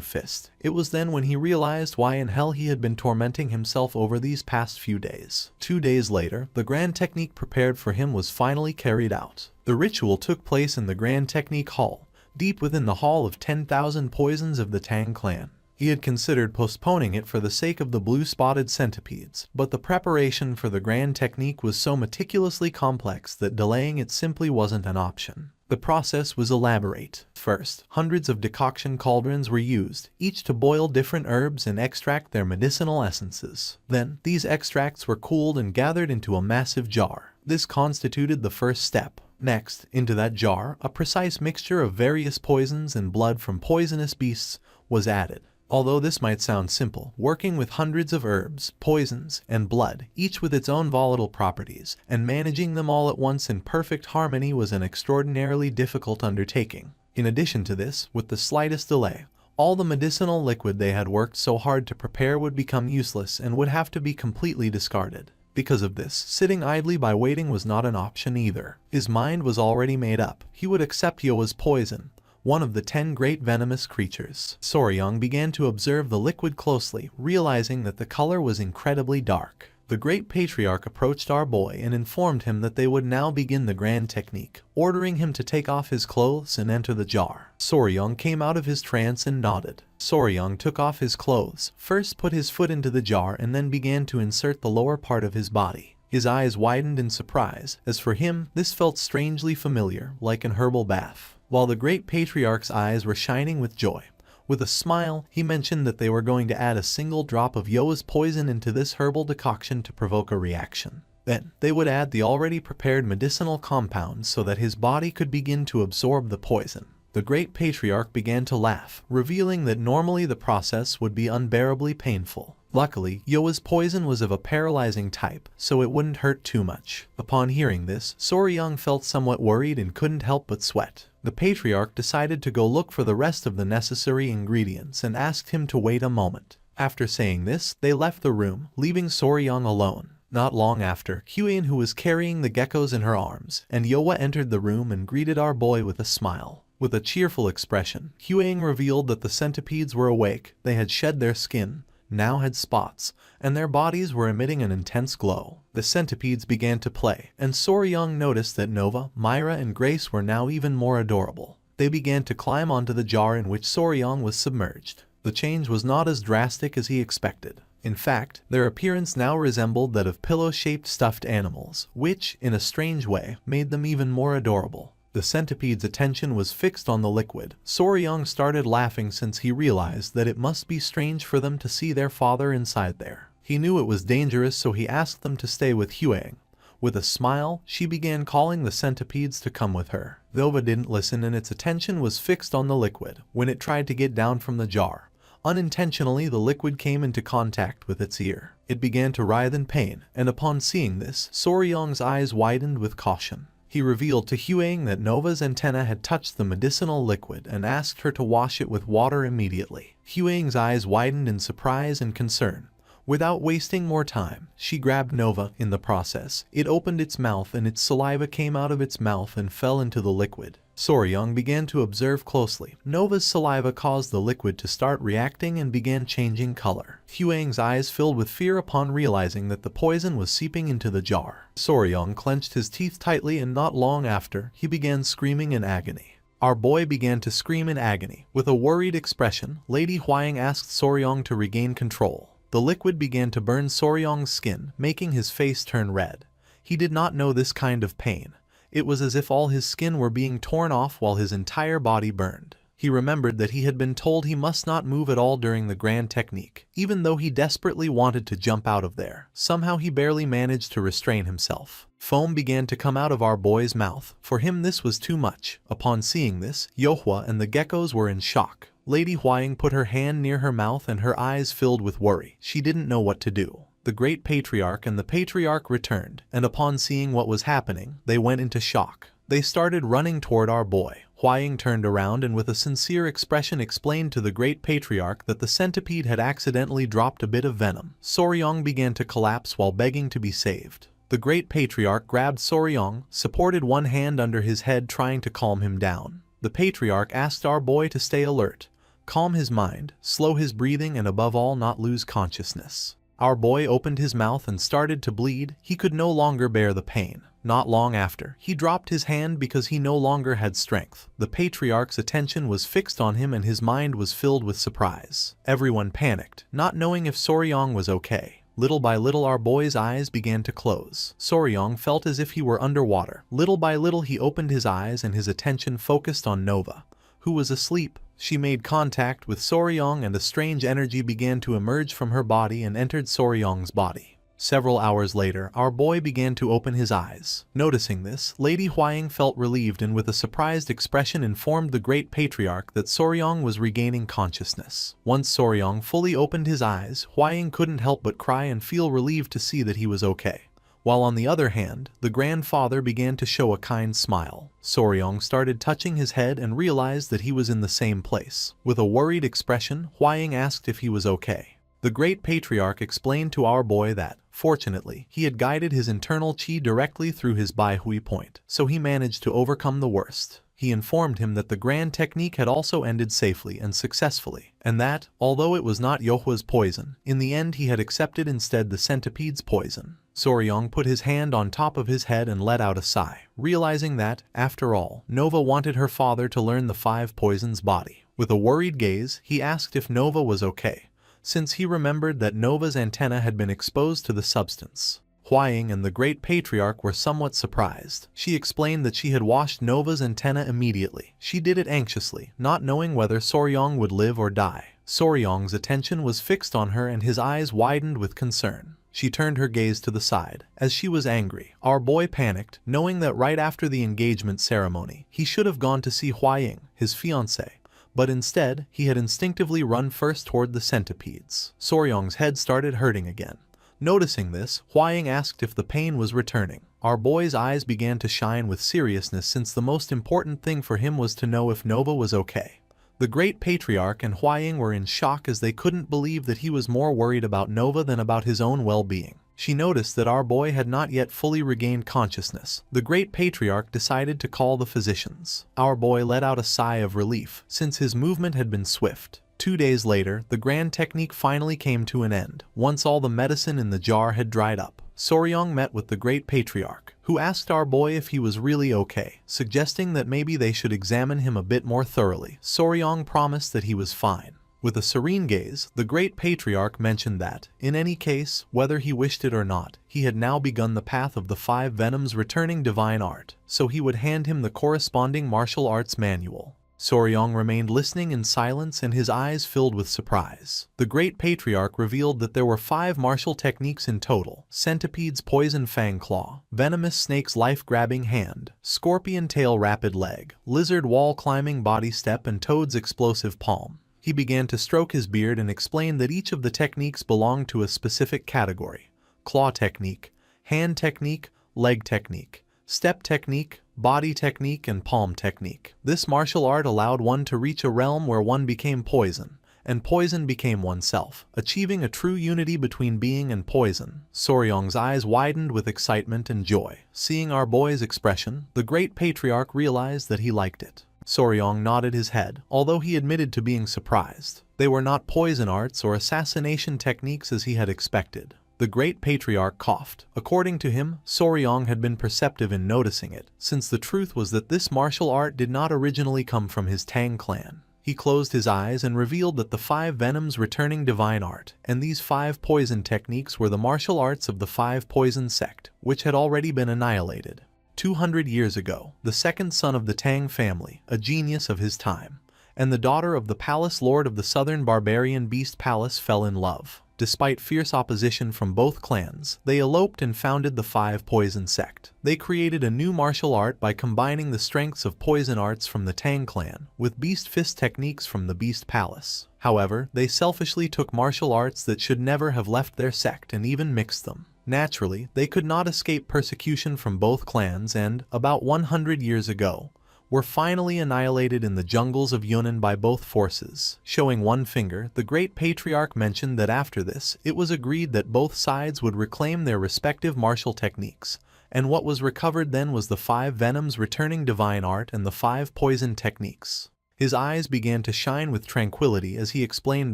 fist. It was then when he realized why in hell he had been tormenting himself over these past few days. 2 days later, the grand technique prepared for him was finally carried out. The ritual took place in the grand technique hall, deep within the hall of 10,000 poisons of the Tang clan. He had considered postponing it for the sake of the blue-spotted centipedes, but the preparation for the grand technique was so meticulously complex that delaying it simply wasn't an option. The process was elaborate. First, hundreds of decoction cauldrons were used, each to boil different herbs and extract their medicinal essences. Then, these extracts were cooled and gathered into a massive jar. This constituted the first step. Next, into that jar, a precise mixture of various poisons and blood from poisonous beasts was added. Although this might sound simple, working with hundreds of herbs, poisons, and blood, each with its own volatile properties, and managing them all at once in perfect harmony was an extraordinarily difficult undertaking. In addition to this, with the slightest delay, all the medicinal liquid they had worked so hard to prepare would become useless and would have to be completely discarded. Because of this, sitting idly by waiting was not an option either. His mind was already made up. He would accept Yoa's poison, one of the 10 great venomous creatures. Soryang began to observe the liquid closely, realizing that the color was incredibly dark. The great patriarch approached our boy and informed him that they would now begin the grand technique, ordering him to take off his clothes and enter the jar. Soryang came out of his trance and nodded. Soryang took off his clothes, first put his foot into the jar and then began to insert the lower part of his body. His eyes widened in surprise, as for him, this felt strangely familiar, like an herbal bath. While the great patriarch's eyes were shining with joy, with a smile, he mentioned that they were going to add a single drop of Yoa's poison into this herbal decoction to provoke a reaction. Then, they would add the already prepared medicinal compounds so that his body could begin to absorb the poison. The great patriarch began to laugh, revealing that normally the process would be unbearably painful. Luckily, Yoa's poison was of a paralyzing type, so it wouldn't hurt too much. Upon hearing this, Soryang felt somewhat worried and couldn't help but sweat. The patriarch decided to go look for the rest of the necessary ingredients and asked him to wait a moment. After saying this, they left the room, leaving Soryang alone. Not long after, Huan, who was carrying the geckos in her arms, and Yoa entered the room and greeted our boy with a smile. With a cheerful expression, Huang revealed that the centipedes were awake, they had shed their skin, now had spots, and their bodies were emitting an intense glow. The centipedes began to play, and Soryang noticed that Nova, Myra, and Grace were now even more adorable. They began to climb onto the jar in which Soryang was submerged. The change was not as drastic as he expected. In fact, their appearance now resembled that of pillow-shaped stuffed animals, which, in a strange way, made them even more adorable. The centipede's attention was fixed on the liquid. Soryang started laughing since he realized that it must be strange for them to see their father inside there. He knew it was dangerous, so he asked them to stay with Huang. With a smile, she began calling the centipedes to come with her. Nova didn't listen and its attention was fixed on the liquid. When it tried to get down from the jar, unintentionally the liquid came into contact with its ear. It began to writhe in pain, and upon seeing this, Soryang's eyes widened with caution. He revealed to Huang that Nova's antenna had touched the medicinal liquid and asked her to wash it with water immediately. Huang's eyes widened in surprise and concern. Without wasting more time, she grabbed Nova in the process. It opened its mouth and its saliva came out of its mouth and fell into the liquid. Soryang began to observe closely. Nova's saliva caused the liquid to start reacting and began changing color. Huang's eyes filled with fear upon realizing that the poison was seeping into the jar. Soryang clenched his teeth tightly and not long after, he began screaming in agony. Our boy began to scream in agony. With a worried expression, Lady Huang asked Soryang to regain control. The liquid began to burn Soryang's skin, making his face turn red. He did not know this kind of pain. It was as if all his skin were being torn off while his entire body burned. He remembered that he had been told he must not move at all during the grand technique. Even though he desperately wanted to jump out of there, somehow he barely managed to restrain himself. Foam began to come out of our boy's mouth. For him this was too much. Upon seeing this, Yohua and the geckos were in shock. Lady Huang put her hand near her mouth and her eyes filled with worry. She didn't know what to do. The great patriarch and the patriarch returned, and upon seeing what was happening, they went into shock. They started running toward our boy. Huang turned around and with a sincere expression explained to the great patriarch that the centipede had accidentally dropped a bit of venom. Soryang began to collapse while begging to be saved. The great patriarch grabbed Soryang, supported one hand under his head trying to calm him down. The patriarch asked our boy to stay alert, calm his mind, slow his breathing and above all not lose consciousness. Our boy opened his mouth and started to bleed. He could no longer bear the pain. Not long after, he dropped his hand because he no longer had strength. The patriarch's attention was fixed on him and his mind was filled with surprise. Everyone panicked, not knowing if Soryang was okay. Little by little our boy's eyes began to close. Soryang felt as if he were underwater. Little by little he opened his eyes and his attention focused on Nova, who was asleep. She made contact with Soryang and a strange energy began to emerge from her body and entered Soryang's body. Several hours later, our boy began to open his eyes. Noticing this, Lady Huang felt relieved and with a surprised expression informed the great patriarch that Soryang was regaining consciousness. Once Soryang fully opened his eyes, Huang couldn't help but cry and feel relieved to see that he was okay. While on the other hand, the grandfather began to show a kind smile. Soryang started touching his head and realized that he was in the same place. With a worried expression, Huang asked if he was okay. The great patriarch explained to our boy that, fortunately, he had guided his internal chi directly through his Baihui point, so he managed to overcome the worst. He informed him that the grand technique had also ended safely and successfully, and that, although it was not Yohwa's poison, in the end he had accepted instead the centipede's poison. Soryong put his hand on top of his head and let out a sigh, realizing that, after all, Nova wanted her father to learn the 5 poisons body. With a worried gaze, he asked if Nova was okay, since he remembered that Nova's antenna had been exposed to the substance. Huaying and the Great Patriarch were somewhat surprised. She explained that she had washed Nova's antenna immediately. She did it anxiously, not knowing whether Soryong would live or die. Soryong's attention was fixed on her and his eyes widened with concern. She turned her gaze to the side, as she was angry. Our boy panicked, knowing that right after the engagement ceremony, he should have gone to see Huaying, his fiancée. But instead, he had instinctively run first toward the centipedes. Soryong's head started hurting again. Noticing this, Huaying asked if the pain was returning. Our boy's eyes began to shine with seriousness since the most important thing for him was to know if Nova was okay. The Great Patriarch and Huaying were in shock as they couldn't believe that he was more worried about Nova than about his own well-being. She noticed that our boy had not yet fully regained consciousness. The Great Patriarch decided to call the physicians. Our boy let out a sigh of relief, since his movement had been swift. 2 days later, the grand technique finally came to an end, once all the medicine in the jar had dried up. Soryong met with the Great Patriarch, who asked our boy if he was really okay, suggesting that maybe they should examine him a bit more thoroughly. Soryong promised that he was fine. With a serene gaze, the Great Patriarch mentioned that, in any case, whether he wished it or not, he had now begun the path of the 5 venoms returning divine art, so he would hand him the corresponding martial arts manual. Soryong remained listening in silence and his eyes filled with surprise. The Great Patriarch revealed that there were 5 martial techniques in total: Centipede's Poison Fang Claw, Venomous Snake's Life-Grabbing Hand, Scorpion Tail Rapid Leg, Lizard Wall Climbing Body Step, and Toad's Explosive Palm. He began to stroke his beard and explained that each of the techniques belonged to a specific category: Claw Technique, Hand Technique, Leg Technique, Step Technique, Body Technique, and Palm Technique. This martial art allowed one to reach a realm where one became poison, and poison became oneself, achieving a true unity between being and poison. Soryong's eyes widened with excitement and joy. Seeing our boy's expression, the Great Patriarch realized that he liked it. Soryong nodded his head, although he admitted to being surprised. They were not poison arts or assassination techniques as he had expected. The Great Patriarch coughed. According to him, Soryong had been perceptive in noticing it, since the truth was that this martial art did not originally come from his Tang clan. He closed his eyes and revealed that the 5 venoms returning divine art, and these 5 poison techniques were the martial arts of the 5 poison sect, which had already been annihilated. 200 years ago, the second son of the Tang family, a genius of his time, and the daughter of the palace lord of the southern barbarian beast palace fell in love. Despite fierce opposition from both clans, they eloped and founded the 5 Poison Sect. They created a new martial art by combining the strengths of poison arts from the Tang clan with beast fist techniques from the Beast Palace. However, they selfishly took martial arts that should never have left their sect and even mixed them. Naturally, they could not escape persecution from both clans and, about 100 years ago, were finally annihilated in the jungles of Yunnan by both forces. Showing one finger, the Great Patriarch mentioned that after this, it was agreed that both sides would reclaim their respective martial techniques, and what was recovered then was the 5 venoms returning divine art and the 5 poison techniques. His eyes began to shine with tranquility as he explained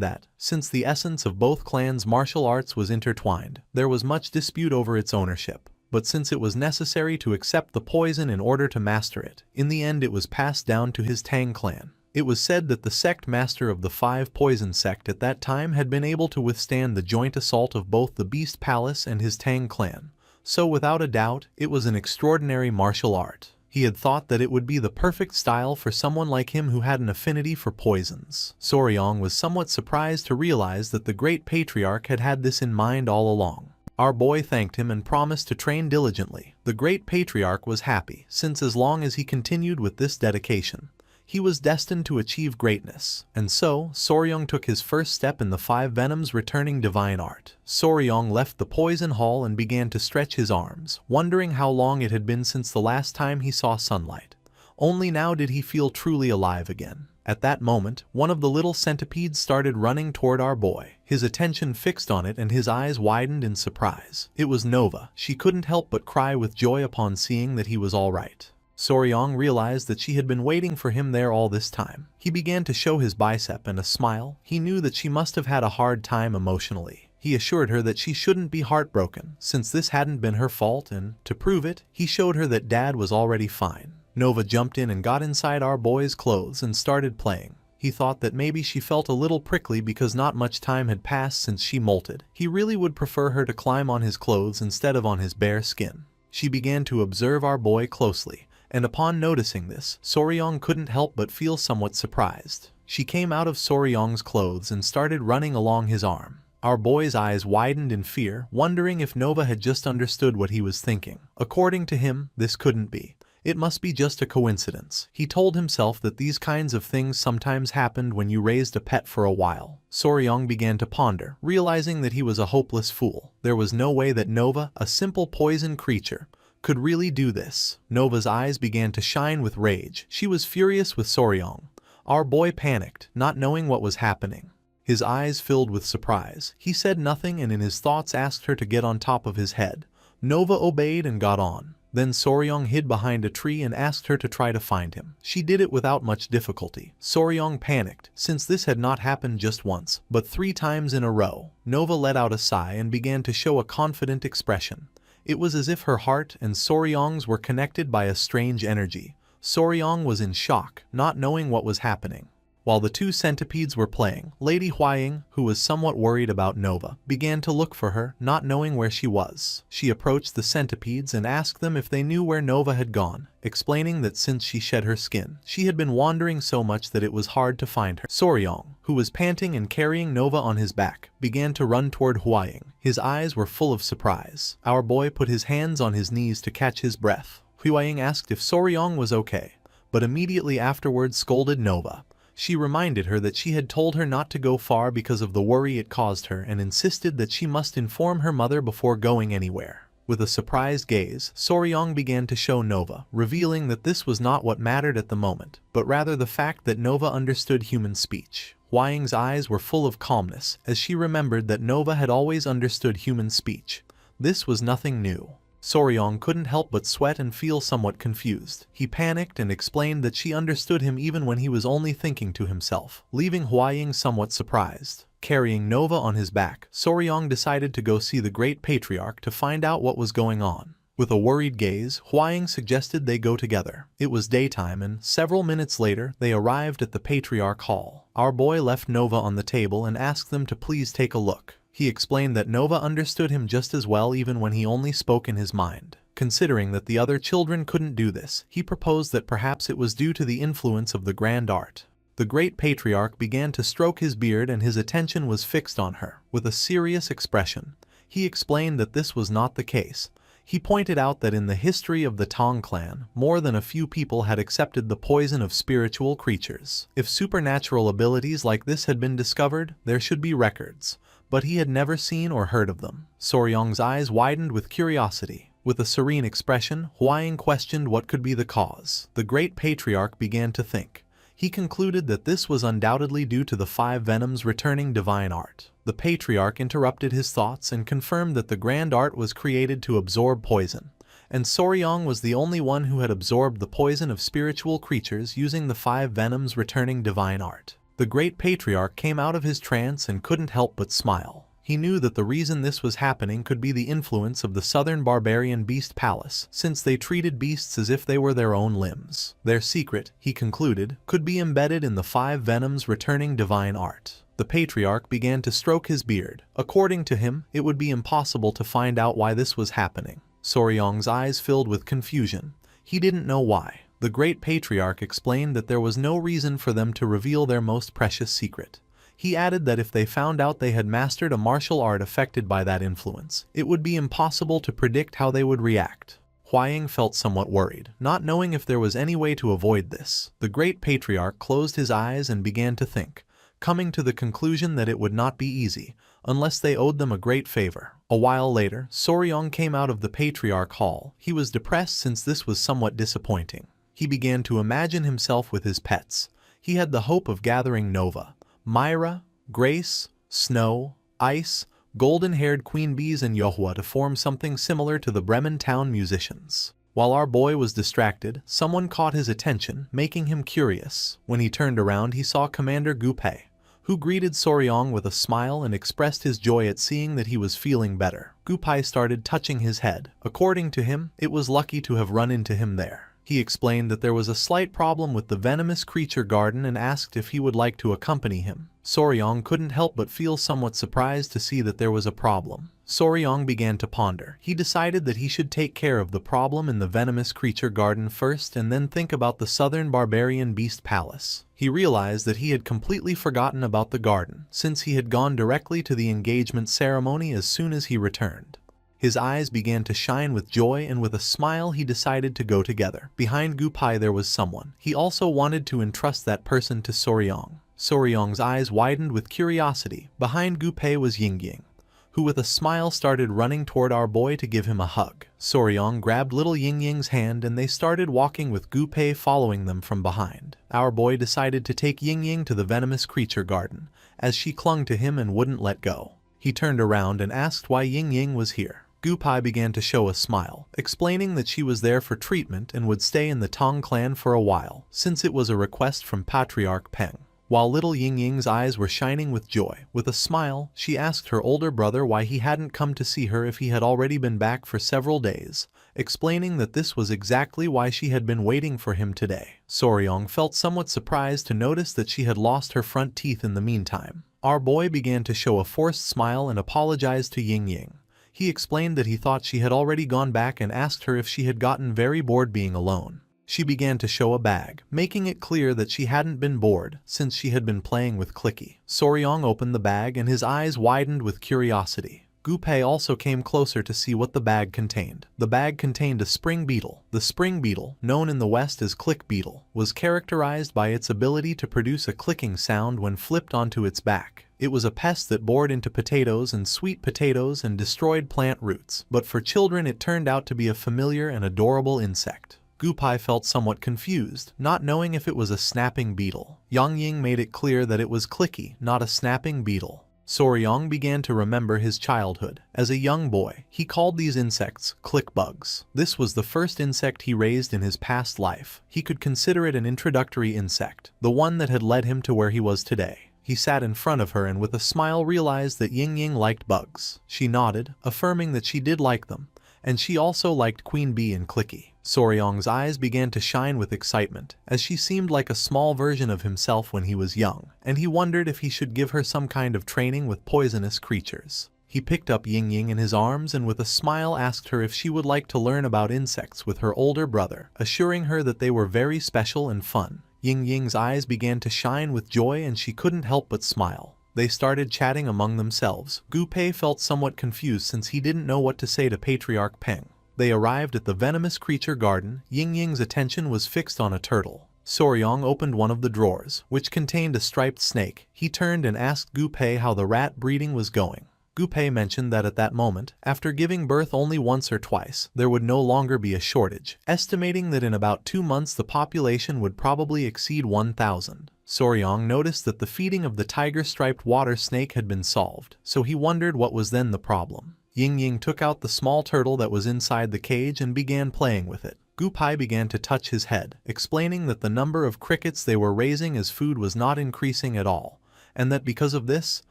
that, since the essence of both clans' martial arts was intertwined, there was much dispute over its ownership. But since it was necessary to accept the poison in order to master it, in the end it was passed down to his Tang clan. It was said that the sect master of the 5 Poison Sect at that time had been able to withstand the joint assault of both the Beast Palace and his Tang clan, so without a doubt, it was an extraordinary martial art. He had thought that it would be the perfect style for someone like him who had an affinity for poisons. Soryong was somewhat surprised to realize that the Great Patriarch had had this in mind all along. Our boy thanked him and promised to train diligently. The Great Patriarch was happy, since as long as he continued with this dedication, he was destined to achieve greatness. And so, Soryong took his first step in the 5 venoms returning divine art. Soryong left the poison hall and began to stretch his arms, wondering how long it had been since the last time he saw sunlight. Only now did he feel truly alive again. At that moment, one of the little centipedes started running toward our boy. His attention fixed on it and his eyes widened in surprise. It was Nova. She couldn't help but cry with joy upon seeing that he was all right. Soryong realized that she had been waiting for him there all this time. He began to show his bicep and a smile. He knew that she must have had a hard time emotionally. He assured her that she shouldn't be heartbroken, since this hadn't been her fault, and, to prove it, he showed her that Dad was already fine. Nova jumped in and got inside our boy's clothes and started playing. He thought that maybe she felt a little prickly because not much time had passed since she molted. He really would prefer her to climb on his clothes instead of on his bare skin. She began to observe our boy closely, and upon noticing this, Soryong couldn't help but feel somewhat surprised. She came out of Soryong's clothes and started running along his arm. Our boy's eyes widened in fear, wondering if Nova had just understood what he was thinking. According to him, this couldn't be. It must be just a coincidence. He told himself that these kinds of things sometimes happened when you raised a pet for a while. Soryong began to ponder, realizing that he was a hopeless fool. There was no way that Nova, a simple poison creature, could really do this. Nova's eyes began to shine with rage. She was furious with Soryong. Our boy panicked, not knowing what was happening. His eyes filled with surprise. He said nothing and in his thoughts asked her to get on top of his head. Nova obeyed and got on. Then Soryong hid behind a tree and asked her to try to find him. She did it without much difficulty. Soryong panicked, since this had not happened just once, but 3 times in a row. Nova let out a sigh and began to show a confident expression. It was as if her heart and Soryong's were connected by a strange energy. Soryong was in shock, not knowing what was happening. While the 2 centipedes were playing, Lady Huaying, who was somewhat worried about Nova, began to look for her, not knowing where she was. She approached the centipedes and asked them if they knew where Nova had gone, explaining that since she shed her skin, she had been wandering so much that it was hard to find her. Soryong, who was panting and carrying Nova on his back, began to run toward Huaying. His eyes were full of surprise. Our boy put his hands on his knees to catch his breath. Huaying asked if Soryong was okay, but immediately afterwards scolded Nova. She reminded her that she had told her not to go far because of the worry it caused her and insisted that she must inform her mother before going anywhere. With a surprised gaze, Soryong began to show Nova, revealing that this was not what mattered at the moment, but rather the fact that Nova understood human speech. Huaying's eyes were full of calmness, as she remembered that Nova had always understood human speech. This was nothing new. Soryong couldn't help but sweat and feel somewhat confused. He panicked and explained that she understood him even when he was only thinking to himself, leaving Huaying somewhat surprised. Carrying Nova on his back, Soryong decided to go see the Great Patriarch to find out what was going on. With a worried gaze, Huaying suggested they go together. It was daytime and, several minutes later, they arrived at the Patriarch Hall. Our boy left Nova on the table and asked them to please take a look. He explained that Nova understood him just as well even when he only spoke in his mind. Considering that the other children couldn't do this, he proposed that perhaps it was due to the influence of the grand art. The Great Patriarch began to stroke his beard and his attention was fixed on her. With a serious expression, he explained that this was not the case. He pointed out that in the history of the Tang clan, more than a few people had accepted the poison of spiritual creatures. If supernatural abilities like this had been discovered, there should be records. But he had never seen or heard of them. Soryong's eyes widened with curiosity. With a serene expression, Huaying questioned what could be the cause. The Great Patriarch began to think. He concluded that this was undoubtedly due to the 5 venoms returning divine art. The Patriarch interrupted his thoughts and confirmed that the grand art was created to absorb poison, and Soryong was the only one who had absorbed the poison of spiritual creatures using the 5 venoms returning divine art. The Great Patriarch came out of his trance and couldn't help but smile. He knew that the reason this was happening could be the influence of the southern barbarian beast palace, since they treated beasts as if they were their own limbs. Their secret, he concluded, could be embedded in the 5 venoms returning divine art. The Patriarch began to stroke his beard. According to him, it would be impossible to find out why this was happening. Soryong's eyes filled with confusion. He didn't know why. The Great Patriarch explained that there was no reason for them to reveal their most precious secret. He added that if they found out they had mastered a martial art affected by that influence, it would be impossible to predict how they would react. Huaying felt somewhat worried, not knowing if there was any way to avoid this. The Great Patriarch closed his eyes and began to think, coming to the conclusion that it would not be easy, unless they owed them a great favor. A while later, Soryong came out of the Patriarch Hall. He was depressed since this was somewhat disappointing. He began to imagine himself with his pets. He had the hope of gathering Nova, Myra, Grace, Snow, Ice, golden-haired queen bees and Yohua to form something similar to the Bremen town musicians. While our boy was distracted, someone caught his attention, making him curious. When he turned around, he saw Commander Gupe, who greeted Soryong with a smile and expressed his joy at seeing that he was feeling better. Gupai started touching his head. According to him, it was lucky to have run into him there. He explained that there was a slight problem with the venomous creature garden and asked if he would like to accompany him. Soryong couldn't help but feel somewhat surprised to see that there was a problem. Soryong began to ponder. He decided that he should take care of the problem in the venomous creature garden first and then think about the southern barbarian beast palace. He realized that he had completely forgotten about the garden, since he had gone directly to the engagement ceremony as soon as he returned. His eyes began to shine with joy, and with a smile he decided to go together. Behind Gupai there was someone. He also wanted to entrust that person to Soryong. Soryong's eyes widened with curiosity. Behind Gupai was Yingying, who with a smile started running toward our boy to give him a hug. Soryong grabbed little Yingying's hand and they started walking with Gupai following them from behind. Our boy decided to take Yingying to the venomous creature garden, as she clung to him and wouldn't let go. He turned around and asked why Yingying was here. Gupai began to show a smile, explaining that she was there for treatment and would stay in the Tong clan for a while, since it was a request from Patriarch Peng. While little Yingying's eyes were shining with joy, with a smile, she asked her older brother why he hadn't come to see her if he had already been back for several days, explaining that this was exactly why she had been waiting for him today. Soryong felt somewhat surprised to notice that she had lost her front teeth in the meantime. Our boy began to show a forced smile and apologized to Yingying. He explained that he thought she had already gone back and asked her if she had gotten very bored being alone. She began to show a bag, making it clear that she hadn't been bored since she had been playing with Clicky. Soryong opened the bag and his eyes widened with curiosity. Gupai also came closer to see what the bag contained. The bag contained a spring beetle. The spring beetle, known in the West as click beetle, was characterized by its ability to produce a clicking sound when flipped onto its back. It was a pest that bored into potatoes and sweet potatoes and destroyed plant roots, but for children it turned out to be a familiar and adorable insect. Gupai felt somewhat confused, not knowing if it was a snapping beetle. Yingying made it clear that it was Clicky, not a snapping beetle. Soryong began to remember his childhood. As a young boy, he called these insects click bugs. This was the first insect he raised in his past life. He could consider it an introductory insect, the one that had led him to where he was today. He sat in front of her and with a smile realized that Yingying liked bugs. She nodded, affirming that she did like them, and she also liked Queen Bee and Clicky. Soryong's eyes began to shine with excitement, as she seemed like a small version of himself when he was young, and he wondered if he should give her some kind of training with poisonous creatures. He picked up Yingying in his arms and with a smile asked her if she would like to learn about insects with her older brother, assuring her that they were very special and fun. Yingying's eyes began to shine with joy and she couldn't help but smile. They started chatting among themselves. Gupai felt somewhat confused since he didn't know what to say to Patriarch Peng. They arrived at the venomous creature garden. Yingying's attention was fixed on a turtle. Soryong opened one of the drawers, which contained a striped snake. He turned and asked Gupai how the rat breeding was going. Gupai mentioned that at that moment, after giving birth only once or twice, there would no longer be a shortage, estimating that in about 2 months the population would probably exceed 1,000. Soryong noticed that the feeding of the tiger-striped water snake had been solved, so he wondered what was then the problem. Yingying took out the small turtle that was inside the cage and began playing with it. Gupai began to touch his head, explaining that the number of crickets they were raising as food was not increasing at all, and that because of this,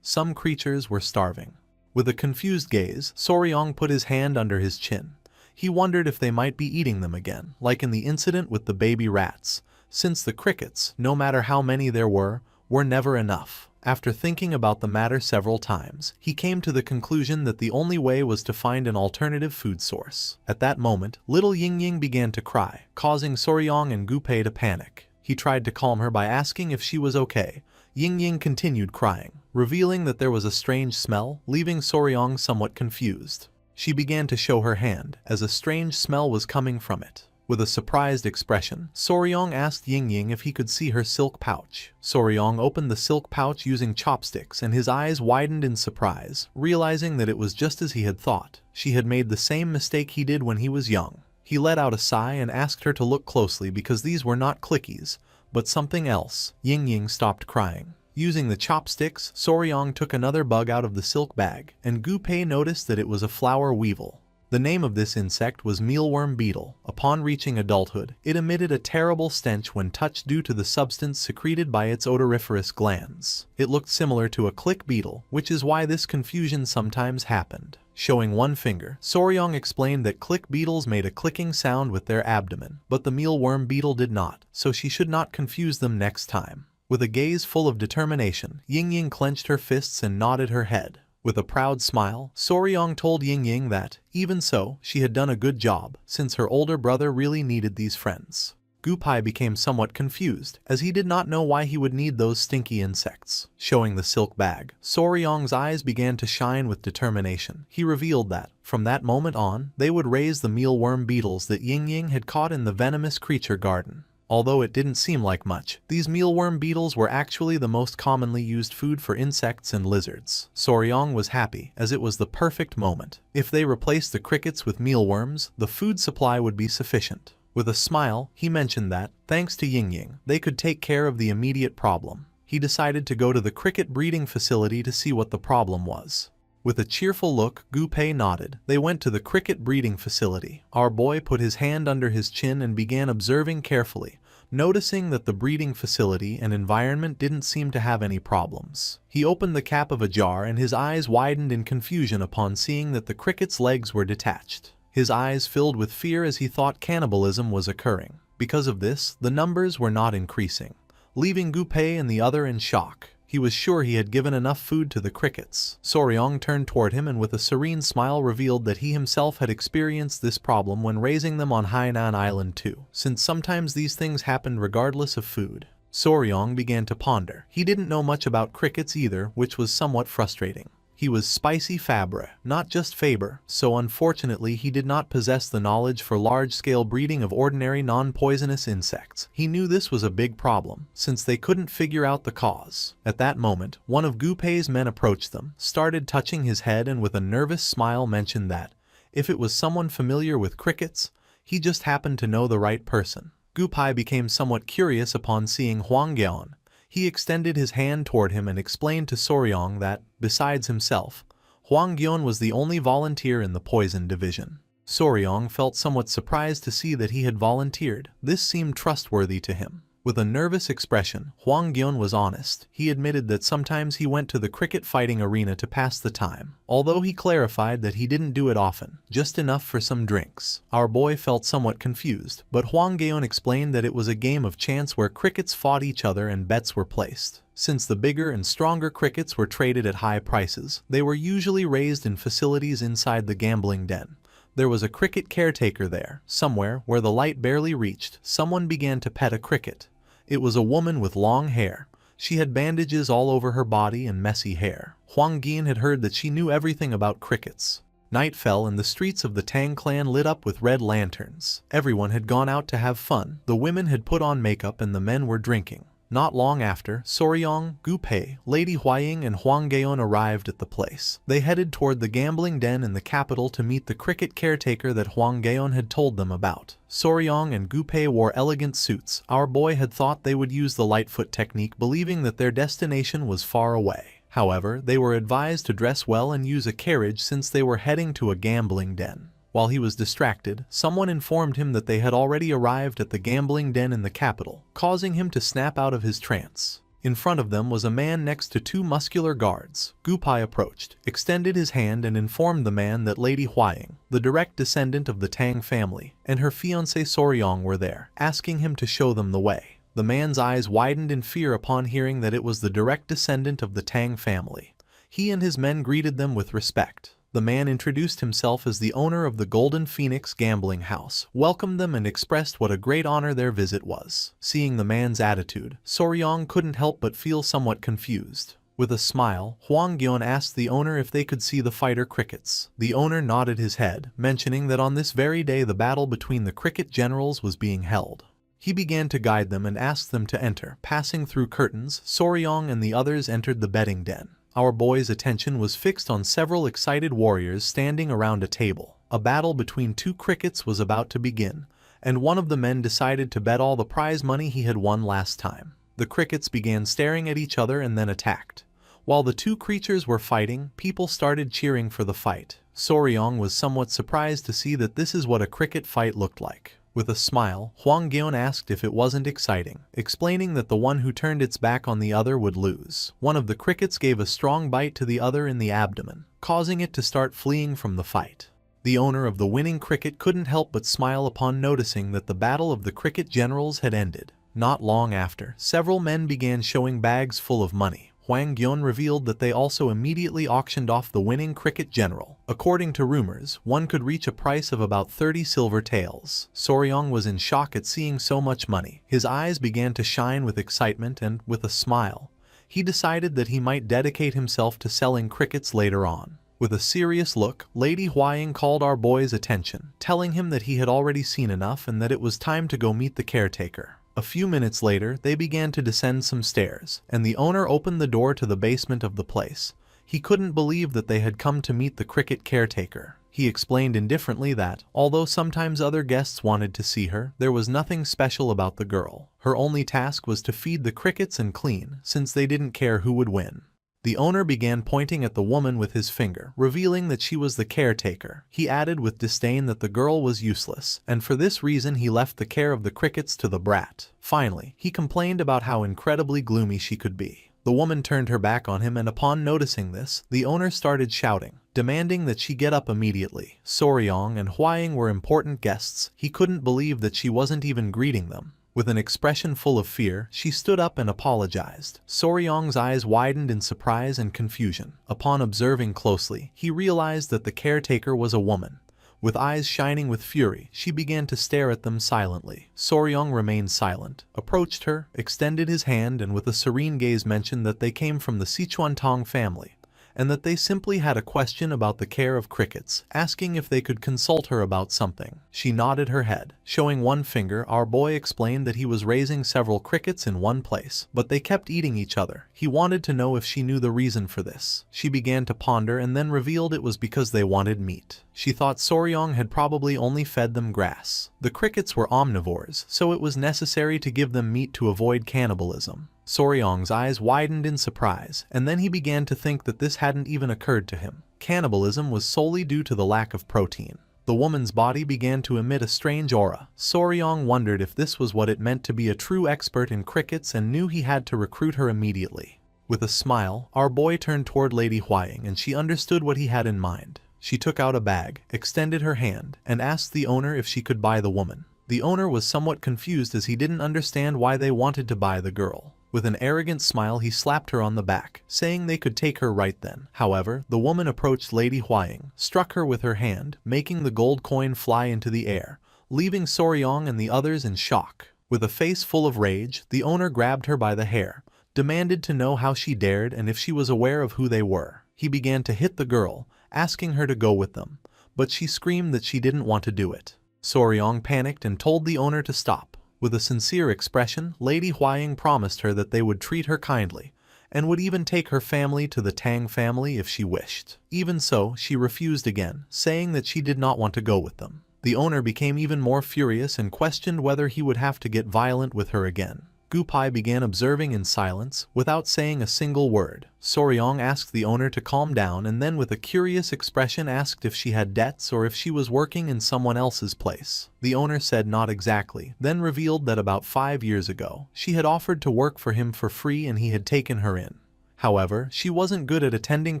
some creatures were starving. With a confused gaze, Soryong put his hand under his chin. He wondered if they might be eating them again, like in the incident with the baby rats, since the crickets, no matter how many there were never enough. After thinking about the matter several times, he came to the conclusion that the only way was to find an alternative food source. At that moment, little Yingying began to cry, causing Soryong and Gupai to panic. He tried to calm her by asking if she was okay. Yingying continued crying, revealing that there was a strange smell, leaving Soryong somewhat confused. She began to show her hand, as a strange smell was coming from it. With a surprised expression, Soryong asked Yingying if he could see her silk pouch. Soryong opened the silk pouch using chopsticks and his eyes widened in surprise, realizing that it was just as he had thought. She had made the same mistake he did when he was young. He let out a sigh and asked her to look closely because these were not clickies, but something else. Yingying stopped crying. Using the chopsticks, Soryong took another bug out of the silk bag, and Gupai noticed that it was a flower weevil. The name of this insect was mealworm beetle. Upon reaching adulthood, it emitted a terrible stench when touched due to the substance secreted by its odoriferous glands. It looked similar to a click beetle, which is why this confusion sometimes happened. Showing one finger, Soryong explained that click beetles made a clicking sound with their abdomen, but the mealworm beetle did not, so she should not confuse them next time. With a gaze full of determination, Ying clenched her fists and nodded her head. With a proud smile, Soryong told Ying that, even so, she had done a good job, since her older brother really needed these friends. Gupai became somewhat confused, as he did not know why he would need those stinky insects. Showing the silk bag, Soryong's eyes began to shine with determination. He revealed that, from that moment on, they would raise the mealworm beetles that Ying had caught in the venomous creature garden. Although it didn't seem like much, these mealworm beetles were actually the most commonly used food for insects and lizards. Soryong was happy, as it was the perfect moment. If they replaced the crickets with mealworms, the food supply would be sufficient. With a smile, he mentioned that, thanks to Ying, they could take care of the immediate problem. He decided to go to the cricket breeding facility to see what the problem was. With a cheerful look, Gupai nodded. They went to the cricket breeding facility. Our boy put his hand under his chin and began observing carefully, noticing that the breeding facility and environment didn't seem to have any problems. He opened the cap of a jar and his eyes widened in confusion upon seeing that the cricket's legs were detached. His eyes filled with fear as he thought cannibalism was occurring. Because of this, the numbers were not increasing, leaving Gupai and the other in shock. He was sure he had given enough food to the crickets. Soryong turned toward him and with a serene smile revealed that he himself had experienced this problem when raising them on Hainan Island too, since sometimes these things happened regardless of food. Soryong began to ponder. He didn't know much about crickets either, which was somewhat frustrating. He was spicy Fabre, not just Faber, so unfortunately he did not possess the knowledge for large-scale breeding of ordinary non-poisonous insects. He knew this was a big problem, since they couldn't figure out the cause. At that moment, one of Gupai's men approached them, started touching his head and with a nervous smile mentioned that, if it was someone familiar with crickets, he just happened to know the right person. Gupai became somewhat curious upon seeing Huang Geon. He extended his hand toward him and explained to Soryong that, besides himself, Huang Geon was the only volunteer in the poison division. Soryong felt somewhat surprised to see that he had volunteered. This seemed trustworthy to him. With a nervous expression, Huang Geon was honest. He admitted that sometimes he went to the cricket fighting arena to pass the time, although he clarified that he didn't do it often, just enough for some drinks. Our boy felt somewhat confused, but Huang Geon explained that it was a game of chance where crickets fought each other and bets were placed. Since the bigger and stronger crickets were traded at high prices, they were usually raised in facilities inside the gambling den. There was a cricket caretaker there. Somewhere, where the light barely reached, someone began to pet a cricket. It was a woman with long hair. She had bandages all over her body and messy hair. Huang Geon had heard that she knew everything about crickets. Night fell and the streets of the Tang clan lit up with red lanterns. Everyone had gone out to have fun. The women had put on makeup and the men were drinking. Not long after, Soryong, Gupai, Lady Huaying and Huang Geon arrived at the place. They headed toward the gambling den in the capital to meet the cricket caretaker that Huang Geon had told them about. Soryong and Gupai wore elegant suits. Our boy had thought they would use the Lightfoot technique, believing that their destination was far away. However, they were advised to dress well and use a carriage since they were heading to a gambling den. While he was distracted, someone informed him that they had already arrived at the gambling den in the capital, causing him to snap out of his trance. In front of them was a man next to two muscular guards. Gupai approached, extended his hand and informed the man that Lady Huaying, the direct descendant of the Tang family, and her fiancé Soryong were there, asking him to show them the way. The man's eyes widened in fear upon hearing that it was the direct descendant of the Tang family. He and his men greeted them with respect. The man introduced himself as the owner of the Golden Phoenix gambling house, welcomed them and expressed what a great honor their visit was. Seeing the man's attitude, Soryong couldn't help but feel somewhat confused. With a smile, Huang Geon asked the owner if they could see the fighter crickets. The owner nodded his head, mentioning that on this very day the battle between the cricket generals was being held. He began to guide them and asked them to enter. Passing through curtains, Soryong and the others entered the betting den. Our boy's attention was fixed on several excited warriors standing around a table. A battle between two crickets was about to begin, and one of the men decided to bet all the prize money he had won last time. The crickets began staring at each other and then attacked. While the two creatures were fighting, people started cheering for the fight. Soryong was somewhat surprised to see that this is what a cricket fight looked like. With a smile, Hwang Gyeon asked if it wasn't exciting, explaining that the one who turned its back on the other would lose. One of the crickets gave a strong bite to the other in the abdomen, causing it to start fleeing from the fight. The owner of the winning cricket couldn't help but smile upon noticing that the battle of the cricket generals had ended. Not long after, several men began showing bags full of money. Hwang Gyeon revealed that they also immediately auctioned off the winning cricket general. According to rumors, one could reach a price of about 30 silver taels. Soryong was in shock at seeing so much money. His eyes began to shine with excitement and, with a smile, he decided that he might dedicate himself to selling crickets later on. With a serious look, Lady Hwaying called our boy's attention, telling him that he had already seen enough and that it was time to go meet the caretaker. A few minutes later, they began to descend some stairs, and the owner opened the door to the basement of the place. He couldn't believe that they had come to meet the cricket caretaker. He explained indifferently that, although sometimes other guests wanted to see her, there was nothing special about the girl. Her only task was to feed the crickets and clean, since they didn't care who would win. The owner began pointing at the woman with his finger, revealing that she was the caretaker. He added with disdain that the girl was useless, and for this reason he left the care of the crickets to the brat. Finally, he complained about how incredibly gloomy she could be. The woman turned her back on him, and upon noticing this, the owner started shouting, demanding that she get up immediately. Soryong and Hwaying were important guests. He couldn't believe that she wasn't even greeting them. With an expression full of fear, she stood up and apologized. Soryong's eyes widened in surprise and confusion. Upon observing closely, he realized that the caretaker was a woman. With eyes shining with fury, she began to stare at them silently. Soryong remained silent, approached her, extended his hand, and with a serene gaze mentioned that they came from the Sichuan Tong family, and that they simply had a question about the care of crickets, asking if they could consult her about something. She nodded her head. Showing one finger, our boy explained that he was raising several crickets in one place, but they kept eating each other. He wanted to know if she knew the reason for this. She began to ponder and then revealed it was because they wanted meat. She thought Soryong had probably only fed them grass. The crickets were omnivores, so it was necessary to give them meat to avoid cannibalism. Soryong's eyes widened in surprise, and then he began to think that this hadn't even occurred to him. Cannibalism was solely due to the lack of protein. The woman's body began to emit a strange aura. Soryong wondered if this was what it meant to be a true expert in crickets and knew he had to recruit her immediately. With a smile, our boy turned toward Lady Hwaying, and she understood what he had in mind. She took out a bag, extended her hand, and asked the owner if she could buy the woman. The owner was somewhat confused as he didn't understand why they wanted to buy the girl. With an arrogant smile, he slapped her on the back, saying they could take her right then. However, the woman approached Lady Hwaying, struck her with her hand, making the gold coin fly into the air, leaving Soryong and the others in shock. With a face full of rage, the owner grabbed her by the hair, demanded to know how she dared and if she was aware of who they were. He began to hit the girl, asking her to go with them, but she screamed that she didn't want to do it. Soryong panicked and told the owner to stop. With a sincere expression, Lady Hwaying promised her that they would treat her kindly, and would even take her family to the Tang family if she wished. Even so, she refused again, saying that she did not want to go with them. The owner became even more furious and questioned whether he would have to get violent with her again. Gupai began observing in silence, without saying a single word. Soryong asked the owner to calm down and then with a curious expression asked if she had debts or if she was working in someone else's place. The owner said not exactly, then revealed that about 5 years ago, she had offered to work for him for free and he had taken her in. However, she wasn't good at attending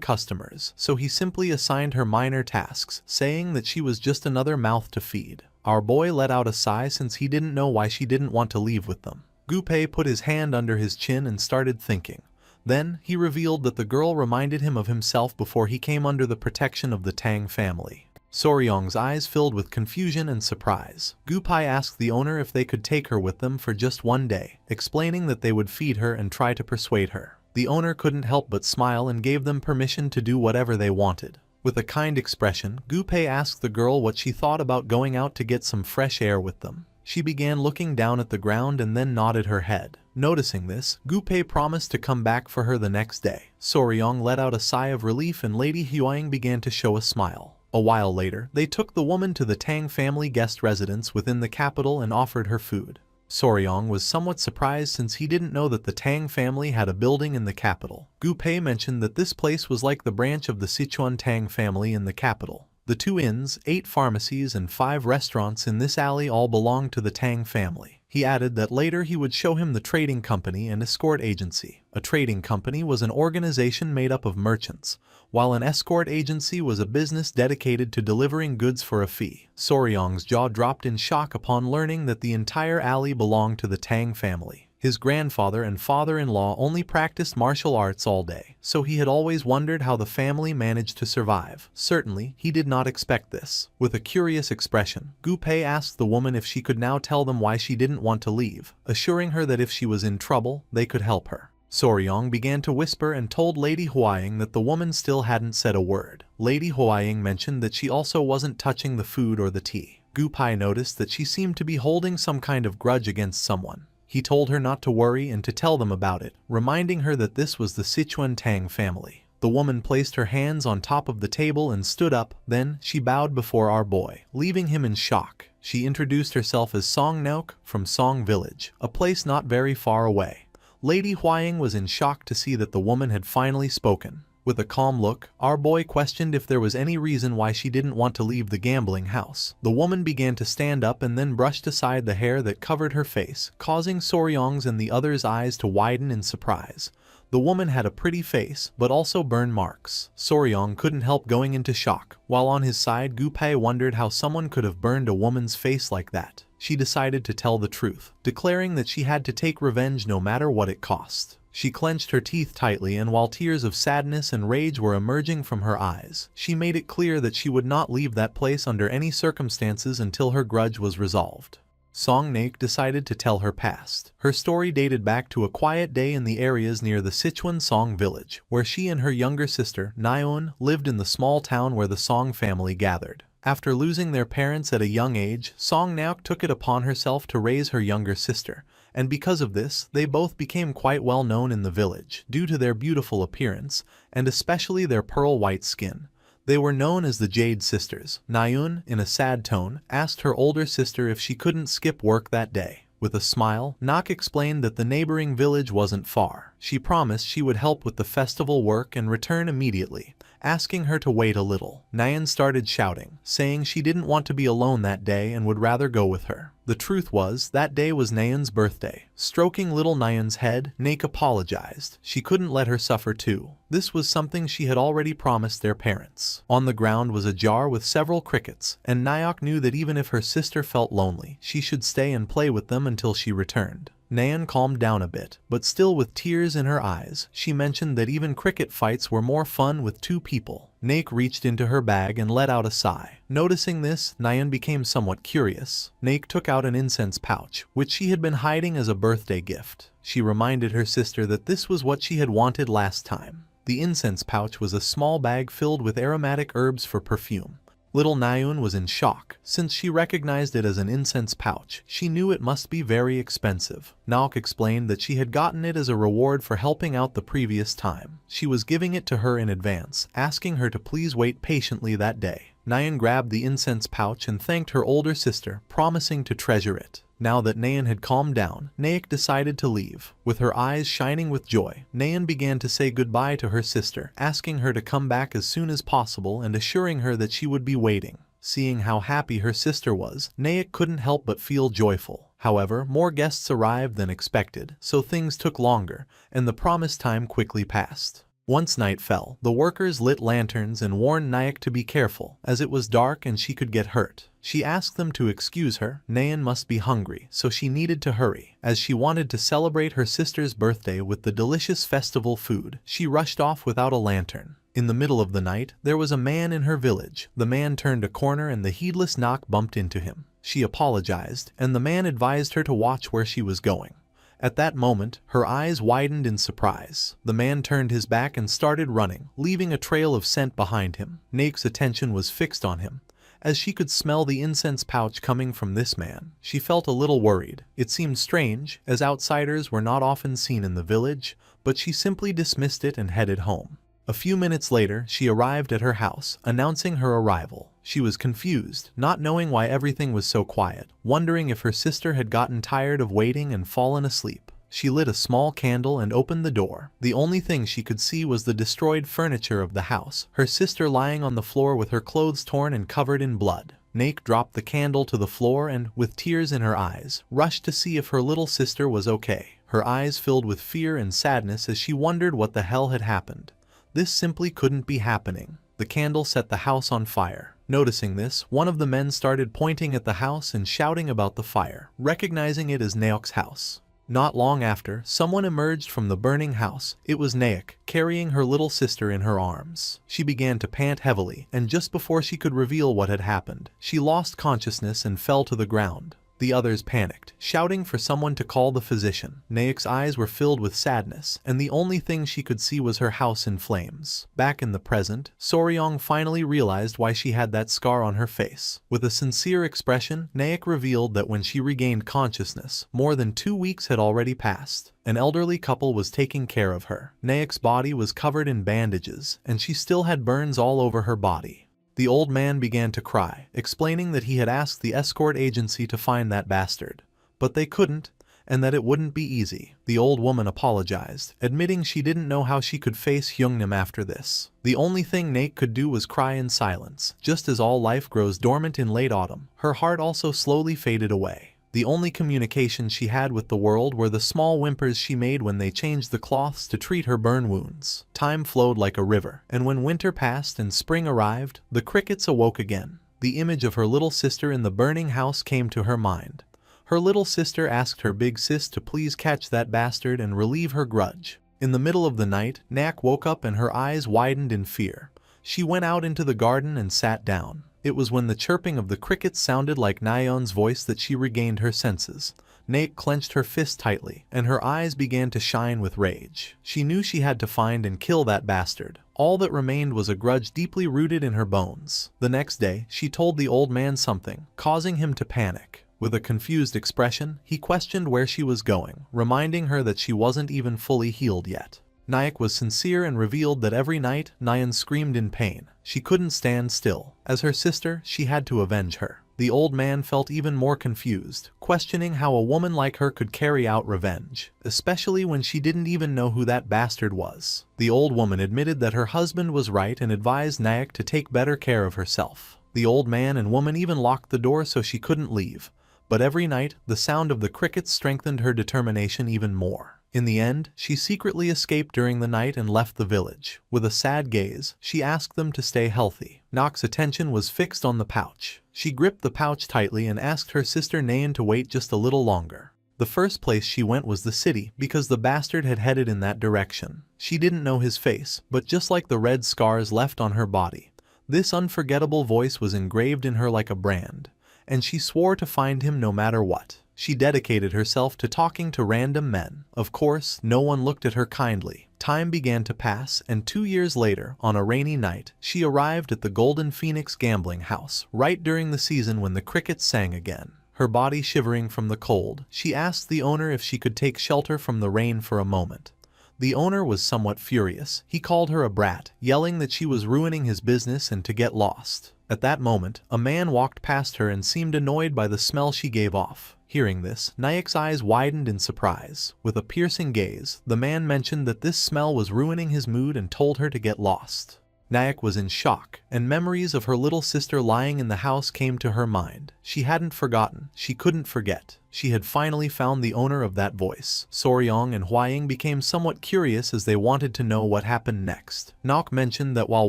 customers, so he simply assigned her minor tasks, saying that she was just another mouth to feed. Our boy let out a sigh since he didn't know why she didn't want to leave with them. Gupai put his hand under his chin and started thinking. Then, he revealed that the girl reminded him of himself before he came under the protection of the Tang family. Soryong's eyes filled with confusion and surprise. Gupai asked the owner if they could take her with them for just one day, explaining that they would feed her and try to persuade her. The owner couldn't help but smile and gave them permission to do whatever they wanted. With a kind expression, Gupai asked the girl what she thought about going out to get some fresh air with them. She began looking down at the ground and then nodded her head. Noticing this, Gupai promised to come back for her the next day. Soryong let out a sigh of relief and Lady Hwaying began to show a smile. A while later, they took the woman to the Tang family guest residence within the capital and offered her food. Soryong was somewhat surprised since he didn't know that the Tang family had a building in the capital. Gu Pei mentioned that this place was like the branch of the Sichuan Tang family in the capital. The 2 inns, 8 pharmacies and 5 restaurants in this alley all belonged to the Tang family. He added that later he would show him the trading company and escort agency. A trading company was an organization made up of merchants, while an escort agency was a business dedicated to delivering goods for a fee. Soryong's jaw dropped in shock upon learning that the entire alley belonged to the Tang family. His grandfather and father-in-law only practiced martial arts all day, so he had always wondered how the family managed to survive. Certainly, he did not expect this. With a curious expression, Gu Pei asked the woman if she could now tell them why she didn't want to leave, assuring her that if she was in trouble, they could help her. Soryong began to whisper and told Lady Huaying that the woman still hadn't said a word. Lady Huaying mentioned that she also wasn't touching the food or the tea. Gu Pei noticed that she seemed to be holding some kind of grudge against someone. He told her not to worry and to tell them about it, reminding her that this was the Sichuan Tang family. The woman placed her hands on top of the table and stood up, then she bowed before our boy, leaving him in shock. She introduced herself as Song Nauk from Song Village, a place not very far away. Lady Huaying was in shock to see that the woman had finally spoken. With a calm look, our boy questioned if there was any reason why she didn't want to leave the gambling house. The woman began to stand up and then brushed aside the hair that covered her face, causing Soryong's and the others' eyes to widen in surprise. The woman had a pretty face, but also burn marks. Soryong couldn't help going into shock, while on his side Gu Pei wondered how someone could have burned a woman's face like that. She decided to tell the truth, declaring that she had to take revenge no matter what it cost. She clenched her teeth tightly, and while tears of sadness and rage were emerging from her eyes, she made it clear that she would not leave that place under any circumstances until her grudge was resolved. Song Naik decided to tell her past. Her story dated back to a quiet day in the areas near the Sichuan Song village, where she and her younger sister, Nyeon, lived in the small town where the Song family gathered. After losing their parents at a young age, Song Nauk took it upon herself to raise her younger sister, and because of this, they both became quite well known in the village, due to their beautiful appearance, and especially their pearl-white skin. They were known as the Jade Sisters. Nyeon, in a sad tone, asked her older sister if she couldn't skip work that day. With a smile, Nak explained that the neighboring village wasn't far. She promised she would help with the festival work and return immediately, asking her to wait a little. Nyeon started shouting, saying she didn't want to be alone that day and would rather go with her. The truth was, that day was Nyeon's birthday. Stroking little Nyeon's head, Naek apologized. She couldn't let her suffer too. This was something she had already promised their parents. On the ground was a jar with several crickets, and Nyeok knew that even if her sister felt lonely, she should stay and play with them until she returned. Nayeon calmed down a bit, but still with tears in her eyes, she mentioned that even cricket fights were more fun with 2 people. Naek reached into her bag and let out a sigh. Noticing this, Nayeon became somewhat curious. Naek took out an incense pouch, which she had been hiding as a birthday gift. She reminded her sister that this was what she had wanted last time. The incense pouch was a small bag filled with aromatic herbs for perfume. Little Nyeon was in shock. Since she recognized it as an incense pouch, she knew it must be very expensive. Naok explained that she had gotten it as a reward for helping out the previous time. She was giving it to her in advance, asking her to please wait patiently that day. Nyeon grabbed the incense pouch and thanked her older sister, promising to treasure it. Now that Nayeon had calmed down, Naek decided to leave. With her eyes shining with joy, Nayeon began to say goodbye to her sister, asking her to come back as soon as possible and assuring her that she would be waiting. Seeing how happy her sister was, Naek couldn't help but feel joyful. However, more guests arrived than expected, so things took longer, and the promised time quickly passed. Once night fell, the workers lit lanterns and warned Naek to be careful, as it was dark and she could get hurt. She asked them to excuse her. Nayeon must be hungry, so she needed to hurry. As she wanted to celebrate her sister's birthday with the delicious festival food, she rushed off without a lantern. In the middle of the night, there was a man in her village. The man turned a corner and the heedless Nak bumped into him. She apologized, and the man advised her to watch where she was going. At that moment, her eyes widened in surprise. The man turned his back and started running, leaving a trail of scent behind him. Naek's attention was fixed on him. As she could smell the incense pouch coming from this man, she felt a little worried. It seemed strange, as outsiders were not often seen in the village, but she simply dismissed it and headed home. A few minutes later, she arrived at her house, announcing her arrival. She was confused, not knowing why everything was so quiet, wondering if her sister had gotten tired of waiting and fallen asleep. She lit a small candle and opened the door. The only thing she could see was the destroyed furniture of the house, her sister lying on the floor with her clothes torn and covered in blood. Naek dropped the candle to the floor and, with tears in her eyes, rushed to see if her little sister was okay. Her eyes filled with fear and sadness as she wondered what the hell had happened. This simply couldn't be happening. The candle set the house on fire. Noticing this, one of the men started pointing at the house and shouting about the fire, recognizing it as Naek's house. Not long after, someone emerged from the burning house. It was Naek, carrying her little sister in her arms. She began to pant heavily, and just before she could reveal what had happened, she lost consciousness and fell to the ground. The others panicked, shouting for someone to call the physician. Naek's eyes were filled with sadness, and the only thing she could see was her house in flames. Back in the present, Soryong finally realized why she had that scar on her face. With a sincere expression, Naek revealed that when she regained consciousness, more than 2 weeks had already passed. An elderly couple was taking care of her. Naek's body was covered in bandages, and she still had burns all over her body. The old man began to cry, explaining that he had asked the escort agency to find that bastard. But they couldn't, and that it wouldn't be easy. The old woman apologized, admitting she didn't know how she could face Hyungnam after this. The only thing Naek could do was cry in silence. Just as all life grows dormant in late autumn, her heart also slowly faded away. The only communication she had with the world were the small whimpers she made when they changed the cloths to treat her burn wounds. Time flowed like a river, and when winter passed and spring arrived, the crickets awoke again. The image of her little sister in the burning house came to her mind. Her little sister asked her big sis to please catch that bastard and relieve her grudge. In the middle of the night, Naek woke up and her eyes widened in fear. She went out into the garden and sat down. It was when the chirping of the crickets sounded like Nayeon's voice that she regained her senses. Naek clenched her fist tightly, and her eyes began to shine with rage. She knew she had to find and kill that bastard. All that remained was a grudge deeply rooted in her bones. The next day, she told the old man something, causing him to panic. With a confused expression, he questioned where she was going, reminding her that she wasn't even fully healed yet. Naek was sincere and revealed that every night, Nayeon screamed in pain. She couldn't stand still. As her sister, she had to avenge her. The old man felt even more confused, questioning how a woman like her could carry out revenge, especially when she didn't even know who that bastard was. The old woman admitted that her husband was right and advised Naek to take better care of herself. The old man and woman even locked the door so she couldn't leave. But every night, the sound of the crickets strengthened her determination even more. In the end, she secretly escaped during the night and left the village. With a sad gaze, she asked them to stay healthy. Naek's attention was fixed on the pouch. She gripped the pouch tightly and asked her sister Nayeon to wait just a little longer. The first place she went was the city, because the bastard had headed in that direction. She didn't know his face, but just like the red scars left on her body, this unforgettable voice was engraved in her like a brand, and she swore to find him no matter what. She dedicated herself to talking to random men. Of course, no one looked at her kindly. Time began to pass, and 2 years later, on a rainy night, she arrived at the Golden Phoenix gambling house, right during the season when the crickets sang again. Her body shivering from the cold, she asked the owner if she could take shelter from the rain for a moment. The owner was somewhat furious. He called her a brat, yelling that she was ruining his business and to get lost. At that moment, a man walked past her and seemed annoyed by the smell she gave off. Hearing this, Naek's eyes widened in surprise. With a piercing gaze, the man mentioned that this smell was ruining his mood and told her to get lost. Naek was in shock, and memories of her little sister lying in the house came to her mind. She hadn't forgotten. She couldn't forget. She had finally found the owner of that voice. Soryong and Hwying became somewhat curious as they wanted to know what happened next. Naek mentioned that while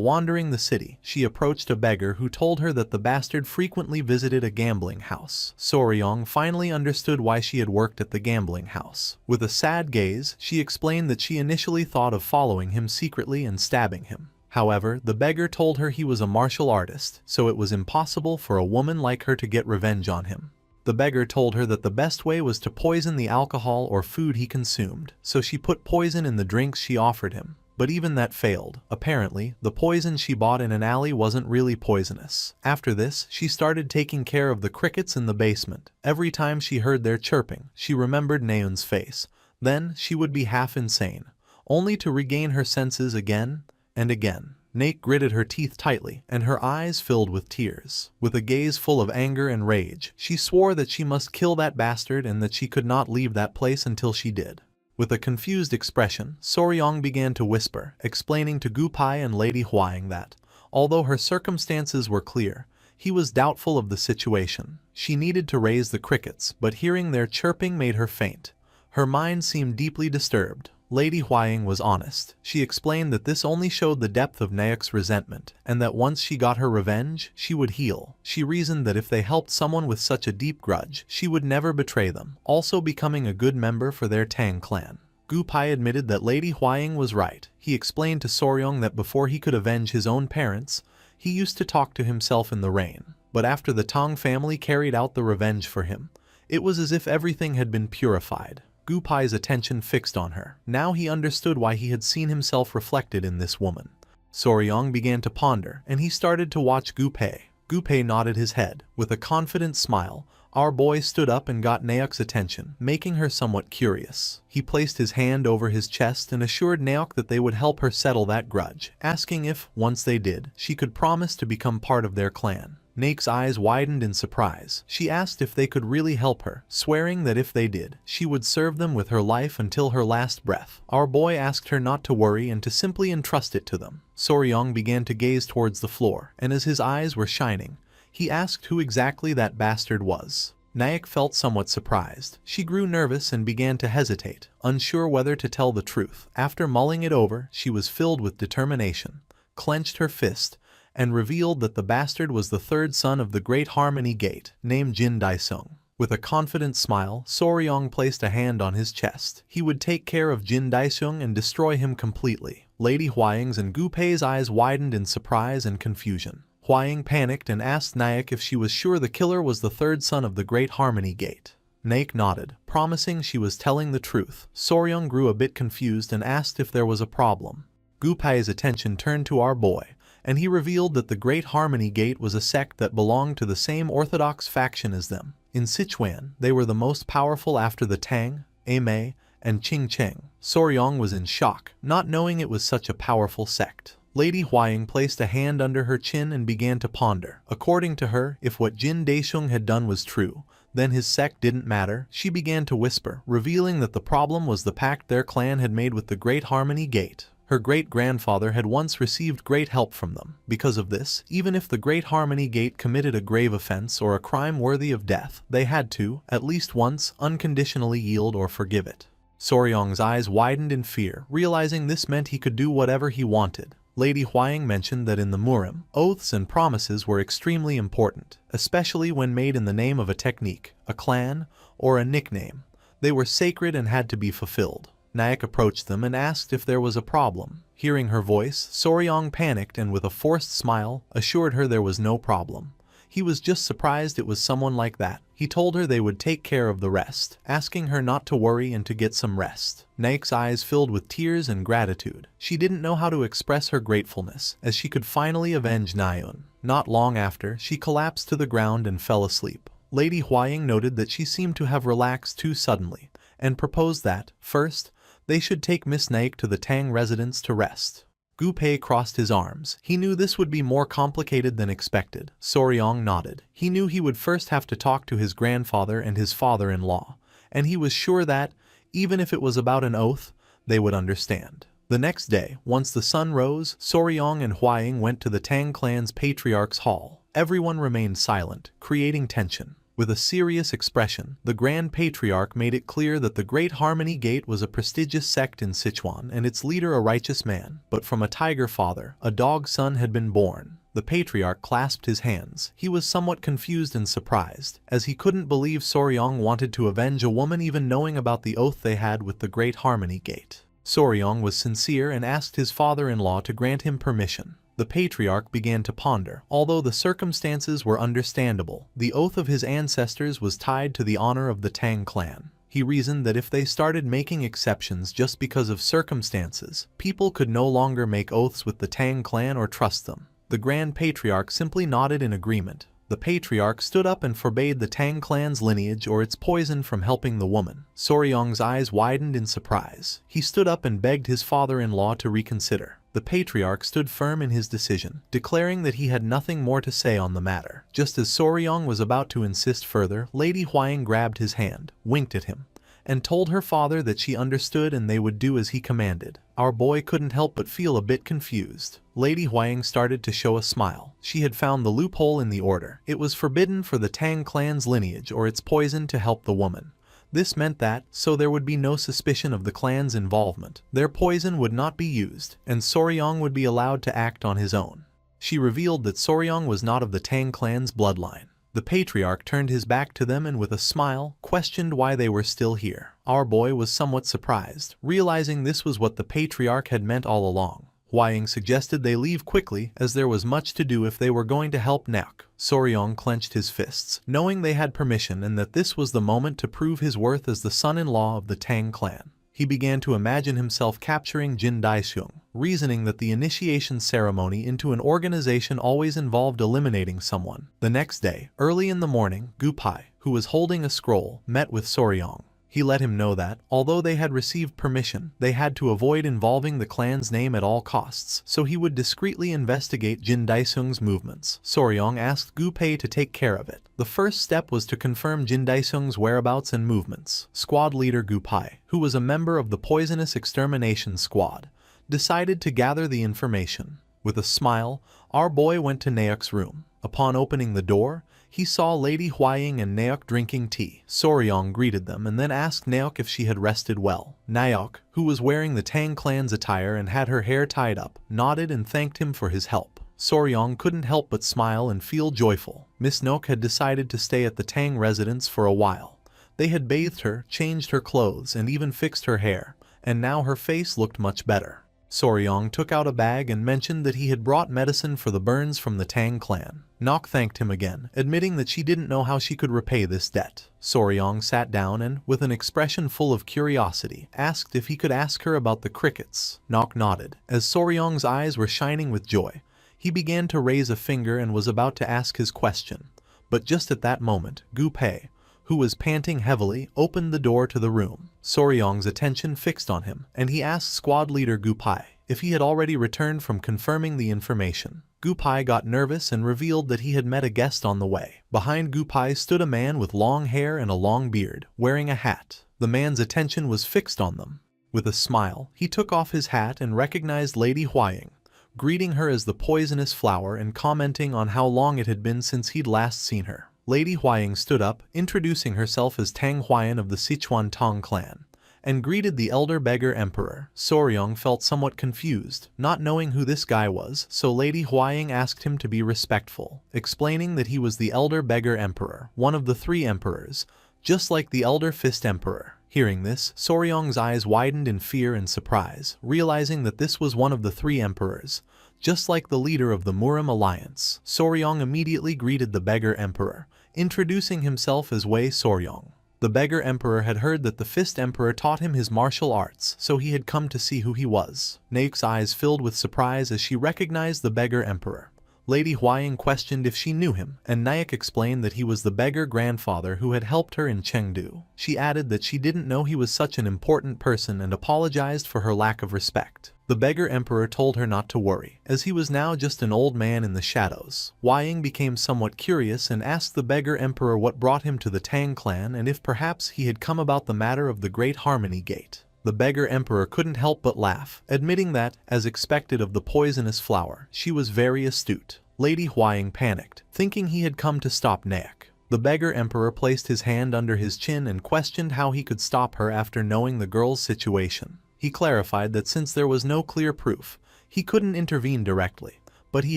wandering the city, she approached a beggar who told her that the bastard frequently visited a gambling house. Soryong finally understood why she had worked at the gambling house. With a sad gaze, she explained that she initially thought of following him secretly and stabbing him. However, the beggar told her he was a martial artist, so it was impossible for a woman like her to get revenge on him. The beggar told her that the best way was to poison the alcohol or food he consumed, so she put poison in the drinks she offered him. But even that failed. Apparently, the poison she bought in an alley wasn't really poisonous. After this, she started taking care of the crickets in the basement. Every time she heard their chirping, she remembered Naeun's face. Then, she would be half insane, only to regain her senses again and again. Naek gritted her teeth tightly, and her eyes filled with tears. With a gaze full of anger and rage, she swore that she must kill that bastard and that she could not leave that place until she did. With a confused expression, Soryong began to whisper, explaining to Gupai and Lady Huang that, although her circumstances were clear, he was doubtful of the situation. She needed to raise the crickets, but hearing their chirping made her faint. Her mind seemed deeply disturbed. Lady Huang was honest. She explained that this only showed the depth of Naek's resentment, and that once she got her revenge, she would heal. She reasoned that if they helped someone with such a deep grudge, she would never betray them, also becoming a good member for their Tang clan. Gupai admitted that Lady Huang was right. He explained to Soryong that before he could avenge his own parents, he used to talk to himself in the rain. But after the Tang family carried out the revenge for him, it was as if everything had been purified. Gupai's attention fixed on her. Now he understood why he had seen himself reflected in this woman. Soryong began to ponder, and he started to watch Gupai. Gupai nodded his head. With a confident smile, our boy stood up and got Naek's attention, making her somewhat curious. He placed his hand over his chest and assured Naek that they would help her settle that grudge, asking if, once they did, she could promise to become part of their clan. Naek's eyes widened in surprise. She asked if they could really help her, swearing that if they did, she would serve them with her life until her last breath. Our boy asked her not to worry and to simply entrust it to them. Soryong began to gaze towards the floor, and as his eyes were shining, he asked who exactly that bastard was. Naek felt somewhat surprised. She grew nervous and began to hesitate, unsure whether to tell the truth. After mulling it over, she was filled with determination, clenched her fist, and revealed that the bastard was the third son of the Great Harmony Gate, named Jin Daisung. With a confident smile, Soryong placed a hand on his chest. He would take care of Jin Daisung and destroy him completely. Lady Huang's and Gupai's eyes widened in surprise and confusion. Huang panicked and asked Naek if she was sure the killer was the third son of the Great Harmony Gate. Naek nodded, promising she was telling the truth. Soryong grew a bit confused and asked if there was a problem. Gupai's attention turned to our boy, and he revealed that the Great Harmony Gate was a sect that belonged to the same orthodox faction as them. In Sichuan, they were the most powerful after the Tang, Amei, and Qingcheng. Soryong was in shock, not knowing it was such a powerful sect. Lady Huang placed a hand under her chin and began to ponder. According to her, if what Jin Daisheng had done was true, then his sect didn't matter. She began to whisper, revealing that the problem was the pact their clan had made with the Great Harmony Gate. Her great-grandfather had once received great help from them. Because of this, even if the Great Harmony Gate committed a grave offense or a crime worthy of death, they had to, at least once, unconditionally yield or forgive it. Soryong's eyes widened in fear, realizing this meant he could do whatever he wanted. Lady Huang mentioned that in the Murim, oaths and promises were extremely important, especially when made in the name of a technique, a clan, or a nickname. They were sacred and had to be fulfilled. Naek approached them and asked if there was a problem. Hearing her voice, Soryong panicked and with a forced smile, assured her there was no problem. He was just surprised it was someone like that. He told her they would take care of the rest, asking her not to worry and to get some rest. Naek's eyes filled with tears and gratitude. She didn't know how to express her gratefulness, as she could finally avenge Naeun. Not long after, she collapsed to the ground and fell asleep. Lady Huang noted that she seemed to have relaxed too suddenly, and proposed that, first, they should take Miss Naek to the Tang residence to rest. Gupai crossed his arms. He knew this would be more complicated than expected. Soryong nodded. He knew he would first have to talk to his grandfather and his father-in-law, and he was sure that, even if it was about an oath, they would understand. The next day, once the sun rose, Soryong and Huang went to the Tang clan's patriarch's hall. Everyone remained silent, creating tension. With a serious expression, the Grand Patriarch made it clear that the Great Harmony Gate was a prestigious sect in Sichuan and its leader a righteous man, but from a tiger father, a dog son had been born. The Patriarch clasped his hands. He was somewhat confused and surprised, as he couldn't believe Soryong wanted to avenge a woman even knowing about the oath they had with the Great Harmony Gate. Soryong was sincere and asked his father-in-law to grant him permission. The Patriarch began to ponder. Although the circumstances were understandable, the oath of his ancestors was tied to the honor of the Tang clan. He reasoned that if they started making exceptions just because of circumstances, people could no longer make oaths with the Tang clan or trust them. The Grand Patriarch simply nodded in agreement. The Patriarch stood up and forbade the Tang clan's lineage or its poison from helping the woman. Soryong's eyes widened in surprise. He stood up and begged his father-in-law to reconsider. The patriarch stood firm in his decision, declaring that he had nothing more to say on the matter. Just as Soryong was about to insist further, Lady Huang grabbed his hand, winked at him, and told her father that she understood and they would do as he commanded. Our boy couldn't help but feel a bit confused. Lady Huang started to show a smile. She had found the loophole in the order. It was forbidden for the Tang clan's lineage or its poison to help the woman. This meant that, so there would be no suspicion of the clan's involvement, their poison would not be used, and Soryong would be allowed to act on his own. She revealed that Soryong was not of the Tang clan's bloodline. The patriarch turned his back to them and with a smile, questioned why they were still here. Our boy was somewhat surprised, realizing this was what the patriarch had meant all along. Huang suggested they leave quickly as there was much to do if they were going to help Naok. Soryong clenched his fists, knowing they had permission and that this was the moment to prove his worth as the son-in-law of the Tang clan. He began to imagine himself capturing Jin Daixing, reasoning that the initiation ceremony into an organization always involved eliminating someone. The next day, early in the morning, Gu Pai, who was holding a scroll, met with Soryong. He let him know that, although they had received permission, they had to avoid involving the clan's name at all costs, so he would discreetly investigate Jin Daixing's movements. Soryong asked Gu Pei to take care of it. The first step was to confirm Jin Daixing's whereabouts and movements. Squad leader Gu Pai, who was a member of the poisonous extermination squad, decided to gather the information. With a smile, our boy went to Naok's room. Upon opening the door, he saw Lady Huang and Naok drinking tea. Soryong greeted them and then asked Naok if she had rested well. Naok, who was wearing the Tang clan's attire and had her hair tied up, nodded and thanked him for his help. Soryong couldn't help but smile and feel joyful. Miss Naok had decided to stay at the Tang residence for a while. They had bathed her, changed her clothes, and even fixed her hair, and now her face looked much better. Soryong took out a bag and mentioned that he had brought medicine for the burns from the Tang clan. Naok thanked him again, admitting that she didn't know how she could repay this debt. Soryong sat down and, with an expression full of curiosity, asked if he could ask her about the crickets. Naok nodded. As Soryong's eyes were shining with joy, he began to raise a finger and was about to ask his question. But just at that moment, Gu Pei, who was panting heavily, opened the door to the room. Soryong's attention fixed on him, and he asked squad leader Gu Pai if he had already returned from confirming the information. Gu Pai got nervous and revealed that he had met a guest on the way. Behind Gu Pai stood a man with long hair and a long beard, wearing a hat. The man's attention was fixed on them. With a smile, he took off his hat and recognized Lady Huang, greeting her as the poisonous flower and commenting on how long it had been since he'd last seen her. Lady Huang stood up, introducing herself as Tang Huan of the Sichuan Tang clan, and greeted the elder beggar emperor. Soryong felt somewhat confused, not knowing who this guy was, so Lady Huang asked him to be respectful, explaining that he was the elder beggar emperor, one of the 3 emperors, just like the elder fist emperor. Hearing this, Soryong's eyes widened in fear and surprise, realizing that this was one of the 3 emperors, just like the leader of the Murim alliance. Soryong immediately greeted the beggar emperor, introducing himself as Wei Soryong. The beggar emperor had heard that the fist emperor taught him his martial arts, so he had come to see who he was. Naok's eyes filled with surprise as she recognized the beggar emperor. Lady Huang questioned if she knew him, and Naok explained that he was the beggar grandfather who had helped her in Chengdu. She added that she didn't know he was such an important person and apologized for her lack of respect. The beggar emperor told her not to worry, as he was now just an old man in the shadows. Huang became somewhat curious and asked the beggar emperor what brought him to the Tang clan and if perhaps he had come about the matter of the Great Harmony Gate. The beggar emperor couldn't help but laugh, admitting that, as expected of the poisonous flower, she was very astute. Lady Huang panicked, thinking he had come to stop Naok. The beggar emperor placed his hand under his chin and questioned how he could stop her after knowing the girl's situation. He clarified that since there was no clear proof, he couldn't intervene directly, but he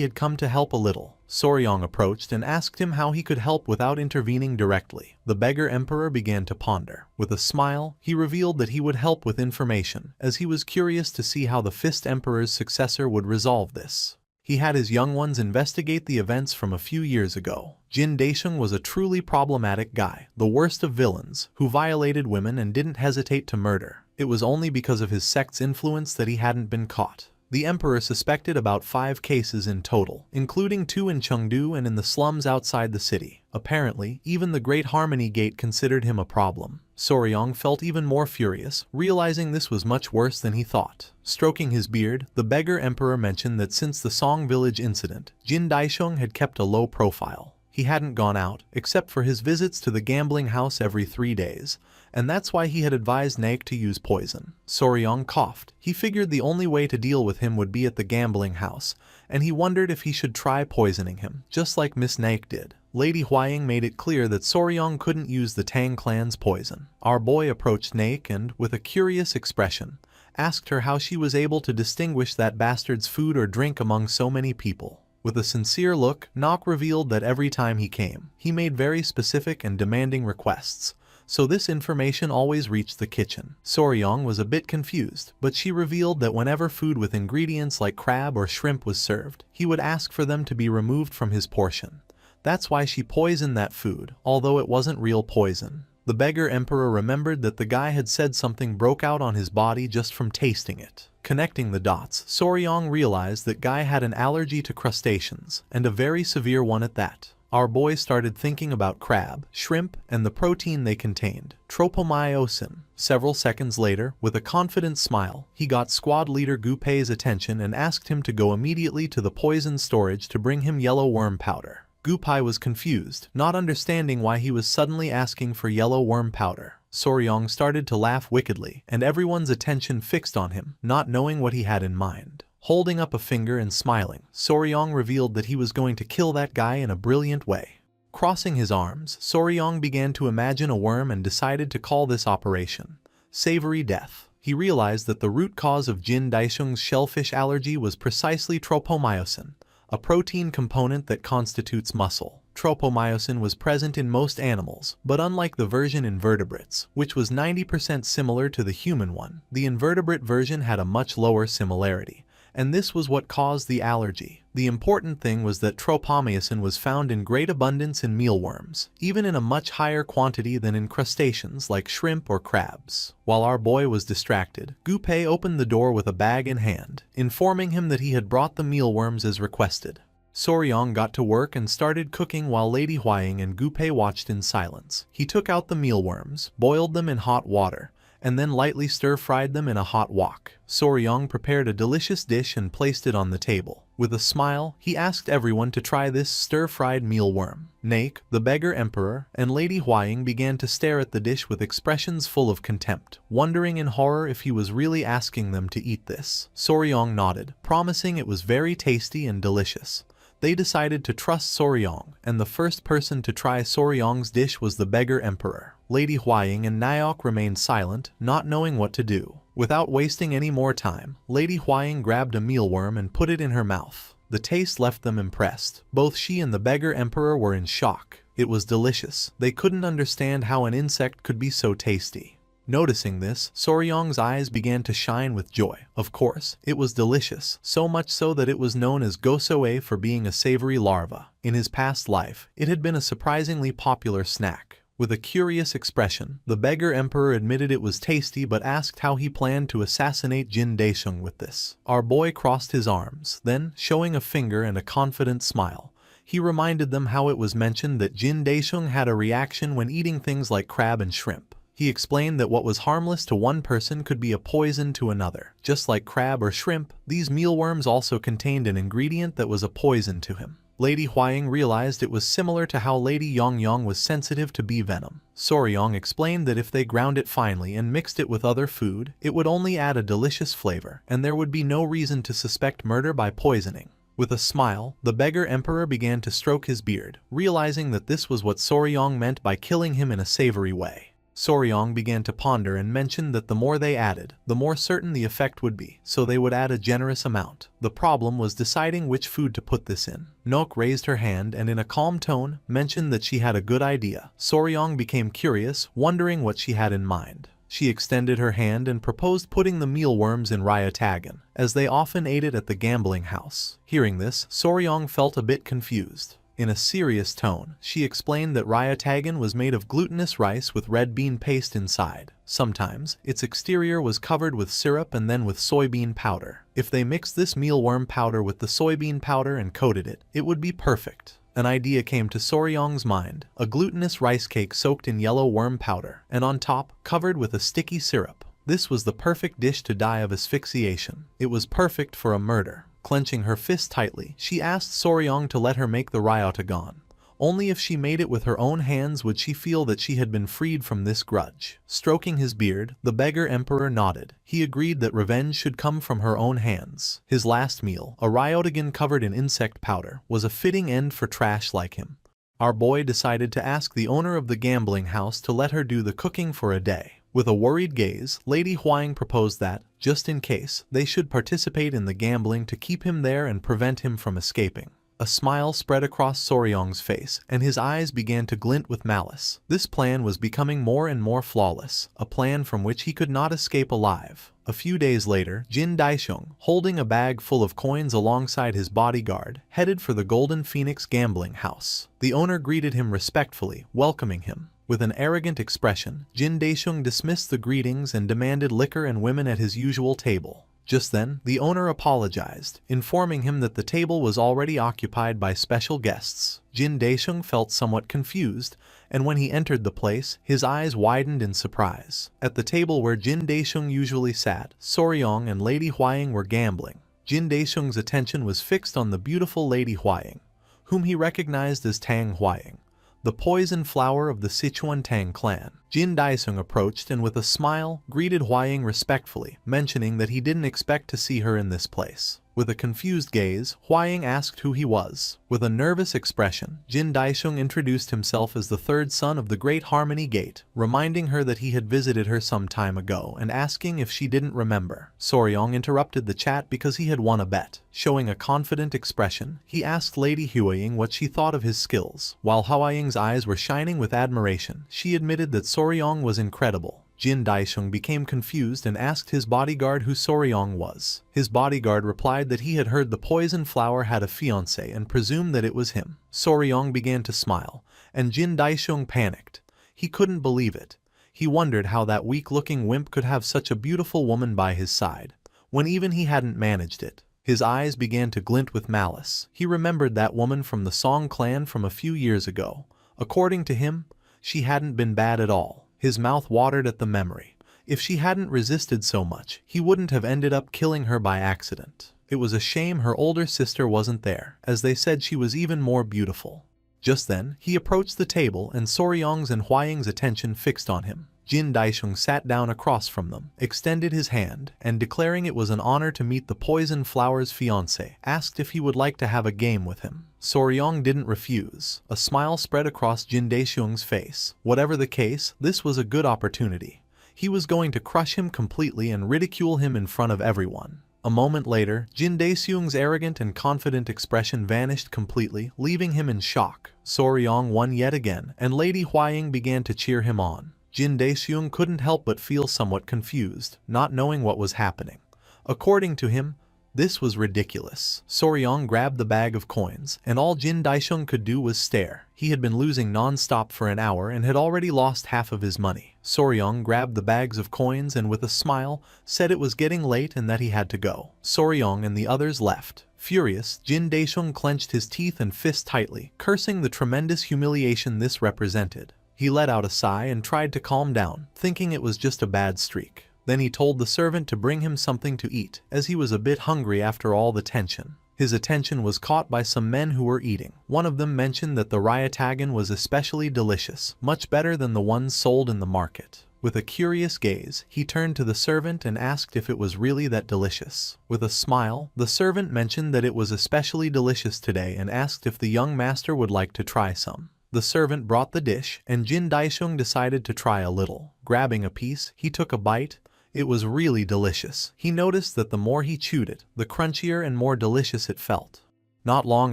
had come to help a little. Soryong approached and asked him how he could help without intervening directly. The beggar emperor began to ponder. With a smile, he revealed that he would help with information, as he was curious to see how the Fist Emperor's successor would resolve this. He had his young ones investigate the events from a few years ago. Jin Daixing was a truly problematic guy, the worst of villains, who violated women and didn't hesitate to murder. It was only because of his sect's influence that he hadn't been caught. The emperor suspected about 5 cases in total, including 2 in Chengdu and in the slums outside the city. Apparently, even the Great Harmony Gate considered him a problem. Soryong felt even more furious, realizing this was much worse than he thought. Stroking his beard, the beggar emperor mentioned that since the Song Village incident, Jin Daisheng had kept a low profile. He hadn't gone out, except for his visits to the gambling house every 3 days, and that's why he had advised Naek to use poison. Soryong coughed. He figured the only way to deal with him would be at the gambling house, and he wondered if he should try poisoning him, just like Miss Naek did. Lady Huaying made it clear that Soryong couldn't use the Tang clan's poison. Our boy approached Naek and, with a curious expression, asked her how she was able to distinguish that bastard's food or drink among so many people. With a sincere look, Naek revealed that every time he came, he made very specific and demanding requests, so this information always reached the kitchen. Soryong was a bit confused, but she revealed that whenever food with ingredients like crab or shrimp was served, he would ask for them to be removed from his portion. That's why she poisoned that food, although it wasn't real poison. The beggar emperor remembered that the guy had said something broke out on his body just from tasting it. Connecting the dots, Soryong realized that Guy had an allergy to crustaceans, and a very severe one at that. Our boy started thinking about crab, shrimp, and the protein they contained, tropomyosin. Several seconds later, with a confident smile, he got squad leader Gu Pei's attention and asked him to go immediately to the poison storage to bring him yellow worm powder. Gu Pei was confused, not understanding why he was suddenly asking for yellow worm powder. Soryong started to laugh wickedly, and everyone's attention fixed on him, not knowing what he had in mind. Holding up a finger and smiling, Soryong revealed that he was going to kill that guy in a brilliant way. Crossing his arms, Soryong began to imagine a worm and decided to call this operation Savory Death. He realized that the root cause of Jin Daisheng's shellfish allergy was precisely tropomyosin, a protein component that constitutes muscle. Tropomyosin was present in most animals, but unlike the version in vertebrates, which was 90% similar to the human one, the invertebrate version had a much lower similarity, and this was what caused the allergy. The important thing was that tropomyosin was found in great abundance in mealworms, even in a much higher quantity than in crustaceans like shrimp or crabs. While our boy was distracted, Gu Pei opened the door with a bag in hand, informing him that he had brought the mealworms as requested. Soryong got to work and started cooking while Lady Huaying and Gu Pei watched in silence. He took out the mealworms, boiled them in hot water, and then lightly stir-fried them in a hot wok. Soryong prepared a delicious dish and placed it on the table. With a smile, he asked everyone to try this stir-fried mealworm. Naek, the beggar emperor, and Lady Huaying began to stare at the dish with expressions full of contempt, wondering in horror if he was really asking them to eat this. Soryong nodded, promising it was very tasty and delicious. They decided to trust Soryong, and the first person to try Soryong's dish was the beggar emperor. Lady Huaying and Naok remained silent, not knowing what to do. Without wasting any more time, Lady Huaying grabbed a mealworm and put it in her mouth. The taste left them impressed. Both she and the beggar emperor were in shock. It was delicious. They couldn't understand how an insect could be so tasty. Noticing this, Soryong's eyes began to shine with joy. Of course, it was delicious, so much so that it was known as gosoe for being a savory larva. In his past life, it had been a surprisingly popular snack. With a curious expression, the beggar emperor admitted it was tasty but asked how he planned to assassinate Jin Daisheng with this. Our boy crossed his arms, then, showing a finger and a confident smile, he reminded them how it was mentioned that Jin Daisheng had a reaction when eating things like crab and shrimp. He explained that what was harmless to one person could be a poison to another. Just like crab or shrimp, these mealworms also contained an ingredient that was a poison to him. Lady Huaying realized it was similar to how Lady Yongyong was sensitive to bee venom. Soryong explained that if they ground it finely and mixed it with other food, it would only add a delicious flavor, and there would be no reason to suspect murder by poisoning. With a smile, the beggar emperor began to stroke his beard, realizing that this was what Soryong meant by killing him in a savory way. Soryong began to ponder and mentioned that the more they added, the more certain the effect would be, so they would add a generous amount. The problem was deciding which food to put this in. Nok raised her hand and in a calm tone, mentioned that she had a good idea. Soryong became curious, wondering what she had in mind. She extended her hand and proposed putting the mealworms in ryatagan, as they often ate it at the gambling house. Hearing this, Soryong felt a bit confused. In a serious tone, she explained that ryotagin was made of glutinous rice with red bean paste inside. Sometimes, its exterior was covered with syrup and then with soybean powder. If they mixed this mealworm powder with the soybean powder and coated it, it would be perfect. An idea came to Soryong's mind, a glutinous rice cake soaked in yellow worm powder, and on top, covered with a sticky syrup. This was the perfect dish to die of asphyxiation. It was perfect for a murder. Clenching her fist tightly, she asked Soryong to let her make the ryotagin. Only if she made it with her own hands would she feel that she had been freed from this grudge. Stroking his beard, the beggar emperor nodded. He agreed that revenge should come from her own hands. His last meal, a ryotagin covered in insect powder, was a fitting end for trash like him. Our boy decided to ask the owner of the gambling house to let her do the cooking for a day. With a worried gaze, Lady Huang proposed that, just in case, they should participate in the gambling to keep him there and prevent him from escaping. A smile spread across Soryong's face, and his eyes began to glint with malice. This plan was becoming more and more flawless, a plan from which he could not escape alive. A few days later, Jin Daisheng, holding a bag full of coins alongside his bodyguard, headed for the Golden Phoenix gambling house. The owner greeted him respectfully, welcoming him. With an arrogant expression, Jin Daisheng dismissed the greetings and demanded liquor and women at his usual table. Just then, the owner apologized, informing him that the table was already occupied by special guests. Jin Daisheng felt somewhat confused, and when he entered the place, his eyes widened in surprise. At the table where Jin Daisheng usually sat, Soryong and Lady Huang were gambling. Jin Daisheng's attention was fixed on the beautiful Lady Huang, whom he recognized as Tang Huang, the poison flower of the Sichuan Tang clan. Jin Daisheng approached and with a smile, greeted Huang respectfully, mentioning that he didn't expect to see her in this place. With a confused gaze, Huang asked who he was. With a nervous expression, Jin Daisheng introduced himself as the third son of the Great Harmony Gate, reminding her that he had visited her some time ago and asking if she didn't remember. Soryong interrupted the chat because he had won a bet. Showing a confident expression, he asked Lady Huang what she thought of his skills. While Huang's eyes were shining with admiration, she admitted that Soryong was incredible. Jin Daisheng became confused and asked his bodyguard who Soryong was. His bodyguard replied that he had heard the poison flower had a fiancé and presumed that it was him. Soryong began to smile, and Jin Daisheng panicked. He couldn't believe it. He wondered how that weak-looking wimp could have such a beautiful woman by his side, when even he hadn't managed it. His eyes began to glint with malice. He remembered that woman from the Song clan from a few years ago. According to him, she hadn't been bad at all. His mouth watered at the memory. If she hadn't resisted so much, he wouldn't have ended up killing her by accident. It was a shame her older sister wasn't there, as they said she was even more beautiful. Just then, he approached the table and Soryong's and Huang's attention fixed on him. Jin Daisheng sat down across from them, extended his hand, and declaring it was an honor to meet the poison flower's fiancé, asked if he would like to have a game with him. Soryong didn't refuse. A smile spread across Jin Daisheng's face. Whatever the case, this was a good opportunity. He was going to crush him completely and ridicule him in front of everyone. A moment later, Jin Daisheng's arrogant and confident expression vanished completely, leaving him in shock. Soryong won yet again, and Lady Huang began to cheer him on. Jin Daisheng couldn't help but feel somewhat confused, not knowing what was happening. According to him, this was ridiculous. Soryong grabbed the bag of coins, and all Jin Daisheng could do was stare. He had been losing non-stop for an hour and had already lost half of his money. Soryong grabbed the bags of coins and with a smile, said it was getting late and that he had to go. Soryong and the others left. Furious, Jin Daisheng clenched his teeth and fist tightly, cursing the tremendous humiliation this represented. He let out a sigh and tried to calm down, thinking it was just a bad streak. Then he told the servant to bring him something to eat, as he was a bit hungry after all the tension. His attention was caught by some men who were eating. One of them mentioned that the ryotagin was especially delicious, much better than the ones sold in the market. With a curious gaze, he turned to the servant and asked if it was really that delicious. With a smile, the servant mentioned that it was especially delicious today and asked if the young master would like to try some. The servant brought the dish, and Jin Daisheng decided to try a little. Grabbing a piece, he took a bite. It was really delicious. He noticed that the more he chewed it, the crunchier and more delicious it felt. Not long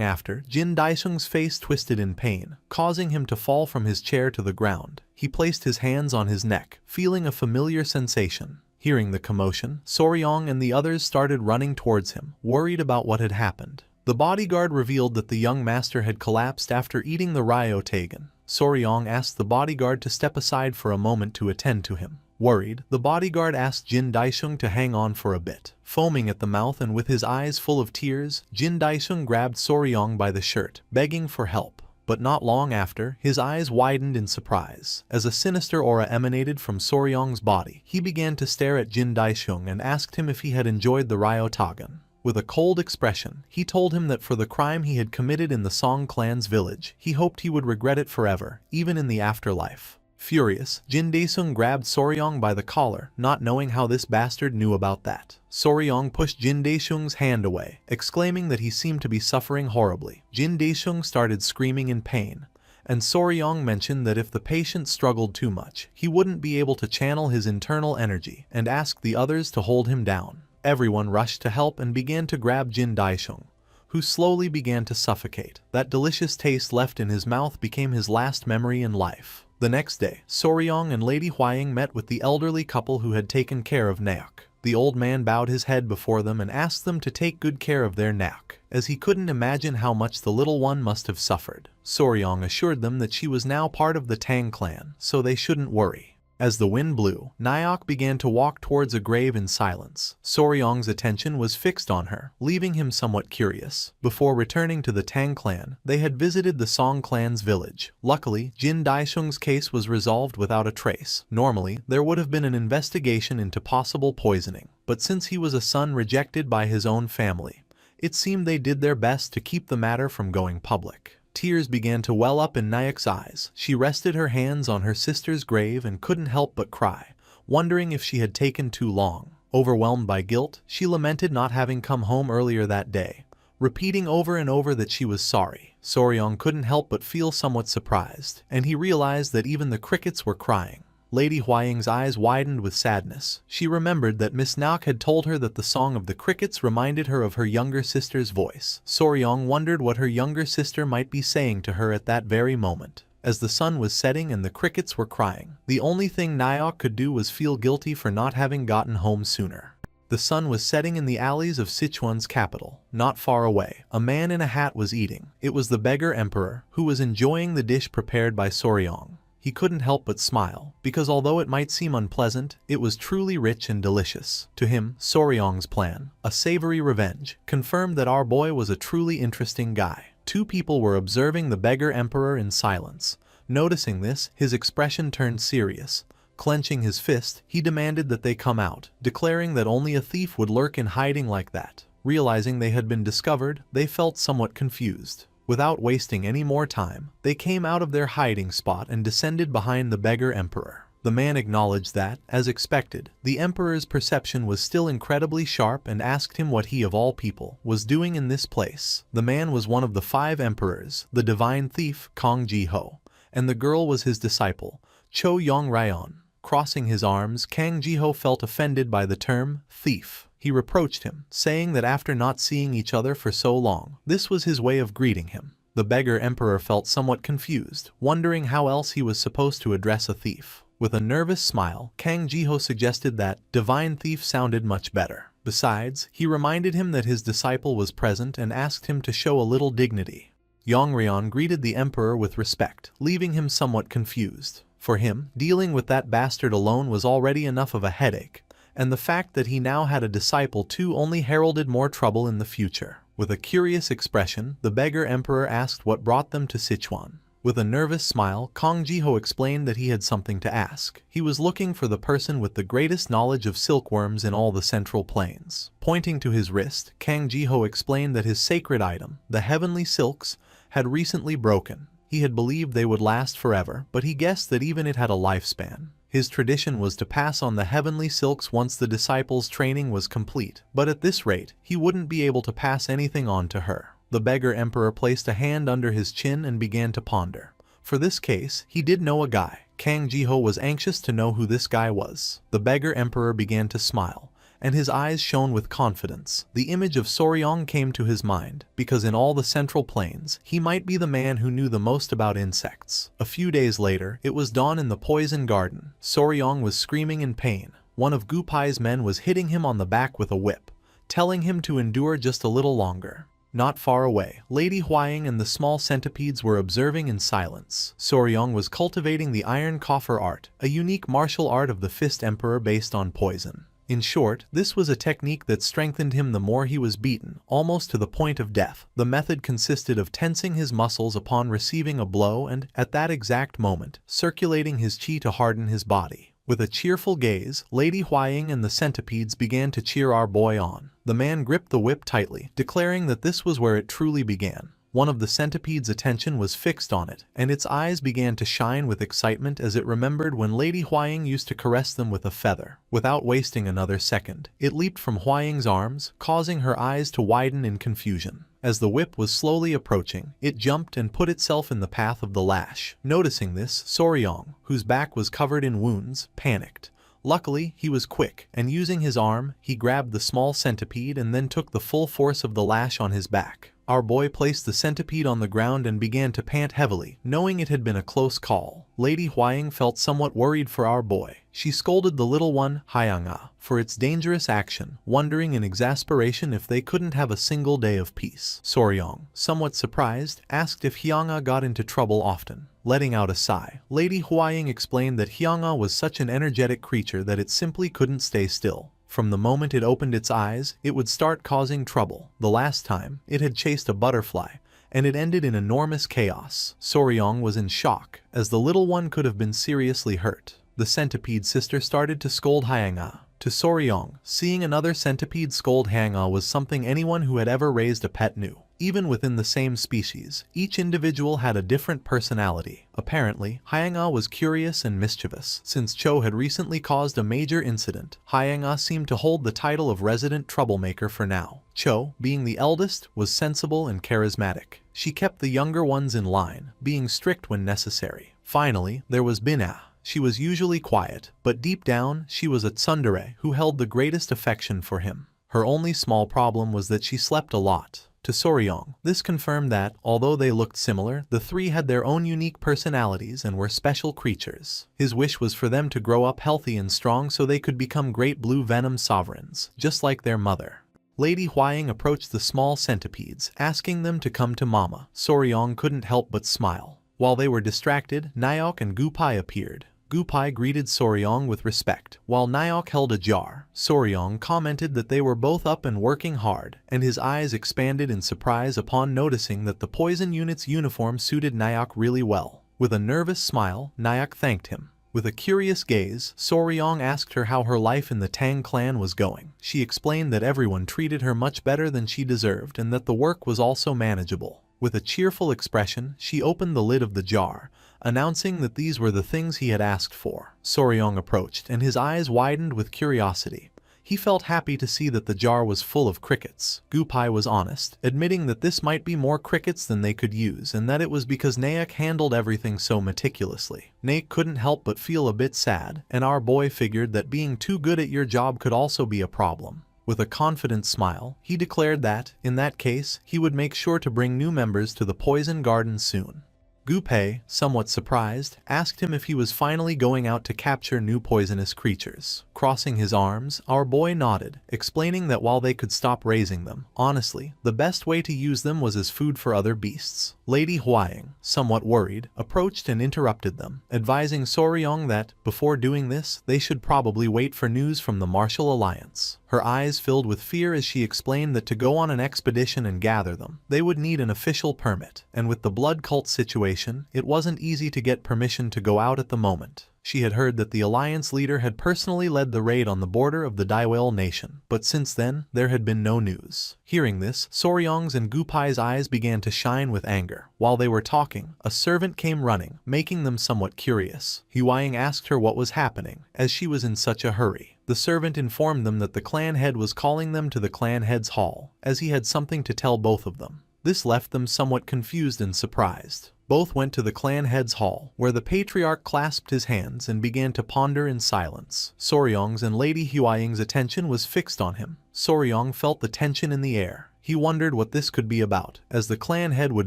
after, Jin Daisheng's face twisted in pain, causing him to fall from his chair to the ground. He placed his hands on his neck, feeling a familiar sensation. Hearing the commotion, Soryong and the others started running towards him, worried about what had happened. The bodyguard revealed that the young master had collapsed after eating the ryo tagan. Soryong asked the bodyguard to step aside for a moment to attend to him. Worried, the bodyguard asked Jin Daisheng to hang on for a bit. Foaming at the mouth and with his eyes full of tears, Jin Daisheng grabbed Soryong by the shirt, begging for help. But not long after, his eyes widened in surprise. As a sinister aura emanated from Soryong's body, he began to stare at Jin Daisheng and asked him if he had enjoyed the ryo tagan. With a cold expression, he told him that for the crime he had committed in the Song clan's village, he hoped he would regret it forever, even in the afterlife. Furious, Jin Daesung grabbed Soryong by the collar, not knowing how this bastard knew about that. Soryong pushed Jin Daesung's hand away, exclaiming that he seemed to be suffering horribly. Jin Daesung started screaming in pain, and Soryong mentioned that if the patient struggled too much, he wouldn't be able to channel his internal energy, and asked the others to hold him down. Everyone rushed to help and began to grab Jin Daisheng, who slowly began to suffocate. That delicious taste left in his mouth became his last memory in life. The next day, Soryong and Lady Huaying met with the elderly couple who had taken care of Naok. The old man bowed his head before them and asked them to take good care of their Naok, as he couldn't imagine how much the little one must have suffered. Soryong assured them that she was now part of the Tang clan, so they shouldn't worry. As the wind blew, Naok began to walk towards a grave in silence. Soryong's attention was fixed on her, leaving him somewhat curious. Before returning to the Tang clan, they had visited the Song clan's village. Luckily, Jin Daisheng's case was resolved without a trace. Normally, there would have been an investigation into possible poisoning, but since he was a son rejected by his own family, it seemed they did their best to keep the matter from going public. Tears began to well up in Naok's eyes. She rested her hands on her sister's grave and couldn't help but cry, wondering if she had taken too long. Overwhelmed by guilt, she lamented not having come home earlier that day, repeating over and over that she was sorry. Soryong couldn't help but feel somewhat surprised, and he realized that even the crickets were crying. Lady Huaying's eyes widened with sadness. She remembered that Miss Naok had told her that the song of the crickets reminded her of her younger sister's voice. Soryong wondered what her younger sister might be saying to her at that very moment. As the sun was setting and the crickets were crying, the only thing Naok could do was feel guilty for not having gotten home sooner. The sun was setting in the alleys of Sichuan's capital. Not far away, a man in a hat was eating. It was the beggar emperor, who was enjoying the dish prepared by Soryong. He couldn't help but smile, because although it might seem unpleasant, it was truly rich and delicious. To him, Soryong's plan, a savory revenge, confirmed that our boy was a truly interesting guy. Two people were observing the beggar emperor in silence. Noticing this, his expression turned serious. Clenching his fist, he demanded that they come out, declaring that only a thief would lurk in hiding like that. Realizing they had been discovered, they felt somewhat confused. Without wasting any more time, they came out of their hiding spot and descended behind the beggar emperor. The man acknowledged that, as expected, the emperor's perception was still incredibly sharp and asked him what he of all people was doing in this place. The man was one of the 5 emperors, the divine thief Kong Ji-ho, and the girl was his disciple, Cho Yong-ryon. Crossing his arms, Kang Ji-ho felt offended by the term thief. He reproached him, saying that after not seeing each other for so long, this was his way of greeting him. The beggar emperor felt somewhat confused, wondering how else he was supposed to address a thief. With a nervous smile, Kang Ji-ho suggested that divine thief sounded much better. Besides, he reminded him that his disciple was present and asked him to show a little dignity. Yong-ryon greeted the emperor with respect, leaving him somewhat confused. For him, dealing with that bastard alone was already enough of a headache, and the fact that he now had a disciple too only heralded more trouble in the future. With a curious expression, the beggar emperor asked what brought them to Sichuan. With a nervous smile, Kong Ji-ho explained that he had something to ask. He was looking for the person with the greatest knowledge of silkworms in all the Central Plains. Pointing to his wrist, Kang Ji-ho explained that his sacred item, the heavenly silks, had recently broken. He had believed they would last forever, but he guessed that even it had a lifespan. His tradition was to pass on the heavenly silks once the disciple's training was complete, but at this rate, he wouldn't be able to pass anything on to her. The beggar emperor placed a hand under his chin and began to ponder. For this case, he did know a guy. Kang Ji-ho was anxious to know who this guy was. The beggar emperor began to smile, and his eyes shone with confidence. The image of Soryong came to his mind, because in all the Central Plains, he might be the man who knew the most about insects. A few days later, it was dawn in the poison garden. Soryong was screaming in pain. One of Gupai's men was hitting him on the back with a whip, telling him to endure just a little longer. Not far away, Lady Huaying and the small centipedes were observing in silence. Soryong was cultivating the iron coffer art, a unique martial art of the Fist Emperor based on poison. In short, this was a technique that strengthened him the more he was beaten, almost to the point of death. The method consisted of tensing his muscles upon receiving a blow and, at that exact moment, circulating his chi to harden his body. With a cheerful gaze, Lady Huaying and the centipedes began to cheer our boy on. The man gripped the whip tightly, declaring that this was where it truly began. One of the centipede's attention was fixed on it, and its eyes began to shine with excitement as it remembered when Lady Huaying used to caress them with a feather. Without wasting another second, it leaped from Huaying's arms, causing her eyes to widen in confusion. As the whip was slowly approaching, it jumped and put itself in the path of the lash. Noticing this, Soryong, whose back was covered in wounds, panicked. Luckily, he was quick, and using his arm, he grabbed the small centipede and then took the full force of the lash on his back. Our boy placed the centipede on the ground and began to pant heavily, knowing it had been a close call. Lady Huaying felt somewhat worried for our boy. She scolded the little one, Hyanga, for its dangerous action, wondering in exasperation if they couldn't have a single day of peace. Soryong, somewhat surprised, asked if Hyanga got into trouble often. Letting out a sigh, Lady Huaying explained that Hyanga was such an energetic creature that it simply couldn't stay still. From the moment it opened its eyes, it would start causing trouble. The last time, it had chased a butterfly, and it ended in enormous chaos. Soryong was in shock, as the little one could have been seriously hurt. The centipede sister started to scold Hyanga. To Soryong, seeing another centipede scold Hyanga was something anyone who had ever raised a pet knew. Even within the same species, each individual had a different personality. Apparently, Hyanga was curious and mischievous. Since Cho had recently caused a major incident, Hyanga seemed to hold the title of resident troublemaker for now. Cho, being the eldest, was sensible and charismatic. She kept the younger ones in line, being strict when necessary. Finally, there was Bina. She was usually quiet, but deep down, she was a tsundere who held the greatest affection for him. Her only small problem was that she slept a lot. To Soryong, this confirmed that, although they looked similar, the three had their own unique personalities and were special creatures. His wish was for them to grow up healthy and strong so they could become great blue venom sovereigns, just like their mother. Lady Huaying approached the small centipedes, asking them to come to Mama. Soryong couldn't help but smile. While they were distracted, Nyok and Gupai appeared. Gupai greeted Soryong with respect, while Nyok held a jar. Soryong commented that they were both up and working hard, and his eyes expanded in surprise upon noticing that the poison unit's uniform suited Nyok really well. With a nervous smile, Nyok thanked him. With a curious gaze, Soryong asked her how her life in the Tang clan was going. She explained that everyone treated her much better than she deserved and that the work was also manageable. With a cheerful expression, she opened the lid of the jar, announcing that these were the things he had asked for. Soryong approached, and his eyes widened with curiosity. He felt happy to see that the jar was full of crickets. Gupai was honest, admitting that this might be more crickets than they could use and that it was because Naek handled everything so meticulously. Naek couldn't help but feel a bit sad, and our boy figured that being too good at your job could also be a problem. With a confident smile, he declared that, in that case, he would make sure to bring new members to the Poison Garden soon. Gupai, somewhat surprised, asked him if he was finally going out to capture new poisonous creatures. Crossing his arms, our boy nodded, explaining that while they could stop raising them, honestly, the best way to use them was as food for other beasts. Lady Huaying, somewhat worried, approached and interrupted them, advising Soryong that, before doing this, they should probably wait for news from the Martial Alliance. Her eyes filled with fear as she explained that to go on an expedition and gather them, they would need an official permit, and with the blood cult situation, it wasn't easy to get permission to go out at the moment. She had heard that the Alliance leader had personally led the raid on the border of the Daiwel nation, but since then, there had been no news. Hearing this, Soryong's and Gupai's eyes began to shine with anger. While they were talking, a servant came running, making them somewhat curious. Huaying asked her what was happening, as she was in such a hurry. The servant informed them that the clan head was calling them to the clan head's hall, as he had something to tell both of them. This left them somewhat confused and surprised. Both went to the clan head's hall, where the patriarch clasped his hands and began to ponder in silence. Soryong's and Lady Huaying's attention was fixed on him. Soryong felt the tension in the air. He wondered what this could be about, as the clan head would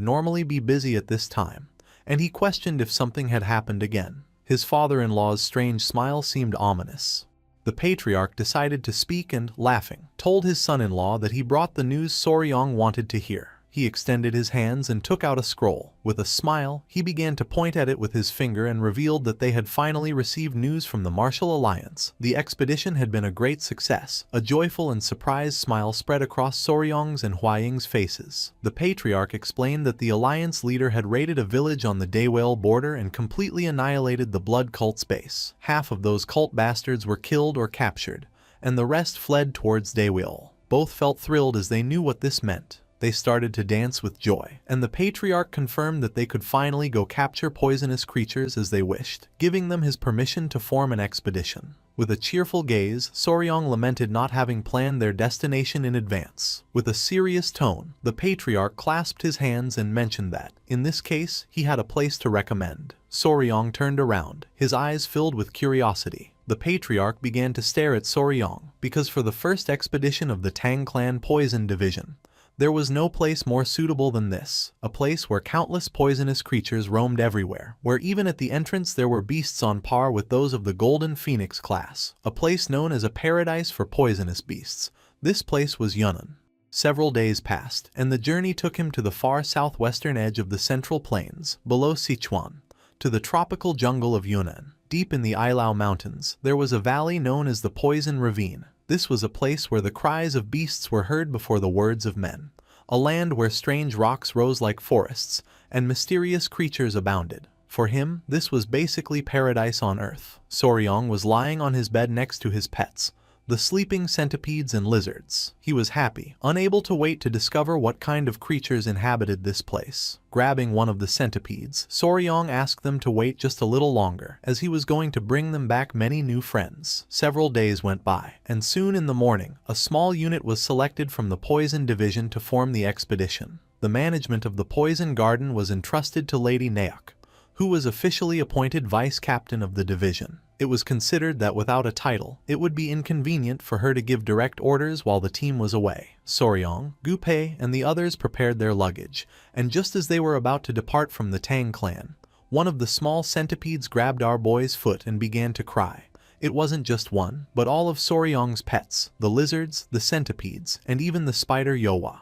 normally be busy at this time, and he questioned if something had happened again. His father-in-law's strange smile seemed ominous. The patriarch decided to speak and, laughing, told his son-in-law that he brought the news Soryong wanted to hear. He extended his hands and took out a scroll. With a smile, he began to point at it with his finger and revealed that they had finally received news from the Martial Alliance. The expedition had been a great success. A joyful and surprised smile spread across Soryong's and Huaying's faces. The Patriarch explained that the Alliance leader had raided a village on the Daewell border and completely annihilated the blood cult's base. Half of those cult bastards were killed or captured, and the rest fled towards Daewell. Both felt thrilled as they knew what this meant. They started to dance with joy, and the Patriarch confirmed that they could finally go capture poisonous creatures as they wished, giving them his permission to form an expedition. With a cheerful gaze, Soryong lamented not having planned their destination in advance. With a serious tone, the Patriarch clasped his hands and mentioned that, in this case, he had a place to recommend. Soryong turned around, his eyes filled with curiosity. The Patriarch began to stare at Soryong, because for the first expedition of the Tang Clan Poison Division, there was no place more suitable than this, a place where countless poisonous creatures roamed everywhere, where even at the entrance there were beasts on par with those of the Golden Phoenix class, a place known as a paradise for poisonous beasts. This place was Yunnan. Several days passed, and the journey took him to the far southwestern edge of the Central Plains, below Sichuan, to the tropical jungle of Yunnan. Deep in the Ailao Mountains, there was a valley known as the Poison Ravine. This was a place where the cries of beasts were heard before the words of men, a land where strange rocks rose like forests, and mysterious creatures abounded. For him, this was basically paradise on earth. Soryong was lying on his bed next to his pets, the sleeping centipedes and lizards. He was happy, unable to wait to discover what kind of creatures inhabited this place. Grabbing one of the centipedes, Soryong asked them to wait just a little longer, as he was going to bring them back many new friends. Several days went by, and soon in the morning, a small unit was selected from the Poison Division to form the expedition. The management of the Poison Garden was entrusted to Lady Naok, who was officially appointed vice captain of the division. It was considered that without a title, it would be inconvenient for her to give direct orders while the team was away. Soryong, Gu Pei, and the others prepared their luggage, and just as they were about to depart from the Tang clan, one of the small centipedes grabbed our boy's foot and began to cry. It wasn't just one, but all of Soryong's pets, the lizards, the centipedes, and even the spider Yowa.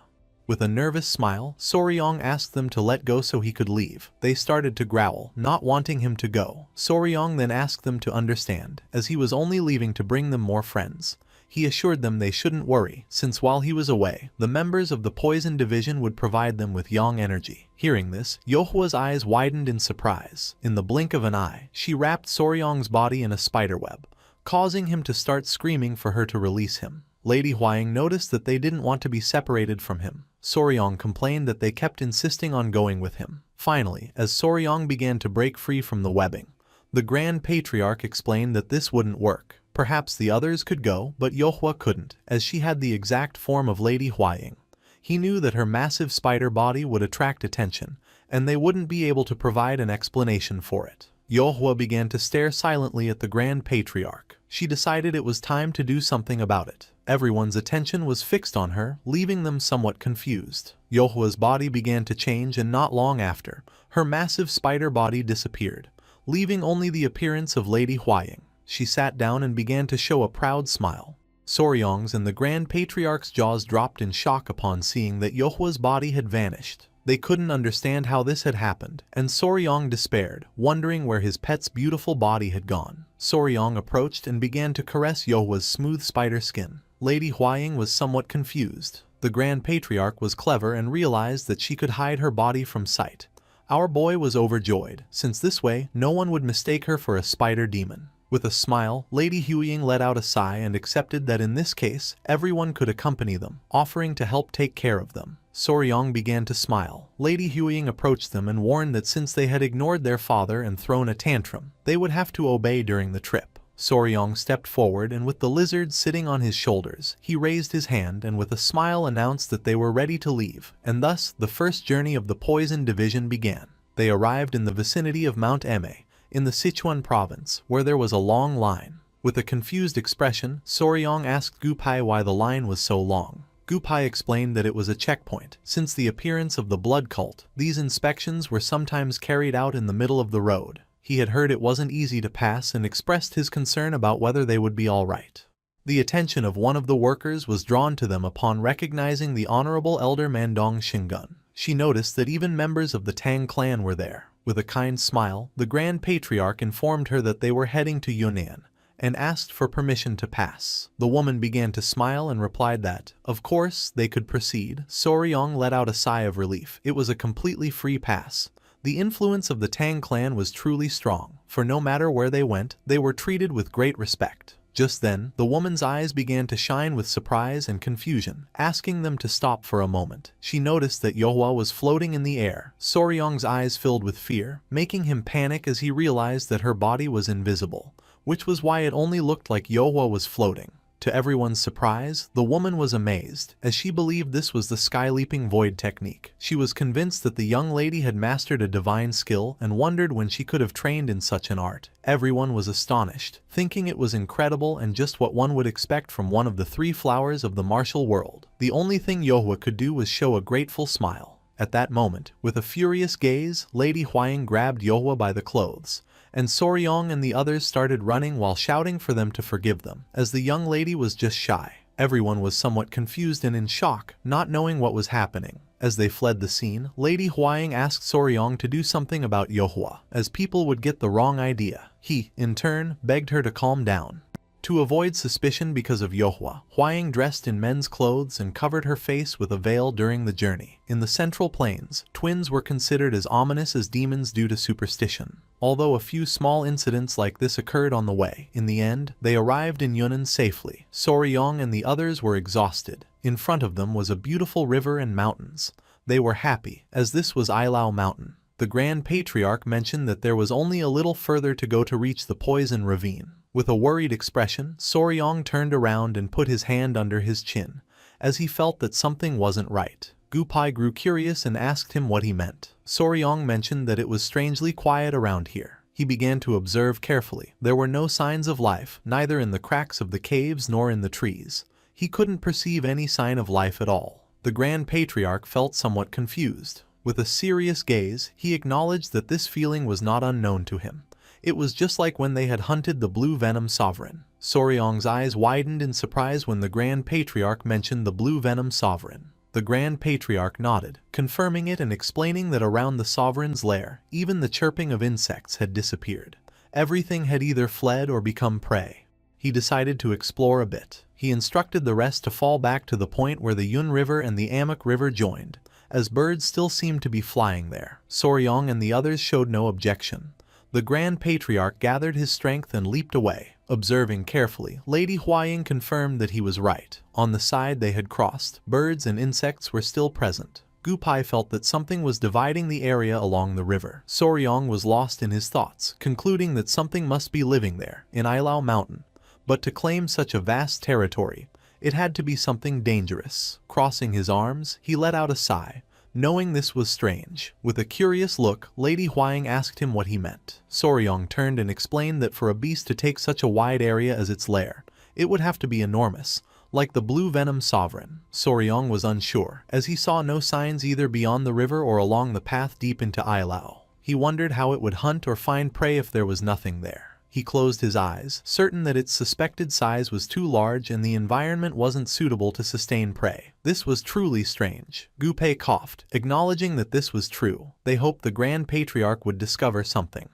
With a nervous smile, Soryong asked them to let go so he could leave. They started to growl, not wanting him to go. Soryong then asked them to understand, as he was only leaving to bring them more friends. He assured them they shouldn't worry, since while he was away, the members of the Poison Division would provide them with yang energy. Hearing this, Yohua's eyes widened in surprise. In the blink of an eye, she wrapped Soryong's body in a spiderweb, causing him to start screaming for her to release him. Lady Huaying noticed that they didn't want to be separated from him. Soryong complained that they kept insisting on going with him. Finally, as Soryong began to break free from the webbing, the Grand Patriarch explained that this wouldn't work. Perhaps the others could go, but Yohua couldn't, as she had the exact form of Lady Huaying. He knew that her massive spider body would attract attention, and they wouldn't be able to provide an explanation for it. Yohua began to stare silently at the Grand Patriarch. She decided it was time to do something about it. Everyone's attention was fixed on her, leaving them somewhat confused. Yohua's body began to change, and not long after, her massive spider body disappeared, leaving only the appearance of Lady Huaying. She sat down and began to show a proud smile. Soryong's and the Grand Patriarch's jaws dropped in shock upon seeing that Yohua's body had vanished. They couldn't understand how this had happened, and Soryong despaired, wondering where his pet's beautiful body had gone. Soryong approached and began to caress Yohua's smooth spider skin. Lady Huaying was somewhat confused. The Grand Patriarch was clever and realized that she could hide her body from sight. Our boy was overjoyed, since this way no one would mistake her for a spider demon. With a smile, Lady Huaying let out a sigh and accepted that in this case, everyone could accompany them, offering to help take care of them. Soryong began to smile. Lady Huaying approached them and warned that since they had ignored their father and thrown a tantrum, they would have to obey during the trip. Soryong stepped forward, and with the lizard sitting on his shoulders, he raised his hand and with a smile announced that they were ready to leave, and thus the first journey of the Poison Division began. They arrived in the vicinity of Mount Eme, in the Sichuan province, where there was a long line. With a confused expression, Soryong asked Gu Pei why the line was so long. Gu Pei explained that it was a checkpoint. Since the appearance of the blood cult, these inspections were sometimes carried out in the middle of the road. He had heard it wasn't easy to pass and expressed his concern about whether they would be all right. The attention of one of the workers was drawn to them upon recognizing the Honorable Elder Mandong Shingun. She noticed that even members of the Tang clan were there. With a kind smile, the Grand Patriarch informed her that they were heading to Yunnan and asked for permission to pass. The woman began to smile and replied that, of course, they could proceed. Soryong let out a sigh of relief. It was a completely free pass. The influence of the Tang clan was truly strong, for no matter where they went, they were treated with great respect. Just then, the woman's eyes began to shine with surprise and confusion, asking them to stop for a moment. She noticed that Yohwa was floating in the air. Soryong's eyes filled with fear, making him panic as he realized that her body was invisible, which was why it only looked like Yohwa was floating. To everyone's surprise, the woman was amazed, as she believed this was the sky-leaping void technique. She was convinced that the young lady had mastered a divine skill and wondered when she could have trained in such an art. Everyone was astonished, thinking it was incredible and just what one would expect from one of the three flowers of the martial world. The only thing Yohwa could do was show a grateful smile. At that moment, with a furious gaze, Lady Huaying grabbed Yohwa by the clothes, and Soryong and the others started running while shouting for them to forgive them, as the young lady was just shy. Everyone was somewhat confused and in shock, not knowing what was happening. As they fled the scene, Lady Huaying asked Soryong to do something about Yohwa, as people would get the wrong idea. He, in turn, begged her to calm down. To avoid suspicion because of Yohwa, Huaying dressed in men's clothes and covered her face with a veil during the journey. In the Central Plains, twins were considered as ominous as demons due to superstition. Although a few small incidents like this occurred on the way, in the end, they arrived in Yunnan safely. Soryong and the others were exhausted. In front of them was a beautiful river and mountains. They were happy, as this was Ilao Mountain. The Grand Patriarch mentioned that there was only a little further to go to reach the poison ravine. With a worried expression, Soryong turned around and put his hand under his chin, as he felt that something wasn't right. Gupai grew curious and asked him what he meant. Soryong mentioned that it was strangely quiet around here. He began to observe carefully. There were no signs of life, neither in the cracks of the caves nor in the trees. He couldn't perceive any sign of life at all. The Grand Patriarch felt somewhat confused. With a serious gaze, he acknowledged that this feeling was not unknown to him. It was just like when they had hunted the Blue Venom Sovereign. Soryong's eyes widened in surprise when the Grand Patriarch mentioned the Blue Venom Sovereign. The Grand Patriarch nodded, confirming it and explaining that around the Sovereign's lair, even the chirping of insects had disappeared. Everything had either fled or become prey. He decided to explore a bit. He instructed the rest to fall back to the point where the Yun River and the Amok River joined, as birds still seemed to be flying there. Soryong and the others showed no objection. The Grand Patriarch gathered his strength and leaped away. Observing carefully, Lady Huaying confirmed that he was right. On the side they had crossed, birds and insects were still present. Gupai felt that something was dividing the area along the river. Soryong was lost in his thoughts, concluding that something must be living there, in Ilao Mountain. But to claim such a vast territory, it had to be something dangerous. Crossing his arms, he let out a sigh, knowing this was strange. With a curious look, Lady Huaying asked him what he meant. Soryong turned and explained that for a beast to take such a wide area as its lair, it would have to be enormous, like the Blue Venom Sovereign. Soryong was unsure, as he saw no signs either beyond the river or along the path deep into Ilao. He wondered how it would hunt or find prey if there was nothing there. He closed his eyes, certain that its suspected size was too large and the environment wasn't suitable to sustain prey. This was truly strange. Gupai coughed, acknowledging that this was true. They hoped the Grand Patriarch would discover something.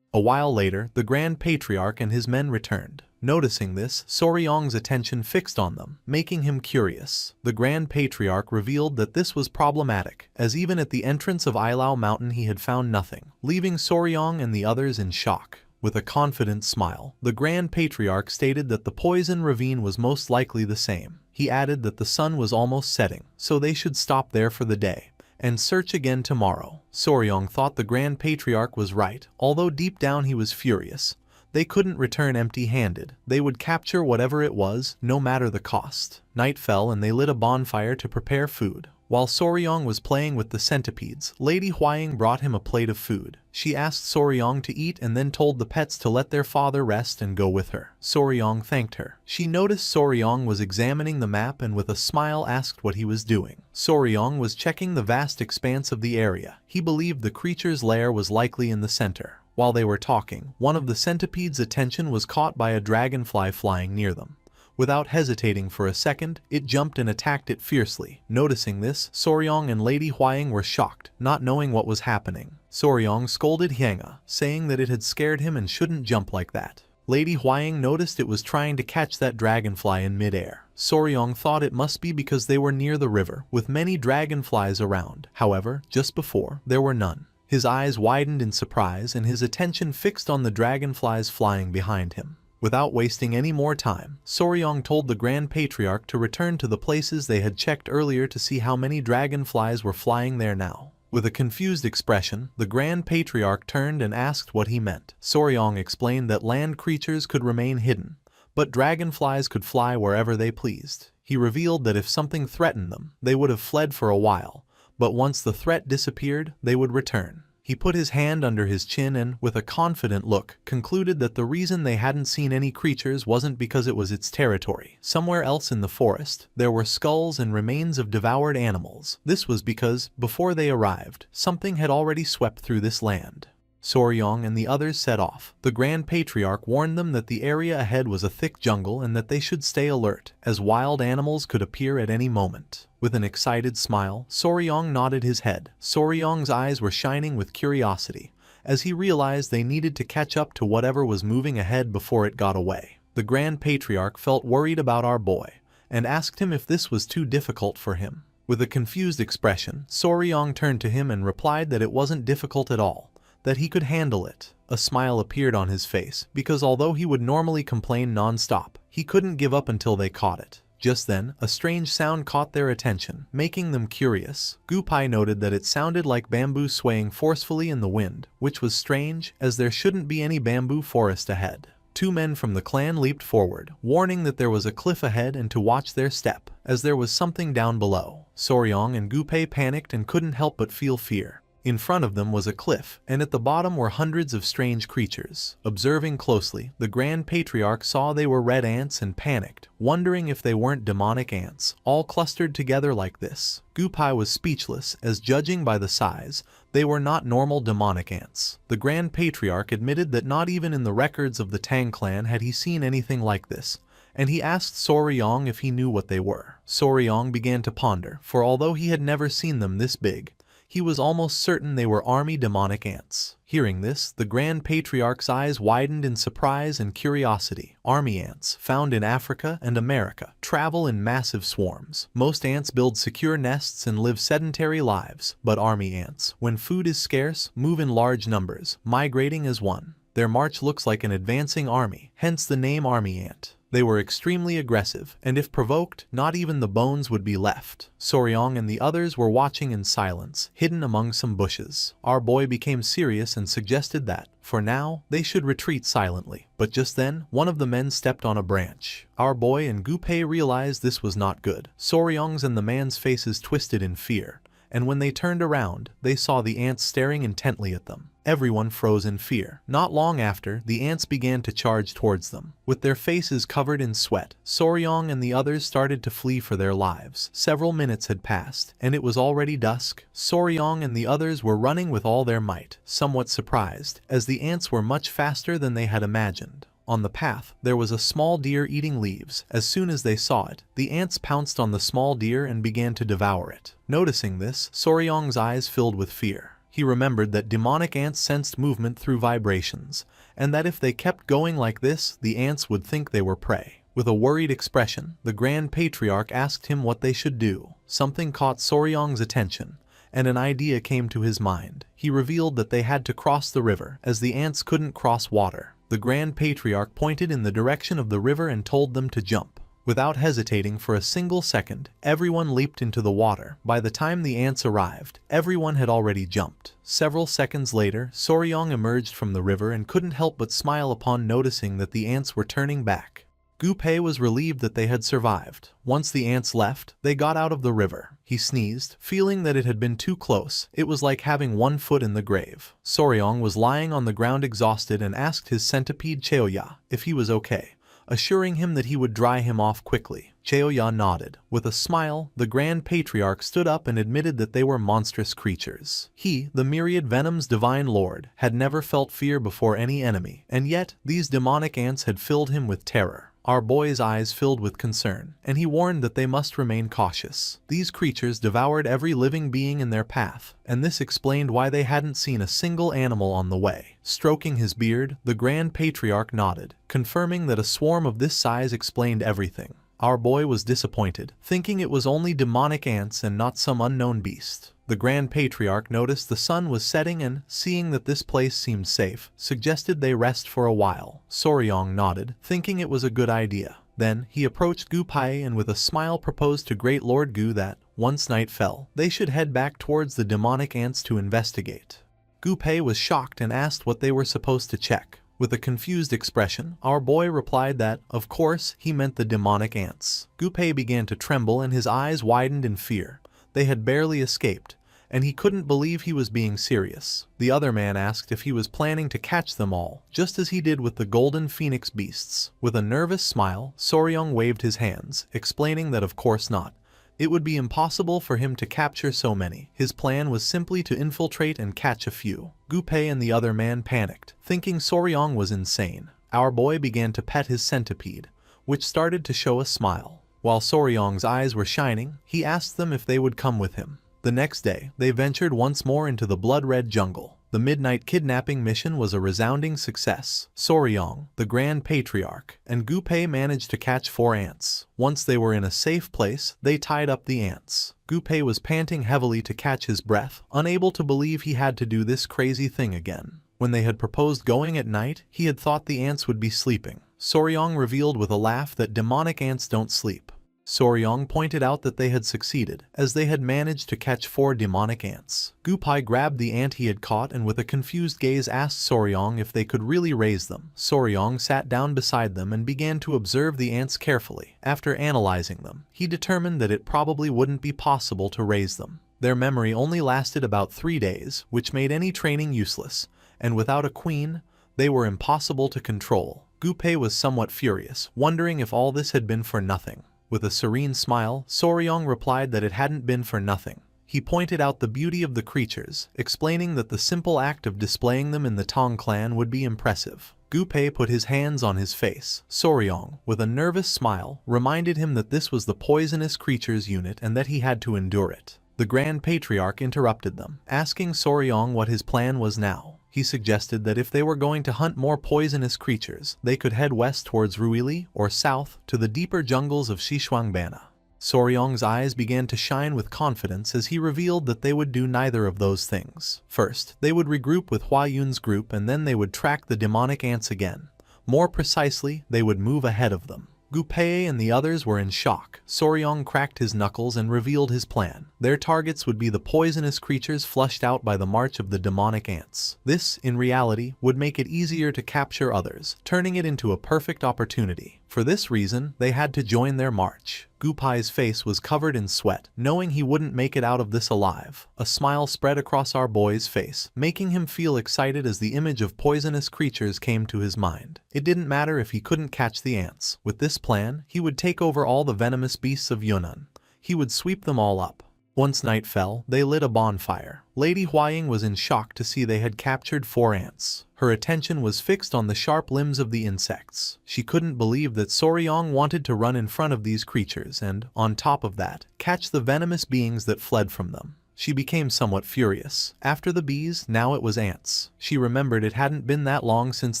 A while later, the Grand Patriarch and his men returned. Noticing this, Soryong's attention fixed on them, making him curious. The Grand Patriarch revealed that this was problematic, as even at the entrance of Ilao Mountain he had found nothing, leaving Soryong and the others in shock. With a confident smile, the Grand Patriarch stated that the poison ravine was most likely the same. He added that the sun was almost setting, so they should stop there for the day and search again tomorrow. Soryong thought the Grand Patriarch was right, although deep down he was furious. They couldn't return empty-handed. They would capture whatever it was, no matter the cost. Night fell and they lit a bonfire to prepare food. While Soryong was playing with the centipedes, Lady Huaying brought him a plate of food. She asked Soryong to eat and then told the pets to let their father rest and go with her. Soryong thanked her. She noticed Soryong was examining the map and with a smile asked what he was doing. Soryong was checking the vast expanse of the area. He believed the creature's lair was likely in the center. While they were talking, one of the centipede's attention was caught by a dragonfly flying near them. Without hesitating for a second, it jumped and attacked it fiercely. Noticing this, Soryong and Lady Huaying were shocked, not knowing what was happening. Soryong scolded Hyanga, saying that it had scared him and shouldn't jump like that. Lady Huaying noticed it was trying to catch that dragonfly in midair. Soryong thought it must be because they were near the river, with many dragonflies around. However, just before, there were none. His eyes widened in surprise and his attention fixed on the dragonflies flying behind him. Without wasting any more time, Soryong told the Grand Patriarch to return to the places they had checked earlier to see how many dragonflies were flying there now. With a confused expression, the Grand Patriarch turned and asked what he meant. Soryong explained that land creatures could remain hidden, but dragonflies could fly wherever they pleased. He revealed that if something threatened them, they would have fled for a while, but once the threat disappeared, they would return. He put his hand under his chin and, with a confident look, concluded that the reason they hadn't seen any creatures wasn't because it was its territory. Somewhere else in the forest, there were skulls and remains of devoured animals. This was because, before they arrived, something had already swept through this land. Soryong and the others set off. The Grand Patriarch warned them that the area ahead was a thick jungle and that they should stay alert, as wild animals could appear at any moment. With an excited smile, Soryong nodded his head. Soryong's eyes were shining with curiosity, as he realized they needed to catch up to whatever was moving ahead before it got away. The Grand Patriarch felt worried about our boy, and asked him if this was too difficult for him. With a confused expression, Soryong turned to him and replied that it wasn't difficult at all, that he could handle it. A smile appeared on his face, because although he would normally complain non-stop, he couldn't give up until they caught it. Just then, a strange sound caught their attention, making them curious. Gupai noted that it sounded like bamboo swaying forcefully in the wind, which was strange, as there shouldn't be any bamboo forest ahead. Two men from the clan leaped forward, warning that there was a cliff ahead and to watch their step, as there was something down below. Soryong and Gupai panicked and couldn't help but feel fear. In front of them was a cliff, and at the bottom were hundreds of strange creatures. Observing closely, the Grand Patriarch saw they were red ants and panicked, wondering if they weren't demonic ants, all clustered together like this. Gupai was speechless, as judging by the size, they were not normal demonic ants. The Grand Patriarch admitted that not even in the records of the Tang clan had he seen anything like this, and he asked Soryong if he knew what they were. Soryong began to ponder, for although he had never seen them this big, he was almost certain they were army demonic ants. Hearing this, the Grand Patriarch's eyes widened in surprise and curiosity. Army ants, found in Africa and America, travel in massive swarms. Most ants build secure nests and live sedentary lives, but army ants, when food is scarce, move in large numbers, migrating as one. Their march looks like an advancing army, hence the name army ant. They were extremely aggressive, and if provoked, not even the bones would be left. Soryong and the others were watching in silence, hidden among some bushes. Our boy became serious and suggested that, for now, they should retreat silently. But just then, one of the men stepped on a branch. Our boy and Gupai realized this was not good. Soryong's and the man's faces twisted in fear, and when they turned around, they saw the ants staring intently at them. Everyone froze in fear. Not long after, the ants began to charge towards them. With their faces covered in sweat, Soryong and the others started to flee for their lives. Several minutes had passed, and it was already dusk. Soryong and the others were running with all their might, somewhat surprised, as the ants were much faster than they had imagined. On the path, there was a small deer eating leaves. As soon as they saw it, the ants pounced on the small deer and began to devour it. Noticing this, Soryong's eyes filled with fear. He remembered that demonic ants sensed movement through vibrations, and that if they kept going like this, the ants would think they were prey. With a worried expression, the Grand Patriarch asked him what they should do. Something caught Soryong's attention, and an idea came to his mind. He revealed that they had to cross the river, as the ants couldn't cross water. The Grand Patriarch pointed in the direction of the river and told them to jump. Without hesitating for a single second, everyone leaped into the water. By the time the ants arrived, everyone had already jumped. Several seconds later, Soryong emerged from the river and couldn't help but smile upon noticing that the ants were turning back. Gupai was relieved that they had survived. Once the ants left, they got out of the river. He sneezed, feeling that it had been too close. It was like having one foot in the grave. Soryong was lying on the ground exhausted and asked his centipede Cheoya if he was okay, assuring him that he would dry him off quickly. Cheoya nodded. With a smile, the Grand Patriarch stood up and admitted that they were monstrous creatures. He, the myriad venom's divine lord, had never felt fear before any enemy, and yet, these demonic ants had filled him with terror. Our boy's eyes filled with concern, and he warned that they must remain cautious. These creatures devoured every living being in their path, and this explained why they hadn't seen a single animal on the way. Stroking his beard, the Grand Patriarch nodded, confirming that a swarm of this size explained everything. Our boy was disappointed, thinking it was only demonic ants and not some unknown beast. The Grand Patriarch noticed the sun was setting and, seeing that this place seemed safe, suggested they rest for a while. Soryong nodded, thinking it was a good idea. Then, he approached Gu Pai and with a smile proposed to Great Lord Gu that, once night fell, they should head back towards the demonic ants to investigate. Gu Pai was shocked and asked what they were supposed to check. With a confused expression, our boy replied that, of course, he meant the demonic ants. Gu Pai began to tremble and his eyes widened in fear. They had barely escaped, and he couldn't believe he was being serious. The other man asked if he was planning to catch them all, just as he did with the golden phoenix beasts. With a nervous smile, Soryong waved his hands, explaining that of course not. It would be impossible for him to capture so many. His plan was simply to infiltrate and catch a few. Gu Pai and the other man panicked, thinking Soryong was insane. Our boy began to pet his centipede, which started to show a smile. While Soryong's eyes were shining, he asked them if they would come with him. The next day, they ventured once more into the blood-red jungle. The midnight kidnapping mission was a resounding success. Soryong, the Grand Patriarch, and Gu Pai managed to catch 4 ants. Once they were in a safe place, they tied up the ants. Gu Pai was panting heavily to catch his breath, unable to believe he had to do this crazy thing again. When they had proposed going at night, he had thought the ants would be sleeping. Soryong revealed with a laugh that demonic ants don't sleep. Soryong pointed out that they had succeeded, as they had managed to catch 4 demonic ants. Gu Pai grabbed the ant he had caught and with a confused gaze asked Soryong if they could really raise them. Soryong sat down beside them and began to observe the ants carefully. After analyzing them, he determined that it probably wouldn't be possible to raise them. Their memory only lasted about 3 days, which made any training useless, and without a queen, they were impossible to control. Gu Pai was somewhat furious, wondering if all this had been for nothing. With a serene smile, Soryong replied that it hadn't been for nothing. He pointed out the beauty of the creatures, explaining that the simple act of displaying them in the Tong clan would be impressive. Gu Pai put his hands on his face. Soryong, with a nervous smile, reminded him that this was the poisonous creatures unit and that he had to endure it. The Grand Patriarch interrupted them, asking Soryong what his plan was now. He suggested that if they were going to hunt more poisonous creatures, they could head west towards Ruili or south to the deeper jungles of Xishuangbana. Soryong's eyes began to shine with confidence as he revealed that they would do neither of those things. First, they would regroup with Hua Yun's group and then they would track the demonic ants again. More precisely, they would move ahead of them. Gu Pai and the others were in shock. Soryong cracked his knuckles and revealed his plan. Their targets would be the poisonous creatures flushed out by the march of the demonic ants. This, in reality, would make it easier to capture others, turning it into a perfect opportunity. For this reason, they had to join their march. Gu Pai's face was covered in sweat, knowing he wouldn't make it out of this alive. A smile spread across our boy's face, making him feel excited as the image of poisonous creatures came to his mind. It didn't matter if he couldn't catch the ants. With this plan, he would take over all the venomous beasts of Yunnan. He would sweep them all up. Once night fell, they lit a bonfire. Lady Huaying was in shock to see they had captured 4 ants. Her attention was fixed on the sharp limbs of the insects. She couldn't believe that Soryong wanted to run in front of these creatures and, on top of that, catch the venomous beings that fled from them. She became somewhat furious. After the bees, now it was ants. She remembered it hadn't been that long since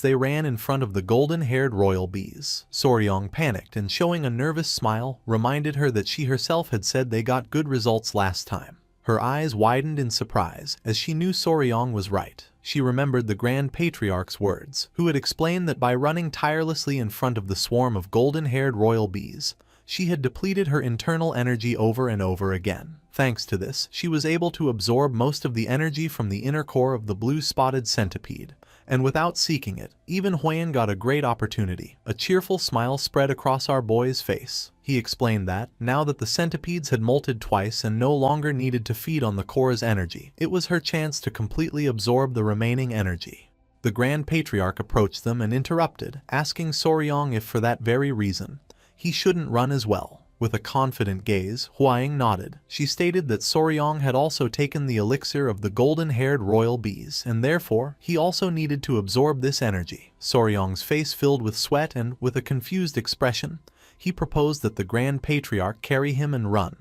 they ran in front of the golden-haired royal bees. Soryong panicked and, showing a nervous smile, reminded her that she herself had said they got good results last time. Her eyes widened in surprise, as she knew Soryong was right. She remembered the Grand Patriarch's words, who had explained that by running tirelessly in front of the swarm of golden-haired royal bees, she had depleted her internal energy over and over again. Thanks to this, she was able to absorb most of the energy from the inner core of the blue-spotted centipede. And without seeking it, even Huyen got a great opportunity. A cheerful smile spread across our boy's face. He explained that, now that the centipedes had molted twice and no longer needed to feed on the core's energy, it was her chance to completely absorb the remaining energy. The Grand Patriarch approached them and interrupted, asking Soryong if for that very reason, he shouldn't run as well. With a confident gaze, Huaying nodded. She stated that Soryong had also taken the elixir of the golden-haired royal bees, and therefore, he also needed to absorb this energy. Soryong's face filled with sweat and, with a confused expression, he proposed that the Grand Patriarch carry him and run,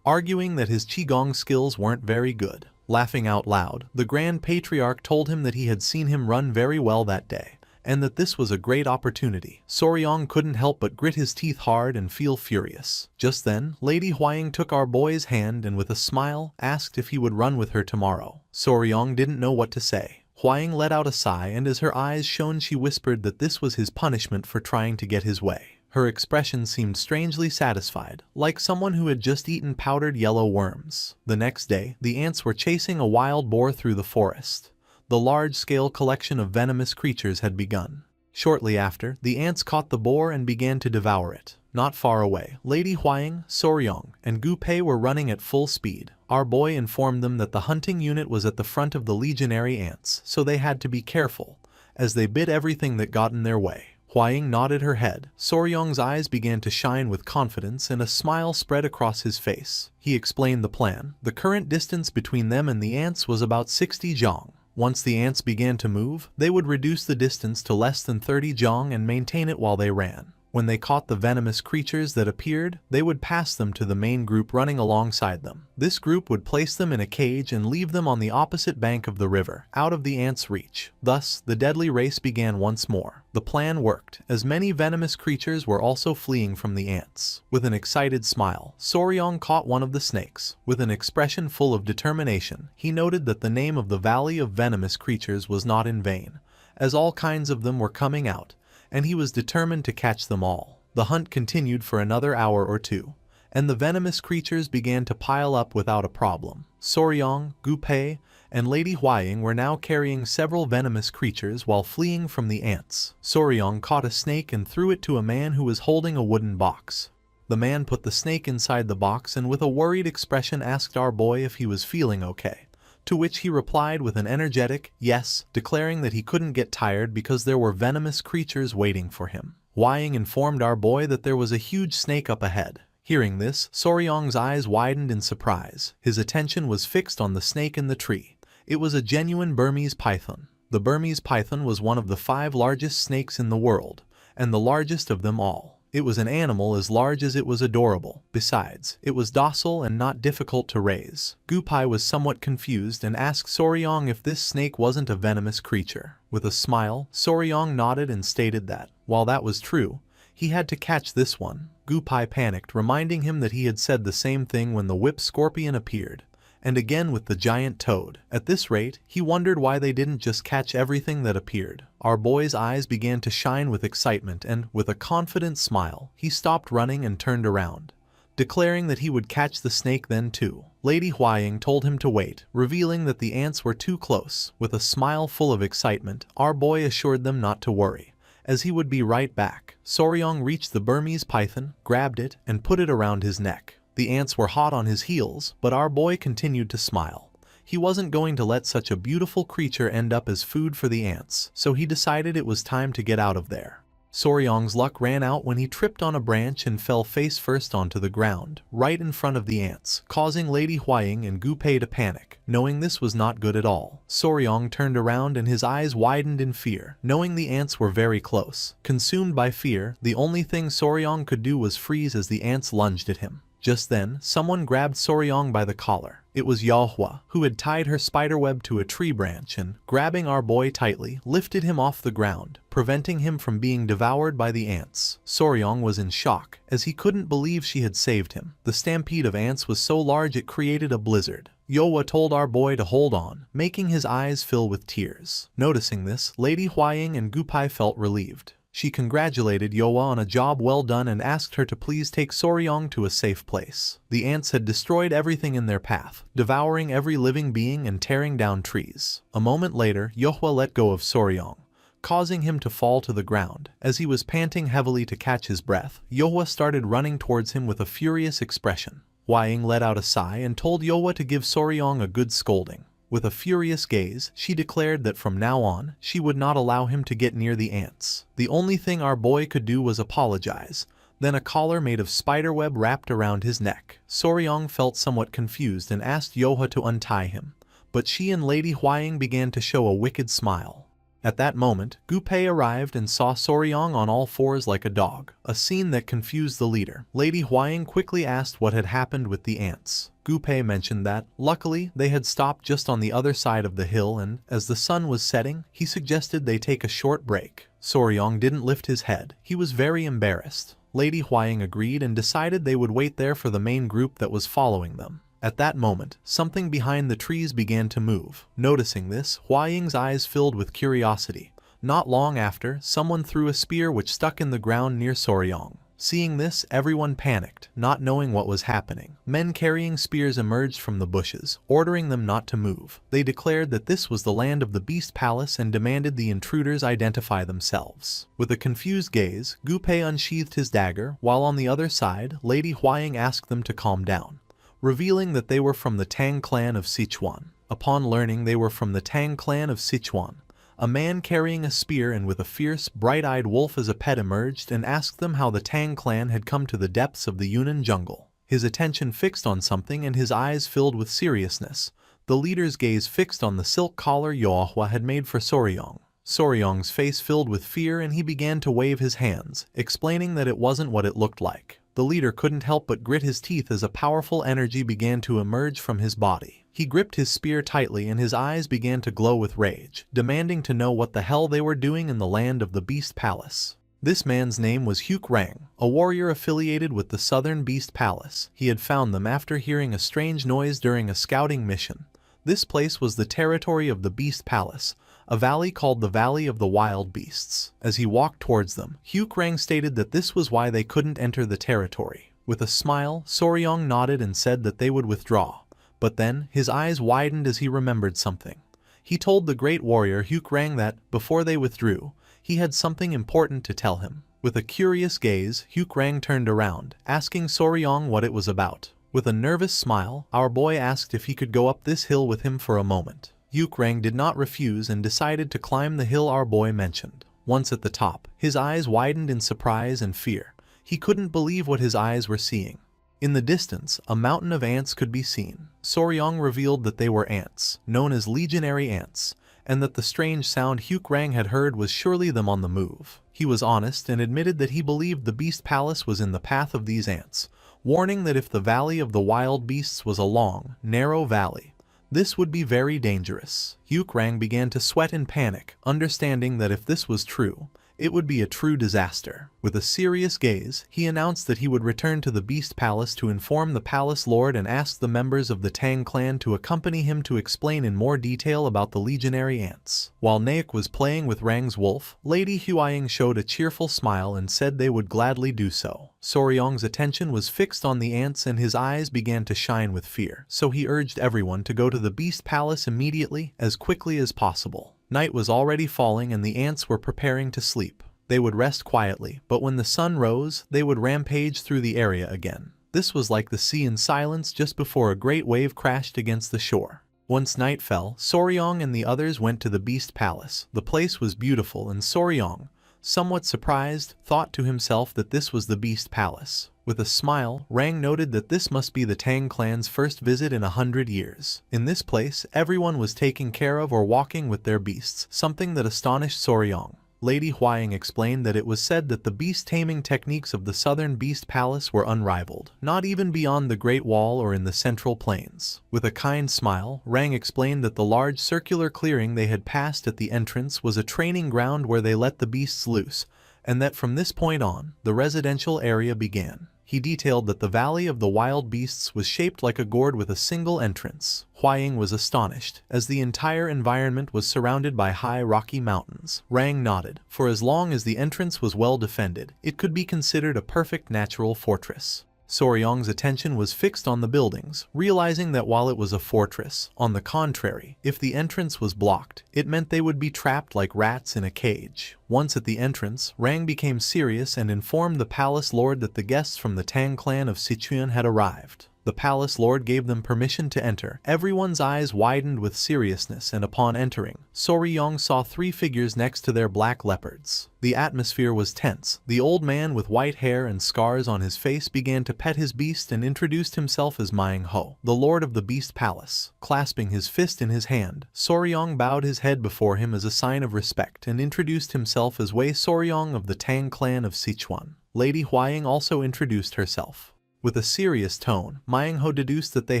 arguing that his Qigong skills weren't very good. Laughing out loud, the Grand Patriarch told him that he had seen him run very well that day, and that this was a great opportunity. Soryong couldn't help but grit his teeth hard and feel furious. Just then, Lady Huaying took our boy's hand and with a smile, asked if he would run with her tomorrow. Soryong didn't know what to say. Huaying let out a sigh, and as her eyes shone she whispered that this was his punishment for trying to get his way. Her expression seemed strangely satisfied, like someone who had just eaten powdered yellow worms. The next day, the ants were chasing a wild boar through the forest. The large-scale collection of venomous creatures had begun. Shortly after, the ants caught the boar and began to devour it. Not far away, Lady Huaying, Soryong, and Gu Pei were running at full speed. Our boy informed them that the hunting unit was at the front of the legionary ants, so they had to be careful, as they bit everything that got in their way. Huaying nodded her head. Soryong's eyes began to shine with confidence and a smile spread across his face. He explained the plan. The current distance between them and the ants was about 60 zhang. Once the ants began to move, they would reduce the distance to less than 30 zhang and maintain it while they ran. When they caught the venomous creatures that appeared, they would pass them to the main group running alongside them. This group would place them in a cage and leave them on the opposite bank of the river, out of the ants' reach. Thus, the deadly race began once more. The plan worked, as many venomous creatures were also fleeing from the ants. With an excited smile, Soryong caught one of the snakes. With an expression full of determination, he noted that the name of the Valley of Venomous Creatures was not in vain, as all kinds of them were coming out, and he was determined to catch them all. The hunt continued for another hour or two, and the venomous creatures began to pile up without a problem. Soryong, Gu Pei, and Lady Huaying were now carrying several venomous creatures while fleeing from the ants. Soryong caught a snake and threw it to a man who was holding a wooden box. The man put the snake inside the box and with a worried expression asked our boy if he was feeling okay, to which he replied with an energetic yes, declaring that he couldn't get tired because there were venomous creatures waiting for him. Huaying informed our boy that there was a huge snake up ahead. Hearing this, Soryong's eyes widened in surprise. His attention was fixed on the snake in the tree. It was a genuine Burmese python. The Burmese python was one of the 5 largest snakes in the world, and the largest of them all. It was an animal as large as it was adorable. Besides, it was docile and not difficult to raise. Gu Pei was somewhat confused and asked Soryong if this snake wasn't a venomous creature. With a smile, Soryong nodded and stated that, while that was true, he had to catch this one. Gu Pei panicked, reminding him that he had said the same thing when the whip scorpion appeared, and again with the giant toad. At this rate, he wondered why they didn't just catch everything that appeared. Our boy's eyes began to shine with excitement and, with a confident smile, he stopped running and turned around, declaring that he would catch the snake then too. Lady Huaying told him to wait, revealing that the ants were too close. With a smile full of excitement, our boy assured them not to worry, as he would be right back. Soryong reached the Burmese python, grabbed it, and put it around his neck. The ants were hot on his heels, but our boy continued to smile. He wasn't going to let such a beautiful creature end up as food for the ants, so he decided it was time to get out of there. Soryong's luck ran out when he tripped on a branch and fell face first onto the ground, right in front of the ants, causing Lady Huaying and Gu Pei to panic. Knowing this was not good at all, Soryong turned around and his eyes widened in fear, knowing the ants were very close. Consumed by fear, the only thing Soryong could do was freeze as the ants lunged at him. Just then, someone grabbed Soryong by the collar. It was Manhwa, who had tied her spiderweb to a tree branch and, grabbing our boy tightly, lifted him off the ground, preventing him from being devoured by the ants. Soryong was in shock, as he couldn't believe she had saved him. The stampede of ants was so large it created a blizzard. Manhwa told our boy to hold on, making his eyes fill with tears. Noticing this, Lady Huaying and Gu Pei felt relieved. She congratulated Manhwa on a job well done and asked her to please take Soryong to a safe place. The ants had destroyed everything in their path, devouring every living being and tearing down trees. A moment later, Manhwa let go of Soryong, causing him to fall to the ground. As he was panting heavily to catch his breath, Manhwa started running towards him with a furious expression. Huaying let out a sigh and told Manhwa to give Soryong a good scolding. With a furious gaze, she declared that from now on, she would not allow him to get near the ants. The only thing our boy could do was apologize, Then a collar made of spiderweb wrapped around his neck. Soryong felt somewhat confused and asked Yoha to untie him, but she and Lady Huaying began to show a wicked smile. At that moment, Gu-pei arrived and saw Soryong on all fours like a dog, a scene that confused the leader. Lady Huaying quickly asked what had happened with the ants. Gu-pei mentioned that, luckily, they had stopped just on the other side of the hill and, as the sun was setting, he suggested they take a short break. Soryong didn't lift his head. He was very embarrassed. Lady Huaying agreed and decided they would wait there for the main group that was following them. At that moment, something behind the trees began to move. Noticing this, Huaying's eyes filled with curiosity. Not long after, someone threw a spear which stuck in the ground near Soryong. Seeing this, everyone panicked, not knowing what was happening. Men carrying spears emerged from the bushes, ordering them not to move. They declared that this was the land of the Beast Palace and demanded the intruders identify themselves. With a confused gaze, Gu-pei unsheathed his dagger, while on the other side, Lady Huaying asked them to calm down, revealing that they were from the Tang clan of Sichuan. Upon learning they were from the Tang clan of Sichuan, a man carrying a spear and with a fierce, bright-eyed wolf as a pet emerged and asked them how the Tang clan had come to the depths of the Yunnan jungle. His attention fixed on something and his eyes filled with seriousness. The leader's gaze fixed on the silk collar Yohua had made for Soryong. Soryong's face filled with fear and he began to wave his hands, explaining that it wasn't what it looked like. The leader couldn't help but grit his teeth as a powerful energy began to emerge from his body. He gripped his spear tightly and his eyes began to glow with rage, demanding to know what the hell they were doing in the land of the Beast Palace. This man's name was Huk Rang, a warrior affiliated with the Southern Beast Palace. He had found them after hearing a strange noise during a scouting mission. This place was the territory of the Beast Palace, a valley called the Valley of the Wild Beasts. As he walked towards them, Huk Rang stated that this was why they couldn't enter the territory. With a smile, Soryong nodded and said that they would withdraw. But then, his eyes widened as he remembered something. He told the great warrior Huk Rang that, before they withdrew, he had something important to tell him. With a curious gaze, Huk Rang turned around, asking Soryong what it was about. With a nervous smile, our boy asked if he could go up this hill with him for a moment. Huk Rang did not refuse and decided to climb the hill our boy mentioned. Once at the top, his eyes widened in surprise and fear. He couldn't believe what his eyes were seeing. In the distance, a mountain of ants could be seen. Soryong revealed that they were ants, known as legionary ants, and that the strange sound Huk Rang had heard was surely them on the move. He was honest and admitted that he believed the Beast Palace was in the path of these ants, warning that if the Valley of the Wild Beasts was a long, narrow valley, this would be very dangerous. Huk Rang began to sweat in panic, understanding that if this was true, it would be a true disaster. With a serious gaze, he announced that he would return to the Beast Palace to inform the Palace Lord and asked the members of the Tang clan to accompany him to explain in more detail about the legionary ants. While Naek was playing with Rang's wolf, Lady Huaying showed a cheerful smile and said they would gladly do so. Soryong's attention was fixed on the ants and his eyes began to shine with fear, so he urged everyone to go to the Beast Palace immediately, as quickly as possible. Night was already falling and the ants were preparing to sleep. They would rest quietly, but when the sun rose, they would rampage through the area again. This was like the sea in silence just before a great wave crashed against the shore. Once night fell, Soryong and the others went to the Beast Palace. The place was beautiful and Soryong, somewhat surprised, thought to himself that this was the Beast Palace. With a smile, Rang noted that this must be the Tang clan's first visit in 100 years. In this place, everyone was taken care of or walking with their beasts, something that astonished Soryong. Lady Huaying explained that it was said that the beast-taming techniques of the Southern Beast Palace were unrivaled, not even beyond the Great Wall or in the Central Plains. With a kind smile, Rang explained that the large circular clearing they had passed at the entrance was a training ground where they let the beasts loose, and that from this point on, the residential area began. He detailed that the Valley of the Wild Beasts was shaped like a gourd with a single entrance. Huaying was astonished, as the entire environment was surrounded by high rocky mountains. Rang nodded. For as long as the entrance was well defended, it could be considered a perfect natural fortress. Soryong's attention was fixed on the buildings, realizing that while it was a fortress, on the contrary, if the entrance was blocked, it meant they would be trapped like rats in a cage. Once at the entrance, Rang became serious and informed the palace lord that the guests from the Tang clan of Sichuan had arrived. The palace lord gave them permission to enter. Everyone's eyes widened with seriousness, and upon entering, Soryong saw 3 figures next to their black leopards. The atmosphere was tense. The old man with white hair and scars on his face began to pet his beast and introduced himself as Manhwa, the lord of the beast palace. Clasping his fist in his hand, Soryong bowed his head before him as a sign of respect and introduced himself as Wei Soryong of the Tang clan of Sichuan. Lady Huaying also introduced herself. With a serious tone, Manhwa deduced that they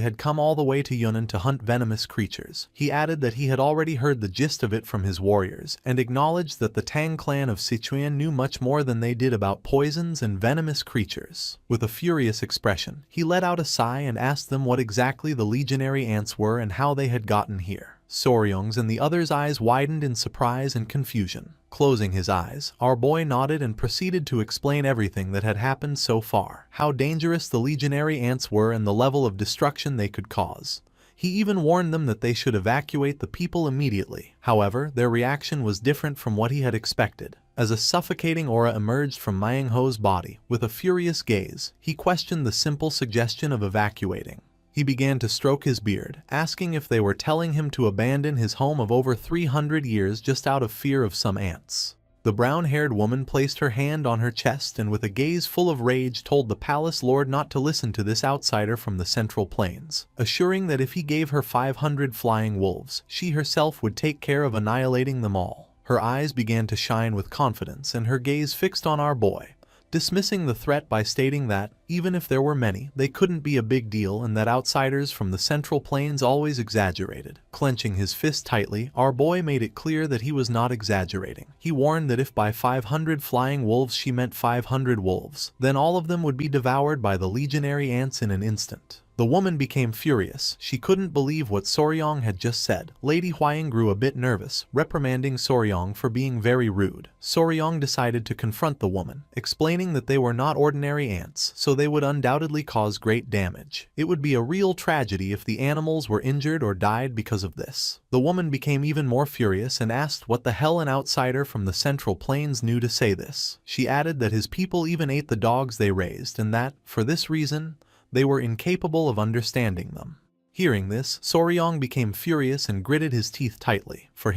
had come all the way to Yunnan to hunt venomous creatures. He added that he had already heard the gist of it from his warriors, and acknowledged that the Tang clan of Sichuan knew much more than they did about poisons and venomous creatures. With a furious expression, he let out a sigh and asked them what exactly the legionary ants were and how they had gotten here. Soryong's and the others' eyes widened in surprise and confusion. Closing his eyes, our boy nodded and proceeded to explain everything that had happened so far, how dangerous the legionary ants were and the level of destruction they could cause. He even warned them that they should evacuate the people immediately. However, their reaction was different from what he had expected. As a suffocating aura emerged from Manhwa's body, with a furious gaze, he questioned the simple suggestion of evacuating. He began to stroke his beard, asking if they were telling him to abandon his home of over 300 years just out of fear of some ants. The brown-haired woman placed her hand on her chest and with a gaze full of rage told the palace lord not to listen to this outsider from the Central Plains, assuring that if he gave her 500 flying wolves, she herself would take care of annihilating them all. Her eyes began to shine with confidence and her gaze fixed on our boy, dismissing the threat by stating that, even if there were many, they couldn't be a big deal and that outsiders from the Central Plains always exaggerated. Clenching his fist tightly, our boy made it clear that he was not exaggerating. He warned that if by 500 flying wolves she meant 500 wolves, then all of them would be devoured by the legionary ants in an instant. The woman became furious. She couldn't believe what Soryong had just said. Lady Huaying grew a bit nervous, reprimanding Soryong for being very rude. Soryong decided to confront the woman, explaining that they were not ordinary ants, so they would undoubtedly cause great damage. It would be a real tragedy if the animals were injured or died because of this. The woman became even more furious and asked what the hell an outsider from the Central Plains knew to say this. She added that his people even ate the dogs they raised and that, for this reason, they were incapable of understanding them. Hearing this, Soryong became furious and gritted his teeth tightly. For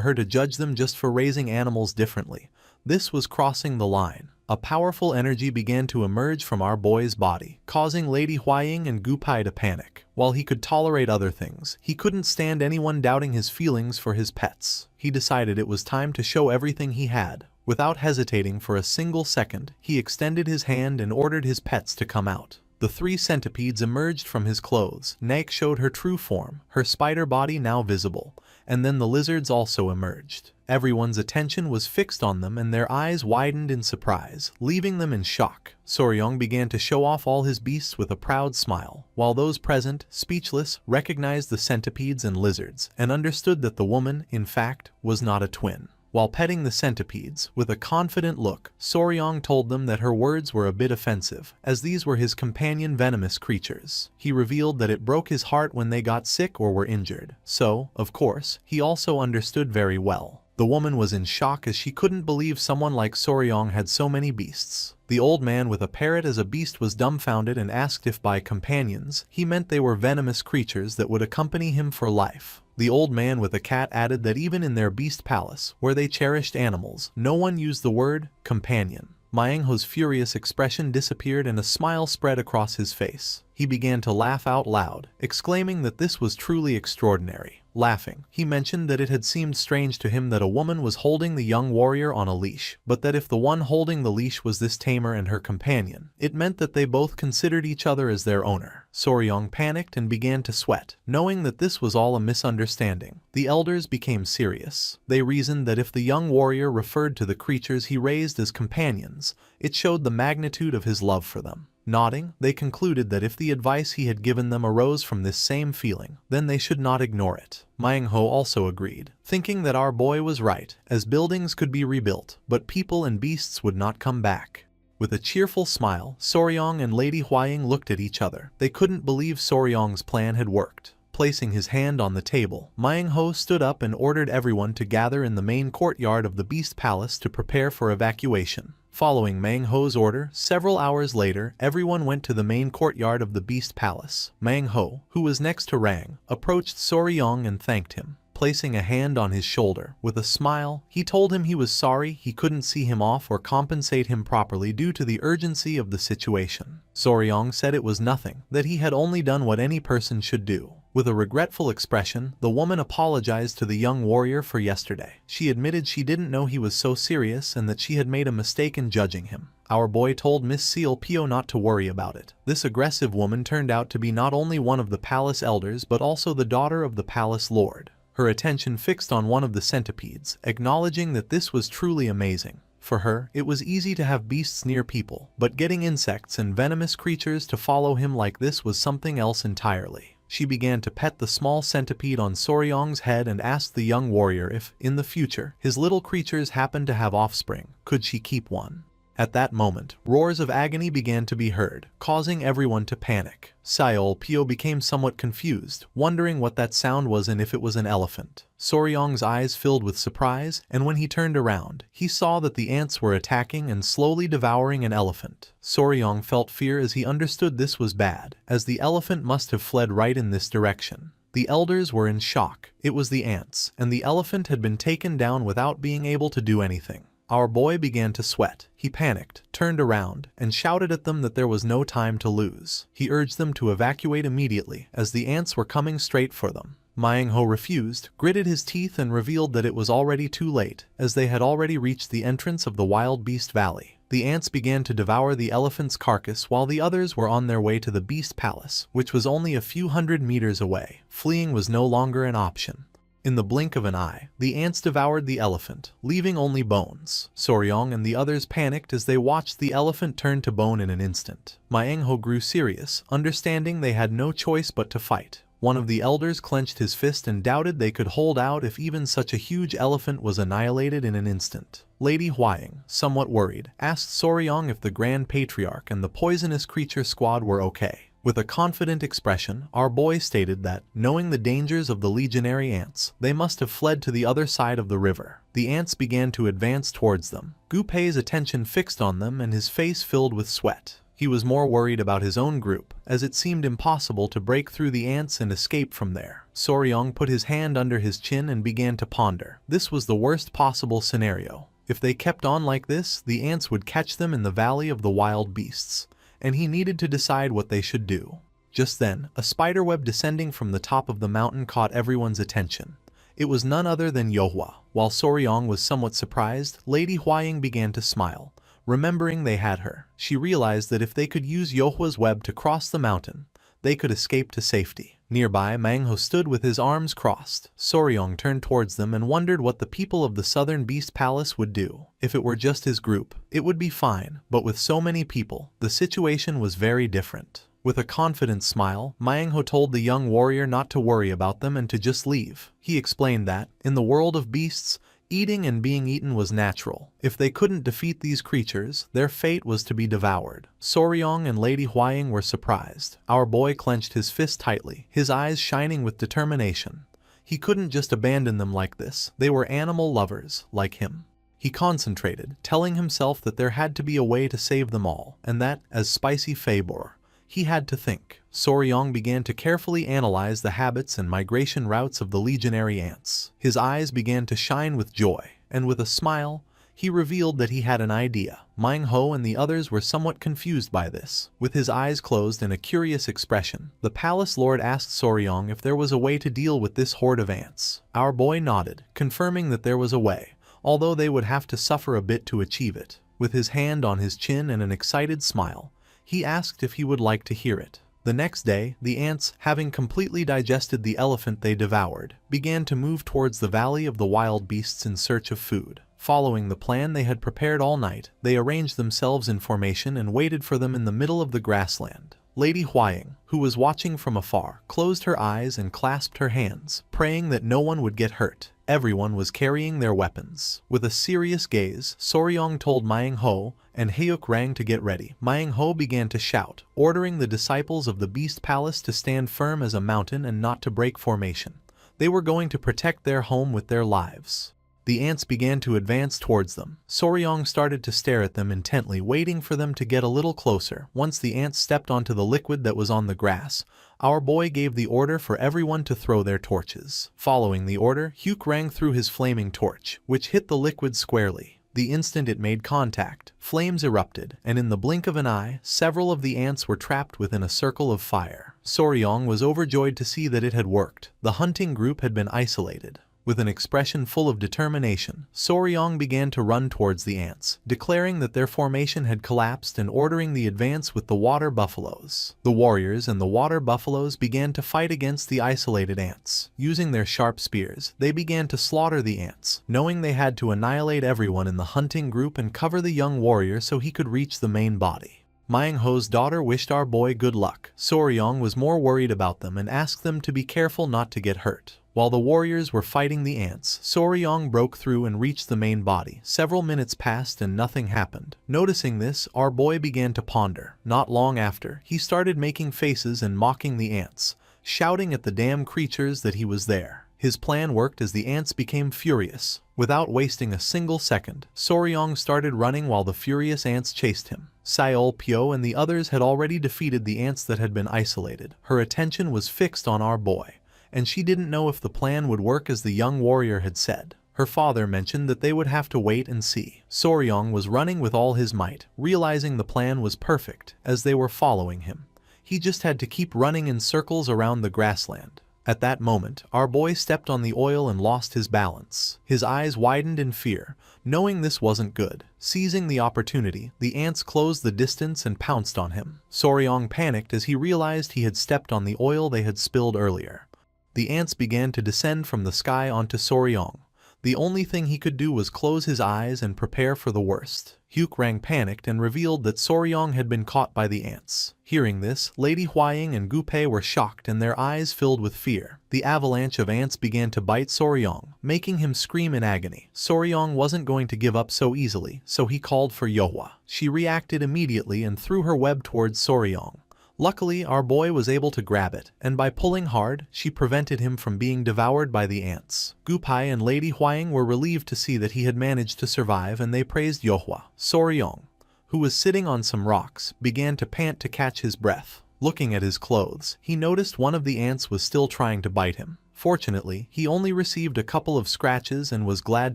her to judge them just for raising animals differently, this was crossing the line. A powerful energy began to emerge from our boy's body, causing Lady Huaying and Gupai to panic. While he could tolerate other things, he couldn't stand anyone doubting his feelings for his pets. He decided it was time to show everything he had. Without hesitating for a single second, he extended his hand and ordered his pets to come out. The 3 centipedes emerged from his clothes. Naik showed her true form, her spider body now visible, and then the lizards also emerged. Everyone's attention was fixed on them and their eyes widened in surprise, leaving them in shock. Soryong began to show off all his beasts with a proud smile, while those present, speechless, recognized the centipedes and lizards, and understood that the woman, in fact, was not a twin. While petting the centipedes, with a confident look, Soryong told them that her words were a bit offensive, as these were his companion venomous creatures. He revealed that it broke his heart when they got sick or were injured, so, of course, he also understood very well. The woman was in shock as she couldn't believe someone like Soryong had so many beasts. The old man with a parrot as a beast was dumbfounded and asked if by companions, he meant they were venomous creatures that would accompany him for life. The old man with a cat added that even in their beast palace, where they cherished animals, no one used the word companion. Manhwa's furious expression disappeared and a smile spread across his face. He began to laugh out loud, exclaiming that this was truly extraordinary. Laughing, he mentioned that it had seemed strange to him that a woman was holding the young warrior on a leash, but that if the one holding the leash was this tamer and her companion, it meant that they both considered each other as their owner. Soryong panicked and began to sweat, knowing that this was all a misunderstanding. The elders became serious. They reasoned that if the young warrior referred to the creatures he raised as companions, it showed the magnitude of his love for them. Nodding, they concluded that if the advice he had given them arose from this same feeling, then they should not ignore it. Manhwa also agreed, thinking that our boy was right, as buildings could be rebuilt, but people and beasts would not come back. With a cheerful smile, Soryong and Lady Huaying looked at each other. They couldn't believe Soryong's plan had worked. Placing his hand on the table, Manhwa stood up and ordered everyone to gather in the main courtyard of the Beast Palace to prepare for evacuation. Following Manhwa's order, several hours later, everyone went to the main courtyard of the Beast Palace. Manhwa, who was next to Rang, approached Soryong and thanked him. Placing a hand on his shoulder, with a smile, he told him he was sorry he couldn't see him off or compensate him properly due to the urgency of the situation. Soryong said it was nothing, that he had only done what any person should do. With a regretful expression, the woman apologized to the young warrior for yesterday. She admitted she didn't know he was so serious and that she had made a mistake in judging him. Our boy told Miss Seal Pio not to worry about it. This aggressive woman turned out to be not only one of the palace elders but also the daughter of the palace lord. Her attention fixed on one of the centipedes, acknowledging that this was truly amazing. For her, it was easy to have beasts near people, but getting insects and venomous creatures to follow him like this was something else entirely. She began to pet the small centipede on Soryong's head and asked the young warrior if, in the future, his little creatures happened to have offspring, could she keep one. At that moment, roars of agony began to be heard, causing everyone to panic. Seol Pio became somewhat confused, wondering what that sound was and if it was an elephant. Soryong's eyes filled with surprise, and when he turned around, he saw that the ants were attacking and slowly devouring an elephant. Soryong felt fear as he understood this was bad, as the elephant must have fled right in this direction. The elders were in shock. It was the ants, and the elephant had been taken down without being able to do anything. Our boy began to sweat. He panicked, turned around, and shouted at them that there was no time to lose. He urged them to evacuate immediately, as the ants were coming straight for them. Manhwa refused, gritted his teeth and revealed that it was already too late, as they had already reached the entrance of the Wild Beast Valley. The ants began to devour the elephant's carcass while the others were on their way to the Beast Palace, which was only a few hundred meters away. Fleeing was no longer an option. In the blink of an eye, the ants devoured the elephant, leaving only bones. Soryong and the others panicked as they watched the elephant turn to bone in an instant. Manhwa grew serious, understanding they had no choice but to fight. One of the elders clenched his fist and doubted they could hold out if even such a huge elephant was annihilated in an instant. Lady Huaying, somewhat worried, asked Soryong if the Grand Patriarch and the poisonous creature squad were okay. With a confident expression, our boy stated that, knowing the dangers of the legionary ants, they must have fled to the other side of the river. The ants began to advance towards them. Gunpei's attention fixed on them and his face filled with sweat. He was more worried about his own group, as it seemed impossible to break through the ants and escape from there. Soryong put his hand under his chin and began to ponder. This was the worst possible scenario. If they kept on like this, the ants would catch them in the Valley of the Wild Beasts, and he needed to decide what they should do. Just then, a spiderweb descending from the top of the mountain caught everyone's attention. It was none other than Yohua. While Soryong was somewhat surprised, Lady Huaying began to smile. Remembering they had her, she realized that if they could use Yohua's web to cross the mountain, they could escape to safety. Nearby, Manhwa stood with his arms crossed. Soryong turned towards them and wondered what the people of the Southern Beast Palace would do. If it were just his group, it would be fine, but with so many people, the situation was very different. With a confident smile, Manhwa told the young warrior not to worry about them and to just leave. He explained that, in the world of beasts, eating and being eaten was natural. If they couldn't defeat these creatures, their fate was to be devoured. Soryong and Lady Huaying were surprised. Our boy clenched his fist tightly, his eyes shining with determination. He couldn't just abandon them like this. They were animal lovers, like him. He concentrated, telling himself that there had to be a way to save them all, and that, as Spicy Fabor, he had to think. Soryong began to carefully analyze the habits and migration routes of the legionary ants. His eyes began to shine with joy, and with a smile, he revealed that he had an idea. Manhwa and the others were somewhat confused by this. With his eyes closed and a curious expression, the palace lord asked Soryong if there was a way to deal with this horde of ants. Our boy nodded, confirming that there was a way, although they would have to suffer a bit to achieve it. With his hand on his chin and an excited smile, he asked if he would like to hear it. The next day, the ants, having completely digested the elephant they devoured, began to move towards the Valley of the Wild Beasts in search of food. Following the plan they had prepared all night, they arranged themselves in formation and waited for them in the middle of the grassland. Lady Huaying, who was watching from afar, closed her eyes and clasped her hands, praying that no one would get hurt. Everyone was carrying their weapons. With a serious gaze, Soryong told Manhwa and Hyuk Rang to get ready. Manhwa began to shout, ordering the disciples of the Beast Palace to stand firm as a mountain and not to break formation. They were going to protect their home with their lives. The ants began to advance towards them. Soryong started to stare at them intently, waiting for them to get a little closer. Once the ants stepped onto the liquid that was on the grass, our boy gave the order for everyone to throw their torches. Following the order, Hyuk threw his flaming torch, which hit the liquid squarely. The instant it made contact, flames erupted, and in the blink of an eye, several of the ants were trapped within a circle of fire. Soryong was overjoyed to see that it had worked. The hunting group had been isolated. With an expression full of determination, Soryong began to run towards the ants, declaring that their formation had collapsed and ordering the advance with the water buffaloes. The warriors and the water buffaloes began to fight against the isolated ants. Using their sharp spears, they began to slaughter the ants, knowing they had to annihilate everyone in the hunting group and cover the young warrior so he could reach the main body. Myung-ho's daughter wished our boy good luck. Soryong was more worried about them and asked them to be careful not to get hurt. While the warriors were fighting the ants, Soryong broke through and reached the main body. Several minutes passed and nothing happened. Noticing this, our boy began to ponder. Not long after, he started making faces and mocking the ants, shouting at the damn creatures that he was there. His plan worked as the ants became furious. Without wasting a single second, Soryong started running while the furious ants chased him. Seol-pyo and the others had already defeated the ants that had been isolated. Her attention was fixed on our boy, and she didn't know if the plan would work as the young warrior had said. Her father mentioned that they would have to wait and see. Soryong was running with all his might, realizing the plan was perfect as they were following him. He just had to keep running in circles around the grassland. At that moment, our boy stepped on the oil and lost his balance. His eyes widened in fear, knowing this wasn't good. Seizing the opportunity, the ants closed the distance and pounced on him. Soryong panicked as he realized he had stepped on the oil they had spilled earlier. The ants began to descend from the sky onto Soryong. The only thing he could do was close his eyes and prepare for the worst. Hyuk panicked and revealed that Soryong had been caught by the ants. Hearing this, Lady Hwaying and Gupe were shocked and their eyes filled with fear. The avalanche of ants began to bite Soryong, making him scream in agony. Soryong wasn't going to give up so easily, so he called for Yohwa. She reacted immediately and threw her web towards Soryong. Luckily, our boy was able to grab it, and by pulling hard, she prevented him from being devoured by the ants. Gupai and Lady Hwaying were relieved to see that he had managed to survive, and they praised Yohwa. Soryong, who was sitting on some rocks, began to pant to catch his breath. Looking at his clothes, he noticed one of the ants was still trying to bite him. Fortunately, he only received a couple of scratches and was glad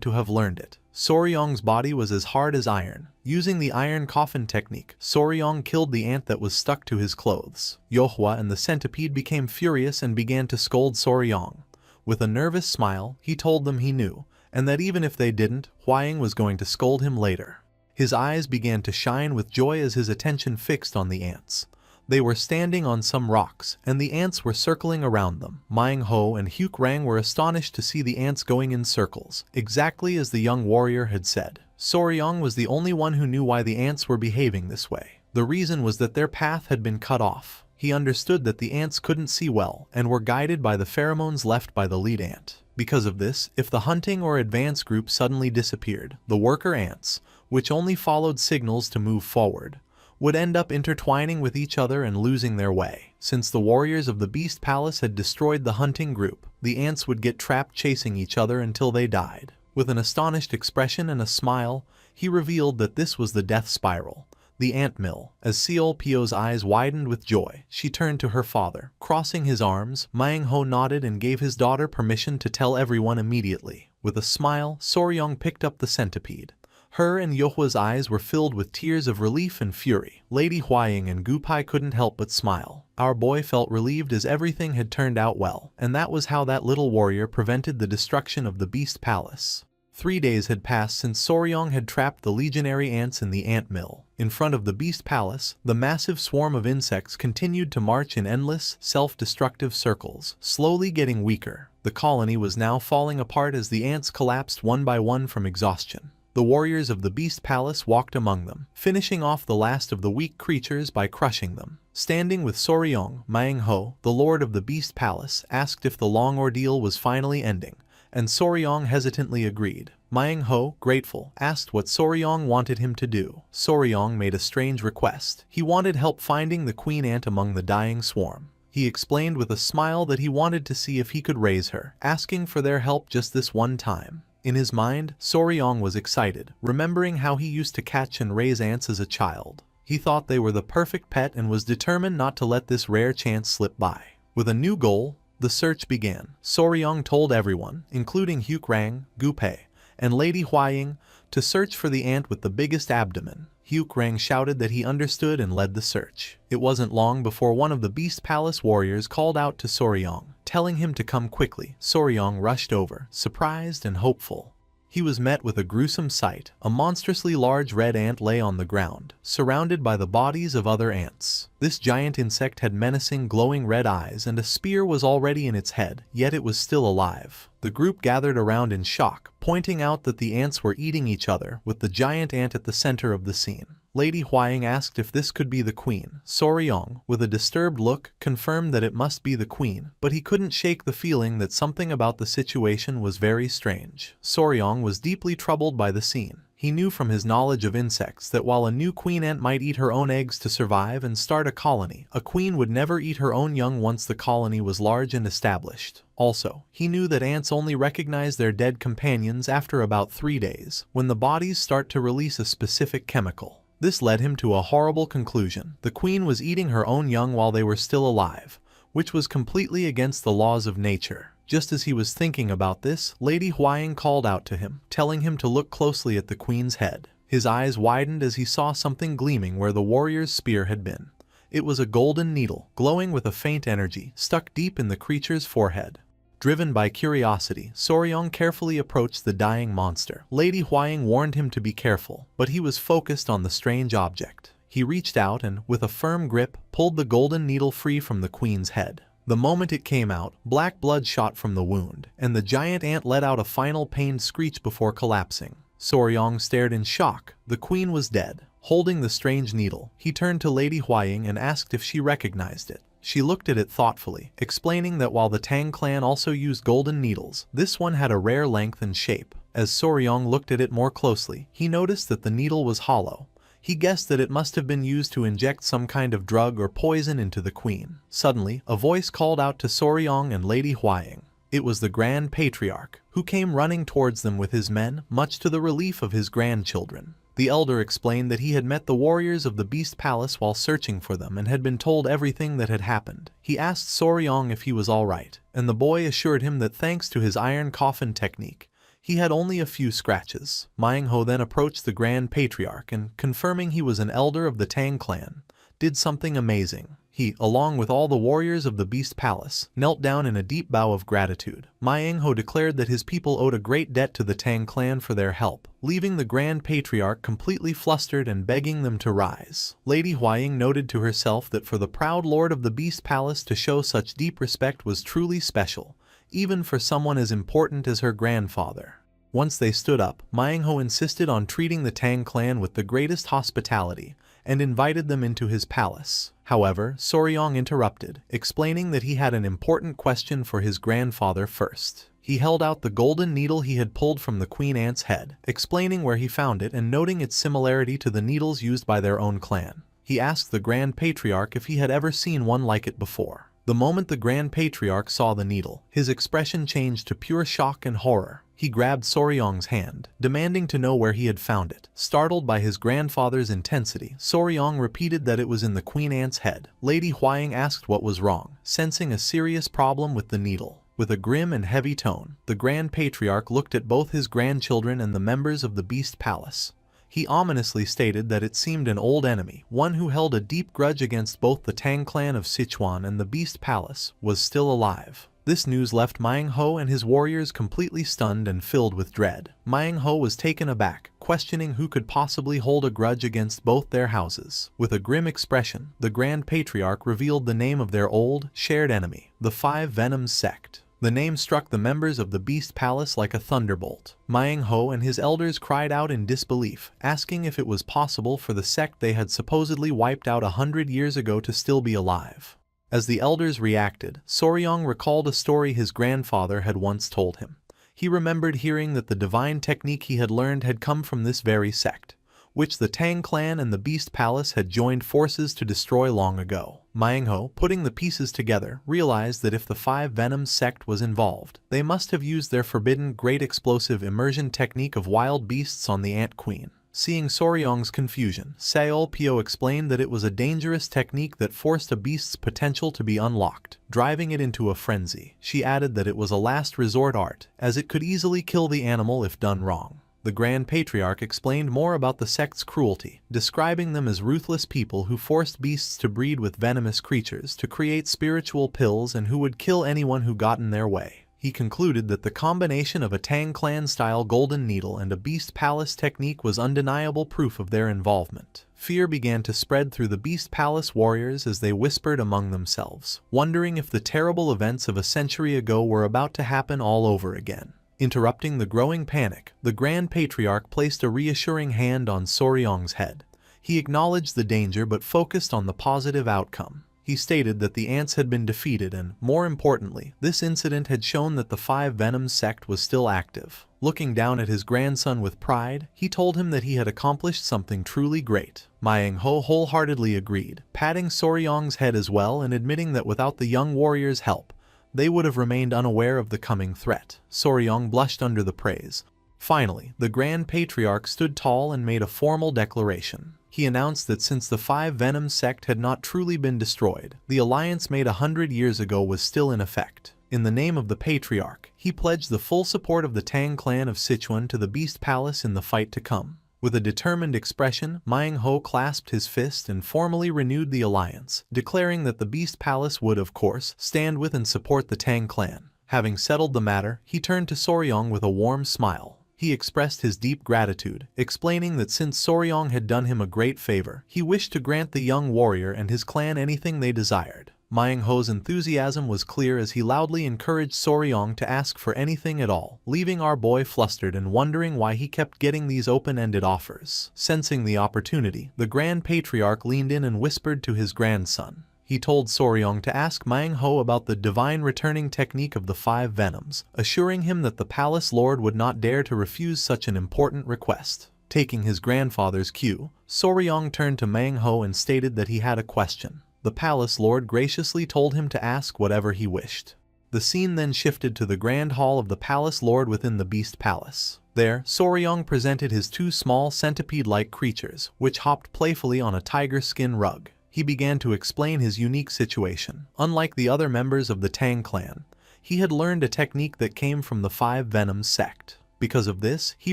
to have learned it. Soryong's body was as hard as iron. Using the iron coffin technique, Soryong killed the ant that was stuck to his clothes. Yohwa and the centipede became furious and began to scold Soryong. With a nervous smile, he told them he knew, and that even if they didn't, Hwaying was going to scold him later. His eyes began to shine with joy as his attention fixed on the ants. They were standing on some rocks, and the ants were circling around them. Myung-ho and Hyuk were astonished to see the ants going in circles, exactly as the young warrior had said. Soryong was the only one who knew why the ants were behaving this way. The reason was that their path had been cut off. He understood that the ants couldn't see well and were guided by the pheromones left by the lead ant. Because of this, if the hunting or advance group suddenly disappeared, the worker ants, which only followed signals to move forward, would end up intertwining with each other and losing their way. Since the warriors of the Beast Palace had destroyed the hunting group, the ants would get trapped chasing each other until they died. With an astonished expression and a smile, he revealed that this was the death spiral, the ant mill. As Seol-pyo's eyes widened with joy, she turned to her father. Crossing his arms, Myung-ho nodded and gave his daughter permission to tell everyone immediately. With a smile, Soryong picked up the centipede. Her and Yohwa's eyes were filled with tears of relief and fury. Lady Hwaying and Gupai couldn't help but smile. Our boy felt relieved as everything had turned out well, and that was how that little warrior prevented the destruction of the Beast Palace. 3 days had passed since Soryong had trapped the legionary ants in the ant mill. In front of the Beast Palace, the massive swarm of insects continued to march in endless, self-destructive circles, slowly getting weaker. The colony was now falling apart as the ants collapsed one by one from exhaustion. The warriors of the Beast Palace walked among them, finishing off the last of the weak creatures by crushing them. Standing with Soryong, Myung-ho, the lord of the Beast Palace, asked if the long ordeal was finally ending, and Soryong hesitantly agreed. Myung-ho, grateful, asked what Soryong wanted him to do. Soryong made a strange request. He wanted help finding the queen ant among the dying swarm. He explained with a smile that he wanted to see if he could raise her, asking for their help just this one time. In his mind, Soryong was excited, remembering how he used to catch and raise ants as a child. He thought they were the perfect pet and was determined not to let this rare chance slip by. With a new goal, the search began. Soryong told everyone, including Hukrang, Gupei, and Lady Huaying, to search for the ant with the biggest abdomen. Hukrang shouted that he understood and led the search. It wasn't long before one of the Beast Palace warriors called out to Soryong, telling him to come quickly. Soryong rushed over, surprised and hopeful. He was met with a gruesome sight. A monstrously large red ant lay on the ground, surrounded by the bodies of other ants. This giant insect had menacing, glowing red eyes, and a spear was already in its head, yet it was still alive. The group gathered around in shock, pointing out that the ants were eating each other, with the giant ant at the center of the scene. Lady Huaying asked if this could be the queen. Soryong, with a disturbed look, confirmed that it must be the queen, but he couldn't shake the feeling that something about the situation was very strange. Soryong was deeply troubled by the scene. He knew from his knowledge of insects that while a new queen ant might eat her own eggs to survive and start a colony, a queen would never eat her own young once the colony was large and established. Also, he knew that ants only recognize their dead companions after about 3 days, when the bodies start to release a specific chemical. This led him to a horrible conclusion. The queen was eating her own young while they were still alive, which was completely against the laws of nature. Just as he was thinking about this, Lady Huaying called out to him, telling him to look closely at the queen's head. His eyes widened as he saw something gleaming where the warrior's spear had been. It was a golden needle, glowing with a faint energy, stuck deep in the creature's forehead. Driven by curiosity, Soryong carefully approached the dying monster. Lady Huaying warned him to be careful, but he was focused on the strange object. He reached out and, with a firm grip, pulled the golden needle free from the queen's head. The moment it came out, black blood shot from the wound, and the giant ant let out a final pained screech before collapsing. Soryong stared in shock. The queen was dead. Holding the strange needle, he turned to Lady Huaying and asked if she recognized it. She looked at it thoughtfully, explaining that while the Tang clan also used golden needles, this one had a rare length and shape. As Soryong looked at it more closely, he noticed that the needle was hollow. He guessed that it must have been used to inject some kind of drug or poison into the queen. Suddenly, a voice called out to Soryong and Lady Huaying. It was the Grand Patriarch, who came running towards them with his men, much to the relief of his grandchildren. The elder explained that he had met the warriors of the Beast Palace while searching for them and had been told everything that had happened. He asked Soryong if he was all right, and the boy assured him that thanks to his iron coffin technique, he had only a few scratches. Manhwa then approached the Grand Patriarch and, confirming he was an elder of the Tang clan, did something amazing. He, along with all the warriors of the Beast Palace, knelt down in a deep bow of gratitude. Manhwa declared that his people owed a great debt to the Tang clan for their help, leaving the Grand Patriarch completely flustered and begging them to rise. Lady Huaying noted to herself that for the proud lord of the Beast Palace to show such deep respect was truly special, even for someone as important as her grandfather. Once they stood up, Manhwa insisted on treating the Tang clan with the greatest hospitality, and invited them into his palace. However, Soryong interrupted, explaining that he had an important question for his grandfather first. He held out the golden needle he had pulled from the queen ant's head, explaining where he found it and noting its similarity to the needles used by their own clan. He asked the Grand Patriarch if he had ever seen one like it before. The moment the Grand Patriarch saw the needle, his expression changed to pure shock and horror. He grabbed Soryong's hand, demanding to know where he had found it. Startled by his grandfather's intensity, Soryong repeated that it was in the queen ant's head. Lady Huaying asked what was wrong, sensing a serious problem with the needle. With a grim and heavy tone, the Grand Patriarch looked at both his grandchildren and the members of the Beast Palace. He ominously stated that it seemed an old enemy, one who held a deep grudge against both the Tang clan of Sichuan and the Beast Palace, was still alive. This news left Manhwa and his warriors completely stunned and filled with dread. Manhwa was taken aback, questioning who could possibly hold a grudge against both their houses. With a grim expression, the Grand Patriarch revealed the name of their old, shared enemy, the Five Venoms sect. The name struck the members of the Beast Palace like a thunderbolt. Manhwa and his elders cried out in disbelief, asking if it was possible for the sect they had supposedly wiped out 100 years ago to still be alive. As the elders reacted, Soryong recalled a story his grandfather had once told him. He remembered hearing that the divine technique he had learned had come from this very sect, which the Tang clan and the Beast Palace had joined forces to destroy long ago. Manhwa, putting the pieces together, realized that if the Five Venoms sect was involved, they must have used their forbidden great explosive immersion technique of wild beasts on the Ant Queen. Seeing Soryong's confusion, Seolpyo explained that it was a dangerous technique that forced a beast's potential to be unlocked, driving it into a frenzy. She added that it was a last resort art, as it could easily kill the animal if done wrong. The Grand Patriarch explained more about the sect's cruelty, describing them as ruthless people who forced beasts to breed with venomous creatures to create spiritual pills and who would kill anyone who got in their way. He concluded that the combination of a Tang Clan-style golden needle and a beast palace technique was undeniable proof of their involvement. Fear began to spread through the beast palace warriors as they whispered among themselves, wondering if the terrible events of a century ago were about to happen all over again. Interrupting the growing panic, the Grand Patriarch placed a reassuring hand on Soryong's head. He acknowledged the danger but focused on the positive outcome. He stated that the ants had been defeated and, more importantly, this incident had shown that the Five Venoms sect was still active. Looking down at his grandson with pride, he told him that he had accomplished something truly great. Manhwa wholeheartedly agreed, patting Soryong's head as well and admitting that without the young warrior's help, they would have remained unaware of the coming threat. Soryong blushed under the praise. Finally, the Grand Patriarch stood tall and made a formal declaration. He announced that since the Five Venoms sect had not truly been destroyed, the alliance made 100 years ago was still in effect. In the name of the Patriarch, he pledged the full support of the Tang clan of Sichuan to the Beast Palace in the fight to come. With a determined expression, Manhwa clasped his fist and formally renewed the alliance, declaring that the Beast Palace would, of course, stand with and support the Tang clan. Having settled the matter, he turned to Soryong with a warm smile. He expressed his deep gratitude, explaining that since Soryong had done him a great favor, he wished to grant the young warrior and his clan anything they desired. Manhwa's enthusiasm was clear as he loudly encouraged Soryong to ask for anything at all, leaving our boy flustered and wondering why he kept getting these open-ended offers. Sensing the opportunity, the Grand Patriarch leaned in and whispered to his grandson. He told Soryong to ask Manhwa about the divine returning technique of the Five Venoms, assuring him that the Palace Lord would not dare to refuse such an important request. Taking his grandfather's cue, Soryong turned to Manhwa and stated that he had a question. The Palace Lord graciously told him to ask whatever he wished. The scene then shifted to the Grand Hall of the Palace Lord within the Beast Palace. There, Soryong presented his two small centipede-like creatures, which hopped playfully on a tiger skin rug. He began to explain his unique situation. Unlike the other members of the Tang clan, he had learned a technique that came from the Five Venoms sect. Because of this, he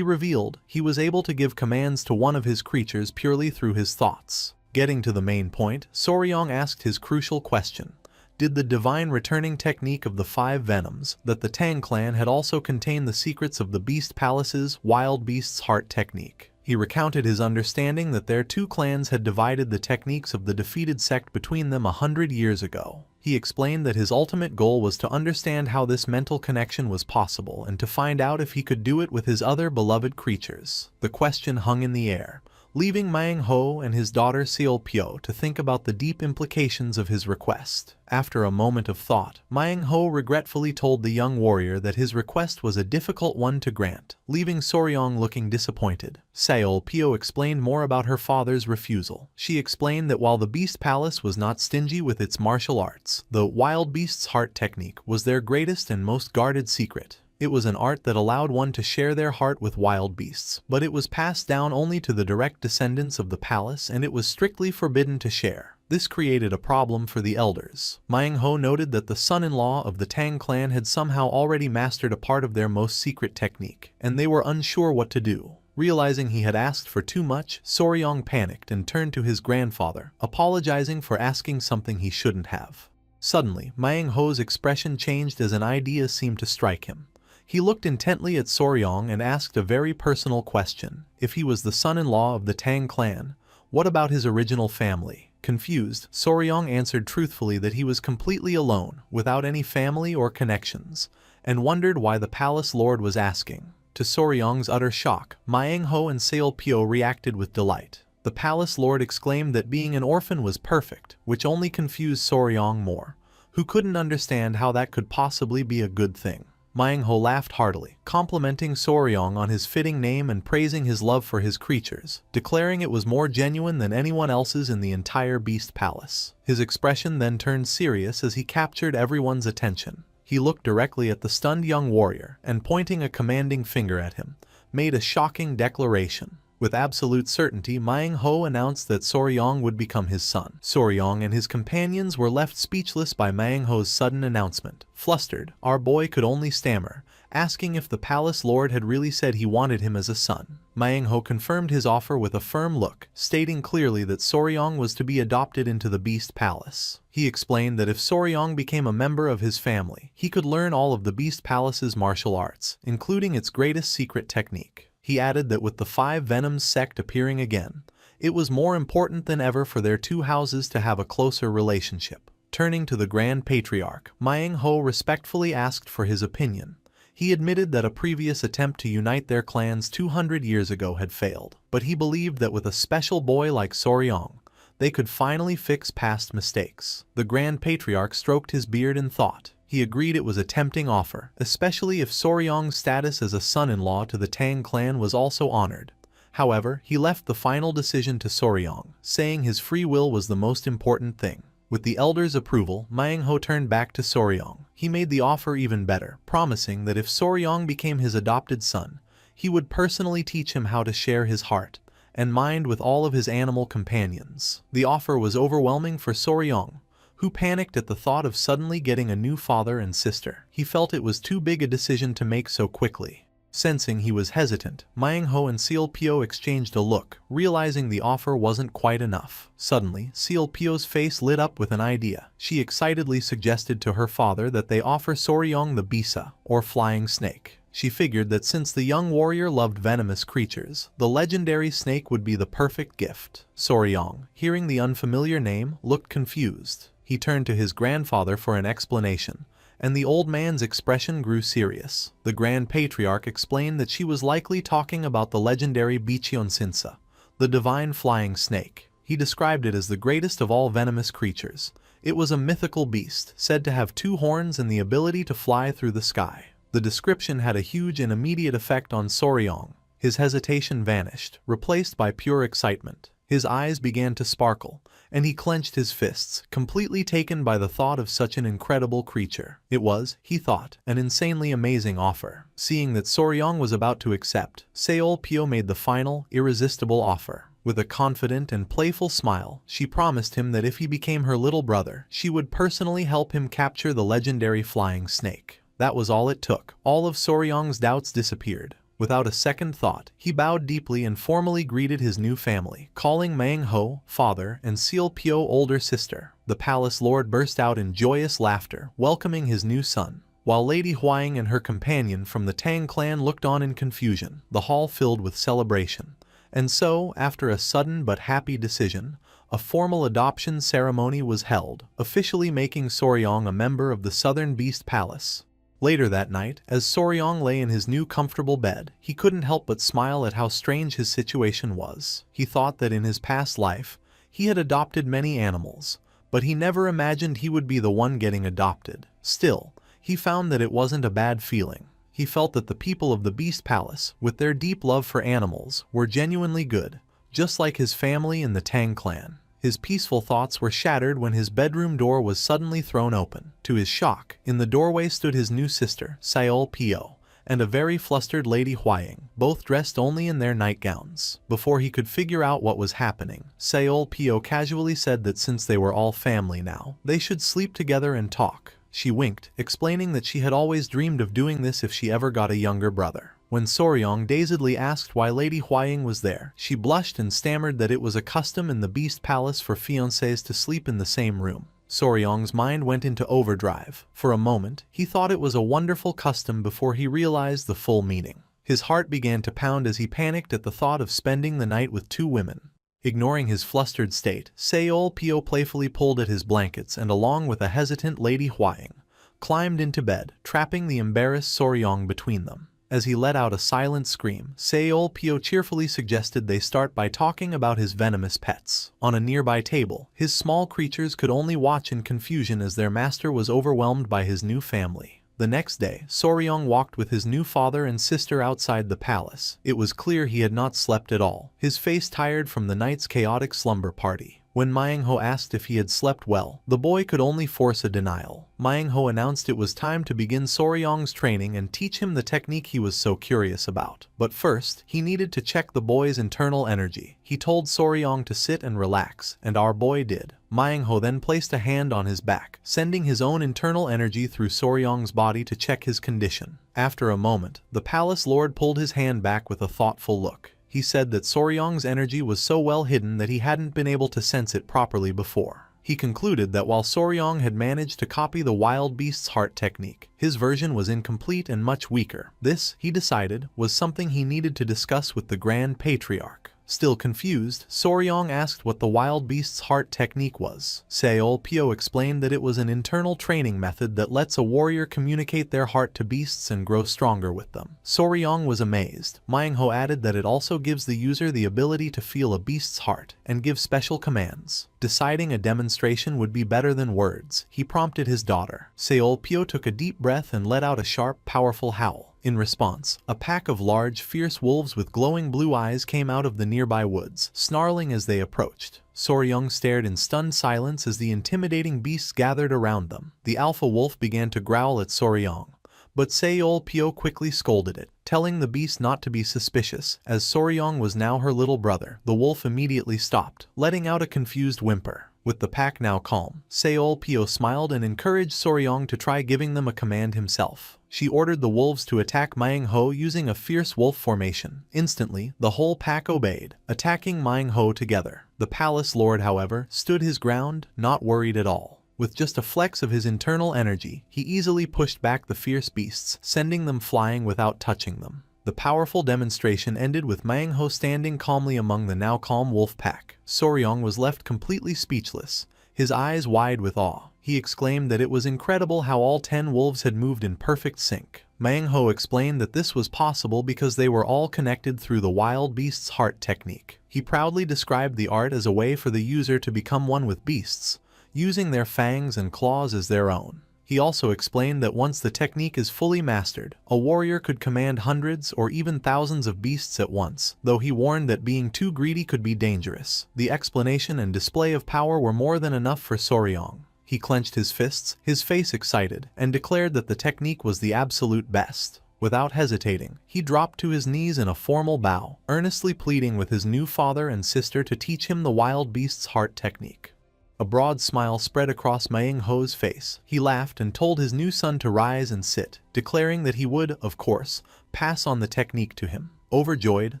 revealed, he was able to give commands to one of his creatures purely through his thoughts. Getting to the main point, Soryong asked his crucial question. Did the divine returning technique of the Five Venoms, that the Tang clan had also contained the secrets of the Beast Palace's Wild Beast's Heart technique? He recounted his understanding that their two clans had divided the techniques of the defeated sect between them 100 years ago. He explained that his ultimate goal was to understand how this mental connection was possible and to find out if he could do it with his other beloved creatures. The question hung in the air, leaving Manhwa and his daughter Seolpyo to think about the deep implications of his request. After a moment of thought, Manhwa regretfully told the young warrior that his request was a difficult one to grant, leaving Soryong looking disappointed. Seolpyo explained more about her father's refusal. She explained that while the Beast Palace was not stingy with its martial arts, the Wild Beast's Heart technique was their greatest and most guarded secret. It was an art that allowed one to share their heart with wild beasts, but it was passed down only to the direct descendants of the palace and it was strictly forbidden to share. This created a problem for the elders. Manhwa noted that the son-in-law of the Tang clan had somehow already mastered a part of their most secret technique, and they were unsure what to do. Realizing he had asked for too much, Soryong panicked and turned to his grandfather, apologizing for asking something he shouldn't have. Suddenly, Manhwa's expression changed as an idea seemed to strike him. He looked intently at Soryong and asked a very personal question. If he was the son-in-law of the Tang clan, what about his original family? Confused, Soryong answered truthfully that he was completely alone, without any family or connections, and wondered why the palace lord was asking. To Soryong's utter shock, Manhwa and Seolpyo reacted with delight. The palace lord exclaimed that being an orphan was perfect, which only confused Soryong more, who couldn't understand how that could possibly be a good thing. Manhwa laughed heartily, complimenting Soryong on his fitting name and praising his love for his creatures, declaring it was more genuine than anyone else's in the entire Beast Palace. His expression then turned serious as he captured everyone's attention. He looked directly at the stunned young warrior and, pointing a commanding finger at him, made a shocking declaration. With absolute certainty, Manhwa announced that Soryong would become his son. Soryong and his companions were left speechless by Manhwa's sudden announcement. Flustered, our boy could only stammer, asking if the palace lord had really said he wanted him as a son. Manhwa confirmed his offer with a firm look, stating clearly that Soryong was to be adopted into the Beast Palace. He explained that if Soryong became a member of his family, he could learn all of the Beast Palace's martial arts, including its greatest secret technique. He added that with the Five Venoms sect appearing again, it was more important than ever for their two houses to have a closer relationship. Turning to the Grand Patriarch, Manhwa respectfully asked for his opinion. He admitted that a previous attempt to unite their clans 200 years ago had failed, but he believed that with a special boy like Soryong, they could finally fix past mistakes. The Grand Patriarch stroked his beard in thought. He agreed it was a tempting offer, especially if Soryong's status as a son-in-law to the Tang clan was also honored. However, he left the final decision to Soryong, saying his free will was the most important thing. With the elders' approval, Manhwa turned back to Soryong. He made the offer even better, promising that if Soryong became his adopted son, he would personally teach him how to share his heart and mind with all of his animal companions. The offer was overwhelming for Soryong, who panicked at the thought of suddenly getting a new father and sister. He felt it was too big a decision to make so quickly. Sensing he was hesitant, Manhwa and Sealpyo exchanged a look, realizing the offer wasn't quite enough. Suddenly, Sealpyo's face lit up with an idea. She excitedly suggested to her father that they offer Soryong the Bisa, or flying snake. She figured that since the young warrior loved venomous creatures, the legendary snake would be the perfect gift. Soryong, hearing the unfamiliar name, looked confused. He turned to his grandfather for an explanation, and the old man's expression grew serious. The Grand Patriarch explained that she was likely talking about the legendary Bichionsinsa, the divine flying snake. He described it as the greatest of all venomous creatures. It was a mythical beast, said to have 2 horns and the ability to fly through the sky. The description had a huge and immediate effect on Soryong. His hesitation vanished, replaced by pure excitement. His eyes began to sparkle, and he clenched his fists, completely taken by the thought of such an incredible creature. It was, he thought, an insanely amazing offer. Seeing that Soryong was about to accept, Seolpyo made the final, irresistible offer. With a confident and playful smile, she promised him that if he became her little brother, she would personally help him capture the legendary flying snake. That was all it took. All of Soryong's doubts disappeared. Without a second thought, he bowed deeply and formally greeted his new family, calling Manhwa father and Sealpyo older sister. The palace lord burst out in joyous laughter, welcoming his new son. While Lady Huaying and her companion from the Tang clan looked on in confusion, the hall filled with celebration. And so, after a sudden but happy decision, a formal adoption ceremony was held, officially making Soryong a member of the Southern Beast Palace. Later that night, as Soryong lay in his new comfortable bed, he couldn't help but smile at how strange his situation was. He thought that in his past life, he had adopted many animals, but he never imagined he would be the one getting adopted. Still, he found that it wasn't a bad feeling. He felt that the people of the Beast Palace, with their deep love for animals, were genuinely good, just like his family in the Tang clan. His peaceful thoughts were shattered when his bedroom door was suddenly thrown open. To his shock, in the doorway stood his new sister, Seolpyo, and a very flustered Lady Huaying, both dressed only in their nightgowns. Before he could figure out what was happening, Seolpyo casually said that since they were all family now, they should sleep together and talk. She winked, explaining that she had always dreamed of doing this if she ever got a younger brother. When Soryong dazedly asked why Lady Huaying was there, she blushed and stammered that it was a custom in the Beast Palace for fiancés to sleep in the same room. Soryong's mind went into overdrive. For a moment, he thought it was a wonderful custom before he realized the full meaning. His heart began to pound as he panicked at the thought of spending the night with 2 women. Ignoring his flustered state, Seolpyo playfully pulled at his blankets and, along with a hesitant Lady Huaying, climbed into bed, trapping the embarrassed Soryong between them. As he let out a silent scream, Seolpyo cheerfully suggested they start by talking about his venomous pets. On a nearby table, his small creatures could only watch in confusion as their master was overwhelmed by his new family. The next day, Soryong walked with his new father and sister outside the palace. It was clear he had not slept at all, his face tired from the night's chaotic slumber party. When Manhwa asked if he had slept well, the boy could only force a denial. Manhwa announced it was time to begin Soryong's training and teach him the technique he was so curious about. But first, he needed to check the boy's internal energy. He told Soryong to sit and relax, and our boy did. Manhwa then placed a hand on his back, sending his own internal energy through Soryong's body to check his condition. After a moment, the palace lord pulled his hand back with a thoughtful look. He said that Soryong's energy was so well hidden that he hadn't been able to sense it properly before. He concluded that while Soryong had managed to copy the wild beast's heart technique, his version was incomplete and much weaker. This, he decided, was something he needed to discuss with the Grand Patriarch. Still confused, Soryong asked what the wild beast's heart technique was. Seolpyo explained that it was an internal training method that lets a warrior communicate their heart to beasts and grow stronger with them. Soryong was amazed. Manhwa added that it also gives the user the ability to feel a beast's heart and give special commands. Deciding a demonstration would be better than words, he prompted his daughter. Seolpyo took a deep breath and let out a sharp, powerful howl. In response, a pack of large, fierce wolves with glowing blue eyes came out of the nearby woods, snarling as they approached. Soryong stared in stunned silence as the intimidating beasts gathered around them. The alpha wolf began to growl at Soryong, but Seolpyo quickly scolded it, telling the beast not to be suspicious, as Soryong was now her little brother. The wolf immediately stopped, letting out a confused whimper. With the pack now calm, Seolpyo smiled and encouraged Soryong to try giving them a command himself. She ordered the wolves to attack Manhwa using a fierce wolf formation. Instantly, the whole pack obeyed, attacking Manhwa together. The palace lord, however, stood his ground, not worried at all. With just a flex of his internal energy, he easily pushed back the fierce beasts, sending them flying without touching them. The powerful demonstration ended with Manhwa standing calmly among the now calm wolf pack. Soryong was left completely speechless, his eyes wide with awe. He exclaimed that it was incredible how all 10 wolves had moved in perfect sync. Manhwa explained that this was possible because they were all connected through the wild beast's heart technique. He proudly described the art as a way for the user to become one with beasts, using their fangs and claws as their own. He also explained that once the technique is fully mastered, a warrior could command hundreds or even thousands of beasts at once, though he warned that being too greedy could be dangerous. The explanation and display of power were more than enough for Soryong. He clenched his fists, his face excited, and declared that the technique was the absolute best. Without hesitating, he dropped to his knees in a formal bow, earnestly pleading with his new father and sister to teach him the wild beast's heart technique. A broad smile spread across Manhwa's face. He laughed and told his new son to rise and sit, declaring that he would, of course, pass on the technique to him. Overjoyed,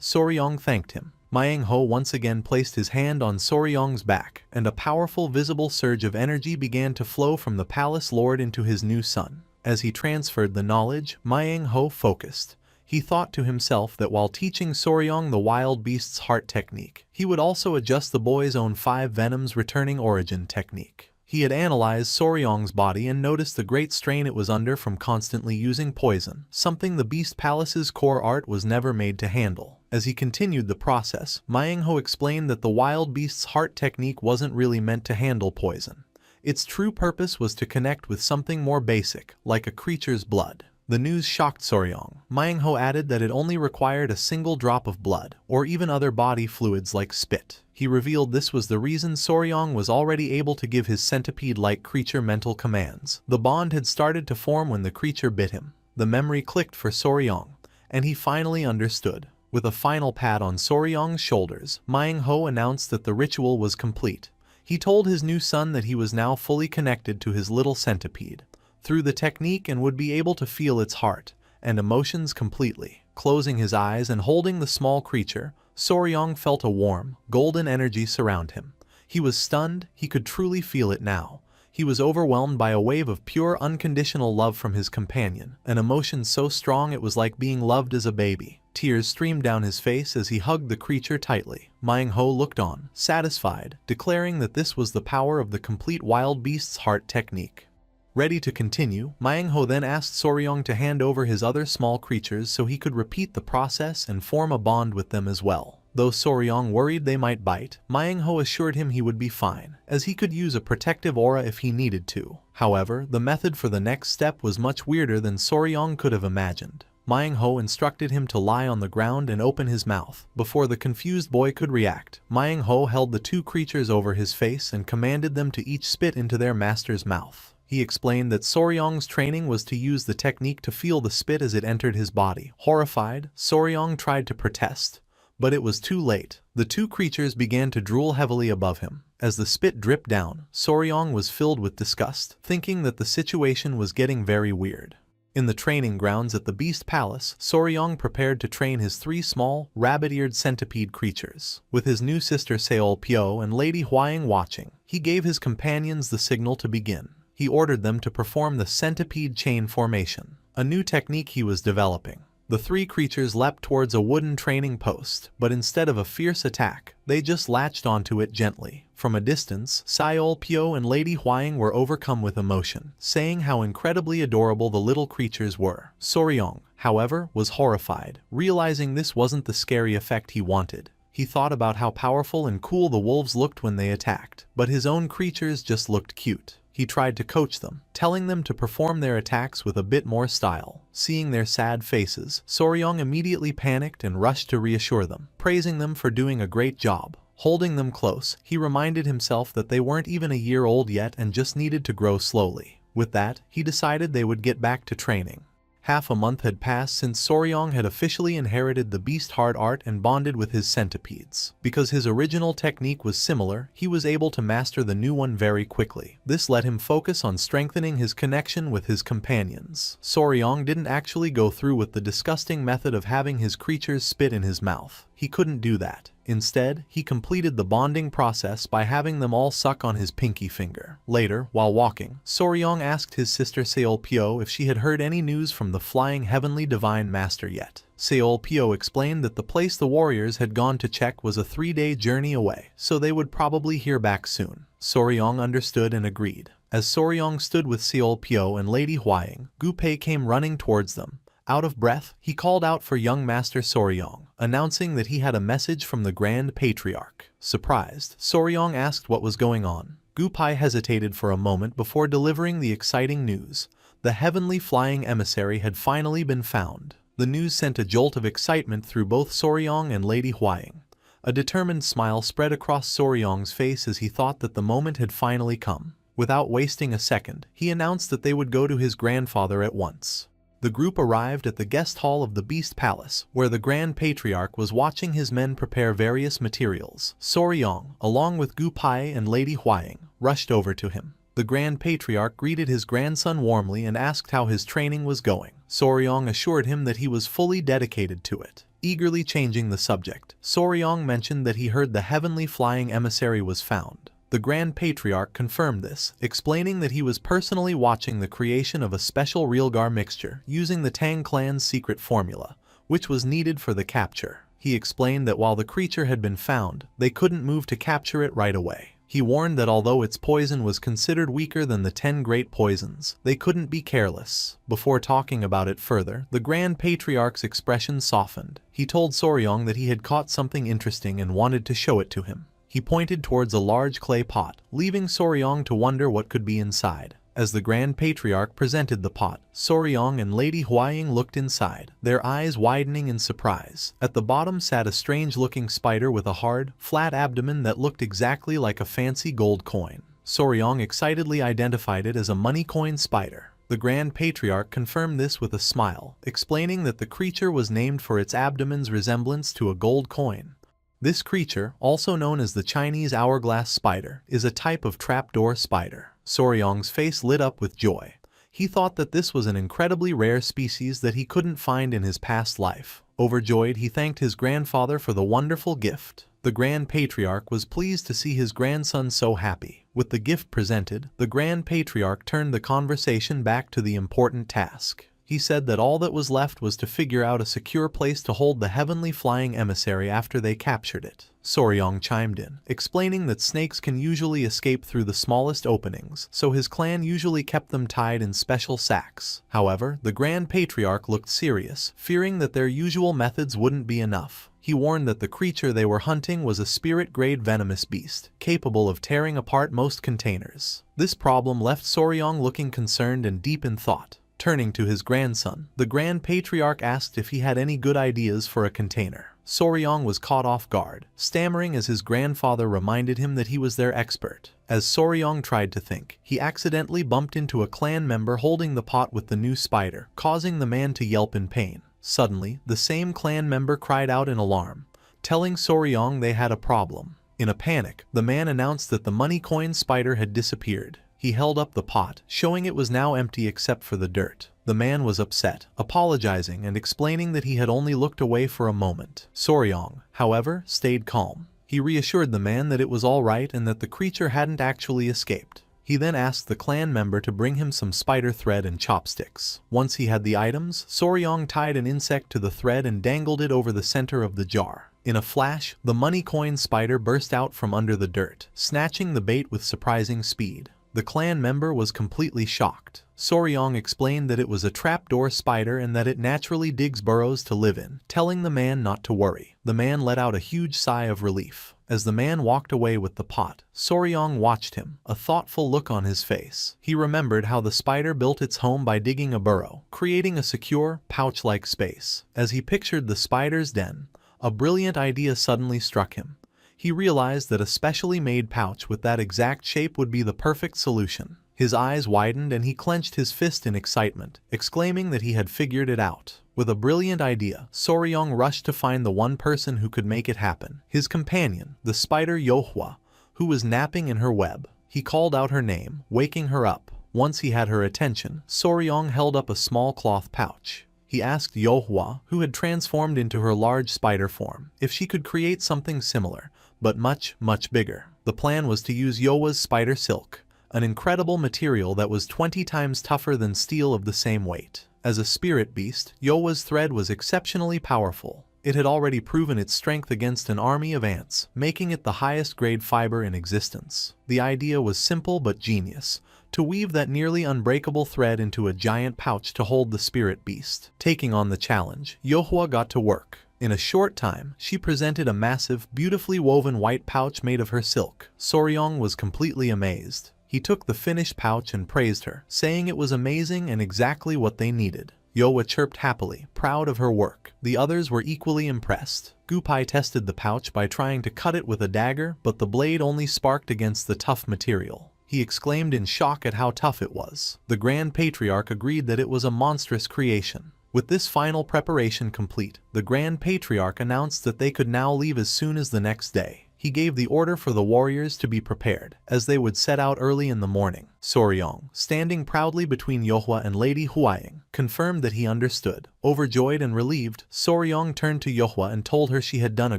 Soryong thanked him. Manhwa once again placed his hand on Soryong's back, and a powerful visible surge of energy began to flow from the palace lord into his new son. As he transferred the knowledge, Manhwa focused. He thought to himself that while teaching Soryong the wild beast's heart technique, he would also adjust the boy's own 5 venoms returning origin technique. He had analyzed Soryong's body and noticed the great strain it was under from constantly using poison, something the Beast Palace's core art was never made to handle. As he continued the process, Manhwa explained that the wild beast's heart technique wasn't really meant to handle poison. Its true purpose was to connect with something more basic, like a creature's blood. The news shocked Soryong. Manhwa added that it only required a single drop of blood, or even other body fluids like spit. He revealed this was the reason Soryong was already able to give his centipede-like creature mental commands. The bond had started to form when the creature bit him. The memory clicked for Soryong, and he finally understood. With a final pat on Soryong's shoulders, Manhwa announced that the ritual was complete. He told his new son that he was now fully connected to his little centipede through the technique and would be able to feel its heart and emotions completely. Closing his eyes and holding the small creature, Soryong felt a warm, golden energy surround him. He was stunned, he could truly feel it now. He was overwhelmed by a wave of pure, unconditional love from his companion, an emotion so strong it was like being loved as a baby. Tears streamed down his face as he hugged the creature tightly. Manhwa looked on, satisfied, declaring that this was the power of the complete wild beast's heart technique. Ready to continue, Manhwa then asked Soryong to hand over his other small creatures so he could repeat the process and form a bond with them as well. Though Soryong worried they might bite, Manhwa assured him he would be fine, as he could use a protective aura if he needed to. However, the method for the next step was much weirder than Soryong could have imagined. Manhwa instructed him to lie on the ground and open his mouth. Before the confused boy could react, Manhwa held the two creatures over his face and commanded them to each spit into their master's mouth. He explained that Soryong's training was to use the technique to feel the spit as it entered his body. Horrified, Soryong tried to protest, but it was too late. The two creatures began to drool heavily above him. As the spit dripped down, Soryong was filled with disgust, thinking that the situation was getting very weird. In the training grounds at the Beast Palace, Soryong prepared to train his three small, rabbit-eared centipede creatures. With his new sister Seolpyo and Lady Hwaying watching, he gave his companions the signal to begin. He ordered them to perform the centipede chain formation, a new technique he was developing. The three creatures leapt towards a wooden training post, but instead of a fierce attack, they just latched onto it gently. From a distance, Seolpyo and Lady Hwaying were overcome with emotion, saying how incredibly adorable the little creatures were. Soryong, however, was horrified, realizing this wasn't the scary effect he wanted. He thought about how powerful and cool the wolves looked when they attacked, but his own creatures just looked cute. He tried to coach them, telling them to perform their attacks with a bit more style. Seeing their sad faces, Soryong immediately panicked and rushed to reassure them, praising them for doing a great job. Holding them close, he reminded himself that they weren't even a year old yet and just needed to grow slowly. With that, he decided they would get back to training. Half a month had passed since Soryong had officially inherited the beast heart art and bonded with his centipedes. Because his original technique was similar, he was able to master the new one very quickly. This let him focus on strengthening his connection with his companions. Soryong didn't actually go through with the disgusting method of having his creatures spit in his mouth. He couldn't do that. Instead, he completed the bonding process by having them all suck on his pinky finger. Later, while walking, Soryong asked his sister Seolpyo if she had heard any news from the flying heavenly divine master yet. Seolpyo explained that the place the warriors had gone to check was a 3-day journey away, so they would probably hear back soon. Soryong understood and agreed. As Soryong stood with Seolpyo and Lady Hwaying, Gupei came running towards them. Out of breath, he called out for young Master Soryong, announcing that he had a message from the Grand Patriarch. Surprised, Soryong asked what was going on. Gupei hesitated for a moment before delivering the exciting news. The heavenly flying emissary had finally been found. The news sent a jolt of excitement through both Soryong and Lady Hwaying. A determined smile spread across Soryong's face as he thought that the moment had finally come. Without wasting a second, he announced that they would go to his grandfather at once. The group arrived at the guest hall of the Beast Palace, where the Grand Patriarch was watching his men prepare various materials. Soryong, along with Gupei and Lady Hwaying, rushed over to him. The Grand Patriarch greeted his grandson warmly and asked how his training was going. Soryong assured him that he was fully dedicated to it. Eagerly changing the subject, Soryong mentioned that he heard the heavenly flying emissary was found. The Grand Patriarch confirmed this, explaining that he was personally watching the creation of a special Realgar mixture using the Tang clan's secret formula, which was needed for the capture. He explained that while the creature had been found, they couldn't move to capture it right away. He warned that although its poison was considered weaker than the 10 great poisons, they couldn't be careless. Before talking about it further, the Grand Patriarch's expression softened. He told Soryong that he had caught something interesting and wanted to show it to him. He pointed towards a large clay pot, leaving Soryong to wonder what could be inside. As the Grand Patriarch presented the pot, Soryong and Lady Hwaying looked inside, their eyes widening in surprise. At the bottom sat a strange-looking spider with a hard, flat abdomen that looked exactly like a fancy gold coin. Soryong excitedly identified it as a money coin spider. The Grand Patriarch confirmed this with a smile, explaining that the creature was named for its abdomen's resemblance to a gold coin. This creature, also known as the Chinese hourglass spider, is a type of trapdoor spider. Soryong's face lit up with joy. He thought that this was an incredibly rare species that he couldn't find in his past life. Overjoyed, he thanked his grandfather for the wonderful gift. The Grand Patriarch was pleased to see his grandson so happy. With the gift presented, the Grand Patriarch turned the conversation back to the important task. He said that all that was left was to figure out a secure place to hold the heavenly flying emissary after they captured it. Soryong chimed in, explaining that snakes can usually escape through the smallest openings, so his clan usually kept them tied in special sacks. However, the Grand Patriarch looked serious, fearing that their usual methods wouldn't be enough. He warned that the creature they were hunting was a spirit-grade venomous beast, capable of tearing apart most containers. This problem left Soryong looking concerned and deep in thought. Turning to his grandson, the Grand Patriarch asked if he had any good ideas for a container. Soryong was caught off guard, stammering as his grandfather reminded him that he was their expert. As Soryong tried to think, he accidentally bumped into a clan member holding the pot with the new spider, causing the man to yelp in pain. Suddenly, the same clan member cried out in alarm, telling Soryong they had a problem. In a panic, the man announced that the money coin spider had disappeared. He held up the pot, showing it was now empty except for the dirt. The man was upset, apologizing and explaining that he had only looked away for a moment. Soryong, however, stayed calm. He reassured the man that it was all right and that the creature hadn't actually escaped. He then asked the clan member to bring him some spider thread and chopsticks. Once he had the items, Soryong tied an insect to the thread and dangled it over the center of the jar. In a flash, the money coin spider burst out from under the dirt, snatching the bait with surprising speed. The clan member was completely shocked. Soryong explained that it was a trapdoor spider and that it naturally digs burrows to live in, telling the man not to worry. The man let out a huge sigh of relief. As the man walked away with the pot, Soryong watched him, a thoughtful look on his face. He remembered how the spider built its home by digging a burrow, creating a secure, pouch-like space. As he pictured the spider's den, a brilliant idea suddenly struck him. He realized that a specially made pouch with that exact shape would be the perfect solution. His eyes widened and he clenched his fist in excitement, exclaiming that he had figured it out. With a brilliant idea, Soryong rushed to find the one person who could make it happen, his companion, the spider Yohwa, who was napping in her web. He called out her name, waking her up. Once he had her attention, Soryong held up a small cloth pouch. He asked Yohwa, who had transformed into her large spider form, if she could create something similar, but much, much bigger. The plan was to use Yohwa's spider silk, an incredible material that was 20 times tougher than steel of the same weight. As a spirit beast, Yohwa's thread was exceptionally powerful. It had already proven its strength against an army of ants, making it the highest grade fiber in existence. The idea was simple but genius, to weave that nearly unbreakable thread into a giant pouch to hold the spirit beast. Taking on the challenge, Yohwa got to work. In a short time, she presented a massive, beautifully woven white pouch made of her silk. Soryong was completely amazed. He took the finished pouch and praised her, saying it was amazing and exactly what they needed. Yohwa chirped happily, proud of her work. The others were equally impressed. Gupai tested the pouch by trying to cut it with a dagger, but the blade only sparked against the tough material. He exclaimed in shock at how tough it was. The Grand Patriarch agreed that it was a monstrous creation. With this final preparation complete, the Grand Patriarch announced that they could now leave as soon as the next day. He gave the order for the warriors to be prepared, as they would set out early in the morning. Soryong, standing proudly between Yohwa and Lady Huaying, confirmed that he understood. Overjoyed and relieved, Soryong turned to Yohwa and told her she had done a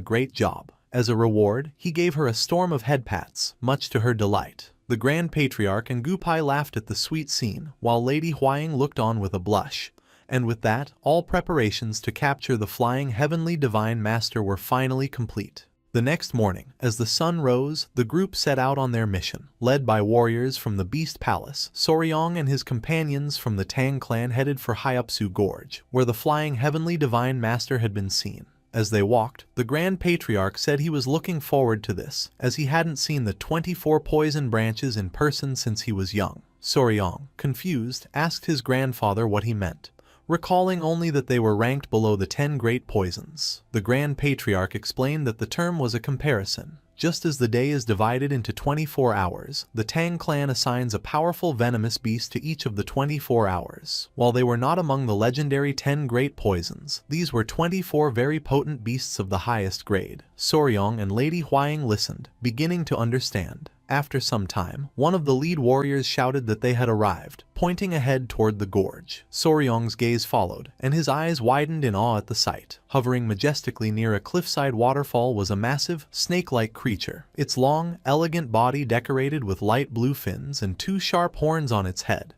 great job. As a reward, he gave her a storm of head pats, much to her delight. The Grand Patriarch and Gupai laughed at the sweet scene, while Lady Huaying looked on with a blush. And with that, all preparations to capture the flying heavenly divine master were finally complete. The next morning, as the sun rose, the group set out on their mission. Led by warriors from the Beast Palace, Soryong and his companions from the Tang clan headed for Hyupsu Gorge, where the flying heavenly divine master had been seen. As they walked, the Grand Patriarch said he was looking forward to this, as he hadn't seen the 24 poison branches in person since he was young. Soryong, confused, asked his grandfather what he meant, recalling only that they were ranked below the 10 great poisons. The Grand Patriarch explained that the term was a comparison. Just as the day is divided into 24 hours, the Tang clan assigns a powerful venomous beast to each of the 24 hours. While they were not among the legendary 10 great poisons, these were 24 very potent beasts of the highest grade. Soryong and Lady Huaying listened, beginning to understand. After some time, one of the lead warriors shouted that they had arrived, pointing ahead toward the gorge. Soryong's gaze followed, and his eyes widened in awe at the sight. Hovering majestically near a cliffside waterfall was a massive, snake-like creature, its long, elegant body decorated with light blue fins and 2 sharp horns on its head.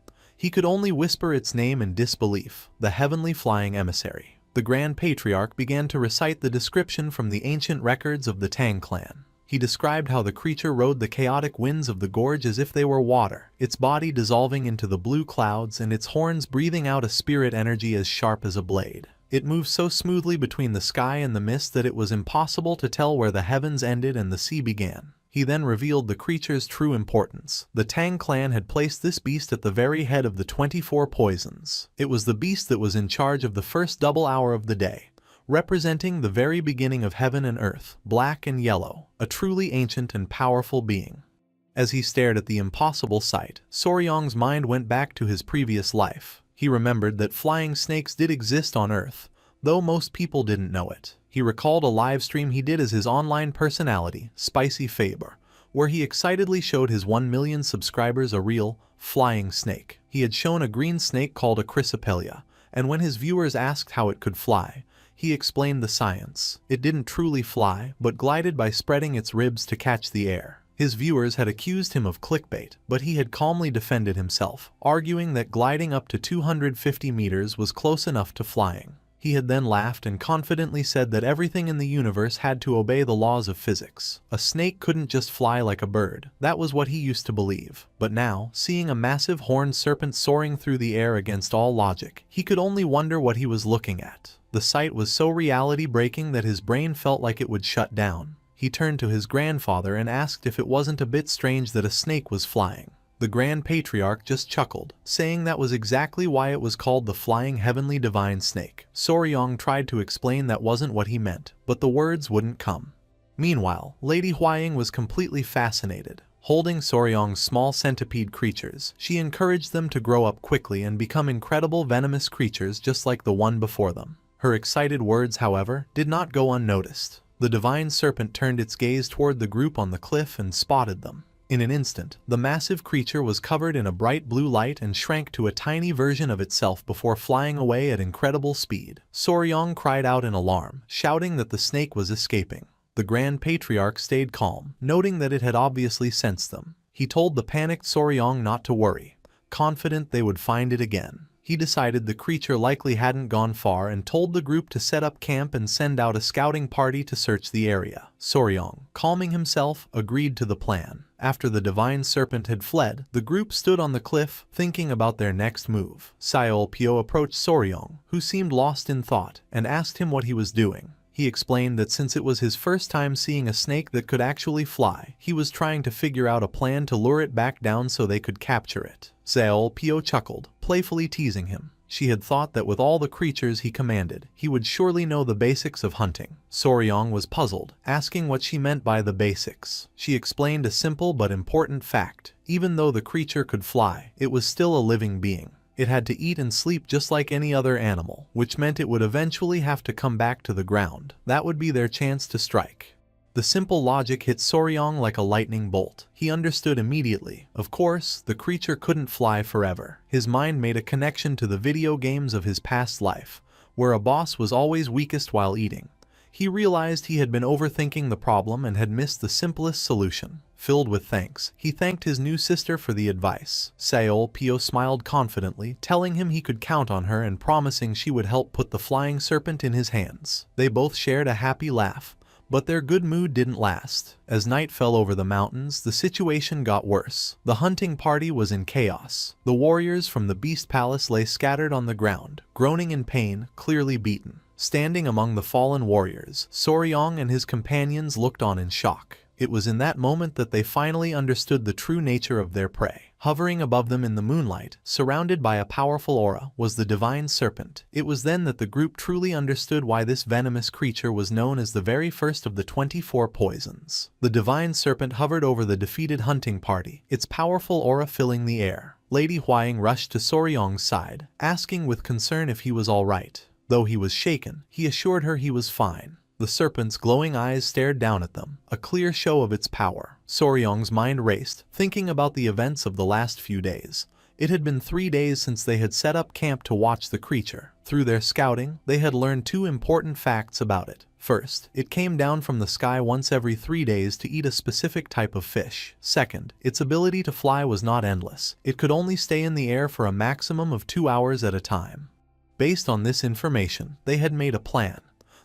He could only whisper its name in disbelief, the heavenly flying emissary. The Grand Patriarch began to recite the description from the ancient records of the Tang clan. He described how the creature rode the chaotic winds of the gorge as if they were water, its body dissolving into the blue clouds and its horns breathing out a spirit energy as sharp as a blade. It moved so smoothly between the sky and the mist that it was impossible to tell where the heavens ended and the sea began. He then revealed the creature's true importance. The Tang clan had placed this beast at the very head of the 24 poisons. It was the beast that was in charge of the first double hour of the day, representing the very beginning of heaven and earth, black and yellow, a truly ancient and powerful being. As he stared at the impossible sight, Soryong's mind went back to his previous life. He remembered that flying snakes did exist on Earth, though most people didn't know it. He recalled a live stream he did as his online personality, Spicy Faber, where he excitedly showed his 1 million subscribers a real, flying snake. He had shown a green snake called a chrysopelea, and when his viewers asked how it could fly, he explained the science. It didn't truly fly, but glided by spreading its ribs to catch the air. His viewers had accused him of clickbait, but he had calmly defended himself, arguing that gliding up to 250 meters was close enough to flying. He had then laughed and confidently said that everything in the universe had to obey the laws of physics. A snake couldn't just fly like a bird. That was what he used to believe. But now, seeing a massive horned serpent soaring through the air against all logic, he could only wonder what he was looking at. The sight was so reality-breaking that his brain felt like it would shut down. He turned to his grandfather and asked if it wasn't a bit strange that a snake was flying. The Grand Patriarch just chuckled, saying that was exactly why it was called the Flying Heavenly Divine Snake. Soryong tried to explain that wasn't what he meant, but the words wouldn't come. Meanwhile, Lady Huaying was completely fascinated. Holding Soryong's small centipede creatures, she encouraged them to grow up quickly and become incredible venomous creatures just like the one before them. Her excited words, however, did not go unnoticed. The divine serpent turned its gaze toward the group on the cliff and spotted them. In an instant, the massive creature was covered in a bright blue light and shrank to a tiny version of itself before flying away at incredible speed. Soryong cried out in alarm, shouting that the snake was escaping. The Grand Patriarch stayed calm, noting that it had obviously sensed them. He told the panicked Soryong not to worry, confident they would find it again. He decided the creature likely hadn't gone far and told the group to set up camp and send out a scouting party to search the area. Soryong, calming himself, agreed to the plan. After the divine serpent had fled, the group stood on the cliff, thinking about their next move. Seol Pyo approached Soryong, who seemed lost in thought, and asked him what he was doing. He explained that since it was his first time seeing a snake that could actually fly, he was trying to figure out a plan to lure it back down so they could capture it. Seol Pyo chuckled, playfully teasing him. She had thought that with all the creatures he commanded, he would surely know the basics of hunting. Soryong was puzzled, asking what she meant by the basics. She explained a simple but important fact. Even though the creature could fly, it was still a living being. It had to eat and sleep just like any other animal, which meant it would eventually have to come back to the ground. That would be their chance to strike. The simple logic hit Soryong like a lightning bolt. He understood immediately. Of course, the creature couldn't fly forever. His mind made a connection to the video games of his past life, where a boss was always weakest while eating. He realized he had been overthinking the problem and had missed the simplest solution. Filled with thanks, he thanked his new sister for the advice. Seol Pyo smiled confidently, telling him he could count on her and promising she would help put the flying serpent in his hands. They both shared a happy laugh, but their good mood didn't last. As night fell over the mountains, the situation got worse. The hunting party was in chaos. The warriors from the Beast Palace lay scattered on the ground, groaning in pain, clearly beaten. Standing among the fallen warriors, Soryong and his companions looked on in shock. It was in that moment that they finally understood the true nature of their prey. Hovering above them in the moonlight, surrounded by a powerful aura, was the divine serpent. It was then that the group truly understood why this venomous creature was known as the very first of the 24 poisons. The divine serpent hovered over the defeated hunting party, its powerful aura filling the air. Lady Huaying rushed to Soryong's side, asking with concern if he was all right. Though he was shaken, he assured her he was fine. The serpent's glowing eyes stared down at them, a clear show of its power. Soryong's mind raced, thinking about the events of the last few days. It had been 3 days since they had set up camp to watch the creature. Through their scouting, they had learned 2 important facts about it. First, it came down from the sky once every 3 days to eat a specific type of fish. Second, its ability to fly was not endless. It could only stay in the air for a maximum of 2 hours at a time. Based on this information, they had made a plan.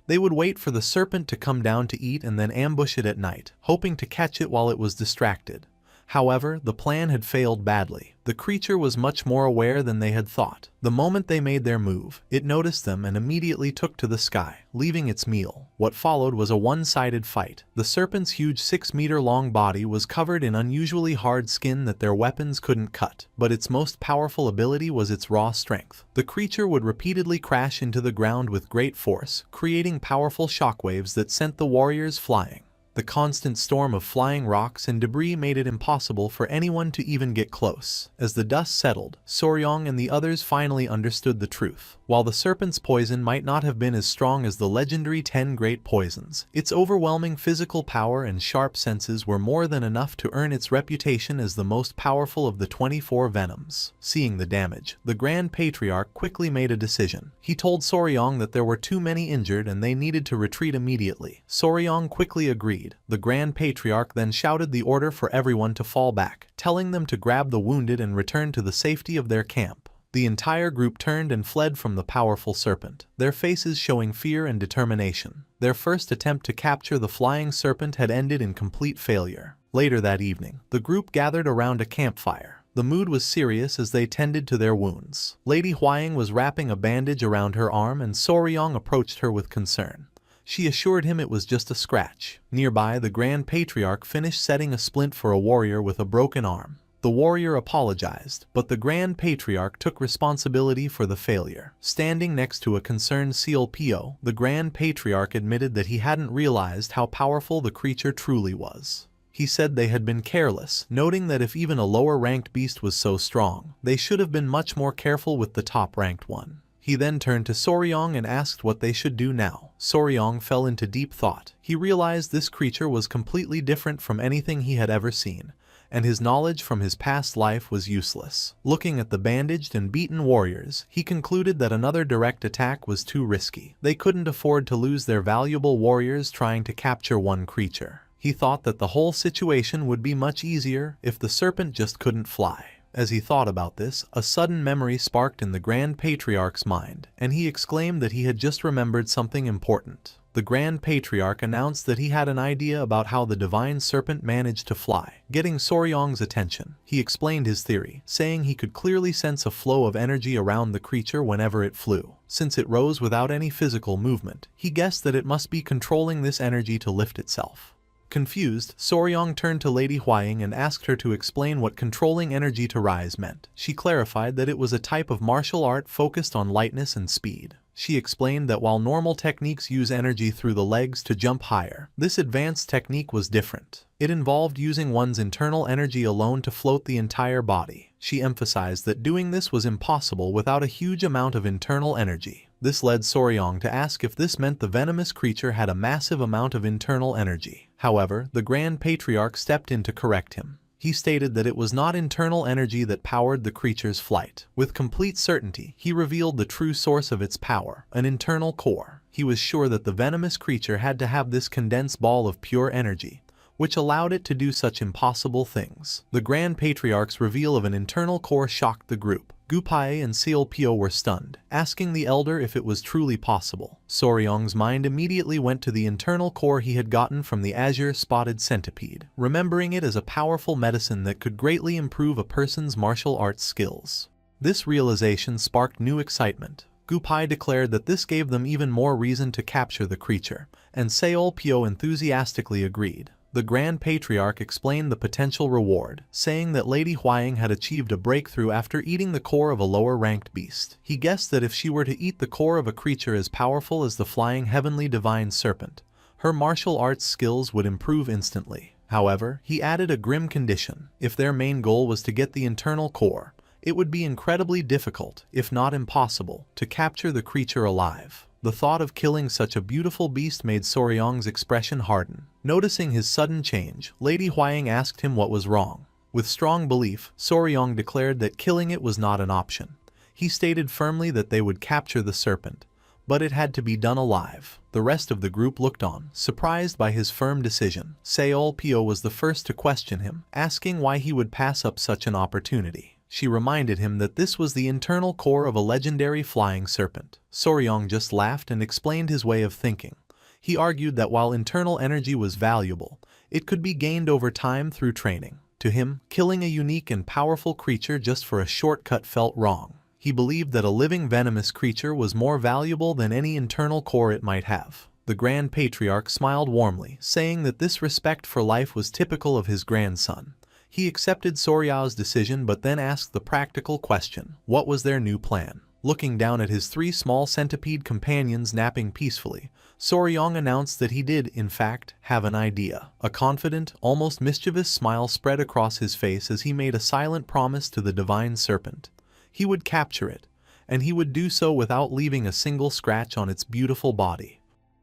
They would wait for the serpent to come down to eat and then ambush it at night, hoping to catch it while it was distracted. However, the plan had failed badly. The creature was much more aware than they had thought. The moment they made their move, it noticed them and immediately took to the sky, leaving its meal. What followed was a one-sided fight. The serpent's huge 6-meter-long body was covered in unusually hard skin that their weapons couldn't cut, but its most powerful ability was its raw strength. The creature would repeatedly crash into the ground with great force, creating powerful shockwaves that sent the warriors flying. The constant storm of flying rocks and debris made it impossible for anyone to even get close. As the dust settled, Soryong and the others finally understood the truth. While the serpent's poison might not have been as strong as the legendary 10 great poisons, its overwhelming physical power and sharp senses were more than enough to earn its reputation as the most powerful of the 24 venoms. Seeing the damage, the Grand Patriarch quickly made a decision. He told Soryong that there were too many injured and they needed to retreat immediately. Soryong quickly agreed. The Grand Patriarch then shouted the order for everyone to fall back, telling them to grab the wounded and return to the safety of their camp. The entire group turned and fled from the powerful serpent, their faces showing fear and determination. Their first attempt to capture the flying serpent had ended in complete failure. Later that evening, the group gathered around a campfire. The mood was serious as they tended to their wounds. Lady Huaying was wrapping a bandage around her arm and Soryong approached her with concern. She assured him it was just a scratch. Nearby, the Grand Patriarch finished setting a splint for a warrior with a broken arm. The warrior apologized, but the Grand Patriarch took responsibility for the failure. Standing next to a concerned CLPO, the Grand Patriarch admitted that he hadn't realized how powerful the creature truly was. He said they had been careless, noting that if even a lower-ranked beast was so strong, they should have been much more careful with the top-ranked one. He then turned to Soryong and asked what they should do now. Soryong fell into deep thought. He realized this creature was completely different from anything he had ever seen, and his knowledge from his past life was useless. Looking at the bandaged and beaten warriors, he concluded that another direct attack was too risky. They couldn't afford to lose their valuable warriors trying to capture one creature. He thought that the whole situation would be much easier if the serpent just couldn't fly. As he thought about this, a sudden memory sparked in the Grand Patriarch's mind, and he exclaimed that he had just remembered something important. The Grand Patriarch announced that he had an idea about how the divine serpent managed to fly, getting Soryong's attention. He explained his theory, saying he could clearly sense a flow of energy around the creature whenever it flew. Since it rose without any physical movement, he guessed that it must be controlling this energy to lift itself. Confused, Soryong turned to Lady Huaying and asked her to explain what controlling energy to rise meant. She clarified that it was a type of martial art focused on lightness and speed. She explained that while normal techniques use energy through the legs to jump higher, this advanced technique was different. It involved using one's internal energy alone to float the entire body. She emphasized that doing this was impossible without a huge amount of internal energy. This led Soryong to ask if this meant the venomous creature had a massive amount of internal energy. However, the Grand Patriarch stepped in to correct him. He stated that it was not internal energy that powered the creature's flight. With complete certainty, he revealed the true source of its power, an internal core. He was sure that the venomous creature had to have this condensed ball of pure energy, which allowed it to do such impossible things. The Grand Patriarch's reveal of an internal core shocked the group. Gupai and CLPO were stunned, asking the elder if it was truly possible. Soryong's mind immediately went to the internal core he had gotten from the azure-spotted centipede, remembering it as a powerful medicine that could greatly improve a person's martial arts skills. This realization sparked new excitement. Gupai declared that this gave them even more reason to capture the creature, and CLPO enthusiastically agreed. The Grand Patriarch explained the potential reward, saying that Lady Huaying had achieved a breakthrough after eating the core of a lower-ranked beast. He guessed that if she were to eat the core of a creature as powerful as the flying heavenly divine serpent, her martial arts skills would improve instantly. However, he added a grim condition. If their main goal was to get the internal core, it would be incredibly difficult, if not impossible, to capture the creature alive. The thought of killing such a beautiful beast made Soryong's expression harden. Noticing his sudden change, Lady Huaying asked him what was wrong. With strong belief, Soryong declared that killing it was not an option. He stated firmly that they would capture the serpent, but it had to be done alive. The rest of the group looked on, surprised by his firm decision. Seol Pyo was the first to question him, asking why he would pass up such an opportunity. She reminded him that this was the internal core of a legendary flying serpent. Soryong just laughed and explained his way of thinking. He argued that while internal energy was valuable, it could be gained over time through training. To him, killing a unique and powerful creature just for a shortcut felt wrong. He believed that a living venomous creature was more valuable than any internal core it might have. The Grand Patriarch smiled warmly, saying that this respect for life was typical of his grandson. He accepted Soryao's decision but then asked the practical question, what was their new plan? Looking down at his 3 small centipede companions napping peacefully, Soryong announced that he did, in fact, have an idea. A confident, almost mischievous smile spread across his face as he made a silent promise to the divine serpent. He would capture it, and he would do so without leaving a single scratch on its beautiful body.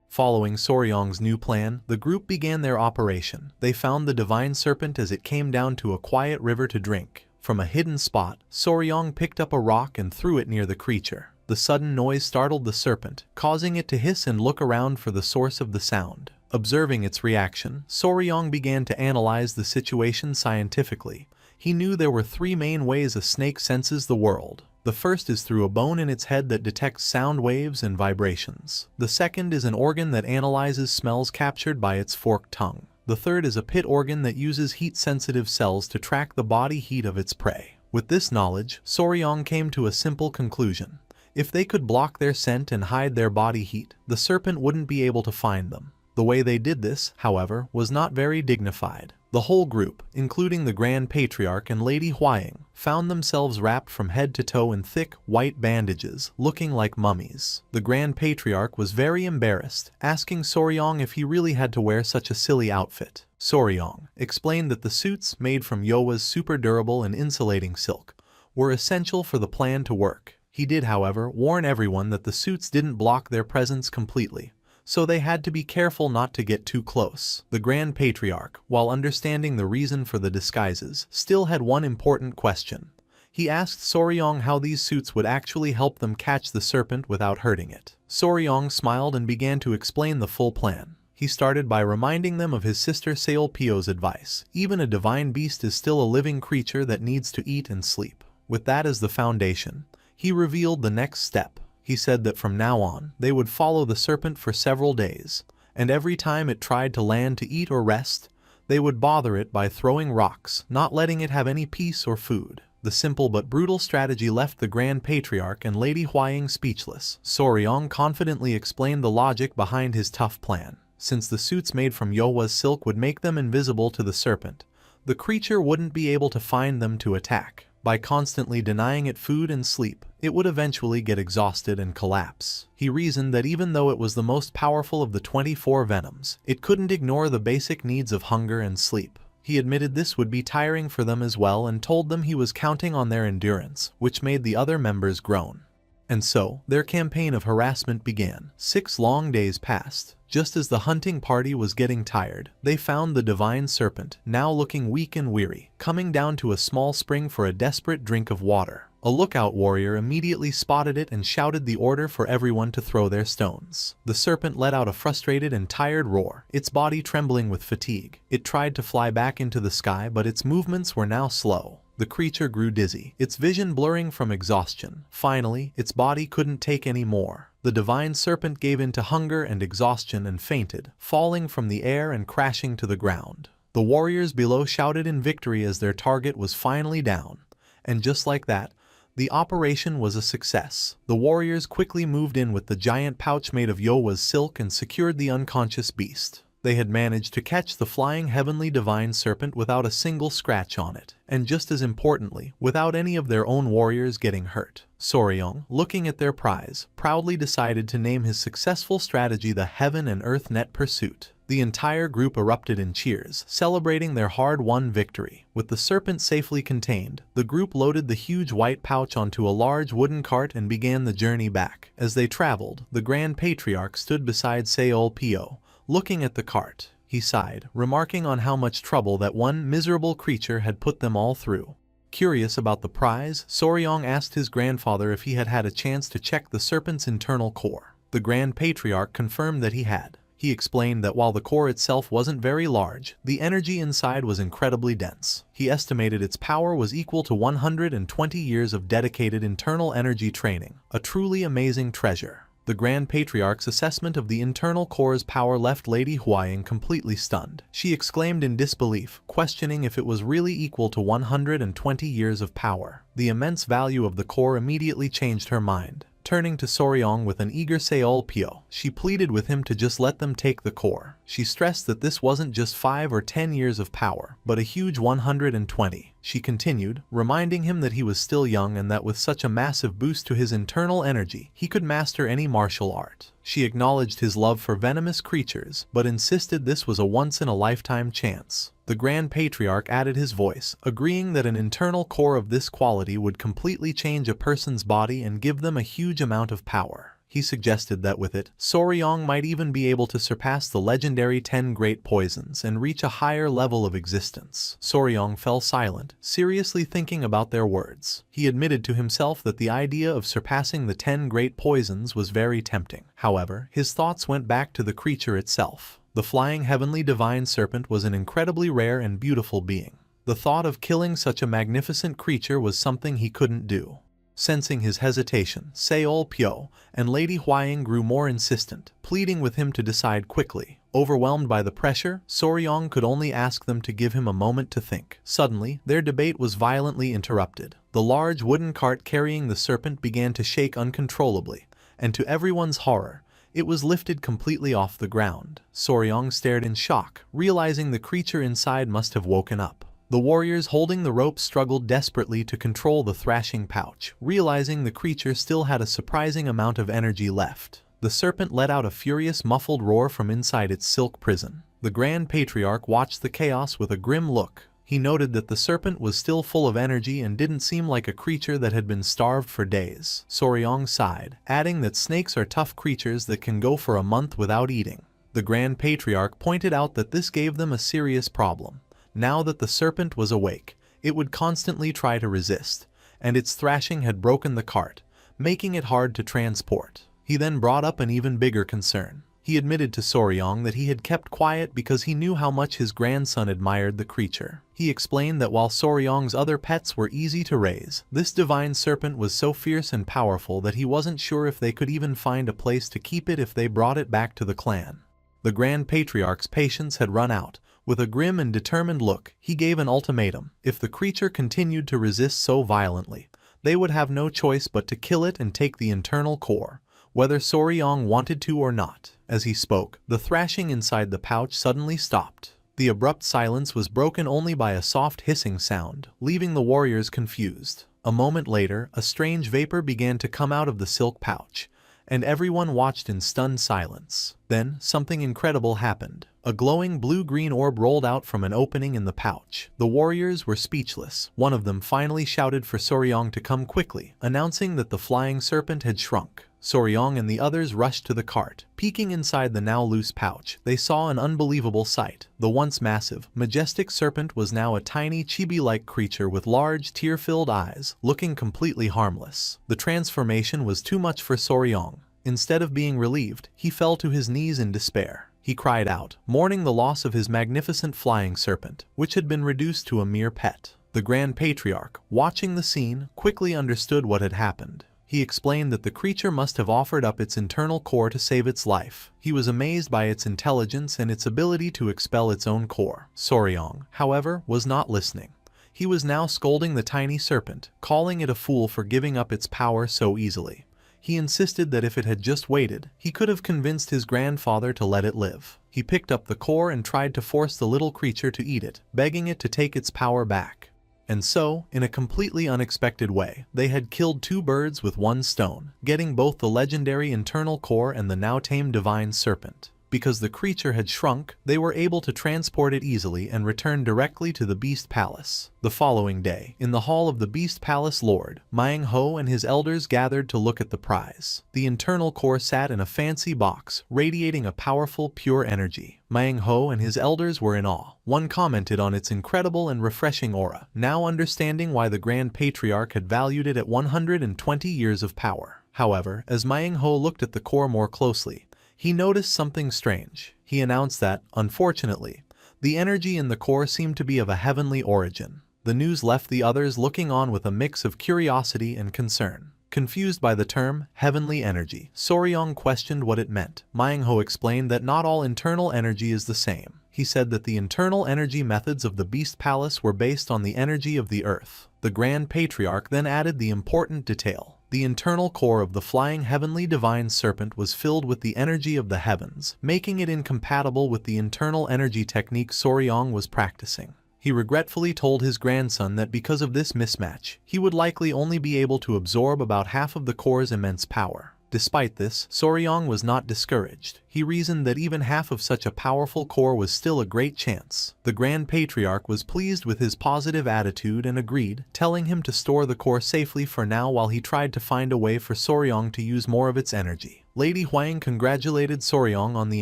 Following Soryong's new plan, the group began their operation. They found the divine serpent as it came down to a quiet river to drink. From a hidden spot, Soryong picked up a rock and threw it near the creature. The sudden noise startled the serpent, causing it to hiss and look around for the source of the sound. Observing its reaction, Soryong began to analyze the situation scientifically. He knew there were 3 main ways a snake senses the world. The first is through a bone in its head that detects sound waves and vibrations. The second is an organ that analyzes smells captured by its forked tongue. The third is a pit organ that uses heat-sensitive cells to track the body heat of its prey. With this knowledge, Soryong came to a simple conclusion. If they could block their scent and hide their body heat, the serpent wouldn't be able to find them. The way they did this, however, was not very dignified. The whole group, including the Grand Patriarch and Lady Huaying, found themselves wrapped from head to toe in thick, white bandages, looking like mummies. The Grand Patriarch was very embarrassed, asking Soryong if he really had to wear such a silly outfit. Soryong explained that the suits, made from Yowa's super durable and insulating silk, were essential for the plan to work. He did, however, warn everyone that the suits didn't block their presence completely, so they had to be careful not to get too close. The Grand Patriarch, while understanding the reason for the disguises, still had one important question. He asked Soryong how these suits would actually help them catch the serpent without hurting it. Soryong smiled and began to explain the full plan. He started by reminding them of his sister Seol Pyo's advice. Even a divine beast is still a living creature that needs to eat and sleep. With that as the foundation, he revealed the next step. He said that from now on, they would follow the serpent for several days, and every time it tried to land to eat or rest, they would bother it by throwing rocks, not letting it have any peace or food. The simple but brutal strategy left the Grand Patriarch and Lady Huaying speechless. Soryong confidently explained the logic behind his tough plan. Since the suits made from Yowa's silk would make them invisible to the serpent, the creature wouldn't be able to find them to attack. By constantly denying it food and sleep, it would eventually get exhausted and collapse. He reasoned that even though it was the most powerful of the 24 venoms, it couldn't ignore the basic needs of hunger and sleep. He admitted this would be tiring for them as well and told them he was counting on their endurance, which made the other members groan. And so, their campaign of harassment began. 6 long days passed. Just as the hunting party was getting tired, they found the divine serpent, now looking weak and weary, coming down to a small spring for a desperate drink of water. A lookout warrior immediately spotted it and shouted the order for everyone to throw their stones. The serpent let out a frustrated and tired roar, its body trembling with fatigue. It tried to fly back into the sky, but its movements were now slow. The creature grew dizzy, its vision blurring from exhaustion. Finally, its body couldn't take any more. The divine serpent gave in to hunger and exhaustion and fainted, falling from the air and crashing to the ground. The warriors below shouted in victory as their target was finally down. And just like that, the operation was a success. The warriors quickly moved in with the giant pouch made of Yowa's silk and secured the unconscious beast. They had managed to catch the flying heavenly divine serpent without a single scratch on it, and just as importantly, without any of their own warriors getting hurt. Soryong, looking at their prize, proudly decided to name his successful strategy the Heaven and Earth Net Pursuit. The entire group erupted in cheers, celebrating their hard-won victory. With the serpent safely contained, the group loaded the huge white pouch onto a large wooden cart and began the journey back. As they traveled, the Grand Patriarch stood beside Seol Pyo. Looking at the cart, he sighed, remarking on how much trouble that one miserable creature had put them all through. Curious about the prize, Soryong asked his grandfather if he had had a chance to check the serpent's internal core. The The Grand Patriarch confirmed that he had. He explained that while the core itself wasn't very large, the energy inside was incredibly dense. He estimated its power was equal to 120 years of dedicated internal energy training, a truly amazing treasure. The Grand Patriarch's assessment of the internal core's power left Lady Huaying completely stunned. She exclaimed in disbelief, questioning if it was really equal to 120 years of power. The immense value of the core immediately changed her mind. Turning to Soryong with an eager Seol Pyo, she pleaded with him to just let them take the core. She stressed that this wasn't just 5 or 10 years of power, but a huge 120. She continued, reminding him that he was still young and that with such a massive boost to his internal energy, he could master any martial art. She acknowledged his love for venomous creatures, but insisted this was a once-in-a-lifetime chance. The Grand Patriarch added his voice, agreeing that an internal core of this quality would completely change a person's body and give them a huge amount of power. He suggested that with it, Soryong might even be able to surpass the legendary 10 great poisons and reach a higher level of existence. Soryong fell silent, seriously thinking about their words. He admitted to himself that the idea of surpassing the 10 great poisons was very tempting. However, his thoughts went back to the creature itself. The flying heavenly divine serpent was an incredibly rare and beautiful being. The thought of killing such a magnificent creature was something he couldn't do. Sensing his hesitation, Seol Pyo and Lady Huaying grew more insistent, pleading with him to decide quickly. Overwhelmed by the pressure, Soryong could only ask them to give him a moment to think. Suddenly, their debate was violently interrupted. The large wooden cart carrying the serpent began to shake uncontrollably, and to everyone's horror, it was lifted completely off the ground. Soryong stared in shock, realizing the creature inside must have woken up. The warriors holding the rope struggled desperately to control the thrashing pouch, realizing the creature still had a surprising amount of energy left. The serpent let out a furious muffled roar from inside its silk prison. The Grand Patriarch watched the chaos with a grim look. He noted that the serpent was still full of energy and didn't seem like a creature that had been starved for days. Soryong sighed, adding that snakes are tough creatures that can go for a month without eating. The Grand Patriarch pointed out that this gave them a serious problem. Now that the serpent was awake, it would constantly try to resist, and its thrashing had broken the cart, making it hard to transport. He then brought up an even bigger concern. He admitted to Soryong that he had kept quiet because he knew how much his grandson admired the creature. He explained that while Soryong's other pets were easy to raise, this divine serpent was so fierce and powerful that he wasn't sure if they could even find a place to keep it if they brought it back to the clan. The Grand Patriarch's patience had run out. With a grim and determined look, he gave an ultimatum. If the creature continued to resist so violently, they would have no choice but to kill it and take the internal core, whether Soryong wanted to or not. As he spoke, the thrashing inside the pouch suddenly stopped. The abrupt silence was broken only by a soft hissing sound, leaving the warriors confused. A moment later, a strange vapor began to come out of the silk pouch, and everyone watched in stunned silence. Then, something incredible happened. A glowing blue-green orb rolled out from an opening in the pouch. The warriors were speechless. One of them finally shouted for Soryong to come quickly, announcing that the flying serpent had shrunk. Soryong and the others rushed to the cart. Peeking inside the now loose pouch, they saw an unbelievable sight. The once massive, majestic serpent was now a tiny chibi-like creature with large, tear-filled eyes, looking completely harmless. The transformation was too much for Soryong. Instead of being relieved, he fell to his knees in despair. He cried out, mourning the loss of his magnificent flying serpent, which had been reduced to a mere pet. The Grand Patriarch, watching the scene, quickly understood what had happened. He explained that the creature must have offered up its internal core to save its life. He was amazed by its intelligence and its ability to expel its own core. Soryong, however, was not listening. He was now scolding the tiny serpent, calling it a fool for giving up its power so easily. He insisted that if it had just waited, he could have convinced his grandfather to let it live. He picked up the core and tried to force the little creature to eat it, begging it to take its power back. And so, in a completely unexpected way, they had killed 2 birds with 1 stone, getting both the legendary internal core and the now tamed divine serpent. Because the creature had shrunk, they were able to transport it easily and return directly to the Beast Palace. The following day, in the hall of the Beast Palace Lord, Manhwa and his elders gathered to look at the prize. The internal core sat in a fancy box, radiating a powerful, pure energy. Manhwa and his elders were in awe. One commented on its incredible and refreshing aura, now understanding why the Grand Patriarch had valued it at 120 years of power. However, as Myung-ho looked at the core more closely, he noticed something strange. He announced that, unfortunately, the energy in the core seemed to be of a heavenly origin. The news left the others looking on with a mix of curiosity and concern. Confused by the term heavenly energy, Soryong questioned what it meant. Myung-ho explained that not all internal energy is the same. He said that the internal energy methods of the Beast Palace were based on the energy of the earth. The Grand Patriarch then added the important detail. The internal core of the flying heavenly divine serpent was filled with the energy of the heavens, making it incompatible with the internal energy technique Soryong was practicing. He regretfully told his grandson that because of this mismatch, he would likely only be able to absorb about half of the core's immense power. Despite this, Soryong was not discouraged. He reasoned that even half of such a powerful core was still a great chance. The Grand Patriarch was pleased with his positive attitude and agreed, telling him to store the core safely for now while he tried to find a way for Soryong to use more of its energy. Lady Huang congratulated Soryong on the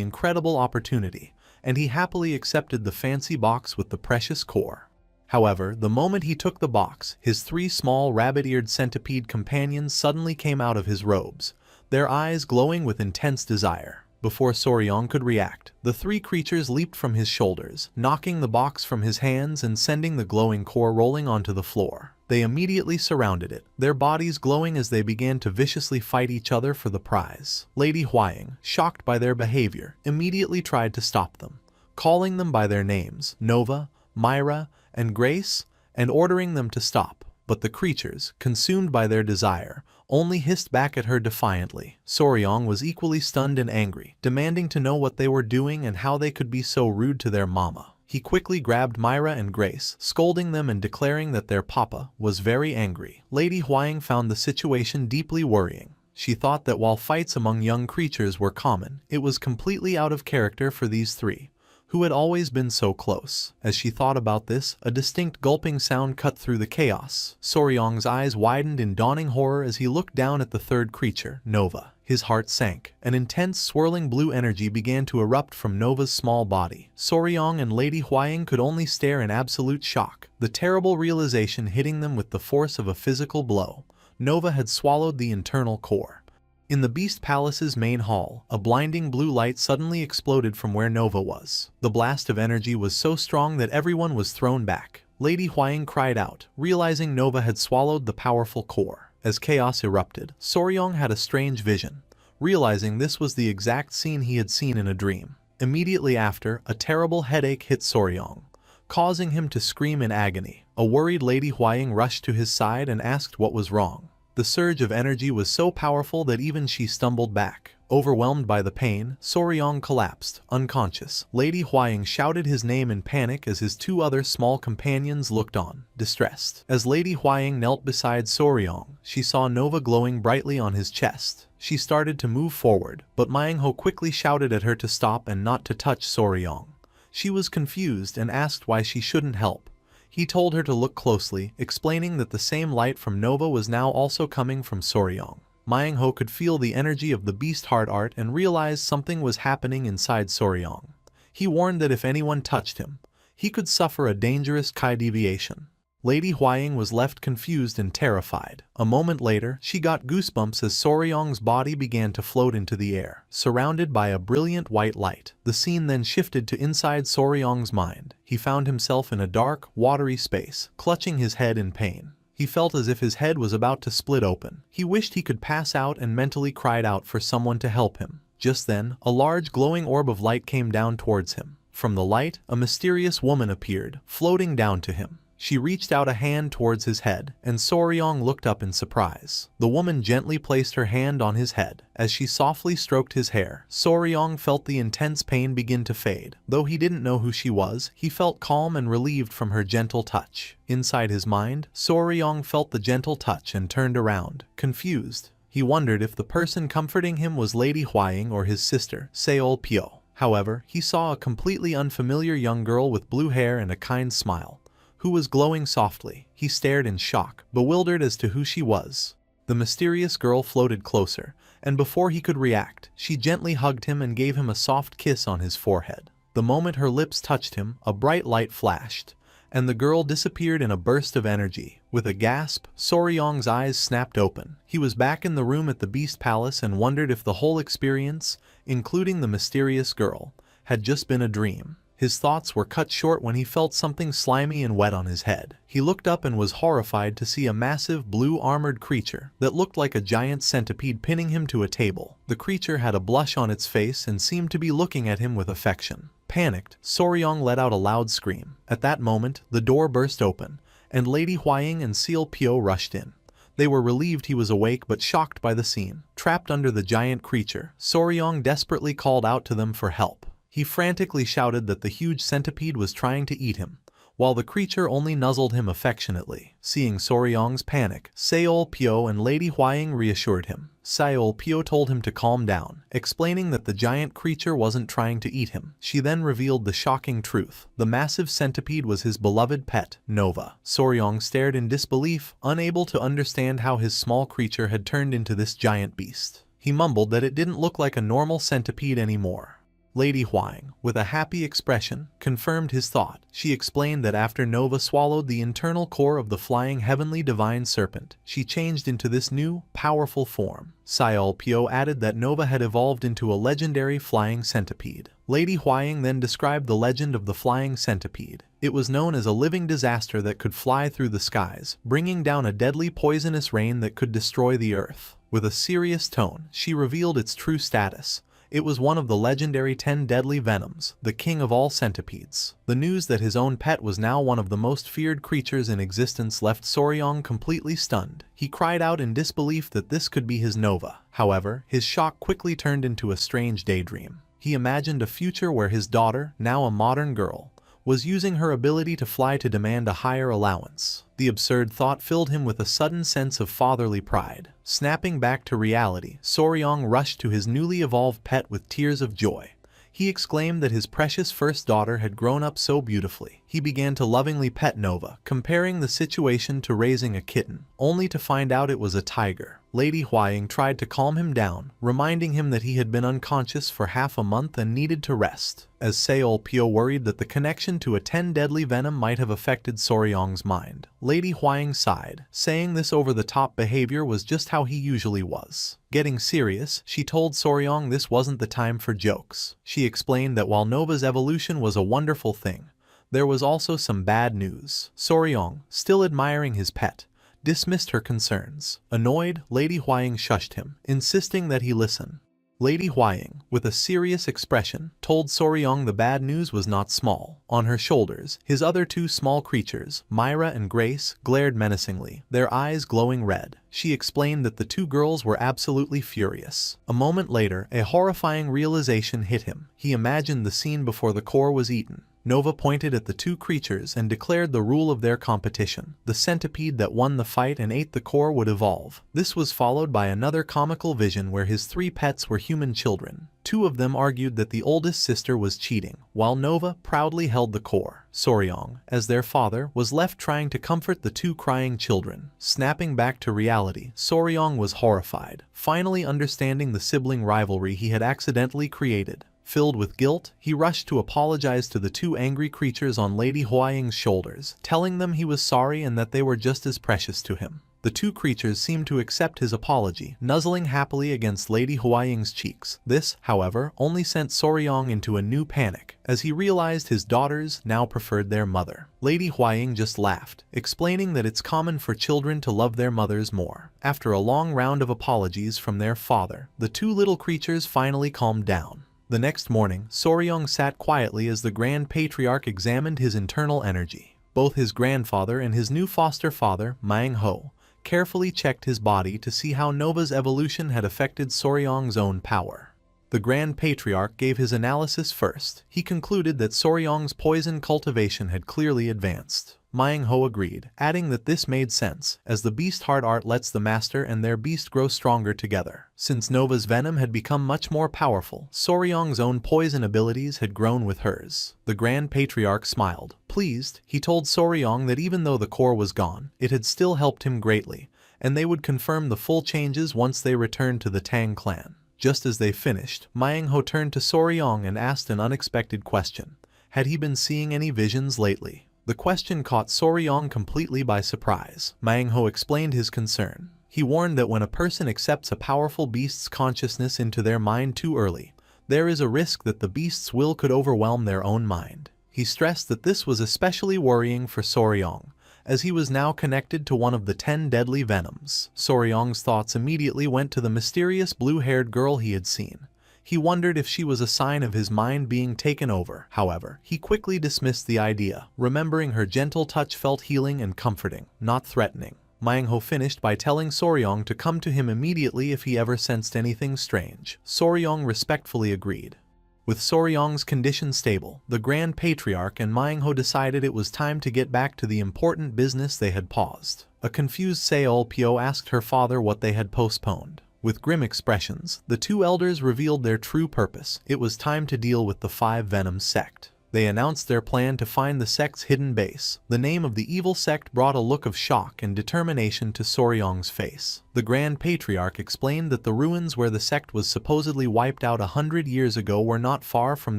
incredible opportunity, and he happily accepted the fancy box with the precious core. However, the moment he took the box, his 3 small rabbit-eared centipede companions suddenly came out of his robes, their eyes glowing with intense desire. Before Soryong could react, the 3 creatures leaped from his shoulders, knocking the box from his hands and sending the glowing core rolling onto the floor. They immediately surrounded it, their bodies glowing as they began to viciously fight each other for the prize. Lady Huang, shocked by their behavior, immediately tried to stop them, calling them by their names, Nova, Myra, and Grace, and ordering them to stop. But the creatures, consumed by their desire, only hissed back at her defiantly. Soryong was equally stunned and angry, demanding to know what they were doing and how they could be so rude to their mama. He quickly grabbed Myra and Grace, scolding them and declaring that their papa was very angry. Lady Huang found the situation deeply worrying. She thought that while fights among young creatures were common, it was completely out of character for these 3, who had always been so close. As she thought about this, a distinct gulping sound cut through the chaos. Soryong's eyes widened in dawning horror as he looked down at the 3rd creature, Nova. His heart sank. An intense swirling blue energy began to erupt from Nova's small body. Soryong and Lady Huang could only stare in absolute shock, the terrible realization hitting them with the force of a physical blow. Nova had swallowed the internal core. In the Beast Palace's main hall, a blinding blue light suddenly exploded from where Nova was. The blast of energy was so strong that everyone was thrown back. Lady Huang cried out, realizing Nova had swallowed the powerful core. As chaos erupted, Soryong had a strange vision, realizing this was the exact scene he had seen in a dream. Immediately after, a terrible headache hit Soryong, causing him to scream in agony. A worried Lady Huang rushed to his side and asked what was wrong. The surge of energy was so powerful that even she stumbled back. Overwhelmed by the pain, Soryong collapsed, unconscious. Lady Huang shouted his name in panic as his 2 other small companions looked on, distressed. As Lady Huang knelt beside Soryong, she saw Nova glowing brightly on his chest. She started to move forward, but Myung-ho quickly shouted at her to stop and not to touch Soryong. She was confused and asked why she shouldn't help. He told her to look closely, explaining that the same light from Nova was now also coming from Soryong. Myung-ho could feel the energy of the beast heart art and realized something was happening inside Soryong. He warned that if anyone touched him, he could suffer a dangerous Kai deviation. Lady Huang was left confused and terrified. A moment later, she got goosebumps as Soryong's body began to float into the air, surrounded by a brilliant white light. The scene then shifted to inside Soryong's mind. He found himself in a dark, watery space, clutching his head in pain. He felt as if his head was about to split open. He wished he could pass out and mentally cried out for someone to help him. Just then, a large glowing orb of light came down towards him. From the light, a mysterious woman appeared, floating down to him. She reached out a hand towards his head, and Soryong looked up in surprise. The woman gently placed her hand on his head. As she softly stroked his hair, Soryong felt the intense pain begin to fade. Though he didn't know who she was, he felt calm and relieved from her gentle touch. Inside his mind, Soryong felt the gentle touch and turned around, confused. He wondered if the person comforting him was Lady Huang or his sister, Seol Pyo. However, he saw a completely unfamiliar young girl with blue hair and a kind smile, who was glowing softly. He stared in shock, bewildered as to who she was. The mysterious girl floated closer, and before he could react, she gently hugged him and gave him a soft kiss on his forehead. The moment her lips touched him, a bright light flashed, and the girl disappeared in a burst of energy. With a gasp, Soryong's eyes snapped open. He was back in the room at the Beast Palace and wondered if the whole experience, including the mysterious girl, had just been a dream. His thoughts were cut short when he felt something slimy and wet on his head. He looked up and was horrified to see a massive blue armored creature that looked like a giant centipede pinning him to a table. The creature had a blush on its face and seemed to be looking at him with affection. Panicked, Soryong let out a loud scream. At that moment, the door burst open, and Lady Huaying and Seal Pyo rushed in. They were relieved he was awake but shocked by the scene. Trapped under the giant creature, Soryong desperately called out to them for help. He frantically shouted that the huge centipede was trying to eat him, while the creature only nuzzled him affectionately. Seeing Soryong's panic, Seol Pyo and Lady Huaying reassured him. Seol Pyo told him to calm down, explaining that the giant creature wasn't trying to eat him. She then revealed the shocking truth. The massive centipede was his beloved pet, Nova. Soryong stared in disbelief, unable to understand how his small creature had turned into this giant beast. He mumbled that it didn't look like a normal centipede anymore. Lady Huang, with a happy expression, confirmed his thought. She explained that after Nova swallowed the internal core of the flying heavenly divine serpent, she changed into this new, powerful form. Seol Pyo added that Nova had evolved into a legendary flying centipede. Lady Huang then described the legend of the flying centipede. It was known as a living disaster that could fly through the skies, bringing down a deadly poisonous rain that could destroy the earth. With a serious tone, she revealed its true status. It was one of the legendary 10 deadly venoms, the king of all centipedes. The news that his own pet was now one of the most feared creatures in existence left Soryong completely stunned. He cried out in disbelief that this could be his Nova. However, his shock quickly turned into a strange daydream. He imagined a future where his daughter, now a modern girl, was using her ability to fly to demand a higher allowance. The absurd thought filled him with a sudden sense of fatherly pride. Snapping back to reality, Soryong rushed to his newly evolved pet with tears of joy. He exclaimed that his precious first daughter had grown up so beautifully. He began to lovingly pet Nova, comparing the situation to raising a kitten, only to find out it was a tiger. Lady Huaying tried to calm him down, reminding him that he had been unconscious for half a month and needed to rest. As Seol Pyo worried that the connection to a 10 deadly venom might have affected Soryong's mind, Lady Huaying sighed, saying this over-the-top behavior was just how he usually was. Getting serious, she told Soryong this wasn't the time for jokes. She explained that while Nova's evolution was a wonderful thing, there was also some bad news. Soryong, still admiring his pet, dismissed her concerns. Annoyed, Lady Huaying shushed him, insisting that he listen. Lady Huaying, with a serious expression, told Soryong the bad news was not small. On her shoulders, his other two small creatures, Myra and Grace, glared menacingly, their eyes glowing red. She explained that the two girls were absolutely furious. A moment later, a horrifying realization hit him. He imagined the scene before the core was eaten. Nova pointed at the two creatures and declared the rule of their competition. The centipede that won the fight and ate the core would evolve. This was followed by another comical vision where his 3 pets were human children. 2 of them argued that the oldest sister was cheating, while Nova proudly held the core. Soryong, as their father, was left trying to comfort the 2 crying children. Snapping back to reality, Soryong was horrified, finally understanding the sibling rivalry he had accidentally created. Filled with guilt, he rushed to apologize to the 2 angry creatures on Lady Huaying's shoulders, telling them he was sorry and that they were just as precious to him. The 2 creatures seemed to accept his apology, nuzzling happily against Lady Huaying's cheeks. This, however, only sent Soryong into a new panic, as he realized his daughters now preferred their mother. Lady Huaying just laughed, explaining that it's common for children to love their mothers more. After a long round of apologies from their father, the 2 little creatures finally calmed down. The next morning, Soryong sat quietly as the Grand Patriarch examined his internal energy. Both his grandfather and his new foster father, Manhwa, carefully checked his body to see how Nova's evolution had affected Soryong's own power. The Grand Patriarch gave his analysis first. He concluded that Soryong's poison cultivation had clearly advanced. Manhwa agreed, adding that this made sense, as the beast heart art lets the master and their beast grow stronger together. Since Nova's venom had become much more powerful, Soryong's own poison abilities had grown with hers. The Grand Patriarch smiled. Pleased, he told Soryong that even though the core was gone, it had still helped him greatly, and they would confirm the full changes once they returned to the Tang clan. Just as they finished, Manhwa turned to Soryong and asked an unexpected question. Had he been seeing any visions lately? The question caught Soryong completely by surprise. Manhwa explained his concern. He warned that when a person accepts a powerful beast's consciousness into their mind too early, there is a risk that the beast's will could overwhelm their own mind. He stressed that this was especially worrying for Soryong, as he was now connected to one of the 10 deadly venoms. Soryong's thoughts immediately went to the mysterious blue-haired girl he had seen. He wondered if she was a sign of his mind being taken over. However, he quickly dismissed the idea, remembering her gentle touch felt healing and comforting, not threatening. Manhwa finished by telling Soryong to come to him immediately if he ever sensed anything strange. Soryong respectfully agreed. With Soryong's condition stable, the Grand Patriarch and Manhwa decided it was time to get back to the important business they had paused. A confused Seolpyo asked her father what they had postponed. With grim expressions, the two elders revealed their true purpose. It was time to deal with the 5 Venom sect. They announced their plan to find the sect's hidden base. The name of the evil sect brought a look of shock and determination to Soryong's face. The Grand Patriarch explained that the ruins where the sect was supposedly wiped out 100 years ago were not far from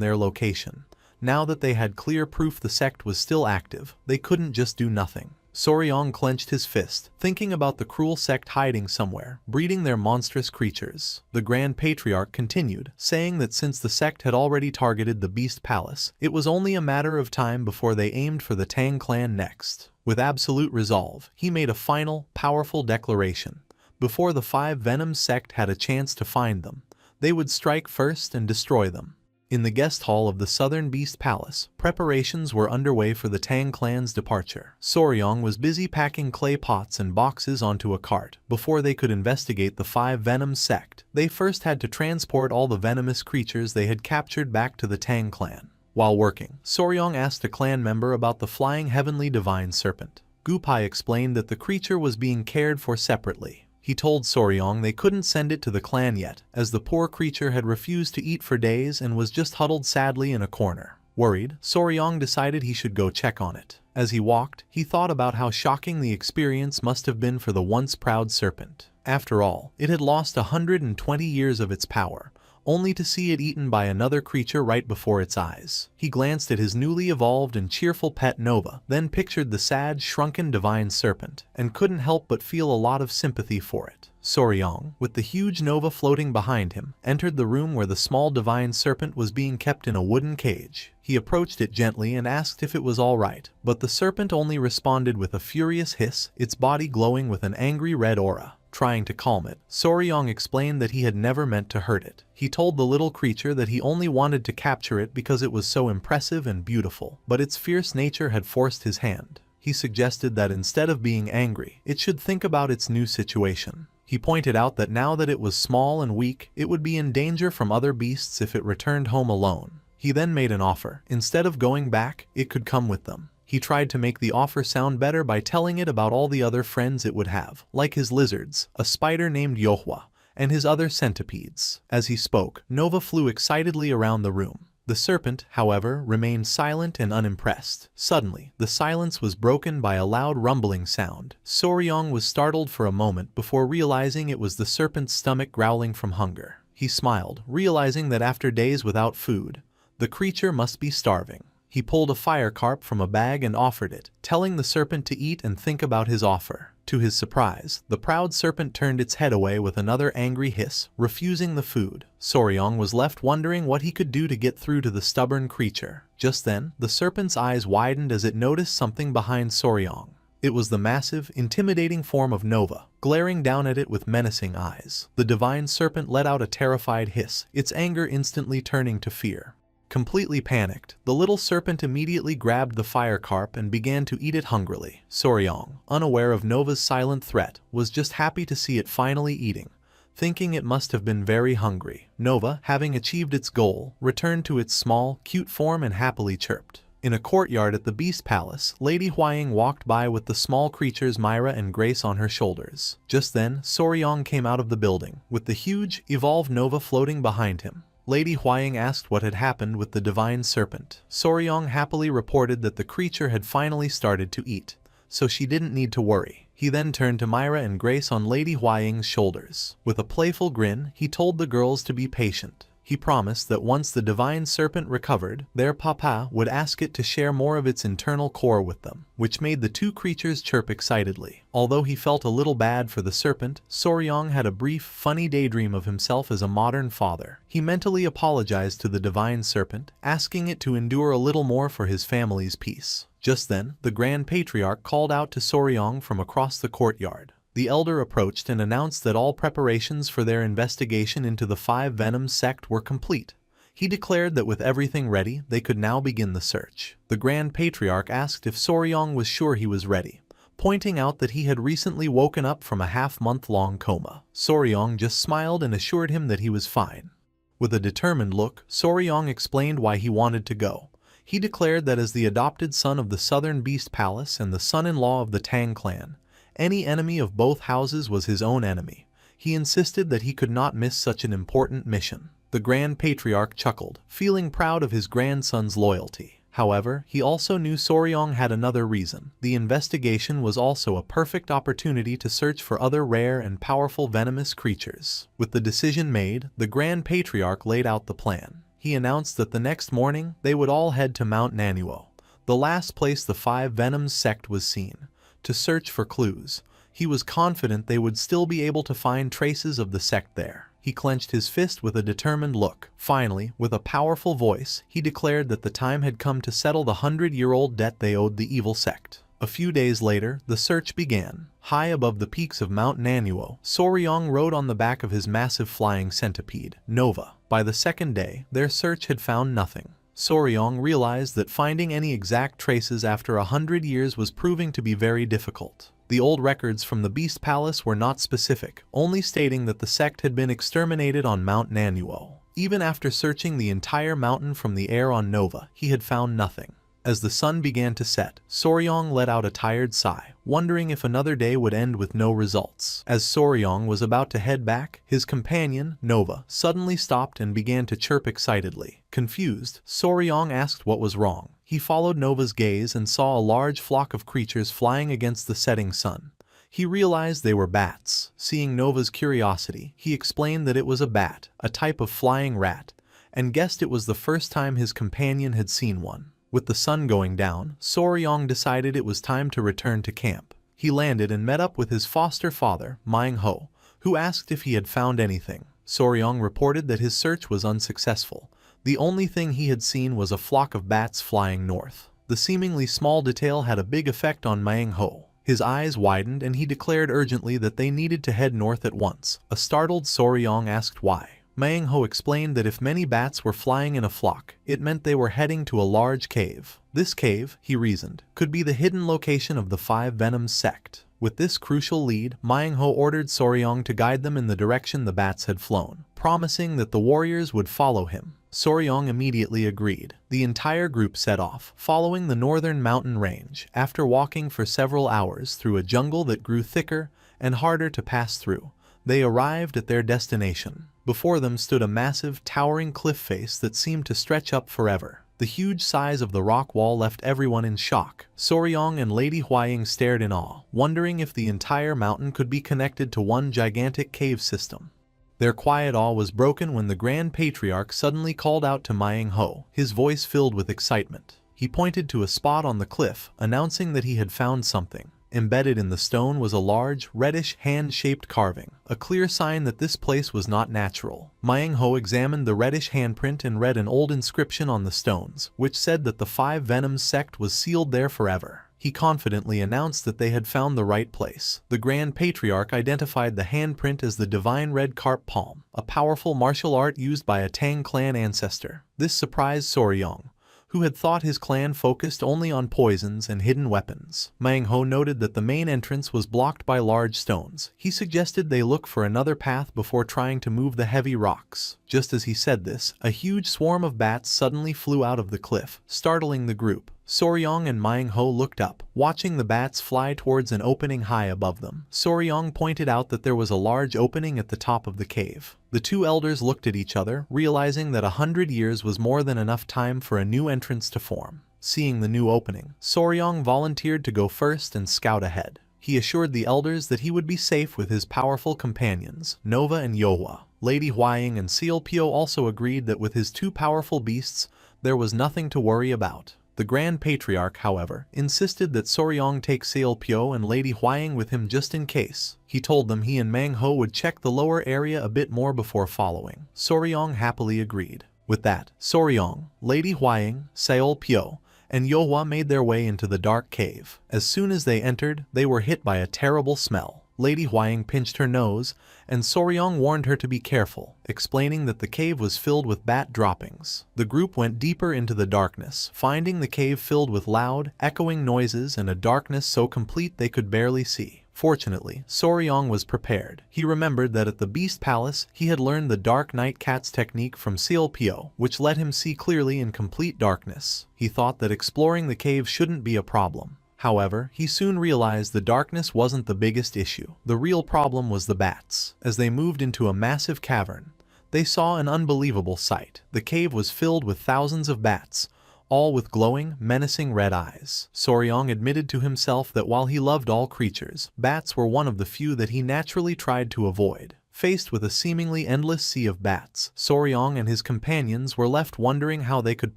their location. Now that they had clear proof the sect was still active, they couldn't just do nothing. Soryong clenched his fist, thinking about the cruel sect hiding somewhere, breeding their monstrous creatures. The Grand Patriarch continued, saying that since the sect had already targeted the Beast Palace, it was only a matter of time before they aimed for the Tang clan next. With absolute resolve, he made a final, powerful declaration. Before the 5 Venom sect had a chance to find them, they would strike first and destroy them. In the guest hall of the Southern Beast Palace, preparations were underway for the Tang clan's departure. Soryong was busy packing clay pots and boxes onto a cart. Before they could investigate the 5 Venom sect, they first had to transport all the venomous creatures they had captured back to the Tang clan. While working, Soryong asked a clan member about the flying heavenly divine serpent. Gupai explained that the creature was being cared for separately. He told Soryong they couldn't send it to the clan yet, as the poor creature had refused to eat for days and was just huddled sadly in a corner. Worried, Soryong decided he should go check on it. As he walked, he thought about how shocking the experience must have been for the once proud serpent. After all, it had lost 120 years of its power, only to see it eaten by another creature right before its eyes. He glanced at his newly evolved and cheerful pet Nova, then pictured the sad, shrunken divine serpent, and couldn't help but feel a lot of sympathy for it. Soryong, with the huge Nova floating behind him, entered the room where the small divine serpent was being kept in a wooden cage. He approached it gently and asked if it was all right, but the serpent only responded with a furious hiss, its body glowing with an angry red aura. Trying to calm it, Soryong explained that he had never meant to hurt it. He told the little creature that he only wanted to capture it because it was so impressive and beautiful, but its fierce nature had forced his hand. He suggested that instead of being angry, it should think about its new situation. He pointed out that now that it was small and weak, it would be in danger from other beasts if it returned home alone. He then made an offer. Instead of going back, it could come with them. He tried to make the offer sound better by telling it about all the other friends it would have, like his lizards, a spider named Yohwa, and his other centipedes. As he spoke, Nova flew excitedly around the room. The serpent, however, remained silent and unimpressed. Suddenly, the silence was broken by a loud rumbling sound. Soryong was startled for a moment before realizing it was the serpent's stomach growling from hunger. He smiled, realizing that after days without food, the creature must be starving. He pulled a fire carp from a bag and offered it, telling the serpent to eat and think about his offer. To his surprise, the proud serpent turned its head away with another angry hiss, refusing the food. Soryong was left wondering what he could do to get through to the stubborn creature. Just then, the serpent's eyes widened as it noticed something behind Soryong. It was the massive, intimidating form of Nova, glaring down at it with menacing eyes. The divine serpent let out a terrified hiss, its anger instantly turning to fear. Completely panicked, the little serpent immediately grabbed the fire carp and began to eat it hungrily. Soryong, unaware of Nova's silent threat, was just happy to see it finally eating, thinking it must have been very hungry. Nova, having achieved its goal, returned to its small, cute form and happily chirped. In a courtyard at the Beast Palace, Lady Huaying walked by with the small creatures Myra and Grace on her shoulders. Just then, Soryong came out of the building, with the huge, evolved Nova floating behind him. Lady Huaying asked what had happened with the divine serpent. Soryong happily reported that the creature had finally started to eat, so she didn't need to worry. He then turned to Myra and Grace on Lady Huaying's shoulders. With a playful grin, he told the girls to be patient. He promised that once the divine serpent recovered, their papa would ask it to share more of its internal core with them, which made the two creatures chirp excitedly. Although he felt a little bad for the serpent, Soryong had a brief, funny daydream of himself as a modern father. He mentally apologized to the divine serpent, asking it to endure a little more for his family's peace. Just then, the Grand Patriarch called out to Soryong from across the courtyard. The elder approached and announced that all preparations for their investigation into the Five Venoms sect were complete. He declared that with everything ready, they could now begin the search. The Grand Patriarch asked if Soryong was sure he was ready, pointing out that he had recently woken up from a half-month-long coma. Soryong just smiled and assured him that he was fine. With a determined look, Soryong explained why he wanted to go. He declared that as the adopted son of the Southern Beast Palace and the son-in-law of the Tang clan, any enemy of both houses was his own enemy. He insisted that he could not miss such an important mission. The Grand Patriarch chuckled, feeling proud of his grandson's loyalty. However, he also knew Soryong had another reason. The investigation was also a perfect opportunity to search for other rare and powerful venomous creatures. With the decision made, the Grand Patriarch laid out the plan. He announced that the next morning, they would all head to Mount Manhwa, the last place the Five Venoms sect was seen, to search for clues. He was confident they would still be able to find traces of the sect there. He clenched his fist with a determined look. Finally, with a powerful voice, he declared that the time had come to settle the 100-year-old debt they owed the evil sect. A few days later, the search began. High above the peaks of Mount Manhwa, Soryong rode on the back of his massive flying centipede, Nova. By the second day, their search had found nothing. Soryong realized that finding any exact traces after 100 years was proving to be very difficult. The old records from the Beast Palace were not specific, only stating that the sect had been exterminated on Mount Manhwa. Even after searching the entire mountain from the air on Nova, he had found nothing. As the sun began to set, Soryong let out a tired sigh, wondering if another day would end with no results. As Soryong was about to head back, his companion, Nova, suddenly stopped and began to chirp excitedly. Confused, Soryong asked what was wrong. He followed Nova's gaze and saw a large flock of creatures flying against the setting sun. He realized they were bats. Seeing Nova's curiosity, he explained that it was a bat, a type of flying rat, and guessed it was the first time his companion had seen one. With the sun going down, Soryong decided it was time to return to camp. He landed and met up with his foster father, Manhwa, who asked if he had found anything. Soryong reported that his search was unsuccessful. The only thing he had seen was a flock of bats flying north. The seemingly small detail had a big effect on Manhwa. His eyes widened and he declared urgently that they needed to head north at once. A startled Soryong asked why. Manhwa explained that if many bats were flying in a flock, it meant they were heading to a large cave. This cave, he reasoned, could be the hidden location of the Five Venoms sect. With this crucial lead, Manhwa ordered Soryong to guide them in the direction the bats had flown, promising that the warriors would follow him. Soryong immediately agreed. The entire group set off, following the northern mountain range, after walking for several hours through a jungle that grew thicker and harder to pass through. They arrived at their destination. Before them stood a massive, towering cliff face that seemed to stretch up forever. The huge size of the rock wall left everyone in shock. Soryong and Lady Huaying stared in awe, wondering if the entire mountain could be connected to one gigantic cave system. Their quiet awe was broken when the Grand Patriarch suddenly called out to Manhwa, his voice filled with excitement. He pointed to a spot on the cliff, announcing that he had found something. Embedded in the stone was a large, reddish, hand-shaped carving, a clear sign that this place was not natural. Manhwa examined the reddish handprint and read an old inscription on the stones, which said that the Five Venoms sect was sealed there forever. He confidently announced that they had found the right place. The Grand Patriarch identified the handprint as the Divine Red Carp Palm, a powerful martial art used by a Tang clan ancestor. This surprised Soryong, who had thought his clan focused only on poisons and hidden weapons. Manhwa noted that the main entrance was blocked by large stones. He suggested they look for another path before trying to move the heavy rocks. Just as he said this, a huge swarm of bats suddenly flew out of the cliff, startling the group. Soryong and Manhwa looked up, watching the bats fly towards an opening high above them. Soryong pointed out that there was a large opening at the top of the cave. The two elders looked at each other, realizing that 100 years was more than enough time for a new entrance to form. Seeing the new opening, Soryong volunteered to go first and scout ahead. He assured the elders that he would be safe with his powerful companions, Nova and Yohwa. Lady Huaying and Sealpio also agreed that with his two powerful beasts, there was nothing to worry about. The Grand Patriarch, however, insisted that Soryong take Sealpio and Lady Huaying with him just in case. He told them he and Manhwa would check the lower area a bit more before following. Soryong happily agreed. With that, Soryong, Lady Huaying, Sealpio, and Yohua made their way into the dark cave. As soon as they entered, they were hit by a terrible smell. Lady Huaying pinched her nose, and Soryong warned her to be careful, explaining that the cave was filled with bat droppings. The group went deeper into the darkness, finding the cave filled with loud, echoing noises and a darkness so complete they could barely see. Fortunately, Soryong was prepared. He remembered that at the Beast Palace, he had learned the Dark Night Cat's technique from Sealpio, which let him see clearly in complete darkness. He thought that exploring the cave shouldn't be a problem. However, he soon realized the darkness wasn't the biggest issue. The real problem was the bats. As they moved into a massive cavern, they saw an unbelievable sight. The cave was filled with thousands of bats, all with glowing, menacing red eyes. Soryong admitted to himself that while he loved all creatures, bats were one of the few that he naturally tried to avoid. Faced with a seemingly endless sea of bats, Soryong and his companions were left wondering how they could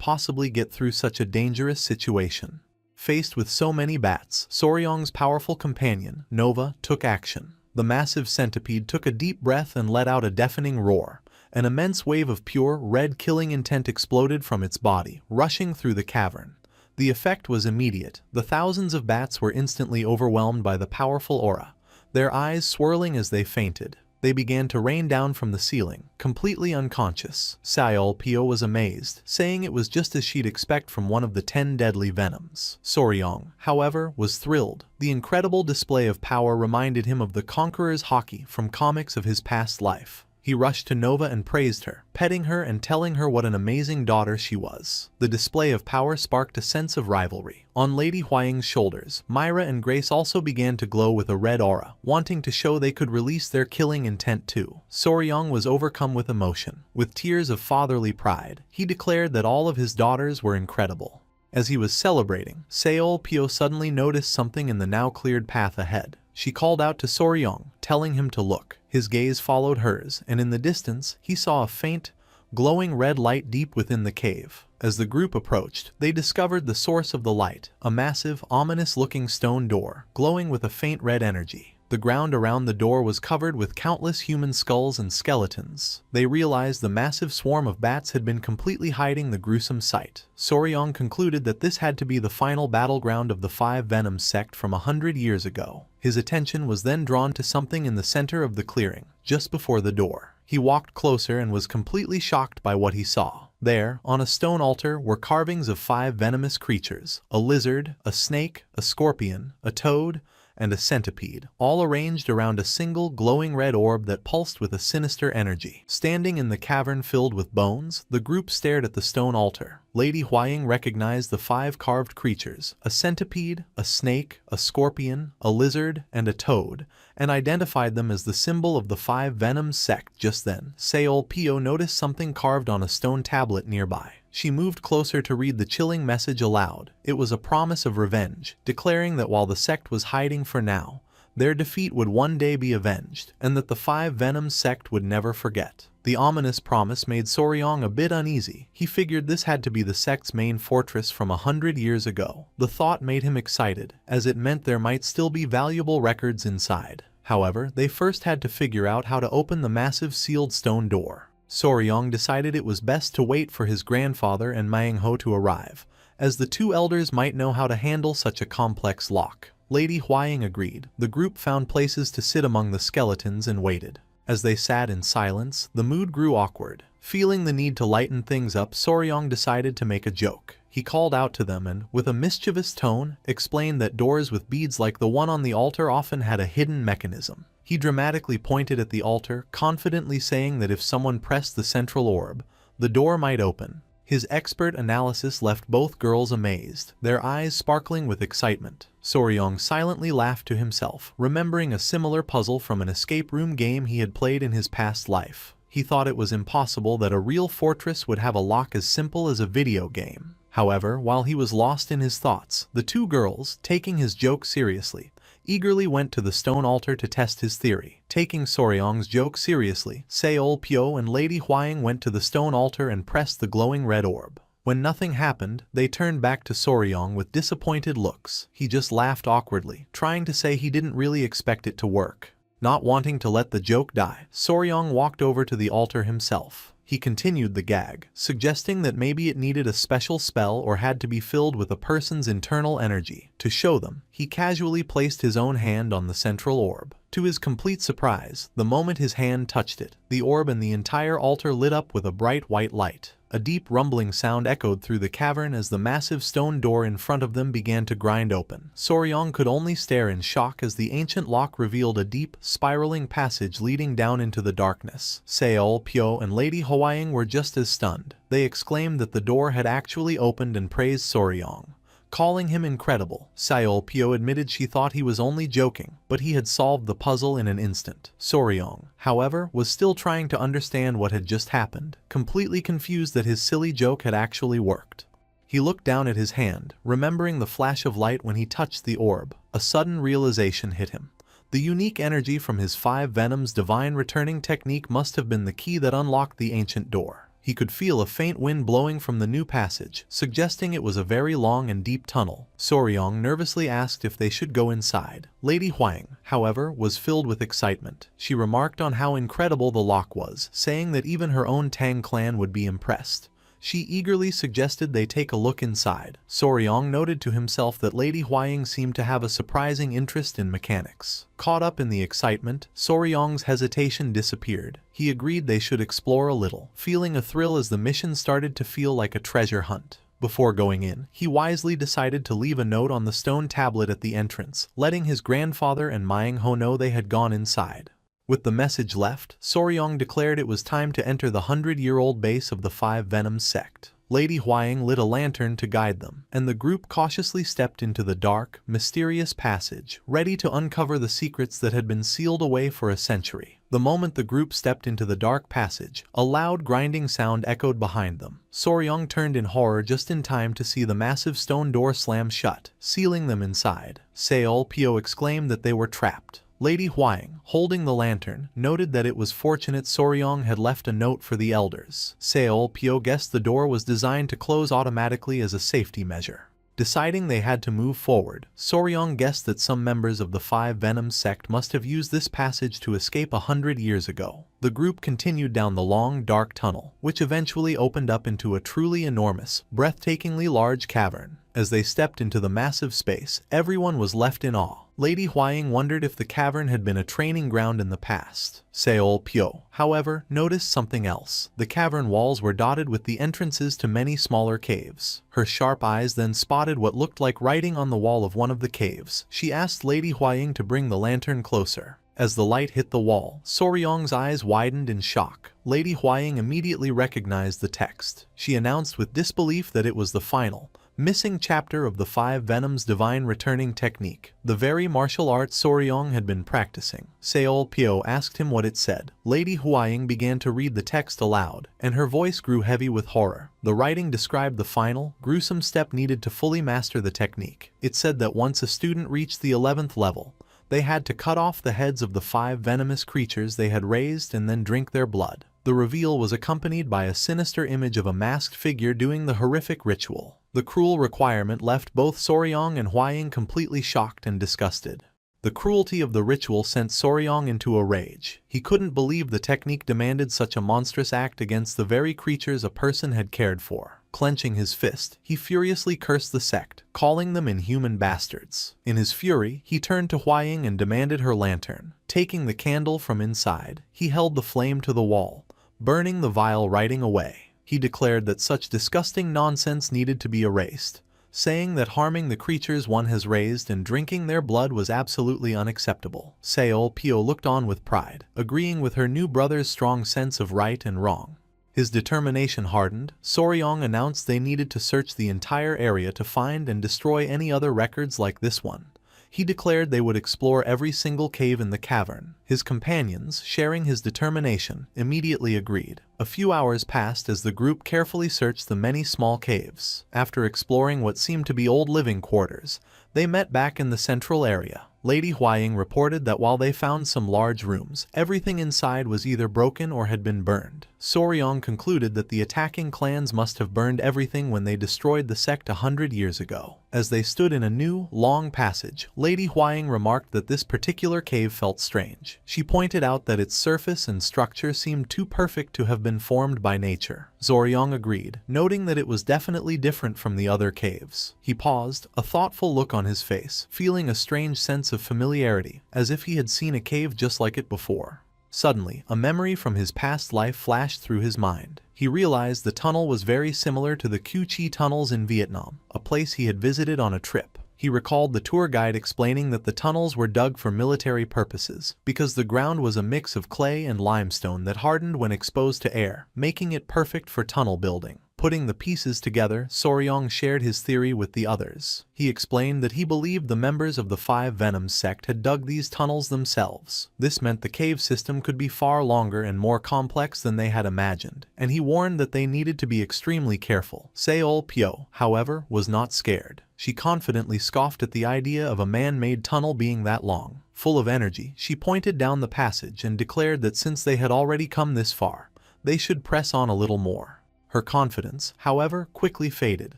possibly get through such a dangerous situation. Faced with so many bats, Soryong's powerful companion, Nova, took action. The massive centipede took a deep breath and let out a deafening roar. An immense wave of pure, red killing intent exploded from its body, rushing through the cavern. The effect was immediate. The thousands of bats were instantly overwhelmed by the powerful aura, their eyes swirling as they fainted. They began to rain down from the ceiling, completely unconscious. Sealpio was amazed, saying it was just as she'd expect from one of the 10 deadly venoms. Soryong, however, was thrilled. The incredible display of power reminded him of the Conqueror's Haki from comics of his past life. He rushed to Nova and praised her, petting her and telling her what an amazing daughter she was. The display of power sparked a sense of rivalry. On Lady Huaying's shoulders, Myra and Grace also began to glow with a red aura, wanting to show they could release their killing intent too. Soryong was overcome with emotion. With tears of fatherly pride, he declared that all of his daughters were incredible. As he was celebrating, Sealpio suddenly noticed something in the now cleared path ahead. She called out to Soryong, telling him to look. His gaze followed hers, and in the distance, he saw a faint, glowing red light deep within the cave. As the group approached, they discovered the source of the light, a massive, ominous-looking stone door, glowing with a faint red energy. The ground around the door was covered with countless human skulls and skeletons. They realized the massive swarm of bats had been completely hiding the gruesome sight. Soryong concluded that this had to be the final battleground of the 5 Venom sect from 100 years ago. His attention was then drawn to something in the center of the clearing, just before the door. He walked closer and was completely shocked by what he saw. There, on a stone altar, were carvings of 5 venomous creatures: a lizard, a snake, a scorpion, a toad, and a centipede, all arranged around a single glowing red orb that pulsed with a sinister energy. Standing in the cavern filled with bones, the group stared at the stone altar. Lady Huaying recognized the 5 carved creatures, a centipede, a snake, a scorpion, a lizard, and a toad, and identified them as the symbol of the 5 Venom sect. Just then, Sealpio noticed something carved on a stone tablet nearby. She moved closer to read the chilling message aloud. It was a promise of revenge, declaring that while the sect was hiding for now, their defeat would one day be avenged, and that the 5 Venom sect would never forget. The ominous promise made Soryong a bit uneasy. He figured this had to be the sect's main fortress from 100 years ago. The thought made him excited, as it meant there might still be valuable records inside. However, they first had to figure out how to open the massive sealed stone door. Soryong decided it was best to wait for his grandfather and Manhwa to arrive, as the 2 elders might know how to handle such a complex lock. Lady Huaying agreed. The group found places to sit among the skeletons and waited. As they sat in silence, the mood grew awkward. Feeling the need to lighten things up, Soryong decided to make a joke. He called out to them and, with a mischievous tone, explained that doors with beads like the one on the altar often had a hidden mechanism. He dramatically pointed at the altar, confidently saying that if someone pressed the central orb, the door might open. His expert analysis left both girls amazed, their eyes sparkling with excitement. Soryong silently laughed to himself, remembering a similar puzzle from an escape room game he had played in his past life. He thought it was impossible that a real fortress would have a lock as simple as a video game. However, while he was lost in his thoughts, the 2 girls, taking his joke seriously, eagerly went to the stone altar to test his theory. Taking Soryong's joke seriously, Seol Pyo and Lady Hwaying went to the stone altar and pressed the glowing red orb. When nothing happened, they turned back to Soryong with disappointed looks. He just laughed awkwardly, trying to say he didn't really expect it to work. Not wanting to let the joke die, Soryong walked over to the altar himself. He continued the gag, suggesting that maybe it needed a special spell or had to be filled with a person's internal energy. To show them, he casually placed his own hand on the central orb. To his complete surprise, the moment his hand touched it, the orb and the entire altar lit up with a bright white light. A deep rumbling sound echoed through the cavern as the massive stone door in front of them began to grind open. Soryong could only stare in shock as the ancient lock revealed a deep, spiraling passage leading down into the darkness. Seol Pyo and Lady Hwaying were just as stunned. They exclaimed that the door had actually opened and praised Soryong, calling him incredible. Seol Pyo admitted she thought he was only joking, but he had solved the puzzle in an instant. Soryong, however, was still trying to understand what had just happened, completely confused that his silly joke had actually worked. He looked down at his hand, remembering the flash of light when he touched the orb. A sudden realization hit him. The unique energy from his 5 Venoms divine returning technique must have been the key that unlocked the ancient door. He could feel a faint wind blowing from the new passage, suggesting it was a very long and deep tunnel. Soryong nervously asked if they should go inside. Lady Hwaying, however, was filled with excitement. She remarked on how incredible the lock was, saying that even her own Tang clan would be impressed. She eagerly suggested they take a look inside. Soryong noted to himself that Lady Hwaying seemed to have a surprising interest in mechanics. Caught up in the excitement, Soryong's hesitation disappeared. He agreed they should explore a little, feeling a thrill as the mission started to feel like a treasure hunt. Before going in, he wisely decided to leave a note on the stone tablet at the entrance, letting his grandfather and Mying Ho know they had gone inside. With the message left, Soryong declared it was time to enter the 100-year-old base of the 5 Venoms sect. Lady Hwaying lit a lantern to guide them, and the group cautiously stepped into the dark, mysterious passage, ready to uncover the secrets that had been sealed away for a century. The moment the group stepped into the dark passage, a loud grinding sound echoed behind them. Soryong turned in horror just in time to see the massive stone door slam shut, sealing them inside. Seol Pyo exclaimed that they were trapped. Lady Hwaying, holding the lantern, noted that it was fortunate Soryong had left a note for the elders. Seol Pyo guessed the door was designed to close automatically as a safety measure. Deciding they had to move forward, Soryong guessed that some members of the 5 Venoms sect must have used this passage to escape 100 years ago. The group continued down the long, dark tunnel, which eventually opened up into a truly enormous, breathtakingly large cavern. As they stepped into the massive space, everyone was left in awe. Lady Hwaying wondered if the cavern had been a training ground in the past. Seol Pyo, however, noticed something else. The cavern walls were dotted with the entrances to many smaller caves. Her sharp eyes then spotted what looked like writing on the wall of one of the caves. She asked Lady Hwaying to bring the lantern closer. As the light hit the wall, Soryong's eyes widened in shock. Lady Hwaying immediately recognized the text. She announced with disbelief that it was the final, missing chapter of the 5 Venoms divine returning technique, the very martial art Soryong had been practicing. Seol Pyo asked him what it said. Lady Hwaying began to read the text aloud, and her voice grew heavy with horror. The writing described the final, gruesome step needed to fully master the technique. It said that once a student reached the 11th level, they had to cut off the heads of the 5 venomous creatures they had raised and then drink their blood. The reveal was accompanied by a sinister image of a masked figure doing the horrific ritual. The cruel requirement left both Soryong and Hwaying completely shocked and disgusted. The cruelty of the ritual sent Soryong into a rage. He couldn't believe the technique demanded such a monstrous act against the very creatures a person had cared for. Clenching his fist, he furiously cursed the sect, calling them inhuman bastards. In his fury, he turned to Hwaying and demanded her lantern. Taking the candle from inside, he held the flame to the wall, burning the vile writing away. He declared that such disgusting nonsense needed to be erased, saying that harming the creatures one has raised and drinking their blood was absolutely unacceptable. Seol Pyo looked on with pride, agreeing with her new brother's strong sense of right and wrong. His determination hardened. Soryong announced they needed to search the entire area to find and destroy any other records like this one. He declared they would explore every single cave in the cavern. His companions, sharing his determination, immediately agreed. A few hours passed as the group carefully searched the many small caves. After exploring what seemed to be old living quarters, they met back in the central area. Lady Huaying reported that while they found some large rooms, everything inside was either broken or had been burned. Soryong concluded that the attacking clans must have burned everything when they destroyed the sect 100 years ago. As they stood in a new, long passage, Lady Huaying remarked that this particular cave felt strange. She pointed out that its surface and structure seemed too perfect to have been formed by nature. Soryong agreed, noting that it was definitely different from the other caves. He paused, a thoughtful look on his face, feeling a strange sense of familiarity, as if he had seen a cave just like it before. Suddenly, a memory from his past life flashed through his mind. He realized the tunnel was very similar to the Cu Chi tunnels in Vietnam, a place he had visited on a trip. He recalled the tour guide explaining that the tunnels were dug for military purposes, because the ground was a mix of clay and limestone that hardened when exposed to air, making it perfect for tunnel building. Putting the pieces together, Soryong shared his theory with the others. He explained that he believed the members of the Five Venoms sect had dug these tunnels themselves. This meant the cave system could be far longer and more complex than they had imagined, and he warned that they needed to be extremely careful. Seol Pyo, however, was not scared. She confidently scoffed at the idea of a man-made tunnel being that long. Full of energy, she pointed down the passage and declared that since they had already come this far, they should press on a little more. Her confidence, however, quickly faded.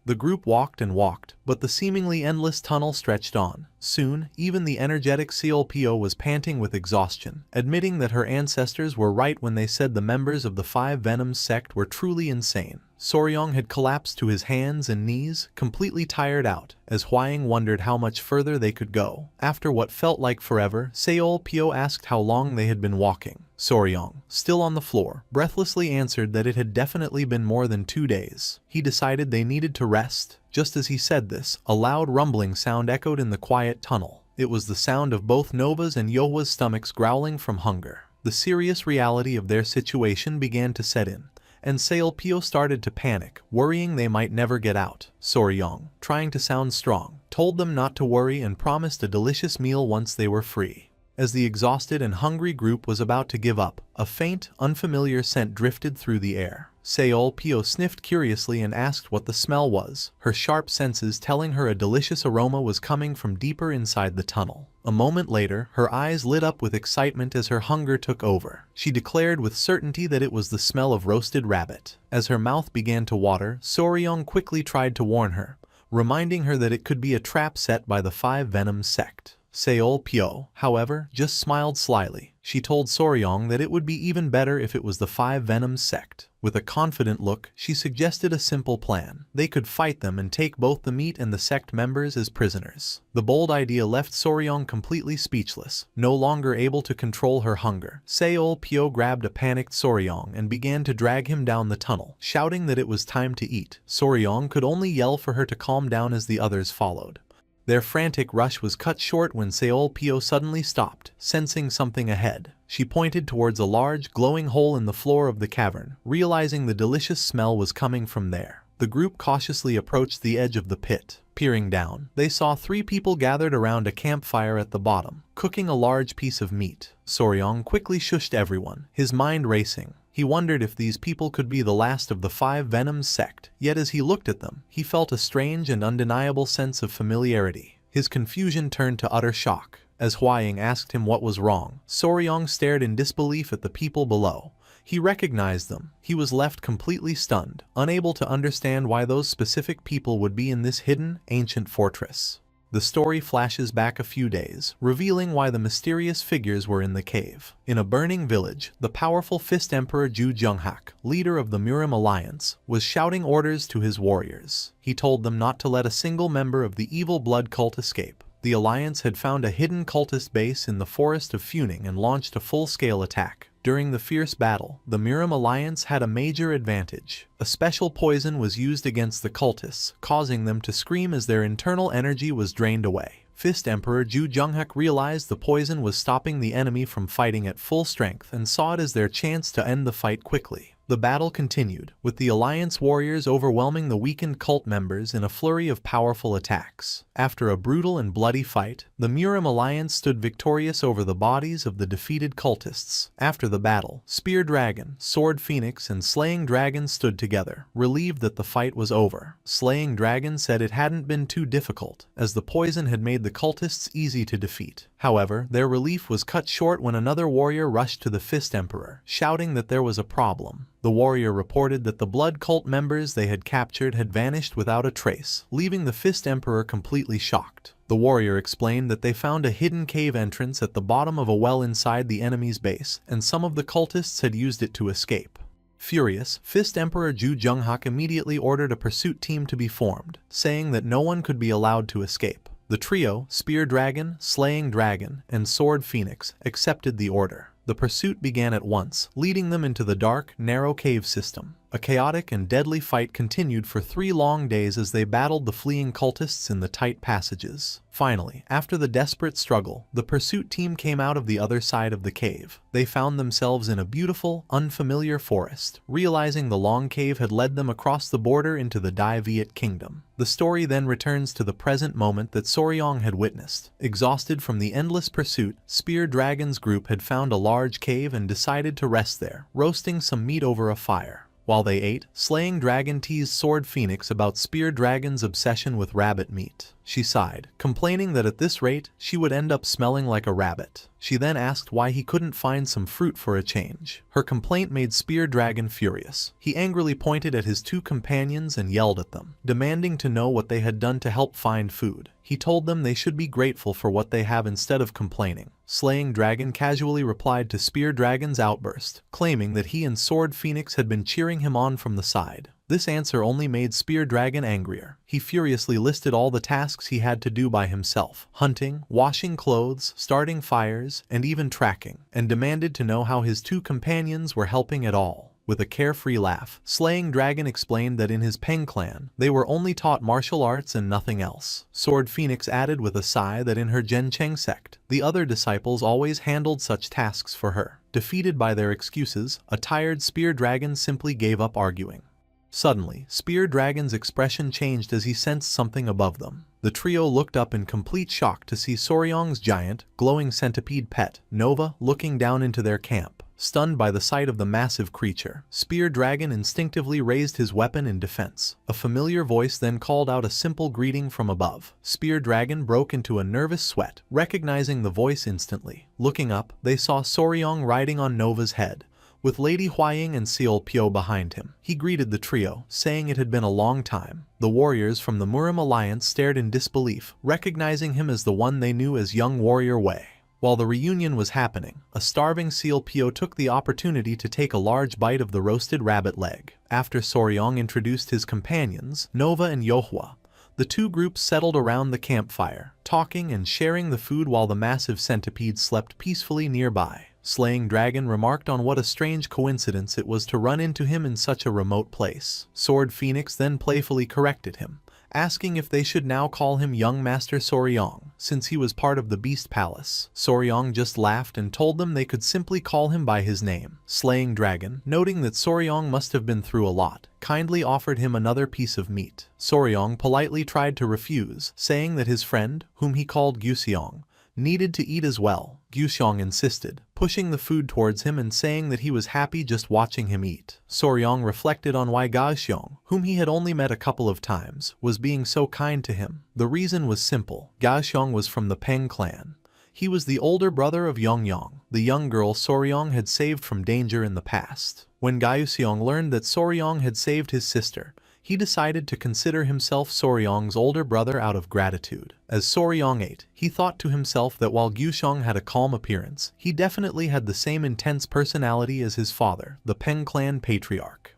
The group walked and walked, but the seemingly endless tunnel stretched on. Soon, even the energetic Seolpio was panting with exhaustion, admitting that her ancestors were right when they said the members of the Five Venoms sect were truly insane. Soryong had collapsed to his hands and knees, completely tired out, as Huaying wondered how much further they could go. After what felt like forever, Seolpio asked how long they had been walking. Soryong, still on the floor, breathlessly answered that it had definitely been more than 2 days. He decided they needed to rest. Just as he said this, a loud rumbling sound echoed in the quiet tunnel. It was the sound of both Nova's and Yohwa's stomachs growling from hunger. The serious reality of their situation began to set in, and Seolpio started to panic, worrying they might never get out. Soryong, trying to sound strong, told them not to worry and promised a delicious meal once they were free. As the exhausted and hungry group was about to give up, a faint, unfamiliar scent drifted through the air. Seolpio sniffed curiously and asked what the smell was, her sharp senses telling her a delicious aroma was coming from deeper inside the tunnel. A moment later, her eyes lit up with excitement as her hunger took over. She declared with certainty that it was the smell of roasted rabbit. As her mouth began to water, Soryong quickly tried to warn her, reminding her that it could be a trap set by the Five Venoms sect. Seolpio, however, just smiled slyly. She told Soryong that it would be even better if it was the Five Venoms sect. With a confident look, she suggested a simple plan. They could fight them and take both the meat and the sect members as prisoners. The bold idea left Soryong completely speechless, no longer able to control her hunger. Seolpio grabbed a panicked Soryong and began to drag him down the tunnel, shouting that it was time to eat. Soryong could only yell for her to calm down as the others followed. Their frantic rush was cut short when Seolpio suddenly stopped, sensing something ahead. She pointed towards a large, glowing hole in the floor of the cavern, realizing the delicious smell was coming from there. The group cautiously approached the edge of the pit. Peering down, they saw 3 people gathered around a campfire at the bottom, cooking a large piece of meat. Soryong quickly shushed everyone, his mind racing. He wondered if these people could be the last of the Five Venoms sect, yet as he looked at them, he felt a strange and undeniable sense of familiarity. His confusion turned to utter shock. As Huaying asked him what was wrong, Soryong stared in disbelief at the people below. He recognized them. He was left completely stunned, unable to understand why those specific people would be in this hidden, ancient fortress. The story flashes back a few days, revealing why the mysterious figures were in the cave. In a burning village, the powerful Fist Emperor Ju Junghak, leader of the Murim Alliance, was shouting orders to his warriors. He told them not to let a single member of the evil blood cult escape. The Alliance had found a hidden cultist base in the forest of Funing and launched a full-scale attack. During the fierce battle, the Murim Alliance had a major advantage. A special poison was used against the cultists, causing them to scream as their internal energy was drained away. Fist Emperor Ju Junghak realized the poison was stopping the enemy from fighting at full strength and saw it as their chance to end the fight quickly. The battle continued, with the Alliance warriors overwhelming the weakened cult members in a flurry of powerful attacks. After a brutal and bloody fight, the Murim Alliance stood victorious over the bodies of the defeated cultists. After the battle, Spear Dragon, Sword Phoenix, and Slaying Dragon stood together, relieved that the fight was over. Slaying Dragon said it hadn't been too difficult, as the poison had made the cultists easy to defeat. However, their relief was cut short when another warrior rushed to the Fist Emperor, shouting that there was a problem. The warrior reported that the blood cult members they had captured had vanished without a trace, leaving the Fist Emperor completely shocked. The warrior explained that they found a hidden cave entrance at the bottom of a well inside the enemy's base, and some of the cultists had used it to escape. Furious, Fist Emperor Ju Junghak immediately ordered a pursuit team to be formed, saying that no one could be allowed to escape. The trio, Spear Dragon, Slaying Dragon, and Sword Phoenix, accepted the order. The pursuit began at once, leading them into the dark, narrow cave system. A chaotic and deadly fight continued for 3 long days as they battled the fleeing cultists in the tight passages. Finally, after the desperate struggle, the pursuit team came out of the other side of the cave. They found themselves in a beautiful, unfamiliar forest, realizing the long cave had led them across the border into the Dai Viet kingdom. The story then returns to the present moment that Soryong had witnessed. Exhausted from the endless pursuit, Spear Dragon's group had found a large cave and decided to rest there, roasting some meat over a fire. While they ate, Slaying Dragon teased Sword Phoenix about Spear Dragon's obsession with rabbit meat. She sighed, complaining that at this rate, she would end up smelling like a rabbit. She then asked why he couldn't find some fruit for a change. Her complaint made Spear Dragon furious. He angrily pointed at his 2 companions and yelled at them, demanding to know what they had done to help find food. He told them they should be grateful for what they have instead of complaining. Slaying Dragon casually replied to Spear Dragon's outburst, claiming that he and Sword Phoenix had been cheering him on from the side. This answer only made Spear Dragon angrier. He furiously listed all the tasks he had to do by himself: hunting, washing clothes, starting fires, and even tracking, and demanded to know how his 2 companions were helping at all. With a carefree laugh, Slaying Dragon explained that in his Peng clan, they were only taught martial arts and nothing else. Sword Phoenix added with a sigh that in her Zhencheng sect, the other disciples always handled such tasks for her. Defeated by their excuses, a tired Spear Dragon simply gave up arguing. Suddenly, Spear Dragon's expression changed as he sensed something above them. The trio looked up in complete shock to see Soryong's giant, glowing centipede pet, Nova, looking down into their camp. Stunned by the sight of the massive creature, Spear Dragon instinctively raised his weapon in defense. A familiar voice then called out a simple greeting from above. Spear Dragon broke into a nervous sweat, recognizing the voice instantly. Looking up, they saw Soryong riding on Nova's head, with Lady Huaying and Seol Pyo behind him. He greeted the trio, saying it had been a long time. The warriors from the Murim Alliance stared in disbelief, recognizing him as the one they knew as young warrior Wei. While the reunion was happening, a starving Seol Pyo took the opportunity to take a large bite of the roasted rabbit leg. After Soryong introduced his companions, Nova and Yohua, the 2 groups settled around the campfire, talking and sharing the food while the massive centipede slept peacefully nearby. Slaying Dragon remarked on what a strange coincidence it was to run into him in such a remote place. Sword Phoenix then playfully corrected him, asking if they should now call him Young Master Soryong, since he was part of the Beast Palace. Soryong just laughed and told them they could simply call him by his name. Slaying Dragon, noting that Soryong must have been through a lot, kindly offered him another piece of meat. Soryong politely tried to refuse, saying that his friend, whom he called Guseong, needed to eat as well. Guseong insisted, pushing the food towards him and saying that he was happy just watching him eat. Soryong reflected on why Guseong, whom he had only met a couple of times, was being so kind to him. The reason was simple. Guseong was from the Peng clan. He was the older brother of Yongyong, the young girl Soryong had saved from danger in the past. When Guseong learned that Soryong had saved his sister, he decided to consider himself Soryong's older brother out of gratitude. As Soryong ate, he thought to himself that while Guseong had a calm appearance, he definitely had the same intense personality as his father, the Peng clan patriarch.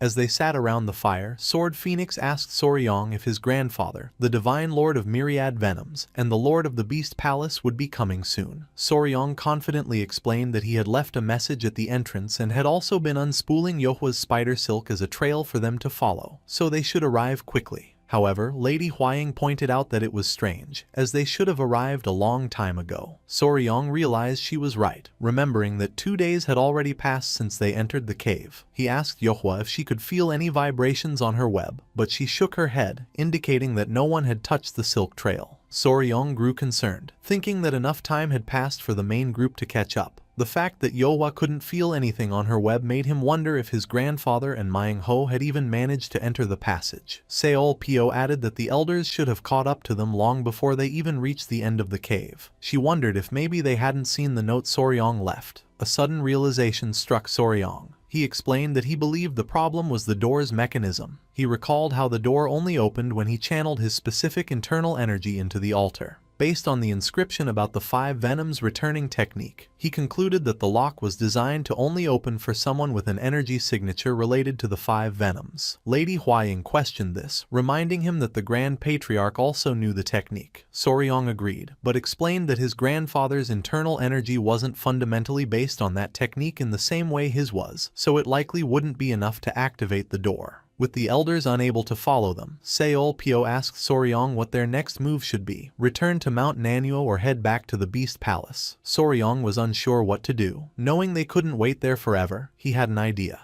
As they sat around the fire, Sword Phoenix asked Soryong if his grandfather, the Divine Lord of Myriad Venoms, and the Lord of the Beast Palace would be coming soon. Soryong confidently explained that he had left a message at the entrance and had also been unspooling Yohwa's spider silk as a trail for them to follow, so they should arrive quickly. However, Lady Huaying pointed out that it was strange, as they should have arrived a long time ago. Soryong realized she was right, remembering that 2 days had already passed since they entered the cave. He asked Yohua if she could feel any vibrations on her web, but she shook her head, indicating that no one had touched the silk trail. Soryong grew concerned, thinking that enough time had passed for the main group to catch up. The fact that Yohua couldn't feel anything on her web made him wonder if his grandfather and Mying Ho had even managed to enter the passage. Seol Pyo added that the elders should have caught up to them long before they even reached the end of the cave. She wondered if maybe they hadn't seen the note Soryong left. A sudden realization struck Soryong. He explained that he believed the problem was the door's mechanism. He recalled how the door only opened when he channeled his specific internal energy into the altar. Based on the inscription about the 5 venoms returning technique, he concluded that the lock was designed to only open for someone with an energy signature related to the 5 venoms. Lady Huaying questioned this, reminding him that the Grand Patriarch also knew the technique. Soryong agreed, but explained that his grandfather's internal energy wasn't fundamentally based on that technique in the same way his was, so it likely wouldn't be enough to activate the door. With the elders unable to follow them, Seol Pyo asked Soryong what their next move should be, return to Mount Nanyo or head back to the Beast Palace. Soryong was unsure what to do. Knowing they couldn't wait there forever, he had an idea.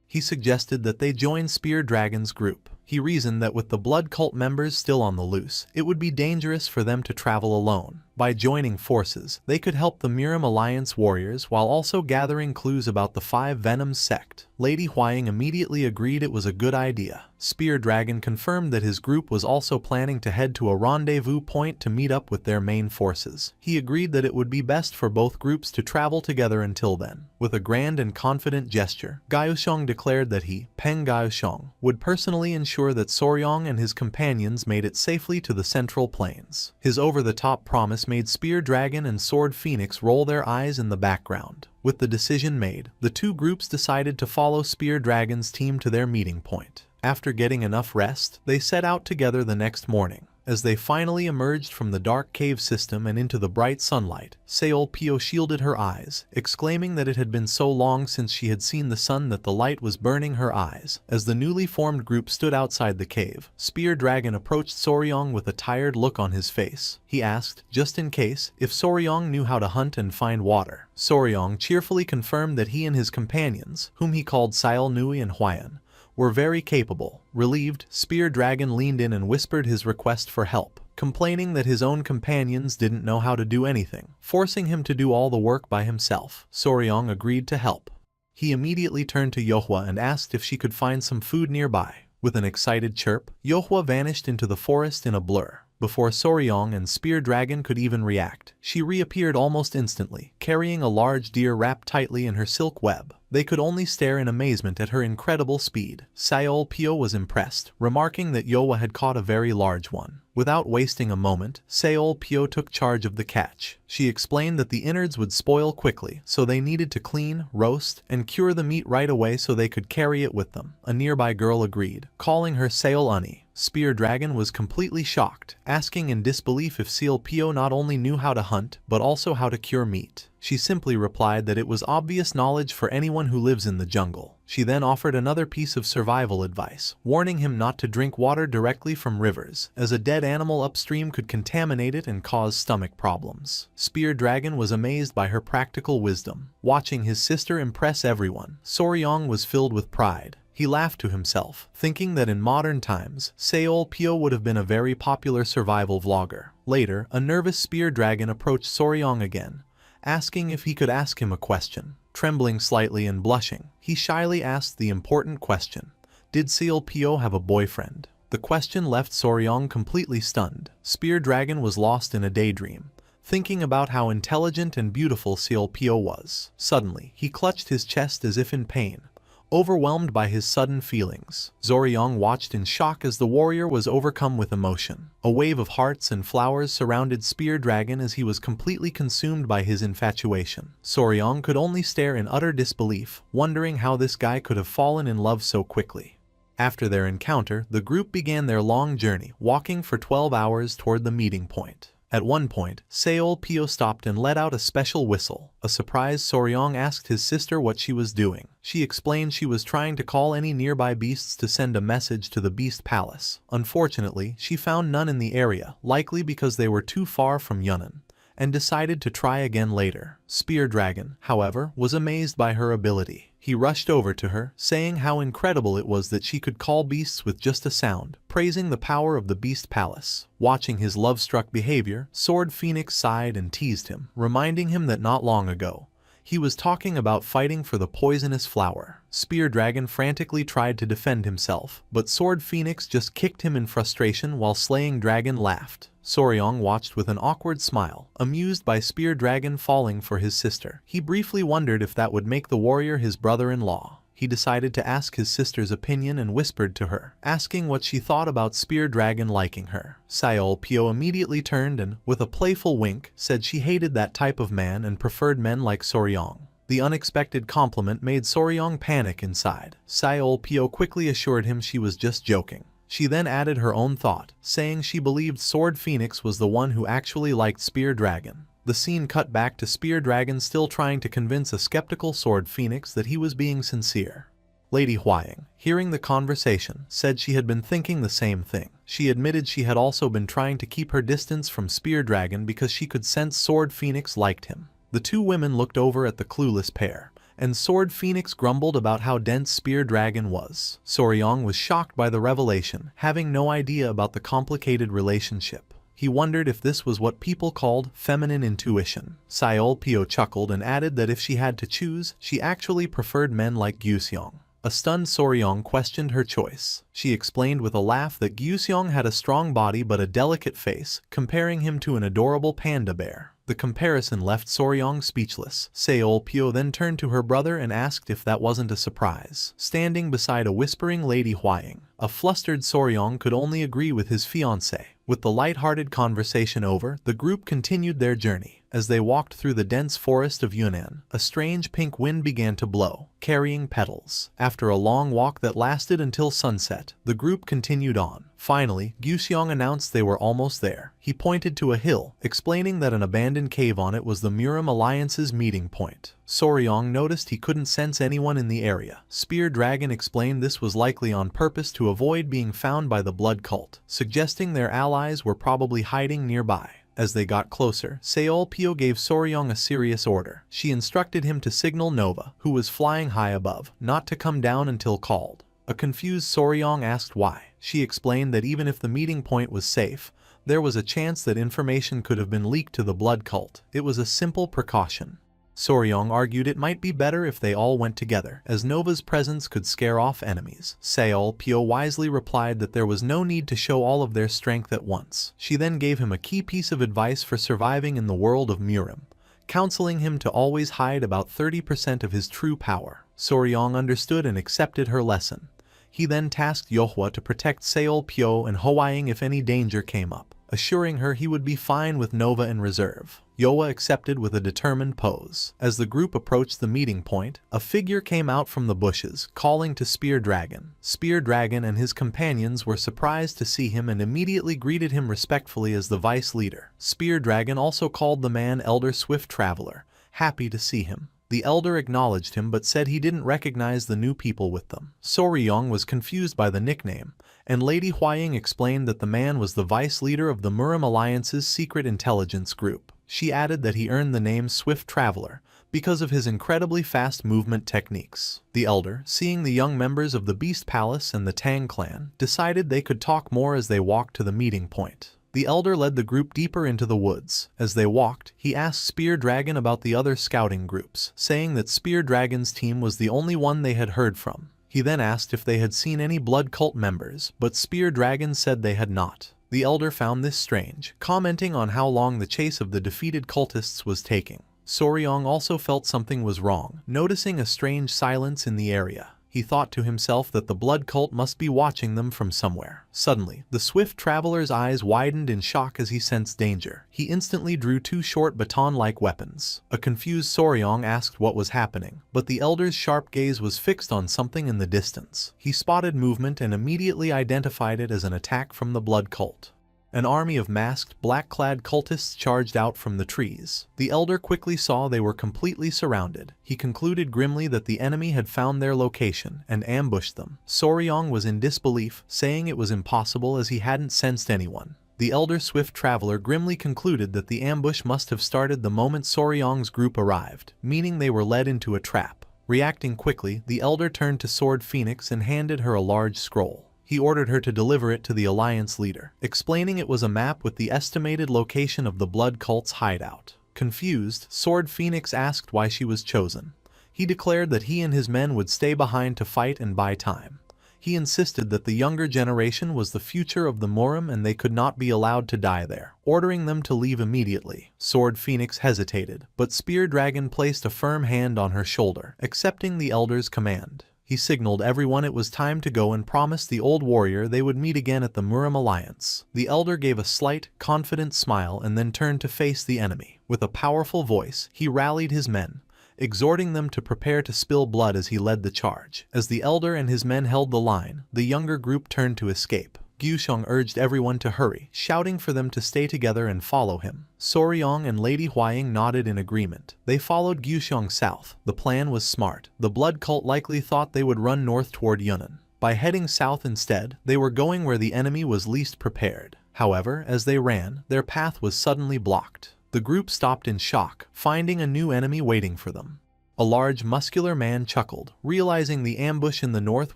He suggested that they join Spear Dragon's group. He reasoned that with the blood cult members still on the loose, it would be dangerous for them to travel alone. By joining forces, they could help the Miram Alliance warriors while also gathering clues about the 5 Venoms sect. Lady Huaying immediately agreed it was a good idea. Spear Dragon confirmed that his group was also planning to head to a rendezvous point to meet up with their main forces. He agreed that it would be best for both groups to travel together until then. With a grand and confident gesture, Gaoshong declared that he, Peng Gaoshong, would personally ensure that Soryong and his companions made it safely to the Central Plains. His over-the-top promise made Spear Dragon and Sword Phoenix roll their eyes in the background. With the decision made, the two groups decided to follow Spear Dragon's team to their meeting point. After getting enough rest, they set out together the next morning. As they finally emerged from the dark cave system and into the bright sunlight, Seol Pyo shielded her eyes, exclaiming that it had been so long since she had seen the sun that the light was burning her eyes. As the newly formed group stood outside the cave, Spear Dragon approached Soryong with a tired look on his face. He asked, just in case, if Soryong knew how to hunt and find water. Soryong cheerfully confirmed that he and his companions, whom he called Sail Nui and Huayan, were very capable. Relieved, Spear Dragon leaned in and whispered his request for help, complaining that his own companions didn't know how to do anything, forcing him to do all the work by himself. Soryong agreed to help. He immediately turned to Yohua and asked if she could find some food nearby. With an excited chirp, Yohua vanished into the forest in a blur. Before Soryong and Spear Dragon could even react, she reappeared almost instantly, carrying a large deer wrapped tightly in her silk web. They could only stare in amazement at her incredible speed. Seol Pyo was impressed, remarking that Yohua had caught a very large one. Without wasting a moment, Seol Pyo took charge of the catch. She explained that the innards would spoil quickly, so they needed to clean, roast, and cure the meat right away so they could carry it with them. A nearby girl agreed, calling her Seol Uni. Spear Dragon was completely shocked, asking in disbelief if Seol Pyo not only knew how to hunt, but also how to cure meat. She simply replied that it was obvious knowledge for anyone who lives in the jungle. She then offered another piece of survival advice, warning him not to drink water directly from rivers, as a dead animal upstream could contaminate it and cause stomach problems. Spear Dragon was amazed by her practical wisdom. Watching his sister impress everyone, Soryong was filled with pride. He laughed to himself, thinking that in modern times, Seol Pyo would have been a very popular survival vlogger. Later, a nervous Spear Dragon approached Soryong again, asking if he could ask him a question. Trembling slightly and blushing, he shyly asked the important question. Did Seol Pyo have a boyfriend? The question left Soryong completely stunned. Spear Dragon was lost in a daydream, thinking about how intelligent and beautiful Seol Pyo was. Suddenly, he clutched his chest as if in pain, overwhelmed by his sudden feelings. Soryong watched in shock as the warrior was overcome with emotion. A wave of hearts and flowers surrounded Spear Dragon as he was completely consumed by his infatuation. Soryong could only stare in utter disbelief, wondering how this guy could have fallen in love so quickly. After their encounter, the group began their long journey, walking for 12 hours toward the meeting point. At one point, Seol Pyo stopped and let out a special whistle. A surprised Soryong asked his sister what she was doing. She explained she was trying to call any nearby beasts to send a message to the Beast Palace. Unfortunately, she found none in the area, likely because they were too far from Yunnan, and decided to try again later. Spear Dragon, however, was amazed by her ability. He rushed over to her, saying how incredible it was that she could call beasts with just a sound, praising the power of the Beast Palace. Watching his love-struck behavior, Sword Phoenix sighed and teased him, reminding him that not long ago, he was talking about fighting for the poisonous flower. Spear Dragon frantically tried to defend himself, but Sword Phoenix just kicked him in frustration while Slaying Dragon laughed. Soryong watched with an awkward smile, amused by Spear Dragon falling for his sister. He briefly wondered if that would make the warrior his brother-in-law. He decided to ask his sister's opinion and whispered to her, asking what she thought about Spear Dragon liking her. Seol Pyo immediately turned and, with a playful wink, said she hated that type of man and preferred men like Soryong. The unexpected compliment made Soryong panic inside. Seol Pyo quickly assured him she was just joking. She then added her own thought, saying she believed Sword Phoenix was the one who actually liked Spear Dragon. The scene cut back to Spear Dragon still trying to convince a skeptical Sword Phoenix that he was being sincere. Lady Huaying, hearing the conversation, said she had been thinking the same thing. She admitted she had also been trying to keep her distance from Spear Dragon because she could sense Sword Phoenix liked him. The two women looked over at the clueless pair, and Sword Phoenix grumbled about how dense Spear Dragon was. Soryong was shocked by the revelation, having no idea about the complicated relationship. He wondered if this was what people called feminine intuition. Seol Pyo chuckled and added that if she had to choose, she actually preferred men like Gyuseong. A stunned Soryong questioned her choice. She explained with a laugh that Gyuseong had a strong body but a delicate face, comparing him to an adorable panda bear. The comparison left Soryong speechless. Seol Pyo then turned to her brother and asked if that wasn't a surprise. Standing beside a whispering Lady Huaying, a flustered Soryong could only agree with his fiancée. With the light-hearted conversation over, the group continued their journey. As they walked through the dense forest of Yunnan, a strange pink wind began to blow, carrying petals. After a long walk that lasted until sunset, the group continued on. Finally, Gyuseong announced they were almost there. He pointed to a hill, explaining that an abandoned cave on it was the Murim Alliance's meeting point. Soryong noticed he couldn't sense anyone in the area. Spear Dragon explained this was likely on purpose to avoid being found by the blood cult, suggesting their allies were probably hiding nearby. As they got closer, Seol Pyo gave Soryong a serious order. She instructed him to signal Nova, who was flying high above, not to come down until called. A confused Soryong asked why. She explained that even if the meeting point was safe, there was a chance that information could have been leaked to the blood cult. It was a simple precaution. Soryong argued it might be better if they all went together, as Nova's presence could scare off enemies. Seol Pyo wisely replied that there was no need to show all of their strength at once. She then gave him a key piece of advice for surviving in the world of Murim, counseling him to always hide about 30% of his true power. Soryong understood and accepted her lesson. He then tasked Yohwa to protect Seol Pyo and Huaying if any danger came up, assuring her he would be fine with Nova in reserve. Yohwa accepted with a determined pose. As the group approached the meeting point, a figure came out from the bushes, calling to Spear Dragon. Spear Dragon and his companions were surprised to see him and immediately greeted him respectfully as the vice leader. Spear Dragon also called the man Elder Swift Traveler, happy to see him. The elder acknowledged him but said he didn't recognize the new people with them. Soryong was confused by the nickname, and Lady Huaying explained that the man was the vice leader of the Murim Alliance's secret intelligence group. She added that he earned the name Swift Traveler because of his incredibly fast movement techniques. The elder, seeing the young members of the Beast Palace and the Tang clan, decided they could talk more as they walked to the meeting point. The elder led the group deeper into the woods. As they walked, he asked Spear Dragon about the other scouting groups, saying that Spear Dragon's team was the only one they had heard from. He then asked if they had seen any blood cult members, but Spear Dragon said they had not. The elder found this strange, commenting on how long the chase of the defeated cultists was taking. Soryong also felt something was wrong, noticing a strange silence in the area. He thought to himself that the blood cult must be watching them from somewhere. Suddenly, the swift traveler's eyes widened in shock as he sensed danger. He instantly drew two short baton-like weapons. A confused Soryong asked what was happening, but the elder's sharp gaze was fixed on something in the distance. He spotted movement and immediately identified it as an attack from the blood cult. An army of masked, black-clad cultists charged out from the trees. The elder quickly saw they were completely surrounded. He concluded grimly that the enemy had found their location and ambushed them. Soryong was in disbelief, saying it was impossible as he hadn't sensed anyone. The elder swift traveler grimly concluded that the ambush must have started the moment Soryong's group arrived, meaning they were led into a trap. Reacting quickly, the elder turned to Sword Phoenix and handed her a large scroll. He ordered her to deliver it to the Alliance leader, explaining it was a map with the estimated location of the Blood Cult's hideout. Confused, Sword Phoenix asked why she was chosen. He declared that he and his men would stay behind to fight and buy time. He insisted that the younger generation was the future of the Murim and they could not be allowed to die there, ordering them to leave immediately. Sword Phoenix hesitated, but Spear Dragon placed a firm hand on her shoulder, accepting the elder's command. He signaled everyone it was time to go and promised the old warrior they would meet again at the Murim Alliance. The elder gave a slight, confident smile and then turned to face the enemy. With a powerful voice, he rallied his men, exhorting them to prepare to spill blood as he led the charge. As the elder and his men held the line, the younger group turned to escape. Gyusheng urged everyone to hurry, shouting for them to stay together and follow him. Soryong and Lady Huaying nodded in agreement. They followed Gyusheng south. The plan was smart. The blood cult likely thought they would run north toward Yunnan. By heading south instead, they were going where the enemy was least prepared. However, as they ran, their path was suddenly blocked. The group stopped in shock, finding a new enemy waiting for them. A large, muscular man chuckled, realizing the ambush in the north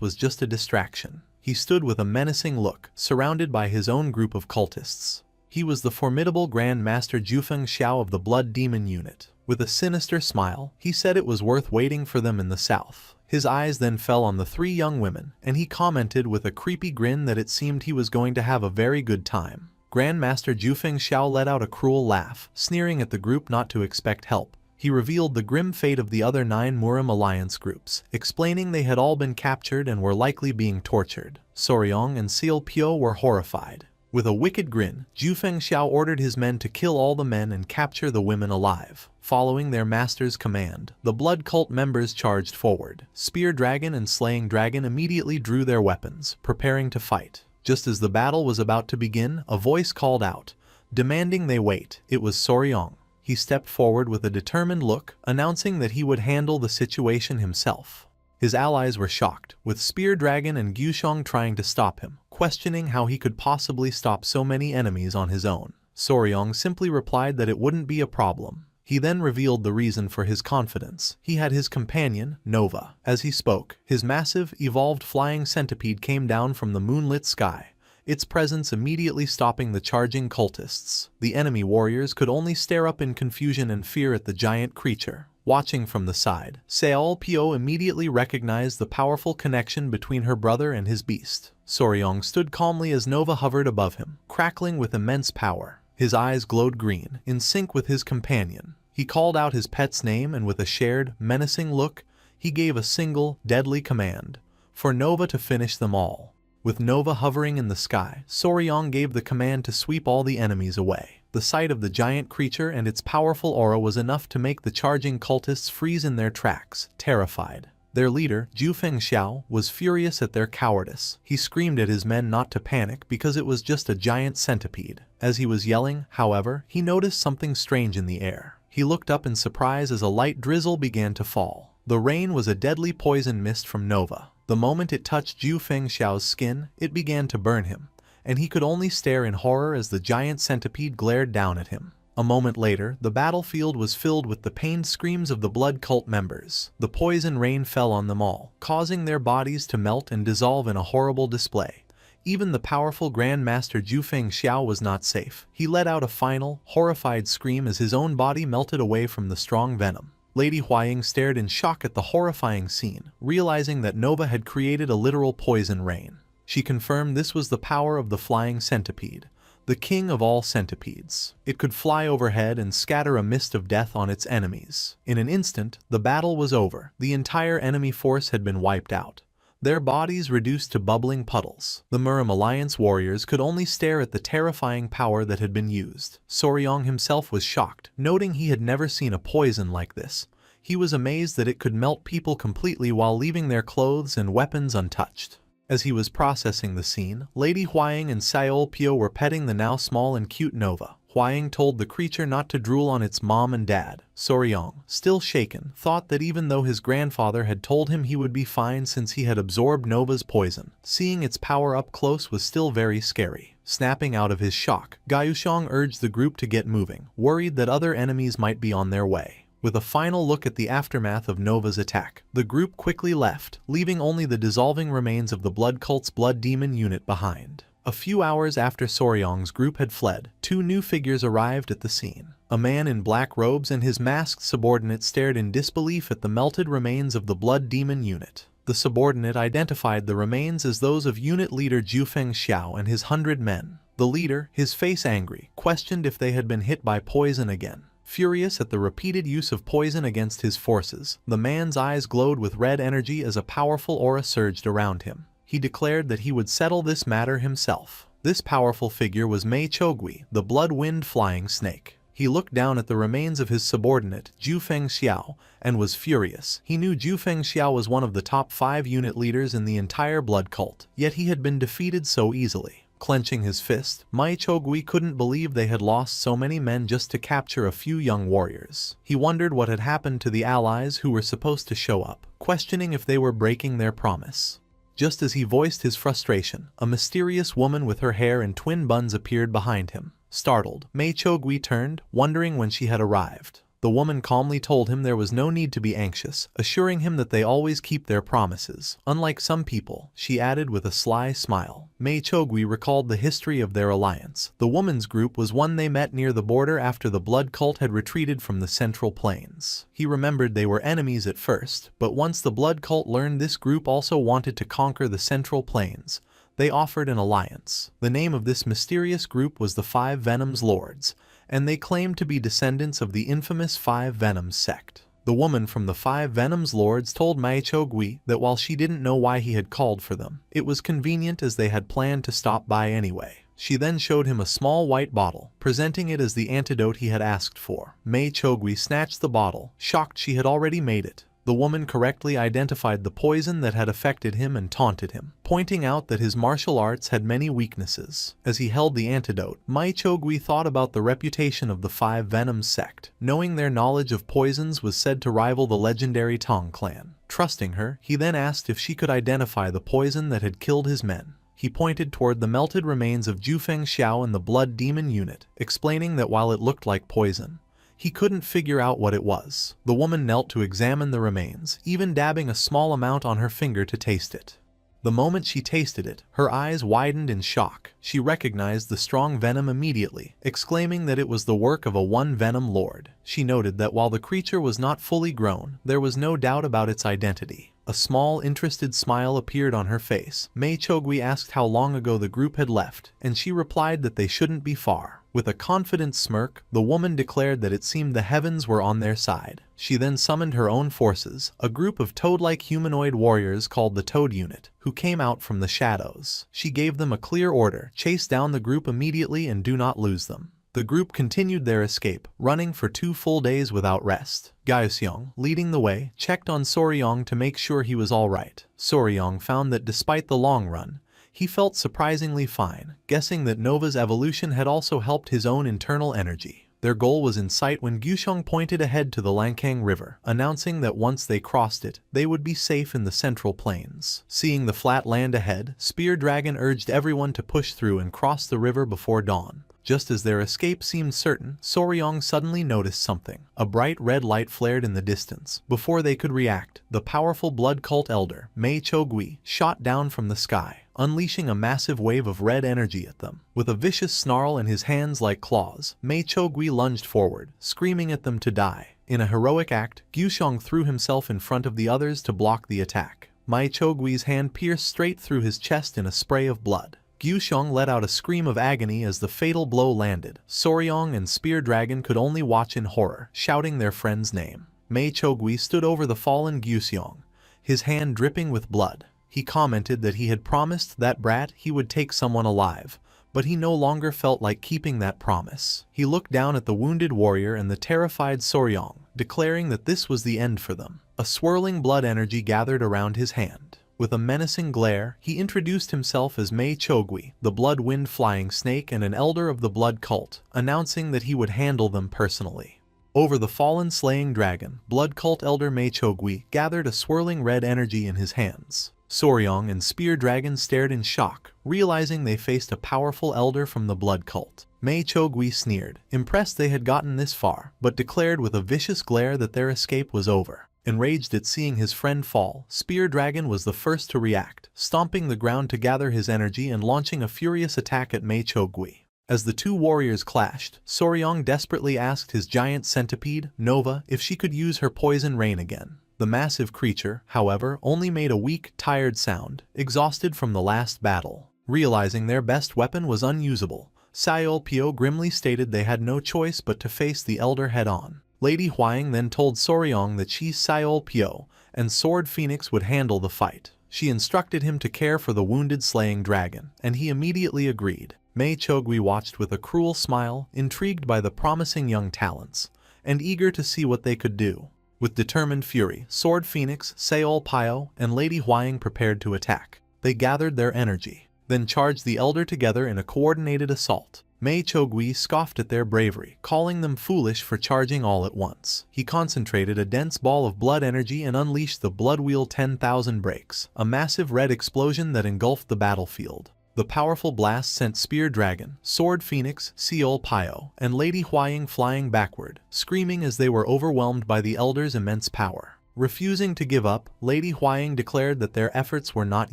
was just a distraction. He stood with a menacing look, surrounded by his own group of cultists. He was the formidable Grand Master Jufeng Xiao of the Blood Demon Unit. With a sinister smile, he said it was worth waiting for them in the south. His eyes then fell on the three young women, and he commented with a creepy grin that it seemed he was going to have a very good time. Grand Master Jufeng Xiao let out a cruel laugh, sneering at the group not to expect help. He revealed the grim fate of the other 9 Murim Alliance groups, explaining they had all been captured and were likely being tortured. Soryong and Seal Pyo were horrified. With a wicked grin, Jufeng Xiao ordered his men to kill all the men and capture the women alive. Following their master's command, the blood cult members charged forward. Spear Dragon and Slaying Dragon immediately drew their weapons, preparing to fight. Just as the battle was about to begin, a voice called out, demanding they wait. It was Soryong. He stepped forward with a determined look, announcing that he would handle the situation himself. His allies were shocked, with Spear Dragon and Gyusheng trying to stop him, questioning how he could possibly stop so many enemies on his own. Soryong simply replied that it wouldn't be a problem. He then revealed the reason for his confidence. He had his companion, Nova. As he spoke, his massive, evolved flying centipede came down from the moonlit sky, its presence immediately stopping the charging cultists. The enemy warriors could only stare up in confusion and fear at the giant creature. Watching from the side, Seal Pyo immediately recognized the powerful connection between her brother and his beast. Soryong stood calmly as Nova hovered above him, crackling with immense power. His eyes glowed green, in sync with his companion. He called out his pet's name and with a shared, menacing look, he gave a single, deadly command, for Nova to finish them all. With Nova hovering in the sky, Soryong gave the command to sweep all the enemies away. The sight of the giant creature and its powerful aura was enough to make the charging cultists freeze in their tracks, terrified. Their leader, Jufeng Xiao, was furious at their cowardice. He screamed at his men not to panic because it was just a giant centipede. As he was yelling, however, he noticed something strange in the air. He looked up in surprise as a light drizzle began to fall. The rain was a deadly poison mist from Nova. The moment it touched Jufeng Xiao's skin, it began to burn him, and he could only stare in horror as the giant centipede glared down at him. A moment later, the battlefield was filled with the pained screams of the blood cult members. The poison rain fell on them all, causing their bodies to melt and dissolve in a horrible display. Even the powerful Grand Master Jufeng Xiao was not safe. He let out a final, horrified scream as his own body melted away from the strong venom. Lady Huaying stared in shock at the horrifying scene, realizing that Nova had created a literal poison rain. She confirmed this was the power of the flying centipede, the king of all centipedes. It could fly overhead and scatter a mist of death on its enemies. In an instant, the battle was over. The entire enemy force had been wiped out, their bodies reduced to bubbling puddles. The Murim Alliance warriors could only stare at the terrifying power that had been used. Soryong himself was shocked, noting he had never seen a poison like this. He was amazed that it could melt people completely while leaving their clothes and weapons untouched. As he was processing the scene, Lady Huaying and Xiao Pio were petting the now small and cute Nova. Huaying told the creature not to drool on its mom and dad. Soryong, still shaken, thought that even though his grandfather had told him he would be fine since he had absorbed Nova's poison, seeing its power up close was still very scary. Snapping out of his shock, Gaiushang urged the group to get moving, worried that other enemies might be on their way. With a final look at the aftermath of Nova's attack, the group quickly left, leaving only the dissolving remains of the blood cult's blood demon unit behind. A few hours after Soryong's group had fled, two new figures arrived at the scene. A man in black robes and his masked subordinate stared in disbelief at the melted remains of the blood demon unit. The subordinate identified the remains as those of unit leader Jufeng Xiao and his 100 men. The leader, his face angry, questioned if they had been hit by poison again. Furious at the repeated use of poison against his forces, the man's eyes glowed with red energy as a powerful aura surged around him. He declared that he would settle this matter himself. This powerful figure was Mei Chogui, the blood-wind flying snake. He looked down at the remains of his subordinate, Jufeng Xiao, and was furious. He knew Jufeng Xiao was one of the top 5 unit leaders in the entire blood cult, yet he had been defeated so easily. Clenching his fist, Mei Chogui couldn't believe they had lost so many men just to capture a few young warriors. He wondered what had happened to the allies who were supposed to show up, questioning if they were breaking their promise. Just as he voiced his frustration, a mysterious woman with her hair in twin buns appeared behind him. Startled, Mei Chogui turned, wondering when she had arrived. The woman calmly told him there was no need to be anxious, assuring him that they always keep their promises. Unlike some people, she added with a sly smile. Mei Chogui recalled the history of their alliance. The woman's group was one they met near the border after the blood cult had retreated from the Central Plains. He remembered they were enemies at first, but once the blood cult learned this group also wanted to conquer the Central Plains, they offered an alliance. The name of this mysterious group was the 5 Venoms Lords, and they claimed to be descendants of the infamous 5 Venoms sect. The woman from the 5 Venoms Lords told Mei Chogui that while she didn't know why he had called for them, it was convenient as they had planned to stop by anyway. She then showed him a small white bottle, presenting it as the antidote he had asked for. Mei Chogui snatched the bottle, shocked she had already made it. The woman correctly identified the poison that had affected him and taunted him, pointing out that his martial arts had many weaknesses. As he held the antidote, Mei Chogui thought about the reputation of the 5 Venoms sect, knowing their knowledge of poisons was said to rival the legendary Tong clan. Trusting her, he then asked if she could identify the poison that had killed his men. He pointed toward the melted remains of Jufeng Xiao and the blood demon unit, explaining that while it looked like poison, he couldn't figure out what it was. The woman knelt to examine the remains, even dabbing a small amount on her finger to taste it. The moment she tasted it, her eyes widened in shock. She recognized the strong venom immediately, exclaiming that it was the work of a 1 Venom Lord. She noted that while the creature was not fully grown, there was no doubt about its identity. A small, interested smile appeared on her face. Mei Chogui asked how long ago the group had left, and she replied that they shouldn't be far. With a confident smirk, the woman declared that it seemed the heavens were on their side. She then summoned her own forces, a group of toad-like humanoid warriors called the Toad Unit, who came out from the shadows. She gave them a clear order: chase down the group immediately and do not lose them. The group continued their escape, running for 2 full days without rest. Gaiuseong, leading the way, checked on Soryong to make sure he was alright. Soryong found that despite the long run, he felt surprisingly fine, guessing that Nova's evolution had also helped his own internal energy. Their goal was in sight when Gusheng pointed ahead to the Langkang River, announcing that once they crossed it, they would be safe in the Central Plains. Seeing the flat land ahead, Spear Dragon urged everyone to push through and cross the river before dawn. Just as their escape seemed certain, Soryong suddenly noticed something. A bright red light flared in the distance. Before they could react, the powerful blood cult elder, Mei Chogui, shot down from the sky, unleashing a massive wave of red energy at them. With a vicious snarl and his hands like claws, Mei Chogui lunged forward, screaming at them to die. In a heroic act, Gusheng threw himself in front of the others to block the attack. Mei Chogui's hand pierced straight through his chest in a spray of blood. Gusheng let out a scream of agony as the fatal blow landed. Soryong and Spear Dragon could only watch in horror, shouting their friend's name. Mei Chogui stood over the fallen Gusheng, his hand dripping with blood. He commented that he had promised that brat he would take someone alive, but he no longer felt like keeping that promise. He looked down at the wounded warrior and the terrified Soryong, declaring that this was the end for them. A swirling blood energy gathered around his hand. With a menacing glare, he introduced himself as Mei Chogui, the blood-wind flying snake and an elder of the blood cult, announcing that he would handle them personally. Over the fallen slaying dragon, blood cult elder Mei Chogui gathered a swirling red energy in his hands. Soryong and Spear Dragon stared in shock, realizing they faced a powerful elder from the blood cult. Mei Chogui sneered, impressed they had gotten this far, but declared with a vicious glare that their escape was over. Enraged at seeing his friend fall, Spear Dragon was the first to react, stomping the ground to gather his energy and launching a furious attack at Mei Chogui. As the two warriors clashed, Soryong desperately asked his giant centipede, Nova, if she could use her poison rain again. The massive creature, however, only made a weak, tired sound, exhausted from the last battle. Realizing their best weapon was unusable, Sayol Pyo grimly stated they had no choice but to face the elder head-on. Lady Huang then told Soryong that she, Sayol Pyo, and Sword Phoenix would handle the fight. She instructed him to care for the wounded slaying dragon, and he immediately agreed. Mei Chogui watched with a cruel smile, intrigued by the promising young talents, and eager to see what they could do. With determined fury, Sword Phoenix, Sayol Pyo, and Lady Huang prepared to attack. They gathered their energy, then charged the elder together in a coordinated assault. Mei Chogui scoffed at their bravery, calling them foolish for charging all at once. He concentrated a dense ball of blood energy and unleashed the Blood Wheel 10,000 breaks, a massive red explosion that engulfed the battlefield. The powerful blast sent Spear Dragon, Sword Phoenix, Seol Pyo, and Lady Huang flying backward, screaming as they were overwhelmed by the elder's immense power. Refusing to give up, Lady Huang declared that their efforts were not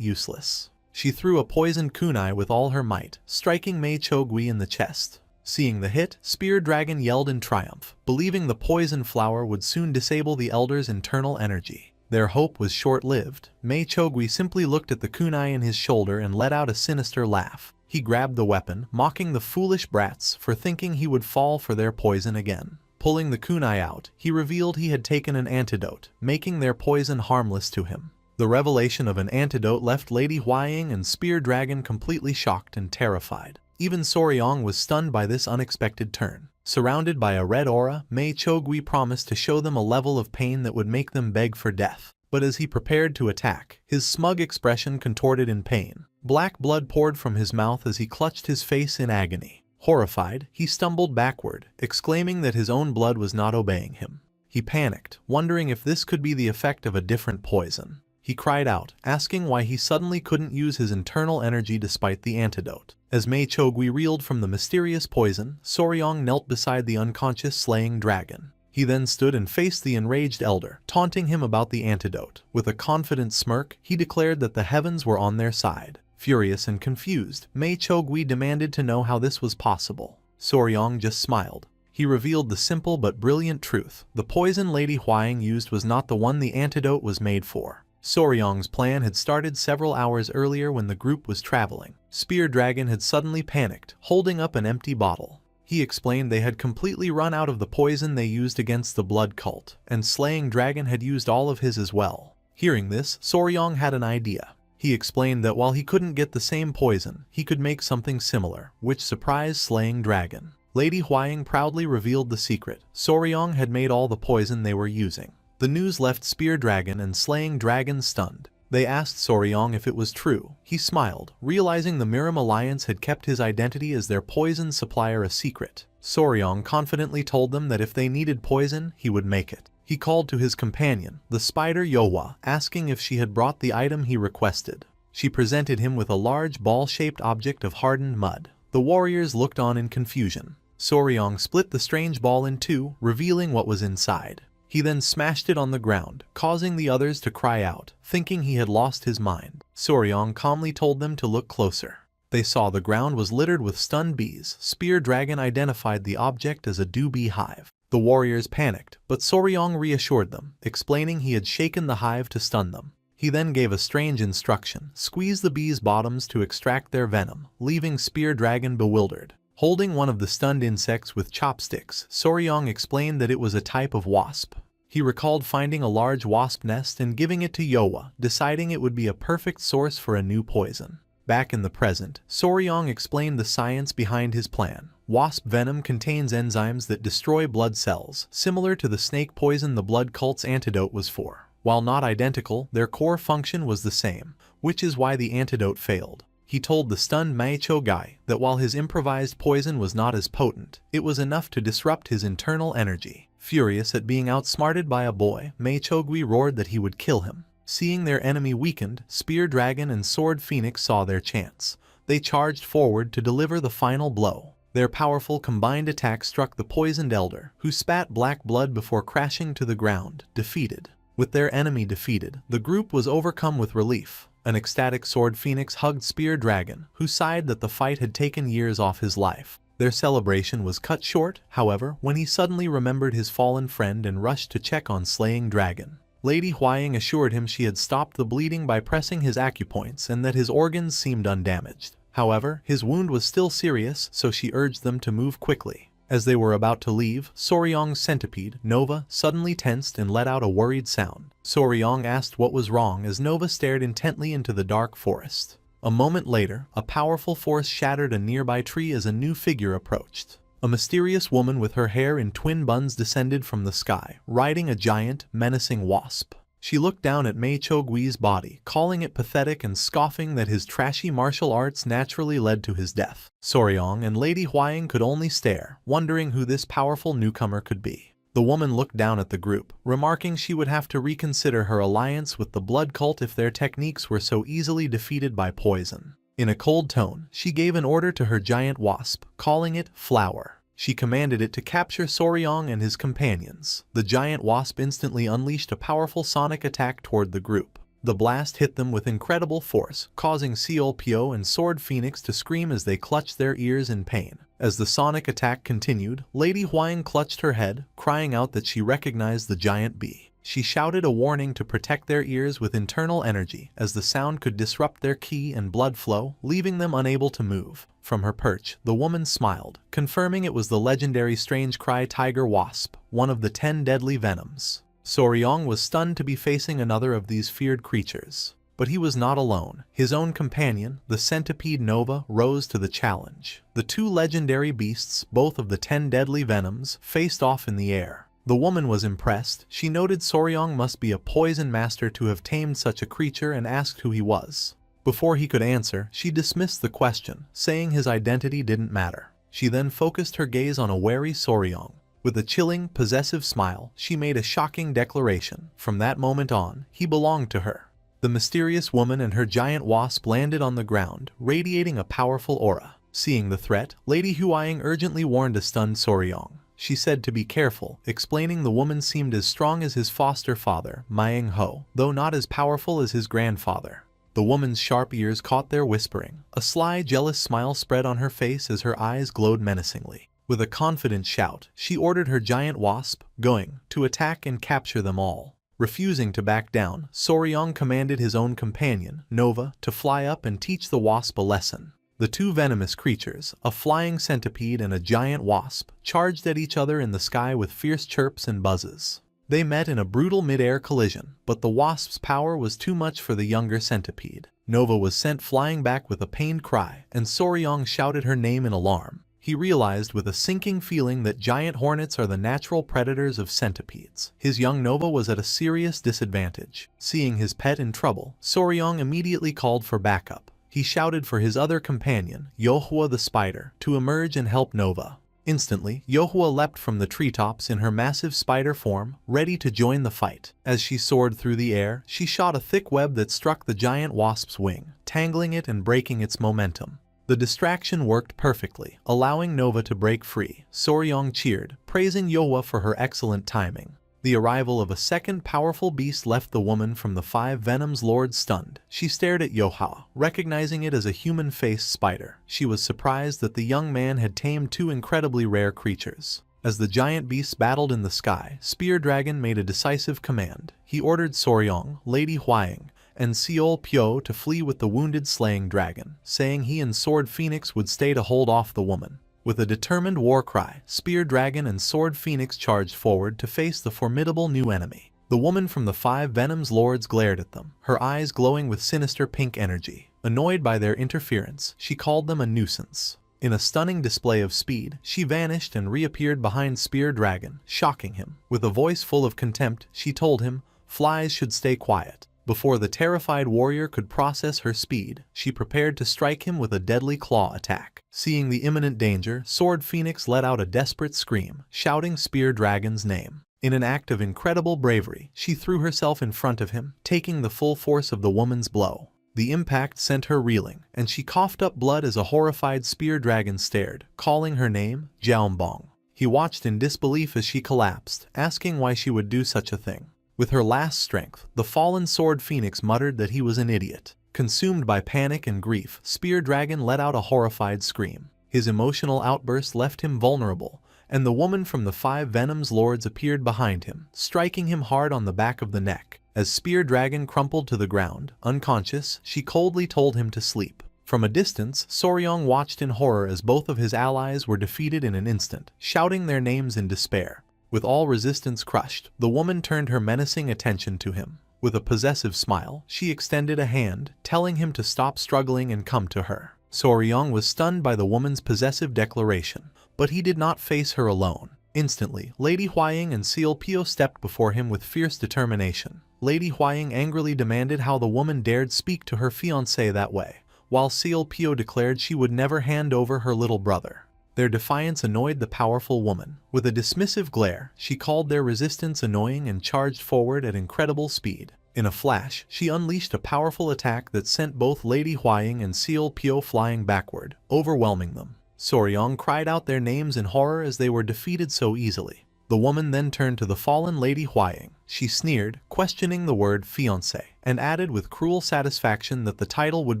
useless. She threw a poisoned kunai with all her might, striking Mei Chogui in the chest. Seeing the hit, Spear Dragon yelled in triumph, believing the poison flower would soon disable the elder's internal energy. Their hope was short-lived. Mei Chogui simply looked at the kunai in his shoulder and let out a sinister laugh. He grabbed the weapon, mocking the foolish brats for thinking he would fall for their poison again. Pulling the kunai out, he revealed he had taken an antidote, making their poison harmless to him. The revelation of an antidote left Lady Huang and Spear Dragon completely shocked and terrified. Even Soryong was stunned by this unexpected turn. Surrounded by a red aura, Mei Chogui promised to show them a level of pain that would make them beg for death. But as he prepared to attack, his smug expression contorted in pain. Black blood poured from his mouth as he clutched his face in agony. Horrified, he stumbled backward, exclaiming that his own blood was not obeying him. He panicked, wondering if this could be the effect of a different poison. He cried out, asking why he suddenly couldn't use his internal energy despite the antidote. As Mei Chogui reeled from the mysterious poison, Soryong knelt beside the unconscious slaying dragon. He then stood and faced the enraged elder, taunting him about the antidote. With a confident smirk, he declared that the heavens were on their side. Furious and confused, Mei Chogui demanded to know how this was possible. Soryong just smiled. He revealed the simple but brilliant truth. The poison Lady Huang used was not the one the antidote was made for. Soryong's plan had started several hours earlier when the group was traveling. Spear Dragon had suddenly panicked, holding up an empty bottle. He explained they had completely run out of the poison they used against the blood cult, and Slaying Dragon had used all of his as well. Hearing this, Soryong had an idea. He explained that while he couldn't get the same poison, he could make something similar, which surprised Slaying Dragon. Lady Huang proudly revealed the secret. Soryong had made all the poison they were using. The news left Spear Dragon and Slaying Dragon stunned. They asked Soryong if it was true. He smiled, realizing the Miram Alliance had kept his identity as their poison supplier a secret. Soryong confidently told them that if they needed poison, he would make it. He called to his companion, the spider Yohwa, asking if she had brought the item he requested. She presented him with a large ball-shaped object of hardened mud. The warriors looked on in confusion. Soryong split the strange ball in two, revealing what was inside. He then smashed it on the ground, causing the others to cry out, thinking he had lost his mind. Soryong calmly told them to look closer. They saw the ground was littered with stunned bees. Spear Dragon identified the object as a dew-bee hive. The warriors panicked, but Soryong reassured them, explaining he had shaken the hive to stun them. He then gave a strange instruction: squeeze the bees' bottoms to extract their venom, leaving Spear Dragon bewildered. Holding one of the stunned insects with chopsticks, Soryong explained that it was a type of wasp. He recalled finding a large wasp nest and giving it to Yohwa, deciding it would be a perfect source for a new poison. Back in the present, Soryong explained the science behind his plan. Wasp venom contains enzymes that destroy blood cells, similar to the snake poison the blood cult's antidote was for. While not identical, their core function was the same, which is why the antidote failed. He told the stunned Meicho guy that while his improvised poison was not as potent, it was enough to disrupt his internal energy. Furious at being outsmarted by a boy, Meicho Gui roared that he would kill him. Seeing their enemy weakened, Spear Dragon and Sword Phoenix saw their chance. They charged forward to deliver the final blow. Their powerful combined attack struck the poisoned elder, who spat black blood before crashing to the ground, defeated. With their enemy defeated, the group was overcome with relief. An ecstatic Sword Phoenix hugged Spear Dragon, who sighed that the fight had taken years off his life. Their celebration was cut short, however, when he suddenly remembered his fallen friend and rushed to check on Slaying Dragon. Lady Huaying assured him she had stopped the bleeding by pressing his acupoints and that his organs seemed undamaged. However, his wound was still serious, so she urged them to move quickly. As they were about to leave, Soryong's centipede, Nova, suddenly tensed and let out a worried sound. Soryong asked what was wrong as Nova stared intently into the dark forest. A moment later, a powerful force shattered a nearby tree as a new figure approached. A mysterious woman with her hair in twin buns descended from the sky, riding a giant, menacing wasp. She looked down at Meicho Gui's body, calling it pathetic and scoffing that his trashy martial arts naturally led to his death. Soryong and Lady Huaying could only stare, wondering who this powerful newcomer could be. The woman looked down at the group, remarking she would have to reconsider her alliance with the blood cult if their techniques were so easily defeated by poison. In a cold tone, she gave an order to her giant wasp, calling it Flower. She commanded it to capture Soryong and his companions. The giant wasp instantly unleashed a powerful sonic attack toward the group. The blast hit them with incredible force, causing Seol Pyo and Sword Phoenix to scream as they clutched their ears in pain. As the sonic attack continued, Lady Huaying clutched her head, crying out that she recognized the giant bee. She shouted a warning to protect their ears with internal energy, as the sound could disrupt their qi and blood flow, leaving them unable to move. From her perch, the woman smiled, confirming it was the legendary Strange Cry Tiger Wasp, one of the 10 deadly venoms. Soryong was stunned to be facing another of these feared creatures. But he was not alone. His own companion, the centipede Nova, rose to the challenge. The two legendary beasts, both of the 10 deadly venoms, faced off in the air. The woman was impressed. She noted Soryong must be a poison master to have tamed such a creature and asked who he was. Before he could answer, she dismissed the question, saying his identity didn't matter. She then focused her gaze on a wary Soryong. With a chilling, possessive smile, she made a shocking declaration. From that moment on, he belonged to her. The mysterious woman and her giant wasp landed on the ground, radiating a powerful aura. Seeing the threat, Lady Huaying urgently warned a stunned Soryong. She said to be careful, explaining the woman seemed as strong as his foster father, Maeng Ho, though not as powerful as his grandfather. The woman's sharp ears caught their whispering. A sly, jealous smile spread on her face as her eyes glowed menacingly. With a confident shout, she ordered her giant wasp, going, to attack and capture them all. Refusing to back down, Soryong commanded his own companion, Nova, to fly up and teach the wasp a lesson. The two venomous creatures, a flying centipede and a giant wasp, charged at each other in the sky with fierce chirps and buzzes. They met in a brutal mid-air collision, but the wasp's power was too much for the younger centipede. Nova was sent flying back with a pained cry, and Soryong shouted her name in alarm. He realized with a sinking feeling that giant hornets are the natural predators of centipedes. His young Nova was at a serious disadvantage. Seeing his pet in trouble, Soryong immediately called for backup. He shouted for his other companion, Yohua the spider, to emerge and help Nova. Instantly, Yohua leapt from the treetops in her massive spider form, ready to join the fight. As she soared through the air, she shot a thick web that struck the giant wasp's wing, tangling it and breaking its momentum. The distraction worked perfectly, allowing Nova to break free. Soryong cheered, praising Yohua for her excellent timing. The arrival of a second powerful beast left the woman from the 5 Venoms Lord stunned. She stared at Yohua, recognizing it as a human-faced spider. She was surprised that the young man had tamed 2 incredibly rare creatures. As the giant beasts battled in the sky, Spear Dragon made a decisive command. He ordered Soryong, Lady Huaying, and Seol Pyo to flee with the wounded Slaying Dragon, saying he and Sword Phoenix would stay to hold off the woman. With a determined war cry, Spear Dragon and Sword Phoenix charged forward to face the formidable new enemy. The woman from the 5 Venoms Lords glared at them, her eyes glowing with sinister pink energy. Annoyed by their interference, she called them a nuisance. In a stunning display of speed, she vanished and reappeared behind Spear Dragon, shocking him. With a voice full of contempt, she told him, flies should stay quiet. Before the terrified warrior could process her speed, she prepared to strike him with a deadly claw attack. Seeing the imminent danger, Sword Phoenix let out a desperate scream, shouting Spear Dragon's name. In an act of incredible bravery, she threw herself in front of him, taking the full force of the woman's blow. The impact sent her reeling, and she coughed up blood as a horrified Spear Dragon stared, calling her name, Jiaombong. He watched in disbelief as she collapsed, asking why she would do such a thing. With her last strength, the fallen Sword Phoenix muttered that he was an idiot. Consumed by panic and grief, Spear Dragon let out a horrified scream. His emotional outburst left him vulnerable, and the woman from the 5 Venoms Lords appeared behind him, striking him hard on the back of the neck. As Spear Dragon crumpled to the ground, unconscious, she coldly told him to sleep. From a distance, Soryong watched in horror as both of his allies were defeated in an instant, shouting their names in despair. With all resistance crushed, the woman turned her menacing attention to him. With a possessive smile, she extended a hand, telling him to stop struggling and come to her. Soryong was stunned by the woman's possessive declaration, but he did not face her alone. Instantly, Lady Huaying and Seal Pio stepped before him with fierce determination. Lady Huaying angrily demanded how the woman dared speak to her fiancé that way, while Seal Pio declared she would never hand over her little brother. Their defiance annoyed the powerful woman. With a dismissive glare, she called their resistance annoying and charged forward at incredible speed. In a flash, she unleashed a powerful attack that sent both Lady Huaying and Seal Pio flying backward, overwhelming them. Soryong cried out their names in horror as they were defeated so easily. The woman then turned to the fallen Lady Huaying. She sneered, questioning the word fiancé, and added with cruel satisfaction that the title would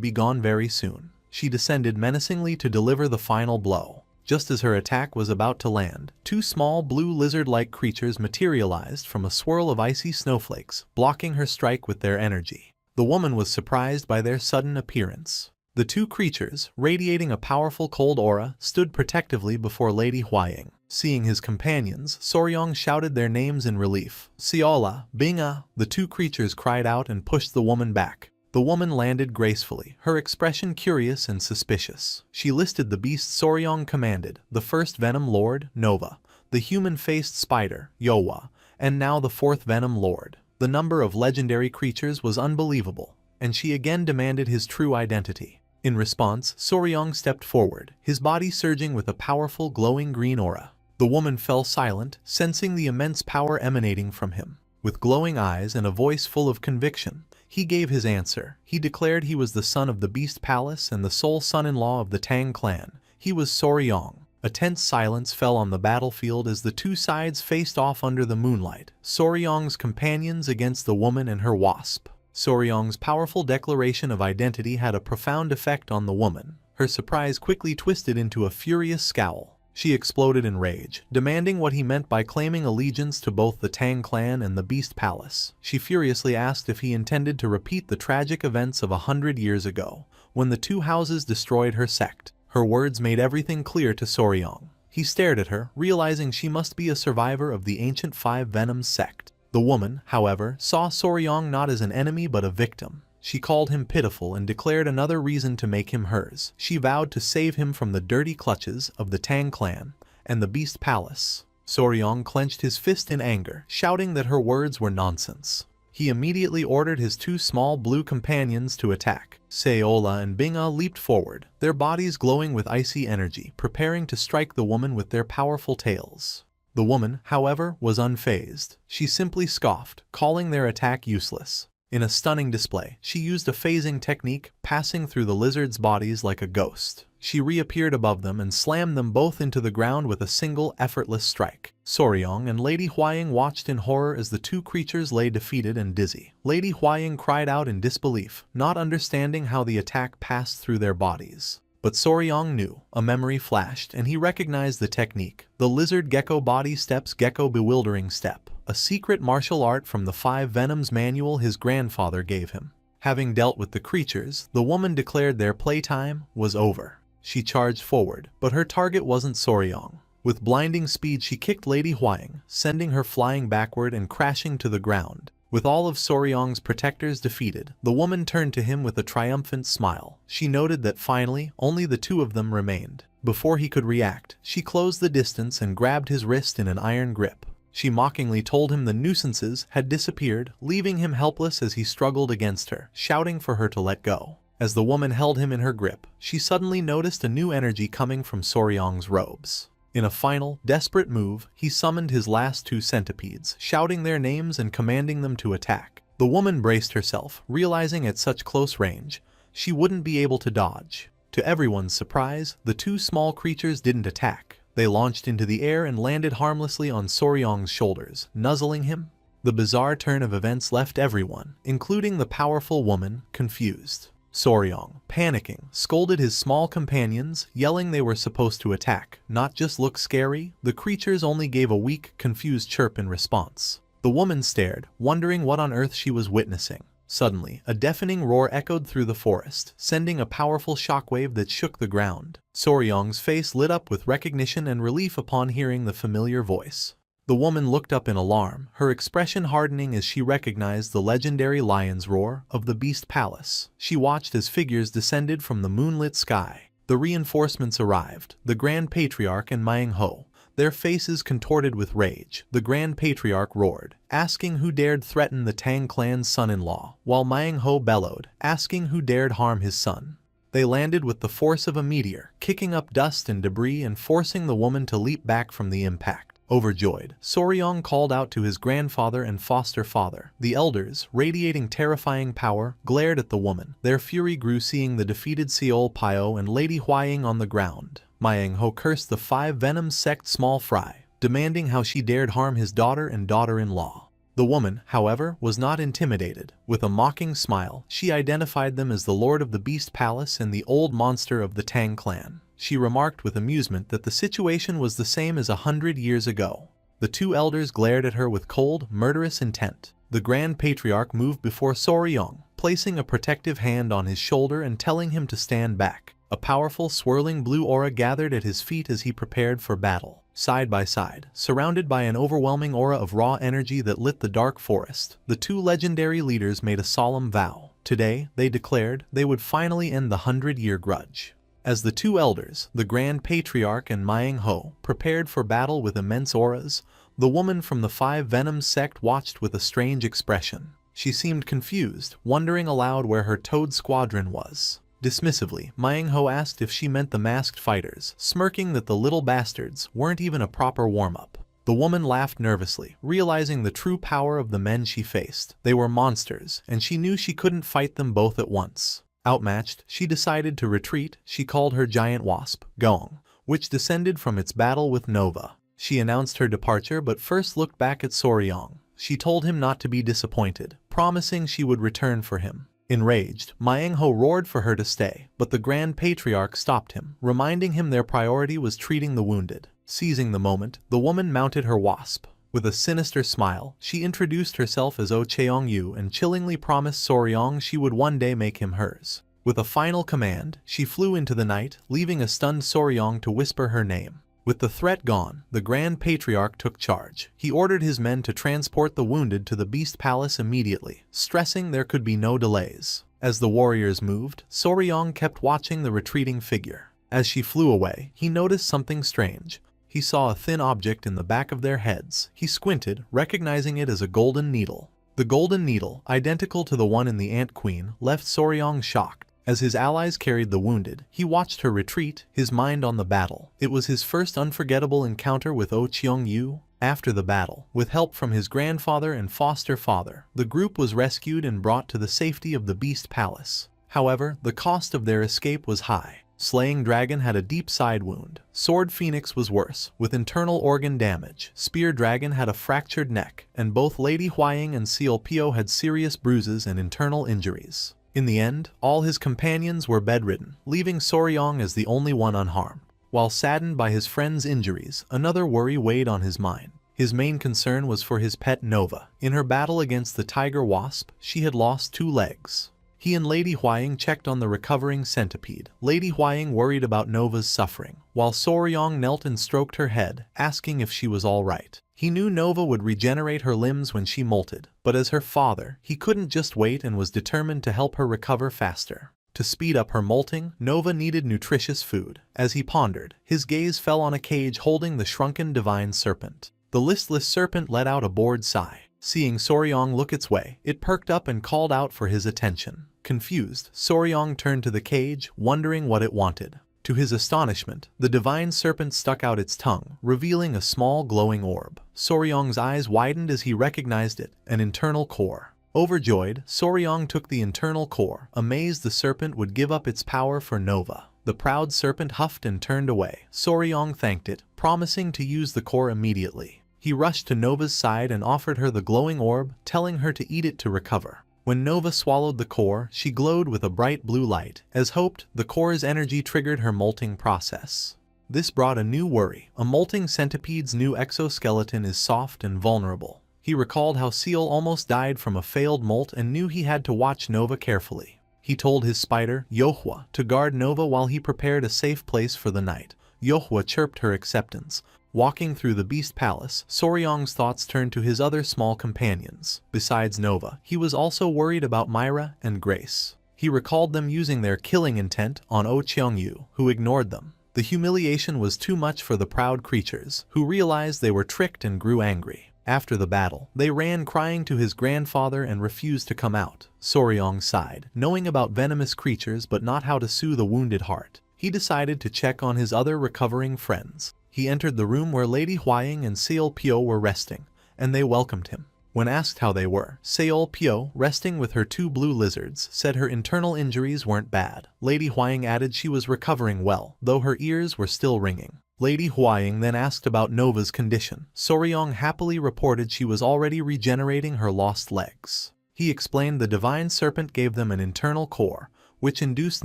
be gone very soon. She descended menacingly to deliver the final blow. Just as her attack was about to land, 2 small blue lizard-like creatures materialized from a swirl of icy snowflakes, blocking her strike with their energy. The woman was surprised by their sudden appearance. The 2 creatures, radiating a powerful cold aura, stood protectively before Lady Huaying. Seeing his companions, Soryong shouted their names in relief. Siola, Binga! The 2 creatures cried out and pushed the woman back. The woman landed gracefully, her expression curious and suspicious. She listed the beasts Soryong commanded, the 1st Venom Lord, Nova, the human-faced spider, Yowa, and now the 4th Venom Lord. The number of legendary creatures was unbelievable, and she again demanded his true identity. In response, Soryong stepped forward, his body surging with a powerful glowing green aura. The woman fell silent, sensing the immense power emanating from him. With glowing eyes and a voice full of conviction, he gave his answer. He declared he was the son of the Beast Palace and the sole son-in-law of the Tang clan. He was Soryong. A tense silence fell on the battlefield as the 2 sides faced off under the moonlight, Soryong's companions against the woman and her wasp. Soryong's powerful declaration of identity had a profound effect on the woman. Her surprise quickly twisted into a furious scowl. She exploded in rage, demanding what he meant by claiming allegiance to both the Tang clan and the Beast Palace. She furiously asked if he intended to repeat the tragic events of 100 years ago, when the 2 houses destroyed her sect. Her words made everything clear to Soryong. He stared at her, realizing she must be a survivor of the ancient 5 Venoms sect. The woman, however, saw Soryong not as an enemy but a victim. She called him pitiful and declared another reason to make him hers. She vowed to save him from the dirty clutches of the Tang clan and the Beast Palace. Soryong clenched his fist in anger, shouting that her words were nonsense. He immediately ordered his 2 small blue companions to attack. Seola and Binga leaped forward, their bodies glowing with icy energy, preparing to strike the woman with their powerful tails. The woman, however, was unfazed. She simply scoffed, calling their attack useless. In a stunning display, she used a phasing technique, passing through the lizards' bodies like a ghost. She reappeared above them and slammed them both into the ground with a single, effortless strike. Soryong and Lady Huaying watched in horror as the 2 creatures lay defeated and dizzy. Lady Huaying cried out in disbelief, not understanding how the attack passed through their bodies. But Soryong knew. A memory flashed, and he recognized the technique. The lizard gecko body steps gecko bewildering step. A secret martial art from the 5 Venoms manual his grandfather gave him. Having dealt with the creatures, the woman declared their playtime was over. She charged forward, but her target wasn't Soryong. With blinding speed she kicked Lady Huaying, sending her flying backward and crashing to the ground. With all of Soryong's protectors defeated, the woman turned to him with a triumphant smile. She noted that finally, only the 2 of them remained. Before he could react, she closed the distance and grabbed his wrist in an iron grip. She mockingly told him the nuisances had disappeared, leaving him helpless as he struggled against her, shouting for her to let go. As the woman held him in her grip, she suddenly noticed a new energy coming from Soryong's robes. In a final, desperate move, he summoned his last two centipedes, shouting their names and commanding them to attack. The woman braced herself, realizing at such close range, she wouldn't be able to dodge. To everyone's surprise, the two small creatures didn't attack. They launched into the air and landed harmlessly on Soryong's shoulders, nuzzling him. The bizarre turn of events left everyone, including the powerful woman, confused. Soryong, panicking, scolded his small companions, yelling they were supposed to attack, not just look scary. The creatures only gave a weak, confused chirp in response. The woman stared, wondering what on earth she was witnessing. Suddenly, a deafening roar echoed through the forest, sending a powerful shockwave that shook the ground. Soryong's face lit up with recognition and relief upon hearing the familiar voice. The woman looked up in alarm, her expression hardening as she recognized the legendary lion's roar of the Beast Palace. She watched as figures descended from the moonlit sky. The reinforcements arrived, the Grand Patriarch and Manhwa. Their faces contorted with rage, the Grand Patriarch roared, asking who dared threaten the Tang clan's son-in-law, while Manhwa bellowed, asking who dared harm his son. They landed with the force of a meteor, kicking up dust and debris and forcing the woman to leap back from the impact. Overjoyed, Soryong called out to his grandfather and foster father. The elders, radiating terrifying power, glared at the woman. Their fury grew seeing the defeated Seol Pyo and Lady Hwying on the ground. Manhwa cursed the five Venom sect small fry, demanding how she dared harm his daughter and daughter-in-law. The woman, however, was not intimidated. With a mocking smile, she identified them as the Lord of the Beast Palace and the old monster of the Tang clan. She remarked with amusement that the situation was the same as 100 years ago. The two elders glared at her with cold, murderous intent. The Grand Patriarch moved before Soryong, placing a protective hand on his shoulder and telling him to stand back. A powerful, swirling blue aura gathered at his feet as he prepared for battle. Side by side, surrounded by an overwhelming aura of raw energy that lit the dark forest, the two legendary leaders made a solemn vow. Today, they declared, they would finally end the 100-year grudge. As the two elders, the Grand Patriarch and Manhwa, prepared for battle with immense auras, the woman from the Five Venom sect watched with a strange expression. She seemed confused, wondering aloud where her Toad squadron was. Dismissively, Manhwa asked if she meant the masked fighters, smirking that the little bastards weren't even a proper warm-up. The woman laughed nervously, realizing the true power of the men she faced. They were monsters, and she knew she couldn't fight them both at once. Outmatched, she decided to retreat. She called her giant wasp, Gong, which descended from its battle with Nova. She announced her departure but first looked back at Soryong. She told him not to be disappointed, promising she would return for him. Enraged, Manhwa roared for her to stay, but the Grand Patriarch stopped him, reminding him their priority was treating the wounded. Seizing the moment, the woman mounted her wasp. With a sinister smile, she introduced herself as Oh Cheong-yu and chillingly promised Soryong she would one day make him hers. With a final command, she flew into the night, leaving a stunned Soryong to whisper her name. With the threat gone, the Grand Patriarch took charge. He ordered his men to transport the wounded to the Beast Palace immediately, stressing there could be no delays. As the warriors moved, Soryong kept watching the retreating figure. As she flew away, he noticed something strange. He saw a thin object in the back of their heads. He squinted, recognizing it as a golden needle. The golden needle, identical to the one in the Ant Queen, left Soryong shocked. As his allies carried the wounded, he watched her retreat, his mind on the battle. It was his first unforgettable encounter with Oh Cheong-yu. After the battle, with help from his grandfather and foster father, the group was rescued and brought to the safety of the Beast Palace. However, the cost of their escape was high. Slaying Dragon had a deep side wound. Sword Phoenix was worse, with internal organ damage. Spear Dragon had a fractured neck, and both Lady Hwying and Seol Pyo had serious bruises and internal injuries. In the end, all his companions were bedridden, leaving Soryong as the only one unharmed. While saddened by his friend's injuries, another worry weighed on his mind. His main concern was for his pet Nova. In her battle against the tiger wasp, she had lost 2 legs. He and Lady Hwying checked on the recovering centipede. Lady Hwying worried about Nova's suffering, while Soryong knelt and stroked her head, asking if she was all right. He knew Nova would regenerate her limbs when she molted, but as her father, he couldn't just wait and was determined to help her recover faster. To speed up her molting, Nova needed nutritious food. As he pondered, his gaze fell on a cage holding the shrunken divine serpent. The listless serpent let out a bored sigh. Seeing Soryong look its way, it perked up and called out for his attention. Confused, Soryong turned to the cage, wondering what it wanted. To his astonishment, the divine serpent stuck out its tongue, revealing a small glowing orb. Soryong's eyes widened as he recognized it, an internal core. Overjoyed, Soryong took the internal core, amazed the serpent would give up its power for Nova. The proud serpent huffed and turned away. Soryong thanked it, promising to use the core immediately. He rushed to Nova's side and offered her the glowing orb, telling her to eat it to recover. When Nova swallowed the core, she glowed with a bright blue light. As hoped, the core's energy triggered her molting process. This brought a new worry. A molting centipede's new exoskeleton is soft and vulnerable. He recalled how Seal almost died from a failed molt and knew he had to watch Nova carefully. He told his spider, Yohwa, to guard Nova while he prepared a safe place for the night. Yohwa chirped her acceptance. Walking through the Beast Palace, Soryong's thoughts turned to his other small companions. Besides Nova, he was also worried about Myra and Grace. He recalled them using their killing intent on Oh Cheongyu, who ignored them. The humiliation was too much for the proud creatures, who realized they were tricked and grew angry. After the battle, they ran crying to his grandfather and refused to come out. Soryong sighed, knowing about venomous creatures but not how to soothe a wounded heart. He decided to check on his other recovering friends. He entered the room where Lady Huaying and Seol Pyo were resting, and they welcomed him. When asked how they were, Seol Pyo, resting with her 2 blue lizards, said her internal injuries weren't bad. Lady Huaying added she was recovering well, though her ears were still ringing. Lady Huaying then asked about Nova's condition. Soryong happily reported she was already regenerating her lost legs. He explained the divine serpent gave them an internal core, which induced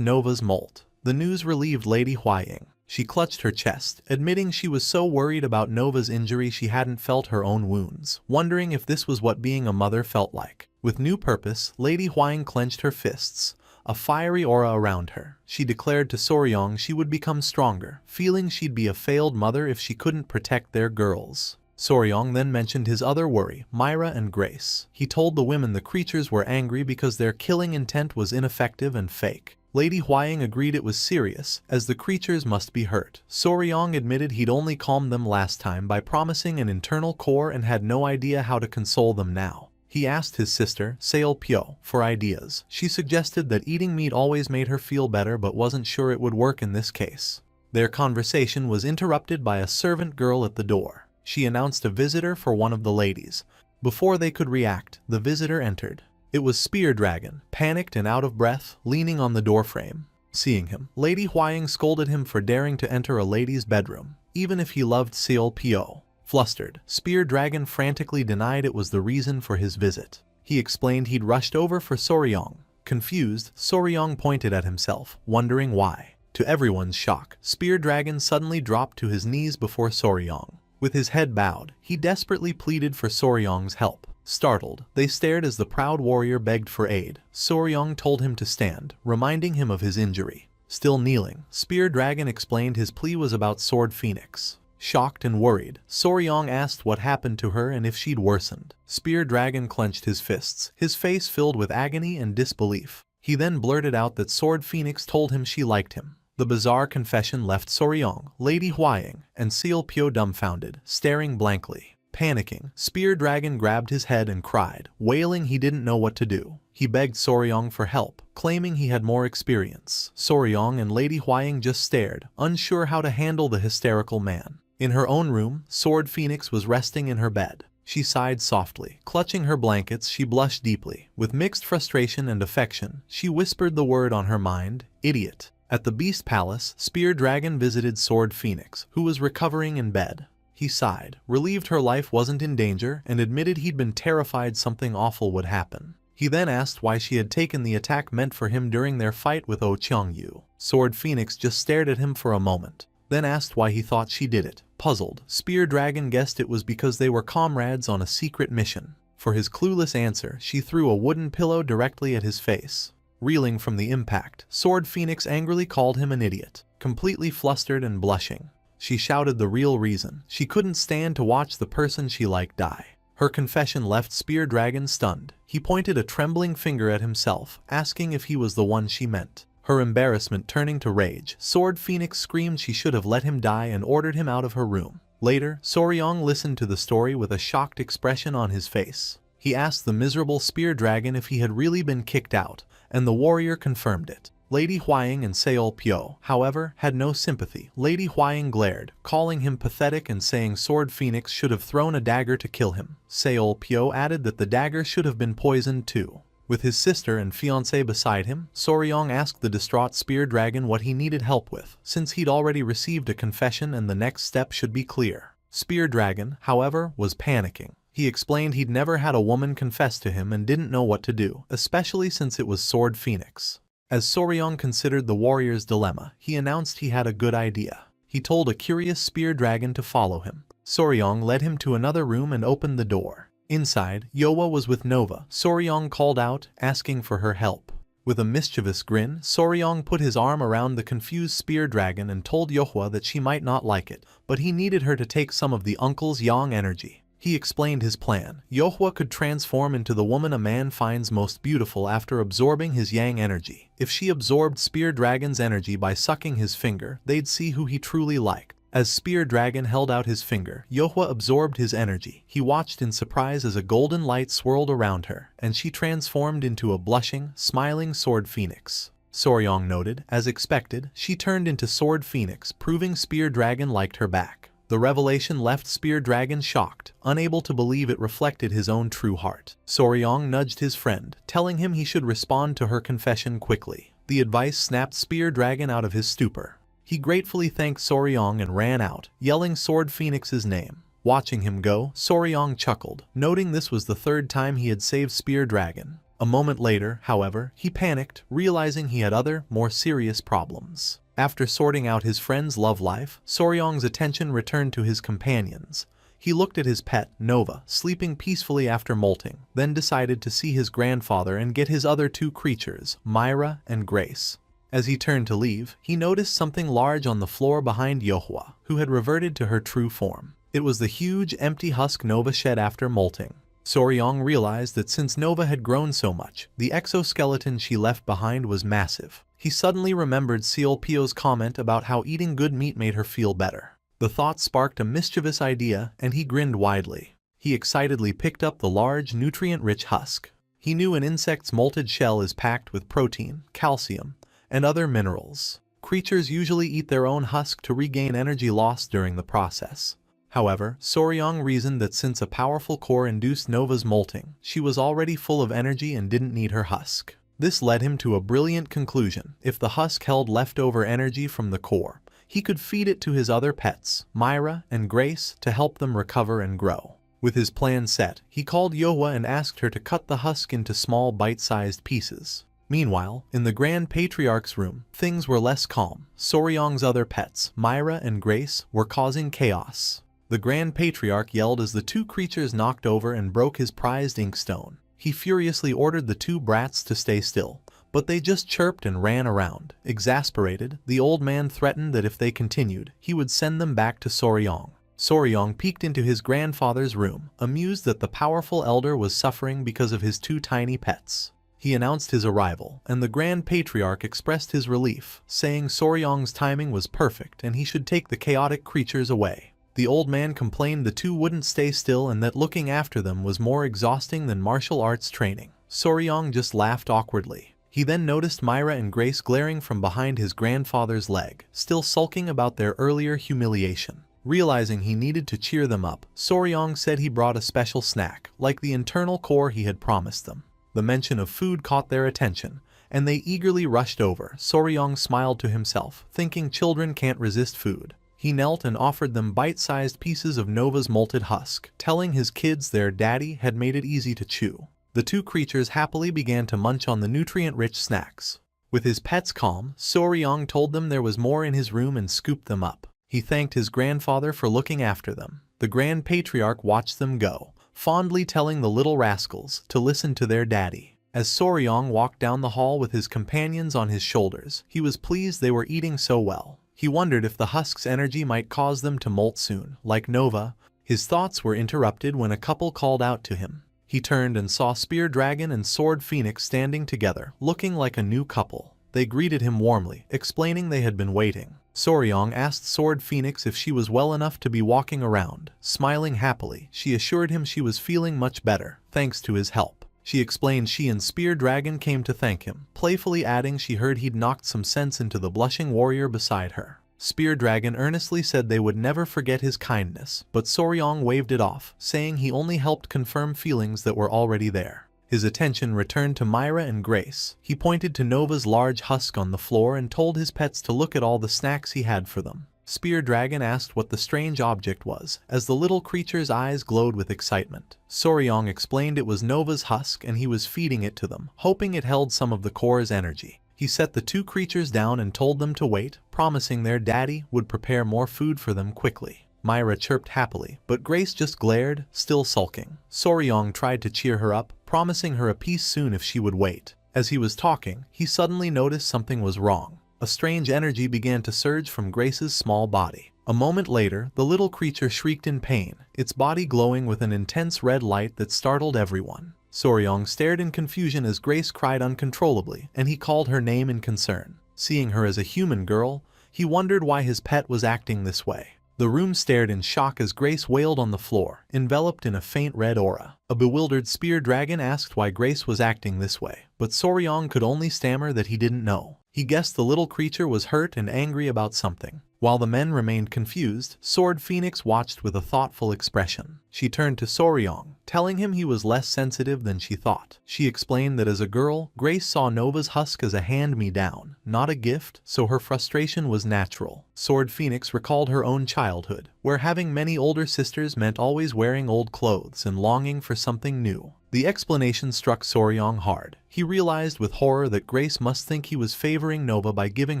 Nova's molt. The news relieved Lady Huaying. She clutched her chest, admitting she was so worried about Nova's injury she hadn't felt her own wounds, wondering if this was what being a mother felt like. With new purpose, Lady Huaying clenched her fists, a fiery aura around her. She declared to Soryong she would become stronger, feeling she'd be a failed mother if she couldn't protect their girls. Soryong then mentioned his other worry, Myra and Grace. He told the women the creatures were angry because their killing intent was ineffective and fake. Lady Huaying agreed it was serious, as the creatures must be hurt. Soryong admitted he'd only calmed them last time by promising an internal core and had no idea how to console them now. He asked his sister, Seol Pyo, for ideas. She suggested that eating meat always made her feel better but wasn't sure it would work in this case. Their conversation was interrupted by a servant girl at the door. She announced a visitor for one of the ladies. Before they could react, the visitor entered. It was Spear Dragon, panicked and out of breath, leaning on the doorframe. Seeing him, Lady Huaying scolded him for daring to enter a lady's bedroom, even if he loved Seol Pyo. Flustered, Spear Dragon frantically denied it was the reason for his visit. He explained he'd rushed over for Soryong. Confused, Soryong pointed at himself, wondering why. To everyone's shock, Spear Dragon suddenly dropped to his knees before Soryong. With his head bowed, he desperately pleaded for Soryong's help. Startled, they stared as the proud warrior begged for aid. Soryong told him to stand, reminding him of his injury. Still kneeling, Spear Dragon explained his plea was about Sword Phoenix. Shocked and worried, Soryong asked what happened to her and if she'd worsened. Spear Dragon clenched his fists, his face filled with agony and disbelief. He then blurted out that Sword Phoenix told him she liked him. The bizarre confession left Soryong, Lady Huaying, and Seol Pyo dumbfounded, staring blankly. Panicking, Spear Dragon grabbed his head and cried, wailing he didn't know what to do. He begged Soryong for help, claiming he had more experience. Soryong and Lady Huaying just stared, unsure how to handle the hysterical man. In her own room, Sword Phoenix was resting in her bed. She sighed softly. Clutching her blankets, she blushed deeply. With mixed frustration and affection, she whispered the word on her mind, idiot. At the Beast Palace, Spear Dragon visited Sword Phoenix, who was recovering in bed. He sighed, relieved her life wasn't in danger, and admitted he'd been terrified something awful would happen. He then asked why she had taken the attack meant for him during their fight with Oh Cheongyu. Sword Phoenix just stared at him for a moment, then asked why he thought she did it. Puzzled, Spear Dragon guessed it was because they were comrades on a secret mission. For his clueless answer, she threw a wooden pillow directly at his face. Reeling from the impact, Sword Phoenix angrily called him an idiot. Completely flustered and blushing, she shouted the real reason. She couldn't stand to watch the person she liked die. Her confession left Spear Dragon stunned. He pointed a trembling finger at himself, asking if he was the one she meant. Her embarrassment turning to rage, Sword Phoenix screamed she should have let him die and ordered him out of her room. Later, Soryong listened to the story with a shocked expression on his face. He asked the miserable spear dragon if he had really been kicked out, and the warrior confirmed it. Lady Huaying and Seol Pyo, however, had no sympathy. Lady Huaying glared, calling him pathetic and saying Sword Phoenix should have thrown a dagger to kill him. Seol Pyo added that the dagger should have been poisoned too. With his sister and fiancé beside him, Soryong asked the distraught spear dragon what he needed help with, since he'd already received a confession and the next step should be clear. Spear dragon, however, was panicking. He explained he'd never had a woman confess to him and didn't know what to do, especially since it was Sword Phoenix. As Soryong considered the warrior's dilemma, he announced he had a good idea. He told a curious spear dragon to follow him. Soryong led him to another room and opened the door. Inside, Yohwa was with Nova. Soryong called out, asking for her help. With a mischievous grin, Soryong put his arm around the confused spear dragon and told Yohwa that she might not like it, but he needed her to take some of the uncle's yang energy. He explained his plan. Yohwa could transform into the woman a man finds most beautiful after absorbing his yang energy. If she absorbed Spear Dragon's energy by sucking his finger, they'd see who he truly liked. As Spear Dragon held out his finger, Yohwa absorbed his energy. He watched in surprise as a golden light swirled around her, and she transformed into a blushing, smiling Sword Phoenix. Soryong noted, as expected, she turned into Sword Phoenix, proving Spear Dragon liked her back. The revelation left Spear Dragon shocked, unable to believe it reflected his own true heart. Soryong nudged his friend, telling him he should respond to her confession quickly. The advice snapped Spear Dragon out of his stupor. He gratefully thanked Soryong and ran out, yelling Sword Phoenix's name. Watching him go, Soryong chuckled, noting this was the third time he had saved Spear Dragon. A moment later, however, he panicked, realizing he had other, more serious problems. After sorting out his friend's love life, Soryong's attention returned to his companions. He looked at his pet, Nova, sleeping peacefully after molting, then decided to see his grandfather and get his other two creatures, Myra and Grace. As he turned to leave, he noticed something large on the floor behind Yohwa, who had reverted to her true form. It was the huge, empty husk Nova shed after molting. Soryong realized that since Nova had grown so much, the exoskeleton she left behind was massive. He suddenly remembered Seol Pyo's comment about how eating good meat made her feel better. The thought sparked a mischievous idea, and he grinned widely. He excitedly picked up the large, nutrient-rich husk. He knew an insect's molted shell is packed with protein, calcium, and other minerals. Creatures usually eat their own husk to regain energy lost during the process. However, Soryong reasoned that since a powerful core induced Nova's molting, she was already full of energy and didn't need her husk. This led him to a brilliant conclusion. If the husk held leftover energy from the core, he could feed it to his other pets, Myra and Grace, to help them recover and grow. With his plan set, he called Yohwa and asked her to cut the husk into small bite-sized pieces. Meanwhile, in the Grand Patriarch's room, things were less calm. Soryong's other pets, Myra and Grace, were causing chaos. The Grand Patriarch yelled as the two creatures knocked over and broke his prized inkstone. He furiously ordered the two brats to stay still, but they just chirped and ran around. Exasperated, the old man threatened that if they continued, he would send them back to Soryong. Soryong peeked into his grandfather's room, amused that the powerful elder was suffering because of his two tiny pets. He announced his arrival, and the Grand Patriarch expressed his relief, saying Soryong's timing was perfect and he should take the chaotic creatures away. The old man complained the two wouldn't stay still and that looking after them was more exhausting than martial arts training. Soryong just laughed awkwardly. He then noticed Myra and Grace glaring from behind his grandfather's leg, still sulking about their earlier humiliation. Realizing he needed to cheer them up, Soryong said he brought a special snack, like the internal core he had promised them. The mention of food caught their attention, and they eagerly rushed over. Soryong smiled to himself, thinking children can't resist food. He knelt and offered them bite-sized pieces of Nova's molted husk, telling his kids their daddy had made it easy to chew. The two creatures happily began to munch on the nutrient-rich snacks. With his pets calm, Soryong told them there was more in his room and scooped them up. He thanked his grandfather for looking after them. The Grand Patriarch watched them go, fondly telling the little rascals to listen to their daddy. As Soryong walked down the hall with his companions on his shoulders, he was pleased they were eating so well. He wondered if the husk's energy might cause them to molt soon, like Nova. His thoughts were interrupted when a couple called out to him. He turned and saw Spear Dragon and Sword Phoenix standing together, looking like a new couple. They greeted him warmly, explaining they had been waiting. Soryong asked Sword Phoenix if she was well enough to be walking around. Smiling happily, she assured him she was feeling much better, thanks to his help. She explained she and Spear Dragon came to thank him, playfully adding she heard he'd knocked some sense into the blushing warrior beside her. Spear Dragon earnestly said they would never forget his kindness, but Soryong waved it off, saying he only helped confirm feelings that were already there. His attention returned to Myra and Grace. He pointed to Nova's large husk on the floor and told his pets to look at all the snacks he had for them. Spear Dragon asked what the strange object was, as the little creature's eyes glowed with excitement. Soryong explained it was Nova's husk and he was feeding it to them, hoping it held some of the core's energy. He set the two creatures down and told them to wait, promising their daddy would prepare more food for them quickly. Myra chirped happily, but Grace just glared, still sulking. Soryong tried to cheer her up, promising her a piece soon if she would wait. As he was talking, he suddenly noticed something was wrong. A strange energy began to surge from Grace's small body. A moment later, the little creature shrieked in pain, its body glowing with an intense red light that startled everyone. Soryong stared in confusion as Grace cried uncontrollably, and he called her name in concern. Seeing her as a human girl, he wondered why his pet was acting this way. The room stared in shock as Grace wailed on the floor, enveloped in a faint red aura. A bewildered Spear Dragon asked why Grace was acting this way, but Soryong could only stammer that he didn't know. He guessed the little creature was hurt and angry about something. While the men remained confused, Sword Phoenix watched with a thoughtful expression. She turned to Soryong, telling him he was less sensitive than she thought. She explained that as a girl, Grace saw Nova's husk as a hand-me-down, not a gift, so her frustration was natural. Sword Phoenix recalled her own childhood, where having many older sisters meant always wearing old clothes and longing for something new. The explanation struck Soryong hard. He realized with horror that Grace must think he was favoring Nova by giving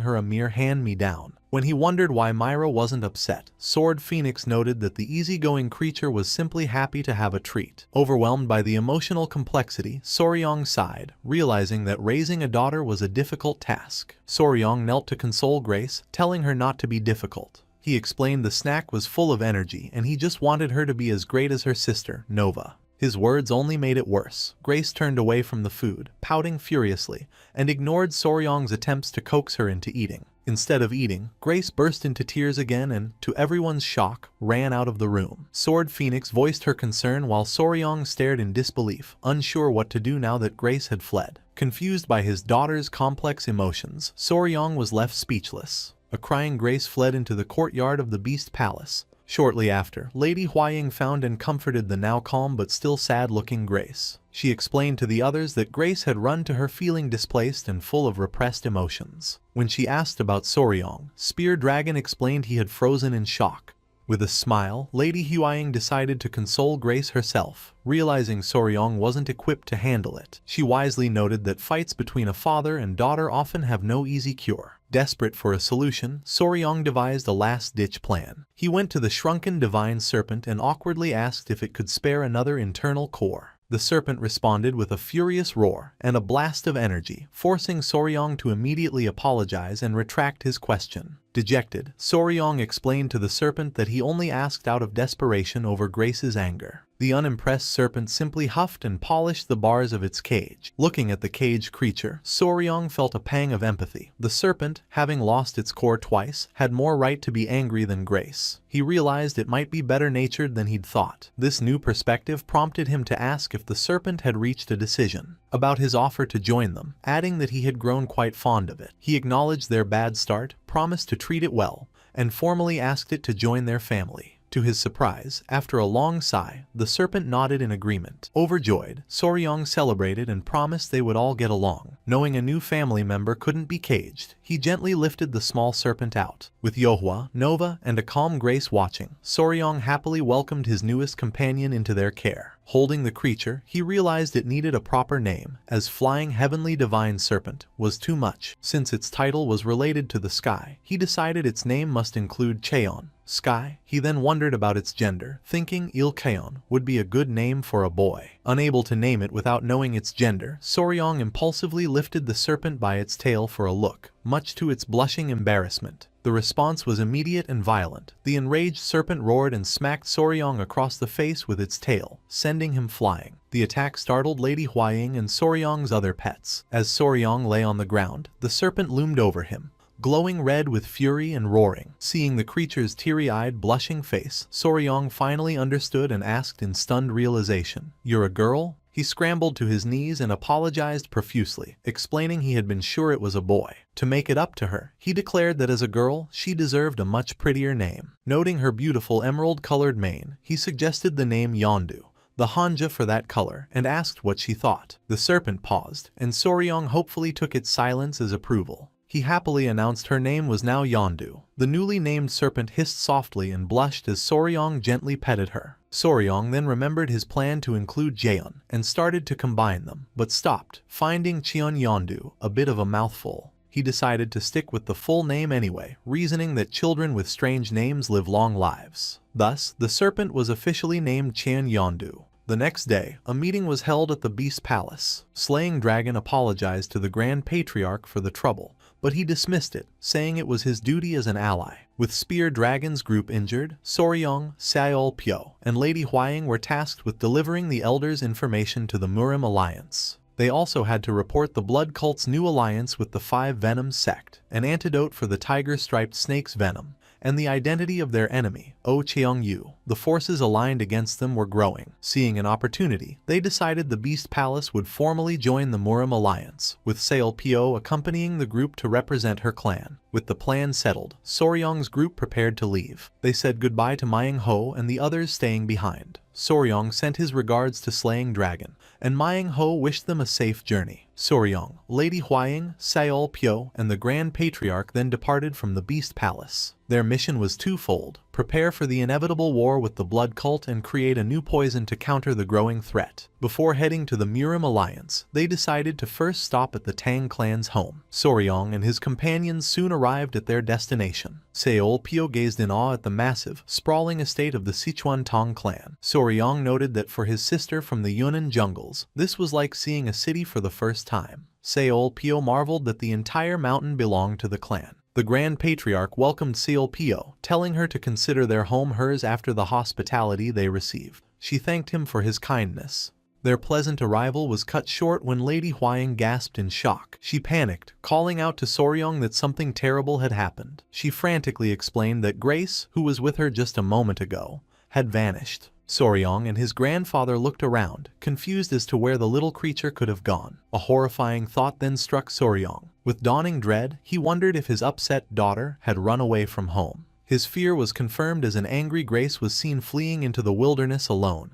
her a mere hand-me-down. When he wondered why Myra wasn't upset, Sword Phoenix noted that the easygoing creature was simply happy to have a treat. Overwhelmed by the emotional complexity, Soryong sighed, realizing that raising a daughter was a difficult task. Soryong knelt to console Grace, telling her not to be difficult. He explained the snack was full of energy and he just wanted her to be as great as her sister, Nova. His words only made it worse. Grace turned away from the food, pouting furiously, and ignored Soryong's attempts to coax her into eating. Instead of eating, Grace burst into tears again and, to everyone's shock, ran out of the room. Sword Phoenix voiced her concern while Soryong stared in disbelief, unsure what to do now that Grace had fled. Confused by his daughter's complex emotions, Soryong was left speechless. A crying Grace fled into the courtyard of the Beast Palace. Shortly after, Lady Huaying found and comforted the now calm but still sad-looking Grace. She explained to the others that Grace had run to her feeling displaced and full of repressed emotions. When she asked about Soryong, Spear Dragon explained he had frozen in shock. With a smile, Lady Huaying decided to console Grace herself, realizing Soryong wasn't equipped to handle it. She wisely noted that fights between a father and daughter often have no easy cure. Desperate for a solution, Soryong devised a last-ditch plan. He went to the shrunken divine serpent and awkwardly asked if it could spare another internal core. The serpent responded with a furious roar and a blast of energy, forcing Soryong to immediately apologize and retract his question. Dejected, Soryong explained to the serpent that he only asked out of desperation over Grace's anger. The unimpressed serpent simply huffed and polished the bars of its cage. Looking at the caged creature, Soryong felt a pang of empathy. The serpent, having lost its core twice, had more right to be angry than Grace. He realized it might be better-natured than he'd thought. This new perspective prompted him to ask if the serpent had reached a decision about his offer to join them, adding that he had grown quite fond of it. He acknowledged their bad start, promised to treat it well, and formally asked it to join their family. To his surprise, after a long sigh, the serpent nodded in agreement. Overjoyed, Soryong celebrated and promised they would all get along. Knowing a new family member couldn't be caged, he gently lifted the small serpent out. With Yohua, Nova, and a calm Grace watching, Soryong happily welcomed his newest companion into their care. Holding the creature, he realized it needed a proper name, as Flying Heavenly Divine Serpent was too much. Since its title was related to the sky, he decided its name must include Cheon, sky. He then wondered about its gender, thinking Ilcheon would be a good name for a boy. Unable to name it without knowing its gender, Soryong impulsively lifted the serpent by its tail for a look, much to its blushing embarrassment. The response was immediate and violent. The enraged serpent roared and smacked Soryong across the face with its tail, sending him flying. The attack startled Lady Huaying and Soryong's other pets. As Soryong lay on the ground, the serpent loomed over him, glowing red with fury and roaring. Seeing the creature's teary-eyed, blushing face, Soryong finally understood and asked in stunned realization, "You're a girl?" He scrambled to his knees and apologized profusely, explaining he had been sure it was a boy. To make it up to her, he declared that as a girl, she deserved a much prettier name. Noting her beautiful emerald-colored mane, he suggested the name Yondu, the Hanja for that color, and asked what she thought. The serpent paused, and Soryong hopefully took its silence as approval. He happily announced her name was now Yondu. The newly named serpent hissed softly and blushed as Soryong gently petted her. Soryong then remembered his plan to include Jaeon and started to combine them, but stopped, finding Cheon Yondu a bit of a mouthful. He decided to stick with the full name anyway, reasoning that children with strange names live long lives. Thus, the serpent was officially named Cheon Yondu. The next day, a meeting was held at the Beast Palace. Slaying Dragon apologized to the Grand Patriarch for the trouble, but he dismissed it, saying it was his duty as an ally. With Spear Dragon's group injured, Soryong, Seol Pyo, and Lady Hwying were tasked with delivering the Elders' information to the Murim Alliance. They also had to report the Blood Cult's new alliance with the Five Venoms sect, an antidote for the tiger-striped snake's venom, and the identity of their enemy, Oh Cheong-yu. The forces aligned against them were growing. Seeing an opportunity, they decided the Beast Palace would formally join the Murim Alliance, with Seol Pyo accompanying the group to represent her clan. With the plan settled, Soryong's group prepared to leave. They said goodbye to Myung Ho and the others staying behind. Soryong sent his regards to Slaying Dragon, and Myung Ho wished them a safe journey. Soryong, Lady Hwying, Seol Pyo, and the Grand Patriarch then departed from the Beast Palace. Their mission was twofold: prepare for the inevitable war with the Blood Cult and create a new poison to counter the growing threat. Before heading to the Murim Alliance, they decided to first stop at the Tang clan's home. Soryong and his companions soon arrived at their destination. Seol Pyo gazed in awe at the massive, sprawling estate of the Sichuan Tang clan. Soryong noted that for his sister from the Yunnan jungles, this was like seeing a city for the first time. Seol Pyo marveled that the entire mountain belonged to the clan. The Grand Patriarch welcomed Seol Pyo, telling her to consider their home hers after the hospitality they received. She thanked him for his kindness. Their pleasant arrival was cut short when Lady Hwying gasped in shock. She panicked, calling out to Soryong that something terrible had happened. She frantically explained that Grace, who was with her just a moment ago, had vanished. Soryong and his grandfather looked around, confused as to where the little creature could have gone. A horrifying thought then struck Soryong. With dawning dread, he wondered if his upset daughter had run away from home. His fear was confirmed as an angry Grace was seen fleeing into the wilderness alone,